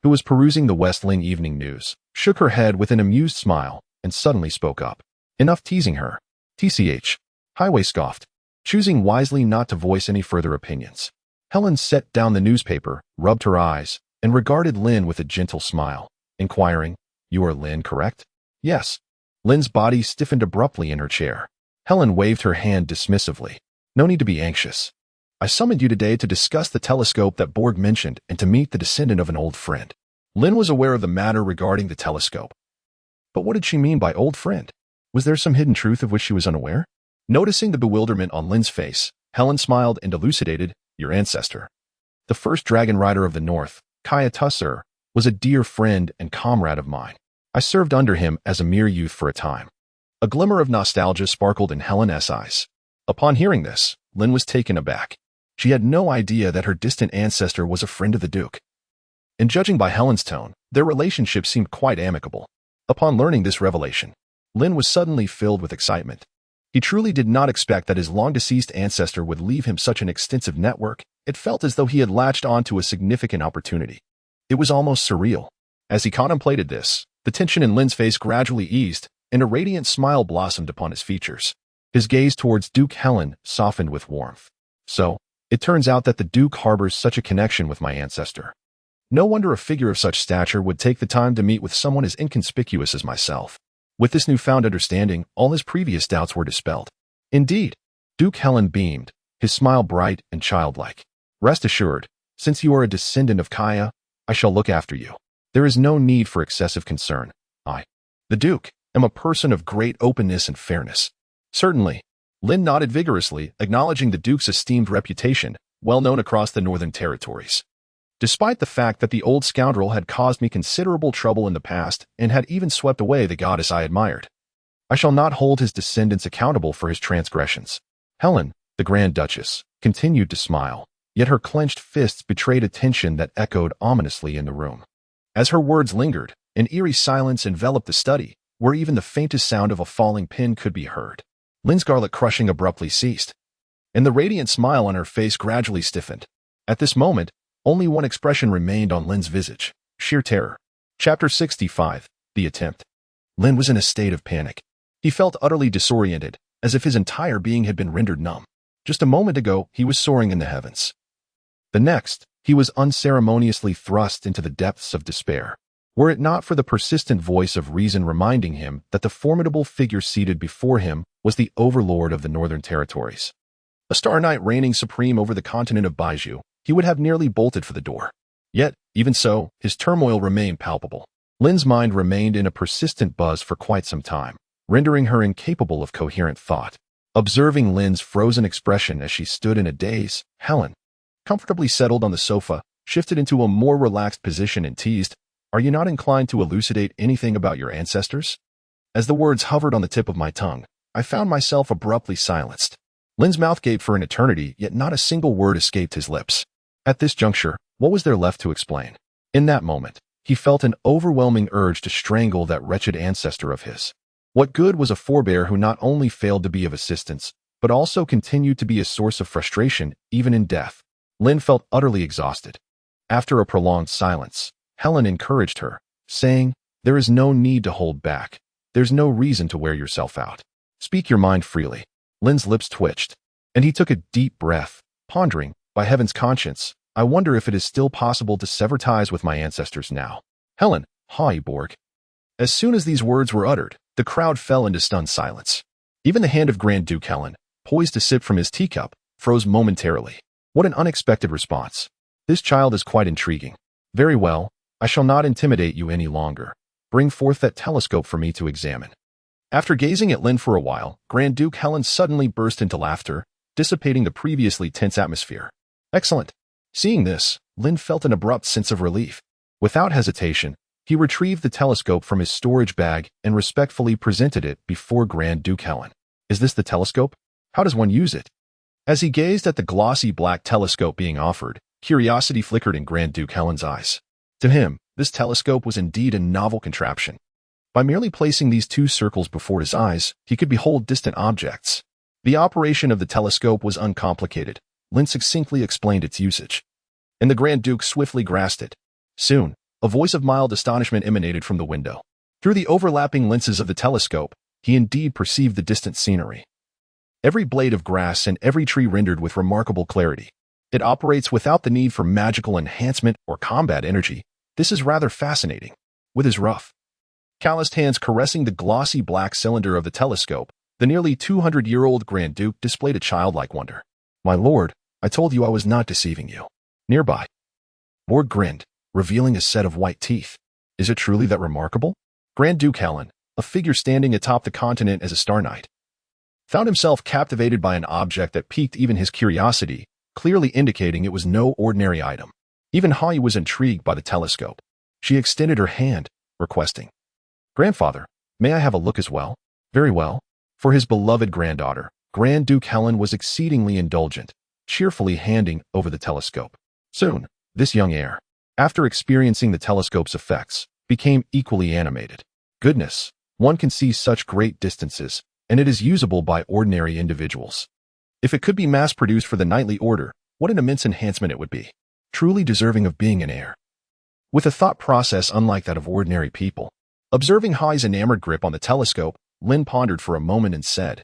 who was perusing the Westling Evening News, shook her head with an amused smile and suddenly spoke up. Enough teasing her. TCH. Highway scoffed, choosing wisely not to voice any further opinions. Helen set down the newspaper, rubbed her eyes, and regarded Lin with a gentle smile, inquiring, You are Lin, correct? Yes. Lin's body stiffened abruptly in her chair. Helen waved her hand dismissively. No need to be anxious. I summoned you today to discuss the telescope that Borg mentioned and to meet the descendant of an old friend. Lin was aware of the matter regarding the telescope. But what did she mean by old friend? Was there some hidden truth of which she was unaware? Noticing the bewilderment on Lin's face, Helen smiled and elucidated, Your ancestor, the first dragon rider of the North, Kaya Tussur, was a dear friend and comrade of mine. I served under him as a mere youth for a time. A glimmer of nostalgia sparkled in Helen's eyes. Upon hearing this, Lin was taken aback. She had no idea that her distant ancestor was a friend of the Duke. And judging by Helen's tone, their relationship seemed quite amicable. Upon learning this revelation, Lin was suddenly filled with excitement. He truly did not expect that his long-deceased ancestor would leave him such an extensive network. It felt as though he had latched onto a significant opportunity. It was almost surreal. As he contemplated this, the tension in Lin's face gradually eased, and a radiant smile blossomed upon his features. His gaze towards Duke Helen softened with warmth. So, it turns out that the Duke harbors such a connection with my ancestor. No wonder a figure of such stature would take the time to meet with someone as inconspicuous as myself. With this newfound understanding, all his previous doubts were dispelled. Indeed, Duke Helen beamed, his smile bright and childlike. Rest assured, since you are a descendant of Kaya, I shall look after you. There is no need for excessive concern. I, the Duke, am a person of great openness and fairness. Certainly. Lin nodded vigorously, acknowledging the Duke's esteemed reputation, well known across the Northern Territories. Despite the fact that the old scoundrel had caused me considerable trouble in the past and had even swept away the goddess I admired, I shall not hold his descendants accountable for his transgressions. Helen, the Grand Duchess, continued to smile, yet her clenched fists betrayed a tension that echoed ominously in the room. As her words lingered, an eerie silence enveloped the study, where even the faintest sound of a falling pin could be heard. Lin's garlic crushing abruptly ceased, and the radiant smile on her face gradually stiffened. At this moment, only one expression remained on Lin's visage, sheer terror. Chapter 65, The Attempt. Lin was in a state of panic. He felt utterly disoriented, as if his entire being had been rendered numb. Just a moment ago, he was soaring in the heavens. The next, he was unceremoniously thrust into the depths of despair. Were it not for the persistent voice of reason reminding him that the formidable figure seated before him was the overlord of the Northern Territories, a Star Knight reigning supreme over the continent of Baizhu, he would have nearly bolted for the door. Yet, even so, his turmoil remained palpable. Lin's mind remained in a persistent buzz for quite some time, rendering her incapable of coherent thought. Observing Lin's frozen expression as she stood in a daze, Helen, comfortably settled on the sofa, shifted into a more relaxed position and teased, "Are you not inclined to elucidate anything about your ancestors?" As the words hovered on the tip of my tongue, I found myself abruptly silenced. Lin's mouth gaped for an eternity, yet not a single word escaped his lips. At this juncture, what was there left to explain? In that moment, he felt an overwhelming urge to strangle that wretched ancestor of his. What good was a forebear who not only failed to be of assistance, but also continued to be a source of frustration, even in death? Lin felt utterly exhausted. After a prolonged silence, Helen encouraged her, saying, "There is no need to hold back. There's no reason to wear yourself out. Speak your mind freely." Lin's lips twitched, and he took a deep breath, pondering, "By heaven's conscience, I wonder if it is still possible to sever ties with my ancestors now." Helen, Borg. As soon as these words were uttered, the crowd fell into stunned silence. Even the hand of Grand Duke Helen, poised to sip from his teacup, froze momentarily. What an unexpected response. This child is quite intriguing. Very well, I shall not intimidate you any longer. Bring forth that telescope for me to examine. After gazing at Lin for a while, Grand Duke Helen suddenly burst into laughter, dissipating the previously tense atmosphere. Excellent. Seeing this, Lin felt an abrupt sense of relief. Without hesitation, he retrieved the telescope from his storage bag and respectfully presented it before Grand Duke Helen. "Is this the telescope? How does one use it?" As he gazed at the glossy black telescope being offered, curiosity flickered in Grand Duke Helen's eyes. To him, this telescope was indeed a novel contraption. By merely placing these two circles before his eyes, he could behold distant objects. The operation of the telescope was uncomplicated. Lin succinctly explained its usage, and the Grand Duke swiftly grasped it. Soon, a voice of mild astonishment emanated from the window. Through the overlapping lenses of the telescope, he indeed perceived the distant scenery. Every blade of grass and every tree rendered with remarkable clarity. It operates without the need for magical enhancement or combat energy. This is rather fascinating. With his rough, calloused hands caressing the glossy black cylinder of the telescope, the nearly 200-year-old Grand Duke displayed a childlike wonder. "My lord, I told you I was not deceiving you." Nearby, Borg grinned, revealing a set of white teeth. "Is it truly that remarkable?" Grand Duke Helen, a figure standing atop the continent as a star knight, found himself captivated by an object that piqued even his curiosity, clearly indicating it was no ordinary item. Even Hai was intrigued by the telescope. She extended her hand, requesting, "Grandfather, may I have a look as well?" Very well. For his beloved granddaughter, Grand Duke Helen was exceedingly indulgent, cheerfully handing over the telescope. Soon, this young heir, after experiencing the telescope's effects, became equally animated. Goodness, one can see such great distances, and it is usable by ordinary individuals. If it could be mass-produced for the knightly order, what an immense enhancement it would be. Truly deserving of being an heir. With a thought process unlike that of ordinary people, observing Hai's enamored grip on the telescope, Lin pondered for a moment and said,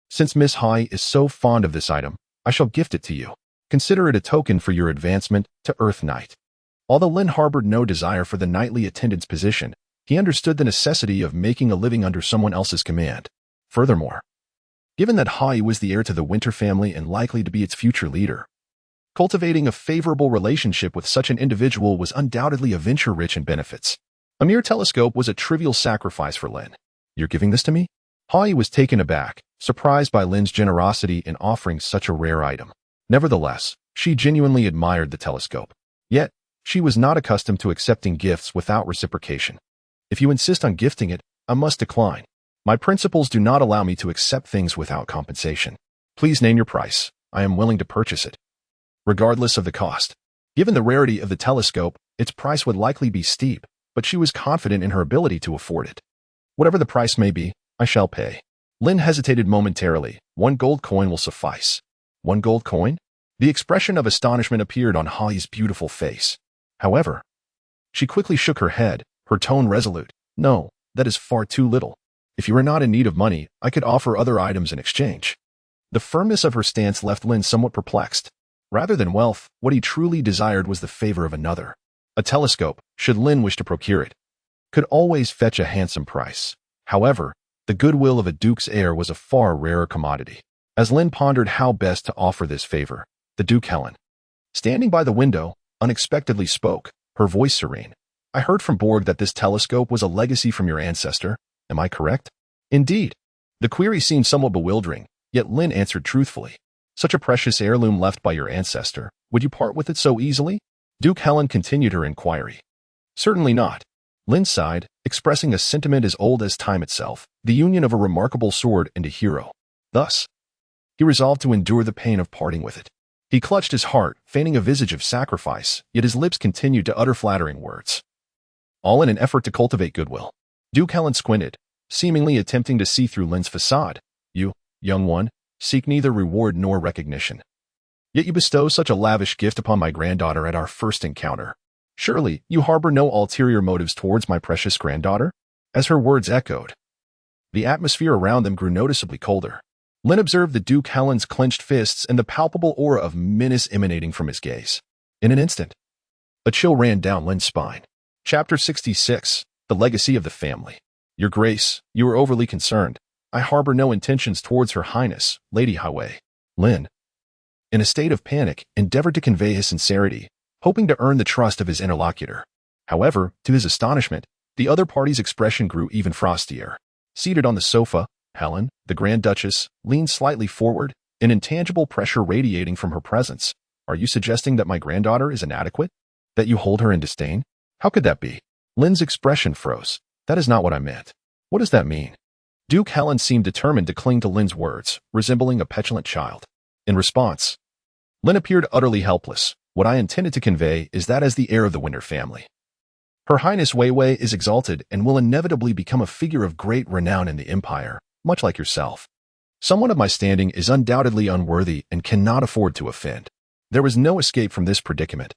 "Since Miss Hai is so fond of this item, I shall gift it to you. Consider it a token for your advancement to Earth Knight." Although Lin harbored no desire for the knightly attendant's position, he understood the necessity of making a living under someone else's command. Furthermore, given that Hai was the heir to the Winter family and likely to be its future leader, cultivating a favorable relationship with such an individual was undoubtedly a venture rich in benefits. A mere telescope was a trivial sacrifice for Lin. "You're giving this to me?" Hai was taken aback, surprised by Lin's generosity in offering such a rare item. Nevertheless, she genuinely admired the telescope. Yet, she was not accustomed to accepting gifts without reciprocation. "If you insist on gifting it, I must decline. My principles do not allow me to accept things without compensation. Please name your price. I am willing to purchase it, regardless of the cost." Given the rarity of the telescope, its price would likely be steep, but she was confident in her ability to afford it. "Whatever the price may be, I shall pay." Lin hesitated momentarily. "1 gold coin will suffice." "1 gold coin?" The expression of astonishment appeared on Hai's beautiful face. However, she quickly shook her head, her tone resolute. "No, that is far too little. If you are not in need of money, I could offer other items in exchange." The firmness of her stance left Lin somewhat perplexed. Rather than wealth, what he truly desired was the favor of another. A telescope, should Lin wish to procure it, could always fetch a handsome price. However, the goodwill of a duke's heir was a far rarer commodity. As Lin pondered how best to offer this favor, the Duke Helen, standing by the window, unexpectedly spoke, her voice serene. "I heard from Borg that this telescope was a legacy from your ancestor. Am I correct?" "Indeed." The query seemed somewhat bewildering, Yet Lin answered truthfully. Such a precious heirloom left by your ancestor, would you part with it so easily? Duke Helen continued her inquiry. Certainly not. Lin sighed, expressing a sentiment as old as time itself, the union of a remarkable sword and a hero. Thus, he resolved to endure the pain of parting with it. He clutched his heart, feigning a visage of sacrifice, yet his lips continued to utter flattering words. All in an effort to cultivate goodwill. Duke Helen squinted, seemingly attempting to see through Lin's facade. You, young one, seek neither reward nor recognition. Yet you bestow such a lavish gift upon my granddaughter at our first encounter. Surely, you harbor no ulterior motives towards my precious granddaughter? As her words echoed, the atmosphere around them grew noticeably colder. Lin observed the Duke Helen's clenched fists and the palpable aura of menace emanating from his gaze. In an instant, a chill ran down Lin's spine. Chapter 66, The Legacy of the Family. Your Grace, you are overly concerned. I harbor no intentions towards Her Highness, Lady Highway. Lin, in a state of panic, endeavored to convey his sincerity, hoping to earn the trust of his interlocutor. However, to his astonishment, the other party's expression grew even frostier. Seated on the sofa, Helen, the Grand Duchess, leaned slightly forward, an intangible pressure radiating from her presence. Are you suggesting that my granddaughter is inadequate? That you hold her in disdain? How could that be? Lin's expression froze. That is not what I meant. What does that mean? Duke Helen seemed determined to cling to Lin's words, resembling a petulant child. In response, Lin appeared utterly helpless. What I intended to convey is that as the heir of the Winter family, Her Highness Weiwei is exalted and will inevitably become a figure of great renown in the Empire, much like yourself. Someone of my standing is undoubtedly unworthy and cannot afford to offend. There was no escape from this predicament,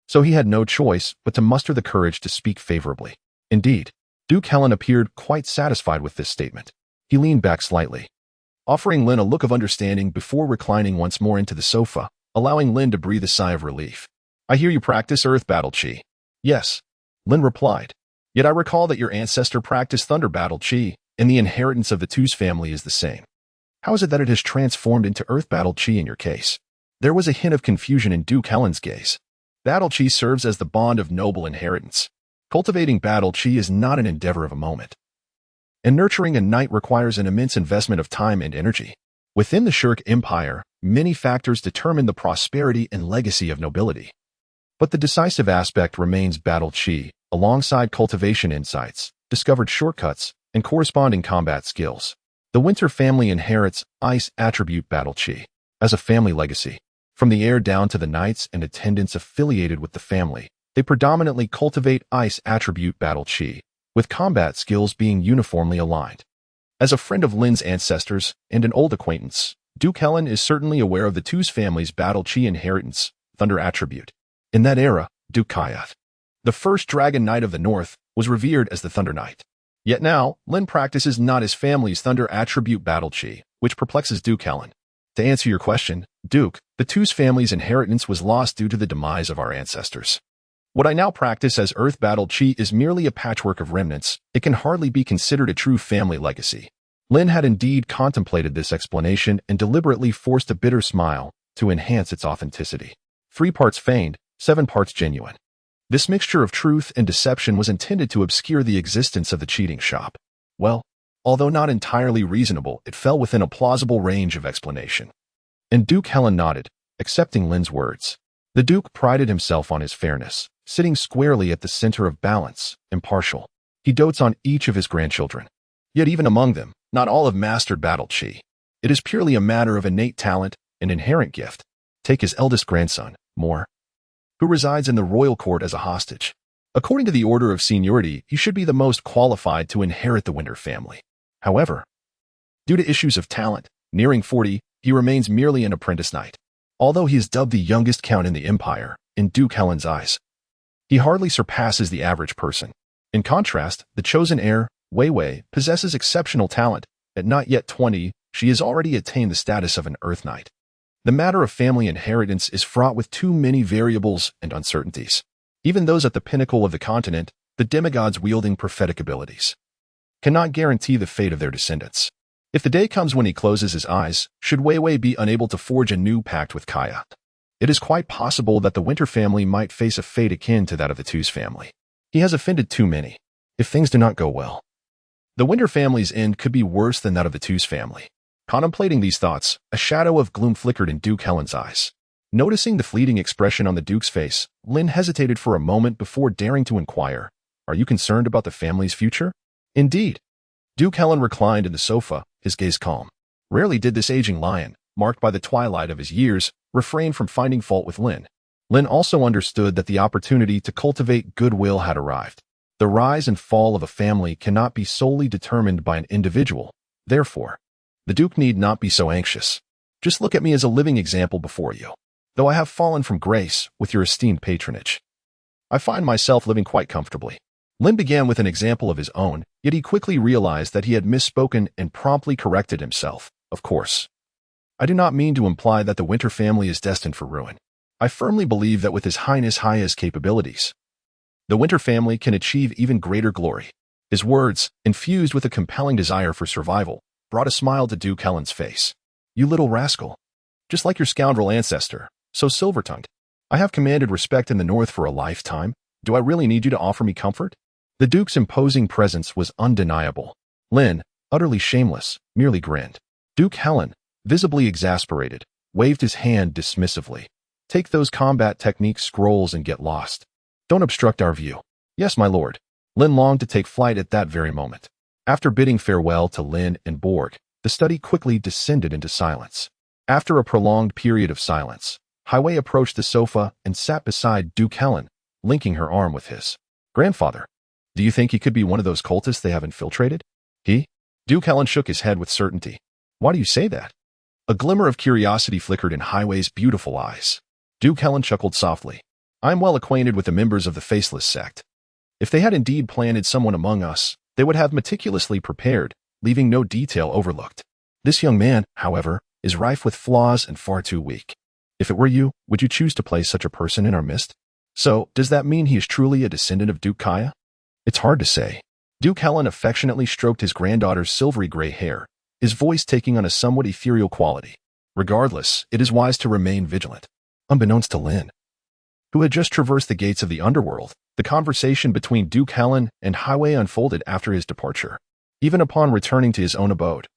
so he had no choice but to muster the courage to speak favorably. Indeed, Duke Helen appeared quite satisfied with this statement. He leaned back slightly, offering Lin a look of understanding before reclining once more into the sofa, allowing Lin to breathe a sigh of relief. I hear you practice Earth Battle Chi. Yes, Lin replied. Yet I recall that your ancestor practiced Thunder Battle Chi, and the inheritance of the Tuz family is the same. How is it that it has transformed into Earth Battle Chi in your case? There was a hint of confusion in Duke Helen's gaze. Battle Chi serves as the bond of noble inheritance. Cultivating Battle Chi is not an endeavor of a moment, and nurturing a knight requires an immense investment of time and energy. Within the Shirk Empire, many factors determine the prosperity and legacy of nobility. But the decisive aspect remains Battle Chi, alongside cultivation insights, discovered shortcuts, and corresponding combat skills. The Winter family inherits Ice attribute Battle Chi as a family legacy. From the heir down to the knights and attendants affiliated with the family, they predominantly cultivate Ice attribute Battle Chi, with combat skills being uniformly aligned. As a friend of Lin's ancestors and an old acquaintance, Duke Helen is certainly aware of the Tuz family's Battle Chi inheritance, Thunder attribute. In that era, Duke Kayat, the first Dragon Knight of the North, was revered as the Thunder Knight. Yet now, Lin practices not his family's Thunder attribute Battle Chi, which perplexes Duke Helen. To answer your question, Duke, the Tuz family's inheritance was lost due to the demise of our ancestors. What I now practice as Earth Battle Chi is merely a patchwork of remnants. It can hardly be considered a true family legacy. Lin had indeed contemplated this explanation and deliberately forced a bitter smile to enhance its authenticity. 3 parts feigned, 7 parts genuine. This mixture of truth and deception was intended to obscure the existence of the cheating shop. Well, although not entirely reasonable, it fell within a plausible range of explanation. And Duke Helen nodded, accepting Lin's words. The Duke prided himself on his fairness, sitting squarely at the center of balance, impartial. He dotes on each of his grandchildren. Yet even among them, not all have mastered Battle Chi. It is purely a matter of innate talent and inherent gift. Take his eldest grandson, Moore, who resides in the royal court as a hostage. According to the order of seniority, he should be the most qualified to inherit the Winter family. However, due to issues of talent, nearing 40, he remains merely an apprentice knight. Although he is dubbed the youngest count in the Empire, in Duke Helen's eyes, he hardly surpasses the average person. In contrast, the chosen heir, Weiwei, possesses exceptional talent. At not yet 20, she has already attained the status of an Earth Knight. The matter of family inheritance is fraught with too many variables and uncertainties. Even those at the pinnacle of the continent, the demigods wielding prophetic abilities, cannot guarantee the fate of their descendants. If the day comes when he closes his eyes, should Weiwei be unable to forge a new pact with Kaya, it is quite possible that the Winter family might face a fate akin to that of the Tuz family. He has offended too many. If things do not go well, the Winter family's end could be worse than that of the Tuz family. Contemplating these thoughts, a shadow of gloom flickered in Duke Helen's eyes. Noticing the fleeting expression on the Duke's face, Lin hesitated for a moment before daring to inquire, "Are you concerned about the family's future?" "Indeed." Duke Helen reclined in the sofa, his gaze calm. Rarely did this aging lion, marked by the twilight of his years, refrain from finding fault with Lin. Lin also understood that the opportunity to cultivate goodwill had arrived. The rise and fall of a family cannot be solely determined by an individual. Therefore, the Duke need not be so anxious. Just look at me as a living example before you. Though I have fallen from grace with your esteemed patronage, I find myself living quite comfortably. Lin began with an example of his own, yet he quickly realized that he had misspoken and promptly corrected himself. Of course, I do not mean to imply that the Winter family is destined for ruin. I firmly believe that with His Highness Haya's capabilities, the Winter family can achieve even greater glory. His words, infused with a compelling desire for survival, brought a smile to Duke Helen's face. "You little rascal. Just like your scoundrel ancestor, so silver-tongued. I have commanded respect in the North for a lifetime. Do I really need you to offer me comfort?" The Duke's imposing presence was undeniable. Lin, utterly shameless, merely grinned. Duke Helen, visibly exasperated, waved his hand dismissively. "Take those combat technique scrolls and get lost. Don't obstruct our view." "Yes, my lord." Lin longed to take flight at that very moment. After bidding farewell to Lin and Borg, the study quickly descended into silence. After a prolonged period of silence, Highway approached the sofa and sat beside Duke Helen, linking her arm with his. "Grandfather, do you think he could be one of those cultists they have infiltrated?" Duke Helen shook his head with certainty. "Why do you say that?" A glimmer of curiosity flickered in Highway's beautiful eyes. Duke Helen chuckled softly. "I am well acquainted with the members of the Faceless sect. If they had indeed planted someone among us, they would have meticulously prepared, leaving no detail overlooked. This young man, however, is rife with flaws and far too weak. If it were you, would you choose to place such a person in our midst? So, does that mean he is truly a descendant of Duke Kaya?" "It's hard to say." Duke Helen affectionately stroked his granddaughter's silvery gray hair, his voice taking on a somewhat ethereal quality. "Regardless, it is wise to remain vigilant." Unbeknownst to Lin, who had just traversed the gates of the underworld, the conversation between Duke Helen and Highway unfolded after his departure. Even upon returning to his own abode,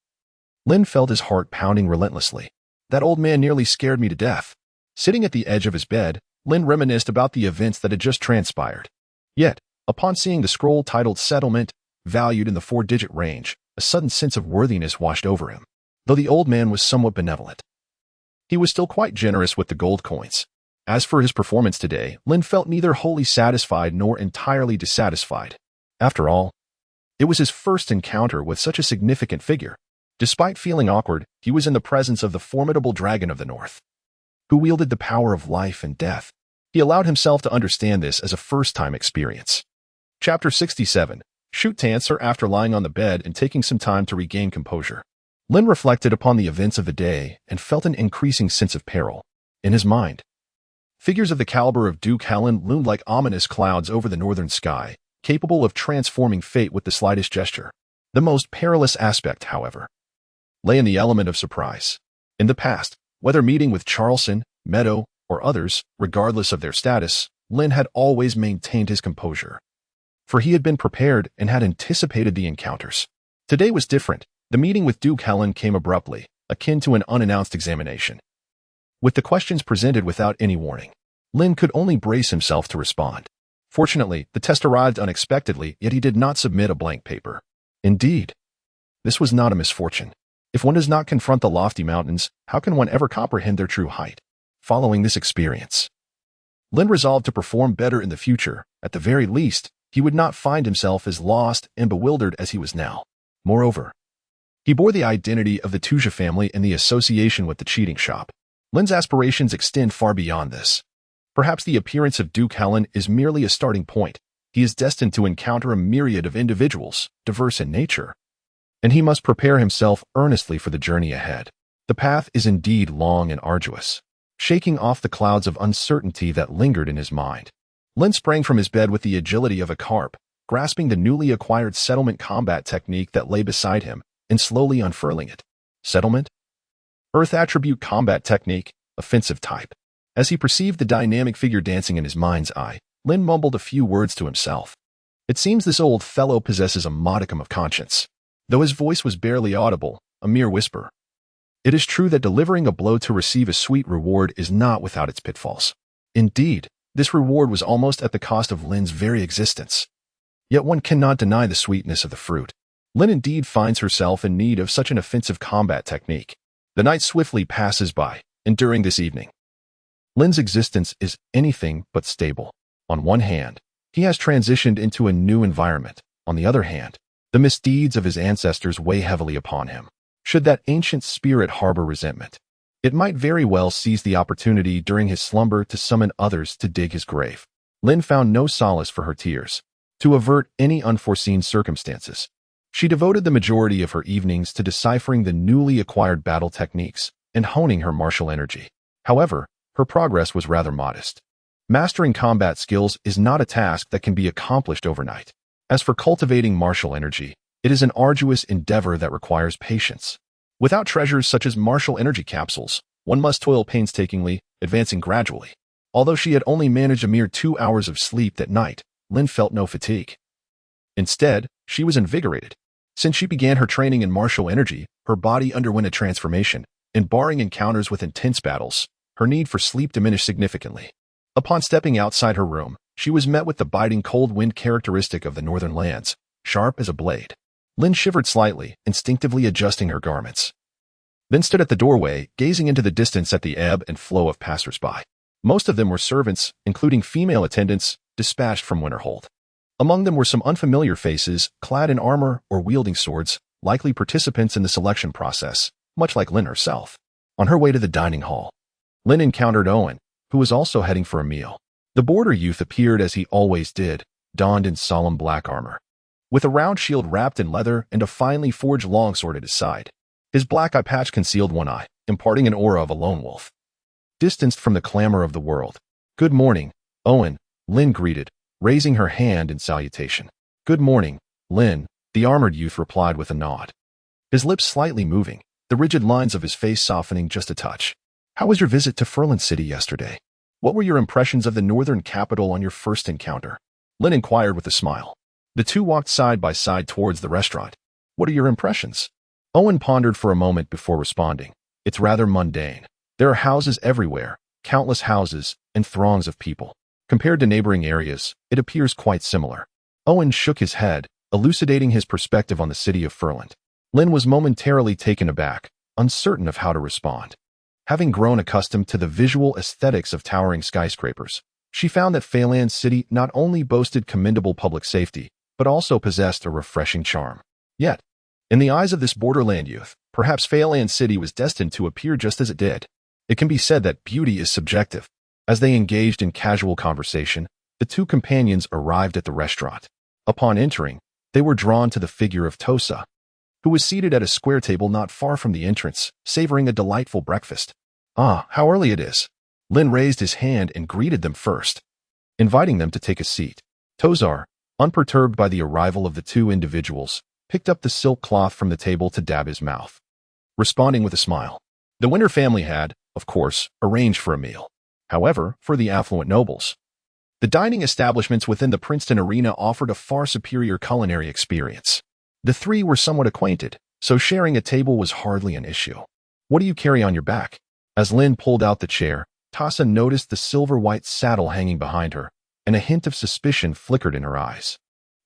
Lin felt his heart pounding relentlessly. "That old man nearly scared me to death." Sitting at the edge of his bed, Lin reminisced about the events that had just transpired. Yet, upon seeing the scroll titled Settlement, valued in the 4-digit range, a sudden sense of worthiness washed over him. Though the old man was somewhat benevolent, he was still quite generous with the gold coins. As for his performance today, Lin felt neither wholly satisfied nor entirely dissatisfied. After all, it was his first encounter with such a significant figure. Despite feeling awkward, he was in the presence of the formidable dragon of the North, who wielded the power of life and death. He allowed himself to understand this as a first-time experience. Chapter 67. Shoot to answer. After lying on the bed and taking some time to regain composure, Lin reflected upon the events of the day and felt an increasing sense of peril. In his mind, figures of the caliber of Duke Helen loomed like ominous clouds over the northern sky, capable of transforming fate with the slightest gesture. The most perilous aspect, however, lay in the element of surprise. In the past, whether meeting with Charleston, Meadow, or others, regardless of their status, Lin had always maintained his composure, for he had been prepared and had anticipated the encounters. Today was different. The meeting with Duke Helen came abruptly, akin to an unannounced examination. With the questions presented without any warning, Lin could only brace himself to respond. Fortunately, the test arrived unexpectedly, yet he did not submit a blank paper. Indeed, this was not a misfortune. If one does not confront the lofty mountains, how can one ever comprehend their true height? Following this experience, Lin resolved to perform better in the future. At the very least, he would not find himself as lost and bewildered as he was now. Moreover, he bore the identity of the Tuja family and the association with the cheating shop. Lin's aspirations extend far beyond this. Perhaps the appearance of Duke Helen is merely a starting point. He is destined to encounter a myriad of individuals, diverse in nature, and he must prepare himself earnestly for the journey ahead. The path is indeed long and arduous. Shaking off the clouds of uncertainty that lingered in his mind, Lin sprang from his bed with the agility of a carp, grasping the newly acquired settlement combat technique that lay beside him and slowly unfurling it. Settlement? Earth attribute combat technique, offensive type. As he perceived the dynamic figure dancing in his mind's eye, Lin mumbled a few words to himself. It seems this old fellow possesses a modicum of conscience. Though his voice was barely audible, a mere whisper, It is true that delivering a blow to receive a sweet reward is not without its pitfalls. Indeed, this reward was almost at the cost of Lin's very existence. Yet one cannot deny the sweetness of the fruit. Lin indeed finds herself in need of such an offensive combat technique. The night swiftly passes by, and during this evening, Lin's existence is anything but stable. On one hand, he has transitioned into a new environment. On the other hand, the misdeeds of his ancestors weigh heavily upon him. Should that ancient spirit harbor resentment, it might very well seize the opportunity during his slumber to summon others to dig his grave. Lin found no solace for her tears. To avert any unforeseen circumstances, she devoted the majority of her evenings to deciphering the newly acquired battle techniques and honing her martial energy. However, her progress was rather modest. Mastering combat skills is not a task that can be accomplished overnight. As for cultivating martial energy, it is an arduous endeavor that requires patience. Without treasures such as martial energy capsules, one must toil painstakingly, advancing gradually. Although she had only managed a mere 2 hours of sleep that night, Lin felt no fatigue. Instead, she was invigorated. Since she began her training in martial energy, her body underwent a transformation, and barring encounters with intense battles, her need for sleep diminished significantly. Upon stepping outside her room, she was met with the biting cold wind characteristic of the northern lands, sharp as a blade. Lin shivered slightly, instinctively adjusting her garments. Then stood at the doorway, gazing into the distance at the ebb and flow of passers-by. Most of them were servants, including female attendants, dispatched from Winterhold. Among them were some unfamiliar faces, clad in armor or wielding swords, likely participants in the selection process, much like Lin herself. On her way to the dining hall, Lin encountered Owen, who was also heading for a meal. The border youth appeared as he always did, donned in solemn black armor, with a round shield wrapped in leather and a finely forged longsword at his side. His black eye patch concealed one eye, imparting an aura of a lone wolf. Distanced from the clamor of the world. "Good morning, Owen," Lin greeted, raising her hand in salutation. "Good morning, Lin," the armored youth replied with a nod. His lips slightly moving, the rigid lines of his face softening just a touch. "How was your visit to Furlan City yesterday? What were your impressions of the northern capital on your first encounter?" Lin inquired with a smile. The two walked side by side towards the restaurant. "What are your impressions?" Owen pondered for a moment before responding. "It's rather mundane. There are houses everywhere, countless houses, and throngs of people. Compared to neighboring areas, it appears quite similar." Owen shook his head, elucidating his perspective on the city of Furlan. Lin was momentarily taken aback, uncertain of how to respond. Having grown accustomed to the visual aesthetics of towering skyscrapers, she found that Feilan City not only boasted commendable public safety, but also possessed a refreshing charm. Yet, in the eyes of this borderland youth, perhaps Feilan City was destined to appear just as it did. It can be said that beauty is subjective. As they engaged in casual conversation, the two companions arrived at the restaurant. Upon entering, they were drawn to the figure of Tosa, who was seated at a square table not far from the entrance, savoring a delightful breakfast. "Ah, how early it is." Lin raised his hand and greeted them first, inviting them to take a seat. Tozar, unperturbed by the arrival of the two individuals, picked up the silk cloth from the table to dab his mouth, responding with a smile. The Winter family had, of course, arranged for a meal. However, for the affluent nobles, the dining establishments within the Princeton Arena offered a far superior culinary experience. The three were somewhat acquainted, so sharing a table was hardly an issue. "What do you carry on your back?" As Lin pulled out the chair, Tasa noticed the silver-white saddle hanging behind her, and a hint of suspicion flickered in her eyes.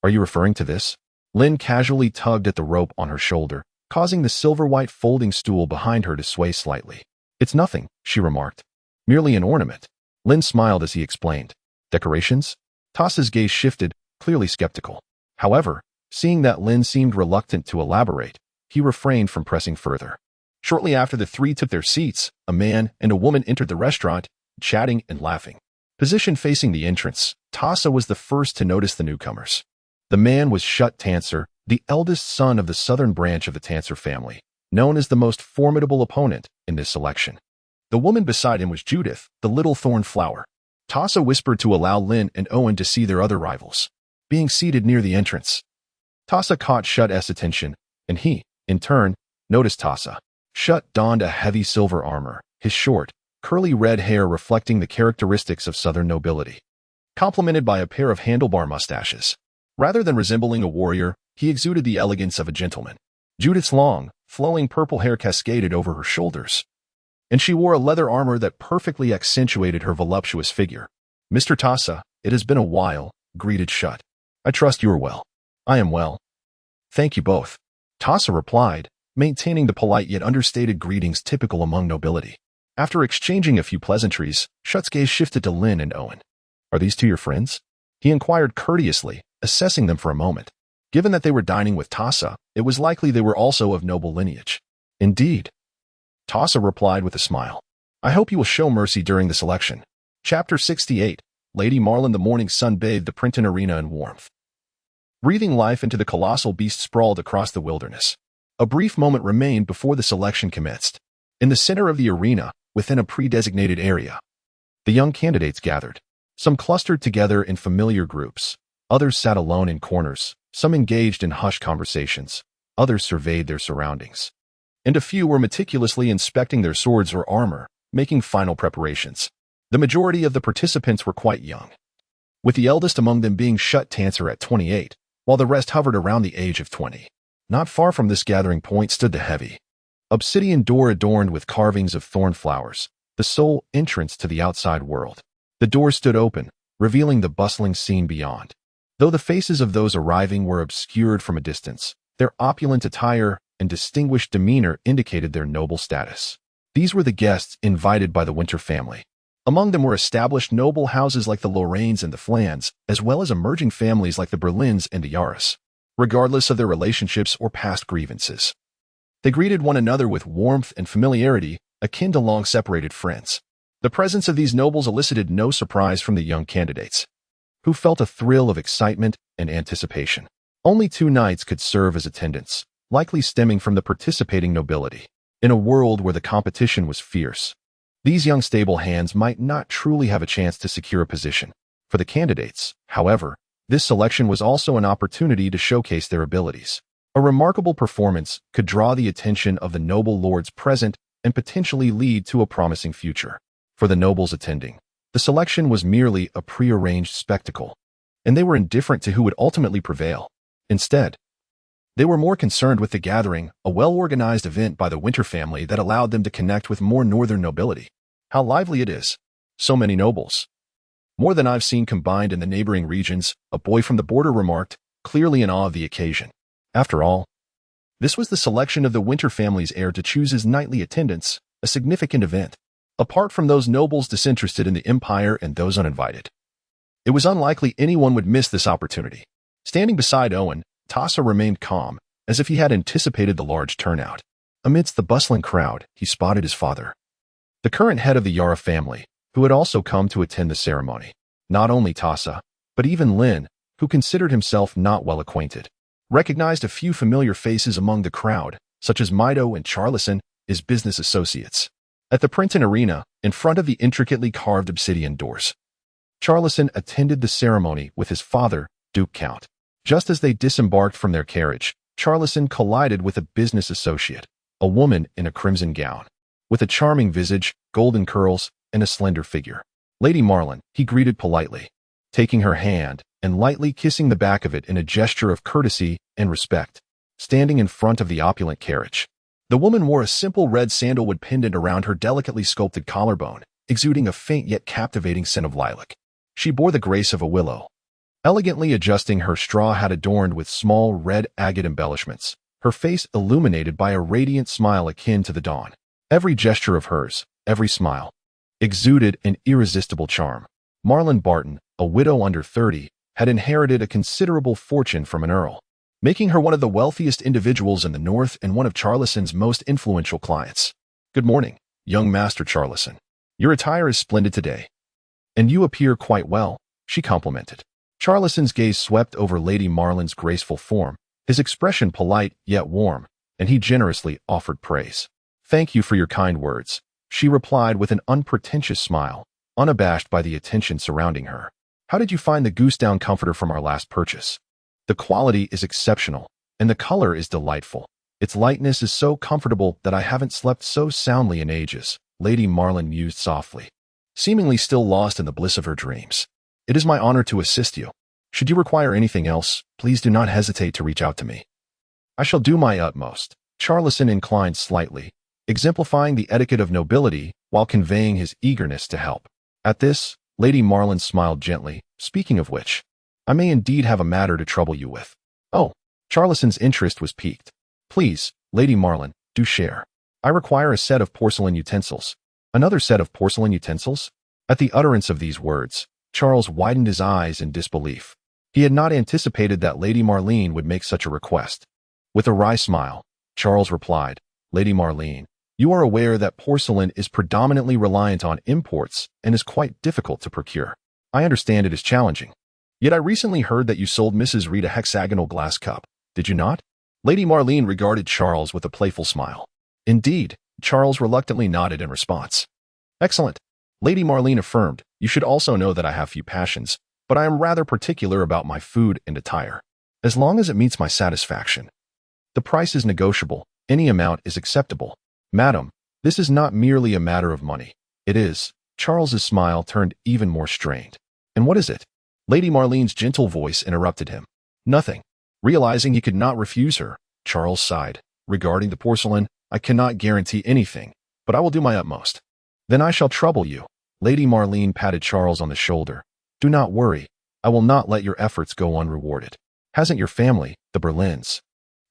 "Are you referring to this?" Lin casually tugged at the rope on her shoulder, causing the silver-white folding stool behind her to sway slightly. "It's nothing," she remarked. "Merely an ornament." Lin smiled as he explained. "Decorations?" Tasa's gaze shifted, clearly skeptical. However, seeing that Lin seemed reluctant to elaborate, he refrained from pressing further. Shortly after the three took their seats, a man and a woman entered the restaurant, chatting and laughing. Positioned facing the entrance, Tasa was the first to notice the newcomers. The man was Shut Tancer, the eldest son of the southern branch of the Tancer family, known as the most formidable opponent in this selection. The woman beside him was Judith, the little thorn flower. Tasa whispered to allow Lin and Owen to see their other rivals, being seated near the entrance. Tasa caught Shut's attention, and he, in turn, noticed Tasa. Shut donned a heavy silver armor, his short, curly red hair reflecting the characteristics of southern nobility, complemented by a pair of handlebar mustaches. Rather than resembling a warrior, he exuded the elegance of a gentleman. Judith's long, flowing purple hair cascaded over her shoulders, and she wore a leather armor that perfectly accentuated her voluptuous figure. "Mr. Tasa, it has been a while," greeted Shut. "I trust you are well." "I am well. Thank you both," Tasa replied, maintaining the polite yet understated greetings typical among nobility. After exchanging a few pleasantries, Shut's gaze shifted to Lin and Owen. "Are these two your friends?" he inquired courteously, assessing them for a moment. Given that they were dining with Tasa, it was likely they were also of noble lineage. "Indeed," Tasa replied with a smile. "I hope you will show mercy during the selection." Chapter 68. Lady Marlin. The morning sun bathed the Printon arena in warmth, breathing life into the colossal beast sprawled across the wilderness. A brief moment remained before the selection commenced. In the center of the arena, within a pre-designated area, the young candidates gathered. Some clustered together in familiar groups. Others sat alone in corners. Some engaged in hushed conversations. Others surveyed their surroundings. And a few were meticulously inspecting their swords or armor, making final preparations. The majority of the participants were quite young, with the eldest among them being Shut Tancer at 28, while the rest hovered around the age of 20. Not far from this gathering point stood the heavy obsidian door adorned with carvings of thorn flowers, the sole entrance to the outside world. The door stood open, revealing the bustling scene beyond. Though the faces of those arriving were obscured from a distance, their opulent attire and distinguished demeanor indicated their noble status. These were the guests invited by the Winter family. Among them were established noble houses like the Lorraines and the Flans, as well as emerging families like the Berlins and the Yaris. Regardless of their relationships or past grievances, they greeted one another with warmth and familiarity, akin to long-separated friends. The presence of these nobles elicited no surprise from the young candidates, who felt a thrill of excitement and anticipation. Only 2 knights could serve as attendants, likely stemming from the participating nobility. In a world where the competition was fierce, these young stable hands might not truly have a chance to secure a position. For the candidates, however, this selection was also an opportunity to showcase their abilities. A remarkable performance could draw the attention of the noble lords present and potentially lead to a promising future. For the nobles attending, the selection was merely a prearranged spectacle, and they were indifferent to who would ultimately prevail. Instead, they were more concerned with the gathering, a well-organized event by the Winter family that allowed them to connect with more northern nobility. "How lively it is! So many nobles. More than I've seen combined in the neighboring regions," a boy from the border remarked, clearly in awe of the occasion. After all, this was the selection of the Winter family's heir to choose his knightly attendants, a significant event. Apart from those nobles disinterested in the empire and those uninvited, it was unlikely anyone would miss this opportunity. Standing beside Owen, Tasa remained calm, as if he had anticipated the large turnout. Amidst the bustling crowd, he spotted his father, the current head of the Yara family, who had also come to attend the ceremony. Not only Tasa, but even Lin, who considered himself not well acquainted, recognized a few familiar faces among the crowd, such as Mido and Charlison, his business associates. At the Printon arena, in front of the intricately carved obsidian doors, Charlison attended the ceremony with his father, Duke Count. Just as they disembarked from their carriage, Charlison collided with a business associate, a woman in a crimson gown, with a charming visage, golden curls, and a slender figure. "Lady Marlin," he greeted politely, taking her hand and lightly kissing the back of it in a gesture of courtesy and respect. Standing in front of the opulent carriage, the woman wore a simple red sandalwood pendant around her delicately sculpted collarbone, exuding a faint yet captivating scent of lilac. She bore the grace of a willow, elegantly adjusting her straw hat adorned with small red agate embellishments, her face illuminated by a radiant smile akin to the dawn. Every gesture of hers, every smile, exuded an irresistible charm. Marlin Barton, a widow under 30, had inherited a considerable fortune from an earl, making her one of the wealthiest individuals in the north and one of Charlison's most influential clients. "Good morning, young Master Charlison. Your attire is splendid today, and you appear quite well," she complimented. Charlison's gaze swept over Lady Marlin's graceful form, his expression polite yet warm, and he generously offered praise. "Thank you for your kind words," she replied with an unpretentious smile, unabashed by the attention surrounding her. "How did you find the goose-down comforter from our last purchase? The quality is exceptional, and the color is delightful. Its lightness is so comfortable that I haven't slept so soundly in ages," Lady Marlin mused softly, seemingly still lost in the bliss of her dreams. "It is my honor to assist you. Should you require anything else, please do not hesitate to reach out to me. I shall do my utmost." Charlison inclined slightly, exemplifying the etiquette of nobility while conveying his eagerness to help. At this, Lady Marlin smiled gently, speaking of which, I may indeed have a matter to trouble you with. Oh, Charlison's interest was piqued. Please, Lady Marlin, do share. I require a set of porcelain utensils. Another set of porcelain utensils? At the utterance of these words, Charles widened his eyes in disbelief. He had not anticipated that Lady Marlene would make such a request. With a wry smile, Charles replied, Lady Marlene, you are aware that porcelain is predominantly reliant on imports and is quite difficult to procure. I understand it is challenging. Yet I recently heard that you sold Mrs. Reed a hexagonal glass cup, did you not? Lady Marlene regarded Charles with a playful smile. Indeed, Charles reluctantly nodded in response. Excellent. Lady Marlene affirmed, you should also know that I have few passions, but I am rather particular about my food and attire. As long as it meets my satisfaction. The price is negotiable, any amount is acceptable. Madam, this is not merely a matter of money. It is. Charles's smile turned even more strained. And what is it? Lady Marlene's gentle voice interrupted him. Nothing. Realizing he could not refuse her, Charles sighed. Regarding the porcelain, I cannot guarantee anything, but I will do my utmost. Then I shall trouble you. Lady Marlene patted Charles on the shoulder. Do not worry. I will not let your efforts go unrewarded. Hasn't your family, the Berlins,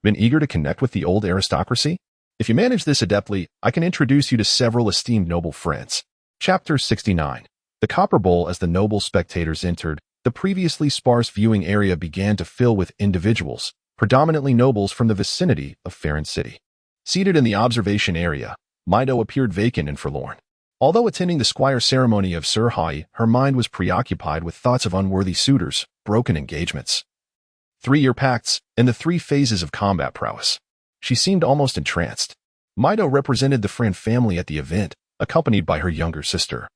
been eager to connect with the old aristocracy? If you manage this adeptly, I can introduce you to several esteemed noble friends. Chapter 69. The Copper Bowl. As the noble spectators entered, the previously sparse viewing area began to fill with individuals, predominantly nobles from the vicinity of Farron City. Seated in the observation area, Mido appeared vacant and forlorn. Although attending the squire ceremony of Sir Hai, her mind was preoccupied with thoughts of unworthy suitors, broken engagements, 3-year pacts, and the 3 phases of combat prowess. She seemed almost entranced. Mido represented the Fran family at the event, accompanied by her younger sister,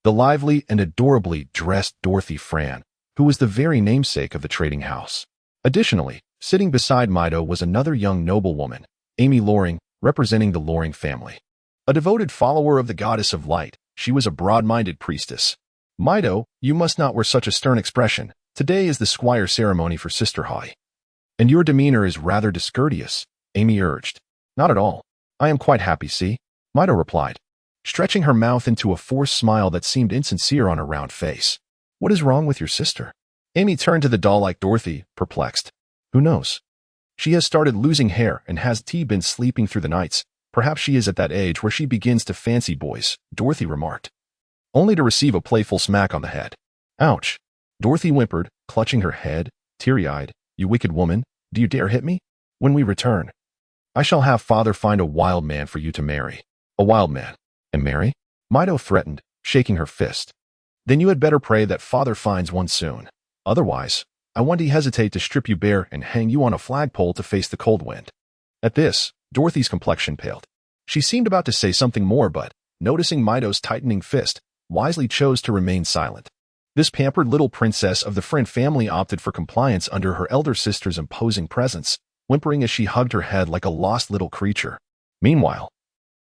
the lively and adorably dressed Dorothy Fran, who was the very namesake of the trading house. Additionally, sitting beside Mido was another young noblewoman, Amy Loring, representing the Loring family. A devoted follower of the goddess of light, she was a broad-minded priestess. Mido, you must not wear such a stern expression. Today is the squire ceremony for Sister Hai. And your demeanor is rather discourteous, Amy urged. Not at all. I am quite happy, see? Mido replied, stretching her mouth into a forced smile that seemed insincere on her round face. What is wrong with your sister? Amy turned to the doll-like Dorothy, perplexed. Who knows? She has started losing hair and has been sleeping through the nights. Perhaps she is at that age where she begins to fancy boys, Dorothy remarked, only to receive a playful smack on the head. Ouch. Dorothy whimpered, clutching her head, teary-eyed. You wicked woman, do you dare hit me? When we return, I shall have father find a wild man for you to marry. A wild man? And marry? Mido threatened, shaking her fist. Then you had better pray that father finds one soon. Otherwise, I won't hesitate to strip you bare and hang you on a flagpole to face the cold wind. At this, Dorothy's complexion paled. She seemed about to say something more, but, noticing Mido's tightening fist, wisely chose to remain silent. This pampered little princess of the Fran family opted for compliance under her elder sister's imposing presence, whimpering as she hugged her head like a lost little creature. Meanwhile,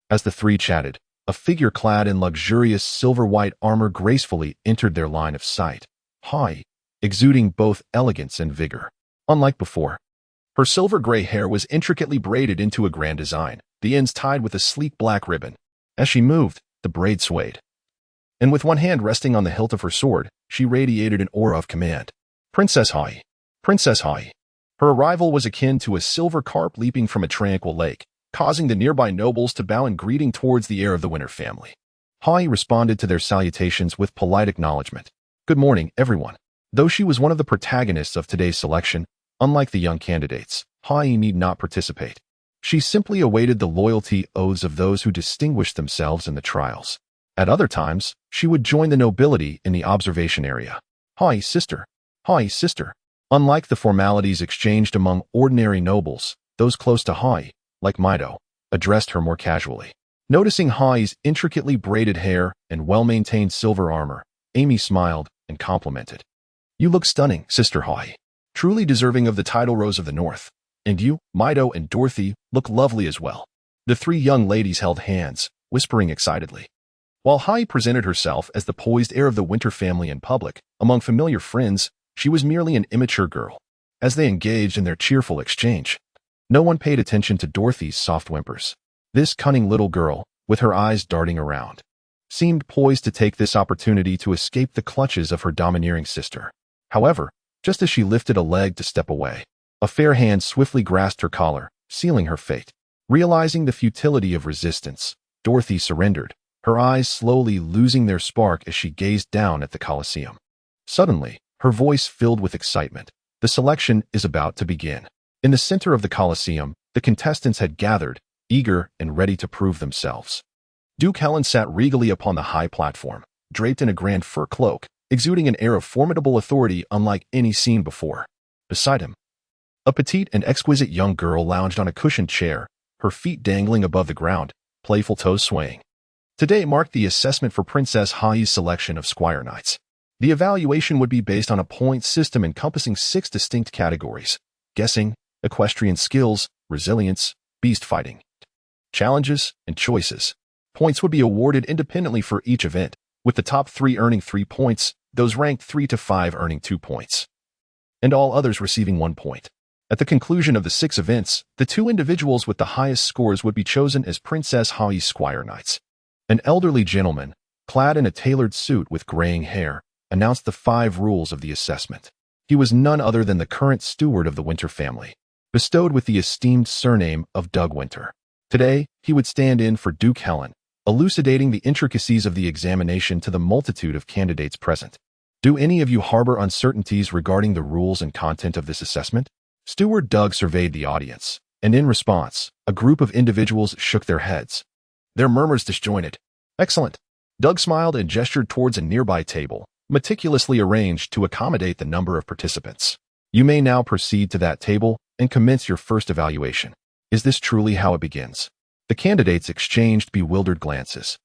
as the 3 chatted, a figure clad in luxurious silver-white armor gracefully entered their line of sight. Hai, exuding both elegance and vigor. Unlike before, her silver-gray hair was intricately braided into a grand design, the ends tied with a sleek black ribbon. As she moved, the braid swayed. And with one hand resting on the hilt of her sword, she radiated an aura of command. Princess Hai. Princess Hai. Her arrival was akin to a silver carp leaping from a tranquil lake, causing the nearby nobles to bow in greeting towards the heir of the Winter family. Hai responded to their salutations with polite acknowledgement. Good morning, everyone. Though she was one of the protagonists of today's selection, unlike the young candidates, Hai need not participate. She simply awaited the loyalty oaths of those who distinguished themselves in the trials. At other times, she would join the nobility in the observation area. Hai, sister. Hai, sister. Unlike the formalities exchanged among ordinary nobles, those close to Hai, like Mido, addressed her more casually. Noticing Hai's intricately braided hair and well-maintained silver armor, Amy smiled and complimented. You look stunning, Sister Hai. Truly deserving of the title Rose of the North. And you, Mido and Dorothy, look lovely as well. The 3 young ladies held hands, whispering excitedly. While Hai presented herself as the poised heir of the Winter family in public, among familiar friends, she was merely an immature girl. As they engaged in their cheerful exchange, No one paid attention to Dorothy's soft whimpers. This cunning little girl, with her eyes darting around, seemed poised to take this opportunity to escape the clutches of her domineering sister. However, just as she lifted a leg to step away, a fair hand swiftly grasped her collar, sealing her fate. Realizing the futility of resistance, Dorothy surrendered, her eyes slowly losing their spark as she gazed down at the Colosseum. Suddenly, her voice filled with excitement. The selection is about to begin. In the center of the Colosseum, the contestants had gathered, eager and ready to prove themselves. Duke Helen sat regally upon the high platform, draped in a grand fur cloak, exuding an air of formidable authority unlike any seen before. Beside him, a petite and exquisite young girl lounged on a cushioned chair, her feet dangling above the ground, playful toes swaying. Today marked the assessment for Princess Hai's selection of Squire Knights. The evaluation would be based on a point system encompassing 6 distinct categories: guessing, equestrian skills, resilience, beast fighting, challenges, and choices. Points would be awarded independently for each event, with the top 3 earning 3 points, those ranked 3 to 5 earning 2 points, and all others receiving 1 point. At the conclusion of the 6 events, the 2 individuals with the highest scores would be chosen as Princess Hai's Squire Knights. An elderly gentleman, clad in a tailored suit with graying hair, announced the 5 rules of the assessment. He was none other than the current steward of the Winter family, bestowed with the esteemed surname of Doug Winter. Today, he would stand in for Duke Helen, elucidating the intricacies of the examination to the multitude of candidates present. Do any of you harbor uncertainties regarding the rules and content of this assessment? Steward Doug surveyed the audience, and in response, a group of individuals shook their heads, their murmurs disjointed. Excellent. Doug smiled and gestured towards a nearby table, meticulously arranged to accommodate the number of participants. You may now proceed to that table and commence your first evaluation. Is this truly how it begins? The candidates exchanged bewildered glances,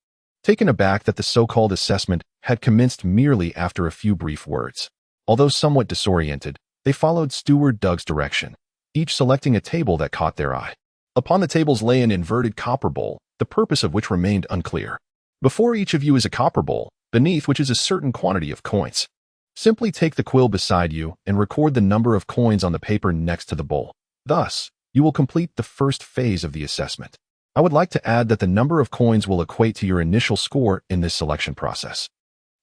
taken aback that the so-called assessment had commenced merely after a few brief words. Although somewhat disoriented, they followed Steward Doug's direction, each selecting a table that caught their eye. Upon the tables lay an inverted copper bowl, the purpose of which remained unclear. Before each of you is a copper bowl, beneath which is a certain quantity of coins. Simply take the quill beside you and record the number of coins on the paper next to the bowl. Thus, you will complete the first phase of the assessment. I would like to add that the number of coins will equate to your initial score in this selection process.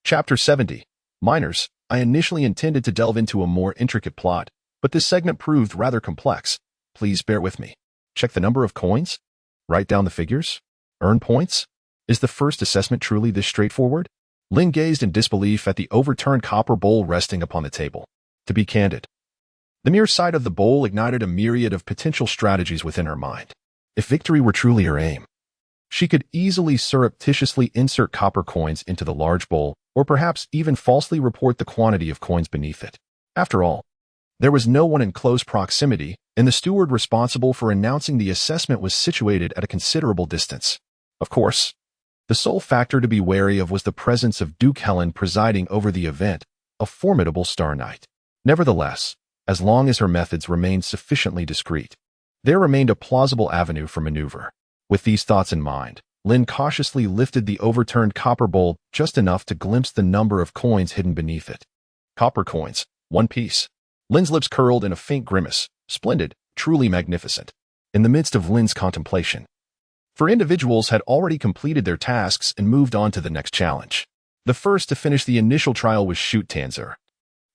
Chapter 70. Minors. I initially intended to delve into a more intricate plot, but this segment proved rather complex. Please bear with me. Check the number of coins? Write down the figures? Earn points? Is the first assessment truly this straightforward? Lin gazed in disbelief at the overturned copper bowl resting upon the table. To be candid, the mere sight of the bowl ignited a myriad of potential strategies within her mind. If victory were truly her aim, she could easily surreptitiously insert copper coins into the large bowl, or perhaps even falsely report the quantity of coins beneath it. After all, there was no one in close proximity, and the steward responsible for announcing the assessment was situated at a considerable distance. Of course, the sole factor to be wary of was the presence of Duke Helen presiding over the event, a formidable Star Knight. Nevertheless, as long as her methods remained sufficiently discreet, there remained a plausible avenue for maneuver. With these thoughts in mind, Lin cautiously lifted the overturned copper bowl just enough to glimpse the number of coins hidden beneath it. Copper coins, 1 piece. Lin's lips curled in a faint grimace. Splendid, truly magnificent. In the midst of Lin's contemplation, 4 individuals had already completed their tasks and moved on to the next challenge. The first to finish the initial trial was Shoot Tanzer,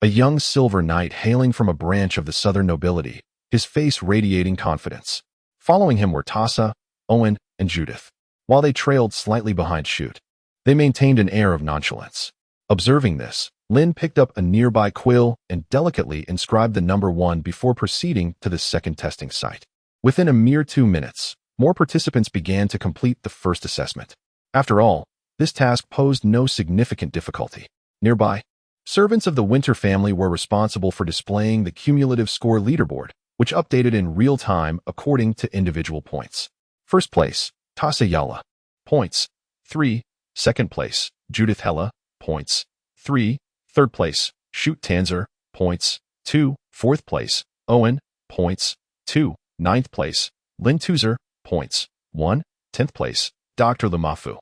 a young silver knight hailing from a branch of the southern nobility, his face radiating confidence. Following him were Tassa, Owen, and Judith. While they trailed slightly behind Shoot, they maintained an air of nonchalance. Observing this, Lin picked up a nearby quill and delicately inscribed the number 1 before proceeding to the second testing site. Within a mere 2 minutes, more participants began to complete the first assessment. After all, this task posed no significant difficulty. Nearby, servants of the Winter family were responsible for displaying the cumulative score leaderboard, which updated in real time according to individual points. First place, Tassa Yala. Points, 3. Second place, Judith Hella. Points, 3. Third place, Shoot Tanzer. Points, 2. Fourth place, Owen. Points, 2. Ninth place, Lin Tuzer. Points, 1. 10th place, Dr. Lamafu.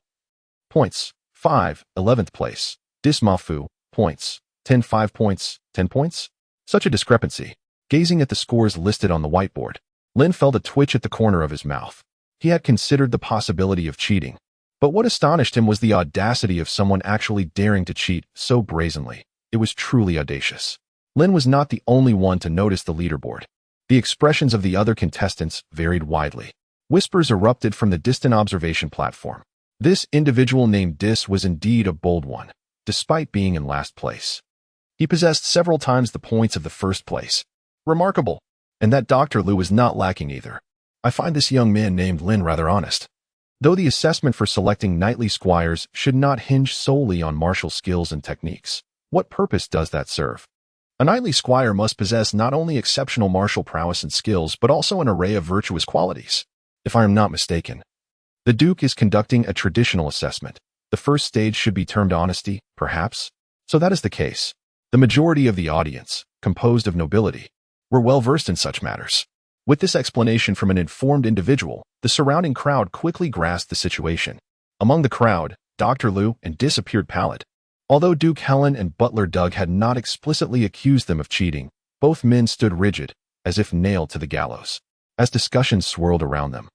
Points, 5. 11th place, Dismafu. Points, 10. 5 points, 10 points? Such a discrepancy. Gazing at the scores listed on the whiteboard, Lin felt a twitch at the corner of his mouth. He had considered the possibility of cheating. But what astonished him was the audacity of someone actually daring to cheat so brazenly. It was truly audacious. Lin was not the only one to notice the leaderboard. The expressions of the other contestants varied widely. Whispers erupted from the distant observation platform. This individual named Dis was indeed a bold one, despite being in last place. He possessed several times the points of the first place. Remarkable. And that Dr. Liu was not lacking either. I find this young man named Lin rather honest. Though the assessment for selecting knightly squires should not hinge solely on martial skills and techniques, what purpose does that serve? A knightly squire must possess not only exceptional martial prowess and skills, but also an array of virtuous qualities. If I am not mistaken, the Duke is conducting a traditional assessment. The first stage should be termed honesty, perhaps? So that is the case. The majority of the audience, composed of nobility, were well versed in such matters. With this explanation from an informed individual, the surrounding crowd quickly grasped the situation. Among the crowd, Dr. Liu and Dis appeared pallid. Although Duke Helen and Butler Doug had not explicitly accused them of cheating, both men stood rigid, as if nailed to the gallows. As discussions swirled around them,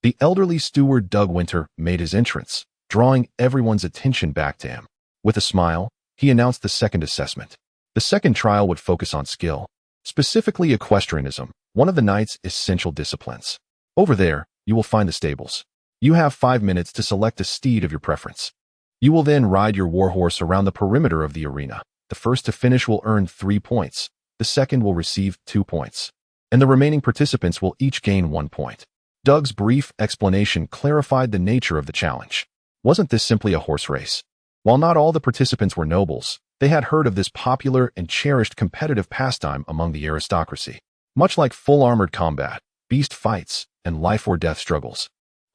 the elderly steward Doug Winter made his entrance, drawing everyone's attention back to him. With a smile, he announced the second assessment. The second trial would focus on skill, specifically equestrianism, one of the knight's essential disciplines. Over there, you will find the stables. You have 5 minutes to select a steed of your preference. You will then ride your warhorse around the perimeter of the arena. The first to finish will earn 3 points, the second will receive 2 points, and the remaining participants will each gain 1 point. Doug's brief explanation clarified the nature of the challenge. Wasn't this simply a horse race? While not all the participants were nobles, they had heard of this popular and cherished competitive pastime among the aristocracy. Much like full-armored combat, beast fights, and life-or-death struggles,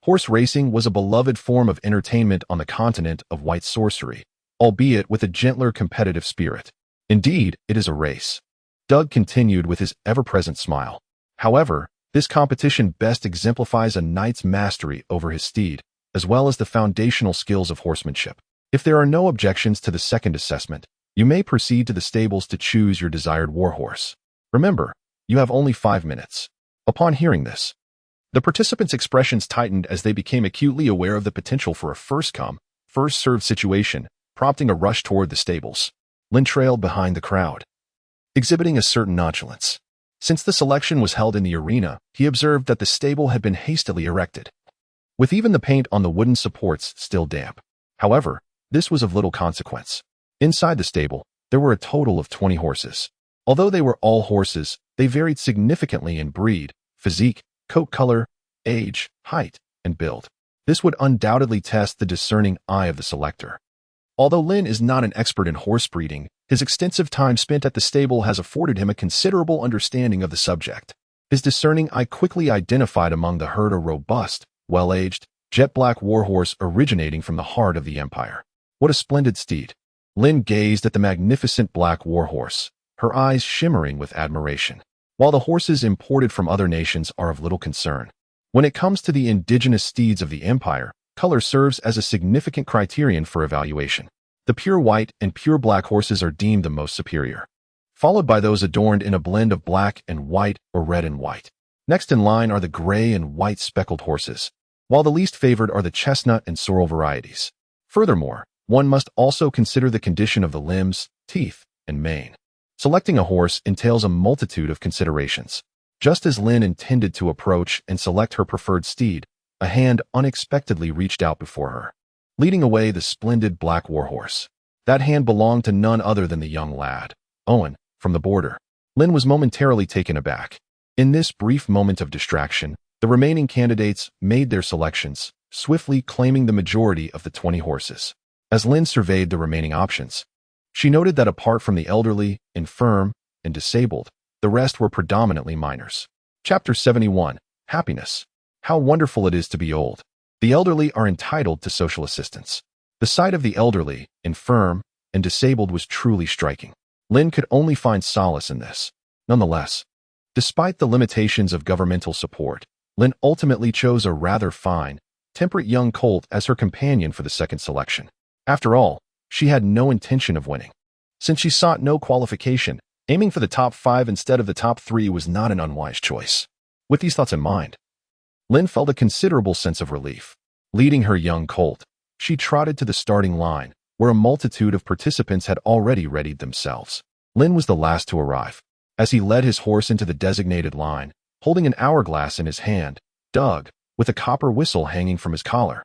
horse racing was a beloved form of entertainment on the continent of white sorcery, albeit with a gentler competitive spirit. Indeed, it is a race. Doug continued with his ever-present smile. However, this competition best exemplifies a knight's mastery over his steed, as well as the foundational skills of horsemanship. If there are no objections to the second assessment, you may proceed to the stables to choose your desired warhorse. Remember, you have only 5 minutes. Upon hearing this, the participants' expressions tightened as they became acutely aware of the potential for a first-come, first-served situation, prompting a rush toward the stables. Lin trailed behind the crowd, exhibiting a certain nonchalance. Since the selection was held in the arena, he observed that the stable had been hastily erected, with even the paint on the wooden supports still damp. However, this was of little consequence. Inside the stable, there were a total of 20 horses. Although they were all horses, they varied significantly in breed, physique, coat color, age, height, and build. This would undoubtedly test the discerning eye of the selector. Although Lin is not an expert in horse breeding, his extensive time spent at the stable has afforded him a considerable understanding of the subject. His discerning eye quickly identified among the herd a robust, well-aged, jet-black warhorse originating from the heart of the empire. What a splendid steed! Lin gazed at the magnificent black warhorse, her eyes shimmering with admiration. While the horses imported from other nations are of little concern, when it comes to the indigenous steeds of the empire, color serves as a significant criterion for evaluation. The pure white and pure black horses are deemed the most superior, followed by those adorned in a blend of black and white or red and white. Next in line are the gray and white speckled horses, while the least favored are the chestnut and sorrel varieties. Furthermore, one must also consider the condition of the limbs, teeth, and mane. Selecting a horse entails a multitude of considerations. Just as Lin intended to approach and select her preferred steed, a hand unexpectedly reached out before her, leading away the splendid black warhorse. That hand belonged to none other than the young lad, Owen, from the border. Lin was momentarily taken aback. In this brief moment of distraction, the remaining candidates made their selections, swiftly claiming the majority of the 20 horses. As Lin surveyed the remaining options, she noted that apart from the elderly, infirm, and disabled, the rest were predominantly minors. Chapter 71. Happiness. How wonderful it is to be old. The elderly are entitled to social assistance. The sight of the elderly, infirm, and disabled was truly striking. Lin could only find solace in this. Nonetheless, despite the limitations of governmental support, Lin ultimately chose a rather fine, temperate young colt as her companion for the second selection. After all, she had no intention of winning. Since she sought no qualification, aiming for the top 5 instead of the top 3 was not an unwise choice. With these thoughts in mind, Lin felt a considerable sense of relief. Leading her young colt, she trotted to the starting line, where a multitude of participants had already readied themselves. Lin was the last to arrive. As he led his horse into the designated line, holding an hourglass in his hand, Doug, with a copper whistle hanging from his collar,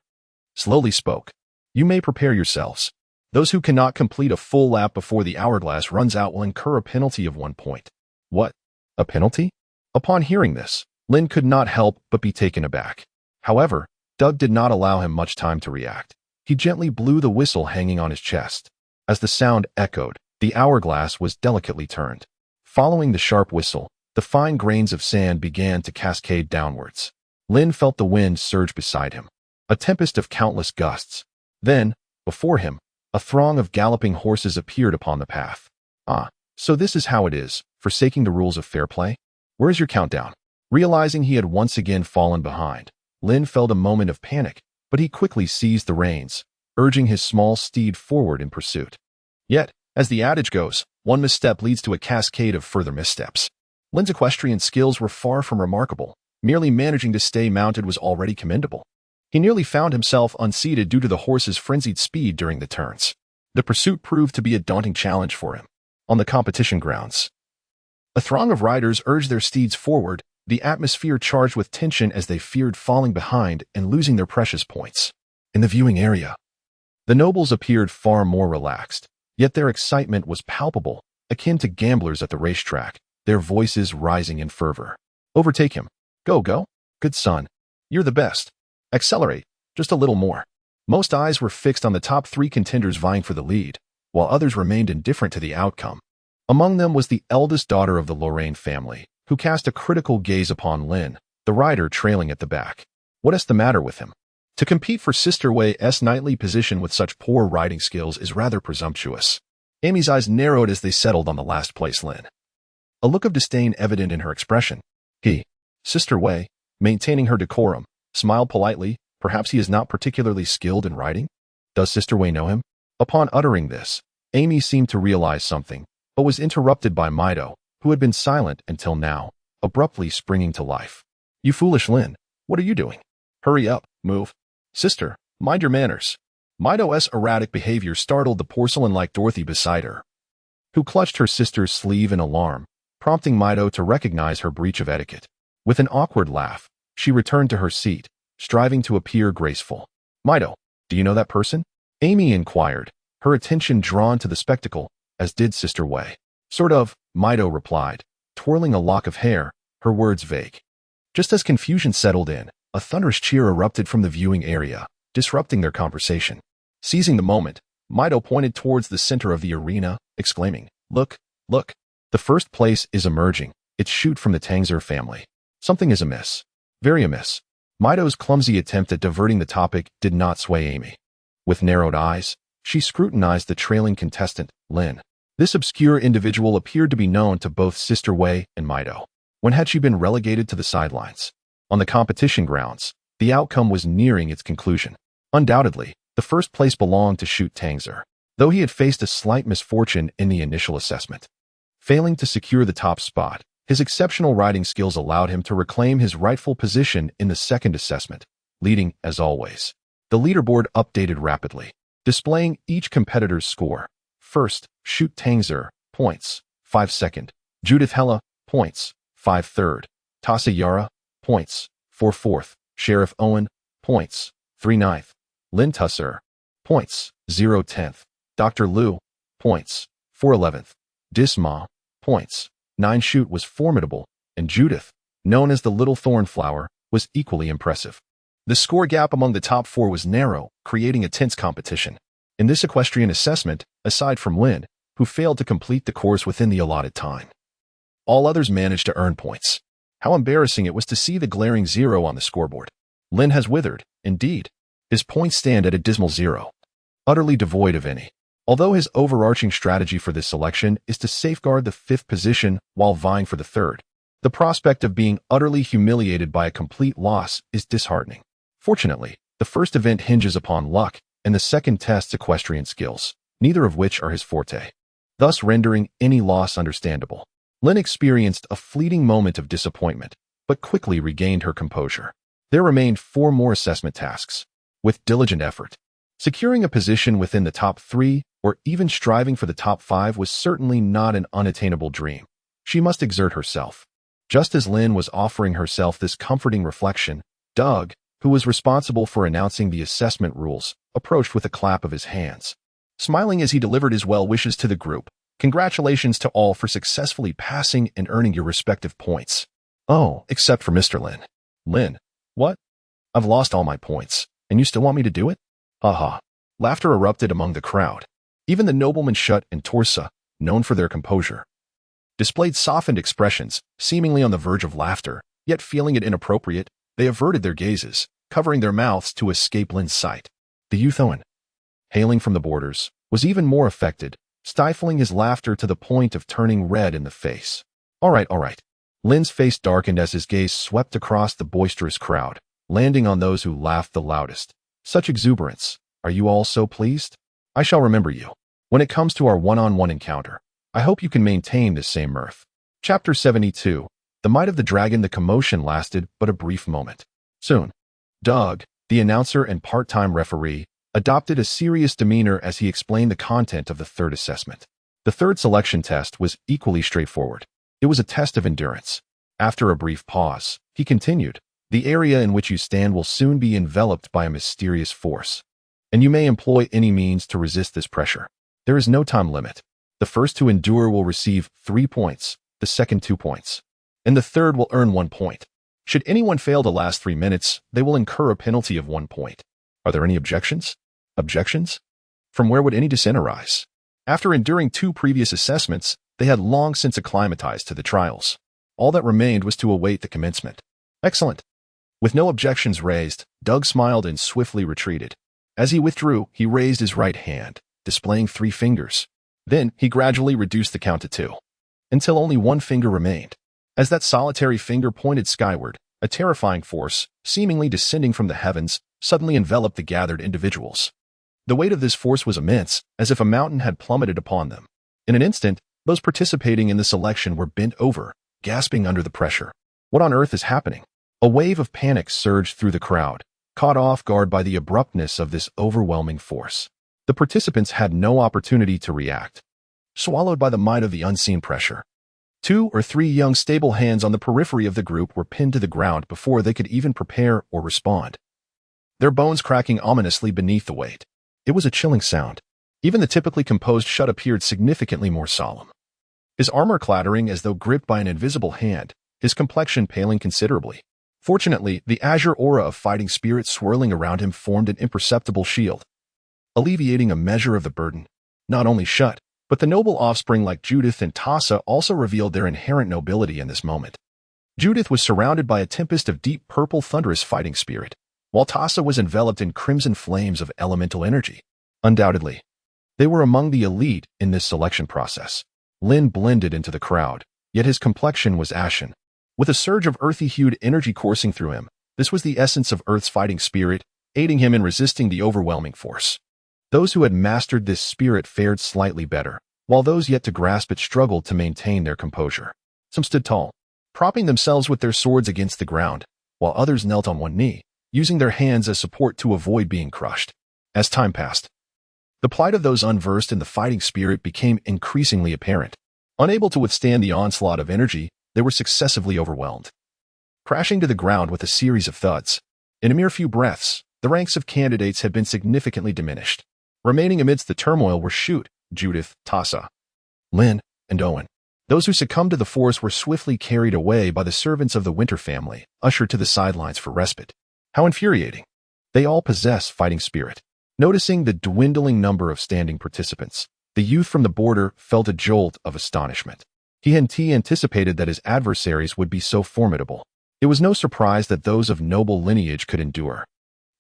slowly spoke. "You may prepare yourselves. Those who cannot complete a full lap before the hourglass runs out will incur a penalty of 1 point." "What? A penalty?" Upon hearing this, Lin could not help but be taken aback. However, Doug did not allow him much time to react. He gently blew the whistle hanging on his chest. As the sound echoed, the hourglass was delicately turned. Following the sharp whistle, the fine grains of sand began to cascade downwards. Lin felt the wind surge beside him, a tempest of countless gusts. Then, before him, a throng of galloping horses appeared upon the path. "Ah, so this is how it is, forsaking the rules of fair play? Where is your countdown?" Realizing he had once again fallen behind, Lin felt a moment of panic, but he quickly seized the reins, urging his small steed forward in pursuit. Yet, as the adage goes, one misstep leads to a cascade of further missteps. Lin's equestrian skills were far from remarkable. Merely managing to stay mounted was already commendable. He nearly found himself unseated due to the horse's frenzied speed during the turns. The pursuit proved to be a daunting challenge for him. On the competition grounds, a throng of riders urged their steeds forward, the atmosphere charged with tension as they feared falling behind and losing their precious points. In the viewing area, the nobles appeared far more relaxed, yet their excitement was palpable, akin to gamblers at the racetrack, their voices rising in fervor. "Overtake him. Go, go. Good son. You're the best. Accelerate. Just a little more." Most eyes were fixed on the top 3 contenders vying for the lead, while others remained indifferent to the outcome. Among them was the eldest daughter of the Lorraine family, who cast a critical gaze upon Lin, the rider trailing at the back. What is the matter with him? To compete for Sister Wei's knightly position with such poor riding skills is rather presumptuous. Amy's eyes narrowed as they settled on the last place Lin. A look of disdain evident in her expression. Sister Wei, maintaining her decorum, smiled politely. Perhaps he is not particularly skilled in riding? Does Sister Wei know him? Upon uttering this, Amy seemed to realize something, but was interrupted by Mido, who had been silent until now, abruptly springing to life. "You foolish Lin, what are you doing? Hurry up, move. Sister, mind your manners." Mido's erratic behavior startled the porcelain-like Dorothy beside her, who clutched her sister's sleeve in alarm, prompting Mido to recognize her breach of etiquette. With an awkward laugh, she returned to her seat, striving to appear graceful. "Mido, do you know that person?" Amy inquired, her attention drawn to the spectacle, as did Sister Wei. "Sort of," Mido replied, twirling a lock of hair, her words vague. Just as confusion settled in, a thunderous cheer erupted from the viewing area, disrupting their conversation. Seizing the moment, Mido pointed towards the center of the arena, exclaiming, "Look, look! The first place is emerging. It's shoot from the Tangzer family. Something is amiss. Very amiss." Mido's clumsy attempt at diverting the topic did not sway Amy. With narrowed eyes, she scrutinized the trailing contestant, Lin. This obscure individual appeared to be known to both Sister Wei and Mido. When had she been relegated to the sidelines? On the competition grounds, the outcome was nearing its conclusion. Undoubtedly, the first place belonged to Shoot Tangzer, though he had faced a slight misfortune in the initial assessment. Failing to secure the top spot, his exceptional riding skills allowed him to reclaim his rightful position in the second assessment, leading as always. The leaderboard updated rapidly, displaying each competitor's score. First, Shoot Tangzer, points, 5 second. Judith Hella, points, 5 third. Tasa Yara, points, 4 fourth. Sheriff Owen, points, 3 ninth. Lin Tusser, points, 0 tenth. Dr. Liu, points, 4 11th. Disma, points, 9 Shoot was formidable, and Judith, known as the Little Thornflower, was equally impressive. The score gap among the top 4 was narrow, creating a tense competition. In this equestrian assessment, aside from Lin, who failed to complete the course within the allotted time, all others managed to earn points. How embarrassing it was to see the glaring 0 on the scoreboard. Lin has withered, indeed. His points stand at a dismal 0, utterly devoid of any. Although his overarching strategy for this selection is to safeguard the 5th position while vying for the 3rd, the prospect of being utterly humiliated by a complete loss is disheartening. Fortunately, the first event hinges upon luck, and the second tests equestrian skills, neither of which are his forte, thus rendering any loss understandable. Lin experienced a fleeting moment of disappointment, but quickly regained her composure. There remained 4 more assessment tasks. With diligent effort, securing a position within the top 3 or even striving for the top 5 was certainly not an unattainable dream. She must exert herself. Just as Lin was offering herself this comforting reflection, Doug, who was responsible for announcing the assessment rules, approached with a clap of his hands. Smiling as he delivered his well wishes to the group, "Congratulations to all for successfully passing and earning your respective points." "Oh, except for Mr. Lin." "Lin? What? I've lost all my points, and you still want me to do it?" Haha. Laughter erupted among the crowd. Even the nobleman Shut and Torsa, known for their composure, displayed softened expressions, seemingly on the verge of laughter, yet feeling it inappropriate, they averted their gazes, covering their mouths to escape Lin's sight. The youth Owen, hailing from the borders, was even more affected, stifling his laughter to the point of turning red in the face. All right. Lin's face darkened as his gaze swept across the boisterous crowd, landing on those who laughed the loudest. Such exuberance. Are you all so pleased? I shall remember you. When it comes to our one-on-one encounter, I hope you can maintain this same mirth. Chapter 72. The Might of the Dragon. The commotion lasted but a brief moment. Soon, Doug, the announcer and part-time referee, adopted a serious demeanor as he explained the content of the third assessment. The third selection test was equally straightforward. It was a test of endurance. After a brief pause, he continued, "The area in which you stand will soon be enveloped by a mysterious force, and you may employ any means to resist this pressure. There is no time limit. The first to endure will receive 3 points, the second 2 points, and the third will earn 1 point. Should anyone fail to last 3 minutes, they will incur a penalty of 1 point. Are there any objections? Objections? From where would any dissent arise?" After enduring 2 previous assessments, they had long since acclimatized to the trials. All that remained was to await the commencement. Excellent. With no objections raised, Doug smiled and swiftly retreated. As he withdrew, he raised his right hand, displaying 3 fingers. Then he gradually reduced the count to 2, until only 1 finger remained. As that solitary finger pointed skyward, a terrifying force, seemingly descending from the heavens, suddenly enveloped the gathered individuals. The weight of this force was immense, as if a mountain had plummeted upon them. In an instant, those participating in the selection were bent over, gasping under the pressure. What on earth is happening? A wave of panic surged through the crowd, caught off guard by the abruptness of this overwhelming force. The participants had no opportunity to react, swallowed by the might of the unseen pressure. 2 or 3 young stable hands on the periphery of the group were pinned to the ground before they could even prepare or respond, their bones cracking ominously beneath the weight. It was a chilling sound. Even the typically composed Shut appeared significantly more solemn. His armor clattering as though gripped by an invisible hand, his complexion paling considerably. Fortunately, the azure aura of fighting spirit swirling around him formed an imperceptible shield, alleviating a measure of the burden. Not only Shut, but the noble offspring like Judith and Tassa also revealed their inherent nobility in this moment. Judith was surrounded by a tempest of deep purple thunderous fighting spirit, while Tassa was enveloped in crimson flames of elemental energy. Undoubtedly, they were among the elite in this selection process. Lin blended into the crowd, yet his complexion was ashen. With a surge of earthy-hued energy coursing through him, this was the essence of Earth's fighting spirit, aiding him in resisting the overwhelming force. Those who had mastered this spirit fared slightly better, while those yet to grasp it struggled to maintain their composure. Some stood tall, propping themselves with their swords against the ground, while others knelt on one knee, using their hands as support to avoid being crushed. As time passed, the plight of those unversed in the fighting spirit became increasingly apparent. Unable to withstand the onslaught of energy, they were successively overwhelmed, crashing to the ground with a series of thuds. In a mere few breaths, the ranks of candidates had been significantly diminished. Remaining amidst the turmoil were Shute, Judith, Tassa, Lin, and Owen. Those who succumbed to the force were swiftly carried away by the servants of the Winter family, ushered to the sidelines for respite. How infuriating. They all possess fighting spirit. Noticing the dwindling number of standing participants, the youth from the border felt a jolt of astonishment. He anticipated that his adversaries would be so formidable. It was no surprise that those of noble lineage could endure.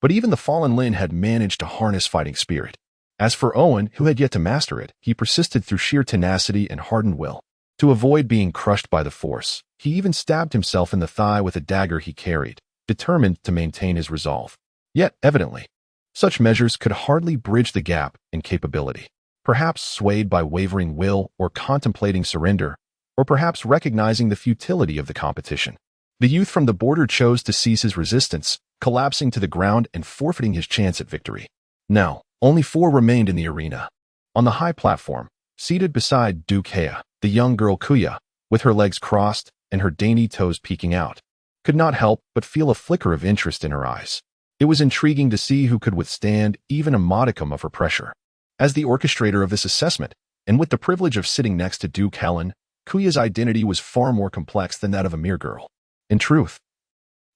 But even the fallen Lin had managed to harness fighting spirit. As for Owen, who had yet to master it, he persisted through sheer tenacity and hardened will. To avoid being crushed by the force, he even stabbed himself in the thigh with a dagger he carried, determined to maintain his resolve. Yet, evidently, such measures could hardly bridge the gap in capability. Perhaps swayed by wavering will or contemplating surrender, or perhaps recognizing the futility of the competition. The youth from the border chose to seize his resistance, collapsing to the ground and forfeiting his chance at victory. Now, only 4 remained in the arena. On the high platform, seated beside Duke Hea, the young girl Kuya, with her legs crossed and her dainty toes peeking out, could not help but feel a flicker of interest in her eyes. It was intriguing to see who could withstand even a modicum of her pressure. As the orchestrator of this assessment, and with the privilege of sitting next to Duke Helen, Kuya's identity was far more complex than that of a mere girl. In truth,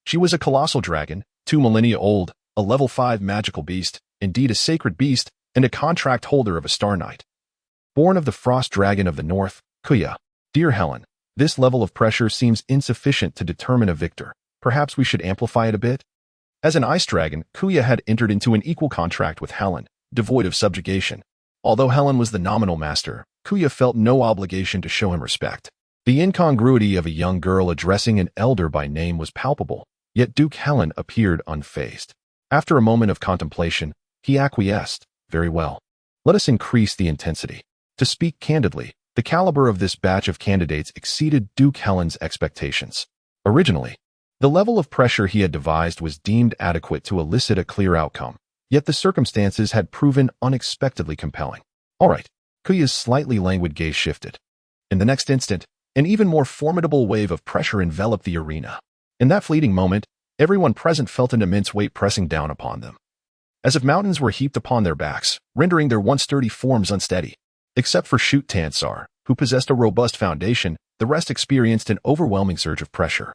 she was a colossal dragon, 2 millennia old, a level 5 magical beast, indeed a sacred beast, and a contract holder of a Star Knight. Born of the frost dragon of the north, Kuya. Dear Helen, this level of pressure seems insufficient to determine a victor. Perhaps we should amplify it a bit? As an ice dragon, Kuya had entered into an equal contract with Helen, devoid of subjugation. Although Helen was the nominal master, Kuya felt no obligation to show him respect. The incongruity of a young girl addressing an elder by name was palpable, yet Duke Helen appeared unfazed. After a moment of contemplation, he acquiesced. Very well. Let us increase the intensity. To speak candidly, the caliber of this batch of candidates exceeded Duke Helen's expectations. Originally, the level of pressure he had devised was deemed adequate to elicit a clear outcome, yet the circumstances had proven unexpectedly compelling. All right, Kuya's slightly languid gaze shifted. In the next instant, an even more formidable wave of pressure enveloped the arena. In that fleeting moment, everyone present felt an immense weight pressing down upon them, as if mountains were heaped upon their backs, rendering their once sturdy forms unsteady. Except for Shoot Tansar, who possessed a robust foundation, the rest experienced an overwhelming surge of pressure.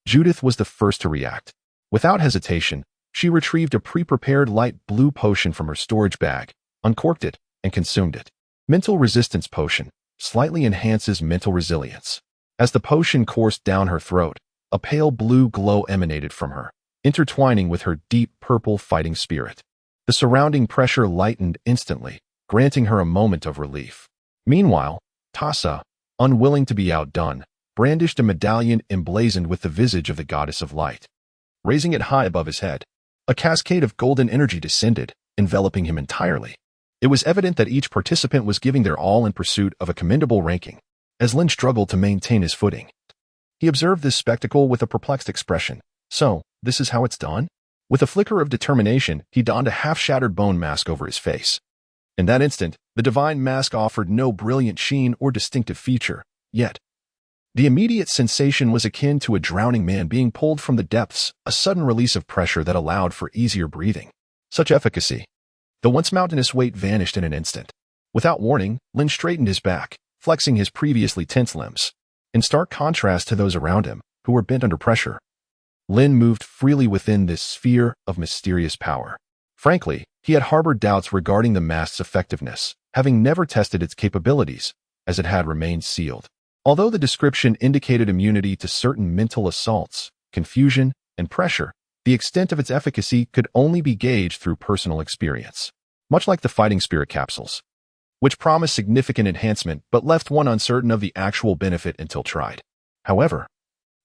Judith was the first to react. Without hesitation, she retrieved a pre-prepared light blue potion from her storage bag, uncorked it, and consumed it. Mental Resistance Potion slightly enhances mental resilience. As the potion coursed down her throat, a pale blue glow emanated from her, intertwining with her deep purple fighting spirit. The surrounding pressure lightened instantly, granting her a moment of relief. Meanwhile, Tassa, unwilling to be outdone, brandished a medallion emblazoned with the visage of the goddess of light. Raising it high above his head, a cascade of golden energy descended, enveloping him entirely. It was evident that each participant was giving their all in pursuit of a commendable ranking. As Lin struggled to maintain his footing, he observed this spectacle with a perplexed expression. So, this is how it's done? With a flicker of determination, he donned a half-shattered bone mask over his face. In that instant, the divine mask offered no brilliant sheen or distinctive feature, yet the immediate sensation was akin to a drowning man being pulled from the depths, a sudden release of pressure that allowed for easier breathing. Such efficacy. The once mountainous weight vanished in an instant. Without warning, Lin straightened his back, flexing his previously tense limbs. In stark contrast to those around him, who were bent under pressure, Lin moved freely within this sphere of mysterious power. Frankly, he had harbored doubts regarding the mask's effectiveness, having never tested its capabilities, as it had remained sealed. Although the description indicated immunity to certain mental assaults, confusion, and pressure, the extent of its efficacy could only be gauged through personal experience. Much like the fighting spirit capsules, which promised significant enhancement but left one uncertain of the actual benefit until tried. However,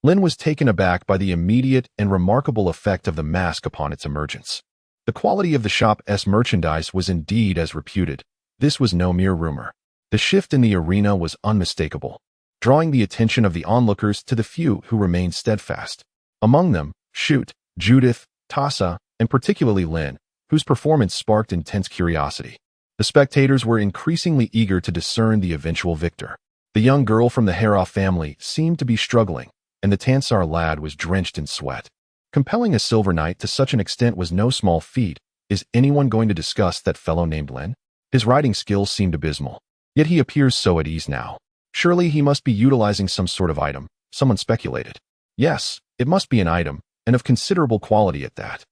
Lin was taken aback by the immediate and remarkable effect of the mask upon its emergence. The quality of the shop's merchandise was indeed as reputed. This was no mere rumor. The shift in the arena was unmistakable, drawing the attention of the onlookers to the few who remained steadfast. Among them, Shoot, Judith, Tassa, and particularly Lin, whose performance sparked intense curiosity. The spectators were increasingly eager to discern the eventual victor. The young girl from the Hera family seemed to be struggling, and the Tansar lad was drenched in sweat. Compelling a Silver Knight to such an extent was no small feat. Is anyone going to discuss that fellow named Lin? His riding skills seemed abysmal, yet he appears so at ease now. Surely he must be utilizing some sort of item, someone speculated. Yes, it must be an item, and of considerable quality at that.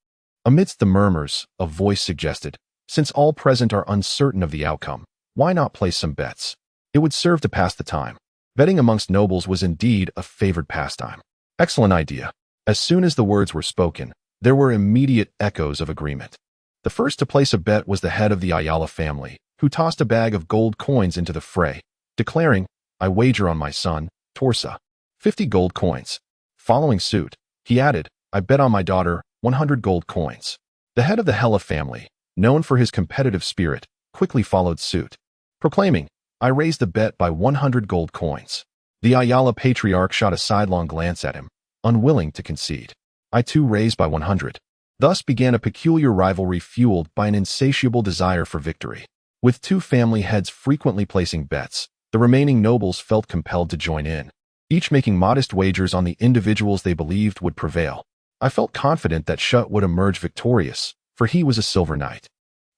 Amidst the murmurs, a voice suggested, since all present are uncertain of the outcome, why not place some bets? It would serve to pass the time. Betting amongst nobles was indeed a favored pastime. Excellent idea. As soon as the words were spoken, there were immediate echoes of agreement. The first to place a bet was the head of the Ayala family, who tossed a bag of gold coins into the fray, declaring, "I wager on my son, Torsa, 50 gold coins." Following suit, he added, "I bet on my daughter, 100 gold coins." The head of the Hella family, known for his competitive spirit, quickly followed suit, proclaiming, "I raised the bet by 100 gold coins." The Ayala patriarch shot a sidelong glance at him, unwilling to concede. I too raised by 100. Thus began a peculiar rivalry fueled by an insatiable desire for victory. With two family heads frequently placing bets, the remaining nobles felt compelled to join in, each making modest wagers on the individuals they believed would prevail. I felt confident that Shut would emerge victorious, for he was a silver knight.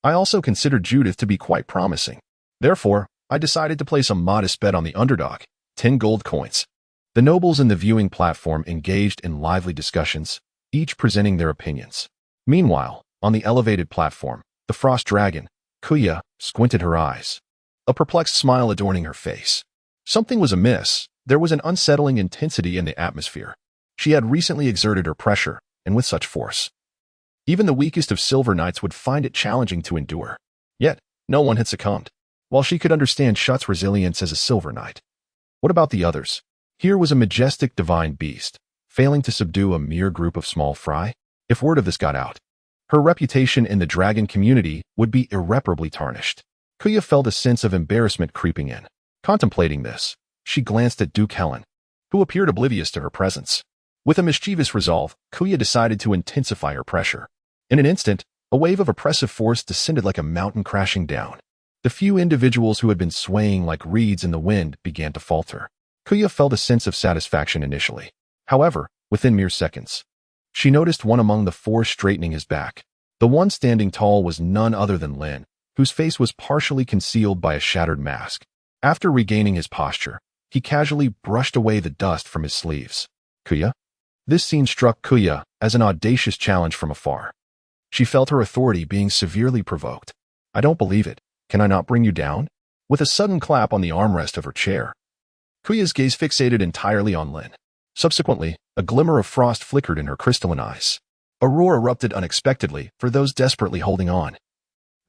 I also considered Judith to be quite promising. Therefore, I decided to place a modest bet on the underdog, 10 gold coins. The nobles in the viewing platform engaged in lively discussions, each presenting their opinions. Meanwhile, on the elevated platform, the frost dragon, Kuya, squinted her eyes, a perplexed smile adorning her face. Something was amiss. There was an unsettling intensity in the atmosphere. She had recently exerted her pressure, and with such force. Even the weakest of silver knights would find it challenging to endure. Yet, no one had succumbed. While she could understand Shut's resilience as a silver knight. What about the others? Here was a majestic divine beast, failing to subdue a mere group of small fry? If word of this got out, her reputation in the dragon community would be irreparably tarnished. Kuya felt a sense of embarrassment creeping in. Contemplating this, she glanced at Duke Helen, who appeared oblivious to her presence. With a mischievous resolve, Kuya decided to intensify her pressure. In an instant, a wave of oppressive force descended like a mountain crashing down. The few individuals who had been swaying like reeds in the wind began to falter. Kuya felt a sense of satisfaction initially. However, within mere seconds, she noticed one among the four straightening his back. The one standing tall was none other than Lin, whose face was partially concealed by a shattered mask. After regaining his posture, he casually brushed away the dust from his sleeves. Kuya? This scene struck Kuya as an audacious challenge from afar. She felt her authority being severely provoked. I don't believe it. Can I not bring you down? With a sudden clap on the armrest of her chair, Kuya's gaze fixated entirely on Lin. Subsequently, a glimmer of frost flickered in her crystalline eyes. A roar erupted unexpectedly for those desperately holding on.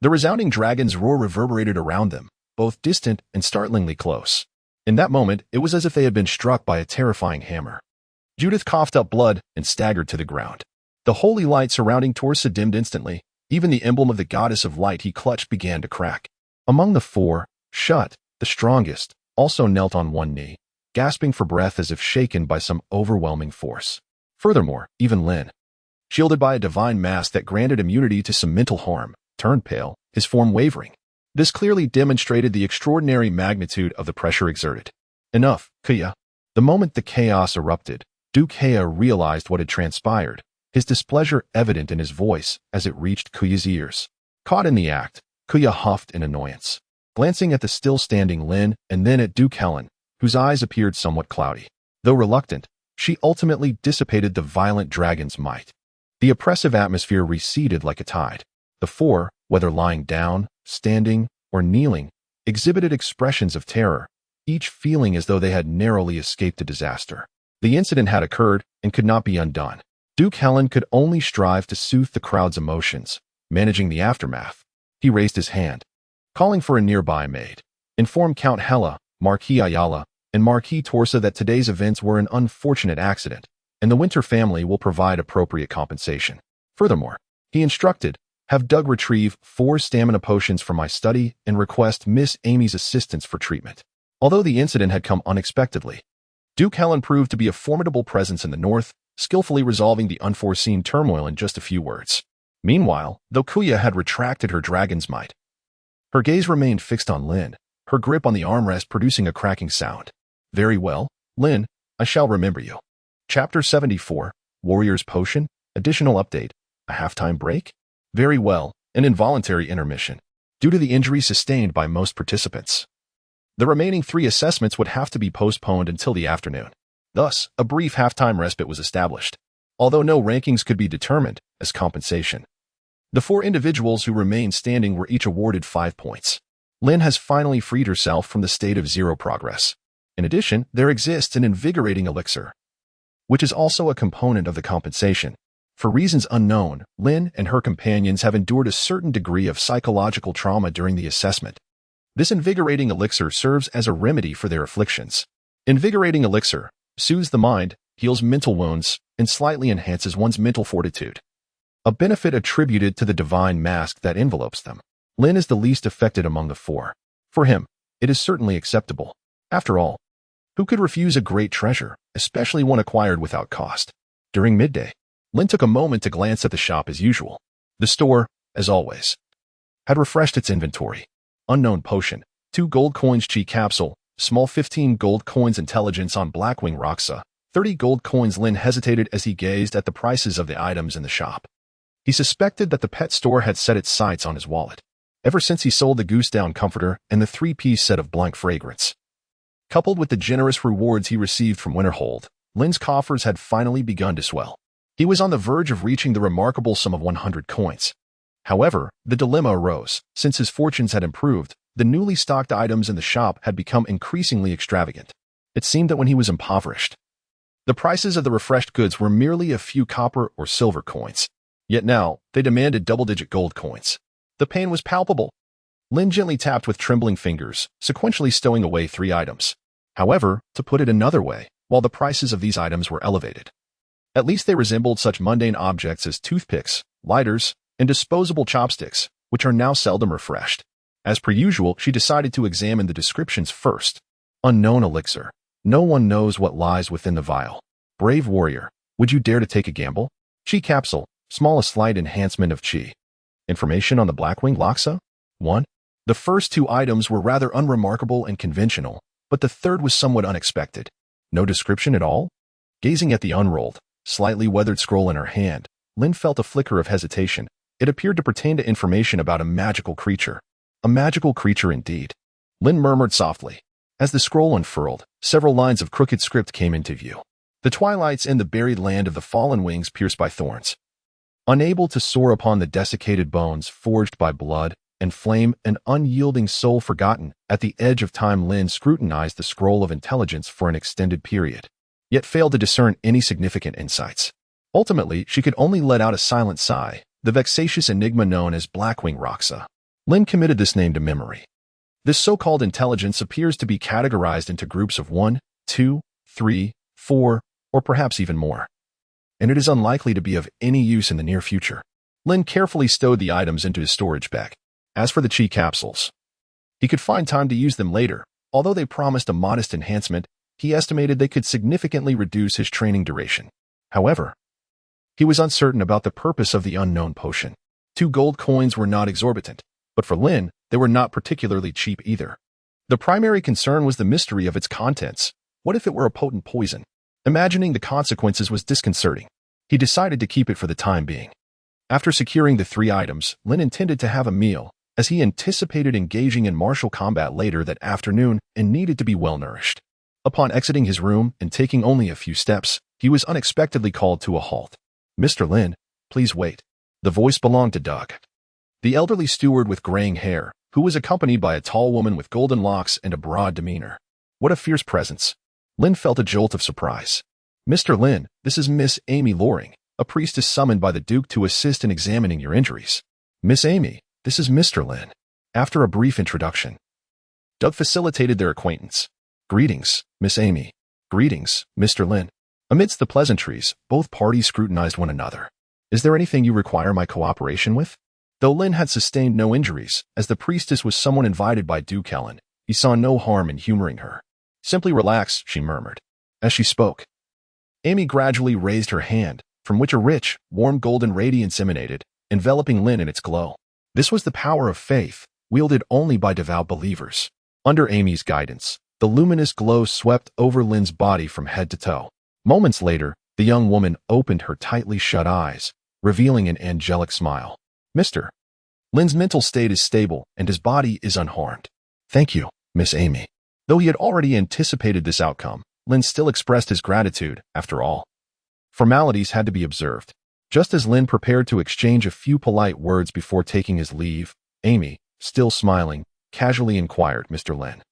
The resounding dragon's roar reverberated around them, both distant and startlingly close. In that moment, it was as if they had been struck by a terrifying hammer. Judith coughed up blood and staggered to the ground. The holy light surrounding Torsa dimmed instantly. Even the emblem of the goddess of light he clutched began to crack. Among the four, Shut, the strongest, also knelt on one knee, gasping for breath as if shaken by some overwhelming force. Furthermore, even Lin, shielded by a divine mask that granted immunity to some mental harm, turned pale, his form wavering. This clearly demonstrated the extraordinary magnitude of the pressure exerted. Enough, Kuya. The moment the chaos erupted, Duke Hea realized what had transpired, his displeasure evident in his voice as it reached Kuya's ears. Caught in the act, Kuya huffed in annoyance, glancing at the still-standing Lin and then at Duke Helen, whose eyes appeared somewhat cloudy. Though reluctant, she ultimately dissipated the violent dragon's might. The oppressive atmosphere receded like a tide. The four, whether lying down, standing, or kneeling, exhibited expressions of terror, each feeling as though they had narrowly escaped a disaster. The incident had occurred and could not be undone. Duke Helen could only strive to soothe the crowd's emotions, managing the aftermath. He raised his hand, calling for a nearby maid. Inform Count Hela, Marquis Ayala, and Marquis Torsa that today's events were an unfortunate accident, and the Winter family will provide appropriate compensation. Furthermore, he instructed, have Doug retrieve 4 stamina potions from my study and request Miss Amy's assistance for treatment. Although the incident had come unexpectedly, Duke Helen proved to be a formidable presence in the north, skillfully resolving the unforeseen turmoil in just a few words. Meanwhile, though Kuya had retracted her dragon's might, her gaze remained fixed on Lin, her grip on the armrest producing a cracking sound. Very well, Lin, I shall remember you. Chapter 74, Warrior's Potion, additional update, a halftime break? Very well, an involuntary intermission, due to the injury sustained by most participants. The remaining 3 assessments would have to be postponed until the afternoon. Thus, a brief halftime respite was established, although no rankings could be determined as compensation. The 4 individuals who remained standing were each awarded 5 points. Lin has finally freed herself from the state of 0 progress. In addition, there exists an invigorating elixir, which is also a component of the compensation. For reasons unknown, Lin and her companions have endured a certain degree of psychological trauma during the assessment. This invigorating elixir serves as a remedy for their afflictions. Invigorating elixir soothes the mind, heals mental wounds, and slightly enhances one's mental fortitude. A benefit attributed to the divine mask that envelopes them. Lin is the least affected among the 4. For him, it is certainly acceptable. After all, Who could refuse a great treasure, especially one acquired without cost? During midday, Lin took a moment to glance at the shop as usual. The store, as always, had refreshed its inventory. Unknown potion, 2 gold coins chi capsule, small 15 gold coins intelligence on Blackwing Roxa, 30 gold coins. Lin hesitated as he gazed at the prices of the items in the shop. He suspected that the pet store had set its sights on his wallet, ever since he sold the Goose Down comforter and the 3-piece set of blank fragrance. Coupled with the generous rewards he received from Winterhold, Lin's coffers had finally begun to swell. He was on the verge of reaching the remarkable sum of 100 coins. However, the dilemma arose. Since his fortunes had improved, the newly stocked items in the shop had become increasingly extravagant. It seemed that when he was impoverished, the prices of the refreshed goods were merely a few copper or silver coins. Yet now, they demanded double-digit gold coins. The pain was palpable. Lin gently tapped with trembling fingers, sequentially stowing away 3 items. However, to put it another way, while the prices of these items were elevated, at least they resembled such mundane objects as toothpicks, lighters, and disposable chopsticks, which are now seldom refreshed. As per usual, she decided to examine the descriptions first. Unknown elixir. No one knows what lies within the vial. Brave warrior. Would you dare to take a gamble? Chi capsule. Small, a slight enhancement of chi. Information on the Blackwing Roxa? 1. The first 2 items were rather unremarkable and conventional, but the third was somewhat unexpected. No description at all? Gazing at the unrolled, slightly weathered scroll in her hand, Lin felt a flicker of hesitation. It appeared to pertain to information about a magical creature. A magical creature indeed. Lin murmured softly. As the scroll unfurled, several lines of crooked script came into view. The twilights in the buried land of the fallen wings pierced by thorns. Unable to soar upon the desiccated bones forged by blood and flame, an unyielding soul forgotten, at the edge of time. Lin scrutinized the scroll of intelligence for an extended period, yet failed to discern any significant insights. Ultimately, she could only let out a silent sigh, the vexatious enigma known as Blackwing Roxa. Lin committed this name to memory. This so-called intelligence appears to be categorized into groups of 1, 2, 3, 4, or perhaps even more, and it is unlikely to be of any use in the near future. Lin carefully stowed the items into his storage bag. As for the chi capsules, he could find time to use them later. Although they promised a modest enhancement, he estimated they could significantly reduce his training duration. However, he was uncertain about the purpose of the unknown potion. 2 gold coins were not exorbitant, but for Lin, they were not particularly cheap either. The primary concern was the mystery of its contents. What if it were a potent poison? Imagining the consequences was disconcerting. He decided to keep it for the time being. After securing the 3 items, Lin intended to have a meal, as he anticipated engaging in martial combat later that afternoon and needed to be well-nourished. Upon exiting his room and taking only a few steps, he was unexpectedly called to a halt. "Mr. Lin, please wait." The voice belonged to Doug, the elderly steward with graying hair, who was accompanied by a tall woman with golden locks and a broad demeanor. What a fierce presence. Lin felt a jolt of surprise. "Mr. Lin, this is Miss Amy Loring, a priestess summoned by the Duke to assist in examining your injuries." "Miss Amy, this is Mr. Lin." After a brief introduction, Doug facilitated their acquaintance. "Greetings, Miss Amy." "Greetings, Mr. Lin." Amidst the pleasantries, both parties scrutinized one another. "Is there anything you require my cooperation with?" Though Lin had sustained no injuries, as the priestess was someone invited by Duke Helen, he saw no harm in humoring her. "Simply relax," she murmured. As she spoke, Amy gradually raised her hand, from which a rich, warm golden radiance emanated, enveloping Lin in its glow. This was the power of faith, wielded only by devout believers. Under Amy's guidance, the luminous glow swept over Lin's body from head to toe. Moments later, the young woman opened her tightly shut eyes, revealing an angelic smile. "Mr. Lin's mental state is stable and his body is unharmed." "Thank you, Miss Amy." Though he had already anticipated this outcome, Lin still expressed his gratitude. After all, formalities had to be observed. Just as Lin prepared to exchange a few polite words before taking his leave, Amy, still smiling, casually inquired, "Mr. Lin,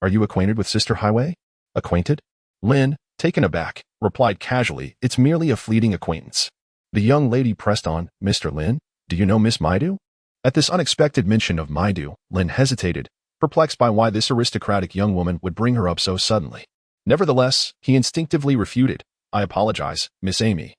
are you acquainted with Sister Highway?" "Acquainted?" Lin, taken aback, replied casually, "It's merely a fleeting acquaintance." The young lady pressed on, "Mr. Lin, do you know Miss Maidu?" At this unexpected mention of Maidu, Lin hesitated, perplexed by why this aristocratic young woman would bring her up so suddenly. Nevertheless, he instinctively refuted, "I apologize, Miss Amy,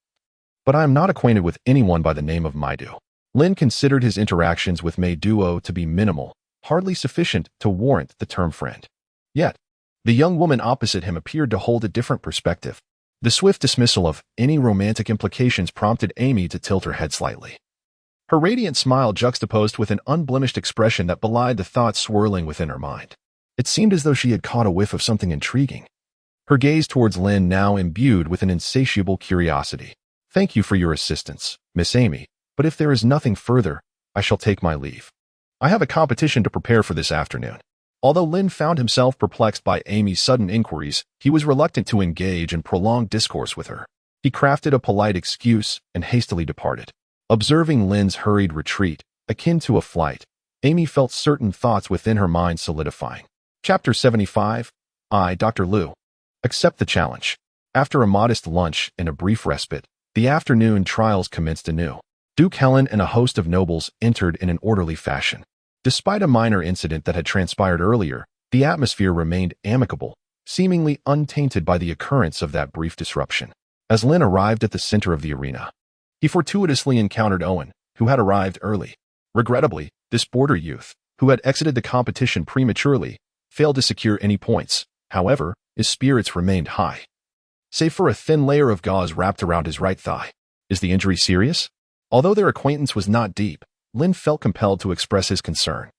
but I am not acquainted with anyone by the name of Maidu." Lin considered his interactions with Maiduo to be minimal, hardly sufficient to warrant the term friend. Yet, The young woman opposite him appeared to hold a different perspective. The swift dismissal of any romantic implications prompted Amy to tilt her head slightly. Her radiant smile juxtaposed with an unblemished expression that belied the thoughts swirling within her mind. It seemed as though she had caught a whiff of something intriguing. Her gaze towards Lin now imbued with an insatiable curiosity. "Thank you for your assistance, Miss Amy, but if there is nothing further, I shall take my leave. I have a competition to prepare for this afternoon." Although Lin found himself perplexed by Amy's sudden inquiries, he was reluctant to engage in prolonged discourse with her. He crafted a polite excuse and hastily departed. Observing Lin's hurried retreat, akin to a flight, Amy felt certain thoughts within her mind solidifying. Chapter 75. I, Dr. Liu. Accept the challenge. After a modest lunch and a brief respite, the afternoon trials commenced anew. Duke Helen and a host of nobles entered in an orderly fashion. Despite a minor incident that had transpired earlier, the atmosphere remained amicable, seemingly untainted by the occurrence of that brief disruption. As Lin arrived at the center of the arena, he fortuitously encountered Owen, who had arrived early. Regrettably, this border youth, who had exited the competition prematurely, failed to secure any points. However, his spirits remained high. Save for a thin layer of gauze wrapped around his right thigh. Is the injury serious? Although their acquaintance was not deep, Lin felt compelled to express his concern.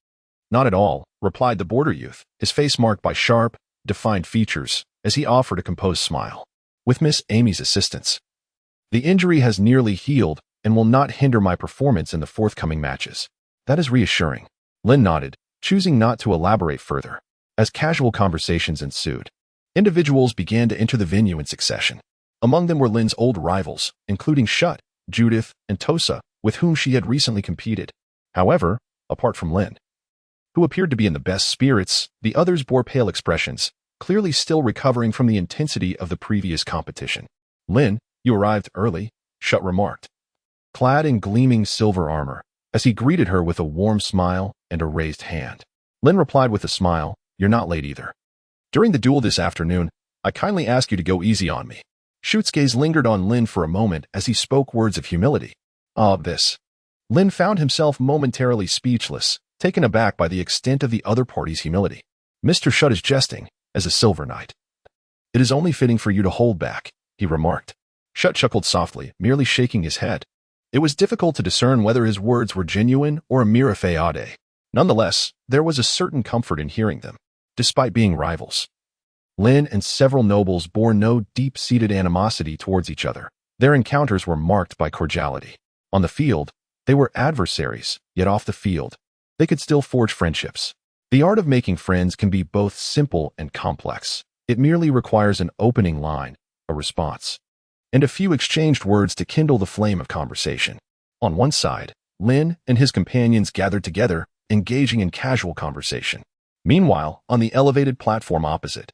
"Not at all," replied the border youth, his face marked by sharp, defined features, as he offered a composed smile. "With Miss Amy's assistance. The injury has nearly healed and will not hinder my performance in the forthcoming matches." "That is reassuring." Lin nodded, choosing not to elaborate further. As casual conversations ensued, individuals began to enter the venue in succession. Among them were Lin's old rivals, including Shut, Judith, and Tosa, with whom she had recently competed. However, apart from Lin, who appeared to be in the best spirits, the others bore pale expressions, clearly still recovering from the intensity of the previous competition. "Lin, you arrived early," Shut remarked, clad in gleaming silver armor, as he greeted her with a warm smile and a raised hand. Lin replied with a smile, "You're not late either. During the duel this afternoon, I kindly ask you to go easy on me." Shut's gaze lingered on Lin for a moment as he spoke words of humility. This. Lin found himself momentarily speechless, taken aback by the extent of the other party's humility. "Mr. Shut is jesting, as a silver knight. It is only fitting for you to hold back," he remarked. Shut chuckled softly, merely shaking his head. It was difficult to discern whether his words were genuine or a mere fade. Nonetheless, there was a certain comfort in hearing them, despite being rivals. Lin and several nobles bore no deep-seated animosity towards each other. Their encounters were marked by cordiality. On the field, they were adversaries, yet off the field, they could still forge friendships. The art of making friends can be both simple and complex. It merely requires an opening line, a response, and a few exchanged words to kindle the flame of conversation. On one side, Lin and his companions gathered together, engaging in casual conversation. Meanwhile, on the elevated platform opposite,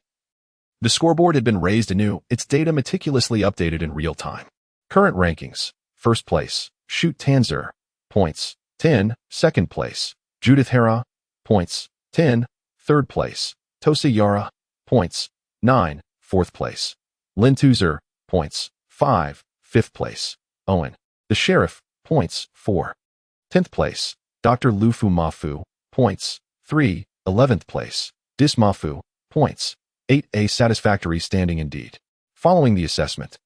the scoreboard had been raised anew, its data meticulously updated in real time. Current rankings: first place, Shut Tanzer, points 10. Second place, Judith Hera, points 10. Third place, Tosa Yara, points 9. Fourth place, Lin Tuzer, points 5. Fifth place, Owen, the sheriff, points 4. 10th place, Dr. Lufu Mafu, points 3. 11th place, Dis Mafu, points 8. A satisfactory standing indeed. Following the assessment,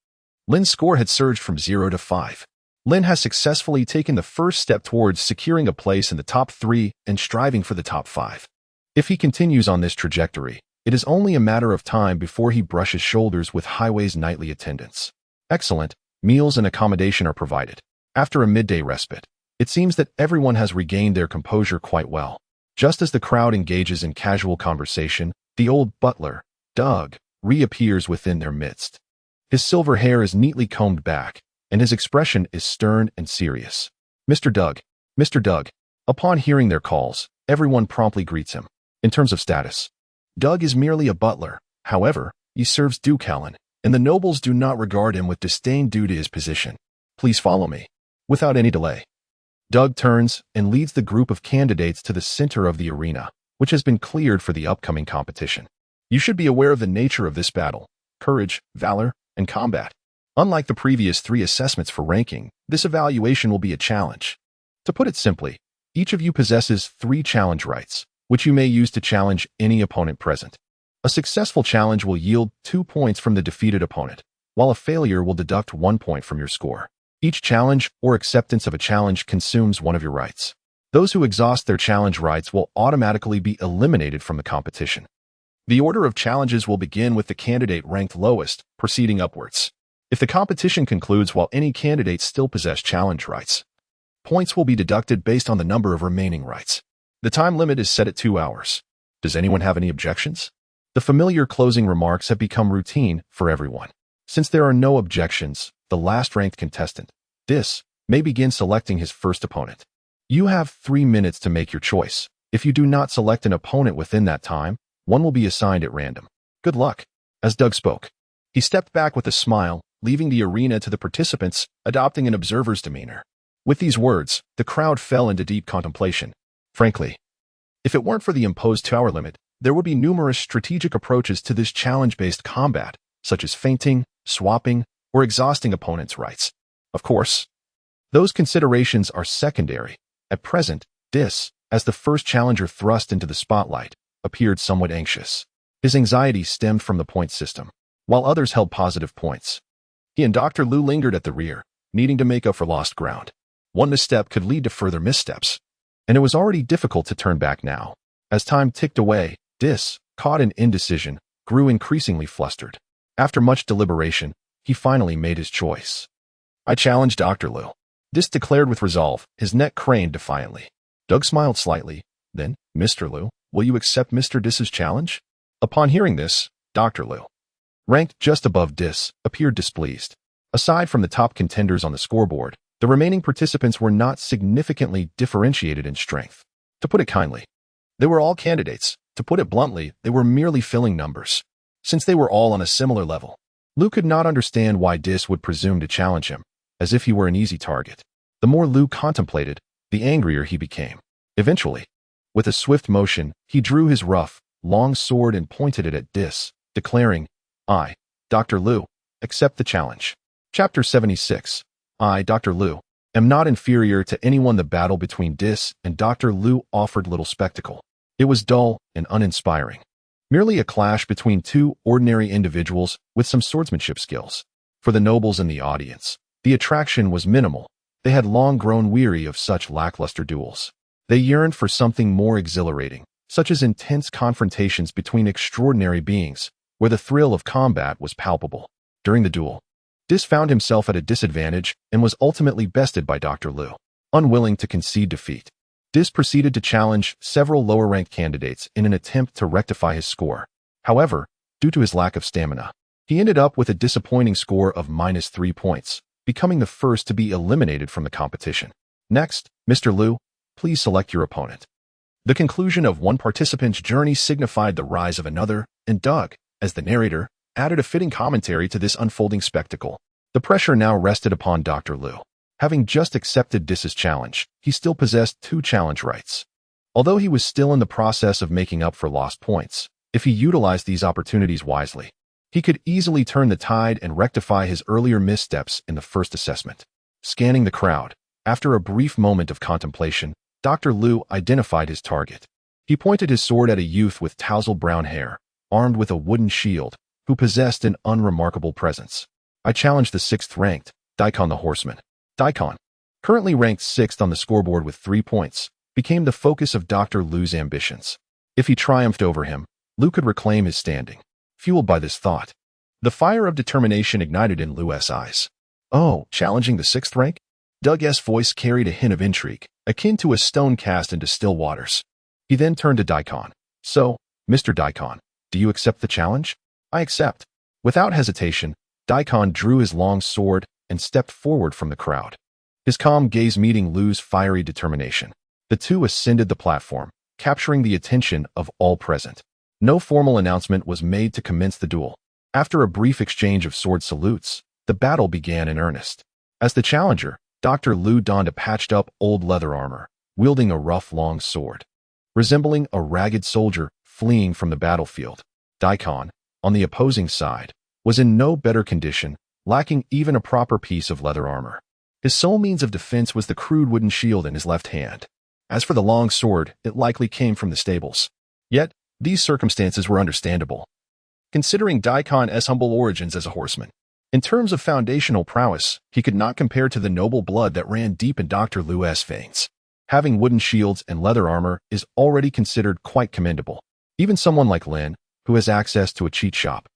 Lin's score had surged from 0 to 5. Lin has successfully taken the first step towards securing a place in the top 3 and striving for the top 5. If he continues on this trajectory, it is only a matter of time before he brushes shoulders with Highway's nightly attendants. Excellent, meals and accommodation are provided. After a midday respite, it seems that everyone has regained their composure quite well. Just as the crowd engages in casual conversation, the old butler, Doug, reappears within their midst. His silver hair is neatly combed back, and his expression is stern and serious. Mr. Doug. Mr. Doug. Upon hearing their calls, everyone promptly greets him. In terms of status, Doug is merely a butler. However, he serves Duke Helen, and the nobles do not regard him with disdain due to his position. Please follow me. Without any delay, Doug turns and leads the group of candidates to the center of the arena, which has been cleared for the upcoming competition. You should be aware of the nature of this battle: courage, valor, and combat. Unlike the previous 3 assessments for ranking, this evaluation will be a challenge. To put it simply, each of you possesses 3 challenge rights, which you may use to challenge any opponent present. A successful challenge will yield 2 points from the defeated opponent, while a failure will deduct 1 point from your score. Each challenge or acceptance of a challenge consumes one of your rights. Those who exhaust their challenge rights will automatically be eliminated from the competition. The order of challenges will begin with the candidate ranked lowest, proceeding upwards. If the competition concludes while any candidates still possess challenge rights, points will be deducted based on the number of remaining rights. The time limit is set at 2 hours. Does anyone have any objections? The familiar closing remarks have become routine for everyone. Since there are no objections, the last ranked contestant, this, may begin selecting his first opponent. You have 3 minutes to make your choice. If you do not select an opponent within that time, one will be assigned at random. Good luck. As Doug spoke, he stepped back with a smile, leaving the arena to the participants, adopting an observer's demeanor. With these words, the crowd fell into deep contemplation. Frankly, if it weren't for the imposed 2-hour limit, there would be numerous strategic approaches to this challenge-based combat, such as feinting, swapping, or exhausting opponents' rights. Of course, those considerations are secondary. At present, Dis, as the first challenger thrust into the spotlight, appeared somewhat anxious. His anxiety stemmed from the point system, while others held positive points. He and Dr. Liu lingered at the rear, needing to make up for lost ground. One misstep could lead to further missteps, and it was already difficult to turn back now. As time ticked away, Dis, caught in indecision, grew increasingly flustered. After much deliberation, he finally made his choice. I challenge Dr. Liu. Dis declared with resolve, his neck craned defiantly. Doug smiled slightly. Then, Mr. Liu, will you accept Mr. Dis's challenge? Upon hearing this, Dr. Liu, ranked just above Dis, appeared displeased. Aside from the top contenders on the scoreboard, the remaining participants were not significantly differentiated in strength. To put it kindly, they were all candidates. To put it bluntly, they were merely filling numbers. Since they were all on a similar level, Liu could not understand why Dis would presume to challenge him, as if he were an easy target. The more Liu contemplated, the angrier he became. Eventually, with a swift motion, he drew his rough, long sword and pointed it at Dis, declaring, I, Dr. Liu, accept the challenge. Chapter 76. I, Dr. Liu, am not inferior to anyone. The battle between Dis and Dr. Liu offered little spectacle. It was dull and uninspiring. Merely a clash between two ordinary individuals with some swordsmanship skills. For the nobles in the audience, the attraction was minimal. They had long grown weary of such lackluster duels. They yearned for something more exhilarating, such as intense confrontations between extraordinary beings, where the thrill of combat was palpable. During the duel, Dis found himself at a disadvantage and was ultimately bested by Dr. Liu. Unwilling to concede defeat, Dis proceeded to challenge several lower-ranked candidates in an attempt to rectify his score. However, due to his lack of stamina, he ended up with a disappointing score of -3 points, becoming the first to be eliminated from the competition. Next, Mr. Liu, please select your opponent. The conclusion of one participant's journey signified the rise of another, and Doug, as the narrator, added a fitting commentary to this unfolding spectacle. The pressure now rested upon Dr. Liu. Having just accepted Dis's challenge, he still possessed 2 challenge rights. Although he was still in the process of making up for lost points, if he utilized these opportunities wisely, he could easily turn the tide and rectify his earlier missteps in the first assessment. Scanning the crowd, after a brief moment of contemplation, Dr. Liu identified his target. He pointed his sword at a youth with tousled brown hair, armed with a wooden shield, who possessed an unremarkable presence. I challenged the 6th-ranked, Daikon the Horseman. Daikon, currently ranked 6th on the scoreboard with 3 points, became the focus of Dr. Liu's ambitions. If he triumphed over him, Liu could reclaim his standing. Fueled by this thought, the fire of determination ignited in Liu's eyes. Oh, challenging the 6th rank? Doug's voice carried a hint of intrigue, akin to a stone cast into still waters. He then turned to Daikon. So, Mr. Daikon, do you accept the challenge? I accept. Without hesitation, Daikon drew his long sword and stepped forward from the crowd. His calm gaze meeting Liu's fiery determination. The two ascended the platform, capturing the attention of all present. No formal announcement was made to commence the duel. After a brief exchange of sword salutes, the battle began in earnest. As the challenger, Dr. Liu donned a patched-up old leather armor, wielding a rough long sword. Resembling a ragged soldier fleeing from the battlefield, Daikon, on the opposing side, was in no better condition, lacking even a proper piece of leather armor. His sole means of defense was the crude wooden shield in his left hand. As for the long sword, it likely came from the stables. Yet, these circumstances were understandable. considering Daikon's humble origins as a horseman. In terms of foundational prowess, he could not compare to the noble blood that ran deep in Dr. Lu's veins. Having wooden shields and leather armor is already considered quite commendable. Even someone like Lin, who has access to a cheat shop,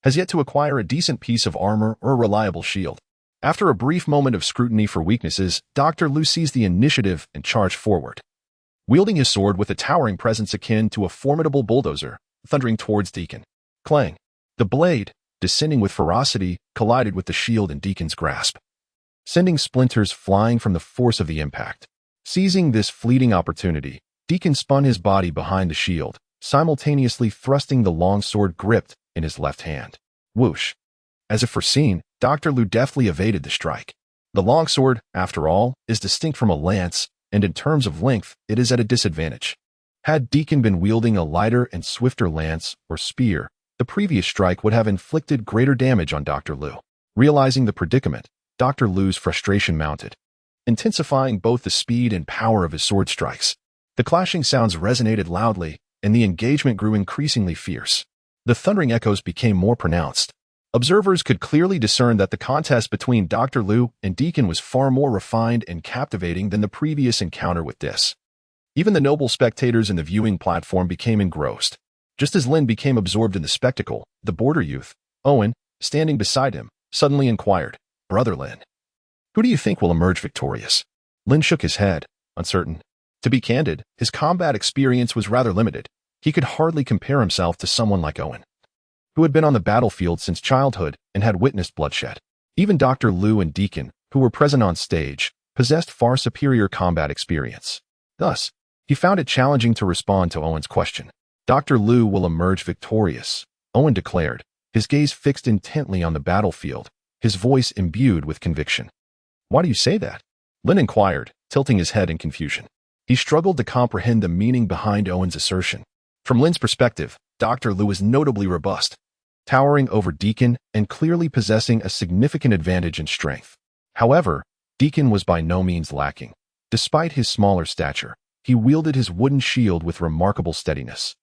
has yet to acquire a decent piece of armor or a reliable shield. After a brief moment of scrutiny for weaknesses, Dr. Lu seized the initiative and charged forward. Wielding his sword with a towering presence akin to a formidable bulldozer, thundering towards Deacon. Clang! The blade, descending with ferocity, collided with the shield in Deacon's grasp, sending splinters flying from the force of the impact. Seizing this fleeting opportunity, Deacon spun his body behind the shield, simultaneously thrusting the long sword gripped in his left hand. Whoosh! As if foreseen, Dr. Lu deftly evaded the strike. The longsword, after all, is distinct from a lance, and in terms of length, it is at a disadvantage. Had Deacon been wielding a lighter and swifter lance or spear, the previous strike would have inflicted greater damage on Dr. Lu. Realizing the predicament, Dr. Lu's frustration mounted, intensifying both the speed and power of his sword strikes. The clashing sounds resonated loudly, and the engagement grew increasingly fierce. The thundering echoes became more pronounced. Observers could clearly discern that the contest between Dr. Lu and Deacon was far more refined and captivating than the previous encounter with Dis. Even the noble spectators in the viewing platform became engrossed. Just as Lin became absorbed in the spectacle, the border youth, Owen, standing beside him, suddenly inquired, "Brother Lin, who do you think will emerge victorious?" Lin shook his head, uncertain. To be candid, his combat experience was rather limited. He could hardly compare himself to someone like Owen, who had been on the battlefield since childhood and had witnessed bloodshed. Even Dr. Lu and Deacon, who were present on stage, possessed far superior combat experience. Thus, he found it challenging to respond to Owen's question. "Dr. Lu will emerge victorious," Owen declared, his gaze fixed intently on the battlefield, his voice imbued with conviction. "Why do you say that?" Lin inquired, tilting his head in confusion. He struggled to comprehend the meaning behind Owen's assertion. From Lin's perspective, Dr. Lu was notably robust, towering over Deacon and clearly possessing a significant advantage in strength. However, Deacon was by no means lacking. Despite his smaller stature, he wielded his wooden shield with remarkable steadiness,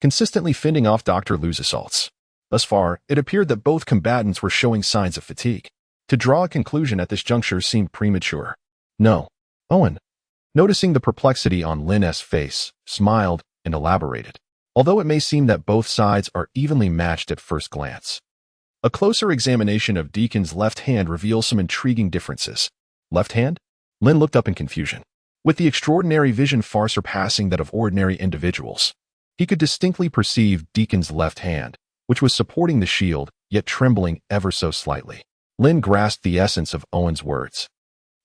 consistently fending off Dr. Lu's assaults. Thus far, it appeared that both combatants were showing signs of fatigue. To draw a conclusion at this juncture seemed premature. "No." Owen, noticing the perplexity on Lin's face, smiled and elaborated. "Although it may seem that both sides are evenly matched at first glance, a closer examination of Deacon's left hand reveals some intriguing differences." "Left hand?" Lin looked up in confusion. With the extraordinary vision far surpassing that of ordinary individuals, he could distinctly perceive Deacon's left hand, which was supporting the shield, yet trembling ever so slightly. Lin grasped the essence of Owen's words.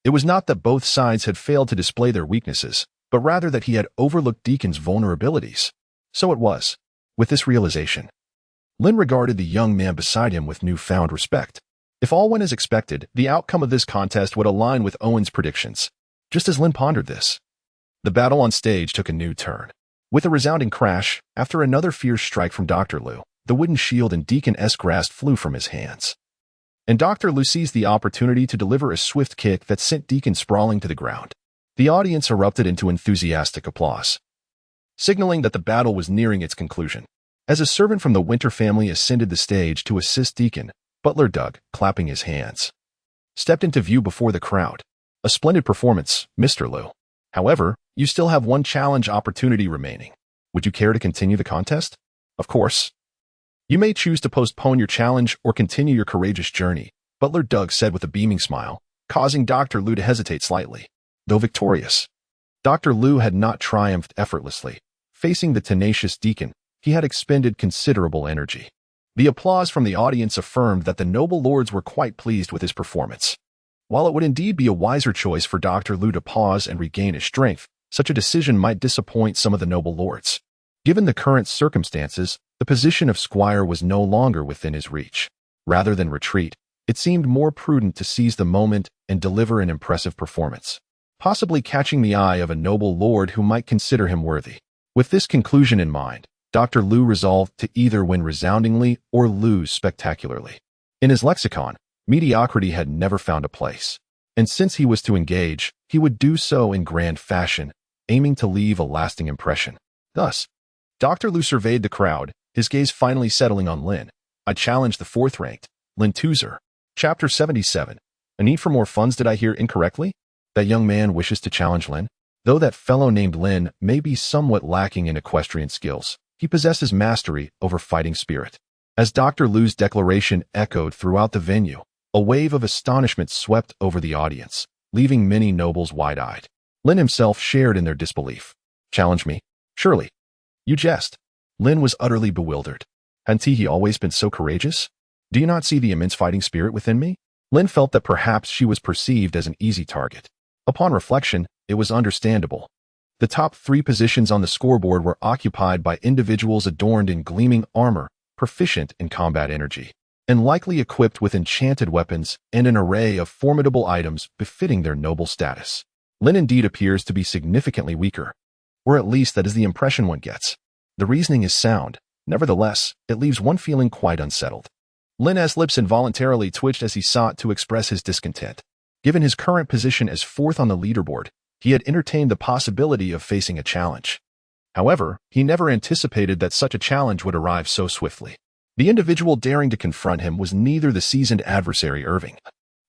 It was not that both sides had failed to display their weaknesses, but rather that he had overlooked Deacon's vulnerabilities. So it was. With this realization, Lin regarded the young man beside him with newfound respect. If all went as expected, the outcome of this contest would align with Owen's predictions. Just as Lin pondered this, the battle on stage took a new turn. With a resounding crash, after another fierce strike from Dr. Lu, the wooden shield in Deacon's grasp flew from his hands, and Dr. Lu seized the opportunity to deliver a swift kick that sent Deacon sprawling to the ground. The audience erupted into enthusiastic applause, signaling that the battle was nearing its conclusion. As a servant from the Winter family ascended the stage to assist Deacon, Butler Doug, clapping his hands, stepped into view before the crowd. "A splendid performance, Mr. Lu. However, you still have one challenge opportunity remaining. Would you care to continue the contest?" "Of course. You may choose to postpone your challenge or continue your courageous journey," Butler Doug said with a beaming smile, causing Dr. Lu to hesitate slightly. Though victorious, Dr. Lu had not triumphed effortlessly. Facing the tenacious Deacon, he had expended considerable energy. The applause from the audience affirmed that the noble lords were quite pleased with his performance. While it would indeed be a wiser choice for Dr. Lu to pause and regain his strength, such a decision might disappoint some of the noble lords. Given the current circumstances, the position of squire was no longer within his reach. Rather than retreat, it seemed more prudent to seize the moment and deliver an impressive performance, possibly catching the eye of a noble lord who might consider him worthy. With this conclusion in mind, Dr. Lu resolved to either win resoundingly or lose spectacularly. In his lexicon, mediocrity had never found a place, and since he was to engage, he would do so in grand fashion, aiming to leave a lasting impression. Thus, Dr. Lu surveyed the crowd, his gaze finally settling on Lin. I challenge the fourth-ranked, Lin Tuzer. Chapter 77. A need for more funds, did I hear incorrectly? That young man wishes to challenge Lin? Though that fellow named Lin may be somewhat lacking in equestrian skills, he possesses mastery over fighting spirit. As Dr. Lu's declaration echoed throughout the venue, a wave of astonishment swept over the audience, leaving many nobles wide-eyed. Lin himself shared in their disbelief. Challenge me? Surely. You jest. Lin was utterly bewildered. Hadn't he always been so courageous? Do you not see the immense fighting spirit within me? Lin felt that perhaps she was perceived as an easy target. Upon reflection, it was understandable. The top 3 positions on the scoreboard were occupied by individuals adorned in gleaming armor, proficient in combat energy, and likely equipped with enchanted weapons and an array of formidable items befitting their noble status. Lin indeed appears to be significantly weaker, or at least that is the impression one gets. The reasoning is sound. Nevertheless, it leaves one feeling quite unsettled. Lin's lips involuntarily twitched as he sought to express his discontent. Given his current position as 4th on the leaderboard, he had entertained the possibility of facing a challenge. However, he never anticipated that such a challenge would arrive so swiftly. The individual daring to confront him was neither the seasoned adversary Irving,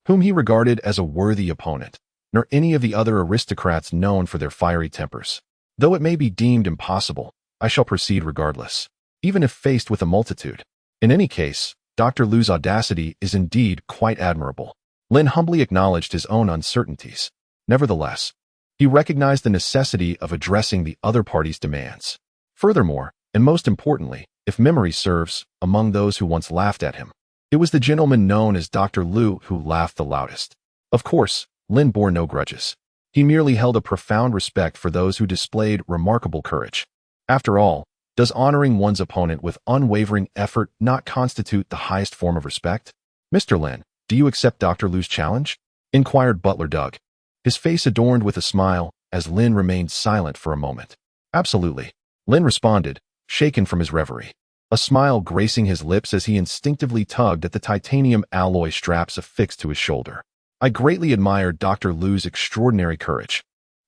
whom he regarded as a worthy opponent, nor any of the other aristocrats known for their fiery tempers. Though it may be deemed impossible, I shall proceed regardless, even if faced with a multitude. In any case, Dr. Lu's audacity is indeed quite admirable. Lin humbly acknowledged his own uncertainties. Nevertheless, he recognized the necessity of addressing the other party's demands. Furthermore, and most importantly, if memory serves, among those who once laughed at him, it was the gentleman known as Dr. Lu who laughed the loudest. Of course, Lin bore no grudges. He merely held a profound respect for those who displayed remarkable courage. After all, does honoring one's opponent with unwavering effort not constitute the highest form of respect? Mr. Lin, do you accept Dr. Lu's challenge? Inquired Butler Doug, his face adorned with a smile as Lin remained silent for a moment. Absolutely, Lin responded, shaken from his reverie, a smile gracing his lips as he instinctively tugged at the titanium alloy straps affixed to his shoulder. I greatly admire Dr. Lu's extraordinary courage,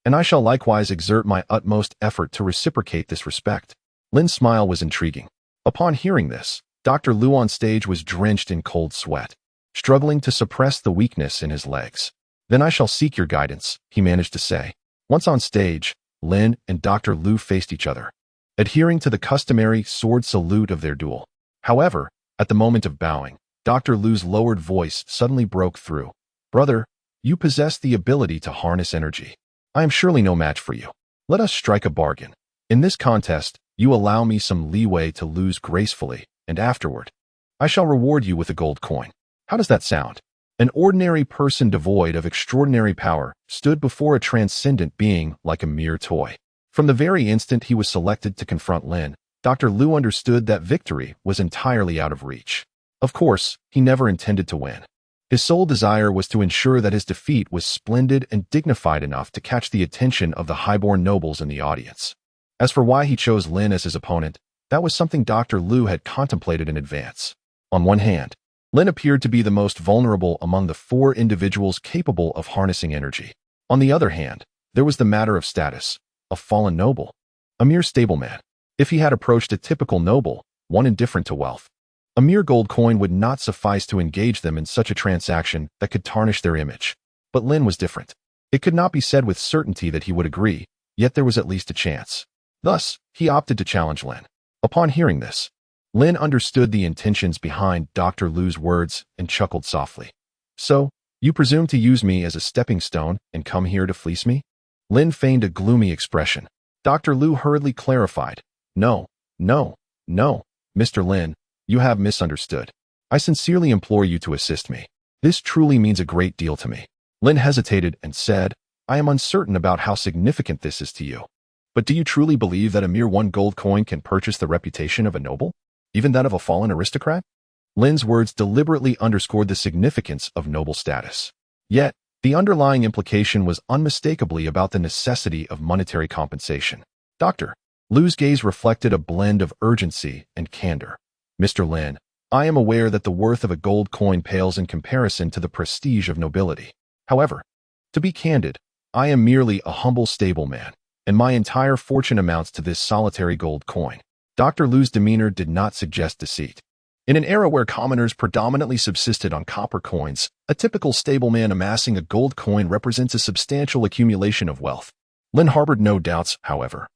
and I shall likewise exert my utmost effort to reciprocate this respect. Lin's smile was intriguing. Upon hearing this, Dr. Lu on stage was drenched in cold sweat, struggling to suppress the weakness in his legs. Then I shall seek your guidance, he managed to say. Once on stage, Lin and Dr. Lu faced each other, adhering to the customary sword salute of their duel. However, at the moment of bowing, Dr. Lu's lowered voice suddenly broke through. Brother, you possess the ability to harness energy. I am surely no match for you. Let us strike a bargain. In this contest, you allow me some leeway to lose gracefully, and afterward, I shall reward you with a gold coin. How does that sound? An ordinary person devoid of extraordinary power stood before a transcendent being like a mere toy. From the very instant he was selected to confront Lin, Dr. Lu understood that victory was entirely out of reach. Of course, he never intended to win. His sole desire was to ensure that his defeat was splendid and dignified enough to catch the attention of the highborn nobles in the audience. As for why he chose Lin as his opponent, that was something Dr. Lu had contemplated in advance. On one hand, Lin appeared to be the most vulnerable among the 4 individuals capable of harnessing energy. On the other hand, there was the matter of status, a fallen noble, a mere stableman. If he had approached a typical noble, one indifferent to wealth, a mere gold coin would not suffice to engage them in such a transaction that could tarnish their image. But Lin was different. It could not be said with certainty that he would agree, yet there was at least a chance. Thus, he opted to challenge Lin. Upon hearing this, Lin understood the intentions behind Dr. Lu's words and chuckled softly. So, you presume to use me as a stepping stone and come here to fleece me? Lin feigned a gloomy expression. Dr. Lu hurriedly clarified. No, Mr. Lin, you have misunderstood. I sincerely implore you to assist me. This truly means a great deal to me. Lin hesitated and said, I am uncertain about how significant this is to you. But do you truly believe that a mere 1 gold coin can purchase the reputation of a noble? Even that of a fallen aristocrat? Lin's words deliberately underscored the significance of noble status. Yet, the underlying implication was unmistakably about the necessity of monetary compensation. Dr. Lu's gaze reflected a blend of urgency and candor. Mr. Lin, I am aware that the worth of a gold coin pales in comparison to the prestige of nobility. However, to be candid, I am merely a humble stableman, and my entire fortune amounts to this solitary gold coin. Dr. Lu's demeanor did not suggest deceit. In an era where commoners predominantly subsisted on copper coins, a typical stableman amassing a gold coin represents a substantial accumulation of wealth. Lin harbored no doubts, however.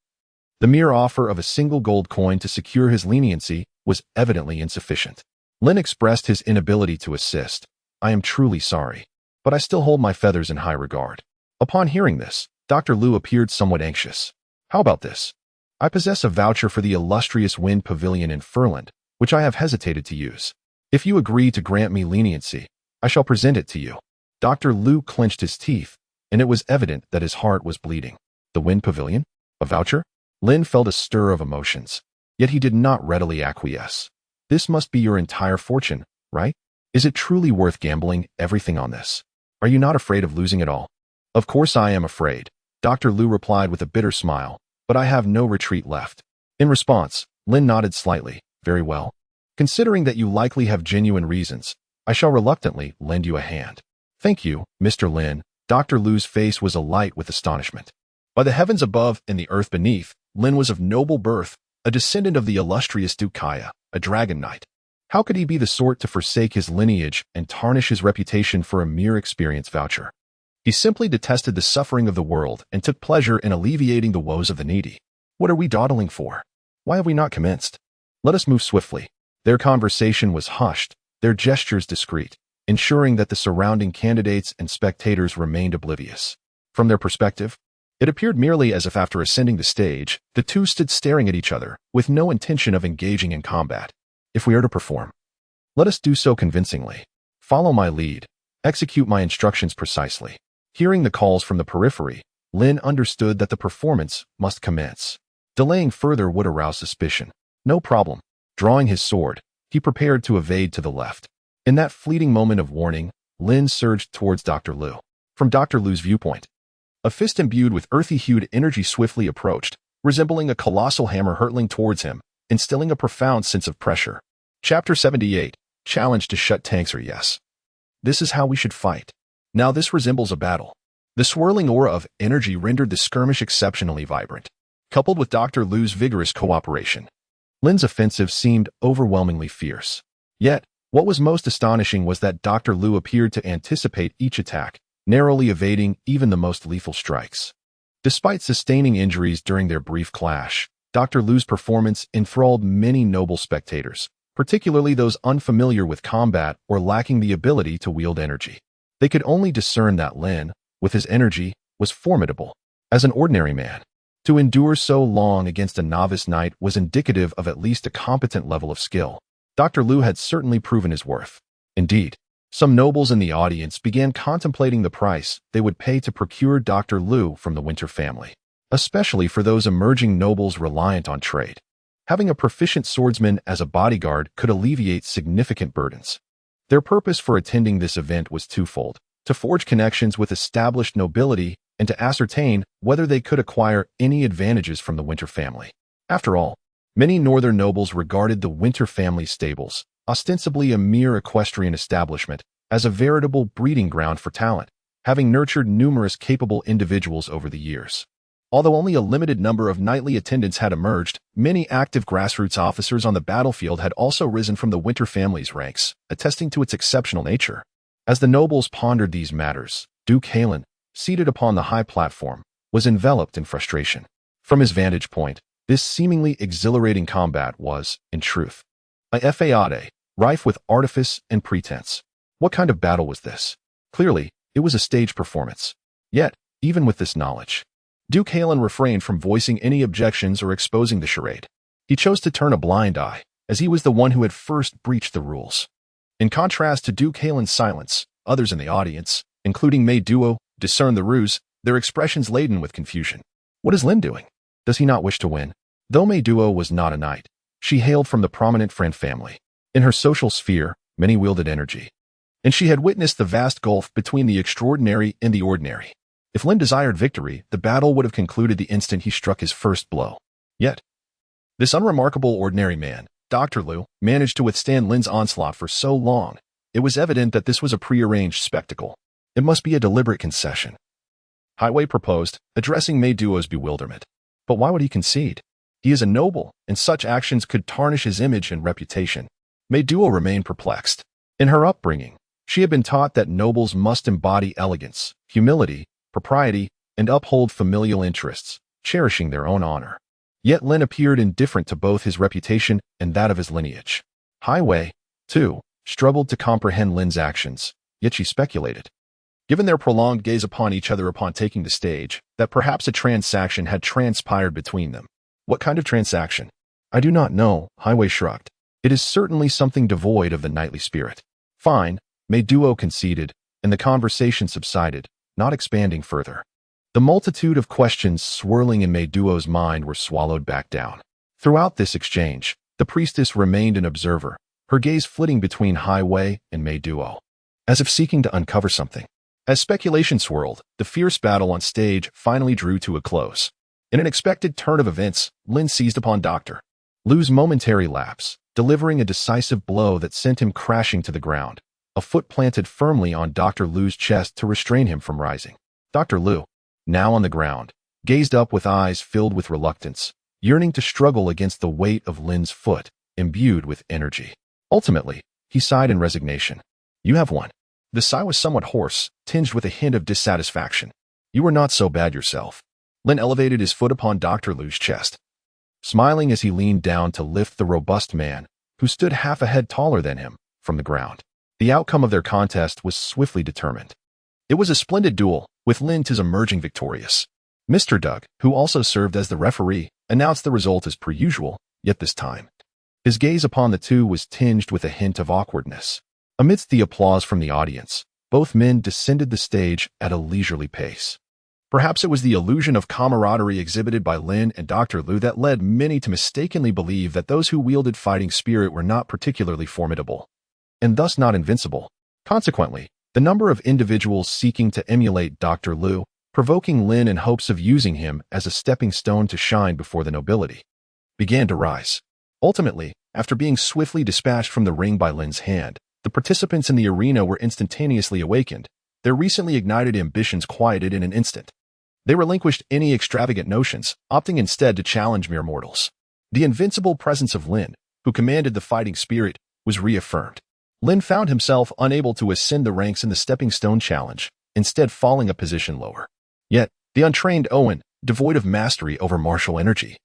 The mere offer of a single gold coin to secure his leniency was evidently insufficient. Lin expressed his inability to assist. "I am truly sorry, but I still hold my feathers in high regard." Upon hearing this, Dr. Lu appeared somewhat anxious. "How about this? I possess a voucher for the illustrious Wind Pavilion in Furland, which I have hesitated to use. If you agree to grant me leniency, I shall present it to you." Dr. Lu clenched his teeth, and it was evident that his heart was bleeding. The Wind Pavilion? A voucher? Lin felt a stir of emotions, yet he did not readily acquiesce. "This must be your entire fortune, right? Is it truly worth gambling everything on this? Are you not afraid of losing it all?" "Of course I am afraid," Dr. Lu replied with a bitter smile, "but I have no retreat left." In response, Lin nodded slightly. "Very well. Considering that you likely have genuine reasons, I shall reluctantly lend you a hand." "Thank you, Mr. Lin." Dr. Lu's face was alight with astonishment. By the heavens above and the earth beneath, Lin was of noble birth, a descendant of the illustrious Duke Kaya, a dragon knight. How could he be the sort to forsake his lineage and tarnish his reputation for a mere experience voucher? He simply detested the suffering of the world and took pleasure in alleviating the woes of the needy. "What are we dawdling for? Why have we not commenced? Let us move swiftly." Their conversation was hushed, their gestures discreet, ensuring that the surrounding candidates and spectators remained oblivious. From their perspective, it appeared merely as if after ascending the stage, the two stood staring at each other, with no intention of engaging in combat. "If we are to perform, let us do so convincingly. Follow my lead. Execute my instructions precisely." Hearing the calls from the periphery, Lin understood that the performance must commence. Delaying further would arouse suspicion. "No problem." Drawing his sword, he prepared to evade to the left. In that fleeting moment of warning, Lin surged towards Dr. Lu. From Dr. Lu's viewpoint, a fist imbued with earthy-hued energy swiftly approached, resembling a colossal hammer hurtling towards him, instilling a profound sense of pressure. Chapter 78, Challenge to Shut Tanks or Yes. This is how we should fight. Now this resembles a battle. The swirling aura of energy rendered the skirmish exceptionally vibrant. Coupled with Dr. Lu's vigorous cooperation, Lin's offensive seemed overwhelmingly fierce. Yet, what was most astonishing was that Dr. Lu appeared to anticipate each attack, narrowly evading even the most lethal strikes. Despite sustaining injuries during their brief clash, Dr. Lu's performance enthralled many noble spectators, particularly those unfamiliar with combat or lacking the ability to wield energy. They could only discern that Lin, with his energy, was formidable. As an ordinary man, to endure so long against a novice knight was indicative of at least a competent level of skill. Dr. Lu had certainly proven his worth. Indeed, some nobles in the audience began contemplating the price they would pay to procure Dr. Lu from the Winter family, especially for those emerging nobles reliant on trade. Having a proficient swordsman as a bodyguard could alleviate significant burdens. Their purpose for attending this event was twofold: to forge connections with established nobility and to ascertain whether they could acquire any advantages from the Winter family. After all, many northern nobles regarded the Winter family stables, ostensibly a mere equestrian establishment, as a veritable breeding ground for talent, having nurtured numerous capable individuals over the years. Although only a limited number of knightly attendants had emerged, many active grassroots officers on the battlefield had also risen from the Winter family's ranks, attesting to its exceptional nature. As the nobles pondered these matters, Duke Halen, seated upon the high platform, was enveloped in frustration. From his vantage point, this seemingly exhilarating combat was, in truth, a fade, rife with artifice and pretense. What kind of battle was this? Clearly, it was a stage performance. Yet, even with this knowledge, Duke Halen refrained from voicing any objections or exposing the charade. He chose to turn a blind eye, as he was the one who had first breached the rules. In contrast to Duke Halen's silence, others in the audience, including Mei Duo, discerned the ruse, their expressions laden with confusion. What is Lin doing? Does he not wish to win? Though Mei Duo was not a knight, she hailed from the prominent Friend family. In her social sphere, many wielded energy, and she had witnessed the vast gulf between the extraordinary and the ordinary. If Lin desired victory, the battle would have concluded the instant he struck his first blow. Yet, this unremarkable ordinary man, Dr. Lu, managed to withstand Lin's onslaught for so long. It was evident that this was a prearranged spectacle. It must be a deliberate concession. Highway proposed, addressing Mei Duo's bewilderment. But why would he concede? He is a noble, and such actions could tarnish his image and reputation. Meiduo remained perplexed. In her upbringing, she had been taught that nobles must embody elegance, humility, propriety, and uphold familial interests, cherishing their own honor. Yet Lin appeared indifferent to both his reputation and that of his lineage. Wei, too, struggled to comprehend Lin's actions, yet she speculated, given their prolonged gaze upon each other upon taking the stage, that perhaps a transaction had transpired between them. What kind of transaction? I do not know, Wei shrugged. It is certainly something devoid of the knightly spirit. Fine, Meiduo conceded, and the conversation subsided, not expanding further. The multitude of questions swirling in Meiduo's mind were swallowed back down. Throughout this exchange, the priestess remained an observer, her gaze flitting between Wei and Meiduo, as if seeking to uncover something. As speculation swirled, the fierce battle on stage finally drew to a close. In an expected turn of events, Lin seized upon Dr. Lu's momentary lapse, delivering a decisive blow that sent him crashing to the ground, a foot planted firmly on Dr. Lu's chest to restrain him from rising. Dr. Lu, now on the ground, gazed up with eyes filled with reluctance, yearning to struggle against the weight of Lin's foot, imbued with energy. Ultimately, he sighed in resignation. You have won. The sigh was somewhat hoarse, tinged with a hint of dissatisfaction. You were not so bad yourself. Lin elevated his foot upon Dr. Lu's chest, smiling as he leaned down to lift the robust man, who stood half a head taller than him, from the ground. The outcome of their contest was swiftly determined. It was a splendid duel, with Lin emerging victorious. Mr. Doug, who also served as the referee, announced the result as per usual, yet this time his gaze upon the two was tinged with a hint of awkwardness. Amidst the applause from the audience, both men descended the stage at a leisurely pace. Perhaps it was the illusion of camaraderie exhibited by Lin and Dr. Lu that led many to mistakenly believe that those who wielded fighting spirit were not particularly formidable, and thus not invincible. Consequently, the number of individuals seeking to emulate Dr. Lu, provoking Lin in hopes of using him as a stepping stone to shine before the nobility, began to rise. Ultimately, after being swiftly dispatched from the ring by Lin's hand, the participants in the arena were instantaneously awakened, their recently ignited ambitions quieted in an instant. They relinquished any extravagant notions, opting instead to challenge mere mortals. The invincible presence of Lin, who commanded the fighting spirit, was reaffirmed. Lin found himself unable to ascend the ranks in the stepping stone challenge, instead falling a position lower. Yet, the untrained Owen, devoid of mastery over martial energy,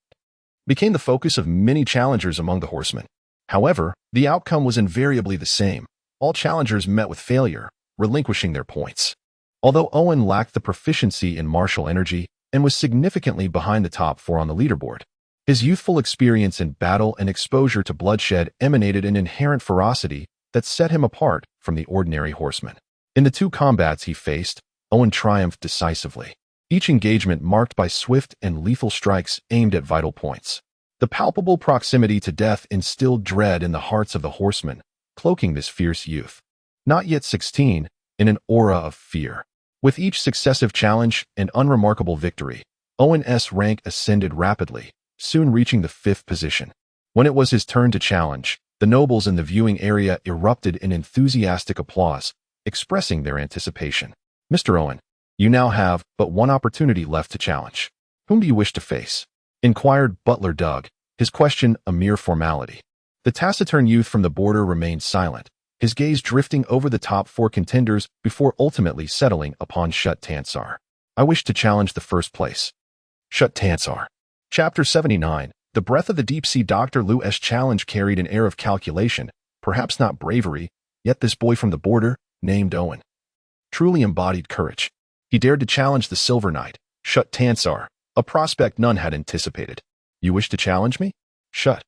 became the focus of many challengers among the horsemen. However, the outcome was invariably the same. All challengers met with failure, relinquishing their points. Although Owen lacked the proficiency in martial energy and was significantly behind the top four on the leaderboard, his youthful experience in battle and exposure to bloodshed emanated an inherent ferocity that set him apart from the ordinary horseman. In the two combats he faced, Owen triumphed decisively, each engagement marked by swift and lethal strikes aimed at vital points. The palpable proximity to death instilled dread in the hearts of the horsemen, cloaking this fierce youth, not yet 16, in an aura of fear. With each successive challenge and unremarkable victory, Owen's rank ascended rapidly, soon reaching the 5th position. When it was his turn to challenge, the nobles in the viewing area erupted in enthusiastic applause, expressing their anticipation. Mr. Owen, you now have but one opportunity left to challenge. Whom do you wish to face? Inquired Butler Doug, his question a mere formality. The taciturn youth from the border remained silent, his gaze drifting over the top four contenders before ultimately settling upon Shut Tansar. I wish to challenge the first place. Shut Tansar. Chapter 79. The breath of the deep-sea Dr. Lu's challenge carried an air of calculation, perhaps not bravery, yet this boy from the border, named Owen, truly embodied courage. He dared to challenge the Silver Knight, Shut Tansar, a prospect none had anticipated. You wish to challenge me? Shut,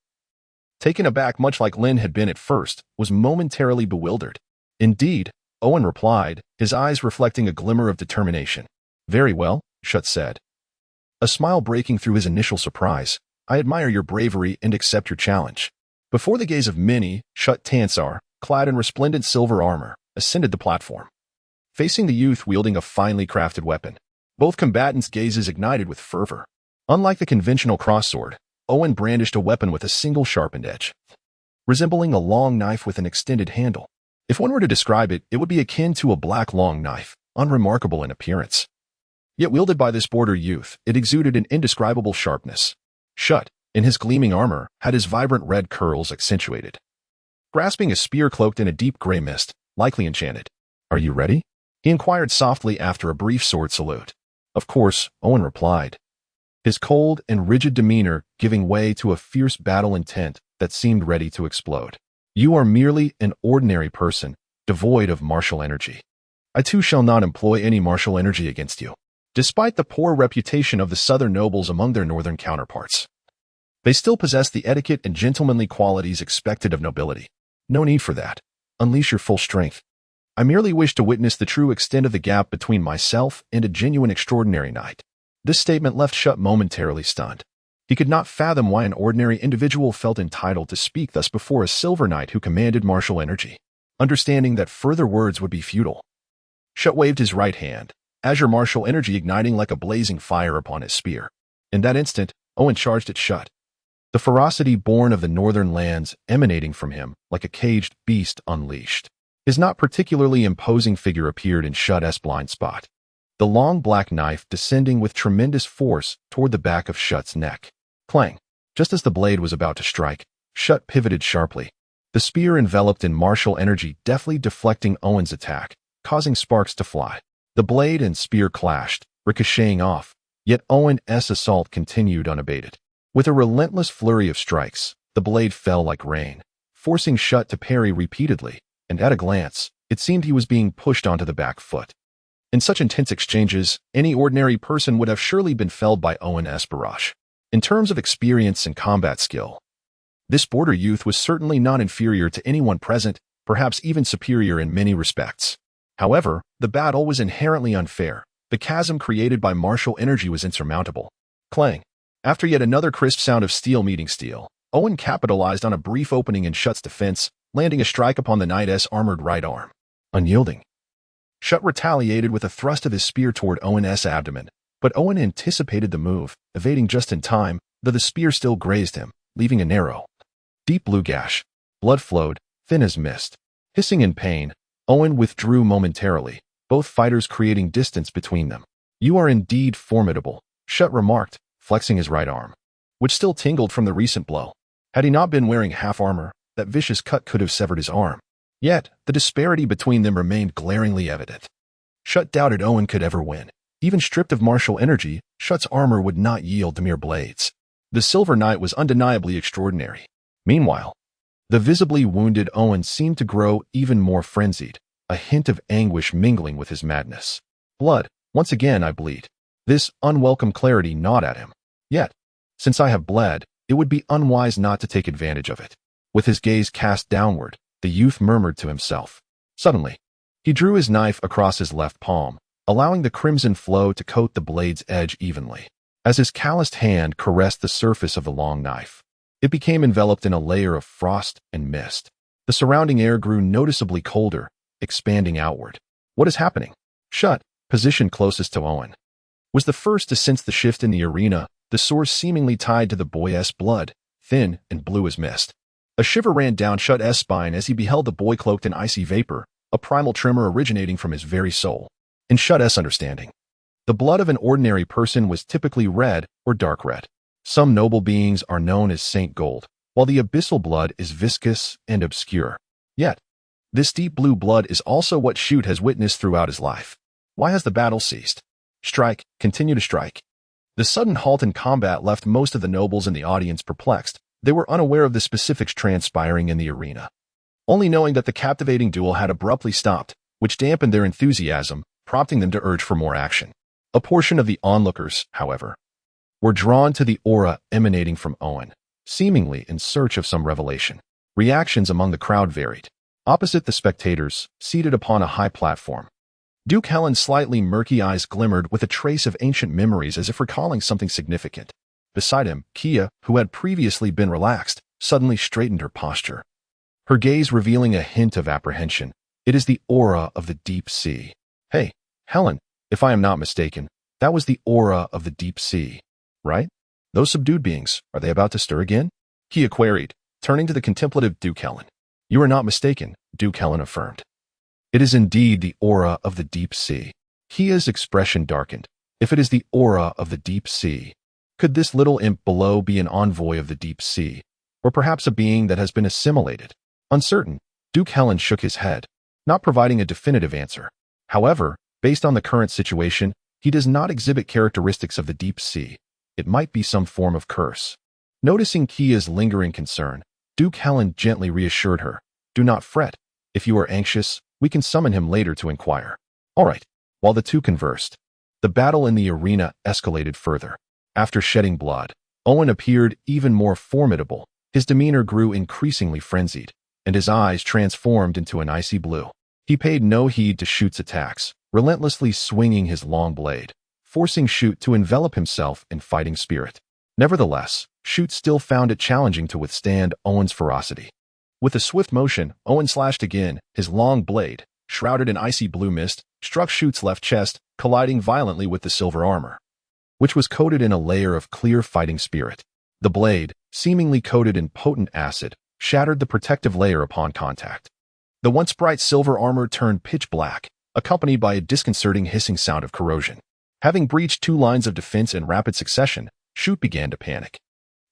taken aback much like Lin had been at first, was momentarily bewildered. Indeed, Owen replied, his eyes reflecting a glimmer of determination. Very well, Shut said, a smile breaking through his initial surprise. I admire your bravery and accept your challenge. Before the gaze of many, Shut Tansar, clad in resplendent silver armor, ascended the platform, facing the youth wielding a finely crafted weapon. Both combatants' gazes ignited with fervor. Unlike the conventional crossword, Owen brandished a weapon with a single sharpened edge, resembling a long knife with an extended handle. If one were to describe it, it would be akin to a black long knife, unremarkable in appearance. Yet wielded by this border youth, it exuded an indescribable sharpness. Shut, in his gleaming armor, had his vibrant red curls accentuated. Grasping a spear cloaked in a deep gray mist, likely enchanted. "Are you ready?" he inquired softly after a brief sword salute. "Of course," Owen replied, his cold and rigid demeanor giving way to a fierce battle intent that seemed ready to explode. "You are merely an ordinary person, devoid of martial energy. I too shall not employ any martial energy against you." Despite the poor reputation of the southern nobles among their northern counterparts, they still possess the etiquette and gentlemanly qualities expected of nobility. "No need for that. Unleash your full strength. I merely wish to witness the true extent of the gap between myself and a genuine extraordinary knight." This statement left Shutt momentarily stunned. He could not fathom why an ordinary individual felt entitled to speak thus before a silver knight who commanded martial energy, understanding that further words would be futile. Shutt waved his right hand, azure martial energy igniting like a blazing fire upon his spear. In that instant, Owen charged at Shutt, the ferocity born of the northern lands emanating from him like a caged beast unleashed. His not particularly imposing figure appeared in Shutt's blind spot, the long black knife descending with tremendous force toward the back of Shutt's neck. Clang! Just as the blade was about to strike, Shutt pivoted sharply, the spear enveloped in martial energy deftly deflecting Owen's attack, causing sparks to fly. The blade and spear clashed, ricocheting off, yet Owen's assault continued unabated. With a relentless flurry of strikes, the blade fell like rain, forcing Shutt to parry repeatedly, and at a glance, it seemed he was being pushed onto the back foot. In such intense exchanges, any ordinary person would have surely been felled by Owen's barrage. In terms of experience and combat skill, this border youth was certainly not inferior to anyone present, perhaps even superior in many respects. However, the battle was inherently unfair. The chasm created by martial energy was insurmountable. Clang! After yet another crisp sound of steel meeting steel, Owen capitalized on a brief opening in Shutt's defense, landing a strike upon the knight's armored right arm. Unyielding, Shutt retaliated with a thrust of his spear toward Owen's abdomen, but Owen anticipated the move, evading just in time, though the spear still grazed him, leaving a narrow, deep blue gash. Blood flowed, thin as mist. Hissing in pain, Owen withdrew momentarily, both fighters creating distance between them. "You are indeed formidable," Shutt remarked, flexing his right arm, which still tingled from the recent blow. Had he not been wearing half armor, that vicious cut could have severed his arm. Yet, the disparity between them remained glaringly evident. Shutt doubted Owen could ever win. Even stripped of martial energy, Shutt's armor would not yield to mere blades. The Silver Knight was undeniably extraordinary. Meanwhile, the visibly wounded Owen seemed to grow even more frenzied, a hint of anguish mingling with his madness. "Blood, once again I bleed." This unwelcome clarity gnawed at him. Yet, since I have bled, it would be unwise not to take advantage of it. With his gaze cast downward, the youth murmured to himself. Suddenly, he drew his knife across his left palm, allowing the crimson flow to coat the blade's edge evenly. As his calloused hand caressed the surface of the long knife, it became enveloped in a layer of frost and mist. The surrounding air grew noticeably colder, expanding outward. "What is happening?" Shutt, positioned closest to Owen, was the first to sense the shift in the arena, the source seemingly tied to the boy's blood, thin and blue as mist. A shiver ran down Shutt's spine as he beheld the boy cloaked in icy vapor, a primal tremor originating from his very soul. In Shutt's understanding, the blood of an ordinary person was typically red or dark red. Some noble beings are known as Saint Gold, while the abyssal blood is viscous and obscure. Yet, this deep blue blood is also what Shutt has witnessed throughout his life. Why has the battle ceased? Strike, continue to strike. The sudden halt in combat left most of the nobles in the audience perplexed. They were unaware of the specifics transpiring in the arena, only knowing that the captivating duel had abruptly stopped, which dampened their enthusiasm, prompting them to urge for more action. A portion of the onlookers, however, were drawn to the aura emanating from Owen, seemingly in search of some revelation. Reactions among the crowd varied. Opposite the spectators, seated upon a high platform, Duke Helen's slightly murky eyes glimmered with a trace of ancient memories as if recalling something significant. Beside him, Kia, who had previously been relaxed, suddenly straightened her posture, her gaze revealing a hint of apprehension. "It is the aura of the deep sea." "Hey, Helen, if I am not mistaken, that was the aura of the deep sea, right? Those subdued beings, are they about to stir again?" Kia queried, turning to the contemplative Duke Helen. "You are not mistaken," Duke Helen affirmed. "It is indeed the aura of the deep sea." Kia's expression darkened. "If it is the aura of the deep sea, Could this little imp below be an envoy of the deep sea, or perhaps a being that has been assimilated? Uncertain, Duke Helen shook his head, not providing a definitive answer. However, based on the current situation, he does not exhibit characteristics of the deep sea. It might be some form of curse. Noticing Kia's lingering concern, Duke Helen gently reassured her. Do not fret. If you are anxious, we can summon him later to inquire. All right. While the two conversed, the battle in the arena escalated further. After shedding blood, Owen appeared even more formidable. His demeanor grew increasingly frenzied, and his eyes transformed into an icy blue. He paid no heed to Shoot's attacks, relentlessly swinging his long blade, forcing Shoot to envelop himself in fighting spirit. Nevertheless, Shoot still found it challenging to withstand Owen's ferocity. With a swift motion, Owen slashed again, his long blade, shrouded in icy blue mist, struck Shoot's left chest, colliding violently with the silver armor, which was coated in a layer of clear fighting spirit. The blade, seemingly coated in potent acid, shattered the protective layer upon contact. The once bright silver armor turned pitch black, accompanied by a disconcerting hissing sound of corrosion. Having breached 2 lines of defense in rapid succession, Shoot began to panic.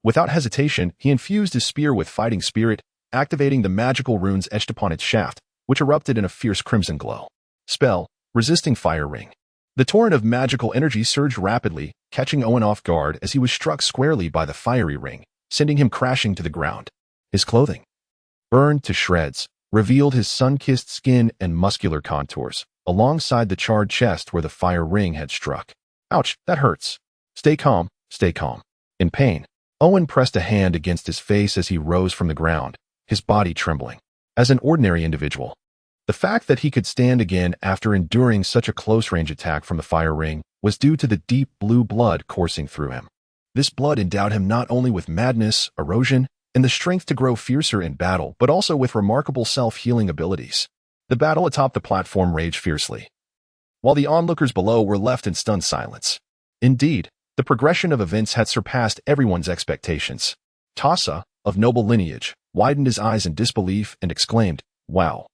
Without hesitation, he infused his spear with fighting spirit, activating the magical runes etched upon its shaft, which erupted in a fierce crimson glow. Spell, resisting fire ring. The torrent of magical energy surged rapidly, catching Owen off guard as he was struck squarely by the fiery ring, sending him crashing to the ground. His clothing, burned to shreds, revealed his sun-kissed skin and muscular contours, alongside the charred chest where the fire ring had struck. Ouch, that hurts. Stay calm, stay calm. In pain, Owen pressed a hand against his face as he rose from the ground, his body trembling. As an ordinary individual, the fact that he could stand again after enduring such a close-range attack from the fire ring was due to the deep blue blood coursing through him. This blood endowed him not only with madness, erosion, and the strength to grow fiercer in battle, but also with remarkable self-healing abilities. The battle atop the platform raged fiercely, while the onlookers below were left in stunned silence. Indeed, the progression of events had surpassed everyone's expectations. Tassa, of noble lineage, widened his eyes in disbelief and exclaimed, "Wow!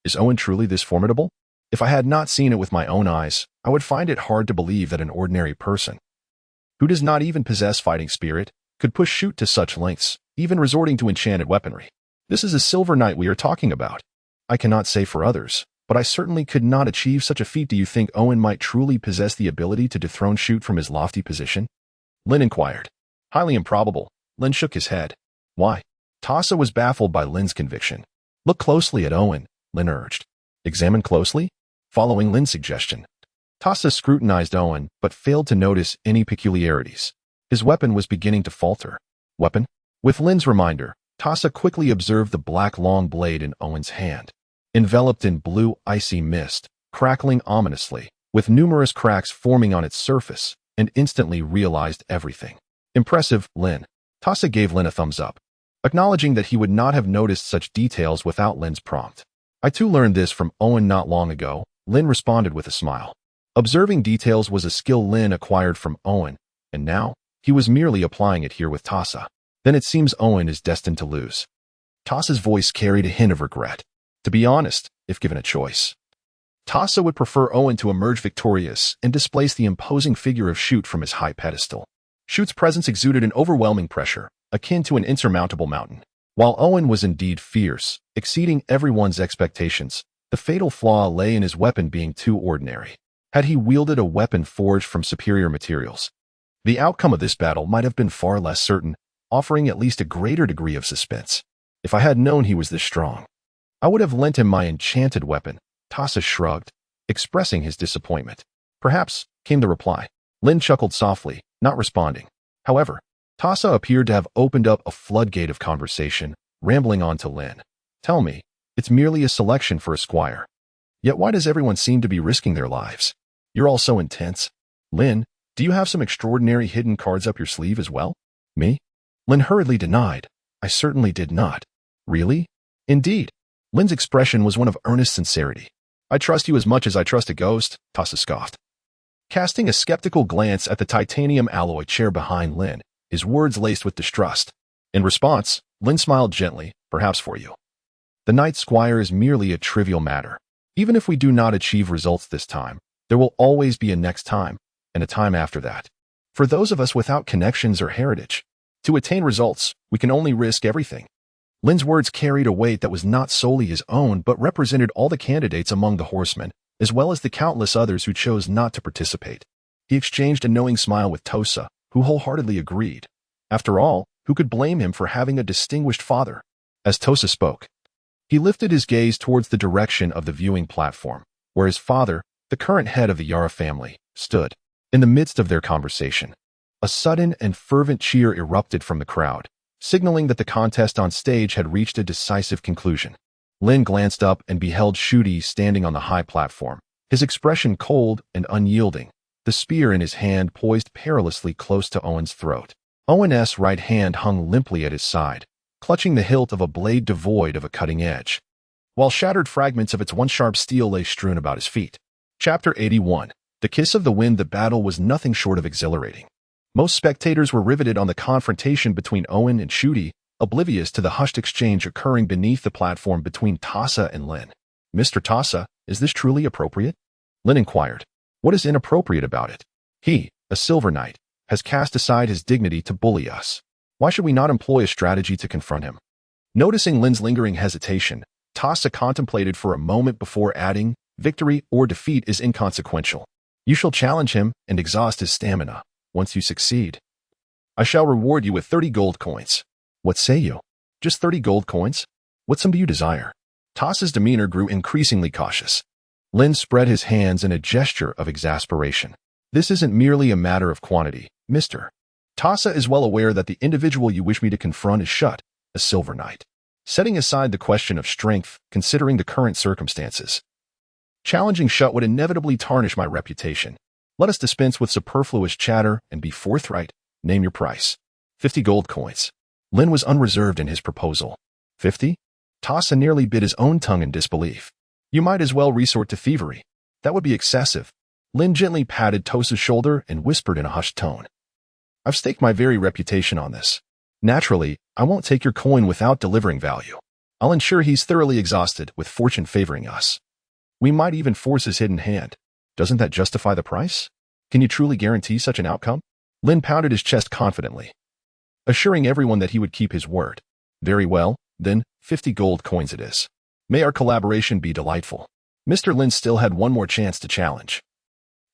Is Owen truly this formidable? If I had not seen it with my own eyes, I would find it hard to believe that an ordinary person, who does not even possess fighting spirit, could push Shoot to such lengths, even resorting to enchanted weaponry. This is a silver knight we are talking about. I cannot say for others, but I certainly could not achieve such a feat. Do you think Owen might truly possess the ability to dethrone Shoot from his lofty position?" Lin inquired. Highly improbable. Lin shook his head. Why? Tassa was baffled by Lin's conviction. Look closely at Owen, Lin urged. Examine closely? Following Lin's suggestion, Tassa scrutinized Owen, but failed to notice any peculiarities. His weapon was beginning to falter. Weapon? With Lin's reminder, Tassa quickly observed the black long blade in Owen's hand, enveloped in blue icy mist, crackling ominously, with numerous cracks forming on its surface, and instantly realized everything. Impressive, Lin. Tassa gave Lin a thumbs up, acknowledging that he would not have noticed such details without Lin's prompt. I too learned this from Owen not long ago, Lin responded with a smile. Observing details was a skill Lin acquired from Owen, and now he was merely applying it here with Tassa. Then it seems Owen is destined to lose. Tassa's voice carried a hint of regret. To be honest, if given a choice, Tassa would prefer Owen to emerge victorious and displace the imposing figure of Shoot from his high pedestal. Shoot's presence exuded an overwhelming pressure, akin to an insurmountable mountain. While Owen was indeed fierce, exceeding everyone's expectations, the fatal flaw lay in his weapon being too ordinary. Had he wielded a weapon forged from superior materials, the outcome of this battle might have been far less certain, offering at least a greater degree of suspense. If I had known he was this strong, I would have lent him my enchanted weapon. Tassa shrugged, expressing his disappointment. Perhaps, came the reply. Lin chuckled softly, not responding. However, Tassa appeared to have opened up a floodgate of conversation, rambling on to Lin. Tell me, it's merely a selection for a squire. Yet why does everyone seem to be risking their lives? You're all so intense. Lin, do you have some extraordinary hidden cards up your sleeve as well? Me? Lin hurriedly denied. I certainly did not. Really? Indeed. Lin's expression was one of earnest sincerity. I trust you as much as I trust a ghost, Tassa scoffed. Casting a skeptical glance at the titanium alloy chair behind Lin, his words laced with distrust. In response, Lin smiled gently, perhaps for you. The Night Squire is merely a trivial matter. Even if we do not achieve results this time, there will always be a next time, and a time after that. For those of us without connections or heritage, to attain results, we can only risk everything. Lin's words carried a weight that was not solely his own but represented all the candidates among the horsemen, as well as the countless others who chose not to participate. He exchanged a knowing smile with Tosa, who wholeheartedly agreed. After all, who could blame him for having a distinguished father? As Tosa spoke, he lifted his gaze towards the direction of the viewing platform, where his father, the current head of the Yara family, stood. In the midst of their conversation, a sudden and fervent cheer erupted from the crowd, signaling that the contest on stage had reached a decisive conclusion. Lin glanced up and beheld Shudi standing on the high platform, his expression cold and unyielding, the spear in his hand poised perilously close to Owen's throat. Owen's right hand hung limply at his side, clutching the hilt of a blade devoid of a cutting edge, while shattered fragments of its once sharp steel lay strewn about his feet. Chapter 81. The Kiss of the Wind. The battle was nothing short of exhilarating. Most spectators were riveted on the confrontation between Owen and Shudi, oblivious to the hushed exchange occurring beneath the platform between Tosa and Lin. Mr. Tosa, is this truly appropriate? Lin inquired. What is inappropriate about it? He, a silver knight, has cast aside his dignity to bully us. Why should we not employ a strategy to confront him? Noticing Lin's lingering hesitation, Tosa contemplated for a moment before adding, victory or defeat is inconsequential. You shall challenge him and exhaust his stamina. Once you succeed, I shall reward you with 30 gold coins. What say you? Just 30 gold coins? What sum do you desire? Tosa's demeanor grew increasingly cautious. Lin spread his hands in a gesture of exasperation. This isn't merely a matter of quantity, Mr. Tosa is well aware that the individual you wish me to confront is Shut, a silver knight. Setting aside the question of strength, considering the current circumstances, challenging Shut would inevitably tarnish my reputation. Let us dispense with superfluous chatter and be forthright. Name your price. 50 gold coins. Lin was unreserved in his proposal. 50? Tosa nearly bit his own tongue in disbelief. You might as well resort to thievery. That would be excessive. Lin gently patted Tosa's shoulder and whispered in a hushed tone. I've staked my very reputation on this. Naturally, I won't take your coin without delivering value. I'll ensure he's thoroughly exhausted, with fortune favoring us. We might even force his hidden hand. Doesn't that justify the price? Can you truly guarantee such an outcome? Lin pounded his chest confidently, assuring everyone that he would keep his word. Very well, then, 50 gold coins it is. May our collaboration be delightful. Mr. Lin still had one more chance to challenge,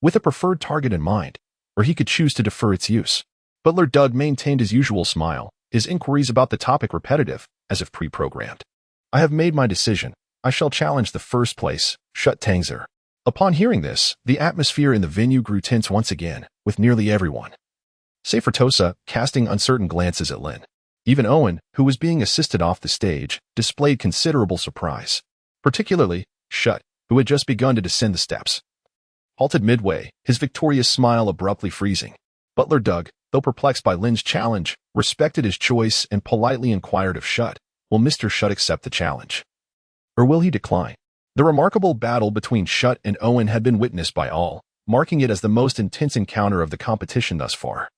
with a preferred target in mind, or he could choose to defer its use. Butler Doug maintained his usual smile, his inquiries about the topic repetitive, as if pre-programmed. I have made my decision. I shall challenge the first place, Shut Tangzer. Upon hearing this, the atmosphere in the venue grew tense once again, with nearly everyone, save for Tosa, casting uncertain glances at Lin. Even Owen, who was being assisted off the stage, displayed considerable surprise. Particularly, Shut, who had just begun to descend the steps, halted midway, his victorious smile abruptly freezing. Butler Doug, though perplexed by Lin's challenge, respected his choice and politely inquired of Shut, will Mr. Shut accept the challenge? Or will he decline? The remarkable battle between Shut and Owen had been witnessed by all, marking it as the most intense encounter of the competition thus far.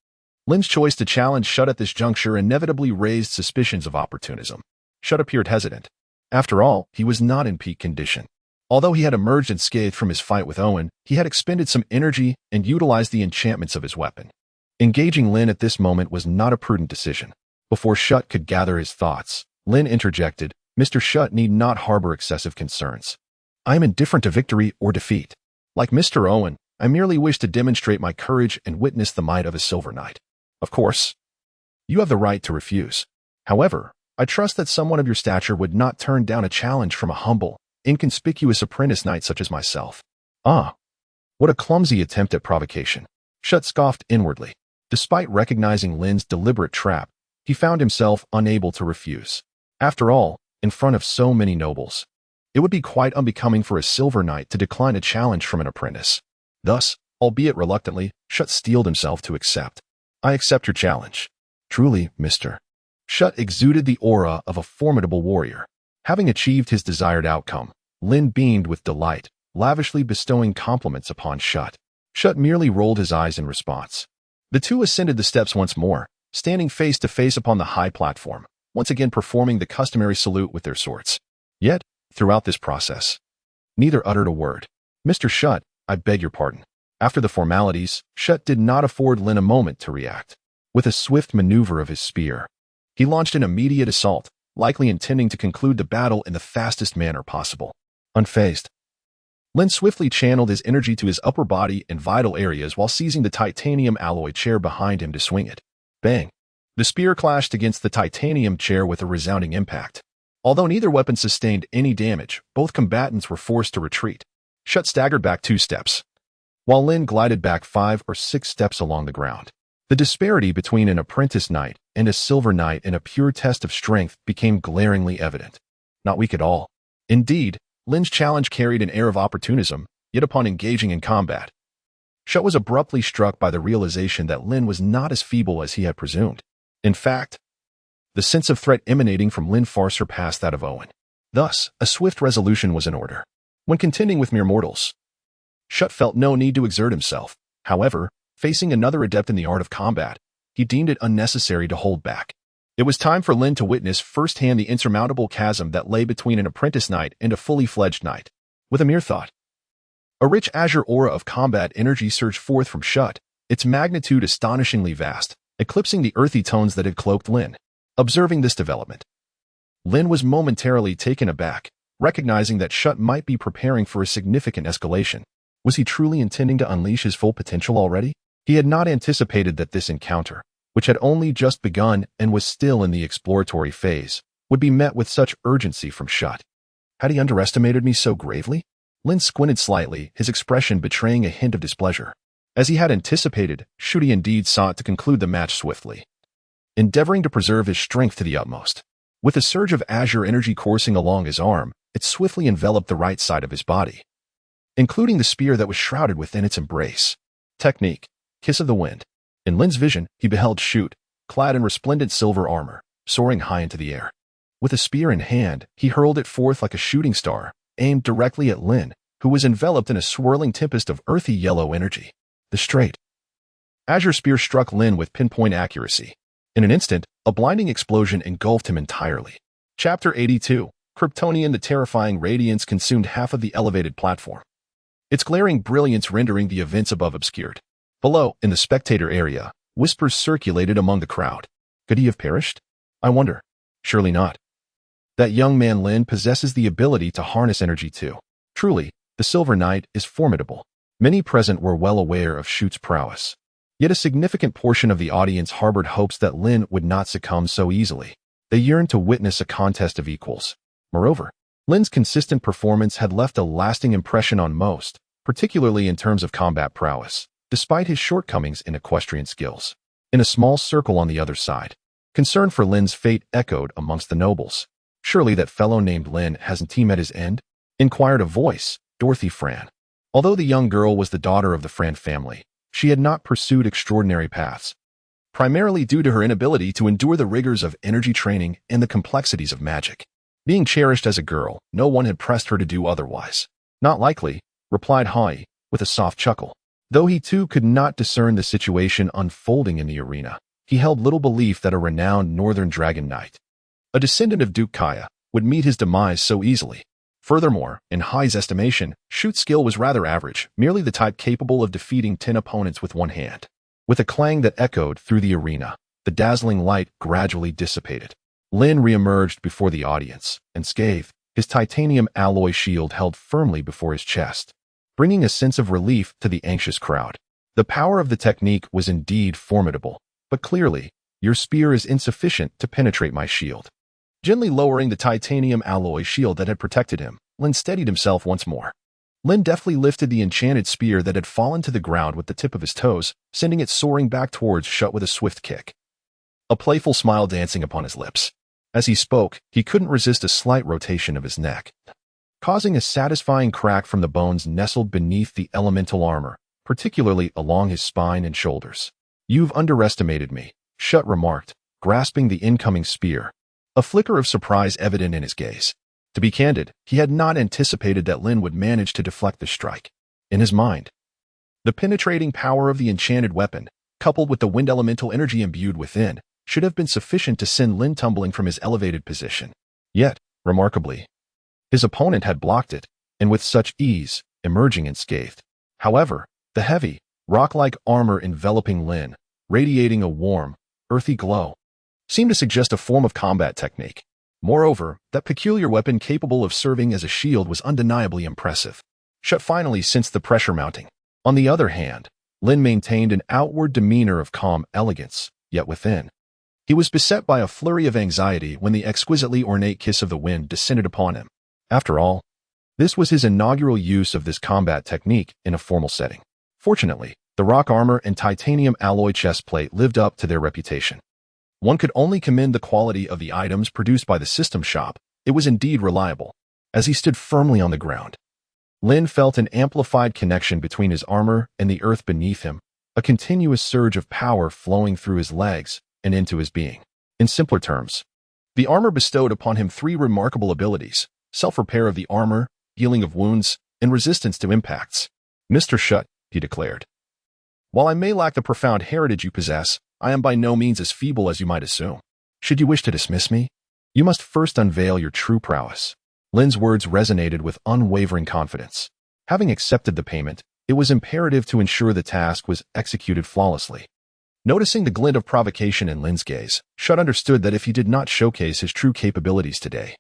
Lin's choice to challenge Shut at this juncture inevitably raised suspicions of opportunism. Shut appeared hesitant. After all, he was not in peak condition. Although he had emerged unscathed from his fight with Owen, he had expended some energy and utilized the enchantments of his weapon. Engaging Lin at this moment was not a prudent decision. Before Shut could gather his thoughts, Lin interjected, Mr. Shut need not harbor excessive concerns. I am indifferent to victory or defeat. Like Mr. Owen, I merely wish to demonstrate my courage and witness the might of a silver knight. Of course, you have the right to refuse. However, I trust that someone of your stature would not turn down a challenge from a humble, inconspicuous apprentice knight such as myself. Ah, what a clumsy attempt at provocation. Shut scoffed inwardly. Despite recognizing Lin's deliberate trap, he found himself unable to refuse. After all, in front of so many nobles, it would be quite unbecoming for a silver knight to decline a challenge from an apprentice. Thus, albeit reluctantly, Shut steeled himself to accept. I accept your challenge. Truly, Mr. Shut exuded the aura of a formidable warrior. Having achieved his desired outcome, Lin beamed with delight, lavishly bestowing compliments upon Shut. Shut merely rolled his eyes in response. The two ascended the steps once more, standing face to face upon the high platform, once again performing the customary salute with their swords. Yet, throughout this process, neither uttered a word. Mr. Shut, I beg your pardon. After the formalities, Shut did not afford Lin a moment to react. With a swift maneuver of his spear, he launched an immediate assault, likely intending to conclude the battle in the fastest manner possible. Unfazed, Lin swiftly channeled his energy to his upper body and vital areas while seizing the titanium alloy chair behind him to swing it. Bang! The spear clashed against the titanium chair with a resounding impact. Although neither weapon sustained any damage, both combatants were forced to retreat. Shut staggered back 2 steps, while Lin glided back 5 or 6 steps along the ground. The disparity between an apprentice knight and a silver knight in a pure test of strength became glaringly evident. Not weak at all. Indeed, Lin's challenge carried an air of opportunism, yet upon engaging in combat, Shut was abruptly struck by the realization that Lin was not as feeble as he had presumed. In fact, the sense of threat emanating from Lin far surpassed that of Owen. Thus, a swift resolution was in order. When contending with mere mortals, Shut felt no need to exert himself. However, facing another adept in the art of combat, he deemed it unnecessary to hold back. It was time for Lin to witness firsthand the insurmountable chasm that lay between an apprentice knight and a fully fledged knight. With a mere thought, a rich azure aura of combat energy surged forth from Shut, its magnitude astonishingly vast, eclipsing the earthy tones that had cloaked Lin. Observing this development, Lin was momentarily taken aback, recognizing that Shut might be preparing for a significant escalation. Was he truly intending to unleash his full potential already? He had not anticipated that this encounter, which had only just begun and was still in the exploratory phase, would be met with such urgency from Shut. Had he underestimated me so gravely? Lin squinted slightly, his expression betraying a hint of displeasure. As he had anticipated, Shuti indeed sought to conclude the match swiftly, endeavoring to preserve his strength to the utmost. With a surge of azure energy coursing along his arm, it swiftly enveloped the right side of his body, including the spear that was shrouded within its embrace. Technique: Kiss of the Wind. In Lin's vision, he beheld Shut, clad in resplendent silver armor, soaring high into the air. With a spear in hand, he hurled it forth like a shooting star, aimed directly at Lin, who was enveloped in a swirling tempest of earthy yellow energy. The straight azure spear struck Lin with pinpoint accuracy. In an instant, a blinding explosion engulfed him entirely. Chapter 82. Kryptonian. The terrifying radiance consumed half of the elevated platform, its glaring brilliance rendering the events above obscured. Below, in the spectator area, whispers circulated among the crowd. Could he have perished? I wonder. Surely not. That young man Lin possesses the ability to harness energy too. Truly, the Silver Knight is formidable. Many present were well aware of Shut's prowess. Yet a significant portion of the audience harbored hopes that Lin would not succumb so easily. They yearned to witness a contest of equals. Moreover, Lin's consistent performance had left a lasting impression on most, particularly in terms of combat prowess, despite his shortcomings in equestrian skills. In a small circle on the other side, concern for Lin's fate echoed amongst the nobles. Surely that fellow named Lin hasn't he met his end? Inquired a voice, Dorothy Fran. Although the young girl was the daughter of the Fran family, she had not pursued extraordinary paths, primarily due to her inability to endure the rigors of energy training and the complexities of magic. Being cherished as a girl, no one had pressed her to do otherwise. Not likely, replied Hai, with a soft chuckle. Though he too could not discern the situation unfolding in the arena, he held little belief that a renowned northern dragon knight, a descendant of Duke Kaya, would meet his demise so easily. Furthermore, in Hai's estimation, Shut's skill was rather average, merely the type capable of defeating 10 opponents with one hand. With a clang that echoed through the arena, the dazzling light gradually dissipated. Lin re-emerged before the audience, unscathed, his titanium alloy shield held firmly before his chest, bringing a sense of relief to the anxious crowd. The power of the technique was indeed formidable, but clearly, your spear is insufficient to penetrate my shield. Gently lowering the titanium alloy shield that had protected him, Lin steadied himself once more. Lin deftly lifted the enchanted spear that had fallen to the ground with the tip of his toes, sending it soaring back towards Shut with a swift kick, a playful smile dancing upon his lips. As he spoke, he couldn't resist a slight rotation of his neck, causing a satisfying crack from the bones nestled beneath the elemental armor, particularly along his spine and shoulders. You've underestimated me, Shut remarked, grasping the incoming spear, a flicker of surprise evident in his gaze. To be candid, he had not anticipated that Lin would manage to deflect the strike. In his mind, the penetrating power of the enchanted weapon, coupled with the wind elemental energy imbued within, should have been sufficient to send Lin tumbling from his elevated position. Yet, remarkably, his opponent had blocked it, and with such ease, emerging unscathed. However, The heavy, rock-like armor enveloping Lin, radiating a warm, earthy glow, seemed to suggest a form of combat technique. Moreover, that peculiar weapon capable of serving as a shield was undeniably impressive. Shut finally sensed the pressure mounting. On the other hand, Lin maintained an outward demeanor of calm elegance, yet within, he was beset by a flurry of anxiety when the exquisitely ornate kiss of the wind descended upon him. After all, this was his inaugural use of this combat technique in a formal setting. Fortunately, the rock armor and titanium alloy chest plate lived up to their reputation. One could only commend the quality of the items produced by the system shop. It was indeed reliable. As he stood firmly on the ground, Lin felt an amplified connection between his armor and the earth beneath him, a continuous surge of power flowing through his legs and into his being. In simpler terms, the armor bestowed upon him three remarkable abilities: self-repair of the armor, healing of wounds, and resistance to impacts. "Mr. Shut," he declared, "while I may lack the profound heritage you possess, I am by no means as feeble as you might assume. Should you wish to dismiss me, you must first unveil your true prowess." Lin's words resonated with unwavering confidence. Having accepted the payment, it was imperative to ensure the task was executed flawlessly. Noticing the glint of provocation in Lin's gaze, Shut understood that if he did not showcase his true capabilities today,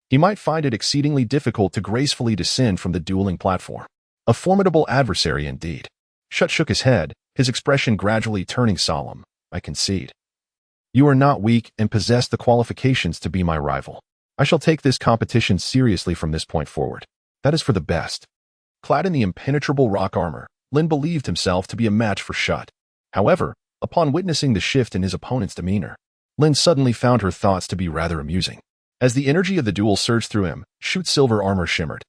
he might find it exceedingly difficult to gracefully descend from the dueling platform. A formidable adversary indeed. Shut shook his head, his expression gradually turning solemn. "I concede. You are not weak and possess the qualifications to be my rival. I shall take this competition seriously from this point forward. That is for the best." Clad in the impenetrable rock armor, Lin believed himself to be a match for Shut. However, upon witnessing the shift in his opponent's demeanor, Lin suddenly found her thoughts to be rather amusing. As the energy of the duel surged through him, Shut's silver armor shimmered,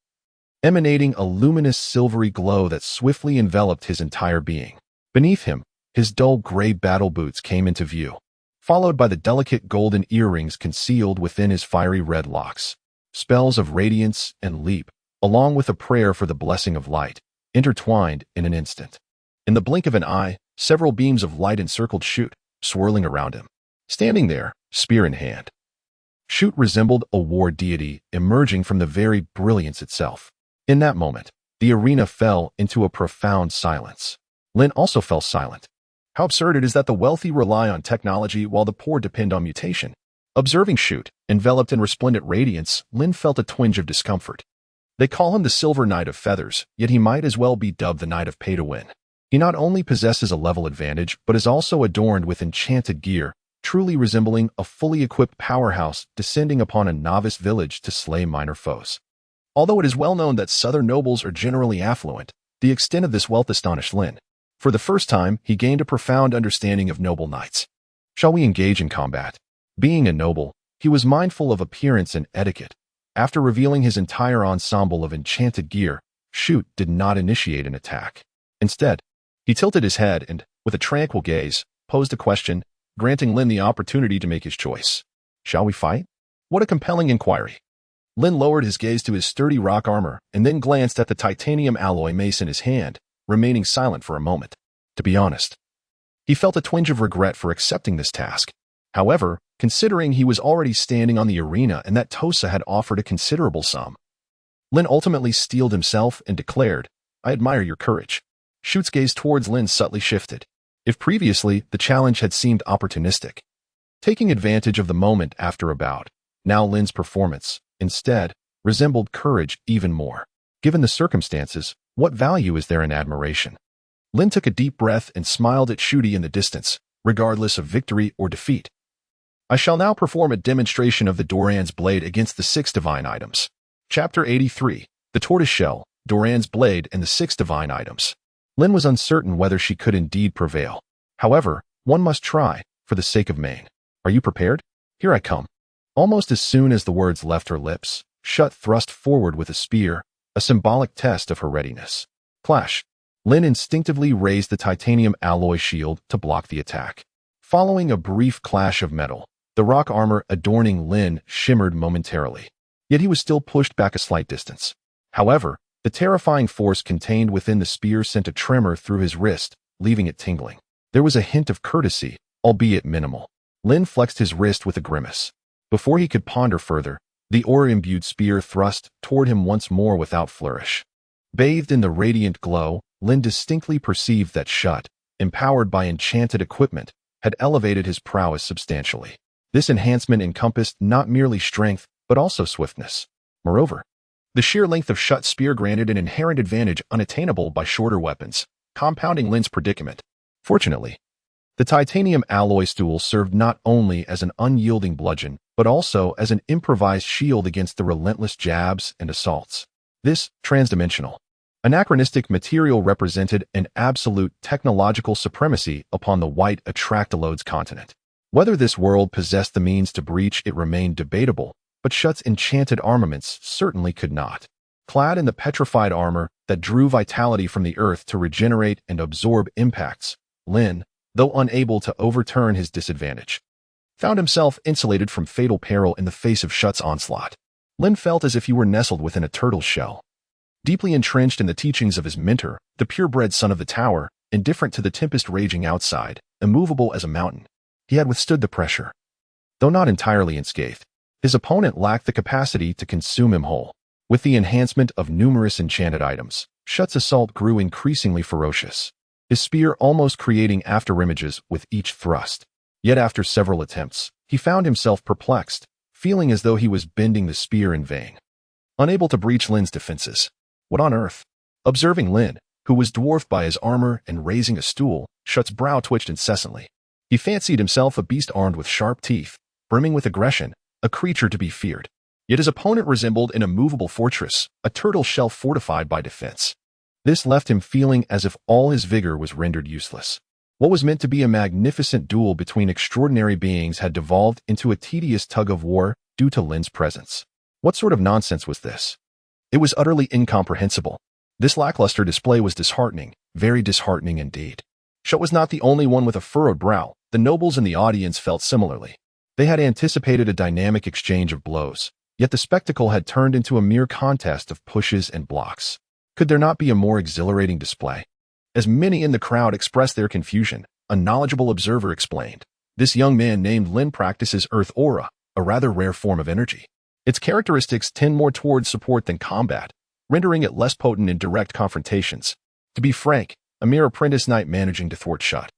emanating a luminous silvery glow that swiftly enveloped his entire being. Beneath him, his dull gray battle boots came into view, followed by the delicate golden earrings concealed within his fiery red locks. Spells of radiance and leap, along with a prayer for the blessing of light, intertwined in an instant. In the blink of an eye, several beams of light encircled Shut, swirling around him. Standing there, spear in hand, Shut resembled a war deity emerging from the very brilliance itself. In that moment, the arena fell into a profound silence. Lin also fell silent. How absurd it is that the wealthy rely on technology while the poor depend on mutation. Observing Shut, enveloped in resplendent radiance, Lin felt a twinge of discomfort. They call him the Silver Knight of Feathers, yet he might as well be dubbed the Knight of Pay-to-Win. He not only possesses a level advantage, but is also adorned with enchanted gear, truly resembling a fully equipped powerhouse descending upon a novice village to slay minor foes. Although it is well known that southern nobles are generally affluent, the extent of this wealth astonished Lin. For the first time, he gained a profound understanding of noble knights. "Shall we engage in combat?" Being a noble, he was mindful of appearance and etiquette. After revealing his entire ensemble of enchanted gear, Shut did not initiate an attack. Instead, he tilted his head and, with a tranquil gaze, posed a question, granting Lin the opportunity to make his choice. "Shall we fight?" What a compelling inquiry. Lin lowered his gaze to his sturdy rock armor and then glanced at the titanium alloy mace in his hand, remaining silent for a moment. To be honest, he felt a twinge of regret for accepting this task. However, considering he was already standing on the arena and that Tosa had offered a considerable sum, Lin ultimately steeled himself and declared, "I admire your courage." Shut's gaze towards Lin subtly shifted. If previously the challenge had seemed opportunistic, taking advantage of the moment after a bout, now Lin's performance, instead, resembled courage even more. Given the circumstances, what value is there in admiration? Lin took a deep breath and smiled at Shooty in the distance, regardless of victory or defeat. "I shall now perform a demonstration of the Doran's blade against the 6 divine items." Chapter 83, The Tortoiseshell, Doran's Blade, and the 6 divine items. Lin was uncertain whether she could indeed prevail. However, one must try, for the sake of Maine. "Are you prepared? Here I come." Almost as soon as the words left her lips, Shut thrust forward with a spear, a symbolic test of her readiness. Clash. Lin instinctively raised the titanium alloy shield to block the attack. Following a brief clash of metal, the rock armor adorning Lin shimmered momentarily. Yet he was still pushed back a slight distance. However, the terrifying force contained within the spear sent a tremor through his wrist, leaving it tingling. There was a hint of courtesy, albeit minimal. Lin flexed his wrist with a grimace. Before he could ponder further, the aura-imbued spear thrust toward him once more without flourish. Bathed in the radiant glow, Lin distinctly perceived that Shut, empowered by enchanted equipment, had elevated his prowess substantially. This enhancement encompassed not merely strength, but also swiftness. Moreover, the sheer length of Shut's spear granted an inherent advantage unattainable by shorter weapons, compounding Lin's predicament. Fortunately, the titanium alloy stool served not only as an unyielding bludgeon, but also as an improvised shield against the relentless jabs and assaults. This transdimensional, anachronistic material represented an absolute technological supremacy upon the white Atractylodes continent. Whether this world possessed the means to breach it remained debatable, but Shut's enchanted armaments certainly could not. Clad in the petrified armor that drew vitality from the earth to regenerate and absorb impacts, Lin, though unable to overturn his disadvantage, found himself insulated from fatal peril in the face of Shut's onslaught. Lin felt as if he were nestled within a turtle's shell. Deeply entrenched in the teachings of his mentor, the purebred son of the tower, indifferent to the tempest raging outside, immovable as a mountain, he had withstood the pressure. Though not entirely unscathed, his opponent lacked the capacity to consume him whole. With the enhancement of numerous enchanted items, Shut's assault grew increasingly ferocious, his spear almost creating afterimages with each thrust. Yet after several attempts, he found himself perplexed, feeling as though he was bending the spear in vain. Unable to breach Lin's defenses. What on earth? Observing Lin, who was dwarfed by his armor and raising a stool, Shut's brow twitched incessantly. He fancied himself a beast armed with sharp teeth, brimming with aggression, a creature to be feared. Yet his opponent resembled an immovable fortress, a turtle shell fortified by defense. This left him feeling as if all his vigor was rendered useless. What was meant to be a magnificent duel between extraordinary beings had devolved into a tedious tug-of-war due to Lin's presence. What sort of nonsense was this? It was utterly incomprehensible. This lackluster display was disheartening, very disheartening indeed. Shut was not the only one with a furrowed brow. The nobles in the audience felt similarly. They had anticipated a dynamic exchange of blows, yet the spectacle had turned into a mere contest of pushes and blocks. Could there not be a more exhilarating display? As many in the crowd expressed their confusion, a knowledgeable observer explained, "This young man named Lin practices Earth Aura, a rather rare form of energy. Its characteristics tend more towards support than combat, rendering it less potent in direct confrontations. To be frank, a mere apprentice knight managing to thwart Shut."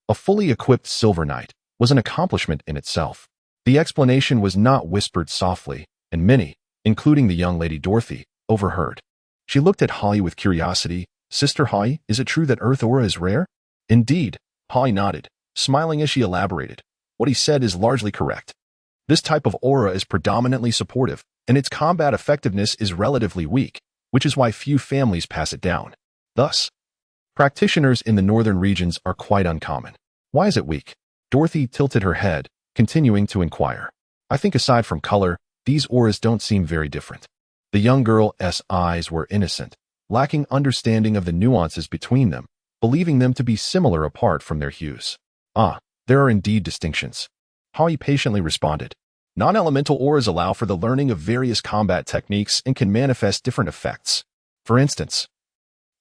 A fully equipped silver knight was an accomplishment in itself. The explanation was not whispered softly, and many, including the young lady Dorothy, overheard. She looked at Holly with curiosity. "Sister Holly, is it true that Earth Aura is rare?" "Indeed," Holly nodded, smiling as she elaborated. "What he said is largely correct. This type of aura is predominantly supportive, and its combat effectiveness is relatively weak, which is why few families pass it down. Thus, practitioners in the northern regions are quite uncommon." "Why is it weak?" Dorothy tilted her head, continuing to inquire. "I think aside from color, these auras don't seem very different." The young girl's eyes were innocent, lacking understanding of the nuances between them, believing them to be similar apart from their hues. "Ah, there are indeed distinctions," Holly patiently responded. "Non-elemental auras allow for the learning of various combat techniques and can manifest different effects. For instance,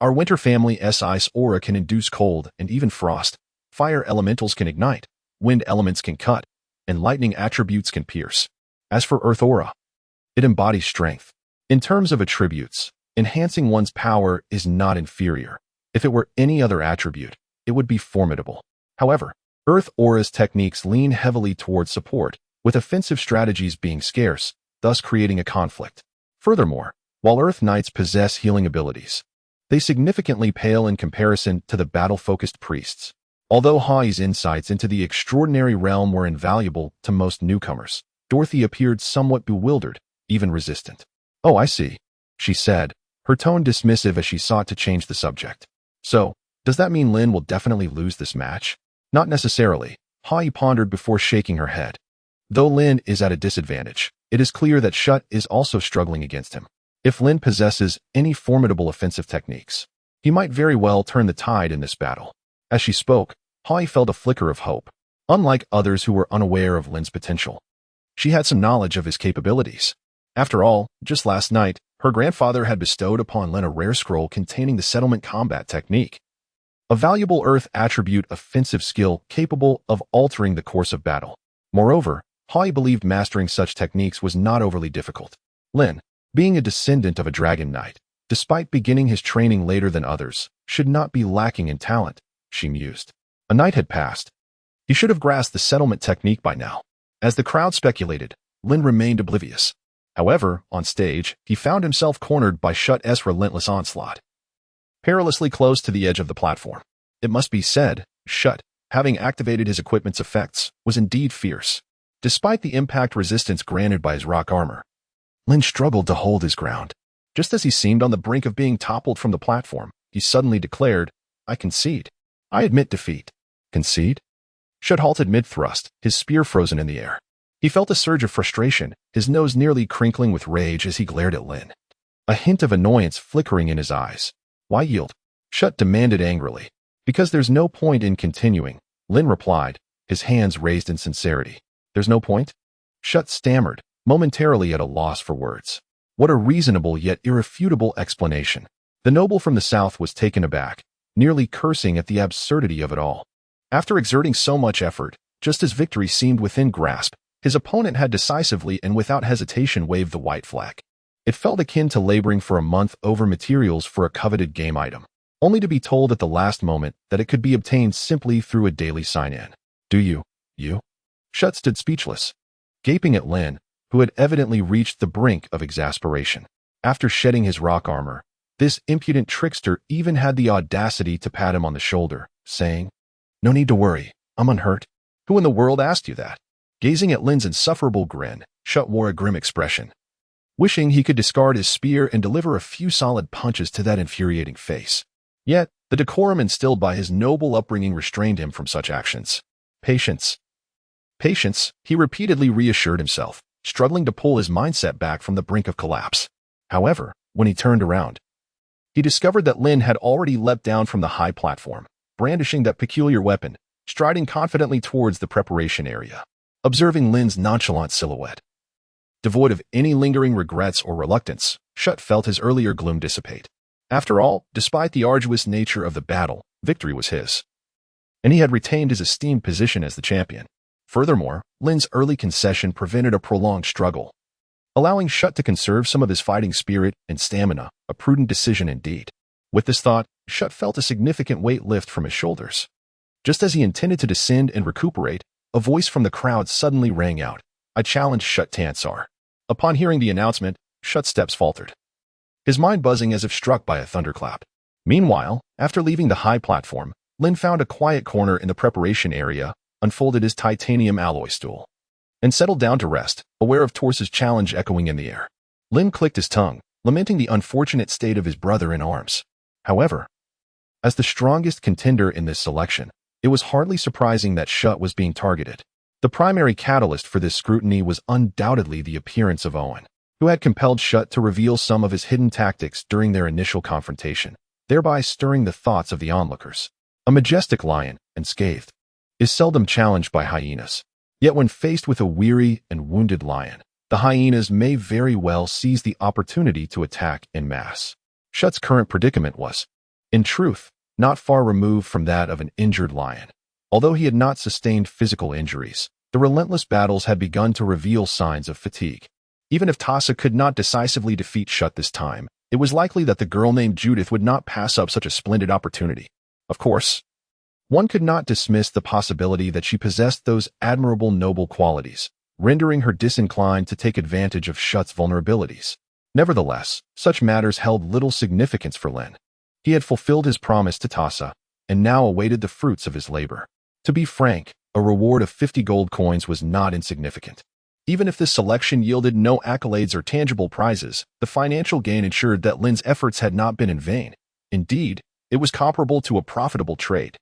our winter family's ice aura can induce cold and even frost, fire elementals can ignite, wind elements can cut, and lightning attributes can pierce. As for Earth Aura, it embodies strength. In terms of attributes, enhancing one's power is not inferior. If it were any other attribute, it would be formidable. However, Earth Aura's techniques lean heavily towards support, with offensive strategies being scarce, thus creating a conflict. Furthermore, while Earth Knights possess healing abilities, they significantly pale in comparison to the battle-focused priests. Although Hai's insights into the extraordinary realm were invaluable to most newcomers, Dorothy appeared somewhat bewildered, even resistant. "Oh, I see," she said, her tone dismissive as she sought to change the subject. "So, does that mean Lin will definitely lose this match?" "Not necessarily," Hai pondered before shaking her head. "Though Lin is at a disadvantage, it is clear that Shut is also struggling against him. If Lin possesses any formidable offensive techniques, he might very well turn the tide in this battle." As she spoke, Hai felt a flicker of hope. Unlike others who were unaware of Lin's potential, she had some knowledge of his capabilities. After all, just last night, her grandfather had bestowed upon Lin a rare scroll containing the settlement combat technique, a valuable earth attribute offensive skill capable of altering the course of battle. Moreover, Hai believed mastering such techniques was not overly difficult. Lin, being a descendant of a dragon knight, Despite beginning his training later than others, should not be lacking in talent, she mused. A night had passed. He should have grasped the settlement technique by now. As the crowd speculated, Lin remained oblivious. However, on stage, he found himself cornered by Shut's relentless onslaught. Perilously close to the edge of the platform. It must be said, Shut, having activated his equipment's effects, was indeed fierce. Despite the impact resistance granted by his rock armor, Lin struggled to hold his ground. Just as he seemed on the brink of being toppled from the platform, he suddenly declared, "I concede. I admit defeat." Concede? Shut halted mid-thrust, his spear frozen in the air. He felt a surge of frustration, his nose nearly crinkling with rage as he glared at Lin. A hint of annoyance flickering in his eyes. "Why yield?" Shut demanded angrily. "Because there's no point in continuing," Lin replied, his hands raised in sincerity. "There's no point?" Shut stammered, momentarily at a loss for words. What a reasonable yet irrefutable explanation. The noble from the south was taken aback, nearly cursing at the absurdity of it all. After exerting so much effort, just as victory seemed within grasp, his opponent had decisively and without hesitation waved the white flag. It felt akin to laboring for a month over materials for a coveted game item, only to be told at the last moment that it could be obtained simply through a daily sign-in. "Do you? Shut stood speechless, gaping at Lin, who had evidently reached the brink of exasperation. After shedding his rock armor, this impudent trickster even had the audacity to pat him on the shoulder, saying, "No need to worry, I'm unhurt." "Who in the world asked you that?" Gazing at Lin's insufferable grin, Shut wore a grim expression, wishing he could discard his spear and deliver a few solid punches to that infuriating face. Yet, the decorum instilled by his noble upbringing restrained him from such actions. Patience, he repeatedly reassured himself, struggling to pull his mindset back from the brink of collapse. However, when he turned around, he discovered that Lin had already leapt down from the high platform, brandishing that peculiar weapon, striding confidently towards the preparation area. Observing Lin's nonchalant silhouette, devoid of any lingering regrets or reluctance, Shut felt his earlier gloom dissipate. After all, despite the arduous nature of the battle, victory was his, and he had retained his esteemed position as the champion. Furthermore, Lin's early concession prevented a prolonged struggle, allowing Shut to conserve some of his fighting spirit and stamina, a prudent decision indeed. With this thought, Shut felt a significant weight lift from his shoulders. Just as he intended to descend and recuperate, a voice from the crowd suddenly rang out, "I challenge Shut Tansar." Upon hearing the announcement, Shut's steps faltered, his mind buzzing as if struck by a thunderclap. Meanwhile, after leaving the high platform, Lin found a quiet corner in the preparation area, unfolded his titanium alloy stool, and settled down to rest, aware of Torsa's challenge echoing in the air. Lin clicked his tongue, lamenting the unfortunate state of his brother in arms. However, as the strongest contender in this selection, it was hardly surprising that Shut was being targeted. The primary catalyst for this scrutiny was undoubtedly the appearance of Owen, who had compelled Shut to reveal some of his hidden tactics during their initial confrontation, thereby stirring the thoughts of the onlookers. A majestic lion, unscathed, is seldom challenged by hyenas. Yet when faced with a weary and wounded lion, the hyenas may very well seize the opportunity to attack en masse. Shut's current predicament was, in truth, not far removed from that of an injured lion. Although he had not sustained physical injuries, the relentless battles had begun to reveal signs of fatigue. Even if Tasa could not decisively defeat Shut this time, it was likely that the girl named Judith would not pass up such a splendid opportunity. Of course, one could not dismiss the possibility that she possessed those admirable noble qualities, rendering her disinclined to take advantage of Shut's vulnerabilities. Nevertheless, such matters held little significance for Lin. He had fulfilled his promise to Tasa, and now awaited the fruits of his labor. To be frank, a reward of 50 gold coins was not insignificant. Even if this selection yielded no accolades or tangible prizes, the financial gain ensured that Lin's efforts had not been in vain. Indeed, it was comparable to a profitable trade.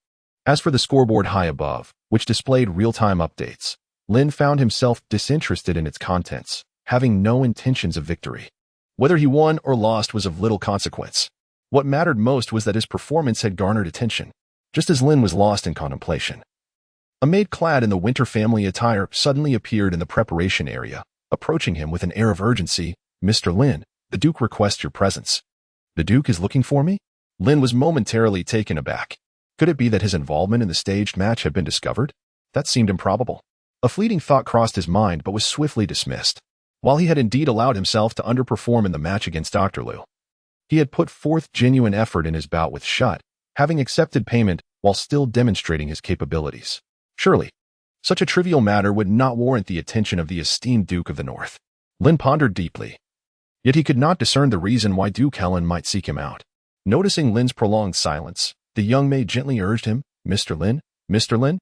As for the scoreboard high above, which displayed real-time updates, Lin found himself disinterested in its contents, having no intentions of victory. Whether he won or lost was of little consequence. What mattered most was that his performance had garnered attention, just as Lin was lost in contemplation. A maid clad in the winter family attire suddenly appeared in the preparation area, approaching him with an air of urgency. "Mr. Lin, the Duke requests your presence." "The Duke is looking for me?" Lin was momentarily taken aback. Could it be that his involvement in the staged match had been discovered? That seemed improbable. A fleeting thought crossed his mind but was swiftly dismissed. While he had indeed allowed himself to underperform in the match against Dr. Liu, He had put forth genuine effort in his bout with Shut, having accepted payment while still demonstrating his capabilities. Surely, such a trivial matter would not warrant the attention of the esteemed Duke of the North. Lin pondered deeply. Yet he could not discern the reason why Duke Helen might seek him out. Noticing Lin's prolonged silence, the young maid gently urged him, Mr. Lin, Mr. Lin,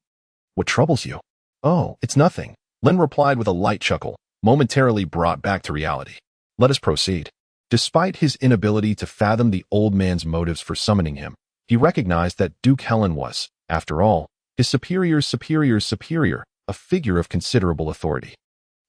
what troubles you? Oh, it's nothing, Lin replied with a light chuckle, momentarily brought back to reality. Let us proceed. Despite his inability to fathom the old man's motives for summoning him, he recognized that Duke Helen was, after all, his superior's superior, a figure of considerable authority.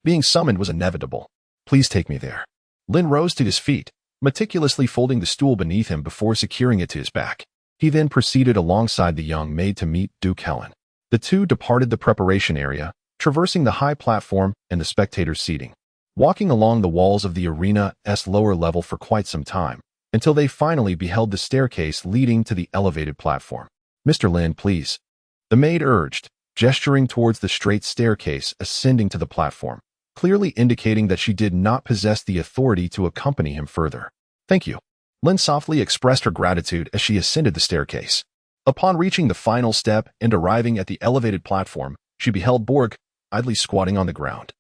Being summoned was inevitable. Please take me there. Lin rose to his feet, meticulously folding the stool beneath him before securing it to his back. He then proceeded alongside the young maid to meet Duke Helen. The two departed the preparation area, traversing the high platform and the spectators' seating, walking along the walls of the arena's lower level for quite some time, until they finally beheld the staircase leading to the elevated platform. Mr. Lin, please, the maid urged, gesturing towards the straight staircase ascending to the platform, clearly indicating that she did not possess the authority to accompany him further. Thank you. Lin softly expressed her gratitude as she ascended the staircase. Upon reaching the final step and arriving at the elevated platform, she beheld Borg, idly squatting on the ground,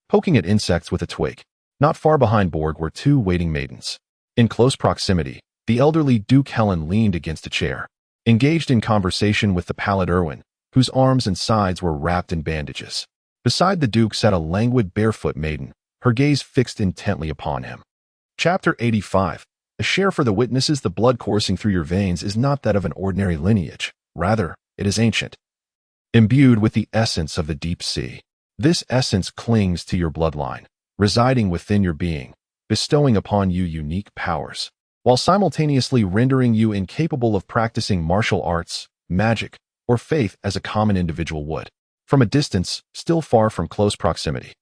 poking at insects with a twig. Not far behind Borg were two waiting maidens. In close proximity, the elderly Duke Helen leaned against a chair, engaged in conversation with the pallid Erwin, whose arms and sides were wrapped in bandages. Beside the Duke sat a languid barefoot maiden, her gaze fixed intently upon him. Chapter 85. A share for the witnesses. The blood coursing through your veins is not that of an ordinary lineage. Rather, it is ancient, imbued with the essence of the deep sea. This essence clings to your bloodline, residing within your being, bestowing upon you unique powers, while simultaneously rendering you incapable of practicing martial arts, magic, or faith as a common individual would. From a distance, still far from close proximity,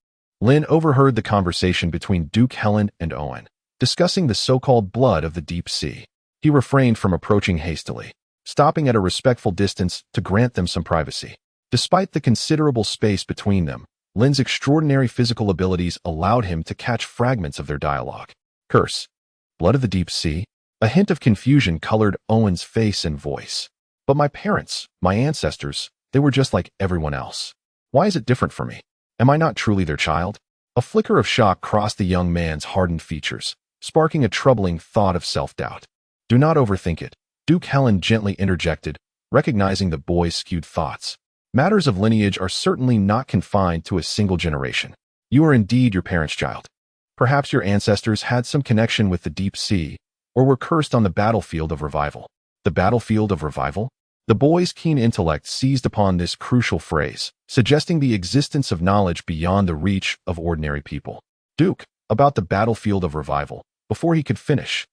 Lin overheard the conversation between Duke Helen and Owen, discussing the so-called blood of the deep sea. He refrained from approaching hastily, stopping at a respectful distance to grant them some privacy. Despite the considerable space between them, Lin's extraordinary physical abilities allowed him to catch fragments of their dialogue. Curse. Blood of the deep sea? A hint of confusion colored Owen's face and voice. But my parents, my ancestors, they were just like everyone else. Why is it different for me? Am I not truly their child? A flicker of shock crossed the young man's hardened features, sparking a troubling thought of self-doubt. Do not overthink it, Duke Helen gently interjected, recognizing the boy's skewed thoughts. Matters of lineage are certainly not confined to a single generation. You are indeed your parents' child. Perhaps your ancestors had some connection with the deep sea, or were cursed on the battlefield of revival. The battlefield of revival? The boy's keen intellect seized upon this crucial phrase, suggesting the existence of knowledge beyond the reach of ordinary people. Duke, about the battlefield of revival, before he could finish,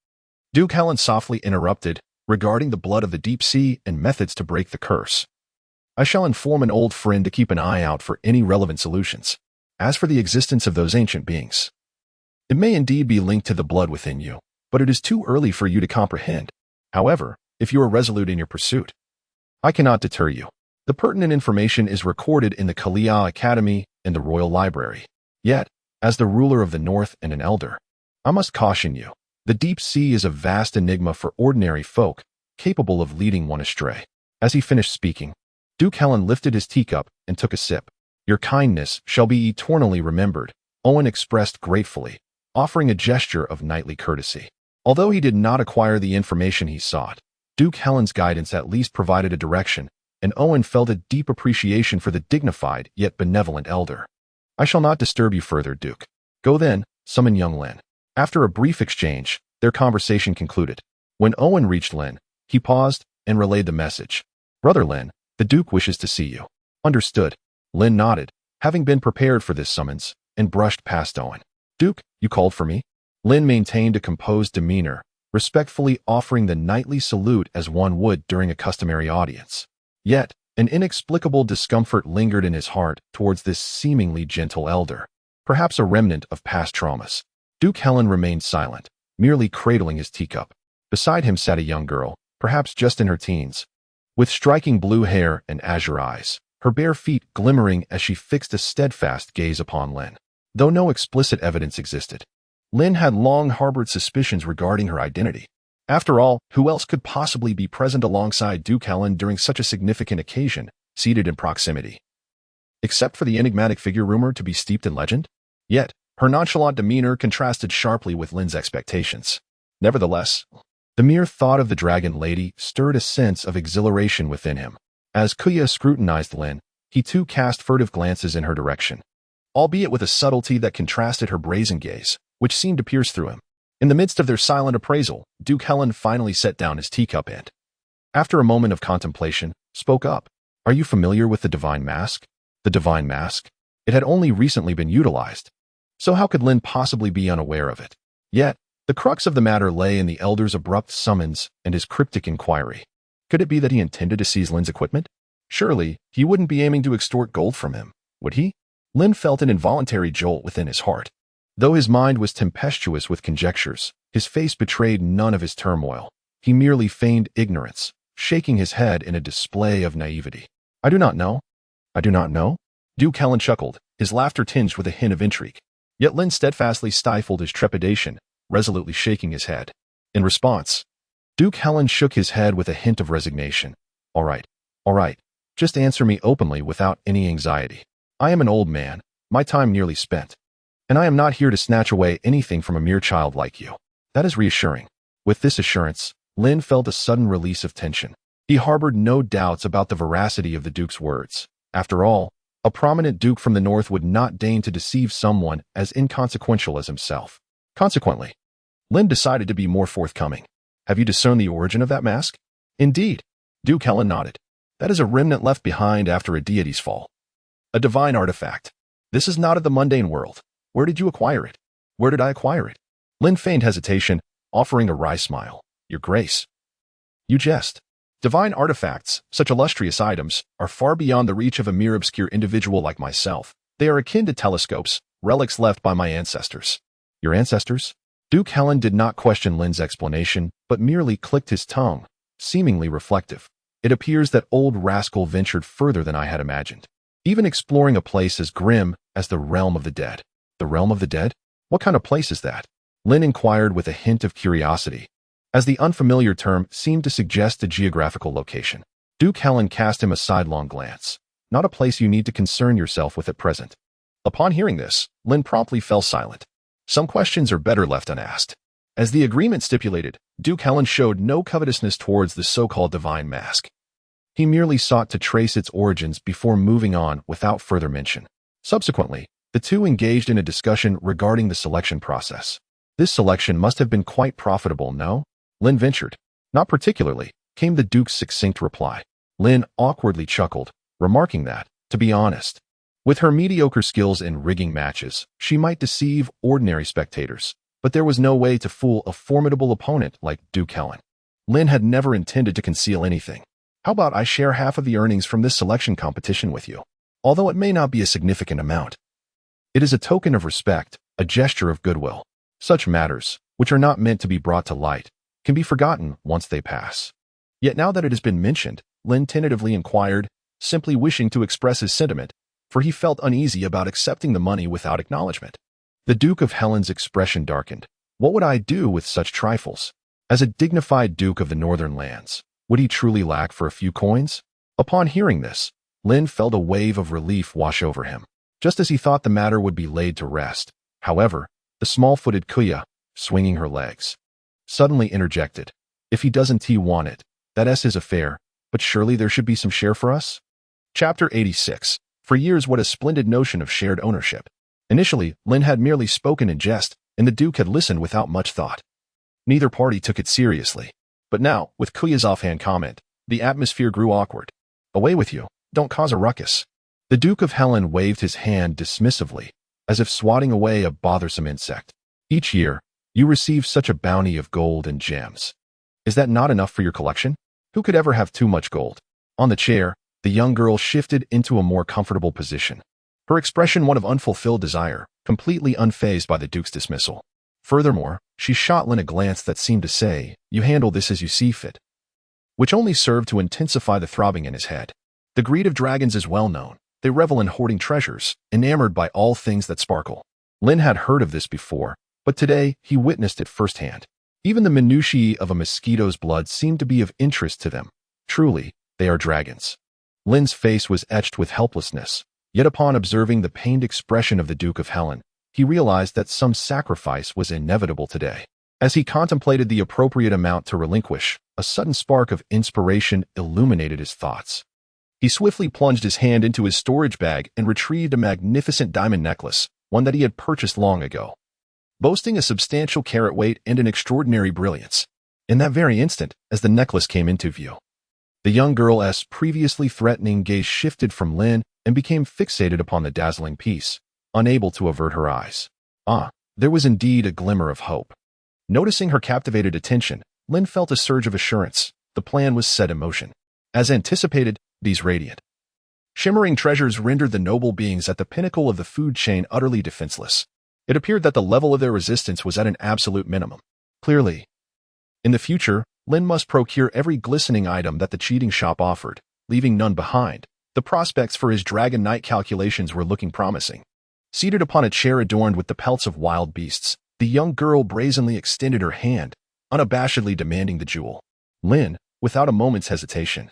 Duke Helen softly interrupted, regarding the blood of the deep sea and methods to break the curse. I shall inform an old friend to keep an eye out for any relevant solutions. As for the existence of those ancient beings, it may indeed be linked to the blood within you, but it is too early for you to comprehend. However, if you are resolute in your pursuit, I cannot deter you. The pertinent information is recorded in the Kalia Academy and the Royal Library. Yet, as the ruler of the North and an elder, I must caution you. The deep sea is a vast enigma for ordinary folk, capable of leading one astray. As he finished speaking, Duke Helen lifted his teacup and took a sip. Your kindness shall be eternally remembered, Owen expressed gratefully, offering a gesture of knightly courtesy. Although he did not acquire the information he sought, Duke Helen's guidance at least provided a direction, and Owen felt a deep appreciation for the dignified yet benevolent elder. I shall not disturb you further, Duke. Go then, summon young Lin. After a brief exchange, their conversation concluded. When Owen reached Lin, he paused and relayed the message. Brother Lin, the Duke wishes to see you. Understood. Lin nodded, having been prepared for this summons, and brushed past Owen. Duke, you called for me? Lin maintained a composed demeanor, respectfully offering the knightly salute as one would during a customary audience. Yet, an inexplicable discomfort lingered in his heart towards this seemingly gentle elder, perhaps a remnant of past traumas. Duke Helen remained silent, merely cradling his teacup. Beside him sat a young girl, perhaps just in her teens, with striking blue hair and azure eyes, her bare feet glimmering as she fixed a steadfast gaze upon Lin. Though no explicit evidence existed, Lin had long harbored suspicions regarding her identity. After all, who else could possibly be present alongside Duke Helen during such a significant occasion, seated in proximity? Except for the enigmatic figure rumored to be steeped in legend? Yet, her nonchalant demeanor contrasted sharply with Lin's expectations. Nevertheless, the mere thought of the dragon lady stirred a sense of exhilaration within him. As Kuya scrutinized Lin, he too cast furtive glances in her direction, albeit with a subtlety that contrasted her brazen gaze, which seemed to pierce through him. In the midst of their silent appraisal, Duke Helen finally set down his teacup and, after a moment of contemplation, spoke up. "Are you familiar with the divine mask?" The divine mask? It had only recently been utilized. So how could Lin possibly be unaware of it? Yet, the crux of the matter lay in the elder's abrupt summons and his cryptic inquiry. Could it be that he intended to seize Lin's equipment? Surely, he wouldn't be aiming to extort gold from him, would he? Lin felt an involuntary jolt within his heart. Though his mind was tempestuous with conjectures, his face betrayed none of his turmoil. He merely feigned ignorance, shaking his head in a display of naivety. "I do not know." "I do not know?" Duke Helen chuckled, his laughter tinged with a hint of intrigue. Yet Lin steadfastly stifled his trepidation, resolutely shaking his head. In response, Duke Helen shook his head with a hint of resignation. All right. Just answer me openly without any anxiety. I am an old man, my time nearly spent. And I am not here to snatch away anything from a mere child like you." That is reassuring. With this assurance, Lin felt a sudden release of tension. He harbored no doubts about the veracity of the Duke's words. After all, a prominent Duke from the north would not deign to deceive someone as inconsequential as himself. Consequently, Lin decided to be more forthcoming. "Have you discerned the origin of that mask?" "Indeed." Duke Helen nodded. "That is a remnant left behind after a deity's fall. A divine artifact. This is not of the mundane world. Where did you acquire it?" "Where did I acquire it?" Lin feigned hesitation, offering a wry smile. "Your Grace, you jest. Divine artifacts, such illustrious items, are far beyond the reach of a mere obscure individual like myself. They are akin to telescopes, relics left by my ancestors." "Your ancestors?" Duke Helen did not question Lin's explanation, but merely clicked his tongue, seemingly reflective. "It appears that old rascal ventured further than I had imagined, even exploring a place as grim as the realm of the dead." "The realm of the dead? What kind of place is that?" Lin inquired with a hint of curiosity, as the unfamiliar term seemed to suggest a geographical location. Duke Helen cast him a sidelong glance. "Not a place you need to concern yourself with at present." Upon hearing this, Lin promptly fell silent. Some questions are better left unasked. As the agreement stipulated, Duke Helen showed no covetousness towards the so-called divine mask. He merely sought to trace its origins before moving on without further mention. Subsequently, the two engaged in a discussion regarding the selection process. "This selection must have been quite profitable, no?" Lin ventured. "Not particularly," came the Duke's succinct reply. Lin awkwardly chuckled, remarking that, to be honest, with her mediocre skills in rigging matches, she might deceive ordinary spectators, but there was no way to fool a formidable opponent like Duke Helen. Lin had never intended to conceal anything. "How about I share half of the earnings from this selection competition with you? Although it may not be a significant amount. It is a token of respect, a gesture of goodwill. Such matters, which are not meant to be brought to light, can be forgotten once they pass." Yet now that it has been mentioned, Lin tentatively inquired, simply wishing to express his sentiment, for he felt uneasy about accepting the money without acknowledgement. The Duke of Helen's expression darkened. What would I do with such trifles? As a dignified Duke of the Northern Lands, would he truly lack for a few coins? Upon hearing this, Lin felt a wave of relief wash over him. Just as he thought the matter would be laid to rest, however, the small-footed Kuya, swinging her legs, suddenly interjected. "If he doesn't want it, that's his affair, but surely there should be some share for us?" Chapter 86. For years, what a splendid notion of shared ownership. Initially, Lin had merely spoken in jest, and the Duke had listened without much thought. Neither party took it seriously. But now, with Kuya's offhand comment, the atmosphere grew awkward. "Away with you, don't cause a ruckus." The Duke of Helen waved his hand dismissively, as if swatting away a bothersome insect. "Each year, you receive such a bounty of gold and gems. Is that not enough for your collection? Who could ever have too much gold?" On the chair, the young girl shifted into a more comfortable position, her expression one of unfulfilled desire, completely unfazed by the Duke's dismissal. Furthermore, she shot Lin a glance that seemed to say, "You handle this as you see fit," which only served to intensify the throbbing in his head. The greed of dragons is well known. They revel in hoarding treasures, enamored by all things that sparkle. Lin had heard of this before, But today, he witnessed it firsthand. Even the minutiae of a mosquito's blood seemed to be of interest to them. Truly, they are dragons. Lin's face was etched with helplessness, yet upon observing the pained expression of the Duke of Helen, he realized that some sacrifice was inevitable today. As he contemplated the appropriate amount to relinquish, a sudden spark of inspiration illuminated his thoughts. He swiftly plunged his hand into his storage bag and retrieved a magnificent diamond necklace, one that he had purchased long ago, boasting a substantial carat weight and an extraordinary brilliance. In that very instant, as the necklace came into view, the young girl's previously threatening gaze shifted from Lin and became fixated upon the dazzling piece, unable to avert her eyes. There was indeed a glimmer of hope. Noticing her captivated attention, Lin felt a surge of assurance. The plan was set in motion. As anticipated, these radiant, shimmering treasures rendered the noble beings at the pinnacle of the food chain utterly defenseless. It appeared that the level of their resistance was at an absolute minimum. Clearly, in the future, Lin must procure every glistening item that the cheating shop offered, leaving none behind. The prospects for his Dragon Knight calculations were looking promising. Seated upon a chair adorned with the pelts of wild beasts, the young girl brazenly extended her hand, unabashedly demanding the jewel. Lin, without a moment's hesitation,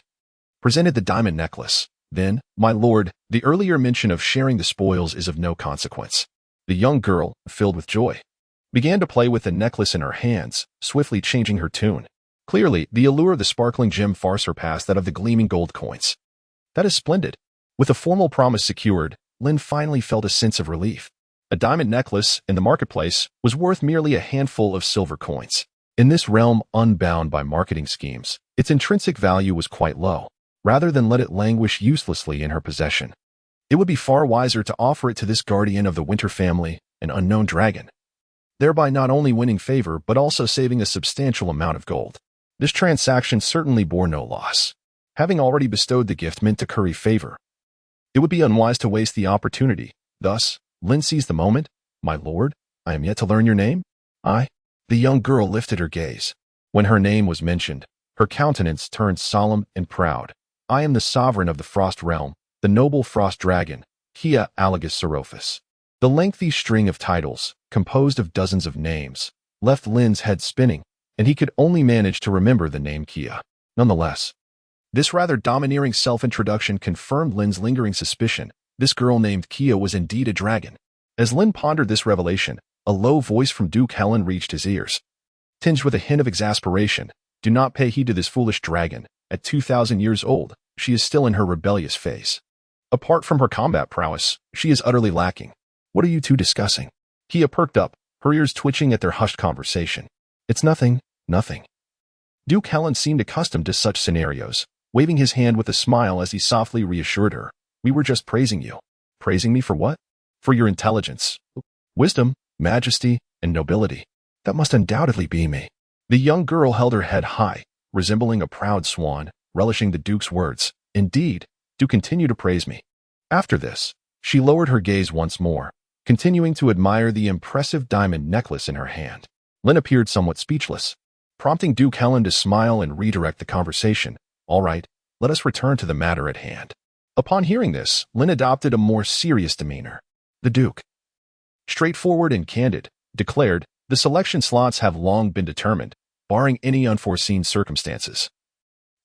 presented the diamond necklace. Then, my lord, the earlier mention of sharing the spoils is of no consequence. The young girl, filled with joy, began to play with the necklace in her hands, swiftly changing her tune. Clearly, the allure of the sparkling gem far surpassed that of the gleaming gold coins. That is splendid. With a formal promise secured, Lin finally felt a sense of relief. A diamond necklace, in the marketplace, was worth merely a handful of silver coins. In this realm unbound by marketing schemes, its intrinsic value was quite low. Rather than let it languish uselessly in her possession, it would be far wiser to offer it to this guardian of the Winter family, an unknown dragon, thereby not only winning favor but also saving a substantial amount of gold. This transaction certainly bore no loss. Having already bestowed the gift meant to curry favor, it would be unwise to waste the opportunity. Thus, Lin seized the moment. My lord, I am yet to learn your name. The young girl lifted her gaze. When her name was mentioned, her countenance turned solemn and proud. I am the sovereign of the Frost Realm, the noble Frost Dragon, Kia Alagus Sorophus. The lengthy string of titles, composed of dozens of names, left Lin's head spinning, and he could only manage to remember the name Kia. Nonetheless, this rather domineering self-introduction confirmed Lin's lingering suspicion. This girl named Kia was indeed a dragon. As Lin pondered this revelation, a low voice from Duke Helen reached his ears. Tinged with a hint of exasperation, do not pay heed to this foolish dragon. At 2,000 years old, she is still in her rebellious phase. Apart from her combat prowess, she is utterly lacking. What are you two discussing? Kia perked up, her ears twitching at their hushed conversation. It's nothing. Duke Helen seemed accustomed to such scenarios, waving his hand with a smile as he softly reassured her. We were just praising you. Praising me for what? For your intelligence, wisdom, majesty, and nobility. That must undoubtedly be me. The young girl held her head high, resembling a proud swan, relishing the Duke's words. Indeed, do continue to praise me. After this, she lowered her gaze once more, continuing to admire the impressive diamond necklace in her hand. Lin appeared somewhat speechless, prompting Duke Helen to smile and redirect the conversation. All right, let us return to the matter at hand. Upon hearing this, Lin adopted a more serious demeanor. The Duke, straightforward and candid, declared, the selection slots have long been determined, barring any unforeseen circumstances.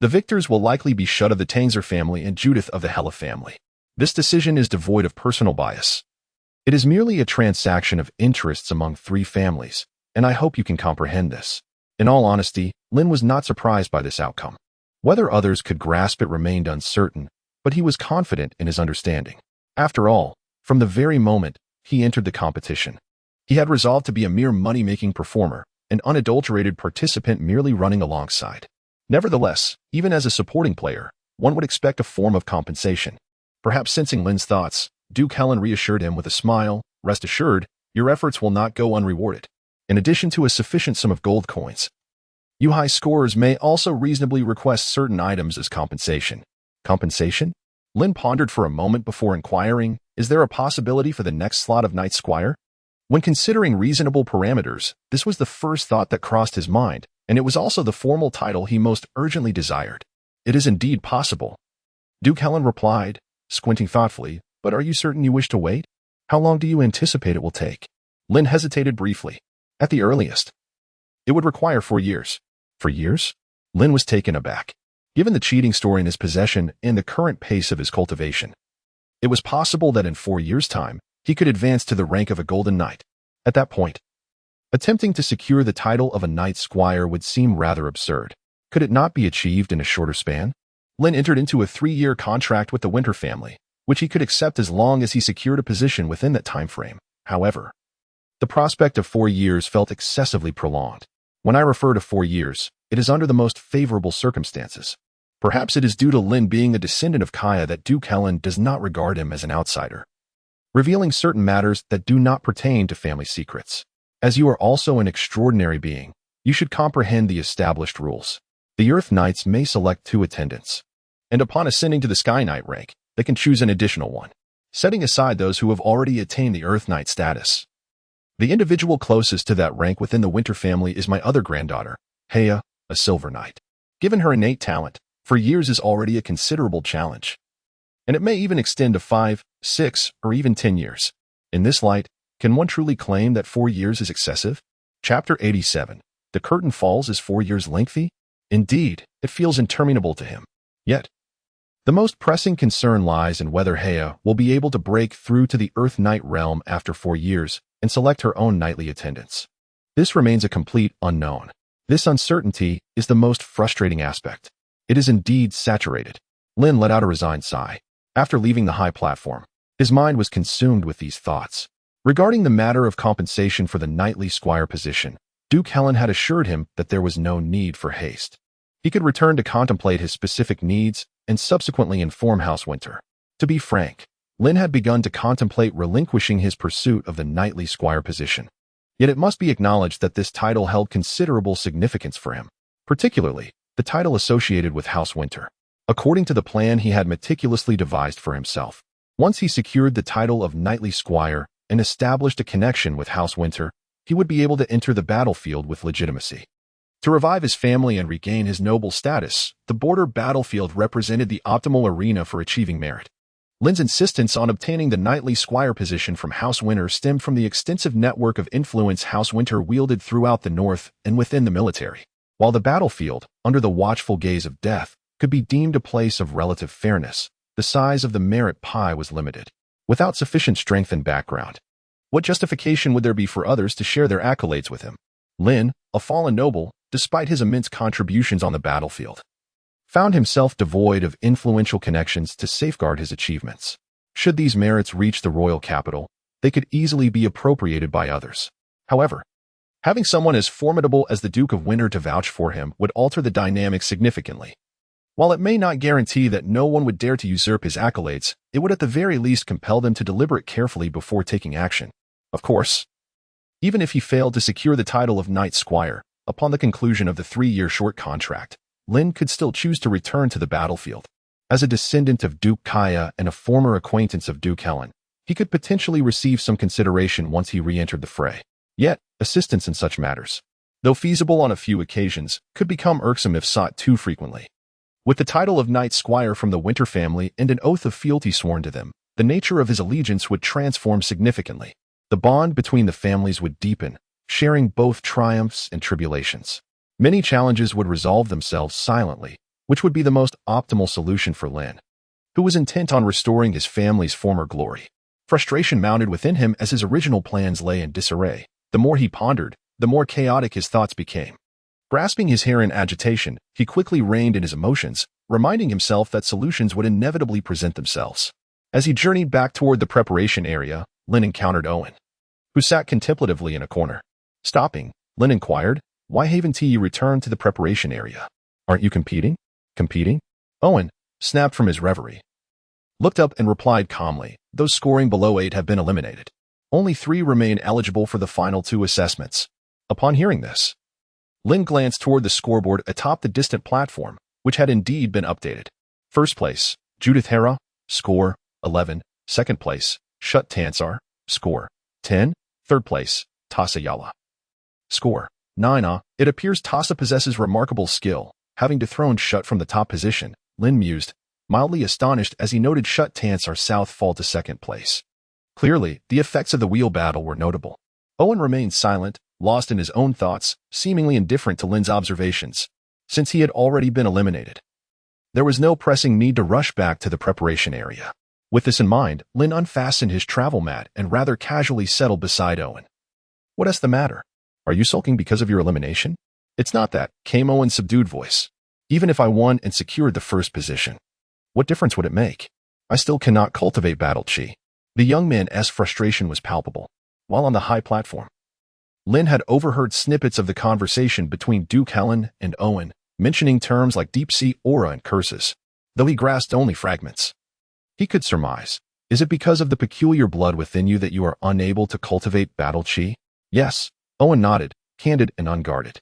The victors will likely be Shut of the Tangzer family and Judith of the Hella family. This decision is devoid of personal bias. It is merely a transaction of interests among three families, and I hope you can comprehend this. In all honesty, Lin was not surprised by this outcome. Whether others could grasp it remained uncertain, but he was confident in his understanding. After all, from the very moment he entered the competition, he had resolved to be a mere money-making performer, an unadulterated participant merely running alongside. Nevertheless, even as a supporting player, one would expect a form of compensation. Perhaps sensing Lin's thoughts, Duke Helen reassured him with a smile. Rest assured, your efforts will not go unrewarded. In addition to a sufficient sum of gold coins, you high scorers may also reasonably request certain items as compensation. Compensation? Lin pondered for a moment before inquiring, is there a possibility for the next slot of Knight Squire? When considering reasonable parameters, this was the first thought that crossed his mind, and it was also the formal title he most urgently desired. It is indeed possible. Duke Helen replied, squinting thoughtfully, but are you certain you wish to wait? How long do you anticipate it will take? Lin hesitated briefly. At the earliest, it would require 4 years. 4 years? Lin was taken aback. Given the cheating story in his possession and the current pace of his cultivation, it was possible that in 4 years' time, he could advance to the rank of a golden knight. At that point, attempting to secure the title of a knight squire would seem rather absurd. Could it not be achieved in a shorter span? Lin entered into a 3-year contract with the Winter family, which he could accept as long as he secured a position within that time frame. However, the prospect of 4 years felt excessively prolonged. When I refer to 4 years, it is under the most favorable circumstances. Perhaps it is due to Lin being a descendant of Kaya that Duke Helen does not regard him as an outsider, revealing certain matters that do not pertain to family secrets. As you are also an extraordinary being, you should comprehend the established rules. The Earth Knights may select 2 attendants, and upon ascending to the Sky Knight rank, they can choose an additional one, setting aside those who have already attained the Earth Knight status. The individual closest to that rank within the Winter family is my other granddaughter, Heya, a Silver Knight. Given her innate talent, 4 years is already a considerable challenge, and it may even extend to 5, 6, or even 10 years. In this light, can one truly claim that 4 years is excessive? Chapter 87. The curtain falls. Is 4 years lengthy? Indeed, it feels interminable to him. Yet, the most pressing concern lies in whether Heya will be able to break through to the Earth Knight realm after 4 years and select her own knightly attendants. This remains a complete unknown. This uncertainty is the most frustrating aspect. It is indeed saturated. Lin let out a resigned sigh. After leaving the high platform, his mind was consumed with these thoughts. Regarding the matter of compensation for the knightly squire position, Duke Helen had assured him that there was no need for haste. He could return to contemplate his specific needs and subsequently inform House Winter. To be frank, Lin had begun to contemplate relinquishing his pursuit of the knightly squire position. Yet it must be acknowledged that this title held considerable significance for him, particularly the title associated with House Winter. According to the plan he had meticulously devised for himself, once he secured the title of knightly squire and established a connection with House Winter, he would be able to enter the battlefield with legitimacy. To revive his family and regain his noble status, the border battlefield represented the optimal arena for achieving merit. Lin's insistence on obtaining the knightly squire position from House Winter stemmed from the extensive network of influence House Winter wielded throughout the North and within the military. While the battlefield, under the watchful gaze of death, could be deemed a place of relative fairness, the size of the merit pie was limited. Without sufficient strength and background, what justification would there be for others to share their accolades with him? Lin, a fallen noble, despite his immense contributions on the battlefield, found himself devoid of influential connections to safeguard his achievements. Should these merits reach the royal capital, they could easily be appropriated by others. However, having someone as formidable as the Duke of Winter to vouch for him would alter the dynamic significantly. While it may not guarantee that no one would dare to usurp his accolades, it would at the very least compel them to deliberate carefully before taking action. Of course, even if he failed to secure the title of Knight Squire, upon the conclusion of the 3-year short contract, Lin could still choose to return to the battlefield. As a descendant of Duke Kaya and a former acquaintance of Duke Helen, he could potentially receive some consideration once he re-entered the fray. Yet, assistance in such matters, though feasible on a few occasions, could become irksome if sought too frequently. With the title of Knight Squire from the Winter family and an oath of fealty sworn to them, the nature of his allegiance would transform significantly. The bond between the families would deepen, sharing both triumphs and tribulations. Many challenges would resolve themselves silently, which would be the most optimal solution for Lin, who was intent on restoring his family's former glory. Frustration mounted within him as his original plans lay in disarray. The more he pondered, the more chaotic his thoughts became. Grasping his hair in agitation, he quickly reined in his emotions, reminding himself that solutions would inevitably present themselves. As he journeyed back toward the preparation area, Lin encountered Owen, who sat contemplatively in a corner. Stopping, Lin inquired, "Why haven't you returned to the preparation area? Aren't you competing?" "Competing?" Owen, snapped from his reverie, looked up and replied calmly, "Those scoring below 8 have been eliminated. Only 3 remain eligible for the final 2 assessments." Upon hearing this, Lin glanced toward the scoreboard atop the distant platform, which had indeed been updated. First place, Judith Hera, score 11. Second place, Shut Tansar, score 10. Third place, Tasa Yala, score 9. It appears Tasa possesses remarkable skill, having dethroned Shut from the top position. Lin mused, mildly astonished as he noted Shut Tansar South fall to second place. Clearly, the effects of the wheel battle were notable. Owen remained silent, lost in his own thoughts, seemingly indifferent to Lin's observations, since he had already been eliminated. There was no pressing need to rush back to the preparation area. With this in mind, Lin unfastened his travel mat and rather casually settled beside Owen. "What is the matter? Are you sulking because of your elimination?" "It's not that," came Owen's subdued voice. "Even if I won and secured the first position, what difference would it make? I still cannot cultivate battle chi." The young man's frustration was palpable. While on the high platform, Lin had overheard snippets of the conversation between Duke Helen and Owen, mentioning terms like deep-sea aura and curses, though he grasped only fragments. He could surmise, "Is it because of the peculiar blood within you that you are unable to cultivate battle chi?" "Yes," Owen nodded, candid and unguarded.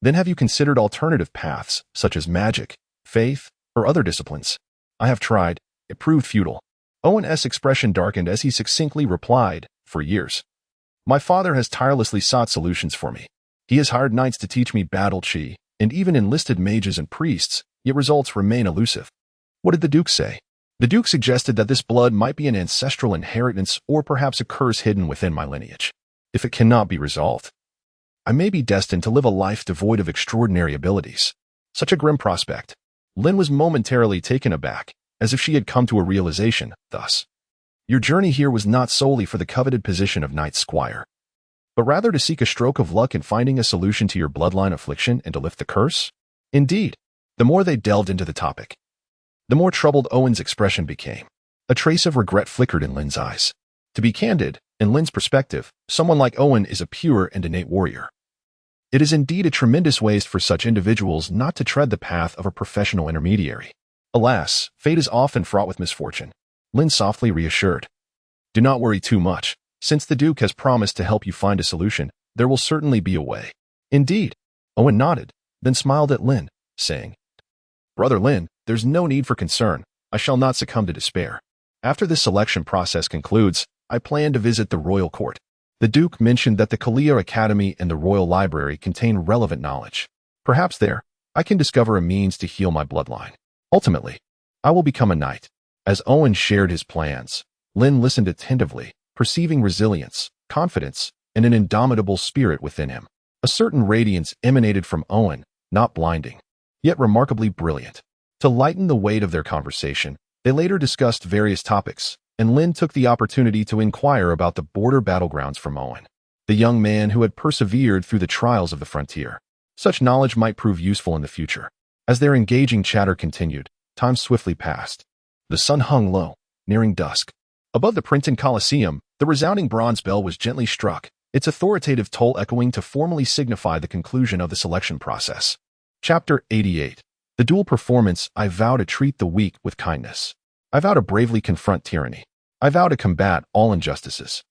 "Then have you considered alternative paths, such as magic, faith, or other disciplines?" "I have tried. It proved futile." Owen's expression darkened as he succinctly replied, "For years. My father has tirelessly sought solutions for me. He has hired knights to teach me battle chi, and even enlisted mages and priests, yet results remain elusive." "What did the Duke say?" "The Duke suggested that this blood might be an ancestral inheritance or perhaps a curse hidden within my lineage. If it cannot be resolved, I may be destined to live a life devoid of extraordinary abilities." Such a grim prospect. Lin was momentarily taken aback, as if she had come to a realization. "Thus, your journey here was not solely for the coveted position of Knight Squire, but rather to seek a stroke of luck in finding a solution to your bloodline affliction and to lift the curse?" Indeed, the more they delved into the topic, the more troubled Owen's expression became. A trace of regret flickered in Lin's eyes. To be candid, in Lin's perspective, someone like Owen is a pure and innate warrior. It is indeed a tremendous waste for such individuals not to tread the path of a professional intermediary. Alas, fate is often fraught with misfortune. Lin softly reassured. "Do not worry too much. Since the Duke has promised to help you find a solution, there will certainly be a way." "Indeed." Owen nodded, then smiled at Lin, saying, "Brother Lin, there's no need for concern. I shall not succumb to despair. After this selection process concludes, I plan to visit the royal court." The Duke mentioned that the Kalia Academy and the Royal Library contain relevant knowledge. "Perhaps there, I can discover a means to heal my bloodline. Ultimately, I will become a knight." As Owen shared his plans, Lin listened attentively, perceiving resilience, confidence, and an indomitable spirit within him. A certain radiance emanated from Owen, not blinding, yet remarkably brilliant. To lighten the weight of their conversation, they later discussed various topics, and Lin took the opportunity to inquire about the border battlegrounds from Owen, the young man who had persevered through the trials of the frontier. Such knowledge might prove useful in the future. As their engaging chatter continued, time swiftly passed. The sun hung low, nearing dusk. Above the Princeton Coliseum, the resounding bronze bell was gently struck, its authoritative toll echoing to formally signify the conclusion of the selection process. Chapter 88. The dual performance. I vow to treat the weak with kindness. I vow to bravely confront tyranny. I vow to combat all injustices.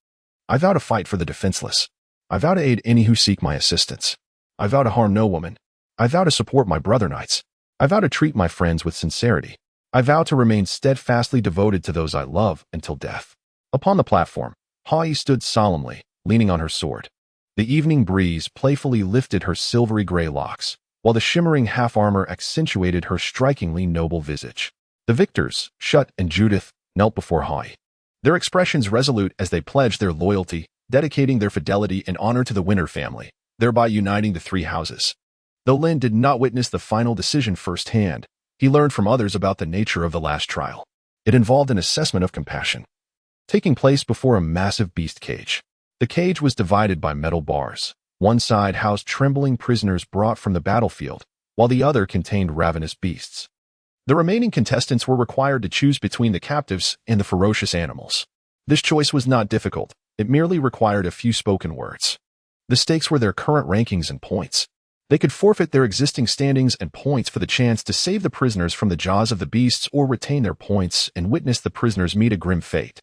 I vow to fight for the defenseless. I vow to aid any who seek my assistance. I vow to harm no woman. I vow to support my brother knights. I vow to treat my friends with sincerity. I vow to remain steadfastly devoted to those I love until death." Upon the platform, Hai stood solemnly, leaning on her sword. The evening breeze playfully lifted her silvery gray locks, while the shimmering half-armor accentuated her strikingly noble visage. The victors, Shut and Judith, knelt before Hai, their expressions resolute as they pledged their loyalty, dedicating their fidelity and honor to the Winter family, thereby uniting the three houses. Though Lin did not witness the final decision firsthand, he learned from others about the nature of the last trial. It involved an assessment of compassion, taking place before a massive beast cage. The cage was divided by metal bars. One side housed trembling prisoners brought from the battlefield, while the other contained ravenous beasts. The remaining contestants were required to choose between the captives and the ferocious animals. This choice was not difficult. It merely required a few spoken words. The stakes were their current rankings and points. They could forfeit their existing standings and points for the chance to save the prisoners from the jaws of the beasts or retain their points and witness the prisoners meet a grim fate.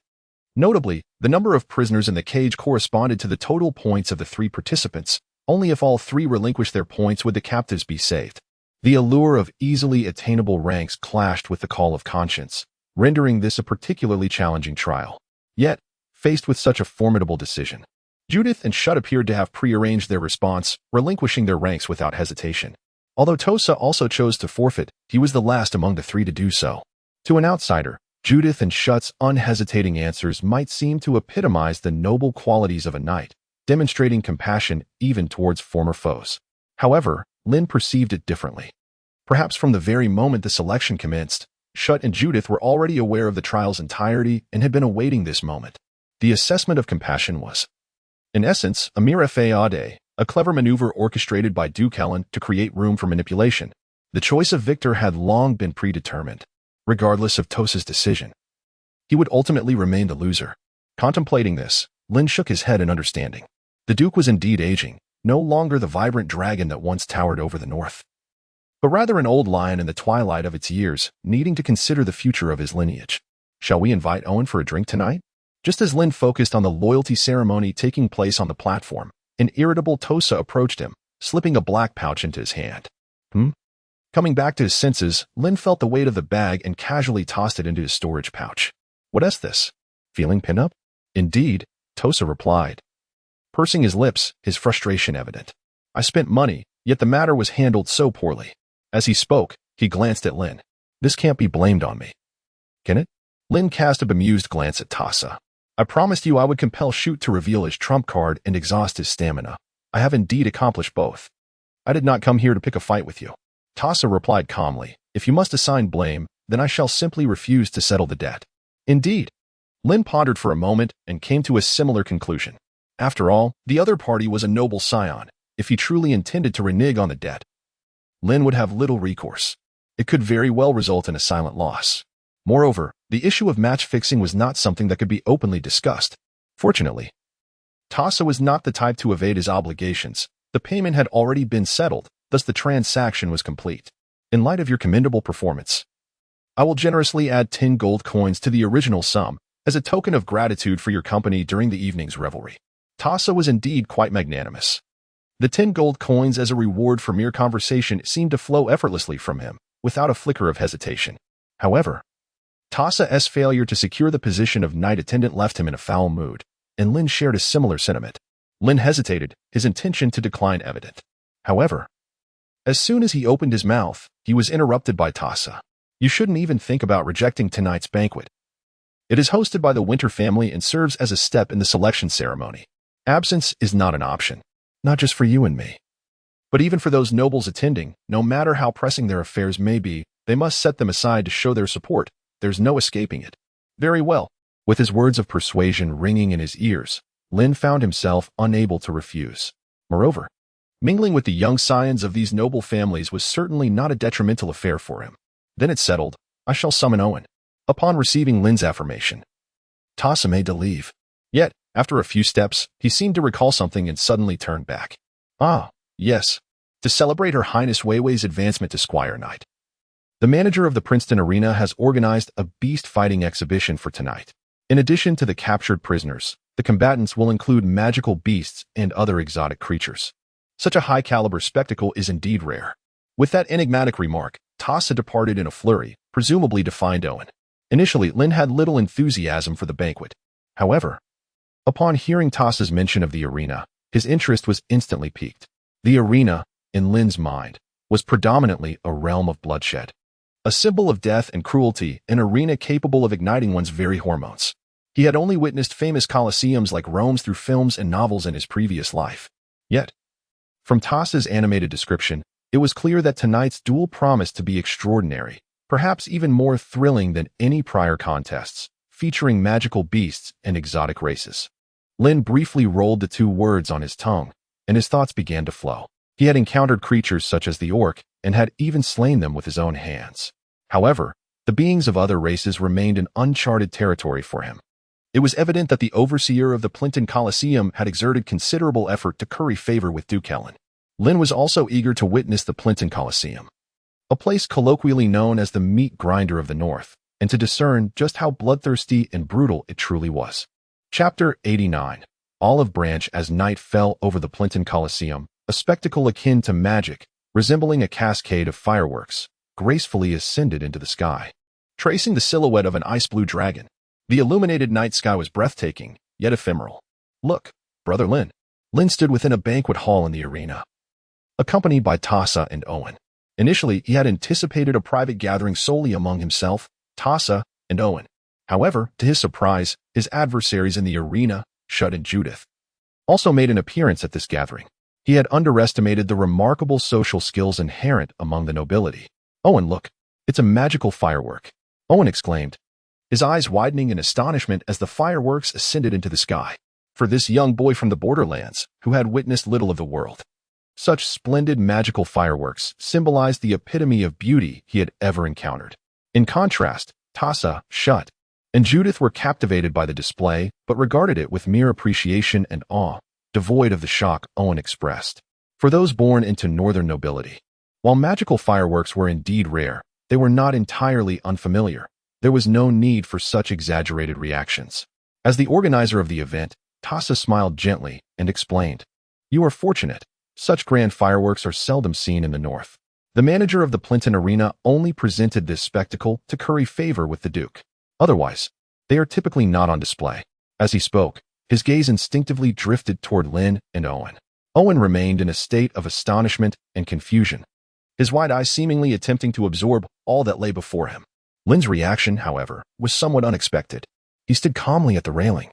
Notably, the number of prisoners in the cage corresponded to the total points of the three participants. Only if all three relinquished their points would the captives be saved. The allure of easily attainable ranks clashed with the call of conscience, rendering this a particularly challenging trial. Yet, faced with such a formidable decision, Judith and Shut appeared to have prearranged their response, relinquishing their ranks without hesitation. Although Tosa also chose to forfeit, he was the last among the three to do so. To an outsider, Judith and Shut's unhesitating answers might seem to epitomize the noble qualities of a knight, demonstrating compassion even towards former foes. However, Lin perceived it differently. Perhaps from the very moment the selection commenced, Shut and Judith were already aware of the trial's entirety and had been awaiting this moment. The assessment of compassion was, in essence, a mere fade, a clever maneuver orchestrated by Duke Helen to create room for manipulation. The choice of victor had long been predetermined. Regardless of Tosa's decision, he would ultimately remain the loser. Contemplating this, Lin shook his head in understanding. The Duke was indeed aging, no longer the vibrant dragon that once towered over the north, but rather an old lion in the twilight of its years, needing to consider the future of his lineage. Shall we invite Owen for a drink tonight? Just as Lin focused on the loyalty ceremony taking place on the platform, an irritable Tosa approached him, slipping a black pouch into his hand. Coming back to his senses, Lin felt the weight of the bag and casually tossed it into his storage pouch. What is this? Feeling pin-up? Indeed, Tosa replied, pursing his lips, his frustration evident. I spent money, yet the matter was handled so poorly. As he spoke, he glanced at Lin. This can't be blamed on me. Can it? Lin cast a bemused glance at Tosa. I promised you I would compel Shoot to reveal his trump card and exhaust his stamina. I have indeed accomplished both. I did not come here to pick a fight with you. Tosa replied calmly, if you must assign blame, then I shall simply refuse to settle the debt. Indeed. Lin pondered for a moment and came to a similar conclusion. After all, the other party was a noble scion. If he truly intended to renege on the debt, Lin would have little recourse. It could very well result in a silent loss. Moreover, the issue of match fixing was not something that could be openly discussed. Fortunately, Tosa was not the type to evade his obligations. The payment had already been settled, thus the transaction was complete. In light of your commendable performance, I will generously add 10 gold coins to the original sum as a token of gratitude for your company during the evening's revelry. Tosa was indeed quite magnanimous. The 10 gold coins as a reward for mere conversation seemed to flow effortlessly from him, without a flicker of hesitation. However, Tosa's failure to secure the position of knight attendant left him in a foul mood, and Lin shared a similar sentiment. Lin hesitated, his intention to decline evident. However, as soon as he opened his mouth, he was interrupted by Tosa. You shouldn't even think about rejecting tonight's banquet. It is hosted by the Winter family and serves as a step in the selection ceremony. Absence is not an option, not just for you and me, but even for those nobles attending. No matter how pressing their affairs may be, they must set them aside to show their support. There's no escaping it. Very well. With his words of persuasion ringing in his ears, Lin found himself unable to refuse. Moreover, mingling with the young scions of these noble families was certainly not a detrimental affair for him. Then it's settled. I shall summon Owen. Upon receiving Lin's affirmation, Tosa made to leave. Yet, after a few steps, he seemed to recall something and suddenly turned back. Ah, yes. To celebrate Her Highness Weiwei's advancement to Squire Knight, the manager of the Princeton Arena has organized a beast fighting exhibition for tonight. In addition to the captured prisoners, the combatants will include magical beasts and other exotic creatures. Such a high-caliber spectacle is indeed rare. With that enigmatic remark, Tosa departed in a flurry, presumably to find Owen. Initially, Lin had little enthusiasm for the banquet. However, upon hearing Tosa's mention of the arena, his interest was instantly piqued. The arena, in Lin's mind, was predominantly a realm of bloodshed. A symbol of death and cruelty, an arena capable of igniting one's very hormones. He had only witnessed famous coliseums like Rome's through films and novels in his previous life. Yet, from Tosa's animated description, it was clear that tonight's duel promised to be extraordinary, perhaps even more thrilling than any prior contests, featuring magical beasts and exotic races. Lin briefly rolled the two words on his tongue, and his thoughts began to flow. He had encountered creatures such as the orc, and had even slain them with his own hands. However, the beings of other races remained in uncharted territory for him. It was evident that the overseer of the Plinton Coliseum had exerted considerable effort to curry favor with Duke Helen. Lin was also eager to witness the Plinton Coliseum, a place colloquially known as the meat grinder of the North, and to discern just how bloodthirsty and brutal it truly was. Chapter 89. Olive Branch. As night fell over the Plinton Coliseum, a spectacle akin to magic, resembling a cascade of fireworks, gracefully ascended into the sky, tracing the silhouette of an ice-blue dragon. The illuminated night sky was breathtaking, yet ephemeral. Look, Brother Lin. Lin stood within a banquet hall in the arena, accompanied by Tosa and Owen. Initially, he had anticipated a private gathering solely among himself, Tosa, and Owen. However, to his surprise, his adversaries in the arena, Shut and Judith, also made an appearance at this gathering. He had underestimated the remarkable social skills inherent among the nobility. "Owen, look, it's a magical firework," Owen exclaimed, his eyes widening in astonishment as the fireworks ascended into the sky. For this young boy from the borderlands, who had witnessed little of the world, such splendid magical fireworks symbolized the epitome of beauty he had ever encountered. In contrast, Tassa, Shut, and Judith were captivated by the display, but regarded it with mere appreciation and awe, devoid of the shock Owen expressed. For those born into northern nobility, while magical fireworks were indeed rare, they were not entirely unfamiliar. There was no need for such exaggerated reactions. As the organizer of the event, Tassa smiled gently and explained, "You are fortunate. Such grand fireworks are seldom seen in the north." The manager of the Plinton Arena only presented this spectacle to curry favor with the Duke. Otherwise, they are typically not on display. As he spoke, his gaze instinctively drifted toward Lin and Owen. Owen remained in a state of astonishment and confusion, his wide eyes seemingly attempting to absorb all that lay before him. Lin's reaction, however, was somewhat unexpected. He stood calmly at the railing,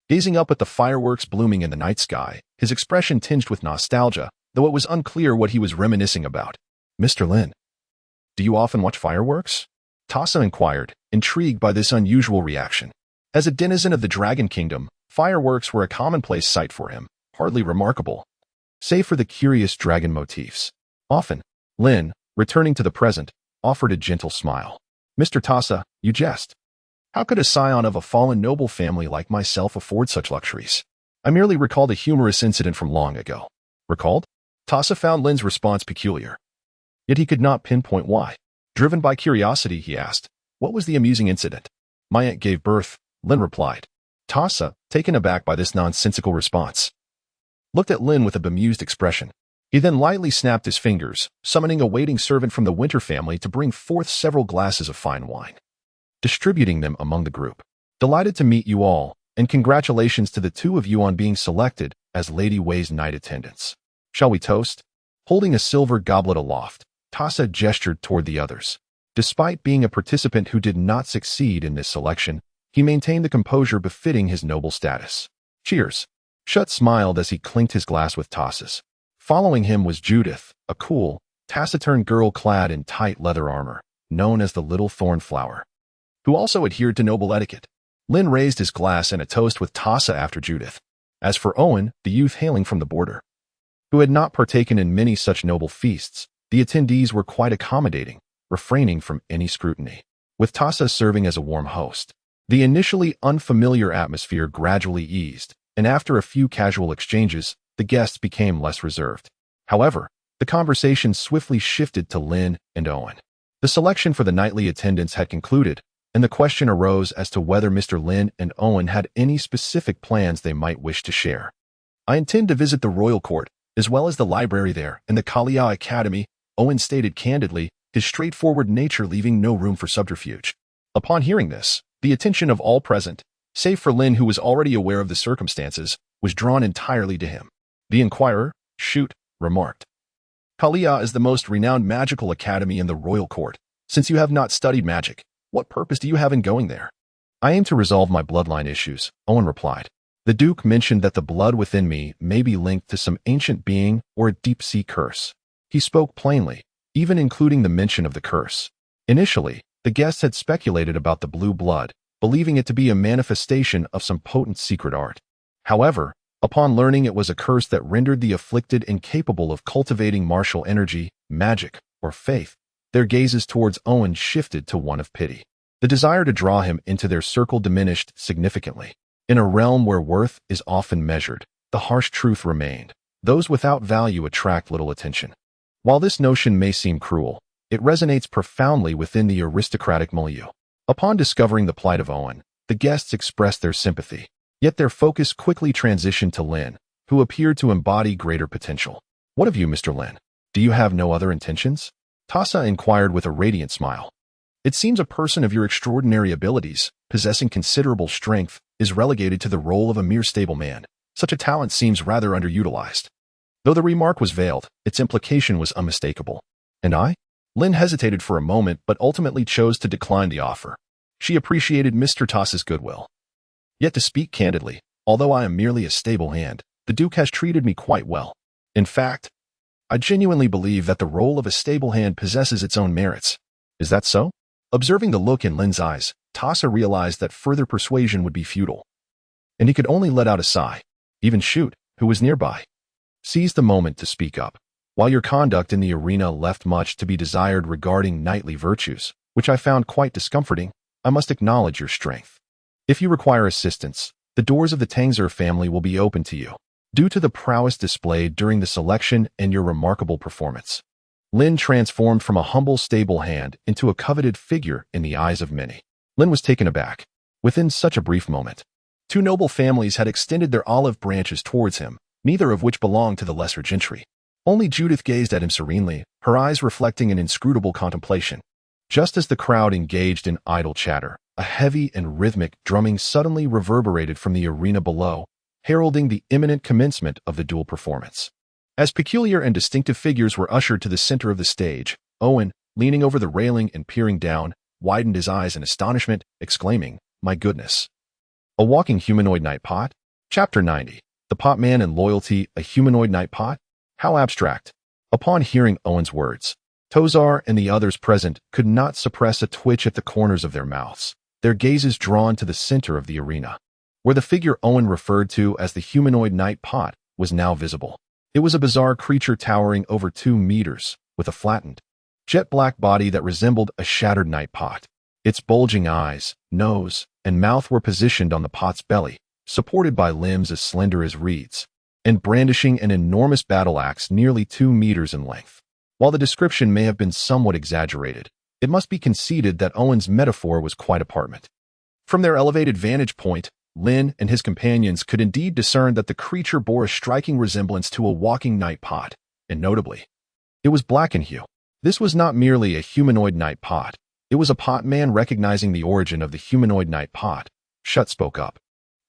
gazing up at the fireworks blooming in the night sky, his expression tinged with nostalgia, though it was unclear what he was reminiscing about. "Mr. Lin, do you often watch fireworks?" Tassa inquired, intrigued by this unusual reaction. As a denizen of the Dragon Kingdom, fireworks were a commonplace sight for him, hardly remarkable, save for the curious dragon motifs. Often, Lin, returning to the present, offered a gentle smile. "Mr. Tassa, you jest. How could a scion of a fallen noble family like myself afford such luxuries? I merely recalled a humorous incident from long ago." Recalled? Tassa found Lin's response peculiar. Yet he could not pinpoint why. Driven by curiosity, he asked, "What was the amusing incident?" "My aunt gave birth," Lin replied. Tassa, taken aback by this nonsensical response, looked at Lin with a bemused expression. He then lightly snapped his fingers, summoning a waiting servant from the Winter family to bring forth several glasses of fine wine, distributing them among the group. "Delighted to meet you all, and congratulations to the two of you on being selected as Lady Wei's night attendants. Shall we toast?" Holding a silver goblet aloft, Tassa gestured toward the others. Despite being a participant who did not succeed in this selection, he maintained the composure befitting his noble status. "Cheers." Shut smiled as he clinked his glass with Tassa's. Following him was Judith, a cool, taciturn girl clad in tight leather armor, known as the Little Thorn Flower, who also adhered to noble etiquette. Lin raised his glass in a toast with Tassa after Judith. As for Owen, the youth hailing from the border, who had not partaken in many such noble feasts, the attendees were quite accommodating, refraining from any scrutiny. With Tassa serving as a warm host, the initially unfamiliar atmosphere gradually eased, and after a few casual exchanges, the guests became less reserved. However, the conversation swiftly shifted to Lin and Owen. The selection for the nightly attendants had concluded, and the question arose as to whether Mr. Lin and Owen had any specific plans they might wish to share. "I intend to visit the royal court, as well as the library there and the Kalia Academy," Owen stated candidly, his straightforward nature leaving no room for subterfuge. Upon hearing this, the attention of all present, save for Lin who was already aware of the circumstances, was drawn entirely to him. The inquirer, Shoot, remarked, "Kalia is the most renowned magical academy in the royal court. Since you have not studied magic, what purpose do you have in going there?" "I aim to resolve my bloodline issues," Owen replied. "The Duke mentioned that the blood within me may be linked to some ancient being or a deep-sea curse." He spoke plainly, even including the mention of the curse. Initially, the guests had speculated about the blue blood, believing it to be a manifestation of some potent secret art. However, upon learning it was a curse that rendered the afflicted incapable of cultivating martial energy, magic, or faith, their gazes towards Owen shifted to one of pity. The desire to draw him into their circle diminished significantly. In a realm where worth is often measured, the harsh truth remained: those without value attract little attention. While this notion may seem cruel, it resonates profoundly within the aristocratic milieu. Upon discovering the plight of Owen, the guests expressed their sympathy. Yet their focus quickly transitioned to Lin, who appeared to embody greater potential. "What of you, Mr. Lin? Do you have no other intentions?" Tassa inquired with a radiant smile. "It seems a person of your extraordinary abilities, possessing considerable strength, is relegated to the role of a mere stableman. Such a talent seems rather underutilized." Though the remark was veiled, its implication was unmistakable. "And I?" Lin hesitated for a moment but ultimately chose to decline the offer. She appreciated Mr. Tassa's goodwill. "Yet to speak candidly, although I am merely a stable hand, The Duke has treated me quite well. In fact, I genuinely believe that the role of a stablehand possesses its own merits. Is that so? Observing the look in Lin's eyes, Tasa realized that further persuasion would be futile. And he could only let out a sigh. Even Shoot, who was nearby, seized the moment to speak up. While your conduct in the arena left much to be desired regarding knightly virtues, which I found quite discomforting, I must acknowledge your strength. If you require assistance, the doors of the Tangzer family will be open to you, due to the prowess displayed during the selection and your remarkable performance. Lin transformed from a humble stablehand into a coveted figure in the eyes of many. Lin was taken aback. Within such a brief moment, two noble families had extended their olive branches towards him, neither of which belonged to the lesser gentry. Only Judith gazed at him serenely, her eyes reflecting an inscrutable contemplation. Just as the crowd engaged in idle chatter, a heavy and rhythmic drumming suddenly reverberated from the arena below, heralding the imminent commencement of the duel performance. As peculiar and distinctive figures were ushered to the center of the stage, Owen, leaning over the railing and peering down, widened his eyes in astonishment, exclaiming, "My goodness! A walking humanoid night pot?" Chapter 90. The Pot Man and Loyalty, a humanoid night pot? How abstract. Upon hearing Owen's words, Tozar and the others present could not suppress a twitch at the corners of their mouths, their gazes drawn to the center of the arena, where the figure Owen referred to as the humanoid night pot was now visible. It was a bizarre creature towering over 2 meters, with a flattened, jet-black body that resembled a shattered night pot. Its bulging eyes, nose, and mouth were positioned on the pot's belly, supported by limbs as slender as reeds, and brandishing an enormous battle axe nearly 2 meters in length. While the description may have been somewhat exaggerated, it must be conceded that Owen's metaphor was quite apparent. From their elevated vantage point, Lin and his companions could indeed discern that the creature bore a striking resemblance to a walking night pot, and notably, it was black in hue. This was not merely a humanoid night pot. It was a pot man. Recognizing the origin of the humanoid night pot, Shut spoke up.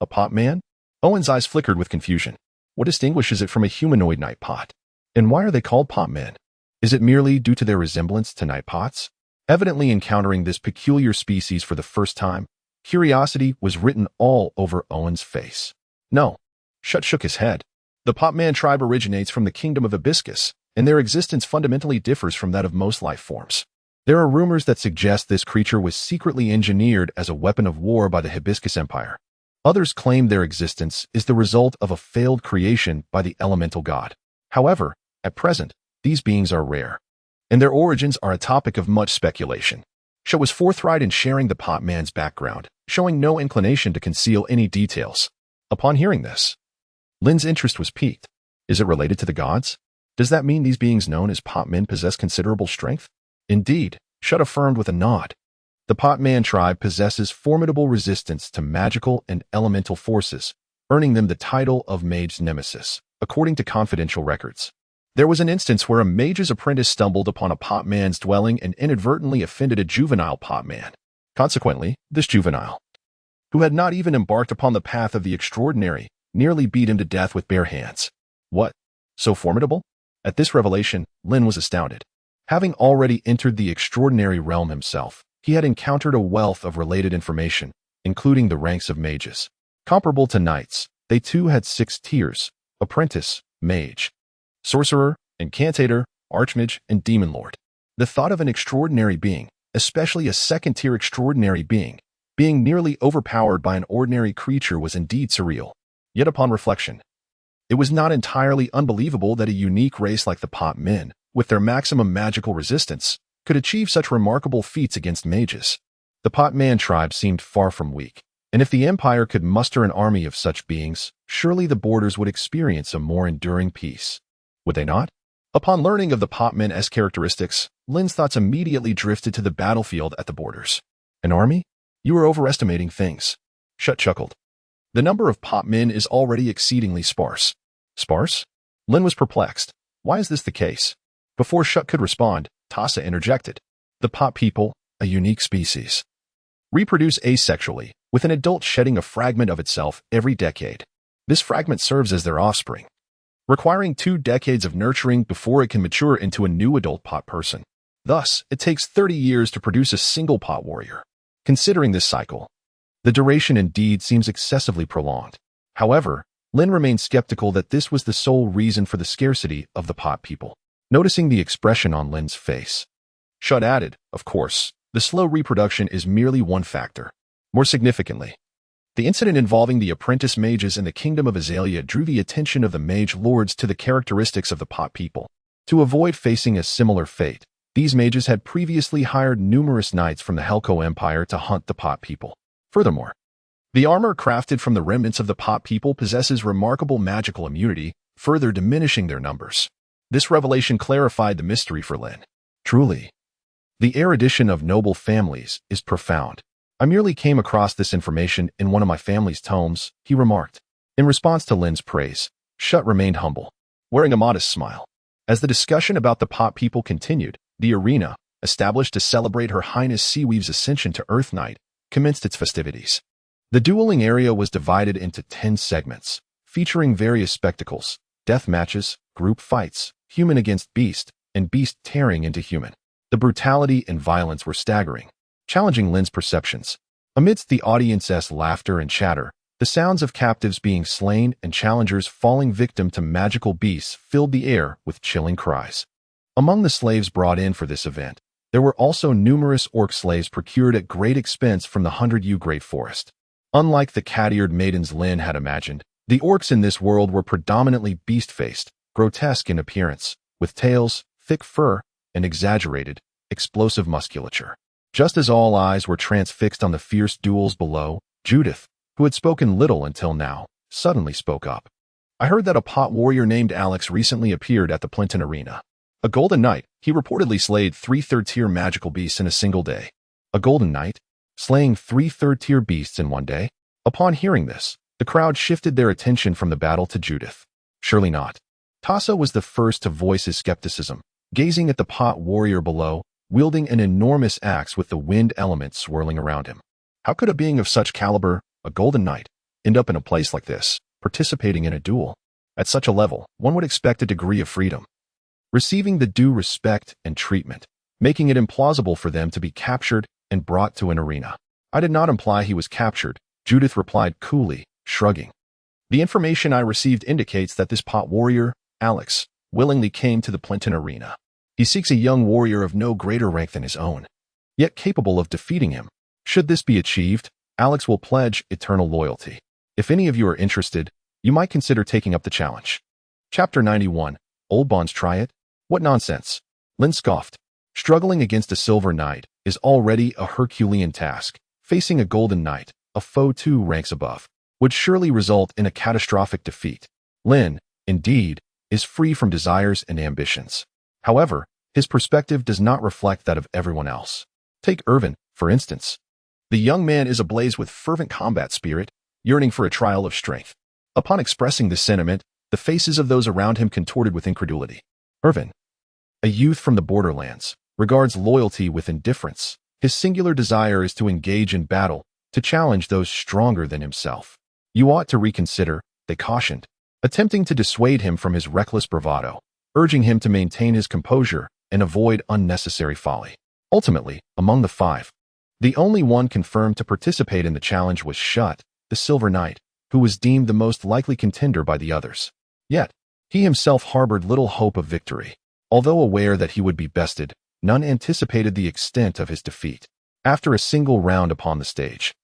A pot man? Owen's eyes flickered with confusion. What distinguishes it from a humanoid night pot? And why are they called pot men? Is it merely due to their resemblance to night pots? Evidently encountering this peculiar species for the first time, curiosity was written all over Owen's face. No. Shut shook his head. The Potman tribe originates from the kingdom of Hibiscus, and their existence fundamentally differs from that of most life forms. There are rumors that suggest this creature was secretly engineered as a weapon of war by the Hibiscus Empire. Others claim their existence is the result of a failed creation by the elemental god. However, at present, these beings are rare, and their origins are a topic of much speculation. Shut was forthright in sharing the Potman's background, showing no inclination to conceal any details. Upon hearing this, Lin's interest was piqued. Is it related to the gods? Does that mean these beings known as Potmen possess considerable strength? Indeed, Shut affirmed with a nod. The Potman tribe possesses formidable resistance to magical and elemental forces, earning them the title of Mage's Nemesis, according to confidential records. There was an instance where a mage's apprentice stumbled upon a Potman's dwelling and inadvertently offended a juvenile Potman. Consequently, this juvenile, who had not even embarked upon the path of the extraordinary, nearly beat him to death with bare hands. What? So formidable? At this revelation, Lin was astounded. Having already entered the extraordinary realm himself, he had encountered a wealth of related information, including the ranks of mages. Comparable to knights, they too had 6 tiers: apprentice, mage, sorcerer, incantator, archmage, and demon lord. The thought of an extraordinary being, especially a second-tier extraordinary being nearly overpowered by an ordinary creature was indeed surreal. Yet upon reflection, it was not entirely unbelievable that a unique race like the Potmen, with their maximum magical resistance, could achieve such remarkable feats against mages. The Potman tribe seemed far from weak, and if the Empire could muster an army of such beings, surely the borders would experience a more enduring peace. Would they not? Upon learning of the Potmen's characteristics, Lin's thoughts immediately drifted to the battlefield at the borders. An army? You are overestimating things. Shut chuckled. The number of Potmen is already exceedingly sparse. Sparse? Lin was perplexed. Why is this the case? Before Shut could respond, Tasa interjected. The Pot people, a unique species, reproduce asexually, with an adult shedding a fragment of itself every decade. This fragment serves as their offspring, requiring 2 decades of nurturing before it can mature into a new adult Pot person. Thus, it takes 30 years to produce a single Pot warrior. Considering this cycle, the duration indeed seems excessively prolonged. However, Lin remained skeptical that this was the sole reason for the scarcity of the pot people. Noticing the expression on Lin's face, Shut added, of course, the slow reproduction is merely one factor. More significantly, the incident involving the apprentice mages in the kingdom of Azalea drew the attention of the mage lords to the characteristics of the pot people. To avoid facing a similar fate, these mages had previously hired numerous knights from the Helco Empire to hunt the pot people. Furthermore, the armor crafted from the remnants of the pot people possesses remarkable magical immunity, further diminishing their numbers. This revelation clarified the mystery for Lin. Truly, the erudition of noble families is profound. I merely came across this information in one of my family's tomes, he remarked. In response to Lin's praise, Shut remained humble, wearing a modest smile. As the discussion about the pot people continued, the arena, established to celebrate Her Highness Seaweave's ascension to Earth Night, commenced its festivities. The dueling area was divided into 10 segments, featuring various spectacles, death matches, group fights, human against beast, and beast tearing into human. The brutality and violence were staggering, challenging Lin's perceptions. Amidst the audience's laughter and chatter, the sounds of captives being slain and challengers falling victim to magical beasts filled the air with chilling cries. Among the slaves brought in for this event, there were also numerous orc slaves procured at great expense from the 100-year Great Forest. Unlike the cat-eared maidens Lin had imagined, the orcs in this world were predominantly beast-faced, grotesque in appearance, with tails, thick fur, and exaggerated, explosive musculature. Just as all eyes were transfixed on the fierce duels below, Judith, who had spoken little until now, suddenly spoke up. I heard that a pot warrior named Alex recently appeared at the Plinton Arena. A golden knight, he reportedly slayed 3 third-tier magical beasts in a single day. A golden knight? Slaying 3 third-tier beasts in one day? Upon hearing this, the crowd shifted their attention from the battle to Judith. Surely not. Tassa was the first to voice his skepticism, gazing at the pot warrior below, wielding an enormous axe with the wind element swirling around him. How could a being of such caliber, a golden knight, end up in a place like this, participating in a duel? At such a level, one would expect a degree of freedom, receiving the due respect and treatment, making it implausible for them to be captured and brought to an arena. I did not imply he was captured, Judith replied coolly, shrugging. The information I received indicates that this pot warrior, Alex, willingly came to the Plinton Arena. He seeks a young warrior of no greater rank than his own, yet capable of defeating him. Should this be achieved, Alex will pledge eternal loyalty. If any of you are interested, you might consider taking up the challenge. Chapter 91. Old bonds try it? What nonsense. Lin scoffed. Struggling against a silver knight is already a Herculean task. Facing a golden knight, a foe 2 ranks above, would surely result in a catastrophic defeat. Lin, indeed, is free from desires and ambitions. However, his perspective does not reflect that of everyone else. Take Irvin, for instance. The young man is ablaze with fervent combat spirit, yearning for a trial of strength. Upon expressing this sentiment, the faces of those around him contorted with incredulity. Irvin, a youth from the borderlands, regards loyalty with indifference. His singular desire is to engage in battle, to challenge those stronger than himself. You ought to reconsider, they cautioned, attempting to dissuade him from his reckless bravado, urging him to maintain his composure and avoid unnecessary folly. Ultimately, among the 5, the only one confirmed to participate in the challenge was Shut, the Silver Knight, who was deemed the most likely contender by the others. Yet, he himself harbored little hope of victory. Although aware that he would be bested, none anticipated the extent of his defeat. After a single round upon the stage,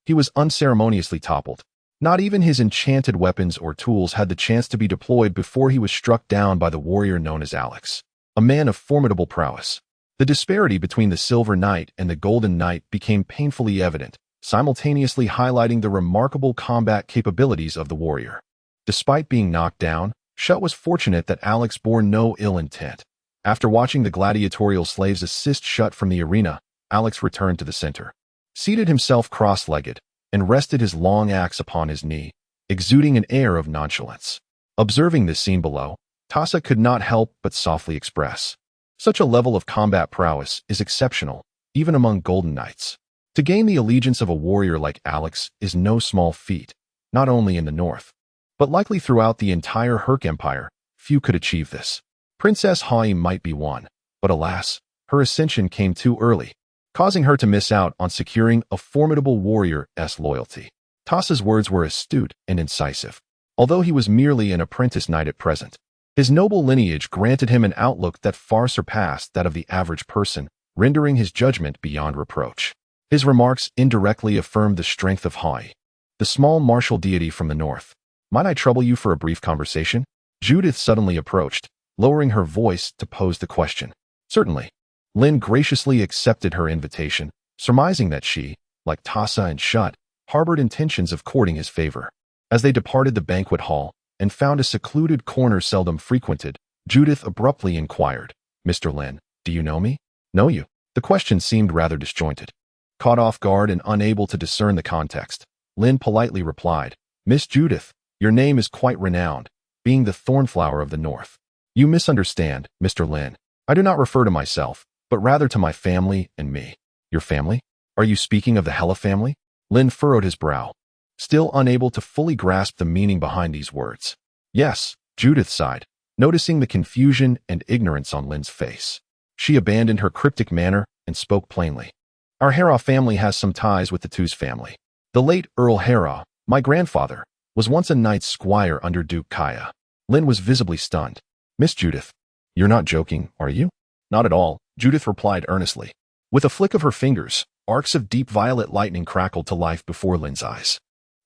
he was unceremoniously toppled. Not even his enchanted weapons or tools had the chance to be deployed before he was struck down by the warrior known as Alex, a man of formidable prowess. The disparity between the Silver Knight and the Golden Knight became painfully evident, simultaneously highlighting the remarkable combat capabilities of the warrior. Despite being knocked down, Shut was fortunate that Alex bore no ill intent. After watching the gladiatorial slaves assist Shut from the arena, Alex returned to the center, seated himself cross-legged, and rested his long axe upon his knee, exuding an air of nonchalance. Observing this scene below, Tassa could not help but softly express, such a level of combat prowess is exceptional, even among golden knights. To gain the allegiance of a warrior like Alex is no small feat, not only in the north, but likely throughout the entire Herc Empire. Few could achieve this. Princess Hai might be one, but alas, her ascension came too early, causing her to miss out on securing a formidable warrior's loyalty. Tassa's words were astute and incisive. Although he was merely an apprentice knight at present, his noble lineage granted him an outlook that far surpassed that of the average person, rendering his judgment beyond reproach. His remarks indirectly affirmed the strength of Hai, the small martial deity from the north. "Might I trouble you for a brief conversation?" Judith suddenly approached, lowering her voice to pose the question. "Certainly." Lin graciously accepted her invitation, surmising that she, like Tassa and Shut, harbored intentions of courting his favor. As they departed the banquet hall and found a secluded corner seldom frequented, Judith abruptly inquired, "Mr. Lin, do you know me?" "Know you?" The question seemed rather disjointed. Caught off guard and unable to discern the context, Lin politely replied, "Miss Judith, your name is quite renowned, being the thornflower of the north." "You misunderstand, Mr. Lin. I do not refer to myself, but rather to my family and me." "Your family? Are you speaking of the Hella family?" Lin furrowed his brow, still unable to fully grasp the meaning behind these words. "Yes," Judith sighed, noticing the confusion and ignorance on Lin's face. She abandoned her cryptic manner and spoke plainly. "Our Hera family has some ties with the Tuz family. The late Earl Hera, my grandfather, was once a knight's squire under Duke Kaya." Lin was visibly stunned. "Miss Judith, you're not joking, are you?" "Not at all," Judith replied earnestly. With a flick of her fingers, arcs of deep violet lightning crackled to life before Lin's eyes.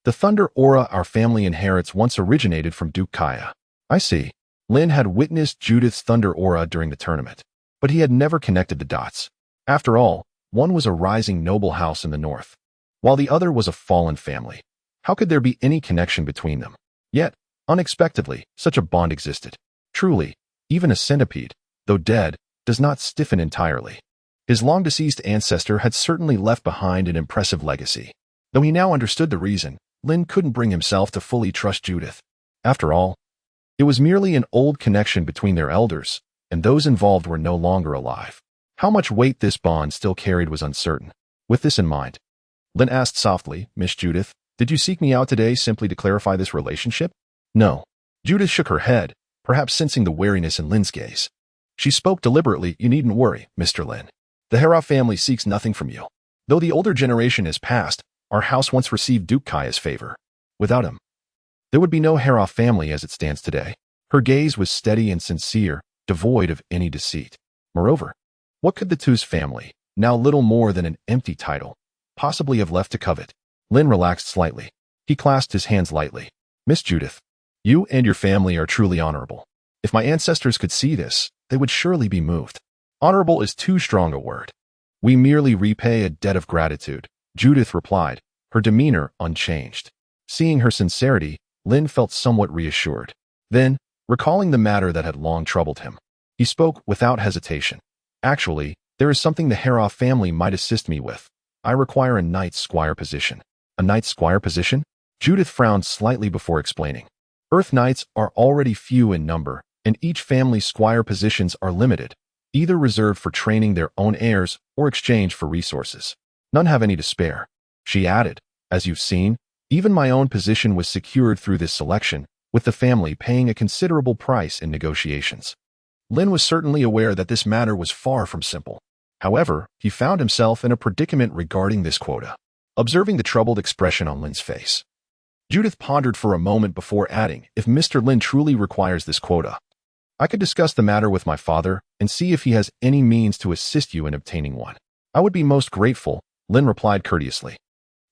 "The thunder aura our family inherits once originated from Duke Kaya." "I see." Lin had witnessed Judith's thunder aura during the tournament, but he had never connected the dots. After all, one was a rising noble house in the north, while the other was a fallen family. How could there be any connection between them? Yet, unexpectedly, such a bond existed. Truly, even a centipede, though dead, does not stiffen entirely. His long-deceased ancestor had certainly left behind an impressive legacy. Though he now understood the reason, Lin couldn't bring himself to fully trust Judith. After all, it was merely an old connection between their elders, and those involved were no longer alive. How much weight this bond still carried was uncertain. With this in mind, Lin asked softly, "Miss Judith, did you seek me out today simply to clarify this relationship?" "No." Judith shook her head, perhaps sensing the wariness in Lin's gaze. She spoke deliberately, "You needn't worry, Mr. Lin. The Hera family seeks nothing from you. Though the older generation is past, our house once received Duke Kaya's favor. Without him, there would be no Hera family as it stands today." Her gaze was steady and sincere, devoid of any deceit. Moreover, what could the Tuz family, now little more than an empty title, possibly have left to covet? Lin relaxed slightly. He clasped his hands lightly. "Miss Judith, you and your family are truly honorable. If my ancestors could see this, they would surely be moved." "Honorable is too strong a word. We merely repay a debt of gratitude," Judith replied, her demeanor unchanged. Seeing her sincerity, Lin felt somewhat reassured. Then, recalling the matter that had long troubled him, he spoke without hesitation. "Actually, there is something the Hera family might assist me with. I require a knight's squire position." "A knight's squire position?" Judith frowned slightly before explaining. "Earth knights are already few in number, and each family's squire positions are limited, either reserved for training their own heirs or exchange for resources. None have any to spare." She added, "As you've seen, even my own position was secured through this selection, with the family paying a considerable price in negotiations." Lin was certainly aware that this matter was far from simple. However, he found himself in a predicament regarding this quota. Observing the troubled expression on Lin's face, Judith pondered for a moment before adding, "If Mr. Lin truly requires this quota, I could discuss the matter with my father and see if he has any means to assist you in obtaining one." "I would be most grateful," Lin replied courteously.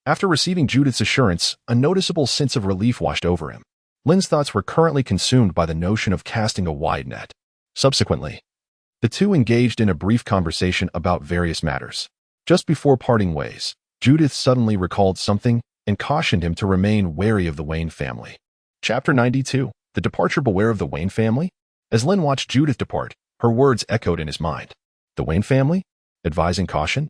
After receiving Judith's assurance, a noticeable sense of relief washed over him. Lin's thoughts were currently consumed by the notion of casting a wide net. Subsequently, the two engaged in a brief conversation about various matters. Just before parting ways, Judith suddenly recalled something and cautioned him to remain wary of the Wayne family. Chapter 92. The Departure. Beware of the Wayne family? As Lin watched Judith depart, her words echoed in his mind. The Wayne family? Advising caution?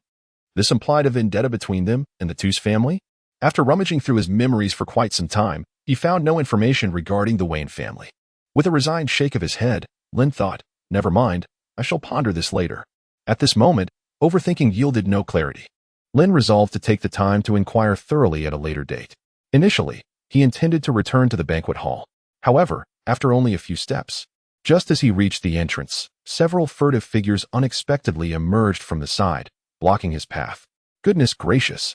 This implied a vendetta between them and the Tuz family? After rummaging through his memories for quite some time, he found no information regarding the Wayne family. With a resigned shake of his head, Lin thought, "Never mind, I shall ponder this later." At this moment, overthinking yielded no clarity. Lin resolved to take the time to inquire thoroughly at a later date. Initially, he intended to return to the banquet hall. However, after only a few steps, just as he reached the entrance, several furtive figures unexpectedly emerged from the side, blocking his path. Goodness gracious!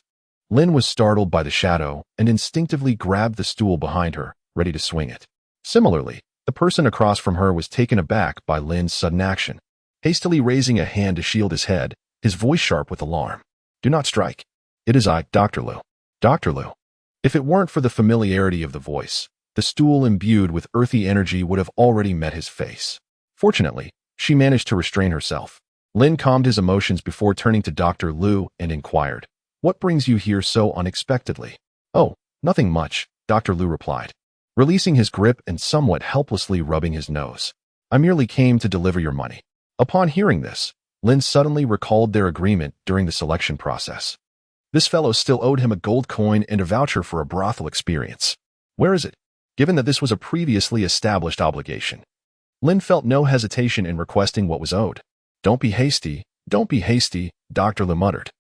Lin was startled by the shadow and instinctively grabbed the stool behind her, ready to swing it. Similarly, the person across from her was taken aback by Lin's sudden action. Hastily raising a hand to shield his head, his voice sharp with alarm. "Do not strike. It is I, Dr. Lu. Dr. Lu." If it weren't for the familiarity of the voice, the stool imbued with earthy energy would have already met his face. Fortunately, she managed to restrain herself. Lin calmed his emotions before turning to Dr. Lu and inquired, "What brings you here so unexpectedly?" "Oh, nothing much," Dr. Lu replied, releasing his grip and somewhat helplessly rubbing his nose. "I merely came to deliver your money." Upon hearing this, Lin suddenly recalled their agreement during the selection process. This fellow still owed him a gold coin and a voucher for a brothel experience. Where is it? Given that this was a previously established obligation, Lin felt no hesitation in requesting what was owed. Don't be hasty, Dr. Lu muttered,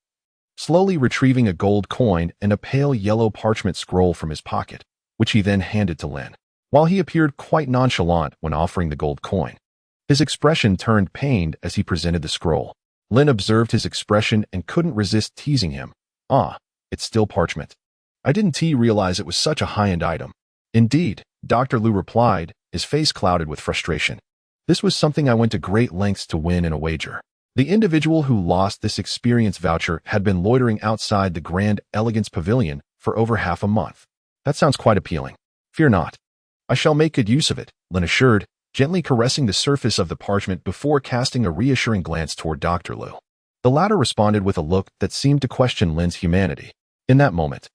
slowly retrieving a gold coin and a pale yellow parchment scroll from his pocket, which he then handed to Lin. While he appeared quite nonchalant when offering the gold coin, his expression turned pained as he presented the scroll. Lin observed his expression and couldn't resist teasing him. "Ah, it's still parchment. I didn't realize it was such a high-end item." "Indeed," Dr. Lu replied, his face clouded with frustration. "This was something I went to great lengths to win in a wager." The individual who lost this experience voucher had been loitering outside the Grand Elegance Pavilion for over half a month. "That sounds quite appealing. Fear not. I shall make good use of it," Lin assured, gently caressing the surface of the parchment before casting a reassuring glance toward Dr. Lu. The latter responded with a look that seemed to question Lin's humanity. In that moment,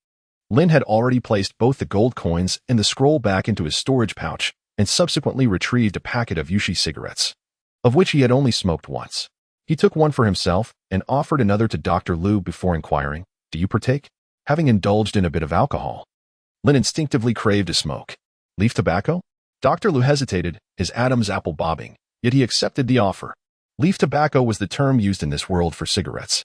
Lin had already placed both the gold coins and the scroll back into his storage pouch and subsequently retrieved a packet of Yushi cigarettes, of which he had only smoked once. He took one for himself and offered another to Dr. Lu before inquiring, "Do you partake?" Having indulged in a bit of alcohol, Lin instinctively craved a smoke. "Leaf tobacco?" Dr. Lu hesitated, his Adam's apple bobbing, yet he accepted the offer. Leaf tobacco was the term used in this world for cigarettes.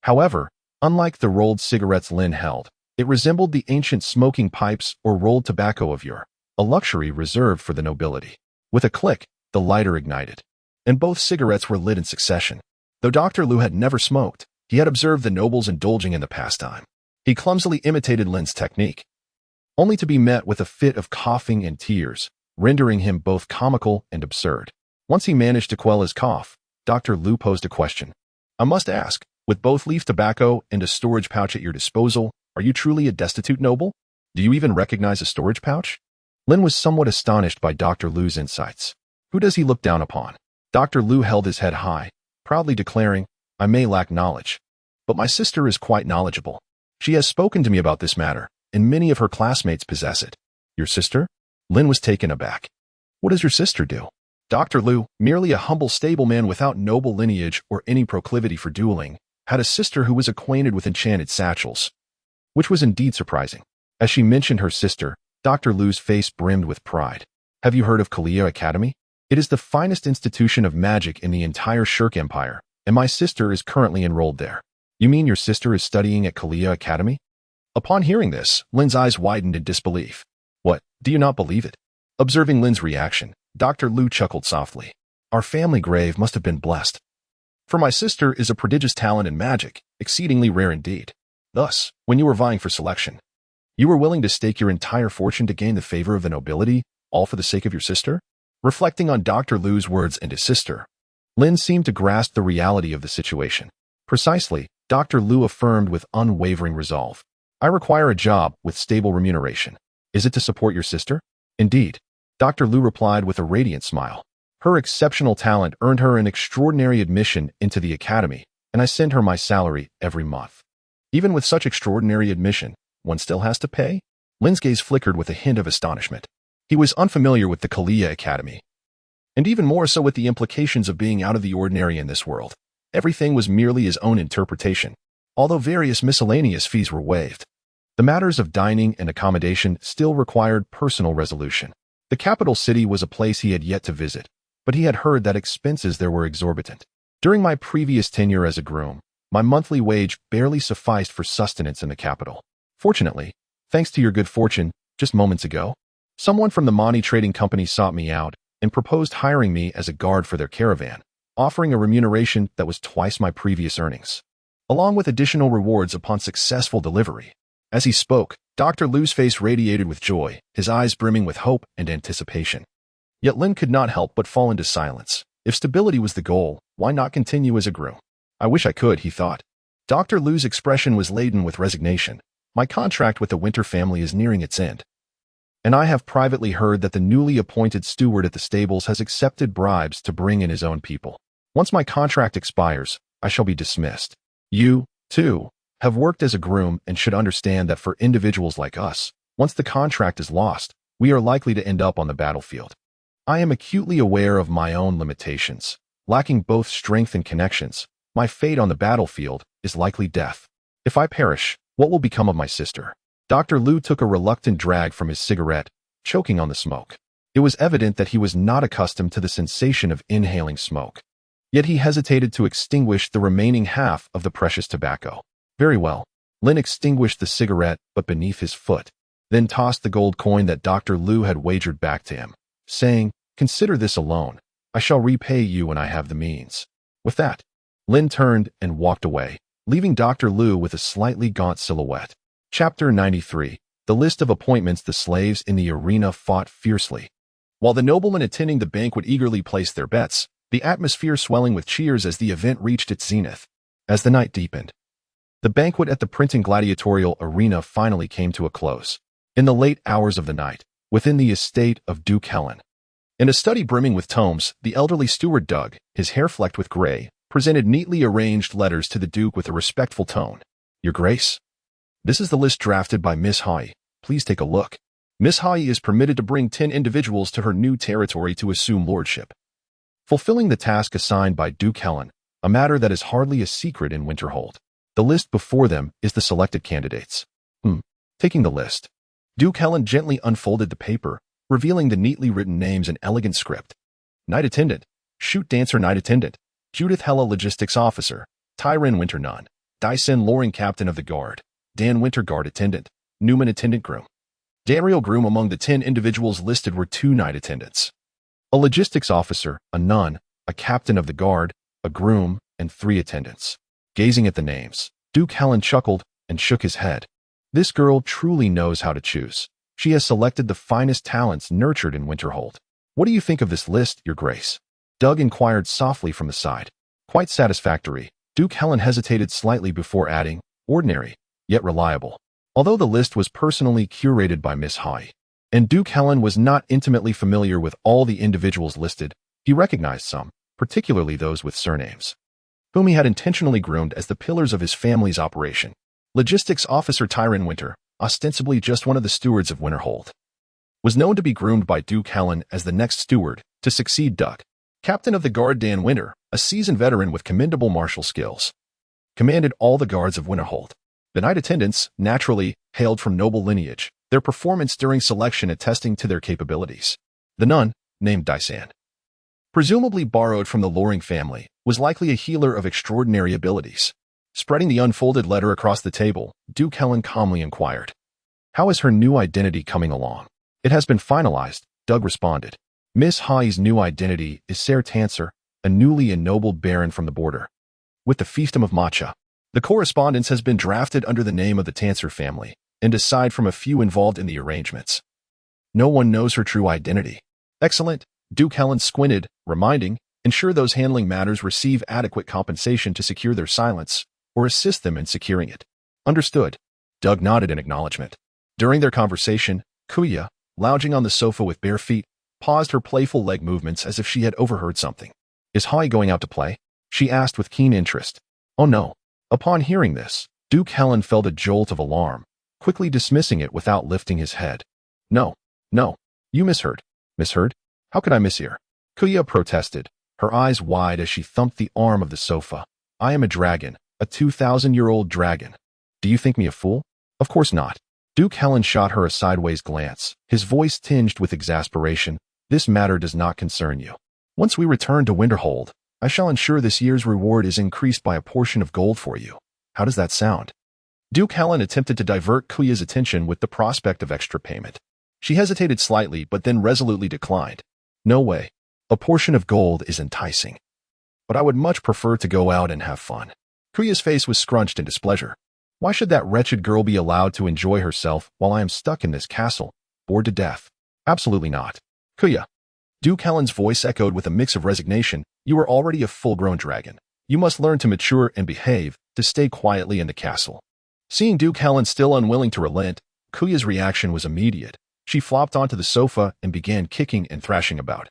However, unlike the rolled cigarettes Lin held, it resembled the ancient smoking pipes or rolled tobacco of yore, a luxury reserved for the nobility. With a click, the lighter ignited, and both cigarettes were lit in succession. Though Dr. Lu had never smoked, he had observed the nobles indulging in the pastime. He clumsily imitated Lin's technique, only to be met with a fit of coughing and tears, rendering him both comical and absurd. Once he managed to quell his cough, Dr. Lu posed a question. "I must ask, with both leaf tobacco and a storage pouch at your disposal, are you truly a destitute noble? Do you even recognize a storage pouch?" Lin was somewhat astonished by Dr. Lu's insights. Who does he look down upon? Dr. Lu held his head high, proudly declaring, "I may lack knowledge, but my sister is quite knowledgeable. She has spoken to me about this matter, and many of her classmates possess it." "Your sister?" Lin was taken aback. "What does your sister do?" Dr. Lu, merely a humble stableman without noble lineage or any proclivity for dueling, had a sister who was acquainted with enchanted satchels, which was indeed surprising. As she mentioned her sister, Dr. Lu's face brimmed with pride. "Have you heard of Kalia Academy? It is the finest institution of magic in the entire Shirk Empire, and my sister is currently enrolled there." "You mean your sister is studying at Kalia Academy?" Upon hearing this, Lin's eyes widened in disbelief. "What, do you not believe it?" Observing Lin's reaction, Dr. Lu chuckled softly. "Our family grave must have been blessed. For my sister is a prodigious talent in magic, exceedingly rare indeed. Thus, when you were vying for selection, you were willing to stake your entire fortune to gain the favor of the nobility, all for the sake of your sister?" Reflecting on Dr. Lu's words and his sister, Lin seemed to grasp the reality of the situation. "Precisely," Dr. Lu affirmed with unwavering resolve. "I require a job with stable remuneration. Is it to support your sister?" "Indeed," Dr. Lu replied with a radiant smile. "Her exceptional talent earned her an extraordinary admission into the academy, and I send her my salary every month." "Even with such extraordinary admission, one still has to pay?" Lin's gaze flickered with a hint of astonishment. He was unfamiliar with the Kalia Academy, and even more so with the implications of being out of the ordinary in this world. Everything was merely his own interpretation, although various miscellaneous fees were waived. The matters of dining and accommodation still required personal resolution. The capital city was a place he had yet to visit, but he had heard that expenses there were exorbitant. "During my previous tenure as a groom, my monthly wage barely sufficed for sustenance in the capital. Fortunately, thanks to your good fortune, just moments ago, someone from the money trading company sought me out and proposed hiring me as a guard for their caravan, offering a remuneration that was twice my previous earnings, along with additional rewards upon successful delivery." As he spoke, Dr. Lu's face radiated with joy, his eyes brimming with hope and anticipation. Yet Lin could not help but fall into silence. If stability was the goal, why not continue as a groom? I wish I could, he thought. Dr. Lu's expression was laden with resignation. My contract with the Winter family is nearing its end. And I have privately heard that the newly appointed steward at the stables has accepted bribes to bring in his own people. Once my contract expires, I shall be dismissed. You, too, have worked as a groom and should understand that for individuals like us, once the contract is lost, we are likely to end up on the battlefield. I am acutely aware of my own limitations. Lacking both strength and connections, my fate on the battlefield is likely death. If I perish, what will become of my sister? Dr. Lu took a reluctant drag from his cigarette, choking on the smoke. It was evident that he was not accustomed to the sensation of inhaling smoke. Yet he hesitated to extinguish the remaining half of the precious tobacco. Very well. Lin extinguished the cigarette, but beneath his foot, then tossed the gold coin that Dr. Lu had wagered back to him, saying, "Consider this a loan. I shall repay you when I have the means." With that, Lin turned and walked away, leaving Dr. Lu with a slightly gaunt silhouette. Chapter 93. The list of appointments. The slaves in the arena fought fiercely. While the noblemen attending the banquet eagerly placed their bets, the atmosphere swelling with cheers as the event reached its zenith. As the night deepened, the banquet at the Printing Gladiatorial Arena finally came to a close. In the late hours of the night, within the estate of Duke Helen, in a study brimming with tomes, the elderly steward Doug, his hair flecked with gray, presented neatly arranged letters to the Duke with a respectful tone. "Your Grace, this is the list drafted by Miss Hai. Please take a look. Miss Hai is permitted to bring 10 individuals to her new territory to assume lordship." Fulfilling the task assigned by Duke Helen, a matter that is hardly a secret in Winterhold. The list before them is the selected candidates. Taking the list, Duke Helen gently unfolded the paper, revealing the neatly written names in elegant script. Night Attendant, Shoot Dancer Night Attendant, Judith Hella Logistics Officer, Tyron Winter Nun, Dyson Loring Captain of the Guard, Dan Winter Guard Attendant, Newman Attendant Groom. Daniel Groom. Among the 10 individuals listed were 2 night attendants, a logistics officer, a nun, a captain of the guard, a groom, and 3 attendants. Gazing at the names, Duke Helen chuckled and shook his head. This girl truly knows how to choose. She has selected the finest talents nurtured in Winterhold. What do you think of this list, Your Grace? Doug inquired softly from the side. Quite satisfactory. Duke Helen hesitated slightly before adding, ordinary, yet reliable. Although the list was personally curated by Miss Hai, and Duke Helen was not intimately familiar with all the individuals listed, he recognized some, particularly those with surnames, whom he had intentionally groomed as the pillars of his family's operation. Logistics Officer Tyron Winter, ostensibly just one of the stewards of Winterhold, was known to be groomed by Duke Helen as the next steward to succeed Doug. Captain of the Guard Dan Winter, a seasoned veteran with commendable martial skills, commanded all the guards of Winterhold. The night attendants, naturally, hailed from noble lineage, their performance during selection attesting to their capabilities. The nun, named Dysan, presumably borrowed from the Loring family, was likely a healer of extraordinary abilities. Spreading the unfolded letter across the table, Duke Helen calmly inquired, "How is her new identity coming along?" "It has been finalized," Doug responded. "Miss Hai's new identity is Ser Tanser, a newly ennobled baron from the border, with the fiefdom of Matcha. The correspondence has been drafted under the name of the Tanser family, and aside from a few involved in the arrangements, no one knows her true identity." "Excellent," Duke Helen squinted, reminding, "Ensure those handling matters receive adequate compensation to secure their silence, or assist them in securing it." "Understood." Doug nodded in acknowledgement. During their conversation, Kuya, lounging on the sofa with bare feet, paused her playful leg movements as if she had overheard something. "Is Hai going out to play?" she asked with keen interest. "Oh no." Upon hearing this, Duke Helen felt a jolt of alarm, quickly dismissing it without lifting his head. No. You misheard." "Misheard? How could I mishear?" Kuya protested, her eyes wide as she thumped the arm of the sofa. "I am a dragon, a 2,000-year-old dragon. Do you think me a fool?" "Of course not." Duke Helen shot her a sideways glance, his voice tinged with exasperation. "This matter does not concern you. Once we return to Winterhold, I shall ensure this year's reward is increased by a portion of gold for you. How does that sound?" Duke Helen attempted to divert Kuya's attention with the prospect of extra payment. She hesitated slightly but then resolutely declined. "No way. A portion of gold is enticing, but I would much prefer to go out and have fun." Kuya's face was scrunched in displeasure. Why should that wretched girl be allowed to enjoy herself while I am stuck in this castle, bored to death? Absolutely not. Kuya. Duke Helen's voice echoed with a mix of resignation. You are already a full-grown dragon. You must learn to mature and behave, to stay quietly in the castle. Seeing Duke Helen still unwilling to relent, Kuya's reaction was immediate. She flopped onto the sofa and began kicking and thrashing about,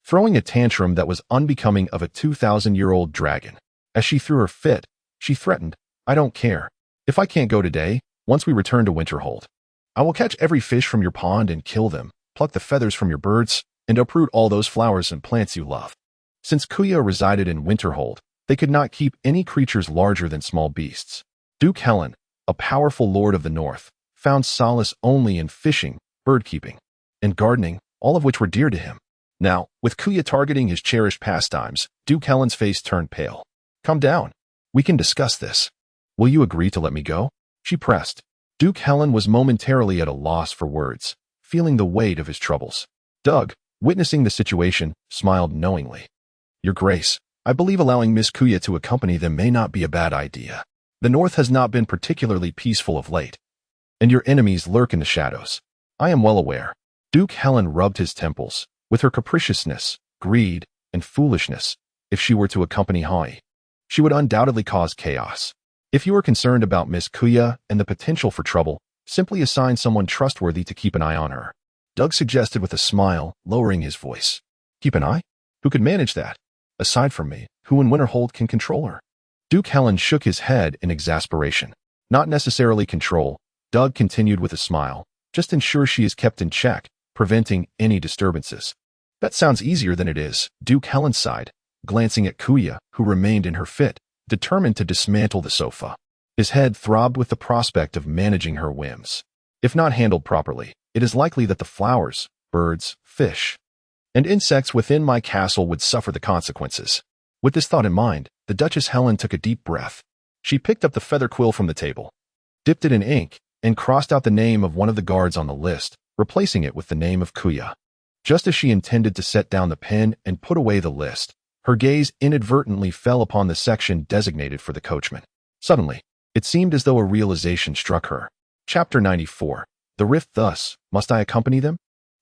throwing a tantrum that was unbecoming of a 2,000-year-old dragon. As she threw her fit, she threatened, I don't care. If I can't go today, once we return to Winterhold, I will catch every fish from your pond and kill them, pluck the feathers from your birds, and uproot all those flowers and plants you love. Since Kuya resided in Winterhold, they could not keep any creatures larger than small beasts. Duke Helen, a powerful lord of the north, found solace only in fishing, bird-keeping, and gardening, all of which were dear to him. Now, with Kuya targeting his cherished pastimes, Duke Helen's face turned pale. Calm down. We can discuss this. Will you agree to let me go? She pressed. Duke Helen was momentarily at a loss for words, feeling the weight of his troubles. Doug, witnessing the situation, smiled knowingly. Your Grace, I believe allowing Miss Kuya to accompany them may not be a bad idea. The North has not been particularly peaceful of late, and your enemies lurk in the shadows. I am well aware. Duke Helen rubbed his temples. With her capriciousness, greed, and foolishness, if she were to accompany Hai, she would undoubtedly cause chaos. If you are concerned about Miss Kuya and the potential for trouble, simply assign someone trustworthy to keep an eye on her. Doug suggested with a smile, lowering his voice. Keep an eye? Who could manage that? Aside from me, who in Winterhold can control her? Duke Helen shook his head in exasperation. Not necessarily control, Doug continued with a smile. Just ensure she is kept in check, preventing any disturbances. That sounds easier than it is, Duke Helen sighed, glancing at Kuya, who remained in her fit, determined to dismantle the sofa. His head throbbed with the prospect of managing her whims. If not handled properly, it is likely that the flowers, birds, fish, and insects within my castle would suffer the consequences. With this thought in mind, the Duchess Helen took a deep breath. She picked up the feather quill from the table, dipped it in ink, and crossed out the name of one of the guards on the list, replacing it with the name of Kuya. Just as she intended to set down the pen and put away the list, her gaze inadvertently fell upon the section designated for the coachman. Suddenly, it seemed as though a realization struck her. Chapter 94. The Rift. Thus, must I accompany them?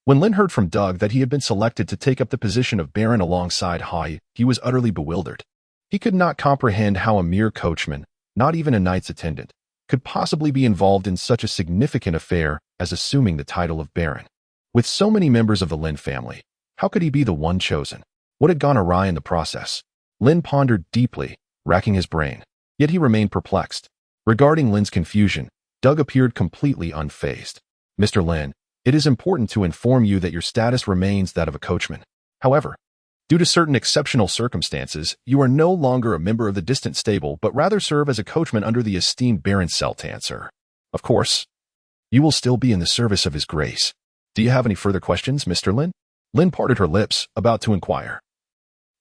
When Lin heard from Doug that he had been selected to take up the position of Baron alongside Hai, he was utterly bewildered. He could not comprehend how a mere coachman, not even a knight's attendant, could possibly be involved in such a significant affair as assuming the title of Baron. With so many members of the Lin family, how could he be the one chosen? What had gone awry in the process? Lin pondered deeply, racking his brain. Yet he remained perplexed. Regarding Lin's confusion, Doug appeared completely unfazed. Mr. Lin, it is important to inform you that your status remains that of a coachman. However, due to certain exceptional circumstances, you are no longer a member of the distant stable, but rather serve as a coachman under the esteemed Baron Seltan, sir. Of course, you will still be in the service of His Grace. Do you have any further questions, Mr. Lin? Lin parted her lips, about to inquire,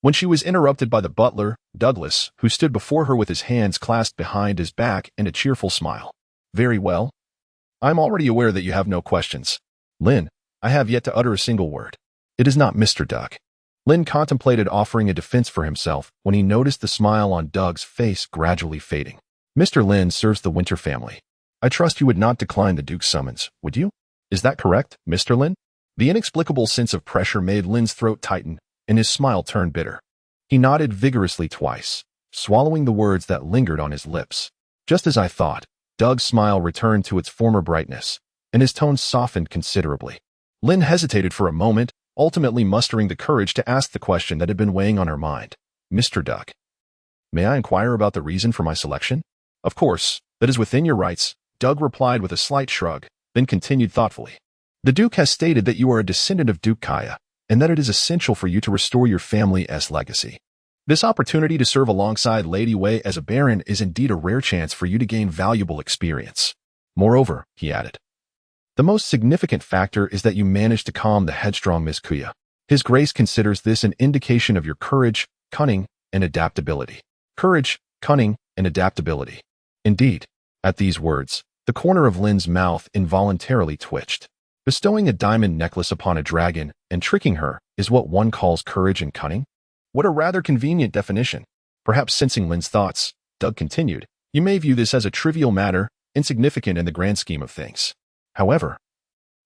when she was interrupted by the butler, Douglas, who stood before her with his hands clasped behind his back and a cheerful smile. Very well. I'm already aware that you have no questions. Lin, I have yet to utter a single word. It is not Mr. Doug. Lin contemplated offering a defense for himself when he noticed the smile on Doug's face gradually fading. Mr. Lin serves the Winter family. I trust you would not decline the Duke's summons, would you? Is that correct, Mr. Lin? The inexplicable sense of pressure made Lin's throat tighten, and his smile turned bitter. He nodded vigorously twice, swallowing the words that lingered on his lips. Just as I thought, Doug's smile returned to its former brightness, and his tone softened considerably. Lin hesitated for a moment, ultimately mustering the courage to ask the question that had been weighing on her mind. Mr. Doug, may I inquire about the reason for my selection? Of course, that is within your rights, Doug replied with a slight shrug, then continued thoughtfully. The Duke has stated that you are a descendant of Duke Kaya, and that it is essential for you to restore your family's legacy. This opportunity to serve alongside Lady Wei as a baron is indeed a rare chance for you to gain valuable experience. Moreover, he added, the most significant factor is that you managed to calm the headstrong Miss Kuya. His Grace considers this an indication of your courage, cunning, and adaptability. Courage, cunning, and adaptability. Indeed, at these words, the corner of Lin's mouth involuntarily twitched. Bestowing a diamond necklace upon a dragon and tricking her is what one calls courage and cunning? What a rather convenient definition. Perhaps sensing Lin's thoughts, Doug continued, You may view this as a trivial matter, insignificant in the grand scheme of things. However,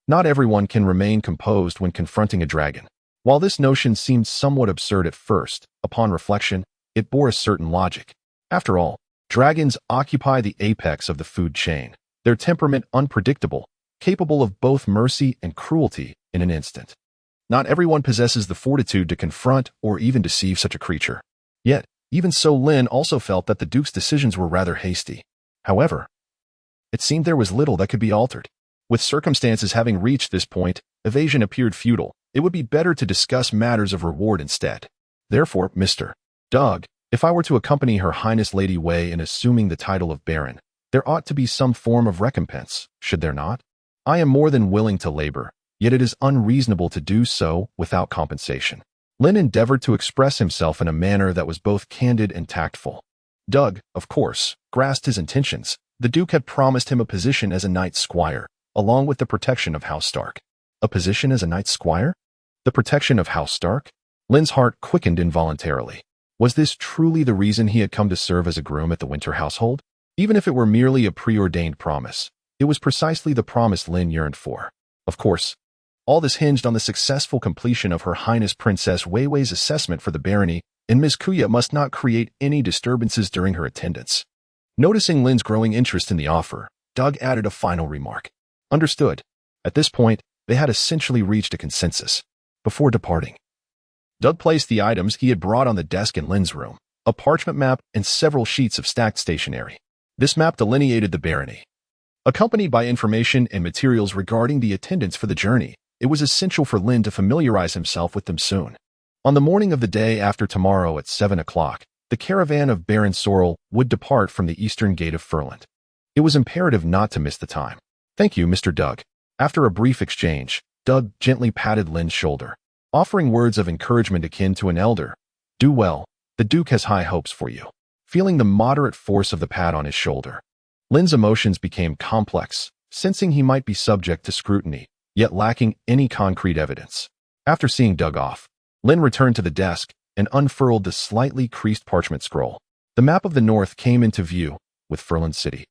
not everyone can remain composed when confronting a dragon. While this notion seemed somewhat absurd at first, upon reflection, it bore a certain logic. After all, dragons occupy the apex of the food chain, their temperament unpredictable, capable of both mercy and cruelty in an instant. Not everyone possesses the fortitude to confront or even deceive such a creature. Yet, even so, Lin also felt that the Duke's decisions were rather hasty. However, it seemed there was little that could be altered. With circumstances having reached this point, evasion appeared futile. It would be better to discuss matters of reward instead. Therefore, Mr. Doug, if I were to accompany Her Highness Lady Wei in assuming the title of Baron, there ought to be some form of recompense, should there not? I am more than willing to labor, yet it is unreasonable to do so without compensation. Lin endeavored to express himself in a manner that was both candid and tactful. Doug, of course, grasped his intentions. The Duke had promised him a position as a Knight Squire, along with the protection of House Stark. A position as a Knight Squire? The protection of House Stark? Lin's heart quickened involuntarily. Was this truly the reason he had come to serve as a groom at the Winter household? Even if it were merely a preordained promise, it was precisely the promise Lin yearned for. Of course, all this hinged on the successful completion of Her Highness Princess Weiwei's assessment for the barony, and Ms. Kuya must not create any disturbances during her attendance. Noticing Lin's growing interest in the offer, Doug added a final remark. Understood. At this point, they had essentially reached a consensus. Before departing, Doug placed the items he had brought on the desk in Lin's room, a parchment map and several sheets of stacked stationery. This map delineated the barony. Accompanied by information and materials regarding the attendants for the journey, it was essential for Lin to familiarize himself with them soon. On the morning of the day after tomorrow at 7 o'clock, the caravan of Baron Sorrel would depart from the eastern gate of Furland. It was imperative not to miss the time. Thank you, Mr. Doug. After a brief exchange, Doug gently patted Lin's shoulder, offering words of encouragement akin to an elder. Do well. The Duke has high hopes for you. Feeling the moderate force of the pat on his shoulder, Lin's emotions became complex, sensing he might be subject to scrutiny, yet lacking any concrete evidence. After seeing Doug off, Lin returned to the desk and unfurled the slightly creased parchment scroll. The map of the North came into view, with Furland City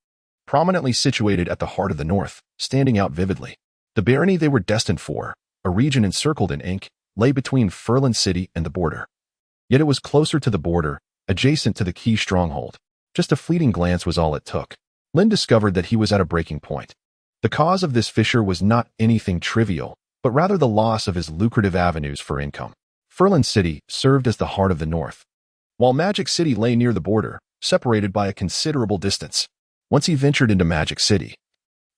prominently situated at the heart of the North, standing out vividly. The barony they were destined for, a region encircled in ink, lay between Furland City and the border. Yet it was closer to the border, adjacent to the key stronghold. Just a fleeting glance was all it took. Lin discovered that he was at a breaking point. The cause of this fissure was not anything trivial, but rather the loss of his lucrative avenues for income. Furland City served as the heart of the North, while Magic City lay near the border, separated by a considerable distance. Once he ventured into Magic City,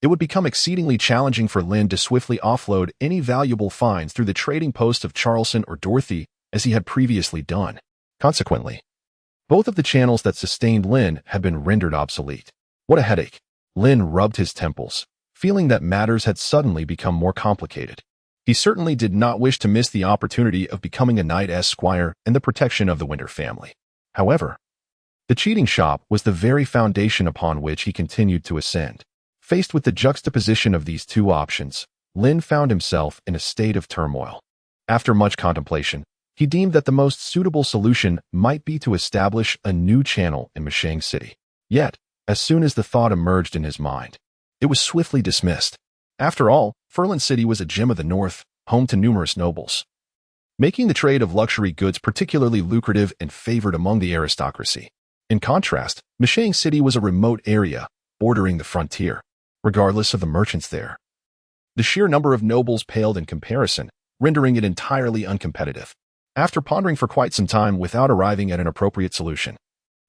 it would become exceedingly challenging for Lin to swiftly offload any valuable finds through the trading post of Charleston or Dorothy, as he had previously done. Consequently, both of the channels that sustained Lin had been rendered obsolete. What a headache! Lin rubbed his temples, feeling that matters had suddenly become more complicated. He certainly did not wish to miss the opportunity of becoming a Knight Esquire and the protection of the Winter family. However, the cheating shop was the very foundation upon which he continued to ascend. Faced with the juxtaposition of these two options, Lin found himself in a state of turmoil. After much contemplation, he deemed that the most suitable solution might be to establish a new channel in Mashang City. Yet, as soon as the thought emerged in his mind, it was swiftly dismissed. After all, Furland City was a gem of the North, home to numerous nobles, making the trade of luxury goods particularly lucrative and favored among the aristocracy. In contrast, Mashang City was a remote area, bordering the frontier. Regardless of the merchants there, the sheer number of nobles paled in comparison, rendering it entirely uncompetitive. After pondering for quite some time without arriving at an appropriate solution,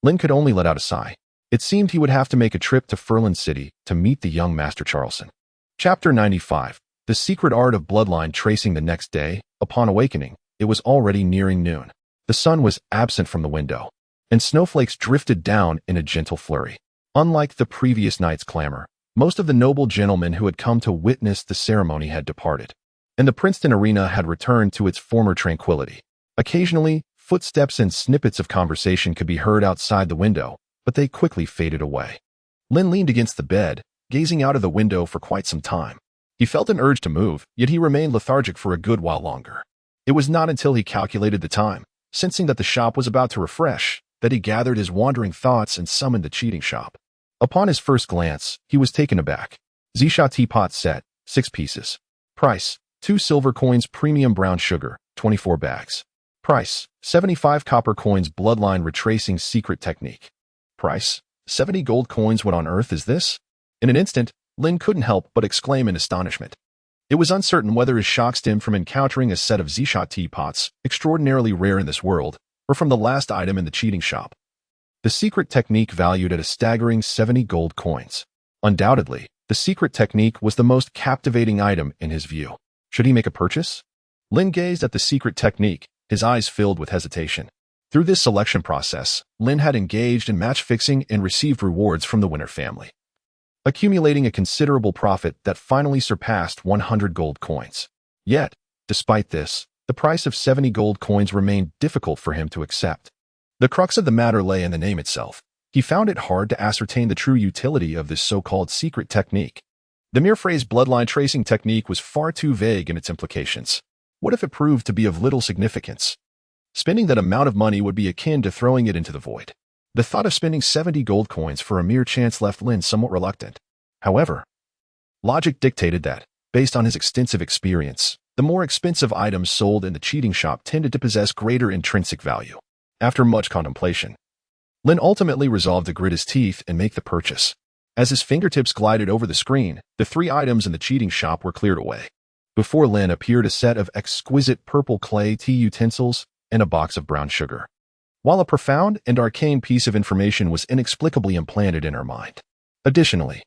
Lin could only let out a sigh. It seemed he would have to make a trip to Furland City to meet the young Master Charleston. Chapter 95. The Secret Art of Bloodline Tracing. The next day, upon awakening, it was already nearing noon. The sun was absent from the window, and snowflakes drifted down in a gentle flurry. Unlike the previous night's clamor, most of the noble gentlemen who had come to witness the ceremony had departed, and the Princeton Arena had returned to its former tranquility. Occasionally, footsteps and snippets of conversation could be heard outside the window, but they quickly faded away. Lin leaned against the bed, gazing out of the window for quite some time. He felt an urge to move, yet he remained lethargic for a good while longer. It was not until he calculated the time, sensing that the shop was about to refresh, that he gathered his wandering thoughts and summoned the cheating shop. Upon his first glance, he was taken aback. Zisha teapot set, 6 pieces. Price, 2 silver coins premium brown sugar, 24 bags. Price, 75 copper coins bloodline retracing secret technique. Price, 70 gold coins. What on earth is this? In an instant, Lin couldn't help but exclaim in astonishment. It was uncertain whether his shock stemmed from encountering a set of Zisha teapots, extraordinarily rare in this world, or from the last item in the cheating shop. The secret technique valued at a staggering 70 gold coins. Undoubtedly, the secret technique was the most captivating item in his view. Should he make a purchase? Lin gazed at the secret technique, his eyes filled with hesitation. Through this selection process, Lin had engaged in match fixing and received rewards from the winner family, accumulating a considerable profit that finally surpassed 100 gold coins. Yet, despite this, the price of 70 gold coins remained difficult for him to accept. The crux of the matter lay in the name itself. He found it hard to ascertain the true utility of this so-called secret technique. The mere phrase bloodline tracing technique was far too vague in its implications. What if it proved to be of little significance? Spending that amount of money would be akin to throwing it into the void. The thought of spending 70 gold coins for a mere chance left Lin somewhat reluctant. However, logic dictated that, based on his extensive experience, the more expensive items sold in the cheating shop tended to possess greater intrinsic value. After much contemplation, Lin ultimately resolved to grit his teeth and make the purchase. As his fingertips glided over the screen, the 3 items in the cheating shop were cleared away. Before Lin appeared a set of exquisite purple clay tea utensils and a box of brown sugar. While a profound and arcane piece of information was inexplicably implanted in her mind. Additionally,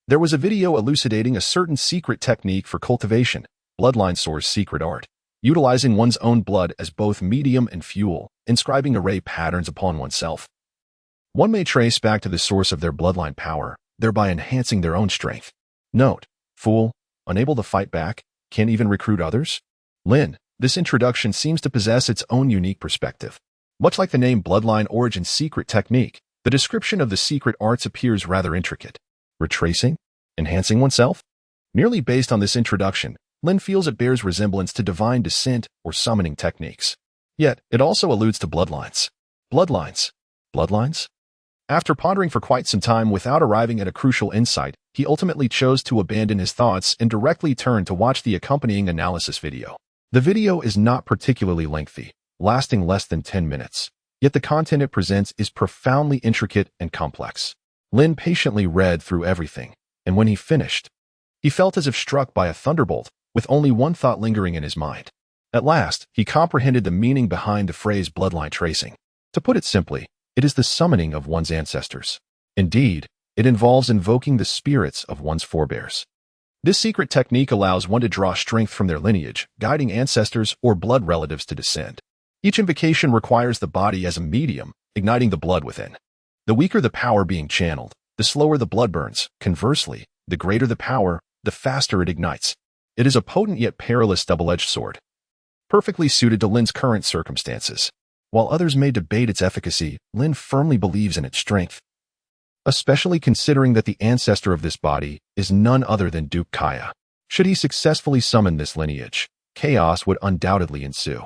there was a video elucidating a certain secret technique for cultivation, bloodline source secret art, utilizing one's own blood as both medium and fuel, inscribing array patterns upon oneself. One may trace back to the source of their bloodline power, thereby enhancing their own strength. Note: fool, unable to fight back, can't even recruit others? Lin, this introduction seems to possess its own unique perspective. Much like the name Bloodline Origin Secret Technique, the description of the secret arts appears rather intricate. Retracing? Enhancing oneself? Merely based on this introduction, Lin feels it bears resemblance to divine descent or summoning techniques. Yet, it also alludes to bloodlines. Bloodlines? Bloodlines? After pondering for quite some time without arriving at a crucial insight, he ultimately chose to abandon his thoughts and directly turned to watch the accompanying analysis video. The video is not particularly lengthy, lasting less than 10 minutes. Yet the content it presents is profoundly intricate and complex. Lin patiently read through everything, and when he finished, he felt as if struck by a thunderbolt, with only one thought lingering in his mind. At last, he comprehended the meaning behind the phrase bloodline tracing. To put it simply, it is the summoning of one's ancestors. Indeed, it involves invoking the spirits of one's forebears. This secret technique allows one to draw strength from their lineage, guiding ancestors or blood relatives to descend. Each invocation requires the body as a medium, igniting the blood within. The weaker the power being channeled, the slower the blood burns. Conversely, the greater the power, the faster it ignites. It is a potent yet perilous double-edged sword, perfectly suited to Lin's current circumstances. While others may debate its efficacy, Lin firmly believes in its strength, especially considering that the ancestor of this body is none other than Duke Kaya. Should he successfully summon this lineage, chaos would undoubtedly ensue.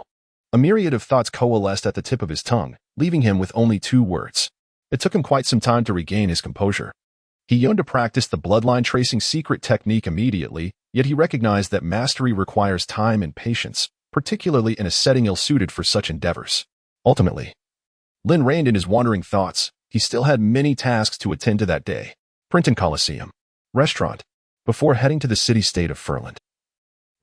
A myriad of thoughts coalesced at the tip of his tongue, leaving him with only 2 words. It took him quite some time to regain his composure. He yearned to practice the bloodline tracing secret technique immediately, yet he recognized that mastery requires time and patience, particularly in a setting ill-suited for such endeavors. Ultimately, Lin reined in his wandering thoughts. He still had many tasks to attend to that day. Printing Coliseum. Restaurant. Before heading to the city-state of Furland,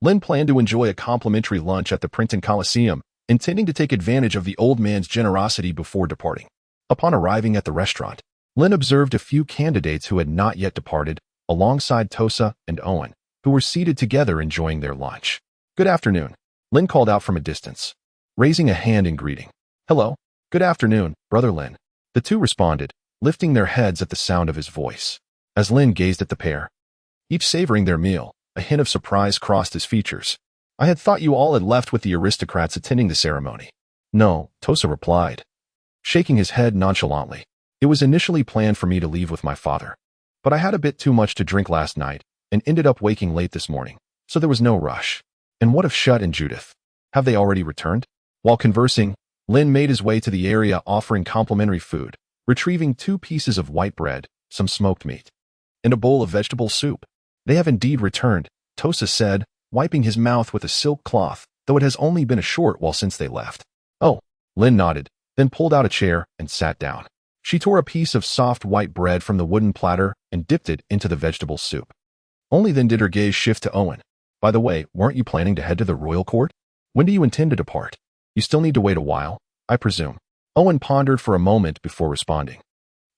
Lin planned to enjoy a complimentary lunch at the Printing Coliseum, intending to take advantage of the old man's generosity before departing. Upon arriving at the restaurant, Lin observed a few candidates who had not yet departed, alongside Tosa and Owen, who were seated together enjoying their lunch. "Good afternoon," Lin called out from a distance, raising a hand in greeting. "Hello. Good afternoon, Brother Lin." The two responded, lifting their heads at the sound of his voice. As Lin gazed at the pair, each savoring their meal, a hint of surprise crossed his features. "I had thought you all had left with the aristocrats attending the ceremony." "No," Tosa replied, shaking his head nonchalantly. "It was initially planned for me to leave with my father, but I had a bit too much to drink last night and ended up waking late this morning, so there was no rush." "And what of Shut and Judith? Have they already returned?" While conversing, Lin made his way to the area offering complimentary food, retrieving 2 pieces of white bread, some smoked meat, and a bowl of vegetable soup. They have indeed returned, Tosa said, wiping his mouth with a silk cloth, though it has only been a short while since they left. Oh, Lin nodded, then pulled out a chair and sat down. She tore a piece of soft white bread from the wooden platter and dipped it into the vegetable soup. Only then did her gaze shift to Owen. By the way, weren't you planning to head to the royal court? When do you intend to depart? You still need to wait a while, I presume. Owen pondered for a moment before responding.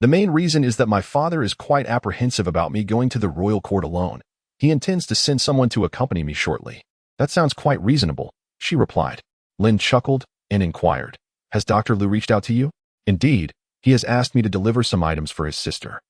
The main reason is that my father is quite apprehensive about me going to the royal court alone. He intends to send someone to accompany me shortly. That sounds quite reasonable, she replied. Lin chuckled and inquired, has Dr. Liu reached out to you? Indeed, he has asked me to deliver some items for his sister.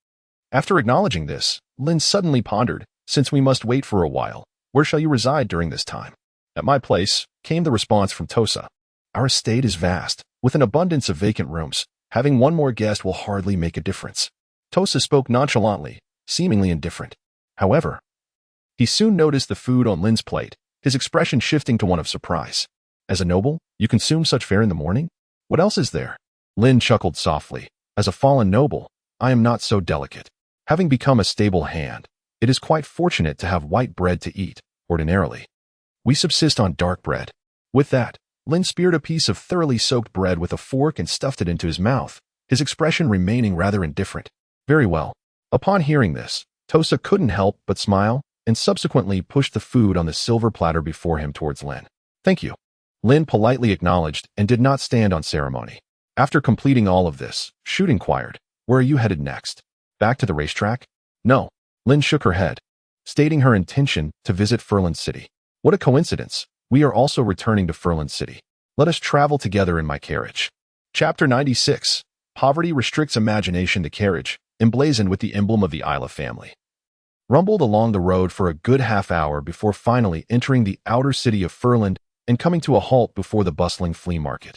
After acknowledging this, Lin suddenly pondered, since we must wait for a while, where shall you reside during this time? At my place, came the response from Tosa. Our estate is vast, with an abundance of vacant rooms. Having one more guest will hardly make a difference. Tosa spoke nonchalantly, seemingly indifferent. However, he soon noticed the food on Lin's plate, his expression shifting to one of surprise. As a noble, you consume such fare in the morning? What else is there? Lin chuckled softly. As a fallen noble, I am not so delicate. Having become a stable hand, it is quite fortunate to have white bread to eat, ordinarily. We subsist on dark bread. With that, Lin speared a piece of thoroughly soaked bread with a fork and stuffed it into his mouth, his expression remaining rather indifferent. Very well. Upon hearing this, Tosa couldn't help but smile, and subsequently pushed the food on the silver platter before him towards Lin. Thank you. Lin politely acknowledged and did not stand on ceremony. After completing all of this, Shute inquired, where are you headed next? Back to the racetrack? No. Lin shook her head, stating her intention to visit Furland City. What a coincidence. We are also returning to Furland City. Let us travel together in my carriage. Chapter 96. Poverty restricts imagination to carriage, emblazoned with the emblem of the Isla family. Rumbled along the road for a good half hour before finally entering the outer city of Furland and coming to a halt before the bustling flea market.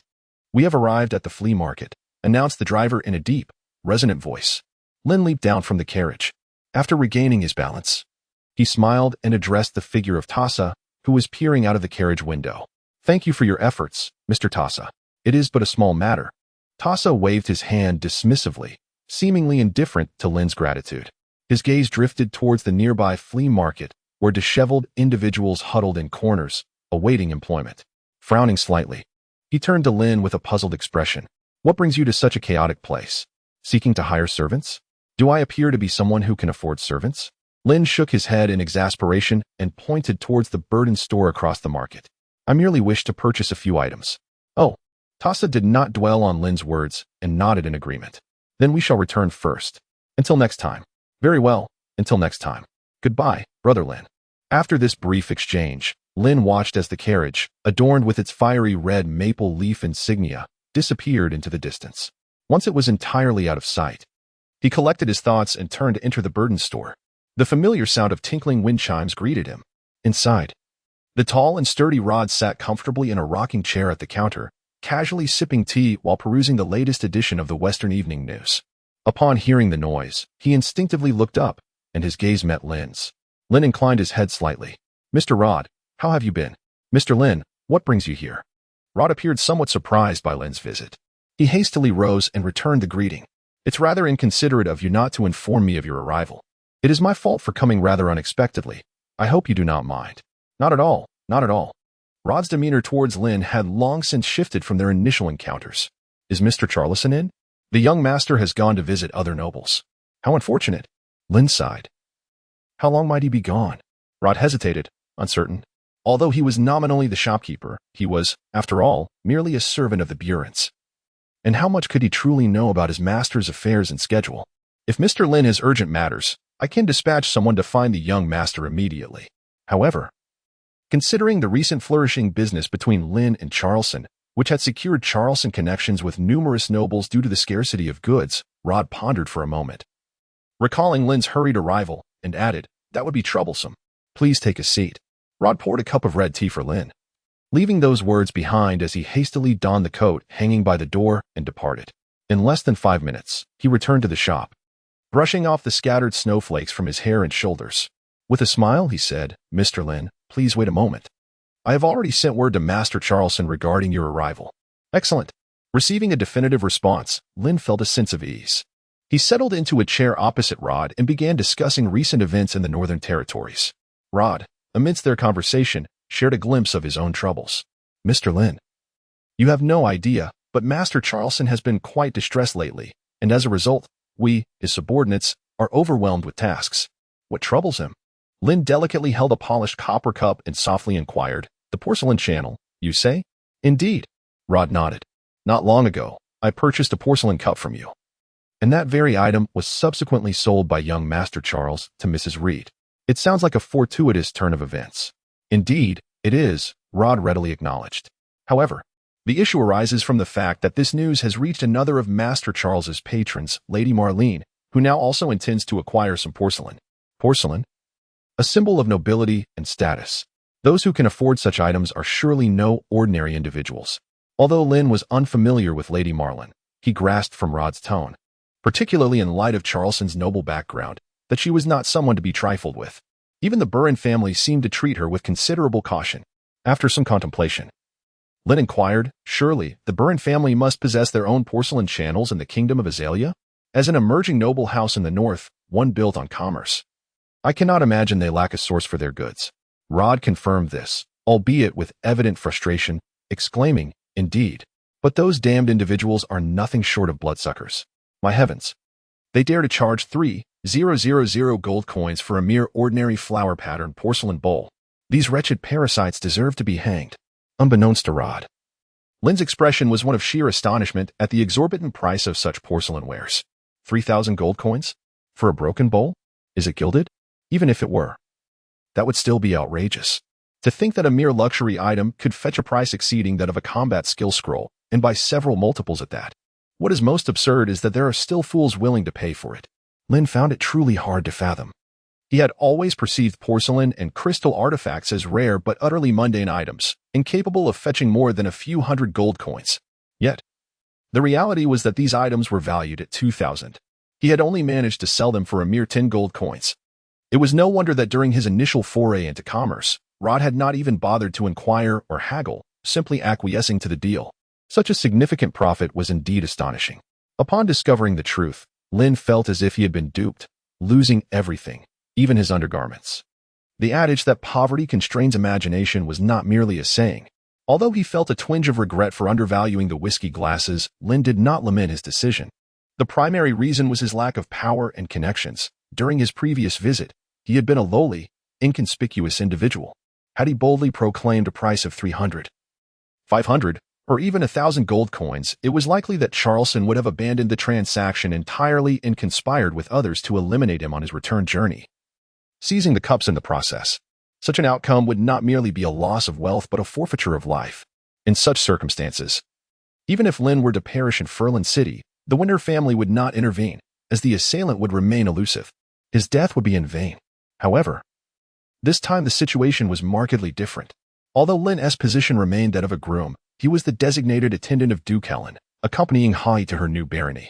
We have arrived at the flea market, announced the driver in a deep, resonant voice. Lin leaped down from the carriage. After regaining his balance, he smiled and addressed the figure of Tosa, who was peering out of the carriage window. Thank you for your efforts, Mr. Tosa. It is but a small matter. Tosa waved his hand dismissively, seemingly indifferent to Lin's gratitude. His gaze drifted towards the nearby flea market, where disheveled individuals huddled in corners, awaiting employment. Frowning slightly, he turned to Lin with a puzzled expression. What brings you to such a chaotic place? Seeking to hire servants? Do I appear to be someone who can afford servants? Lin shook his head in exasperation and pointed towards the burdened store across the market. I merely wish to purchase a few items. Oh, Tosa did not dwell on Lin's words and nodded in agreement. Then we shall return first. Until next time. Very well, until next time. Goodbye, Brother Lin. After this brief exchange, Lin watched as the carriage, adorned with its fiery red maple leaf insignia, disappeared into the distance. Once it was entirely out of sight, he collected his thoughts and turned to enter the burden store. The familiar sound of tinkling wind chimes greeted him. Inside, the tall and sturdy Rod sat comfortably in a rocking chair at the counter, casually sipping tea while perusing the latest edition of the Western Evening News. Upon hearing the noise, he instinctively looked up, and his gaze met Lin's. Lin inclined his head slightly. Mr. Rod, how have you been? Mr. Lin, what brings you here? Rod appeared somewhat surprised by Lin's visit. He hastily rose and returned the greeting. It's rather inconsiderate of you not to inform me of your arrival. It is my fault for coming rather unexpectedly. I hope you do not mind. Not at all, not at all. Rod's demeanor towards Lin had long since shifted from their initial encounters. Is Mr. Charlison in? The young master has gone to visit other nobles. How unfortunate. Lin sighed. How long might he be gone? Rod hesitated, uncertain. Although he was nominally the shopkeeper, he was, after all, merely a servant of the Burens. And how much could he truly know about his master's affairs and schedule? If Mr. Lin has urgent matters, I can dispatch someone to find the young master immediately. However, considering the recent flourishing business between Lin and Charlson, which had secured Charlson connections with numerous nobles due to the scarcity of goods, Rod pondered for a moment. Recalling Lin's hurried arrival, and added, that would be troublesome. Please take a seat. Rod poured a cup of red tea for Lin, leaving those words behind as he hastily donned the coat hanging by the door and departed. In less than 5 minutes, he returned to the shop, brushing off the scattered snowflakes from his hair and shoulders. With a smile, he said, Mr. Lin, please wait a moment. I have already sent word to Master Charlson regarding your arrival. Excellent. Receiving a definitive response, Lin felt a sense of ease. He settled into a chair opposite Rod and began discussing recent events in the Northern Territories. Rod, amidst their conversation, shared a glimpse of his own troubles. "Mr. Lin, you have no idea, but Master Charleston has been quite distressed lately, and as a result, we, his subordinates, are overwhelmed with tasks." "What troubles him?" Lin delicately held a polished copper cup and softly inquired. "The porcelain channel, you say?" "Indeed." Rod nodded. "Not long ago, I purchased a porcelain cup from you. And that very item was subsequently sold by young Master Charles to Mrs. Reed. It sounds like a fortuitous turn of events." "Indeed, it is," Rod readily acknowledged. "However, the issue arises from the fact that this news has reached another of Master Charles's patrons, Lady Marlene, who now also intends to acquire some porcelain." "Porcelain?" "A symbol of nobility and status. Those who can afford such items are surely no ordinary individuals." Although Lin was unfamiliar with Lady Marlene, he grasped from Rod's tone, particularly in light of Charleston's noble background, that she was not someone to be trifled with. Even the Burin family seemed to treat her with considerable caution. After some contemplation, Lin inquired, "Surely, the Burin family must possess their own porcelain channels in the kingdom of Azalea? As an emerging noble house in the north, one built on commerce, I cannot imagine they lack a source for their goods." Rod confirmed this, albeit with evident frustration, exclaiming, "Indeed. But those damned individuals are nothing short of bloodsuckers. My heavens. They dare to charge 3,000 gold coins for a mere ordinary flower-patterned porcelain bowl. These wretched parasites deserve to be hanged." Unbeknownst to Rod, Lin's expression was one of sheer astonishment at the exorbitant price of such porcelain wares. 3,000 gold coins? For a broken bowl? Is it gilded? Even if it were, that would still be outrageous. To think that a mere luxury item could fetch a price exceeding that of a combat skill scroll, and by several multiples at that. What is most absurd is that there are still fools willing to pay for it. Lin found it truly hard to fathom. He had always perceived porcelain and crystal artifacts as rare but utterly mundane items, incapable of fetching more than a few hundred gold coins. Yet, the reality was that these items were valued at 2,000. He had only managed to sell them for a mere 10 gold coins. It was no wonder that during his initial foray into commerce, Rod had not even bothered to inquire or haggle, simply acquiescing to the deal. Such a significant profit was indeed astonishing. Upon discovering the truth, Lin felt as if he had been duped, losing everything, even his undergarments. The adage that poverty constrains imagination was not merely a saying. Although he felt a twinge of regret for undervaluing the whiskey glasses, Lin did not lament his decision. The primary reason was his lack of power and connections. During his previous visit, he had been a lowly, inconspicuous individual. Had he boldly proclaimed a price of 300, 500, or even 1,000 gold coins, it was likely that Charleston would have abandoned the transaction entirely and conspired with others to eliminate him on his return journey, seizing the cups in the process. Such an outcome would not merely be a loss of wealth but a forfeiture of life. In such circumstances, even if Lin were to perish in Furlan City, the Winter family would not intervene, as the assailant would remain elusive. His death would be in vain. However, this time the situation was markedly different. Although Lin's position remained that of a groom, he was the designated attendant of Duke Helen, accompanying Hai to her new barony,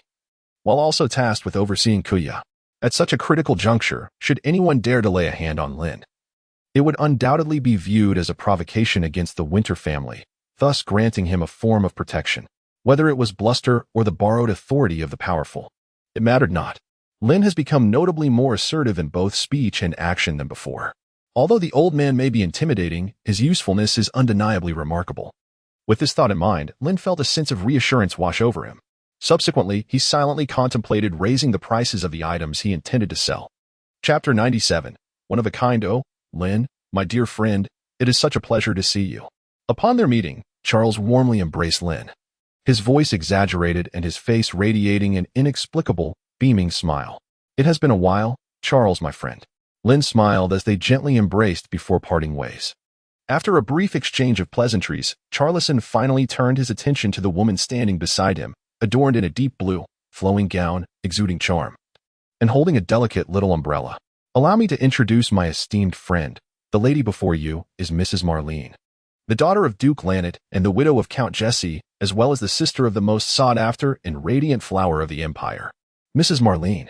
while also tasked with overseeing Kuya. At such a critical juncture, should anyone dare to lay a hand on Lin, it would undoubtedly be viewed as a provocation against the Winter family, thus granting him a form of protection. Whether it was bluster or the borrowed authority of the powerful, it mattered not. Lin has become notably more assertive in both speech and action than before. Although the old man may be intimidating, his usefulness is undeniably remarkable. With this thought in mind, Lin felt a sense of reassurance wash over him. Subsequently, he silently contemplated raising the prices of the items he intended to sell. Chapter 97. One of a kind. "Oh, Lin, my dear friend, it is such a pleasure to see you." Upon their meeting, Charles warmly embraced Lin, his voice exaggerated and his face radiating an inexplicable, beaming smile. "It has been a while, Charles, my friend." Lin smiled as they gently embraced before parting ways. After a brief exchange of pleasantries, Charleston finally turned his attention to the woman standing beside him, adorned in a deep blue, flowing gown, exuding charm, and holding a delicate little umbrella. "Allow me to introduce my esteemed friend. The lady before you is Mrs. Marlene, the daughter of Duke Lannet and the widow of Count Jesse, as well as the sister of the most sought-after and radiant flower of the empire. Mrs. Marlene,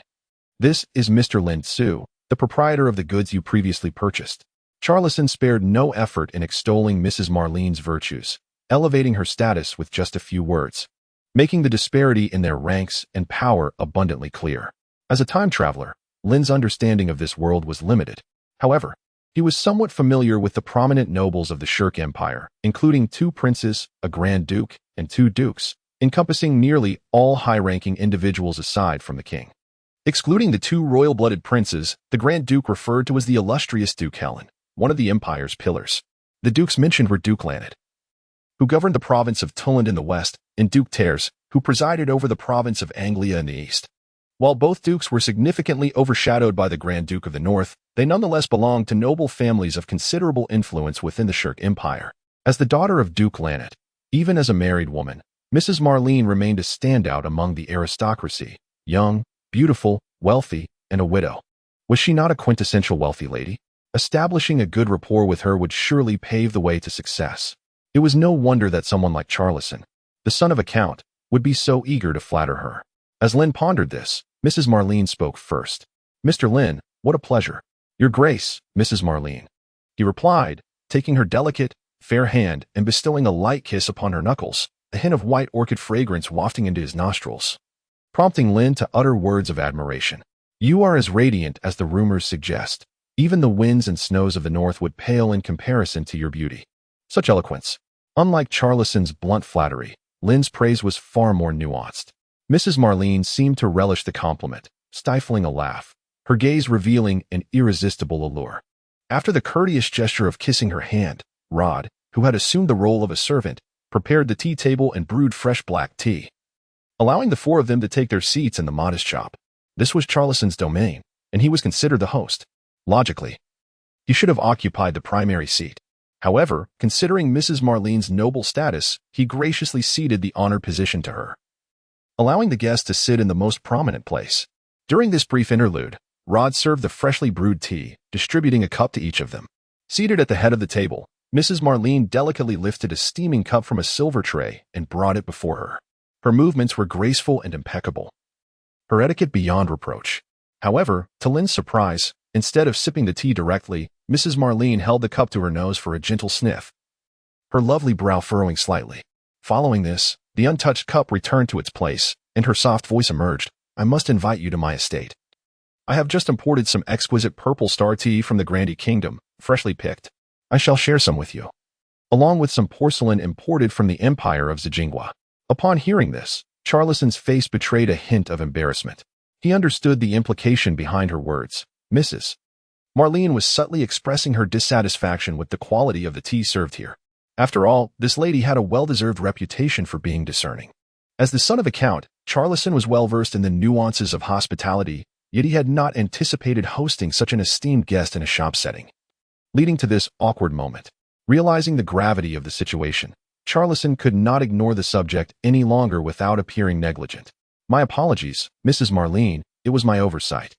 this is Mr. Lin Su, the proprietor of the goods you previously purchased." Charleston spared no effort in extolling Mrs. Marlene's virtues, elevating her status with just a few words. making the disparity in their ranks and power abundantly clear. As a time traveler, Lin's understanding of this world was limited. However, he was somewhat familiar with the prominent nobles of the Shirk Empire, including 2 princes, a Grand Duke, and 2 dukes, encompassing nearly all high-ranking individuals aside from the king. Excluding the 2 royal-blooded princes, the Grand Duke referred to as the illustrious Duke Helen, one of the empire's pillars. The dukes mentioned were Duke Lin En, who governed the province of Tulland in the west, and Duke Tears, who presided over the province of Anglia in the east. While both dukes were significantly overshadowed by the Grand Duke of the north, they nonetheless belonged to noble families of considerable influence within the Shirk Empire. As the daughter of Duke Lin En, even as a married woman, Mrs. Marlene remained a standout among the aristocracy, young, beautiful, wealthy, and a widow. Was she not a quintessential wealthy lady? Establishing a good rapport with her would surely pave the way to success. It was no wonder that someone like Charlison, the son of a count, would be so eager to flatter her. As Lin pondered this, Mrs. Marlene spoke first. "Mr. Lin, what a pleasure." "Your Grace, Mrs. Marlene," he replied, taking her delicate, fair hand and bestowing a light kiss upon her knuckles, a hint of white orchid fragrance wafting into his nostrils, prompting Lin to utter words of admiration. "You are as radiant as the rumors suggest. Even the winds and snows of the north would pale in comparison to your beauty." Such eloquence. Unlike Charlison's blunt flattery, Lin's praise was far more nuanced. Mrs. Marlene seemed to relish the compliment, stifling a laugh, her gaze revealing an irresistible allure. After the courteous gesture of kissing her hand, Rod, who had assumed the role of a servant, prepared the tea table and brewed fresh black tea, allowing the 4 of them to take their seats in the modest shop. This was Charlison's domain, and he was considered the host. Logically, he should have occupied the primary seat. However, considering Mrs. Marlene's noble status, he graciously ceded the honored position to her, allowing the guests to sit in the most prominent place. During this brief interlude, Rod served the freshly brewed tea, distributing a cup to each of them. Seated at the head of the table, Mrs. Marlene delicately lifted a steaming cup from a silver tray and brought it before her. Her movements were graceful and impeccable, her etiquette beyond reproach. However, to Lin's surprise, instead of sipping the tea directly, Mrs. Marlene held the cup to her nose for a gentle sniff, her lovely brow furrowing slightly. Following this, the untouched cup returned to its place, and her soft voice emerged. "I must invite you to my estate. I have just imported some exquisite purple star tea from the Grandi Kingdom, freshly picked. I shall share some with you, along with some porcelain imported from the Empire of Zijingwa." Upon hearing this, Charlison's face betrayed a hint of embarrassment. He understood the implication behind her words. Mrs. Marlene was subtly expressing her dissatisfaction with the quality of the tea served here. After all, this lady had a well-deserved reputation for being discerning. As the son of a count, Charlison was well-versed in the nuances of hospitality, yet he had not anticipated hosting such an esteemed guest in a shop setting, leading to this awkward moment. Realizing the gravity of the situation, Charlison could not ignore the subject any longer without appearing negligent. "My apologies, Mrs. Marlene, it was my oversight.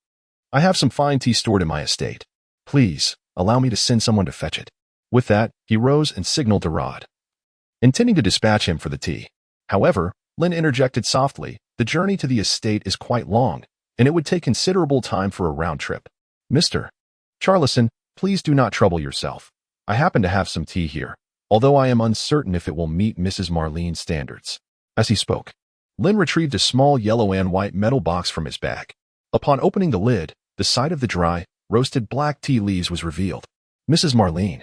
I have some fine tea stored in my estate. Please, allow me to send someone to fetch it." With that, he rose and signaled to Rod, intending to dispatch him for the tea. However, Lin interjected softly, "The journey to the estate is quite long, and it would take considerable time for a round trip. Mr. Charlison, please do not trouble yourself. I happen to have some tea here, although I am uncertain if it will meet Mrs. Marlene's standards." As he spoke, Lin retrieved a small yellow and white metal box from his bag. Upon opening the lid, the sight of the dry, roasted black tea leaves was revealed. Mrs. Marlene,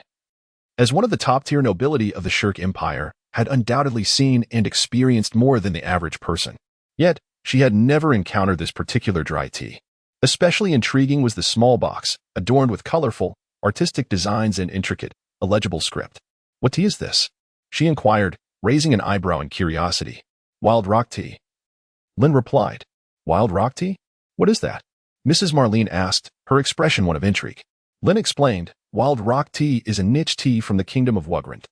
as one of the top-tier nobility of the Shirk Empire, had undoubtedly seen and experienced more than the average person. Yet, she had never encountered this particular dry tea. Especially intriguing was the small box, adorned with colorful, artistic designs and intricate, illegible script. "What tea is this?" she inquired, raising an eyebrow in curiosity. "Wild rock tea," Lin replied. "Wild rock tea? What is that?" Mrs. Marlene asked, her expression one of intrigue. Lin explained, "Wild rock tea is a niche tea from the kingdom of Wugrand.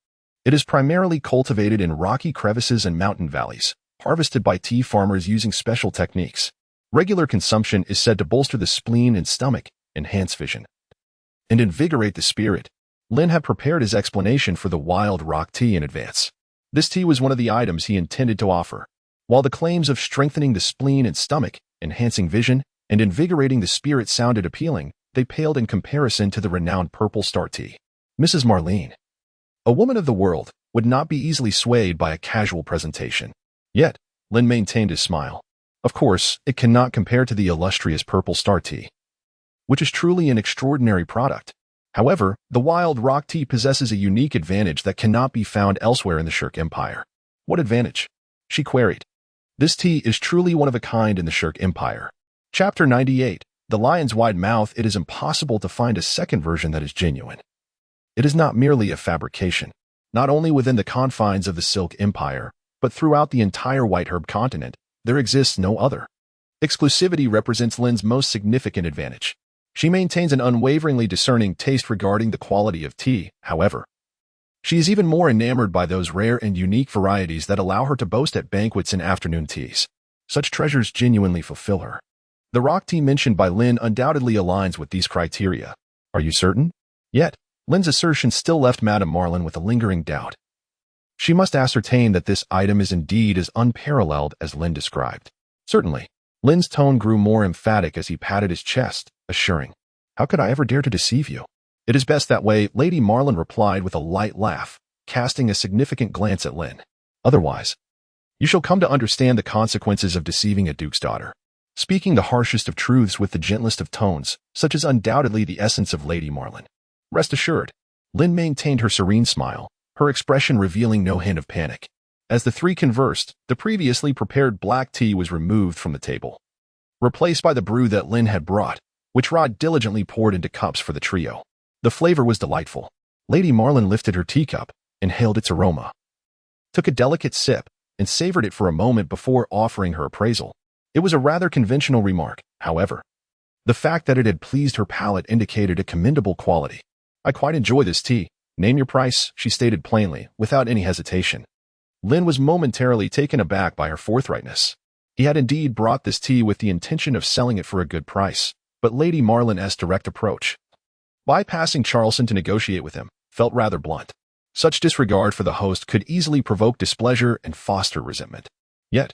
It is primarily cultivated in rocky crevices and mountain valleys, harvested by tea farmers using special techniques. Regular consumption is said to bolster the spleen and stomach, enhance vision, and invigorate the spirit." Lin had prepared his explanation for the wild rock tea in advance. This tea was one of the items he intended to offer. While the claims of strengthening the spleen and stomach, enhancing vision, and invigorating the spirit sounded appealing, they paled in comparison to the renowned purple star tea. Mrs. Marlene, a woman of the world, would not be easily swayed by a casual presentation. Yet, Lin maintained his smile. Of course, it cannot compare to the illustrious purple star tea, which is truly an extraordinary product. However, the wild rock tea possesses a unique advantage that cannot be found elsewhere in the Shirk Empire. What advantage? She queried. This tea is truly one of a kind in the Shirk Empire. Chapter 98. The Lion's Wide Mouth. It is impossible to find a second version that is genuine. It is not merely a fabrication, not only within the confines of the Silk Empire, but throughout the entire White Herb continent. There exists no other. Exclusivity represents Lin's most significant advantage. She maintains an unwaveringly discerning taste regarding the quality of tea, however. She is even more enamored by those rare and unique varieties that allow her to boast at banquets and afternoon teas. Such treasures genuinely fulfill her. The rock tea mentioned by Lin undoubtedly aligns with these criteria. Are you certain? Yet, Lin's assertion still left Madame Marlin with a lingering doubt. She must ascertain that this item is indeed as unparalleled as Lin described. Certainly. Lin's tone grew more emphatic as he patted his chest, assuring, "How could I ever dare to deceive you?" "It is best that way," Lady Marlin replied with a light laugh, casting a significant glance at Lin. "Otherwise, you shall come to understand the consequences of deceiving a duke's daughter." Speaking the harshest of truths with the gentlest of tones, such is undoubtedly the essence of Lady Marlin. Rest assured, Lin maintained her serene smile, her expression revealing no hint of panic. As the three conversed, the previously prepared black tea was removed from the table, replaced by the brew that Lin had brought, which Rod diligently poured into cups for the trio. The flavor was delightful. Lady Marlin lifted her teacup, inhaled its aroma, took a delicate sip, and savored it for a moment before offering her appraisal. It was a rather conventional remark, however. The fact that it had pleased her palate indicated a commendable quality. "I quite enjoy this tea. Name your price," she stated plainly, without any hesitation. Lin was momentarily taken aback by her forthrightness. He had indeed brought this tea with the intention of selling it for a good price, but Lady Marlin's direct approach, bypassing Charleston to negotiate with him, felt rather blunt. Such disregard for the host could easily provoke displeasure and foster resentment. Yet,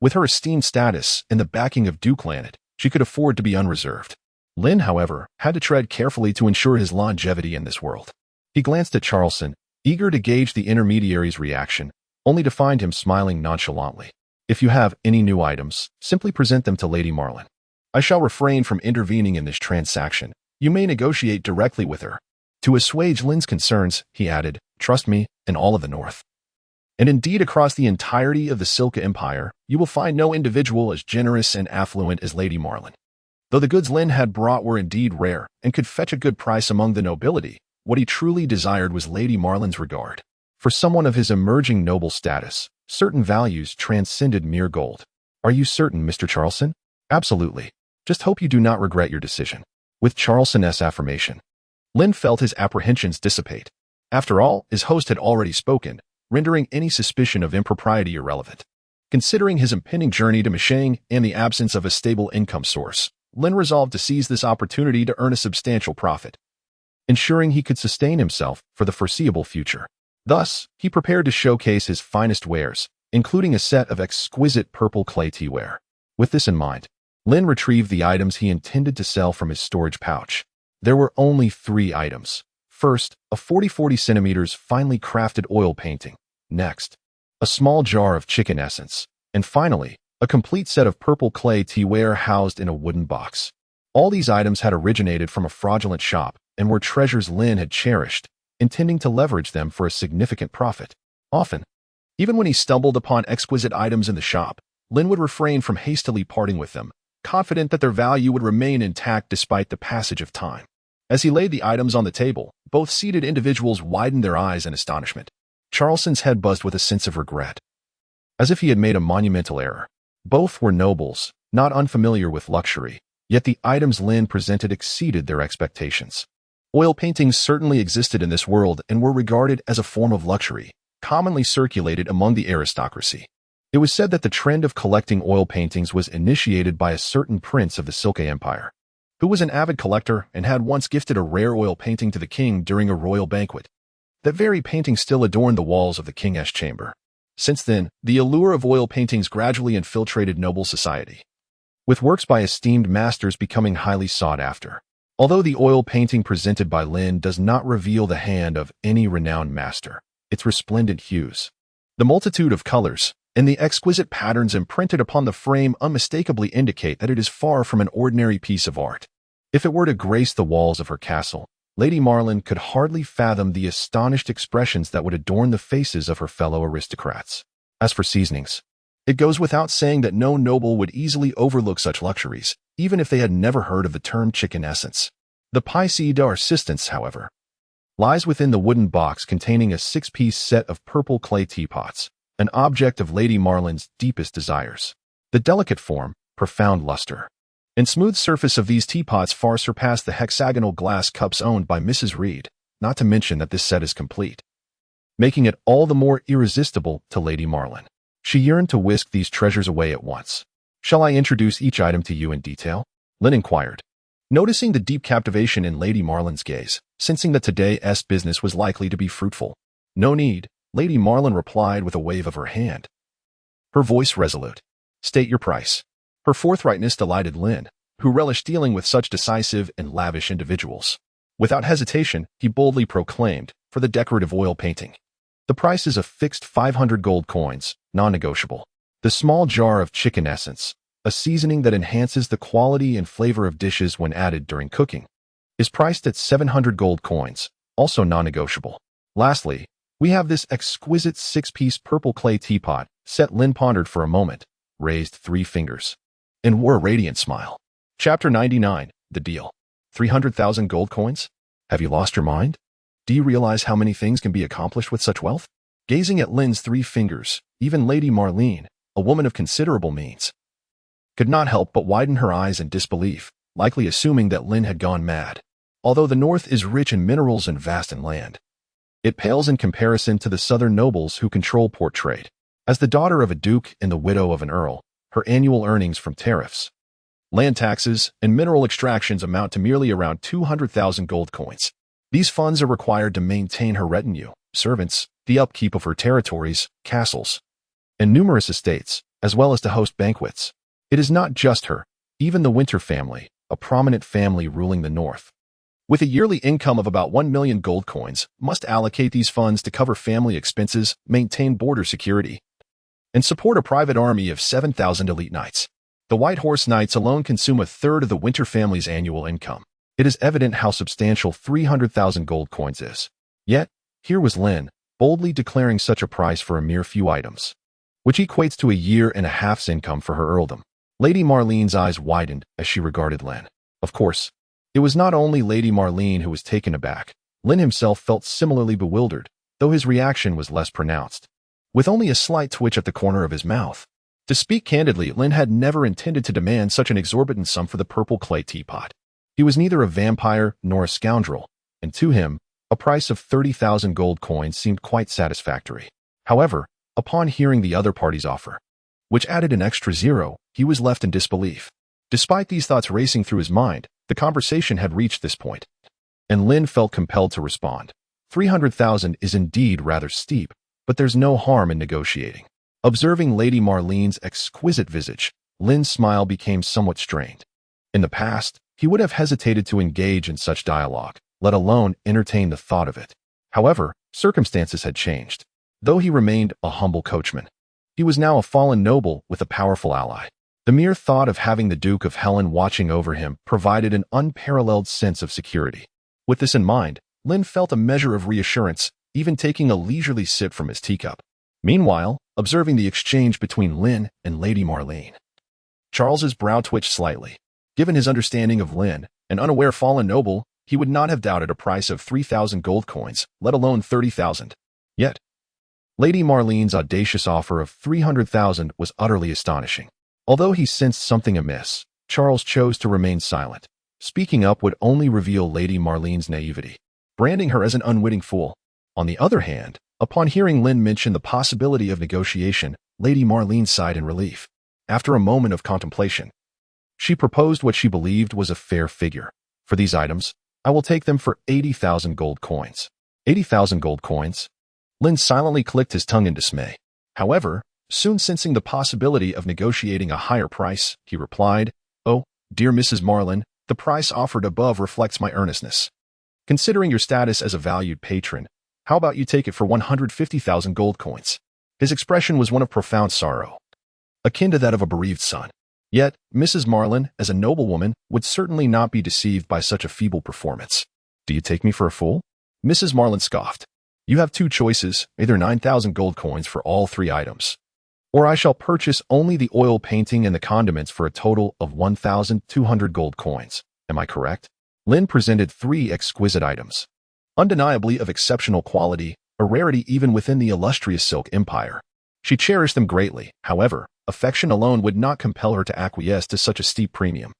with her esteemed status and the backing of Duke Lanet, she could afford to be unreserved. Lin, however, had to tread carefully to ensure his longevity in this world. He glanced at Charleston, eager to gauge the intermediary's reaction, only to find him smiling nonchalantly. "If you have any new items, simply present them to Lady Marlin. I shall refrain from intervening in this transaction. You may negotiate directly with her." To assuage Lin's concerns, he added, "Trust me, in all of the North, and indeed across the entirety of the Silka Empire, you will find no individual as generous and affluent as Lady Marlin." Though the goods Lin had brought were indeed rare and could fetch a good price among the nobility, what he truly desired was Lady Marlin's regard. For someone of his emerging noble status, certain values transcended mere gold. "Are you certain, Mr. Charleston?" "Absolutely. Just hope you do not regret your decision." With Charleston's affirmation, Lin felt his apprehensions dissipate. After all, his host had already spoken, rendering any suspicion of impropriety irrelevant. Considering his impending journey to Mashang and the absence of a stable income source, Lin resolved to seize this opportunity to earn a substantial profit, ensuring he could sustain himself for the foreseeable future. Thus, he prepared to showcase his finest wares, including a set of exquisite purple clay teaware. With this in mind, Lin retrieved the items he intended to sell from his storage pouch. There were only 3 items. First, a 40-40 centimeters finely crafted oil painting. Next, a small jar of chicken essence. And finally, a complete set of purple clay teaware housed in a wooden box. All these items had originated from a fraudulent shop and were treasures Lin had cherished, intending to leverage them for a significant profit. Often, even when he stumbled upon exquisite items in the shop, Lin would refrain from hastily parting with them, confident that their value would remain intact despite the passage of time. As he laid the items on the table, both seated individuals widened their eyes in astonishment. Charleston's head buzzed with a sense of regret, as if he had made a monumental error. Both were nobles, not unfamiliar with luxury, yet the items Lin presented exceeded their expectations. Oil paintings certainly existed in this world and were regarded as a form of luxury, commonly circulated among the aristocracy. It was said that the trend of collecting oil paintings was initiated by a certain prince of the Silka Empire, who was an avid collector and had once gifted a rare oil painting to the king during a royal banquet. That very painting still adorned the walls of the king's chamber. Since then, the allure of oil paintings gradually infiltrated noble society, with works by esteemed masters becoming highly sought after. Although the oil painting presented by Lin does not reveal the hand of any renowned master, its resplendent hues, the multitude of colors, and the exquisite patterns imprinted upon the frame unmistakably indicate that it is far from an ordinary piece of art. If it were to grace the walls of her castle, Lady Marlin could hardly fathom the astonished expressions that would adorn the faces of her fellow aristocrats. As for seasonings, it goes without saying that no noble would easily overlook such luxuries, even if they had never heard of the term chicken essence. The pièce de resistance, however, lies within the wooden box containing a 6-piece set of purple clay teapots, an object of Lady Marlin's deepest desires. The delicate form, profound luster, and smooth surface of these teapots far surpass the hexagonal glass cups owned by Mrs. Reed, not to mention that this set is complete, making it all the more irresistible to Lady Marlin. She yearned to whisk these treasures away at once. "Shall I introduce each item to you in detail?" Lin inquired, noticing the deep captivation in Lady Marlin's gaze, sensing that today's business was likely to be fruitful. "No need," Lady Marlin replied with a wave of her hand, her voice resolute. "State your price." Her forthrightness delighted Lin, who relished dealing with such decisive and lavish individuals. Without hesitation, he boldly proclaimed, "For the decorative oil painting, the price is a fixed 500 gold coins, non-negotiable. The small jar of chicken essence, a seasoning that enhances the quality and flavor of dishes when added during cooking, is priced at 700 gold coins, also non-negotiable. Lastly, we have this exquisite 6-piece purple clay teapot set." Lin pondered for a moment, raised 3 fingers, and wore a radiant smile. Chapter 99, The Deal. 300,000 gold coins? Have you lost your mind? Do you realize how many things can be accomplished with such wealth? Gazing at Lin's 3 fingers, even Lady Marlin, a woman of considerable means, could not help but widen her eyes in disbelief, likely assuming that Lin had gone mad. Although the north is rich in minerals and vast in land, it pales in comparison to the southern nobles who control port trade. As the daughter of a duke and the widow of an earl, her annual earnings from tariffs, land taxes, and mineral extractions amount to merely around 200,000 gold coins. These funds are required to maintain her retinue, servants, the upkeep of her territories, castles, and numerous estates, as well as to host banquets. It is not just her, even the Winter family, a prominent family ruling the north, with a yearly income of about 1 million gold coins, must allocate these funds to cover family expenses, maintain border security, and support a private army of 7,000 elite knights. The White Horse Knights alone consume a third of the Winter family's annual income. It is evident how substantial 300,000 gold coins is. Yet, here was Lin, boldly declaring such a price for a mere few items, which equates to a year and a half's income for her earldom. Lady Marlin's eyes widened as she regarded Lin. Of course, it was not only Lady Marlin who was taken aback. Lin himself felt similarly bewildered, though his reaction was less pronounced, with only a slight twitch at the corner of his mouth. To speak candidly, Lin had never intended to demand such an exorbitant sum for the purple clay teapot. He was neither a vampire nor a scoundrel, and to him, a price of 30,000 gold coins seemed quite satisfactory. However, upon hearing the other party's offer, which added an extra 0, he was left in disbelief. Despite these thoughts racing through his mind, the conversation had reached this point, and Lin felt compelled to respond. 300,000 is indeed rather steep, but there's no harm in negotiating. Observing Lady Marlin's exquisite visage, Lin's smile became somewhat strained. In the past, he would have hesitated to engage in such dialogue, let alone entertain the thought of it. However, circumstances had changed. Though he remained a humble coachman, he was now a fallen noble with a powerful ally. The mere thought of having the Duke of Helen watching over him provided an unparalleled sense of security. With this in mind, Lin felt a measure of reassurance, even taking a leisurely sip from his teacup. Meanwhile, observing the exchange between Lin and Lady Marlin, Charles's brow twitched slightly. Given his understanding of Lin, an unaware fallen noble, he would not have doubted a price of 3,000 gold coins, let alone 30,000. Yet, Lady Marlin's audacious offer of 300,000 was utterly astonishing. Although he sensed something amiss, Charles chose to remain silent. Speaking up would only reveal Lady Marlin's naivety, branding her as an unwitting fool. On the other hand, upon hearing Lin mention the possibility of negotiation, Lady Marlin sighed in relief. After a moment of contemplation, she proposed what she believed was a fair figure. "For these items, I will take them for 80,000 gold coins." 80,000 gold coins? Lin silently clicked his tongue in dismay. However, soon sensing the possibility of negotiating a higher price, he replied, "Oh, dear Mrs. Marlin, the price offered above reflects my earnestness. Considering your status as a valued patron, how about you take it for 150,000 gold coins?" His expression was one of profound sorrow, akin to that of a bereaved son. Yet, Mrs. Marlin, as a noblewoman, would certainly not be deceived by such a feeble performance. "Do you take me for a fool?" Mrs. Marlin scoffed. "You have two choices, either 9,000 gold coins for all three items, or I shall purchase only the oil painting and the condiments for a total of 1,200 gold coins. Am I correct?" Lin presented three exquisite items, undeniably of exceptional quality, a rarity even within the illustrious Silk Empire. She cherished them greatly. However, affection alone would not compel her to acquiesce to such a steep premium.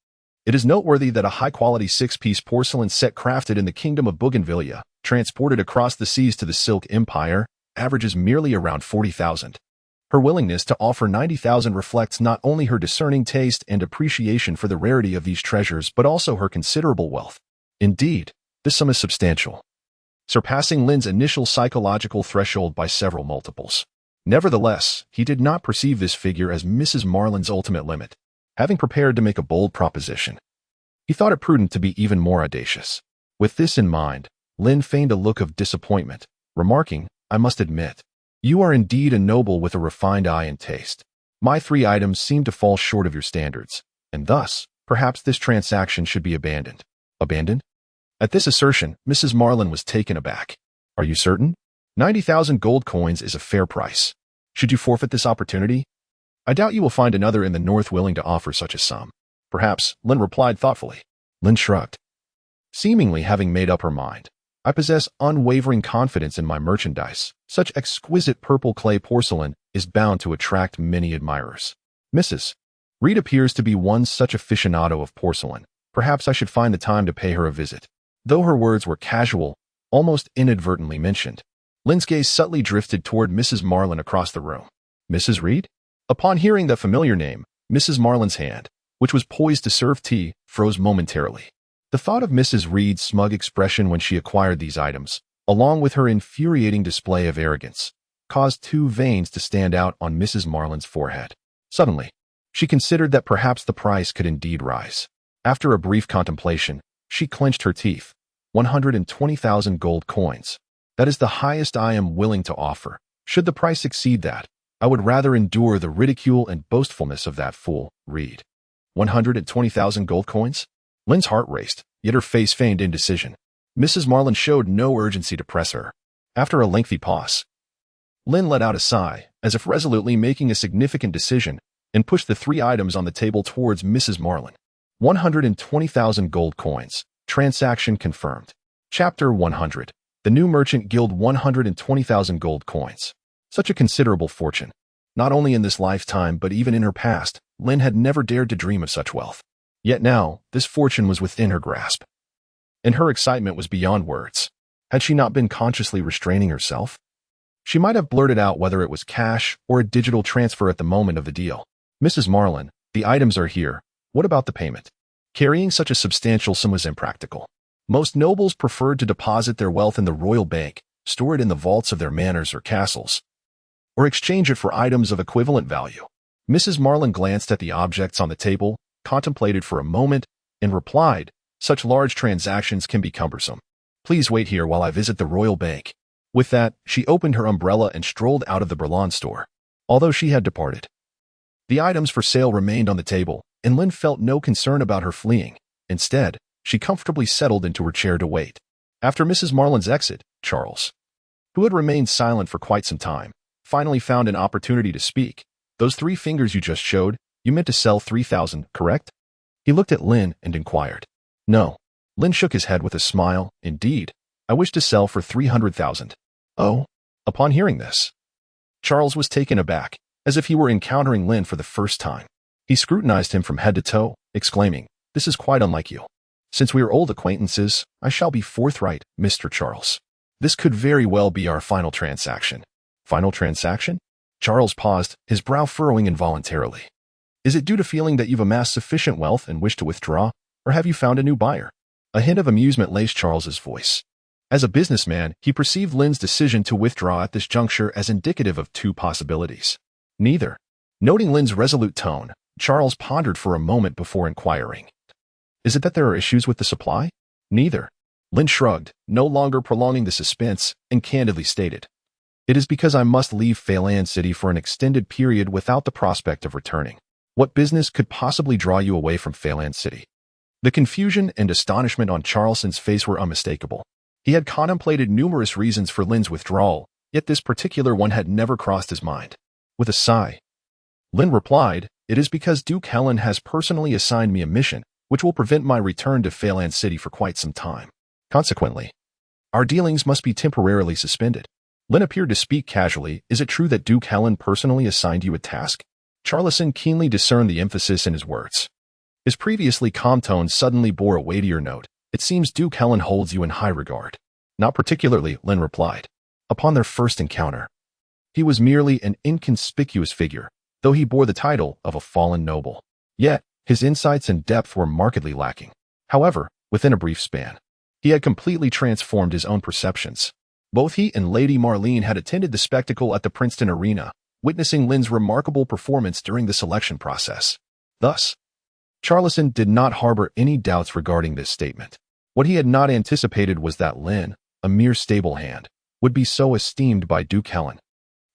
It is noteworthy that a high-quality six-piece porcelain set crafted in the Kingdom of Bougainvillea, transported across the seas to the Silk Empire, averages merely around 40,000. Her willingness to offer 90,000 reflects not only her discerning taste and appreciation for the rarity of these treasures but also her considerable wealth. Indeed, this sum is substantial, surpassing Lin's initial psychological threshold by several multiples. Nevertheless, he did not perceive this figure as Mrs. Marlin's ultimate limit. Having prepared to make a bold proposition, he thought it prudent to be even more audacious. With this in mind, Lin feigned a look of disappointment, remarking, "I must admit, you are indeed a noble with a refined eye and taste. My three items seem to fall short of your standards, and thus, perhaps this transaction should be abandoned." "Abandoned?" At this assertion, Mrs. Marlin was taken aback. "Are you certain? 90,000 gold coins is a fair price. Should you forfeit this opportunity, I doubt you will find another in the north willing to offer such a sum." "Perhaps," Lin replied thoughtfully. Lin shrugged, seemingly having made up her mind. "I possess unwavering confidence in my merchandise. Such exquisite purple clay porcelain is bound to attract many admirers. Mrs. Reed appears to be one such aficionado of porcelain. Perhaps I should find the time to pay her a visit." Though her words were casual, almost inadvertently mentioned, Lin's gaze subtly drifted toward Mrs. Marlin across the room. "Mrs. Reed?" Upon hearing that familiar name, Mrs. Marlin's hand, which was poised to serve tea, froze momentarily. The thought of Mrs. Reed's smug expression when she acquired these items, along with her infuriating display of arrogance, caused two veins to stand out on Mrs. Marlin's forehead. Suddenly, she considered that perhaps the price could indeed rise. After a brief contemplation, she clenched her teeth. 120,000 gold coins. That is the highest I am willing to offer. Should the price exceed that, I would rather endure the ridicule and boastfulness of that fool, Reed. 120,000 gold coins? Lin's heart raced, yet her face feigned indecision. Mrs. Marlin showed no urgency to press her. After a lengthy pause, Lin let out a sigh, as if resolutely making a significant decision, and pushed the three items on the table towards Mrs. Marlin. 120,000 gold coins. Transaction confirmed. Chapter 100. The New Merchant Guild. 120,000 gold coins. Such a considerable fortune. Not only in this lifetime but even in her past, Lin had never dared to dream of such wealth. Yet now, this fortune was within her grasp. And her excitement was beyond words. Had she not been consciously restraining herself? She might have blurted out whether it was cash or a digital transfer at the moment of the deal. "Mrs. Marlin, the items are here. What about the payment?" Carrying such a substantial sum was impractical. Most nobles preferred to deposit their wealth in the royal bank, store it in the vaults of their manors or castles, or exchange it for items of equivalent value. Mrs. Marlin glanced at the objects on the table, contemplated for a moment, and replied, "Such large transactions can be cumbersome. Please wait here while I visit the royal bank." With that, she opened her umbrella and strolled out of the Berlin store. Although she had departed, the items for sale remained on the table, and Lin felt no concern about her fleeing. Instead, she comfortably settled into her chair to wait. After Mrs. Marlin's exit, Charles, who had remained silent for quite some time, finally found an opportunity to speak. "Those three fingers you just showed, you meant to sell 3,000, correct?" He looked at Lin and inquired. "No." Lin shook his head with a smile. "Indeed, I wish to sell for 300,000. "Oh?" Upon hearing this, Charles was taken aback, as if he were encountering Lin for the first time. He scrutinized him from head to toe, exclaiming, "This is quite unlike you. Since we are old acquaintances, I shall be forthright, Mr. Charles. This could very well be our final transaction." "Final transaction?" Charles paused, his brow furrowing involuntarily. "Is it due to feeling that you've amassed sufficient wealth and wish to withdraw, or have you found a new buyer?" A hint of amusement laced Charles's voice. As a businessman, he perceived Lin's decision to withdraw at this juncture as indicative of two possibilities. Neither. Noting Lin's resolute tone, Charles pondered for a moment before inquiring, "Is it that there are issues with the supply?" "Neither." Lin shrugged, no longer prolonging the suspense, and candidly stated, It is because I must leave Feilan City for an extended period without the prospect of returning. What business could possibly draw you away from Feilan City? The confusion and astonishment on Charleson's face were unmistakable. He had contemplated numerous reasons for Lin's withdrawal, yet this particular one had never crossed his mind. With a sigh, Lin replied, "It is because Duke Helen has personally assigned me a mission, which will prevent my return to Feilan City for quite some time. Consequently, our dealings must be temporarily suspended." Lin appeared to speak casually. "Is it true that Duke Helen personally assigned you a task?" Charleson keenly discerned the emphasis in his words. His previously calm tone suddenly bore a weightier note. "It seems Duke Helen holds you in high regard." "Not particularly," Lin replied. Upon their first encounter, he was merely an inconspicuous figure, though he bore the title of a fallen noble. Yet, his insights and depth were markedly lacking. However, within a brief span, he had completely transformed his own perceptions. Both he and Lady Marlene had attended the spectacle at the Princeton Arena, witnessing Lin's remarkable performance during the selection process. Thus, Charleson did not harbor any doubts regarding this statement. What he had not anticipated was that Lin, a mere stablehand, would be so esteemed by Duke Helen,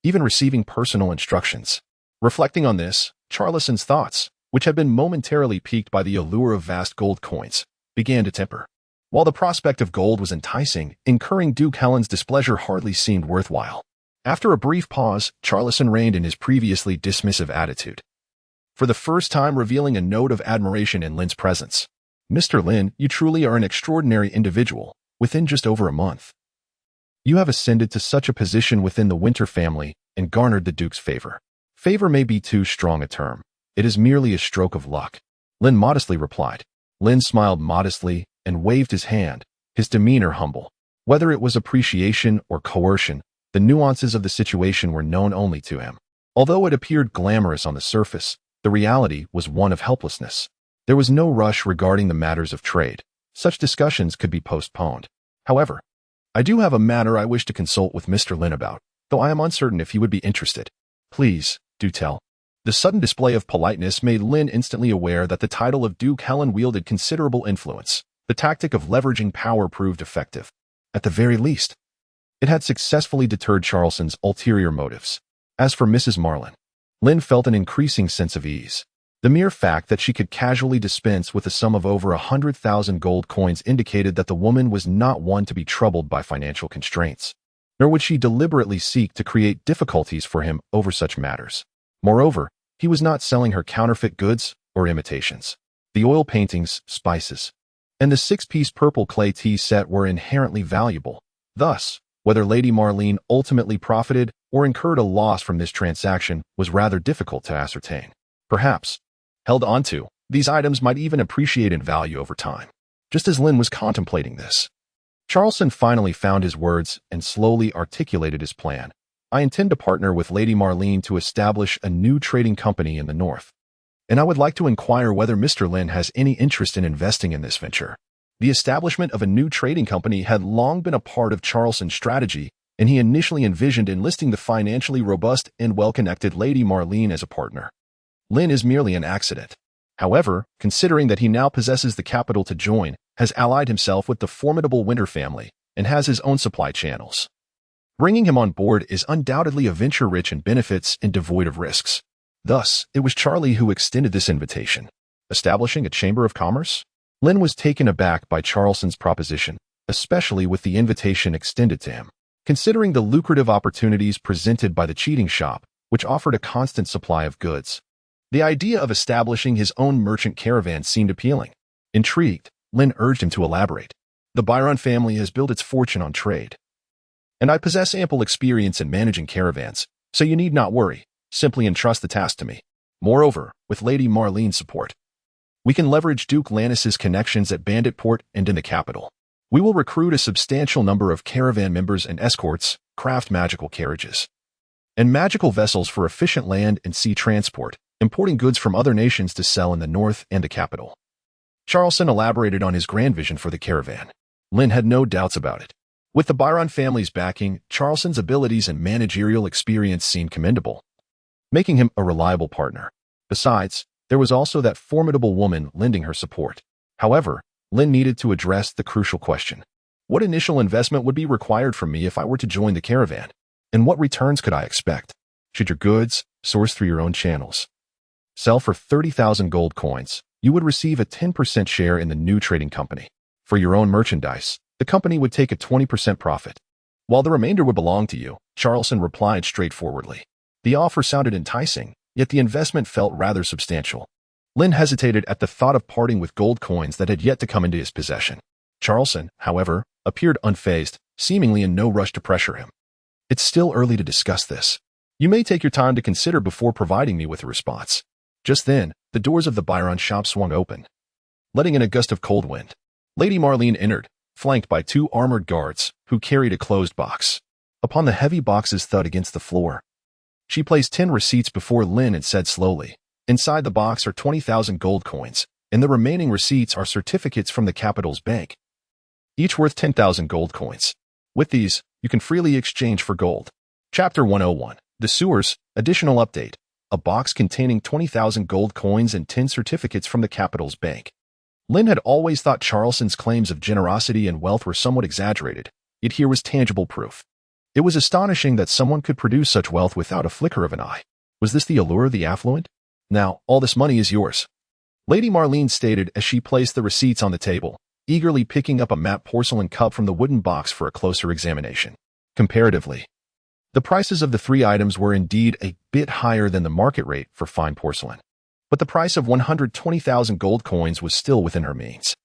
even receiving personal instructions. Reflecting on this, Charleson's thoughts, which had been momentarily piqued by the allure of vast gold coins, began to temper. While the prospect of gold was enticing, incurring Duke Helen's displeasure hardly seemed worthwhile. After a brief pause, Charleson reined in his previously dismissive attitude, for the first time revealing a note of admiration in Lin's presence. "Mr. Lin, you truly are an extraordinary individual. Within just over a month, you have ascended to such a position within the Winter family and garnered the Duke's favor." "Favor may be too strong a term. It is merely a stroke of luck," Lin modestly replied. Lin smiled modestly and waved his hand, his demeanor humble. Whether it was appreciation or coercion, the nuances of the situation were known only to him. Although it appeared glamorous on the surface, the reality was one of helplessness. There was no rush regarding the matters of trade. Such discussions could be postponed. "However, I do have a matter I wish to consult with Mr. Lin about, though I am uncertain if he would be interested." "Please, do tell." The sudden display of politeness made Lin instantly aware that the title of Duke Helen wielded considerable influence. The tactic of leveraging power proved effective. At the very least, it had successfully deterred Charleson's ulterior motives. As for Mrs. Marlin, Lin felt an increasing sense of ease. The mere fact that she could casually dispense with a sum of over 100,000 gold coins indicated that the woman was not one to be troubled by financial constraints, nor would she deliberately seek to create difficulties for him over such matters. Moreover, he was not selling her counterfeit goods or imitations. The oil paintings, spices, and the 6-piece purple clay tea set were inherently valuable. Thus, whether Lady Marlene ultimately profited or incurred a loss from this transaction was rather difficult to ascertain. Perhaps, held onto, these items might even appreciate in value over time. Just as Lin was contemplating this, Charleson finally found his words and slowly articulated his plan. "I intend to partner with Lady Marlene to establish a new trading company in the north, and I would like to inquire whether Mr. Lin has any interest in investing in this venture." The establishment of a new trading company had long been a part of Charleson's strategy, and he initially envisioned enlisting the financially robust and well-connected Lady Marlene as a partner. Lin is merely an accident. However, considering that he now possesses the capital to join, has allied himself with the formidable Winter family, and has his own supply channels, bringing him on board is undoubtedly a venture rich in benefits and devoid of risks. Thus, it was Charlie who extended this invitation. Establishing a chamber of commerce? Lin was taken aback by Charleson's proposition, especially with the invitation extended to him. Considering the lucrative opportunities presented by the cheating shop, which offered a constant supply of goods, the idea of establishing his own merchant caravan seemed appealing. Intrigued, Lin urged him to elaborate. "The Byron family has built its fortune on trade, and I possess ample experience in managing caravans, so you need not worry. Simply entrust the task to me. Moreover, with Lady Marlene's support, we can leverage Duke Lannis's connections at Bandit Port and in the capital. We will recruit a substantial number of caravan members and escorts, craft magical carriages, and magical vessels for efficient land and sea transport, importing goods from other nations to sell in the north and the capital." Charleson elaborated on his grand vision for the caravan. Lin had no doubts about it. With the Byron family's backing, Charleson's abilities and managerial experience seemed commendable, making him a reliable partner. Besides, there was also that formidable woman lending her support. However, Lin needed to address the crucial question. What initial investment would be required from me if I were to join the caravan? And what returns could I expect? Should your goods, sourced through your own channels, sell for 30,000 gold coins, you would receive a 10% share in the new trading company. For your own merchandise, the company would take a 20% profit, while the remainder would belong to you, Charleston replied straightforwardly. The offer sounded enticing, yet the investment felt rather substantial. Lin hesitated at the thought of parting with gold coins that had yet to come into his possession. Charleston, however, appeared unfazed, seemingly in no rush to pressure him. It's still early to discuss this. You may take your time to consider before providing me with a response. Just then, the doors of the Byron shop swung open, letting in a gust of cold wind. Lady Marlene entered, flanked by 2 armored guards who carried a closed box. Upon the heavy box's thud against the floor, she placed 10 receipts before Lin and said slowly, "Inside the box are 20,000 gold coins, and the remaining receipts are certificates from the capital's bank, each worth 10,000 gold coins. With these, you can freely exchange for gold." Chapter 101. The Sewers. Additional update. A box containing 20,000 gold coins and 10 certificates from the capital's bank. Lin had always thought Charleston's claims of generosity and wealth were somewhat exaggerated, yet here was tangible proof. It was astonishing that someone could produce such wealth without a flicker of an eye. Was this the allure of the affluent? "Now, all this money is yours," Lady Marlene stated as she placed the receipts on the table, eagerly picking up a matte porcelain cup from the wooden box for a closer examination. Comparatively, the prices of the 3 items were indeed a bit higher than the market rate for fine porcelain, but the price of 120,000 gold coins was still within her means.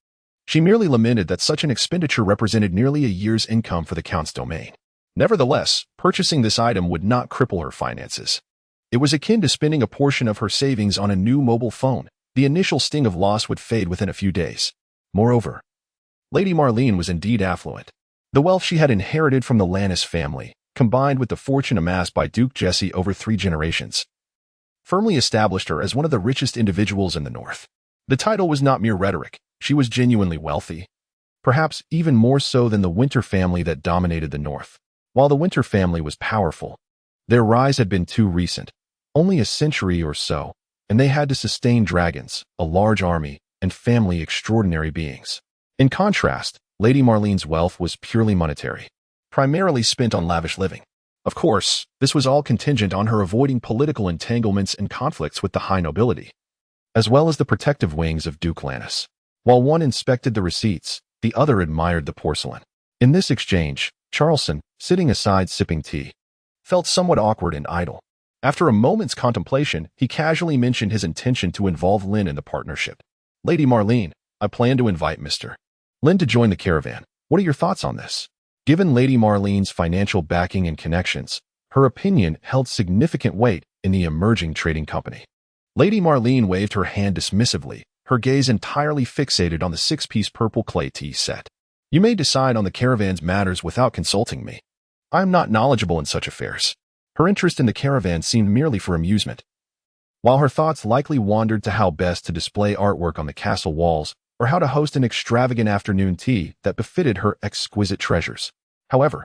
She merely lamented that such an expenditure represented nearly a year's income for the Count's domain. Nevertheless, purchasing this item would not cripple her finances. It was akin to spending a portion of her savings on a new mobile phone. The initial sting of loss would fade within a few days. Moreover, Lady Marlene was indeed affluent. The wealth she had inherited from the Lannis family, combined with the fortune amassed by Duke Jesse over 3 generations, firmly established her as one of the richest individuals in the North. The title was not mere rhetoric. She was genuinely wealthy, perhaps even more so than the Winter family that dominated the North. While the Winter family was powerful, their rise had been too recent, only a century or so, and they had to sustain dragons, a large army, and family extraordinary beings. In contrast, Lady Marlene's wealth was purely monetary, primarily spent on lavish living. Of course, this was all contingent on her avoiding political entanglements and conflicts with the high nobility, as well as the protective wings of Duke Lannis. While one inspected the receipts, the other admired the porcelain. In this exchange, Charleston, sitting aside sipping tea, felt somewhat awkward and idle. After a moment's contemplation, he casually mentioned his intention to involve Lin in the partnership. "Lady Marlene, I plan to invite Mr. Lin to join the caravan. What are your thoughts on this?" Given Lady Marlene's financial backing and connections, her opinion held significant weight in the emerging trading company. Lady Marlene waved her hand dismissively, her gaze entirely fixated on the 6-piece purple clay tea set. "You may decide on the caravan's matters without consulting me. I am not knowledgeable in such affairs." Her interest in the caravan seemed merely for amusement, while her thoughts likely wandered to how best to display artwork on the castle walls or how to host an extravagant afternoon tea that befitted her exquisite treasures. However,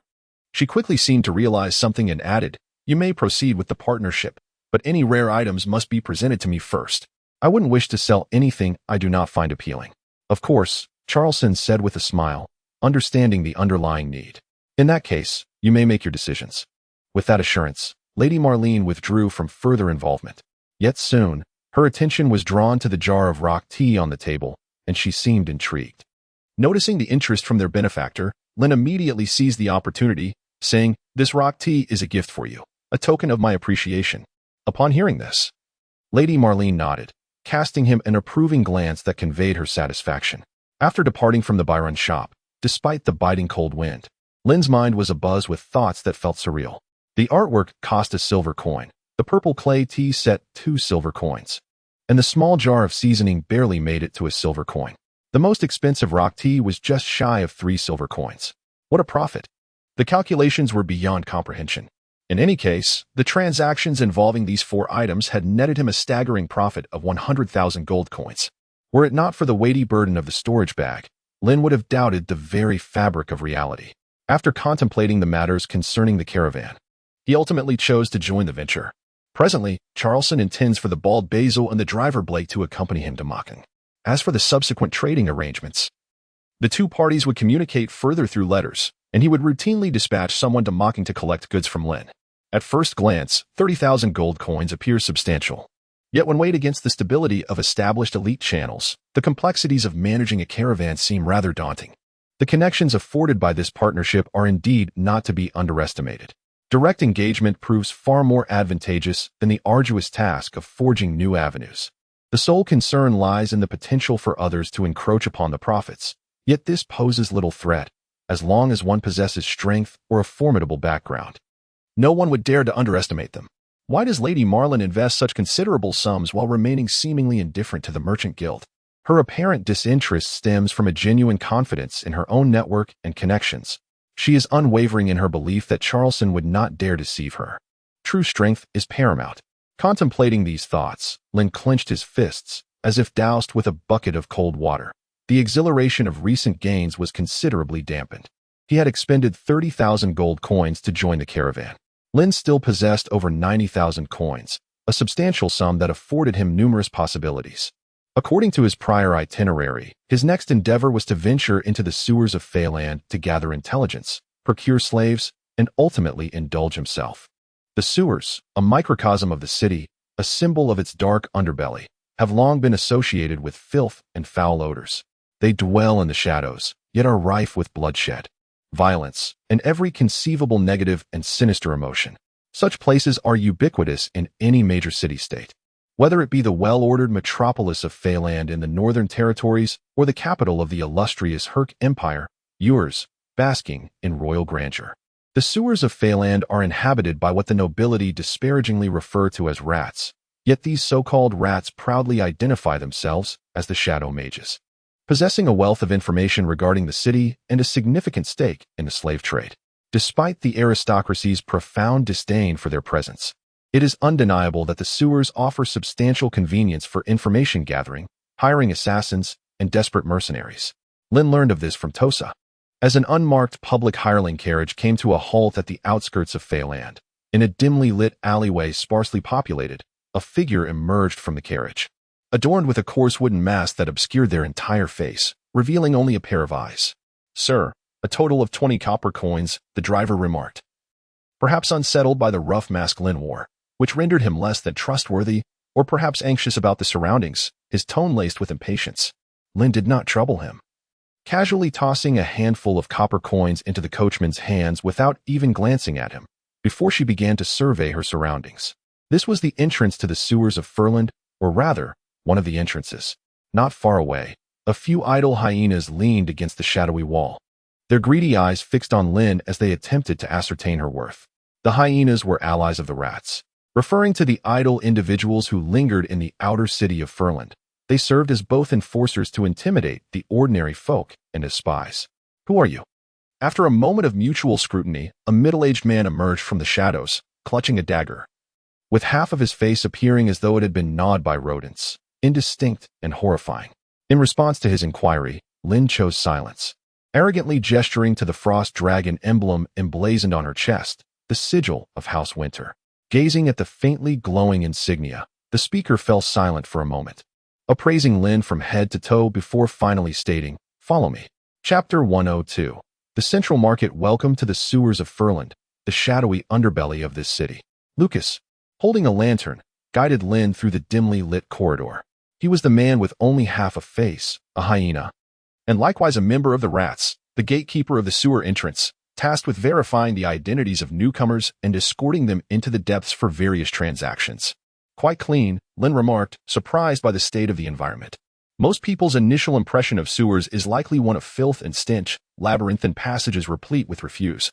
she quickly seemed to realize something and added, "You may proceed with the partnership, but any rare items must be presented to me first. I wouldn't wish to sell anything I do not find appealing." "Of course," Charleston said with a smile, understanding the underlying need. "In that case, you may make your decisions." With that assurance, Lady Marlene withdrew from further involvement. Yet soon, her attention was drawn to the jar of rock tea on the table, and she seemed intrigued. Noticing the interest from their benefactor, Lin immediately seized the opportunity, saying, "This rock tea is a gift for you, a token of my appreciation." Upon hearing this, Lady Marlene nodded, casting him an approving glance that conveyed her satisfaction. After departing from the Byron shop, despite the biting cold wind, Lin's mind was abuzz with thoughts that felt surreal. The artwork cost a silver coin, the purple clay tea set 2 silver coins, and the small jar of seasoning barely made it to a silver coin. The most expensive rock tea was just shy of 3 silver coins. What a profit! The calculations were beyond comprehension. In any case, the transactions involving these 4 items had netted him a staggering profit of 100,000 gold coins. Were it not for the weighty burden of the storage bag, Lin would have doubted the very fabric of reality. After contemplating the matters concerning the caravan, he ultimately chose to join the venture. Presently, Charleston intends for the bald Baizhu and the driver Blake to accompany him to Mocking. As for the subsequent trading arrangements, the 2 parties would communicate further through letters, and he would routinely dispatch someone to mocking to collect goods from Lin. At first glance, 30,000 gold coins appears substantial. Yet when weighed against the stability of established elite channels, the complexities of managing a caravan seem rather daunting. The connections afforded by this partnership are indeed not to be underestimated. Direct engagement proves far more advantageous than the arduous task of forging new avenues. The sole concern lies in the potential for others to encroach upon the profits, yet this poses little threat, as long as one possesses strength or a formidable background. No one would dare to underestimate them. Why does Lady Marlin invest such considerable sums while remaining seemingly indifferent to the Merchant Guild? Her apparent disinterest stems from a genuine confidence in her own network and connections. She is unwavering in her belief that Charleston would not dare deceive her. True strength is paramount. Contemplating these thoughts, Lin clenched his fists, as if doused with a bucket of cold water. The exhilaration of recent gains was considerably dampened. He had expended 30,000 gold coins to join the caravan. Lin still possessed over 90,000 coins, a substantial sum that afforded him numerous possibilities. According to his prior itinerary, his next endeavor was to venture into the sewers of Feyland to gather intelligence, procure slaves, and ultimately indulge himself. The sewers, a microcosm of the city, a symbol of its dark underbelly, have long been associated with filth and foul odors. They dwell in the shadows, yet are rife with bloodshed, violence, and every conceivable negative and sinister emotion. Such places are ubiquitous in any major city-state. Whether it be the well-ordered metropolis of Feyland in the Northern Territories or the capital of the illustrious Herc Empire, yours, basking in royal grandeur. The sewers of Feyland are inhabited by what the nobility disparagingly refer to as rats, yet these so-called rats proudly identify themselves as the Shadow Mages, possessing a wealth of information regarding the city and a significant stake in the slave trade. Despite the aristocracy's profound disdain for their presence, it is undeniable that the sewers offer substantial convenience for information gathering, hiring assassins, and desperate mercenaries. Lin learned of this from Tosa. As an unmarked public hireling carriage came to a halt at the outskirts of Feyland, in a dimly lit alleyway sparsely populated, a figure emerged from the carriage, adorned with a coarse wooden mask that obscured their entire face, revealing only a pair of eyes. "Sir, a total of 20 copper coins," the driver remarked. Perhaps unsettled by the rough mask Lin wore, which rendered him less than trustworthy, or perhaps anxious about the surroundings, his tone laced with impatience. Lin did not trouble him. Casually tossing a handful of copper coins into the coachman's hands without even glancing at him, before she began to survey her surroundings. This was the entrance to the sewers of Furland, or rather, one of the entrances. Not far away, a few idle hyenas leaned against the shadowy wall, their greedy eyes fixed on Lin as they attempted to ascertain her worth. The hyenas were allies of the rats, referring to the idle individuals who lingered in the outer city of Furland. They served as both enforcers to intimidate the ordinary folk and as spies. "Who are you?" After a moment of mutual scrutiny, a middle-aged man emerged from the shadows, clutching a dagger, with half of his face appearing as though it had been gnawed by rodents, indistinct and horrifying. In response to his inquiry, Lin chose silence, arrogantly gesturing to the frost dragon emblem emblazoned on her chest, the sigil of House Winter. Gazing at the faintly glowing insignia, the speaker fell silent for a moment, appraising Lin from head to toe before finally stating, "Follow me." Chapter 102. The Central Market. Welcome to the sewers of Furland, the shadowy underbelly of this city. Lucas, holding a lantern, guided Lin through the dimly lit corridor. He was the man with only half a face, a hyena, and likewise a member of the rats, the gatekeeper of the sewer entrance, tasked with verifying the identities of newcomers and escorting them into the depths for various transactions. "Quite clean," Lin remarked, surprised by the state of the environment. Most people's initial impression of sewers is likely one of filth and stench, labyrinthine passages replete with refuse,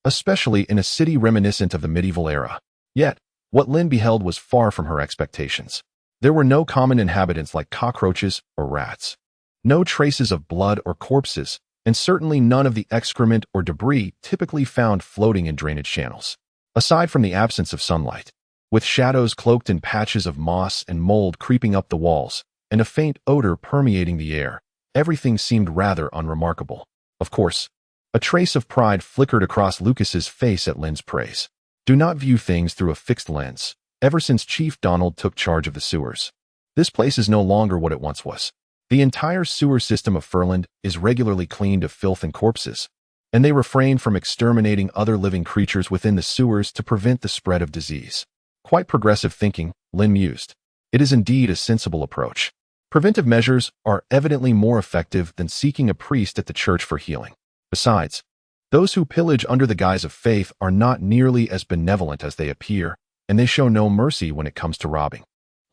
especially in a city reminiscent of the medieval era. Yet, what Lin beheld was far from her expectations. There were no common inhabitants like cockroaches or rats, no traces of blood or corpses, and certainly none of the excrement or debris typically found floating in drainage channels. Aside from the absence of sunlight, with shadows cloaked in patches of moss and mold creeping up the walls, and a faint odor permeating the air, everything seemed rather unremarkable. Of course, a trace of pride flickered across Lucas's face at Lin's praise. Do not view things through a fixed lens. Ever since Chief Donald took charge of the sewers, this place is no longer what it once was. The entire sewer system of Furland is regularly cleaned of filth and corpses, and they refrained from exterminating other living creatures within the sewers to prevent the spread of disease. Quite progressive thinking, Lin mused. It is indeed a sensible approach. Preventive measures are evidently more effective than seeking a priest at the church for healing. Besides, those who pillage under the guise of faith are not nearly as benevolent as they appear, and they show no mercy when it comes to robbing.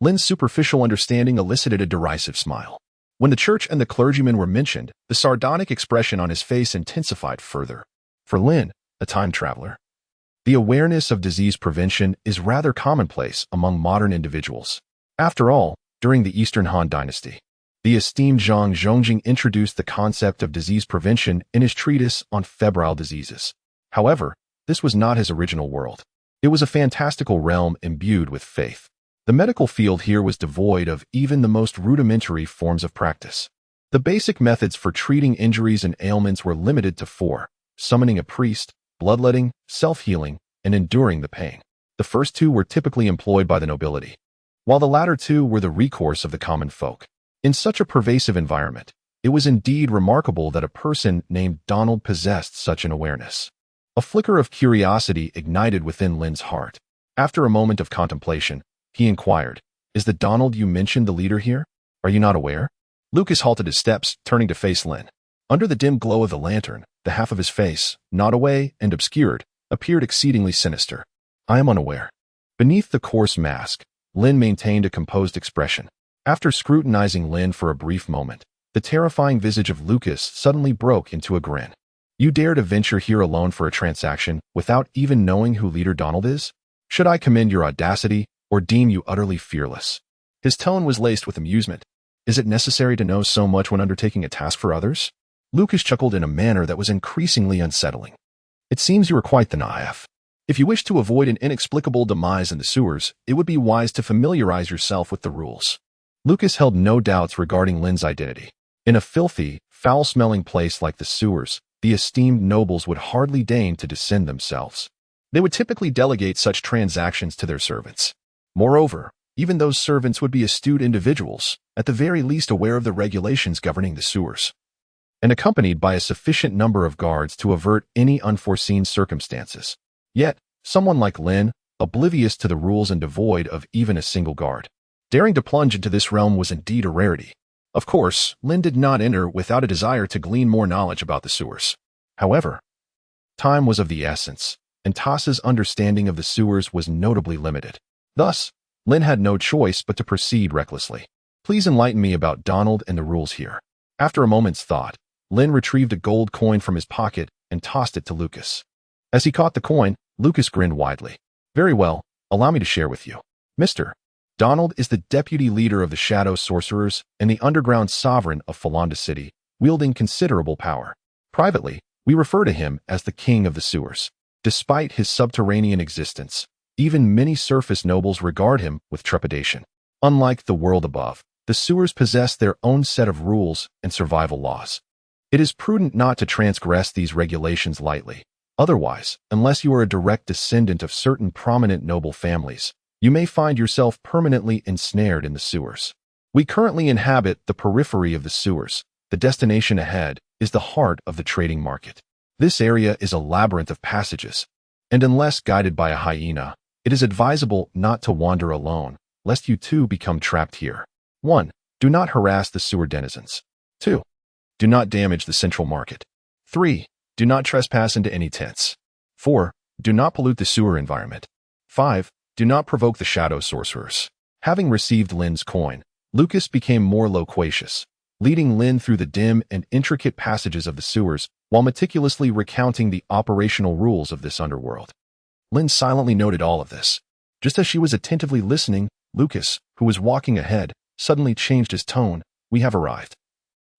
Lin's superficial understanding elicited a derisive smile. When the church and the clergyman were mentioned, the sardonic expression on his face intensified further. For Lin, a time traveler, the awareness of disease prevention is rather commonplace among modern individuals. After all, during the Eastern Han Dynasty, the esteemed Zhang Zhongjing introduced the concept of disease prevention in his treatise on febrile diseases. However, this was not his original world. It was a fantastical realm imbued with faith. The medical field here was devoid of even the most rudimentary forms of practice. The basic methods for treating injuries and ailments were limited to four: summoning a priest, bloodletting, self-healing, and enduring the pain. The first two were typically employed by the nobility, while the latter two were the recourse of the common folk. In such a pervasive environment, it was indeed remarkable that a person named Donald possessed such an awareness. A flicker of curiosity ignited within Lin's heart. After a moment of contemplation, he inquired, "Is the Donald you mentioned the leader here? Are you not aware?" Lucas halted his steps, turning to face Lin. Under the dim glow of the lantern, the half of his face, gnawed away and obscured, appeared exceedingly sinister. "I am unaware." Beneath the coarse mask, Lin maintained a composed expression. After scrutinizing Lin for a brief moment, the terrifying visage of Lucas suddenly broke into a grin. "You dare to venture here alone for a transaction without even knowing who Leader Donald is? Should I commend your audacity or deem you utterly fearless?" His tone was laced with amusement. "Is it necessary to know so much when undertaking a task for others?" Lucas chuckled in a manner that was increasingly unsettling. "It seems you are quite the naif. If you wish to avoid an inexplicable demise in the sewers, it would be wise to familiarize yourself with the rules." Lucas held no doubts regarding Lin's identity. In a filthy, foul-smelling place like the sewers, the esteemed nobles would hardly deign to descend themselves. They would typically delegate such transactions to their servants. Moreover, even those servants would be astute individuals, at the very least aware of the regulations governing the sewers, and accompanied by a sufficient number of guards to avert any unforeseen circumstances. Yet, someone like Lin, oblivious to the rules and devoid of even a single guard, daring to plunge into this realm was indeed a rarity. Of course, Lin did not enter without a desire to glean more knowledge about the sewers. However, time was of the essence, and Tassa's understanding of the sewers was notably limited. Thus, Lin had no choice but to proceed recklessly. "Please enlighten me about Donald and the rules here." After a moment's thought, Lin retrieved a gold coin from his pocket and tossed it to Lucas. As he caught the coin, Lucas grinned widely. "Very well, allow me to share with you. Mr. Donald is the deputy leader of the Shadow Sorcerers and the underground sovereign of Falanda City, wielding considerable power. Privately, we refer to him as the King of the Sewers. Despite his subterranean existence, even many surface nobles regard him with trepidation. Unlike the world above, the sewers possess their own set of rules and survival laws. It is prudent not to transgress these regulations lightly. Otherwise, unless you are a direct descendant of certain prominent noble families, you may find yourself permanently ensnared in the sewers. We currently inhabit the periphery of the sewers. The destination ahead is the heart of the trading market. This area is a labyrinth of passages, and unless guided by a hyena, it is advisable not to wander alone, lest you too become trapped here. 1. Do not harass the sewer denizens. 2. Do not damage the central market. 3. Do not trespass into any tents. 4. Do not pollute the sewer environment. 5. Do not provoke the shadow sorcerers. Having received Lin's coin, Lucas became more loquacious, leading Lin through the dim and intricate passages of the sewers while meticulously recounting the operational rules of this underworld. Lin silently noted all of this. Just as she was attentively listening, Lucas, who was walking ahead, suddenly changed his tone. "We have arrived.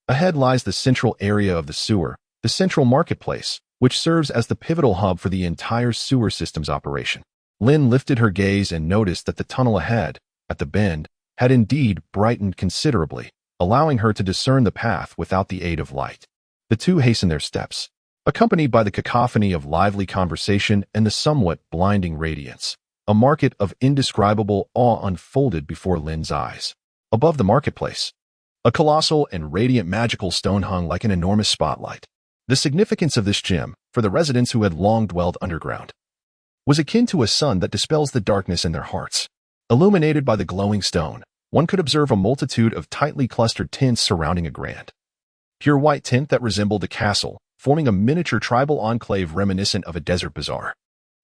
Ahead lies the central area of the sewer, the central marketplace, which serves as the pivotal hub for the entire sewer system's operation." Lin lifted her gaze and noticed that the tunnel ahead, at the bend, had indeed brightened considerably, allowing her to discern the path without the aid of light. The two hastened their steps, accompanied by the cacophony of lively conversation and the somewhat blinding radiance. A market of indescribable awe unfolded before Lin's eyes. Above the marketplace, a colossal and radiant magical stone hung like an enormous spotlight. The significance of this gym, for the residents who had long dwelled underground, was akin to a sun that dispels the darkness in their hearts. Illuminated by the glowing stone, one could observe a multitude of tightly clustered tints surrounding a grand, pure white tint that resembled a castle, forming a miniature tribal enclave reminiscent of a desert bazaar.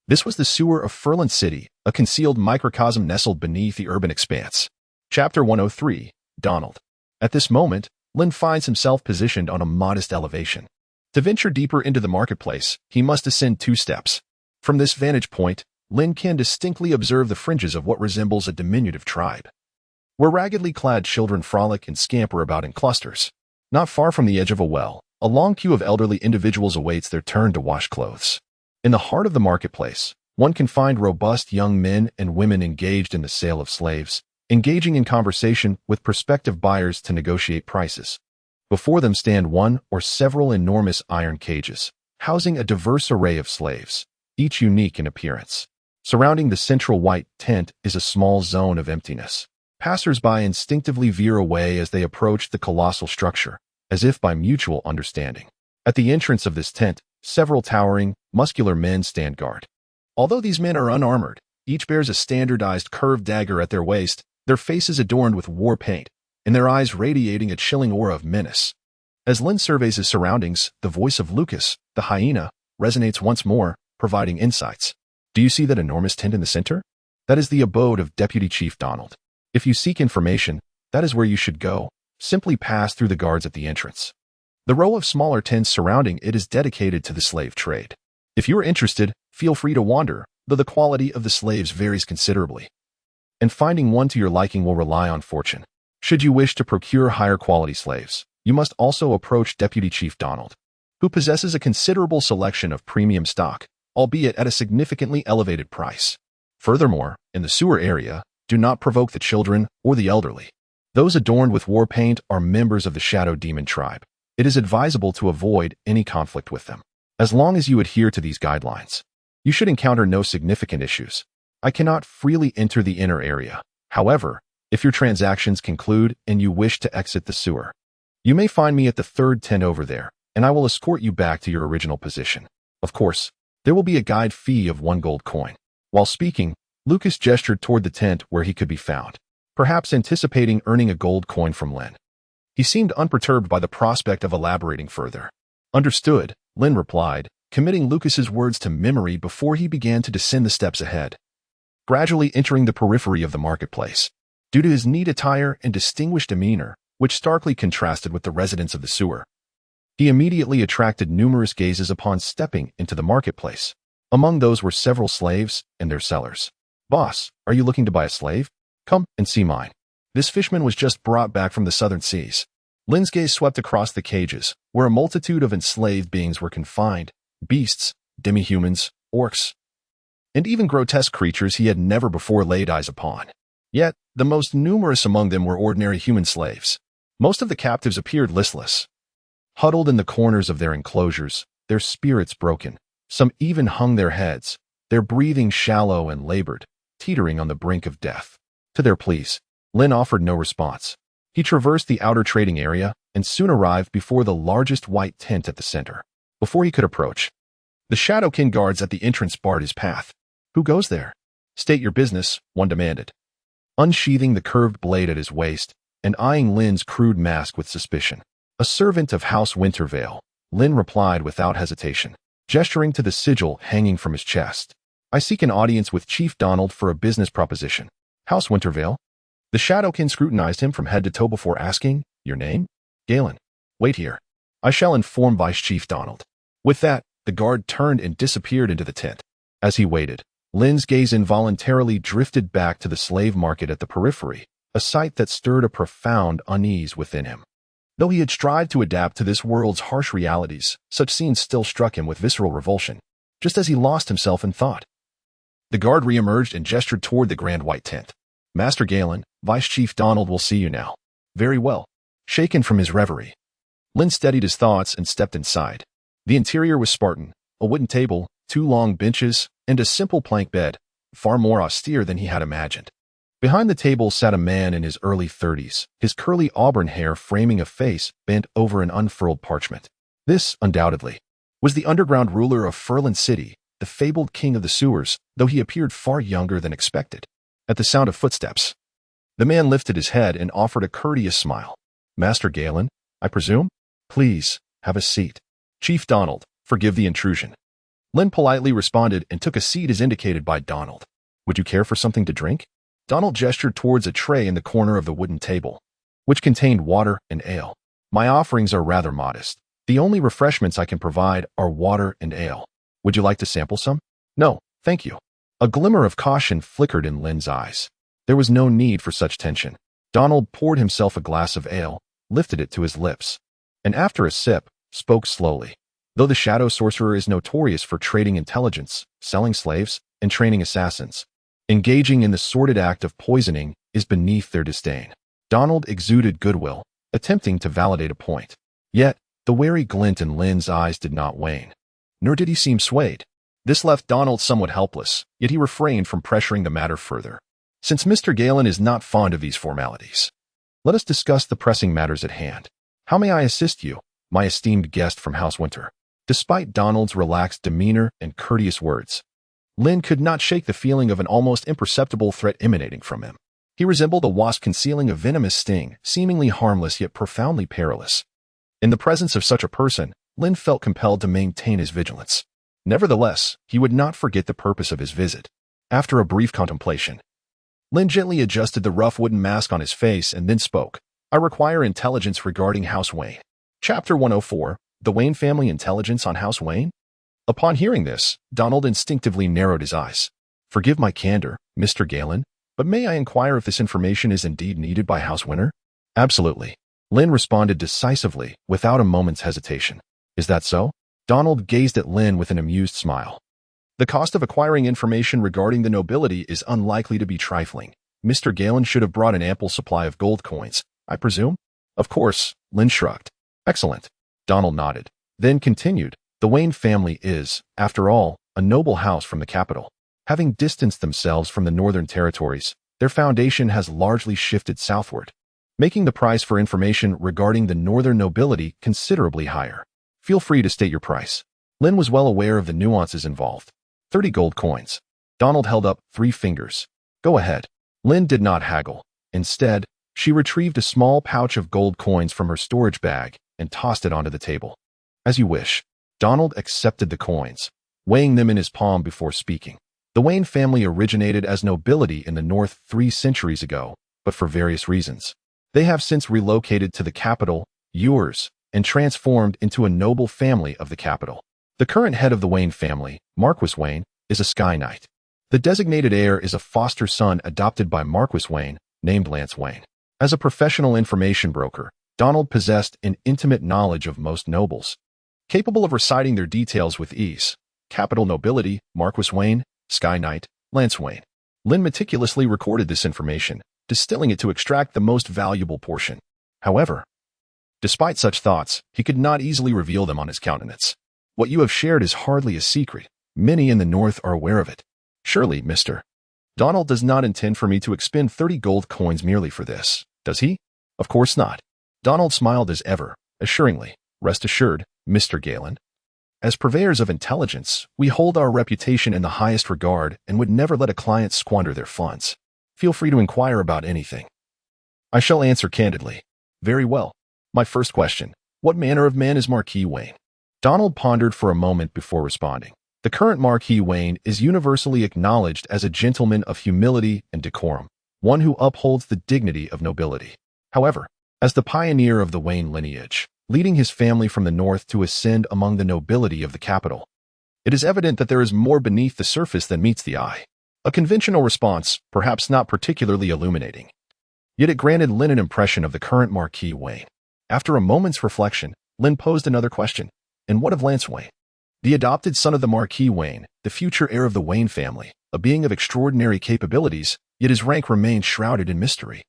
This was the sewer of Furland City, a concealed microcosm nestled beneath the urban expanse. Chapter 103, Donald. At this moment, Lin finds himself positioned on a modest elevation. To venture deeper into the marketplace, he must ascend 2 steps. From this vantage point, Lin can distinctly observe the fringes of what resembles a diminutive tribe, where raggedly clad children frolic and scamper about in clusters. Not far from the edge of a well, a long queue of elderly individuals awaits their turn to wash clothes. In the heart of the marketplace, one can find robust young men and women engaged in the sale of slaves, engaging in conversation with prospective buyers to negotiate prices. Before them stand one or several enormous iron cages, housing a diverse array of slaves, each unique in appearance. Surrounding the central white tent is a small zone of emptiness. Passers-by instinctively veer away as they approach the colossal structure, as if by mutual understanding. At the entrance of this tent, several towering, muscular men stand guard. Although these men are unarmored, each bears a standardized curved dagger at their waist, their faces adorned with war paint, and their eyes radiating a chilling aura of menace. As Lin surveys his surroundings, the voice of Lucas, the hyena, resonates once more, providing insights. Do you see that enormous tent in the center? That is the abode of Deputy Chief Donald. If you seek information, that is where you should go. Simply pass through the guards at the entrance. The row of smaller tents surrounding it is dedicated to the slave trade. If you are interested, feel free to wander, though the quality of the slaves varies considerably, and finding one to your liking will rely on fortune. Should you wish to procure higher quality slaves, you must also approach Deputy Chief Donald, who possesses a considerable selection of premium stock, albeit at a significantly elevated price. Furthermore, in the sewer area, do not provoke the children or the elderly. Those adorned with war paint are members of the Shadow Demon tribe. It is advisable to avoid any conflict with them. As long as you adhere to these guidelines, you should encounter no significant issues. I cannot freely enter the inner area. However, if your transactions conclude and you wish to exit the sewer, you may find me at the 3rd tent over there, and I will escort you back to your original position. Of course, there will be a guide fee of 1 gold coin. While speaking, Lucas gestured toward the tent where he could be found, perhaps anticipating earning a gold coin from Lin. He seemed unperturbed by the prospect of elaborating further. Understood, Lin replied, committing Lucas's words to memory before he began to descend the steps ahead, gradually entering the periphery of the marketplace. Due to his neat attire and distinguished demeanor, which starkly contrasted with the residents of the sewer, he immediately attracted numerous gazes upon stepping into the marketplace. Among those were several slaves and their sellers. Boss, are you looking to buy a slave? Come and see mine. This fishman was just brought back from the southern seas. Lin's gaze swept across the cages, where a multitude of enslaved beings were confined, beasts, demi-humans, orcs, and even grotesque creatures he had never before laid eyes upon. Yet, the most numerous among them were ordinary human slaves. Most of the captives appeared listless, huddled in the corners of their enclosures, their spirits broken. Some even hung their heads, their breathing shallow and labored, teetering on the brink of death. To their pleas, Lin offered no response. He traversed the outer trading area and soon arrived before the largest white tent at the center. Before he could approach, the Shadowkin guards at the entrance barred his path. Who goes there? State your business, one demanded, unsheathing the curved blade at his waist and eyeing Lin's crude mask with suspicion. A servant of House Wintervale, Lin replied without hesitation, gesturing to the sigil hanging from his chest. I seek an audience with Chief Donald for a business proposition. House Wintervale? The Shadowkin scrutinized him from head to toe before asking, your name? Galen. Wait here. I shall inform Vice Chief Donald. With that, the guard turned and disappeared into the tent. As he waited, Lin's gaze involuntarily drifted back to the slave market at the periphery, a sight that stirred a profound unease within him. Though he had strived to adapt to this world's harsh realities, such scenes still struck him with visceral revulsion, just as he lost himself in thought. The guard reemerged and gestured toward the grand white tent. Master Galen, Vice Chief Donald will see you now. Very well. Shaken from his reverie, Lin steadied his thoughts and stepped inside. The interior was Spartan, a wooden table, 2 long benches, and a simple plank bed, far more austere than he had imagined. Behind the table sat a man in his early 30s, his curly auburn hair framing a face bent over an unfurled parchment. This, undoubtedly, was the underground ruler of Furlan City, the fabled king of the sewers, though he appeared far younger than expected. At the sound of footsteps, the man lifted his head and offered a courteous smile. Master Galen, I presume? Please, have a seat. Chief Donald, forgive the intrusion. Lin politely responded and took a seat as indicated by Donald. Would you care for something to drink? Donald gestured towards a tray in the corner of the wooden table, which contained water and ale. My offerings are rather modest. The only refreshments I can provide are water and ale. Would you like to sample some? No, thank you. A glimmer of caution flickered in Lin's eyes. There was no need for such tension. Donald poured himself a glass of ale, lifted it to his lips, and after a sip, spoke slowly. Though the Shadow Sorcerer is notorious for trading intelligence, selling slaves, and training assassins, engaging in the sordid act of poisoning is beneath their disdain. Donald exuded goodwill, attempting to validate a point. Yet, the wary glint in Lin's eyes did not wane. Nor did he seem swayed. This left Donald somewhat helpless, yet he refrained from pressuring the matter further. Since Mr. Galen is not fond of these formalities, let us discuss the pressing matters at hand. How may I assist you, my esteemed guest from House Winter? Despite Donald's relaxed demeanor and courteous words, Lin could not shake the feeling of an almost imperceptible threat emanating from him. He resembled a wasp concealing a venomous sting, seemingly harmless yet profoundly perilous. In the presence of such a person, Lin felt compelled to maintain his vigilance. Nevertheless, he would not forget the purpose of his visit. After a brief contemplation, Lin gently adjusted the rough wooden mask on his face and then spoke. I require intelligence regarding House Wayne. Chapter 104, The Wayne Family Intelligence on House Wayne? Upon hearing this, Donald instinctively narrowed his eyes. Forgive my candor, Mr. Galen, but may I inquire if this information is indeed needed by House Winter? Absolutely. Lin responded decisively, without a moment's hesitation. Is that so? Donald gazed at Lin with an amused smile. The cost of acquiring information regarding the nobility is unlikely to be trifling. Mr. Galen should have brought an ample supply of gold coins, I presume? Of course, Lin shrugged. Excellent. Donald nodded, then continued. The Wayne family is, after all, a noble house from the capital. Having distanced themselves from the northern territories, their foundation has largely shifted southward, making the price for information regarding the northern nobility considerably higher. Feel free to state your price. Lin was well aware of the nuances involved. 30 gold coins. Donald held up 3 fingers. Go ahead. Lin did not haggle. Instead, she retrieved a small pouch of gold coins from her storage bag and tossed it onto the table. As you wish. Donald accepted the coins, weighing them in his palm before speaking. The Wayne family originated as nobility in the north 3 centuries ago, but for various reasons. They have since relocated to the capital, Urs, and transformed into a noble family of the capital. The current head of the Wayne family, Marquis Wayne, is a Sky Knight. The designated heir is a foster son adopted by Marquis Wayne, named Lance Wayne. As a professional information broker, Donald possessed an intimate knowledge of most nobles, capable of reciting their details with ease. Capital nobility, Marquis Wayne, Sky Knight, Lance Wayne. Lin meticulously recorded this information, distilling it to extract the most valuable portion. However, despite such thoughts, he could not easily reveal them on his countenance. What you have shared is hardly a secret. Many in the north are aware of it. Surely, Mr. Donald does not intend for me to expend 30 gold coins merely for this, does he? Of course not. Donald smiled as ever, assuringly. Rest assured, Mr. Galen. As purveyors of intelligence, we hold our reputation in the highest regard and would never let a client squander their funds. Feel free to inquire about anything. I shall answer candidly. Very well. My first question. What manner of man is Marquis Wayne? Donald pondered for a moment before responding. The current Marquis Wayne is universally acknowledged as a gentleman of humility and decorum, one who upholds the dignity of nobility. However, as the pioneer of the Wayne lineage, leading his family from the north to ascend among the nobility of the capital, it is evident that there is more beneath the surface than meets the eye. A conventional response, perhaps not particularly illuminating. Yet it granted Lin an impression of the current Marquis Wayne. After a moment's reflection, Lin posed another question. And what of Lance Wayne? The adopted son of the Marquis Wayne, the future heir of the Wayne family, a being of extraordinary capabilities, yet his rank remains shrouded in mystery.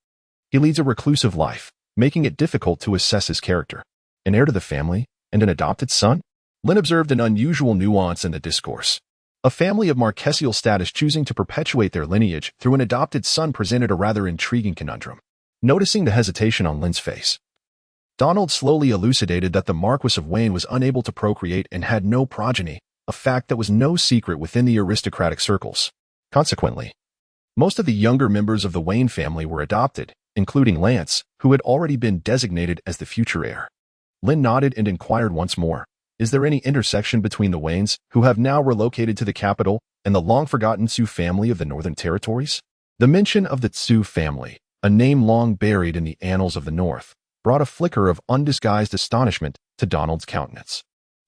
He leads a reclusive life, making it difficult to assess his character. An heir to the family and an adopted son? Lin observed an unusual nuance in the discourse. A family of marquesial status choosing to perpetuate their lineage through an adopted son presented a rather intriguing conundrum. Noticing the hesitation on Lin's face, Donald slowly elucidated that the Marquis of Wayne was unable to procreate and had no progeny, a fact that was no secret within the aristocratic circles. Consequently, most of the younger members of the Wayne family were adopted, including Lance, who had already been designated as the future heir. Lin nodded and inquired once more, "Is there any intersection between the Waynes, who have now relocated to the capital, and the long-forgotten Tsu family of the Northern Territories?" The mention of the Tsu family, a name long buried in the annals of the North, brought a flicker of undisguised astonishment to Donald's countenance.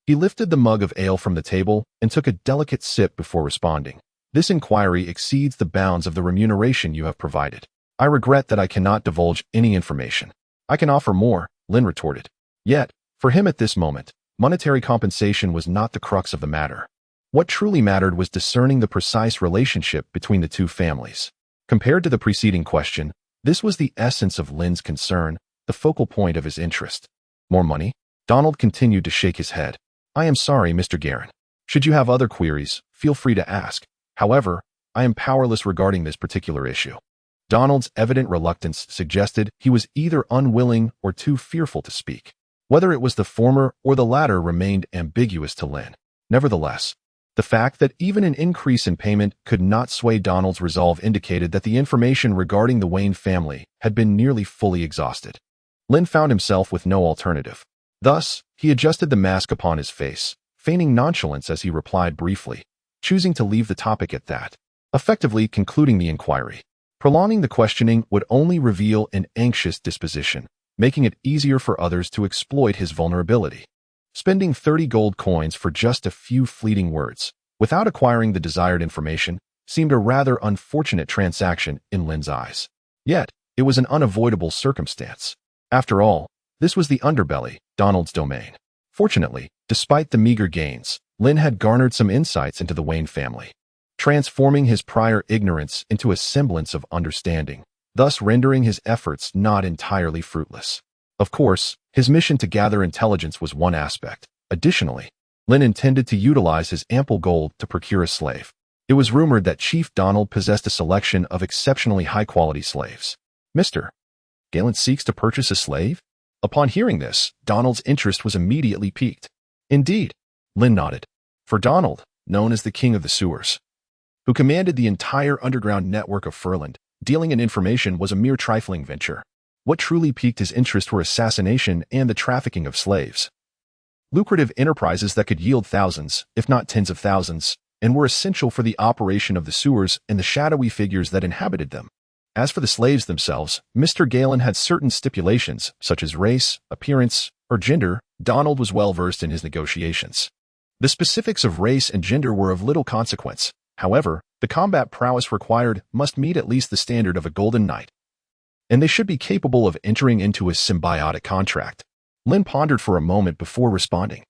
He lifted the mug of ale from the table and took a delicate sip before responding. "This inquiry exceeds the bounds of the remuneration you have provided. I regret that I cannot divulge any information." "I can offer more," Lin retorted. Yet, for him at this moment, monetary compensation was not the crux of the matter. What truly mattered was discerning the precise relationship between the two families. Compared to the preceding question, this was the essence of Lin's concern, the focal point of his interest. "More money?" Donald continued to shake his head. "I am sorry, Mr. Guerin. Should you have other queries, feel free to ask. However, I am powerless regarding this particular issue." Donald's evident reluctance suggested he was either unwilling or too fearful to speak. Whether it was the former or the latter remained ambiguous to Lin. Nevertheless, the fact that even an increase in payment could not sway Donald's resolve indicated that the information regarding the Wayne family had been nearly fully exhausted. Lin found himself with no alternative. Thus, he adjusted the mask upon his face, feigning nonchalance as he replied briefly, choosing to leave the topic at that, effectively concluding the inquiry. Prolonging the questioning would only reveal an anxious disposition, making it easier for others to exploit his vulnerability. Spending 30 gold coins for just a few fleeting words, without acquiring the desired information, seemed a rather unfortunate transaction in Lin's eyes. Yet, it was an unavoidable circumstance. After all, this was the underbelly, Donald's domain. Fortunately, despite the meager gains, Lin had garnered some insights into the Wayne family, transforming his prior ignorance into a semblance of understanding, thus rendering his efforts not entirely fruitless. Of course, his mission to gather intelligence was one aspect. Additionally, Lin intended to utilize his ample gold to procure a slave. It was rumored that Chief Donald possessed a selection of exceptionally high-quality slaves. "Mr. Galen seeks to purchase a slave?" Upon hearing this, Donald's interest was immediately piqued. "Indeed," Lin nodded. For Donald, known as the King of the Sewers, who commanded the entire underground network of Furland, dealing in information was a mere trifling venture. What truly piqued his interest were assassination and the trafficking of slaves. Lucrative enterprises that could yield thousands, if not tens of thousands, and were essential for the operation of the sewers and the shadowy figures that inhabited them. As for the slaves themselves, Mr. Galen had certain stipulations, such as race, appearance, or gender. Donald was well versed in his negotiations. The specifics of race and gender were of little consequence. However, the combat prowess required must meet at least the standard of a golden knight, and they should be capable of entering into a symbiotic contract. Lin pondered for a moment before responding.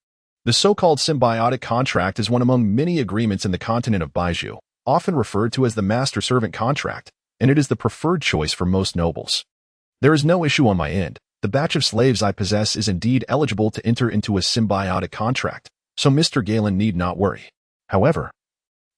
The so-called symbiotic contract is one among many agreements in the continent of Baizhu, often referred to as the master-servant contract, and it is the preferred choice for most nobles. There is no issue on my end. The batch of slaves I possess is indeed eligible to enter into a symbiotic contract, so Mr. Galen need not worry. However,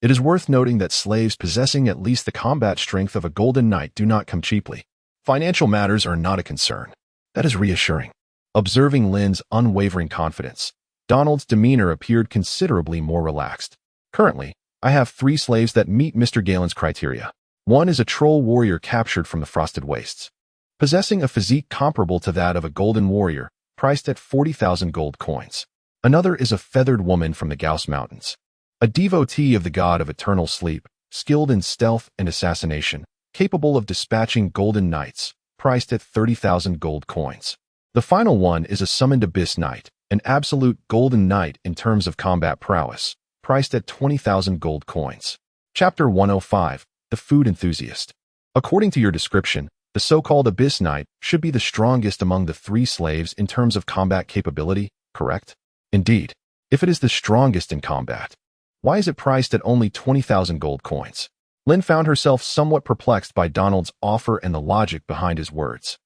it is worth noting that slaves possessing at least the combat strength of a golden knight do not come cheaply. Financial matters are not a concern. That is reassuring. Observing Lin's unwavering confidence, Donald's demeanor appeared considerably more relaxed. "Currently, I have 3 slaves that meet Mr. Galen's criteria. One is a troll warrior captured from the Frosted Wastes, possessing a physique comparable to that of a golden warrior, priced at 40,000 gold coins. Another is a feathered woman from the Gauss Mountains, a devotee of the god of eternal sleep, skilled in stealth and assassination, capable of dispatching golden knights, priced at 30,000 gold coins. The final one is a summoned abyss knight, an absolute golden knight in terms of combat prowess, priced at 20,000 gold coins." Chapter 105. The Food Enthusiast. According to your description, the so-called Abyss Knight should be the strongest among the 3 slaves in terms of combat capability, correct? Indeed. If it is the strongest in combat, why is it priced at only 20,000 gold coins? Lin found herself somewhat perplexed by Donald's offer and the logic behind his words.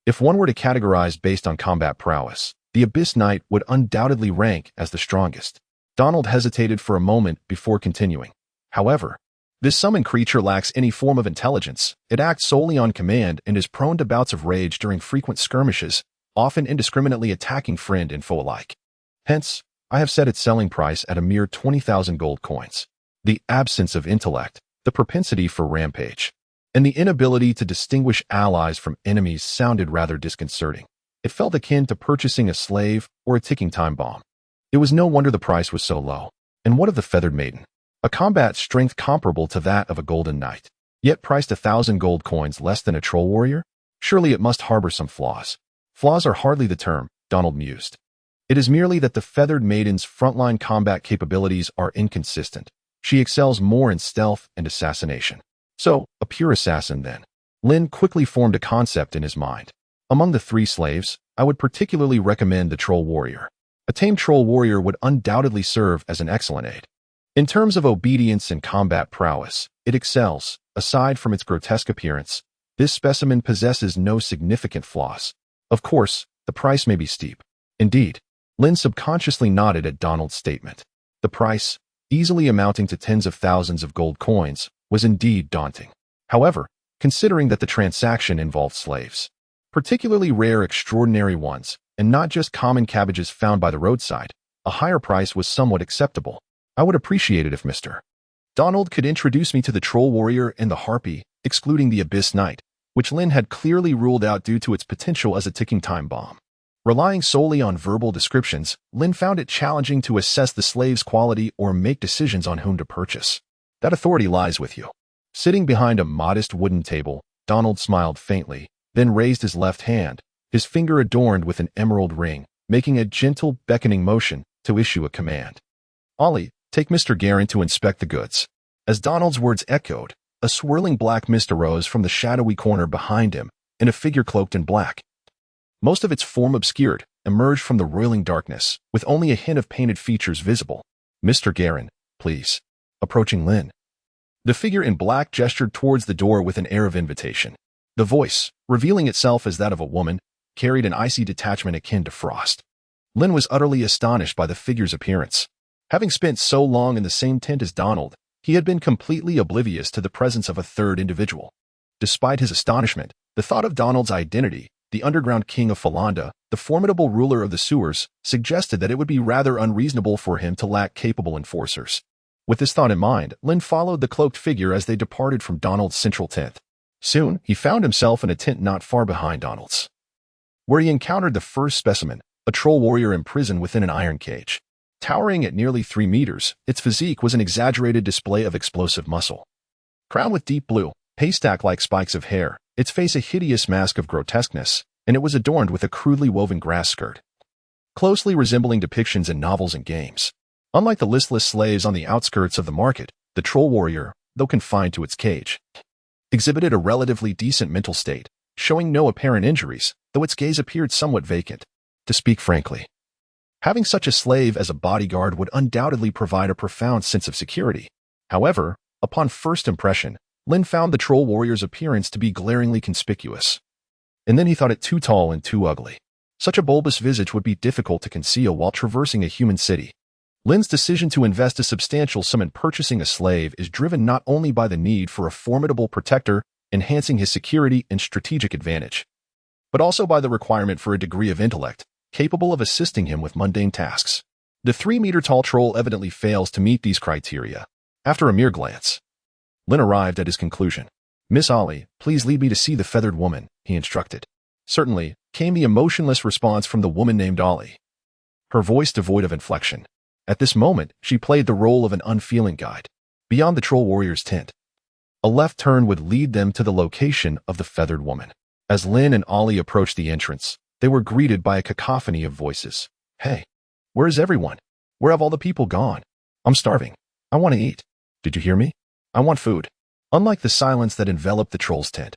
If one were to categorize based on combat prowess, the Abyss Knight would undoubtedly rank as the strongest. Donald hesitated for a moment before continuing. However, this summoned creature lacks any form of intelligence. It acts solely on command and is prone to bouts of rage during frequent skirmishes, often indiscriminately attacking friend and foe alike. Hence, I have set its selling price at a mere 20,000 gold coins. The absence of intellect, the propensity for rampage, and the inability to distinguish allies from enemies sounded rather disconcerting. It felt akin to purchasing a slave or a ticking time bomb. It was no wonder the price was so low. And what of the feathered maiden? A combat strength comparable to that of a golden knight, yet priced 1,000 gold coins less than a troll warrior? Surely it must harbor some flaws. Flaws are hardly the term, Donald mused. It is merely that the feathered maiden's frontline combat capabilities are inconsistent. She excels more in stealth and assassination. So, a pure assassin then. Lin quickly formed a concept in his mind. Among the 3 slaves, I would particularly recommend the troll warrior. A tame troll warrior would undoubtedly serve as an excellent aid. In terms of obedience and combat prowess, it excels. Aside from its grotesque appearance, this specimen possesses no significant flaws. Of course, the price may be steep. Indeed, Lin subconsciously nodded at Donald's statement. The price, easily amounting to tens of thousands of gold coins, was indeed daunting. However, considering that the transaction involved slaves, particularly rare extraordinary ones, and not just common cabbages found by the roadside, a higher price was somewhat acceptable. I would appreciate it if Mr. Donald could introduce me to the troll warrior and the harpy, excluding the abyss knight, which Lin had clearly ruled out due to its potential as a ticking time bomb. Relying solely on verbal descriptions, Lin found it challenging to assess the slave's quality or make decisions on whom to purchase. That authority lies with you. Sitting behind a modest wooden table, Donald smiled faintly, then raised his left hand, his finger adorned with an emerald ring, making a gentle, beckoning motion to issue a command. Ollie, take Mr. Guerin to inspect the goods. As Donald's words echoed, a swirling black mist arose from the shadowy corner behind him, and a figure cloaked in black, most of its form obscured, emerged from the roiling darkness, with only a hint of painted features visible. Mr. Guerin, please. Approaching Lin. The figure in black gestured towards the door with an air of invitation. The voice, revealing itself as that of a woman, carried an icy detachment akin to frost. Lin was utterly astonished by the figure's appearance. Having spent so long in the same tent as Donald, he had been completely oblivious to the presence of a third individual. Despite his astonishment, the thought of Donald's identity, the underground king of Falanda, the formidable ruler of the sewers, suggested that it would be rather unreasonable for him to lack capable enforcers. With this thought in mind, Lin followed the cloaked figure as they departed from Donald's central tent. Soon, he found himself in a tent not far behind Donald's, where he encountered the first specimen, a troll warrior imprisoned within an iron cage. Towering at nearly 3 meters, its physique was an exaggerated display of explosive muscle. Crowned with deep blue, haystack-like spikes of hair, its face a hideous mask of grotesqueness, and it was adorned with a crudely woven grass skirt, closely resembling depictions in novels and games. Unlike the listless slaves on the outskirts of the market, the troll warrior, though confined to its cage, exhibited a relatively decent mental state, showing no apparent injuries, though its gaze appeared somewhat vacant. To speak frankly, having such a slave as a bodyguard would undoubtedly provide a profound sense of security. However, upon first impression, Lin found the troll warrior's appearance to be glaringly conspicuous. And then he thought it too tall and too ugly. Such a bulbous visage would be difficult to conceal while traversing a human city. Lin's decision to invest a substantial sum in purchasing a slave is driven not only by the need for a formidable protector, enhancing his security and strategic advantage, but also by the requirement for a degree of intellect, capable of assisting him with mundane tasks. The 3-meter-tall troll evidently fails to meet these criteria. After a mere glance, Lin arrived at his conclusion. Miss Ollie, please lead me to see the feathered woman, he instructed. Certainly, came the emotionless response from the woman named Ollie, her voice devoid of inflection. At this moment, she played the role of an unfeeling guide. Beyond the troll warrior's tent, a left turn would lead them to the location of the feathered woman. As Lin and Ollie approached the entrance, they were greeted by a cacophony of voices. Hey, where is everyone? Where have all the people gone? I'm starving. I want to eat. Did you hear me? I want food. Unlike the silence that enveloped the troll's tent,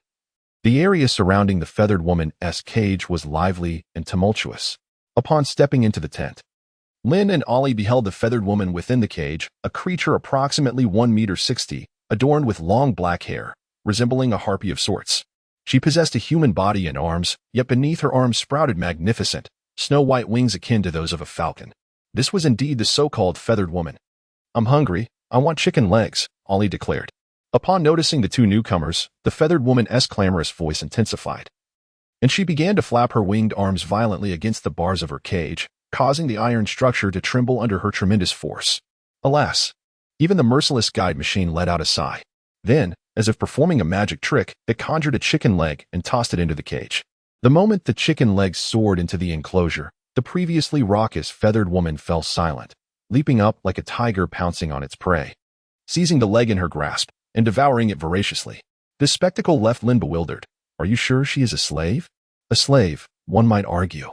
the area surrounding the feathered woman's cage was lively and tumultuous. Upon stepping into the tent, Lin and Ollie beheld the feathered woman within the cage, a creature approximately 1.60 meters, adorned with long black hair, resembling a harpy of sorts. She possessed a human body and arms, yet beneath her arms sprouted magnificent, snow-white wings akin to those of a falcon. This was indeed the so-called feathered woman. I'm hungry. I want chicken legs, Ollie declared. Upon noticing the two newcomers, the feathered woman's clamorous voice intensified. and she began to flap her winged arms violently against the bars of her cage, causing the iron structure to tremble under her tremendous force. Alas, even the merciless guide machine let out a sigh. Then, as if performing a magic trick, it conjured a chicken leg and tossed it into the cage. The moment the chicken leg soared into the enclosure, the previously raucous feathered woman fell silent, leaping up like a tiger pouncing on its prey, seizing the leg in her grasp and devouring it voraciously. This spectacle left Lin bewildered. Are you sure she is a slave? A slave, one might argue,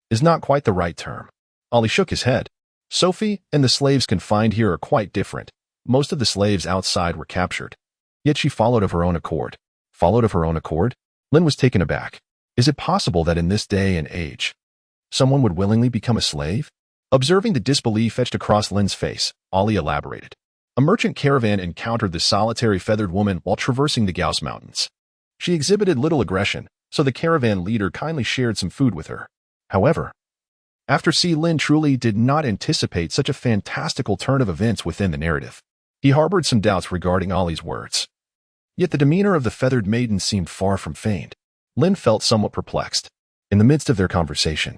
is not quite the right term. Ollie shook his head. Sophie and the slaves confined here are quite different. Most of the slaves outside were captured. Yet she followed of her own accord. Followed of her own accord? Lin was taken aback. Is it possible that in this day and age, someone would willingly become a slave? Observing the disbelief etched across Lin's face, Ollie elaborated. A merchant caravan encountered the solitary feathered woman while traversing the Gauss Mountains. She exhibited little aggression, so the caravan leader kindly shared some food with her. However, after Lin truly did not anticipate such a fantastical turn of events within the narrative. He harbored some doubts regarding Ollie's words. Yet the demeanor of the feathered maiden seemed far from feigned. Lin felt somewhat perplexed. In the midst of their conversation,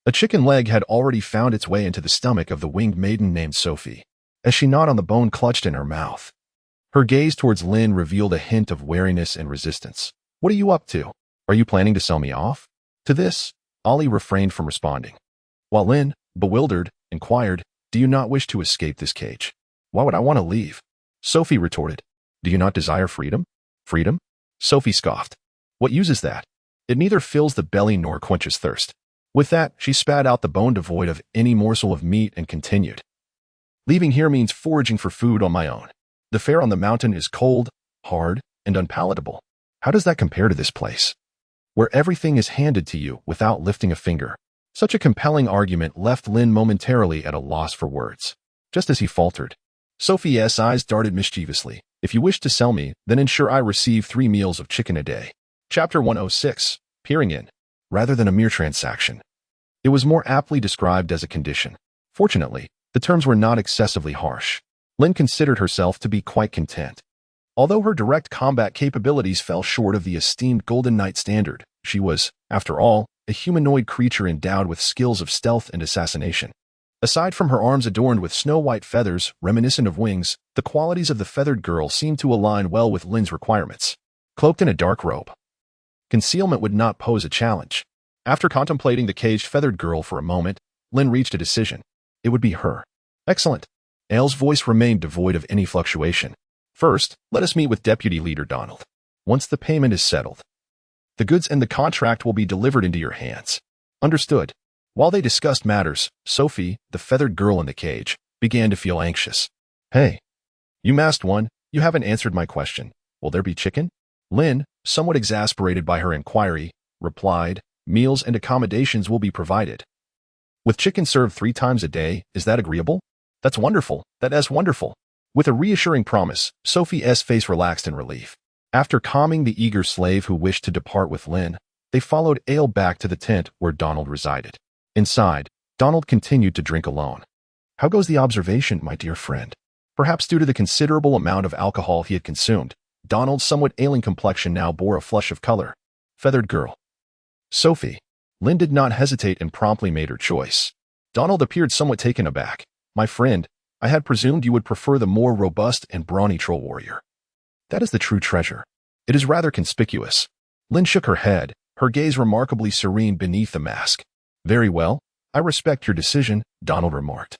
a chicken leg had already found its way into the stomach of the winged maiden named Sophie, as she gnawed on the bone clutched in her mouth. Her gaze towards Lin revealed a hint of wariness and resistance. What are you up to? Are you planning to sell me off? To this, Ollie refrained from responding. While Lin, bewildered, inquired, do you not wish to escape this cage? Why would I want to leave? Sophie retorted. Do you not desire freedom? Freedom? Sophie scoffed. What use is that? It neither fills the belly nor quenches thirst. With that, she spat out the bone devoid of any morsel of meat and continued. Leaving here means foraging for food on my own. The fare on the mountain is cold, hard, and unpalatable. How does that compare to this place, where everything is handed to you without lifting a finger? Such a compelling argument left Lin momentarily at a loss for words. Just as he faltered, Sophie's eyes darted mischievously. If you wish to sell me, then ensure I receive 3 meals of chicken a day. Chapter 106, Peering In. Rather than a mere transaction, it was more aptly described as a condition. Fortunately, the terms were not excessively harsh. Lin considered herself to be quite content. Although her direct combat capabilities fell short of the esteemed Golden Knight standard, she was, after all, a humanoid creature endowed with skills of stealth and assassination. Aside from her arms adorned with snow-white feathers reminiscent of wings, the qualities of the feathered girl seemed to align well with Lin's requirements. Cloaked in a dark robe, concealment would not pose a challenge. After contemplating the caged feathered girl for a moment, Lin reached a decision. It would be her. Excellent. Ale's voice remained devoid of any fluctuation. First, let us meet with Deputy Leader Donald. Once the payment is settled, the goods and the contract will be delivered into your hands. Understood. While they discussed matters, Sophie, the feathered girl in the cage, began to feel anxious. Hey, you masked one, you haven't answered my question. Will there be chicken? Lin, somewhat exasperated by her inquiry, replied, meals and accommodations will be provided. With chicken served 3 times a day, is that agreeable? That's wonderful. That's wonderful. With a reassuring promise, Sophie's face relaxed in relief. After calming the eager slave who wished to depart with Lin, they followed Ale back to the tent where Donald resided. Inside, Donald continued to drink alone. How goes the observation, my dear friend? Perhaps due to the considerable amount of alcohol he had consumed, Donald's somewhat ailing complexion now bore a flush of color. Feathered girl. Sophie. Lin did not hesitate and promptly made her choice. Donald appeared somewhat taken aback. My friend, I had presumed you would prefer the more robust and brawny troll warrior. That is the true treasure. It is rather conspicuous. Lin shook her head, her gaze remarkably serene beneath the mask. Very well, I respect your decision, Donald remarked,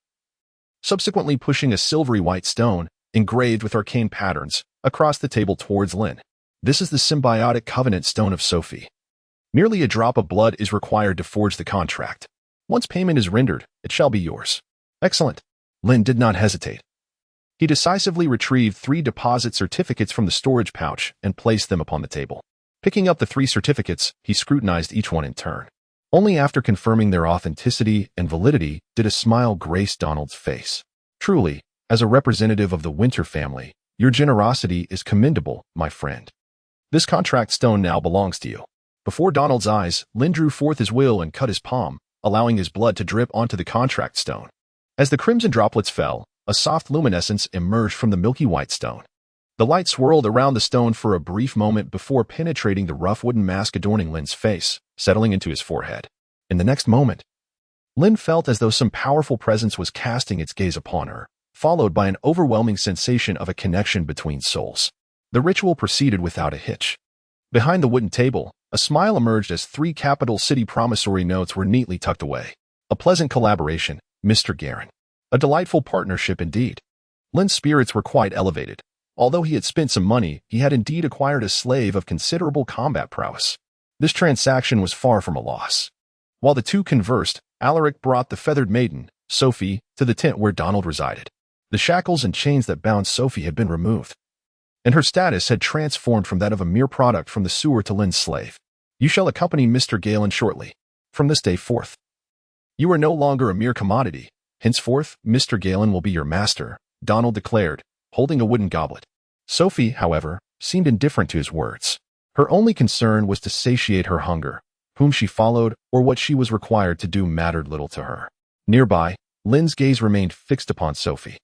subsequently pushing a silvery white stone, engraved with arcane patterns, across the table towards Lin. This is the symbiotic covenant stone of Sophie. Merely a drop of blood is required to forge the contract. Once payment is rendered, it shall be yours. Excellent. Lin did not hesitate. He decisively retrieved 3 deposit certificates from the storage pouch and placed them upon the table. Picking up the 3 certificates, he scrutinized each one in turn. Only after confirming their authenticity and validity did a smile grace Donald's face. Truly, as a representative of the Winter family, your generosity is commendable, my friend. This contract stone now belongs to you. Before Donald's eyes, Lin drew forth his will and cut his palm, allowing his blood to drip onto the contract stone. As the crimson droplets fell, a soft luminescence emerged from the milky white stone. The light swirled around the stone for a brief moment before penetrating the rough wooden mask adorning Lin's face, settling into his forehead. In the next moment, Lin felt as though some powerful presence was casting its gaze upon her, followed by an overwhelming sensation of a connection between souls. The ritual proceeded without a hitch. Behind the wooden table, a smile emerged as 3 capital city promissory notes were neatly tucked away. A pleasant collaboration, Mr. Garen. A delightful partnership indeed. Lin's spirits were quite elevated. Although he had spent some money, he had indeed acquired a slave of considerable combat prowess. This transaction was far from a loss. While the two conversed, Alaric brought the feathered maiden, Sophie, to the tent where Donald resided. The shackles and chains that bound Sophie had been removed, and her status had transformed from that of a mere product from the sewer to Lin's slave. You shall accompany Mr. Galen shortly. From this day forth, you are no longer a mere commodity. Henceforth, Mr. Galen will be your master, Donald declared, holding a wooden goblet. Sophie, however, seemed indifferent to his words. Her only concern was to satiate her hunger. Whom she followed or what she was required to do mattered little to her. Nearby, Lin's gaze remained fixed upon Sophie.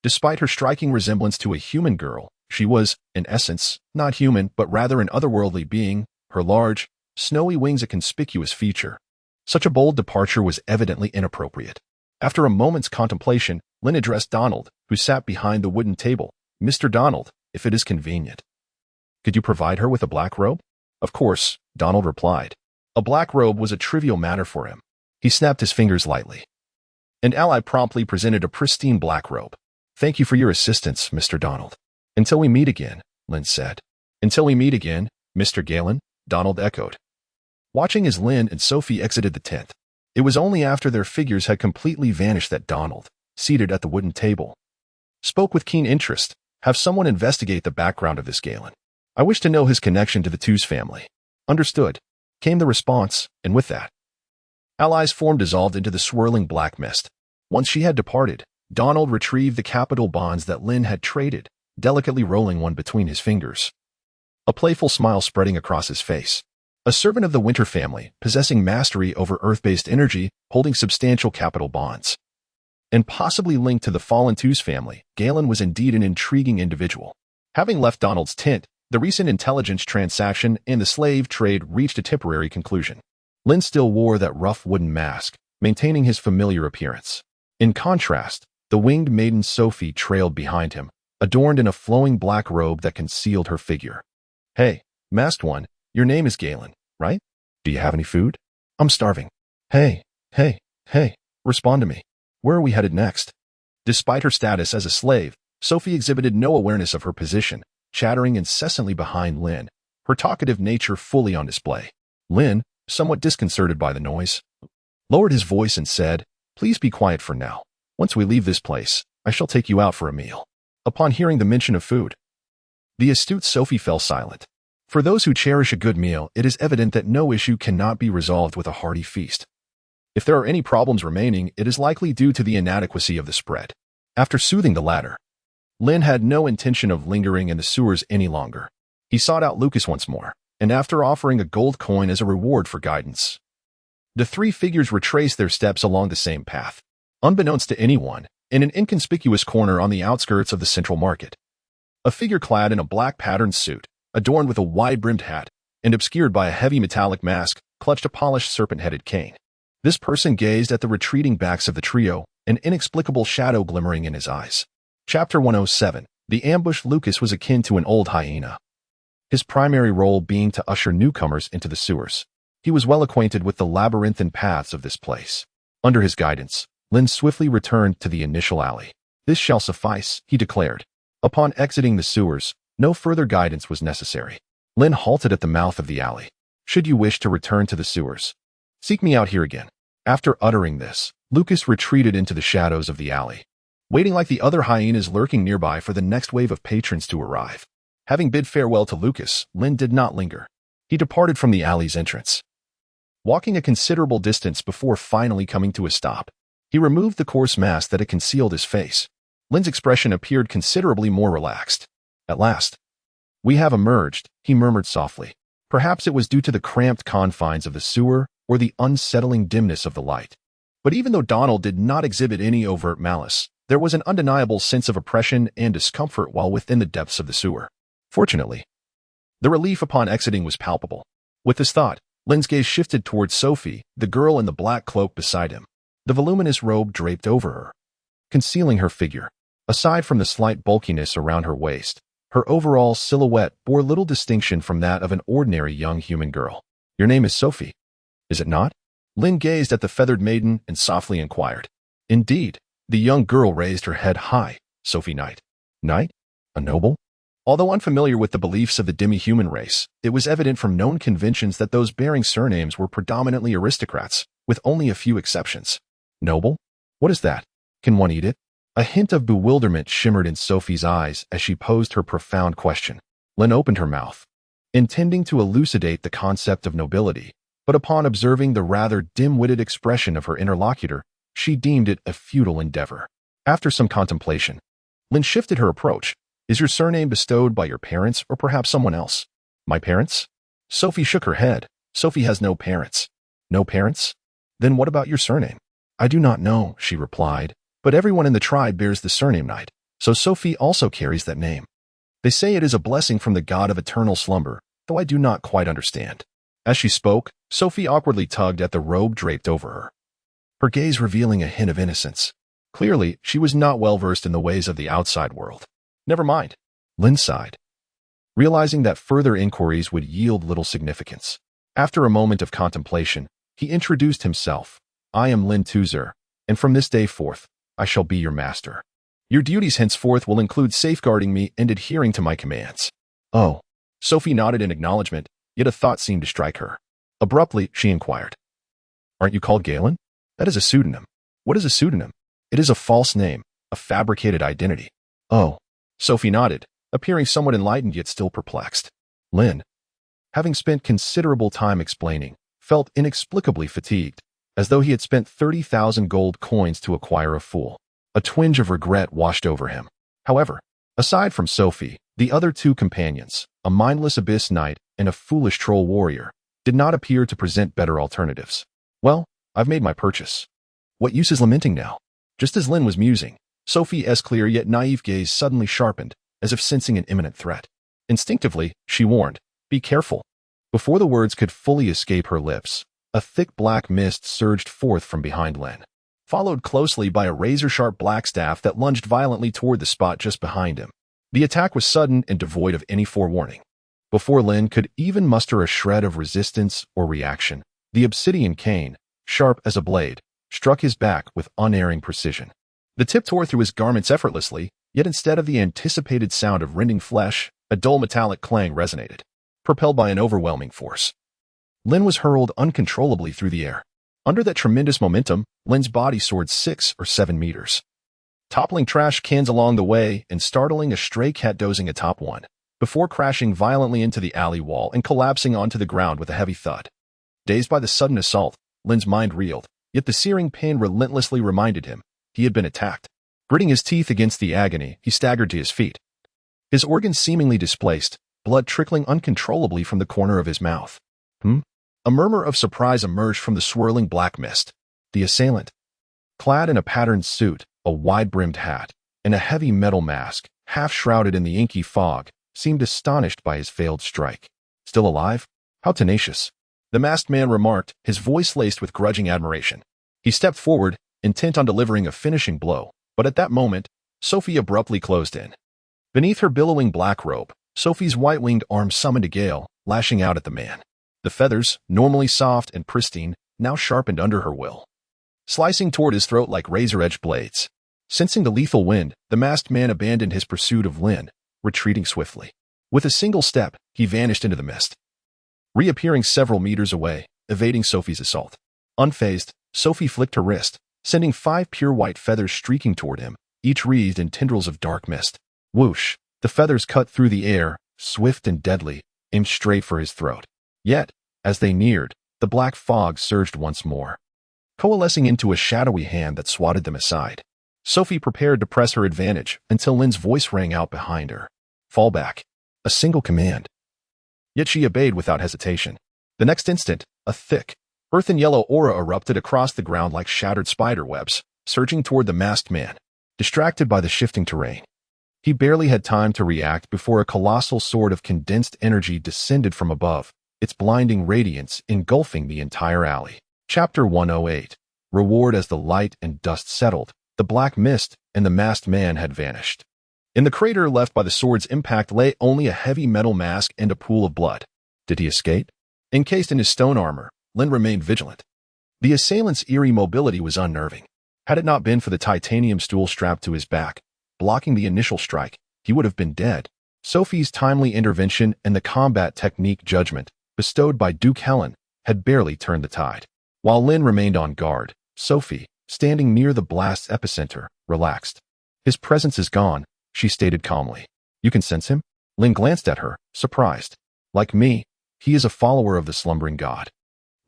Despite her striking resemblance to a human girl, she was, in essence, not human but rather an otherworldly being, her large, snowy wings a conspicuous feature. Such a bold departure was evidently inappropriate. After a moment's contemplation, Lin addressed Donald, who sat behind the wooden table. Mr. Donald, if it is convenient, could you provide her with a black robe? Of course, Donald replied. A black robe was a trivial matter for him. He snapped his fingers lightly. An ally promptly presented a pristine black robe. Thank you for your assistance, Mr. Donald. Until we meet again, Lin said. Until we meet again, Mr. Galen, Donald echoed. Watching as Lin and Sophie exited the tent, it was only after their figures had completely vanished that Donald, seated at the wooden table, spoke with keen interest. Have someone investigate the background of this Galen. I wish to know his connection to the Two's family. Understood, came the response, and with that, Ally's form dissolved into the swirling black mist. Once she had departed, Donald retrieved the capital bonds that Lin had traded, delicately rolling one between his fingers. A playful smile spreading across his face. A servant of the Winter family, possessing mastery over Earth-based energy, holding substantial capital bonds. And possibly linked to the fallen Two's family, Galen was indeed an intriguing individual. Having left Donald's tent, the recent intelligence transaction and the slave trade reached a temporary conclusion. Lin still wore that rough wooden mask, maintaining his familiar appearance. In contrast, the winged maiden Sophie trailed behind him, adorned in a flowing black robe that concealed her figure. Hey, masked one, your name is Galen, right? Do you have any food? I'm starving. Hey, respond to me. Where are we headed next? Despite her status as a slave, Sophie exhibited no awareness of her position, chattering incessantly behind Lin, her talkative nature fully on display. Lin, somewhat disconcerted by the noise, lowered his voice and said, Please be quiet for now. Once we leave this place, I shall take you out for a meal. Upon hearing the mention of food, the astute Sophie fell silent. For those who cherish a good meal, it is evident that no issue cannot be resolved with a hearty feast. If there are any problems remaining, it is likely due to the inadequacy of the spread. After soothing the latter, Lin had no intention of lingering in the sewers any longer. He sought out Lucas once more, and after offering a gold coin as a reward for guidance, the 3 figures retraced their steps along the same path. Unbeknownst to anyone, in an inconspicuous corner on the outskirts of the central market, a figure clad in a black patterned suit, adorned with a wide-brimmed hat, and obscured by a heavy metallic mask, clutched a polished serpent-headed cane. This person gazed at the retreating backs of the trio, an inexplicable shadow glimmering in his eyes. Chapter 107. The ambush. Lucas was akin to an old hyena, his primary role being to usher newcomers into the sewers. He was well acquainted with the labyrinthine paths of this place. Under his guidance, Lin swiftly returned to the initial alley. This shall suffice, he declared. Upon exiting the sewers, no further guidance was necessary. Lin halted at the mouth of the alley. Should you wish to return to the sewers, seek me out here again. After uttering this, Lucas retreated into the shadows of the alley, waiting like the other hyenas lurking nearby for the next wave of patrons to arrive. Having bid farewell to Lucas, Lin did not linger. He departed from the alley's entrance, walking a considerable distance before finally coming to a stop. He removed the coarse mask that had concealed his face. Lin's expression appeared considerably more relaxed. At last, we have emerged, he murmured softly. Perhaps it was due to the cramped confines of the sewer or the unsettling dimness of the light. But even though Donald did not exhibit any overt malice, There was an undeniable sense of oppression and discomfort while within the depths of the sewer. Fortunately, the relief upon exiting was palpable. With this thought, Lin's gaze shifted towards Sophie, the girl in the black cloak beside him. The voluminous robe draped over her, concealing her figure. Aside from the slight bulkiness around her waist, her overall silhouette bore little distinction from that of an ordinary young human girl. "Your name is Sophie, is it not?" Lin gazed at the feathered maiden and softly inquired. "Indeed." The young girl raised her head high. "Sophie Knight." "Knight? A noble?" Although unfamiliar with the beliefs of the demi-human race, it was evident from known conventions that those bearing surnames were predominantly aristocrats, with only a few exceptions. "Noble? What is that? Can one eat it?" A hint of bewilderment shimmered in Sophie's eyes as she posed her profound question. Lin opened her mouth, intending to elucidate the concept of nobility, but upon observing the rather dim-witted expression of her interlocutor, she deemed it a futile endeavor. After some contemplation, Lin shifted her approach. "Is your surname bestowed by your parents or perhaps someone else?" "My parents?" Sophie shook her head. "Sophie has no parents." "No parents? Then what about your surname?" "I do not know," she replied, "but everyone in the tribe bears the surname Knight, so Sophie also carries that name. They say it is a blessing from the god of eternal slumber, though I do not quite understand." As she spoke, Sophie awkwardly tugged at the robe draped over her, her gaze revealing a hint of innocence. Clearly, she was not well versed in the ways of the outside world. "Never mind," Lin sighed, realizing that further inquiries would yield little significance. After a moment of contemplation, he introduced himself. "I am Lin Tuzer, and from this day forth, I shall be your master. Your duties henceforth will include safeguarding me and adhering to my commands." "Oh." Sophie nodded in acknowledgement, yet a thought seemed to strike her. Abruptly, she inquired, "Aren't you called Galen?" "That is a pseudonym." "What is a pseudonym?" "It is a false name, a fabricated identity." "Oh." Sophie nodded, appearing somewhat enlightened yet still perplexed. Lin, having spent considerable time explaining, felt inexplicably fatigued, as though he had spent 30,000 gold coins to acquire a fool. A twinge of regret washed over him. However, aside from Sophie, the other two companions, a mindless abyss knight and a foolish troll warrior, did not appear to present better alternatives. "Well, I've made my purchase. What use is lamenting now?" Just as Lin was musing, Sophie's clear yet naive gaze suddenly sharpened, as if sensing an imminent threat. Instinctively, she warned, "Be careful." Before the words could fully escape her lips, a thick black mist surged forth from behind Lin, followed closely by a razor-sharp black staff that lunged violently toward the spot just behind him. The attack was sudden and devoid of any forewarning. Before Lin could even muster a shred of resistance or reaction, the obsidian cane, sharp as a blade, struck his back with unerring precision. The tip tore through his garments effortlessly, yet instead of the anticipated sound of rending flesh, a dull metallic clang resonated. Propelled by an overwhelming force, Lin was hurled uncontrollably through the air. Under that tremendous momentum, Lin's body soared 6 or 7 meters, toppling trash cans along the way and startling a stray cat dozing atop one, before crashing violently into the alley wall and collapsing onto the ground with a heavy thud. Dazed by the sudden assault, Lin's mind reeled, yet the searing pain relentlessly reminded him he had been attacked. Gritting his teeth against the agony, he staggered to his feet, his organs seemingly displaced, blood trickling uncontrollably from the corner of his mouth. A murmur of surprise emerged from the swirling black mist. The assailant, clad in a patterned suit, a wide-brimmed hat, and a heavy metal mask, half shrouded in the inky fog, seemed astonished by his failed strike. "Still alive? How tenacious," the masked man remarked, his voice laced with grudging admiration. He stepped forward, intent on delivering a finishing blow, but at that moment, Sophie abruptly closed in. Beneath her billowing black robe, Sophie's white-winged arm summoned a gale, lashing out at the man. The feathers, normally soft and pristine, now sharpened under her will, slicing toward his throat like razor-edged blades. Sensing the lethal wind, the masked man abandoned his pursuit of Lin, retreating swiftly. With a single step, he vanished into the mist, reappearing several meters away, evading Sophie's assault. Unfazed, Sophie flicked her wrist, sending 5 pure white feathers streaking toward him, each wreathed in tendrils of dark mist. Whoosh! The feathers cut through the air, swift and deadly, aimed straight for his throat. Yet, as they neared, the black fog surged once more, coalescing into a shadowy hand that swatted them aside. Sophie prepared to press her advantage until Lin's voice rang out behind her. "Fall back." A single command. Yet she obeyed without hesitation. The next instant, a thick, earthen yellow aura erupted across the ground like shattered spider webs, surging toward the masked man. distracted by the shifting terrain. He barely had time to react before a colossal sword of condensed energy descended from above, its blinding radiance engulfing the entire alley. Chapter 108. Reward. As the light and dust settled, the black mist and the masked man had vanished. In the crater left by the sword's impact lay only a heavy metal mask and a pool of blood. Did he escape? Encased in his stone armor, Lin remained vigilant. The assailant's eerie mobility was unnerving. Had it not been for the titanium stool strapped to his back, blocking the initial strike, he would have been dead. Sophie's timely intervention and the combat technique judgment bestowed by Duke Helen had barely turned the tide. While Lin remained on guard, Sophie, standing near the blast's epicenter, relaxed. His presence is gone, she stated calmly. You can sense him? Lin glanced at her, surprised. Like me, he is a follower of the slumbering god,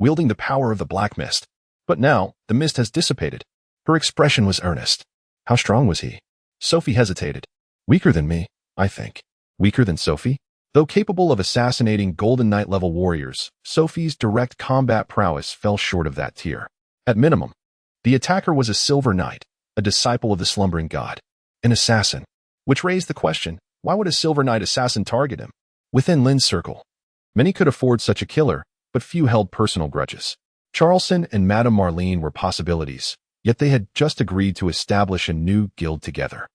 wielding the power of the black mist. But now, the mist has dissipated. Her expression was earnest. How strong was he? Sophie hesitated. Weaker than me, I think. Weaker than Sophie? Though capable of assassinating Golden Knight-level warriors, Sophie's direct combat prowess fell short of that tier. At minimum, the attacker was a Silver Knight, a disciple of the slumbering god, an assassin. Which raised the question, why would a Silver Knight assassin target him? Within Lin's circle, many could afford such a killer, but few held personal grudges. Charleston and Madame Marlene were possibilities, yet they had just agreed to establish a new guild together.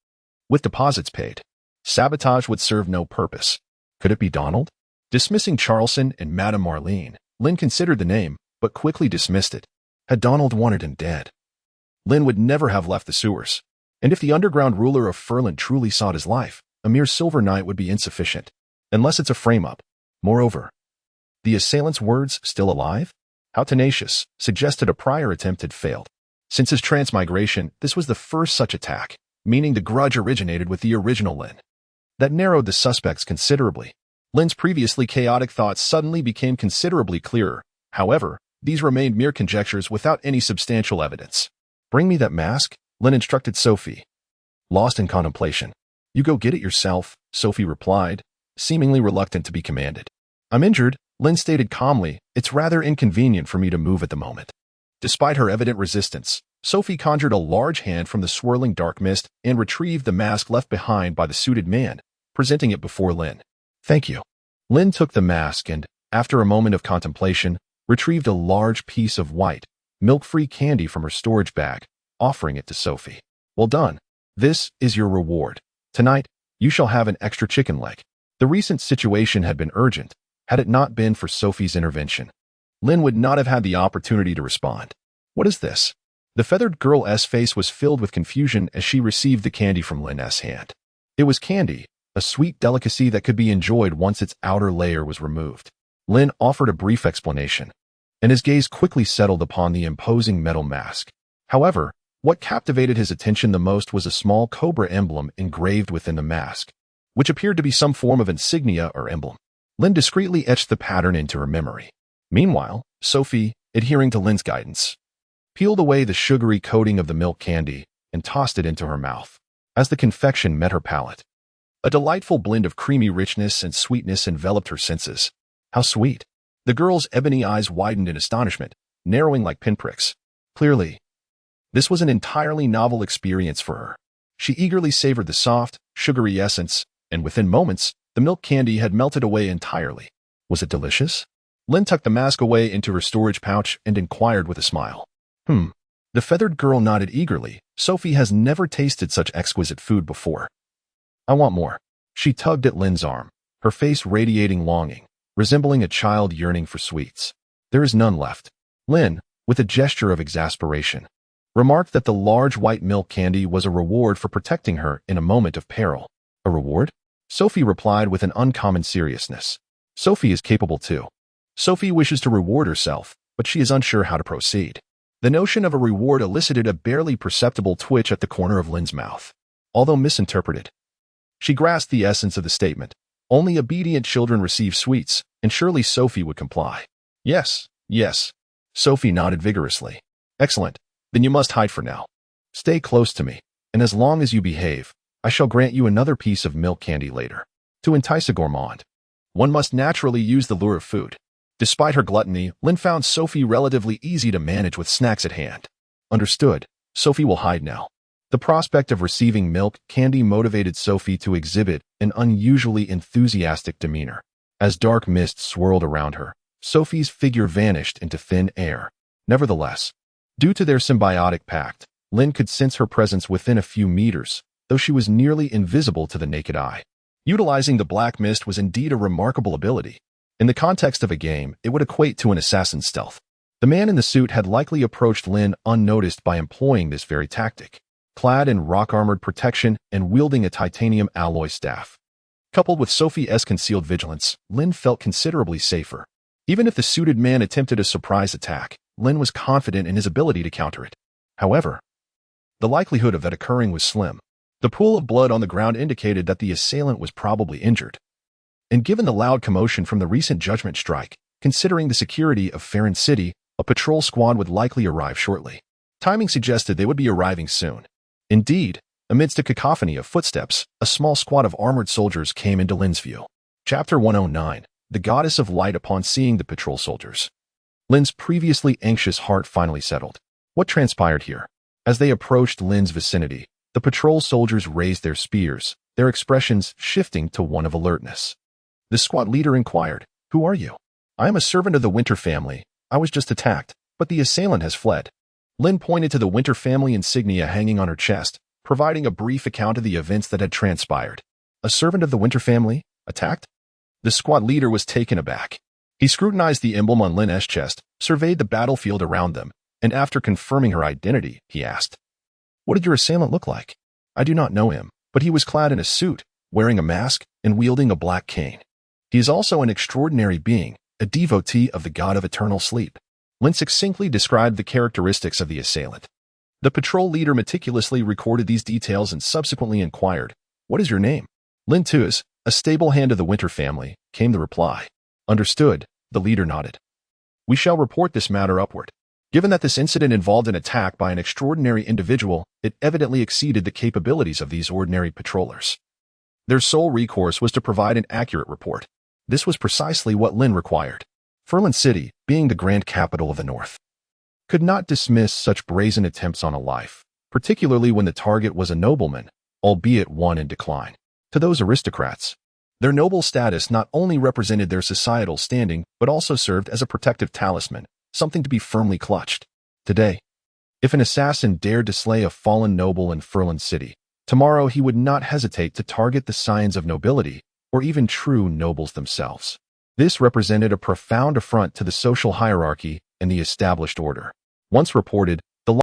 With deposits paid, sabotage would serve no purpose. Could it be Donald? Dismissing Charleston and Madame Marlene, Lin considered the name, but quickly dismissed it. Had Donald wanted him dead, Lin would never have left the sewers. And if the underground ruler of Furlan truly sought his life, a mere Silver Knight would be insufficient, unless it's a frame-up. Moreover, the assailant's words still alive? How tenacious, suggested a prior attempt had failed. Since his transmigration, this was the first such attack, meaning the grudge originated with the original Lin. That narrowed the suspects considerably. Lin's previously chaotic thoughts suddenly became considerably clearer. However, these remained mere conjectures without any substantial evidence. Bring me that mask, Lin instructed Sophie. Lost in contemplation. You go get it yourself, Sophie replied, seemingly reluctant to be commanded. I'm injured, Lin stated calmly. It's rather inconvenient for me to move at the moment. Despite her evident resistance, Sophie conjured a large hand from the swirling dark mist and retrieved the mask left behind by the suited man, presenting it before Lin. Thank you. Lin took the mask and, after a moment of contemplation, retrieved a large piece of white, milk-free candy from her storage bag, offering it to Sophie. Well done. This is your reward. Tonight, you shall have an extra chicken leg. The recent situation had been urgent. Had it not been for Sophie's intervention, Lin would not have had the opportunity to respond. What is this? The feathered girl's face was filled with confusion as she received the candy from Lin's hand. It was candy, a sweet delicacy that could be enjoyed once its outer layer was removed. Lin offered a brief explanation, and his gaze quickly settled upon the imposing metal mask. However, what captivated his attention the most was a small cobra emblem engraved within the mask, which appeared to be some form of insignia or emblem. Lin discreetly etched the pattern into her memory. Meanwhile, Sophie, adhering to Lin's guidance, peeled away the sugary coating of the milk candy and tossed it into her mouth. As the confection met her palate, a delightful blend of creamy richness and sweetness enveloped her senses. How sweet! The girl's ebony eyes widened in astonishment, narrowing like pinpricks. Clearly, this was an entirely novel experience for her. She eagerly savored the soft, sugary essence, and within moments, the milk candy had melted away entirely. Was it delicious? Lin tucked the mask away into her storage pouch and inquired with a smile. The feathered girl nodded eagerly. Sophie has never tasted such exquisite food before. I want more. She tugged at Lin's arm, her face radiating longing, resembling a child yearning for sweets. There is none left. Lin, with a gesture of exasperation, remarked that the large white milk candy was a reward for protecting her in a moment of peril. A reward? Sophie replied with an uncommon seriousness. Sophie is capable too. Sophie wishes to reward herself, but she is unsure how to proceed. The notion of a reward elicited a barely perceptible twitch at the corner of Lin's mouth. Although misinterpreted, she grasped the essence of the statement. Only obedient children receive sweets, and surely Sophie would comply. Yes, yes. Sophie nodded vigorously. Excellent. Then you must hide for now. Stay close to me, and as long as you behave, I shall grant you another piece of milk candy later. To entice a gourmand, one must naturally use the lure of food. Despite her gluttony, Lin found Sophie relatively easy to manage with snacks at hand. Understood. Sophie will hide now. The prospect of receiving milk candy motivated Sophie to exhibit an unusually enthusiastic demeanor. As dark mist swirled around her, Sophie's figure vanished into thin air. Nevertheless, due to their symbiotic pact, Lin could sense her presence within a few meters, though she was nearly invisible to the naked eye. Utilizing the black mist was indeed a remarkable ability. In the context of a game, it would equate to an assassin's stealth. The man in the suit had likely approached Lin unnoticed by employing this very tactic, clad in rock-armored protection and wielding a titanium alloy staff. Coupled with Sophie's concealed vigilance, Lin felt considerably safer. Even if the suited man attempted a surprise attack, Lin was confident in his ability to counter it. However, the likelihood of that occurring was slim. The pool of blood on the ground indicated that the assailant was probably injured. And given the loud commotion from the recent judgment strike, considering the security of Farron City, a patrol squad would likely arrive shortly. Timing suggested they would be arriving soon. Indeed, amidst a cacophony of footsteps, a small squad of armored soldiers came into Lin's view. Chapter 109, The Goddess of Light. Upon seeing the patrol soldiers, Lin's previously anxious heart finally settled. What transpired here? As they approached Lin's vicinity, the patrol soldiers raised their spears, their expressions shifting to one of alertness. The squad leader inquired, "Who are you?" "I am a servant of the Winter family. I was just attacked, but the assailant has fled." Lin pointed to the Winter family insignia hanging on her chest, providing a brief account of the events that had transpired. A servant of the Winter family? Attacked? The squad leader was taken aback. He scrutinized the emblem on Lin's chest, surveyed the battlefield around them, and after confirming her identity, he asked, "What did your assailant look like?" "I do not know him, but he was clad in a suit, wearing a mask, and wielding a black cane. He is also an extraordinary being, a devotee of the god of eternal sleep." Lin succinctly described the characteristics of the assailant. The patrol leader meticulously recorded these details and subsequently inquired, "What is your name?" "Lin Tu's, a stablehand of the Winter family," came the reply. "Understood," the leader nodded. "We shall report this matter upward." Given that this incident involved an attack by an extraordinary individual, it evidently exceeded the capabilities of these ordinary patrollers. Their sole recourse was to provide an accurate report. This was precisely what Lin required. Farron City, being the grand capital of the North, could not dismiss such brazen attempts on a life, particularly when the target was a nobleman, albeit one in decline. To those aristocrats, their noble status not only represented their societal standing but also served as a protective talisman, something to be firmly clutched. Today, if an assassin dared to slay a fallen noble in Farron City, tomorrow he would not hesitate to target the scions of nobility or even true nobles themselves. This represented a profound affront to the social hierarchy and the established order. Once reported, the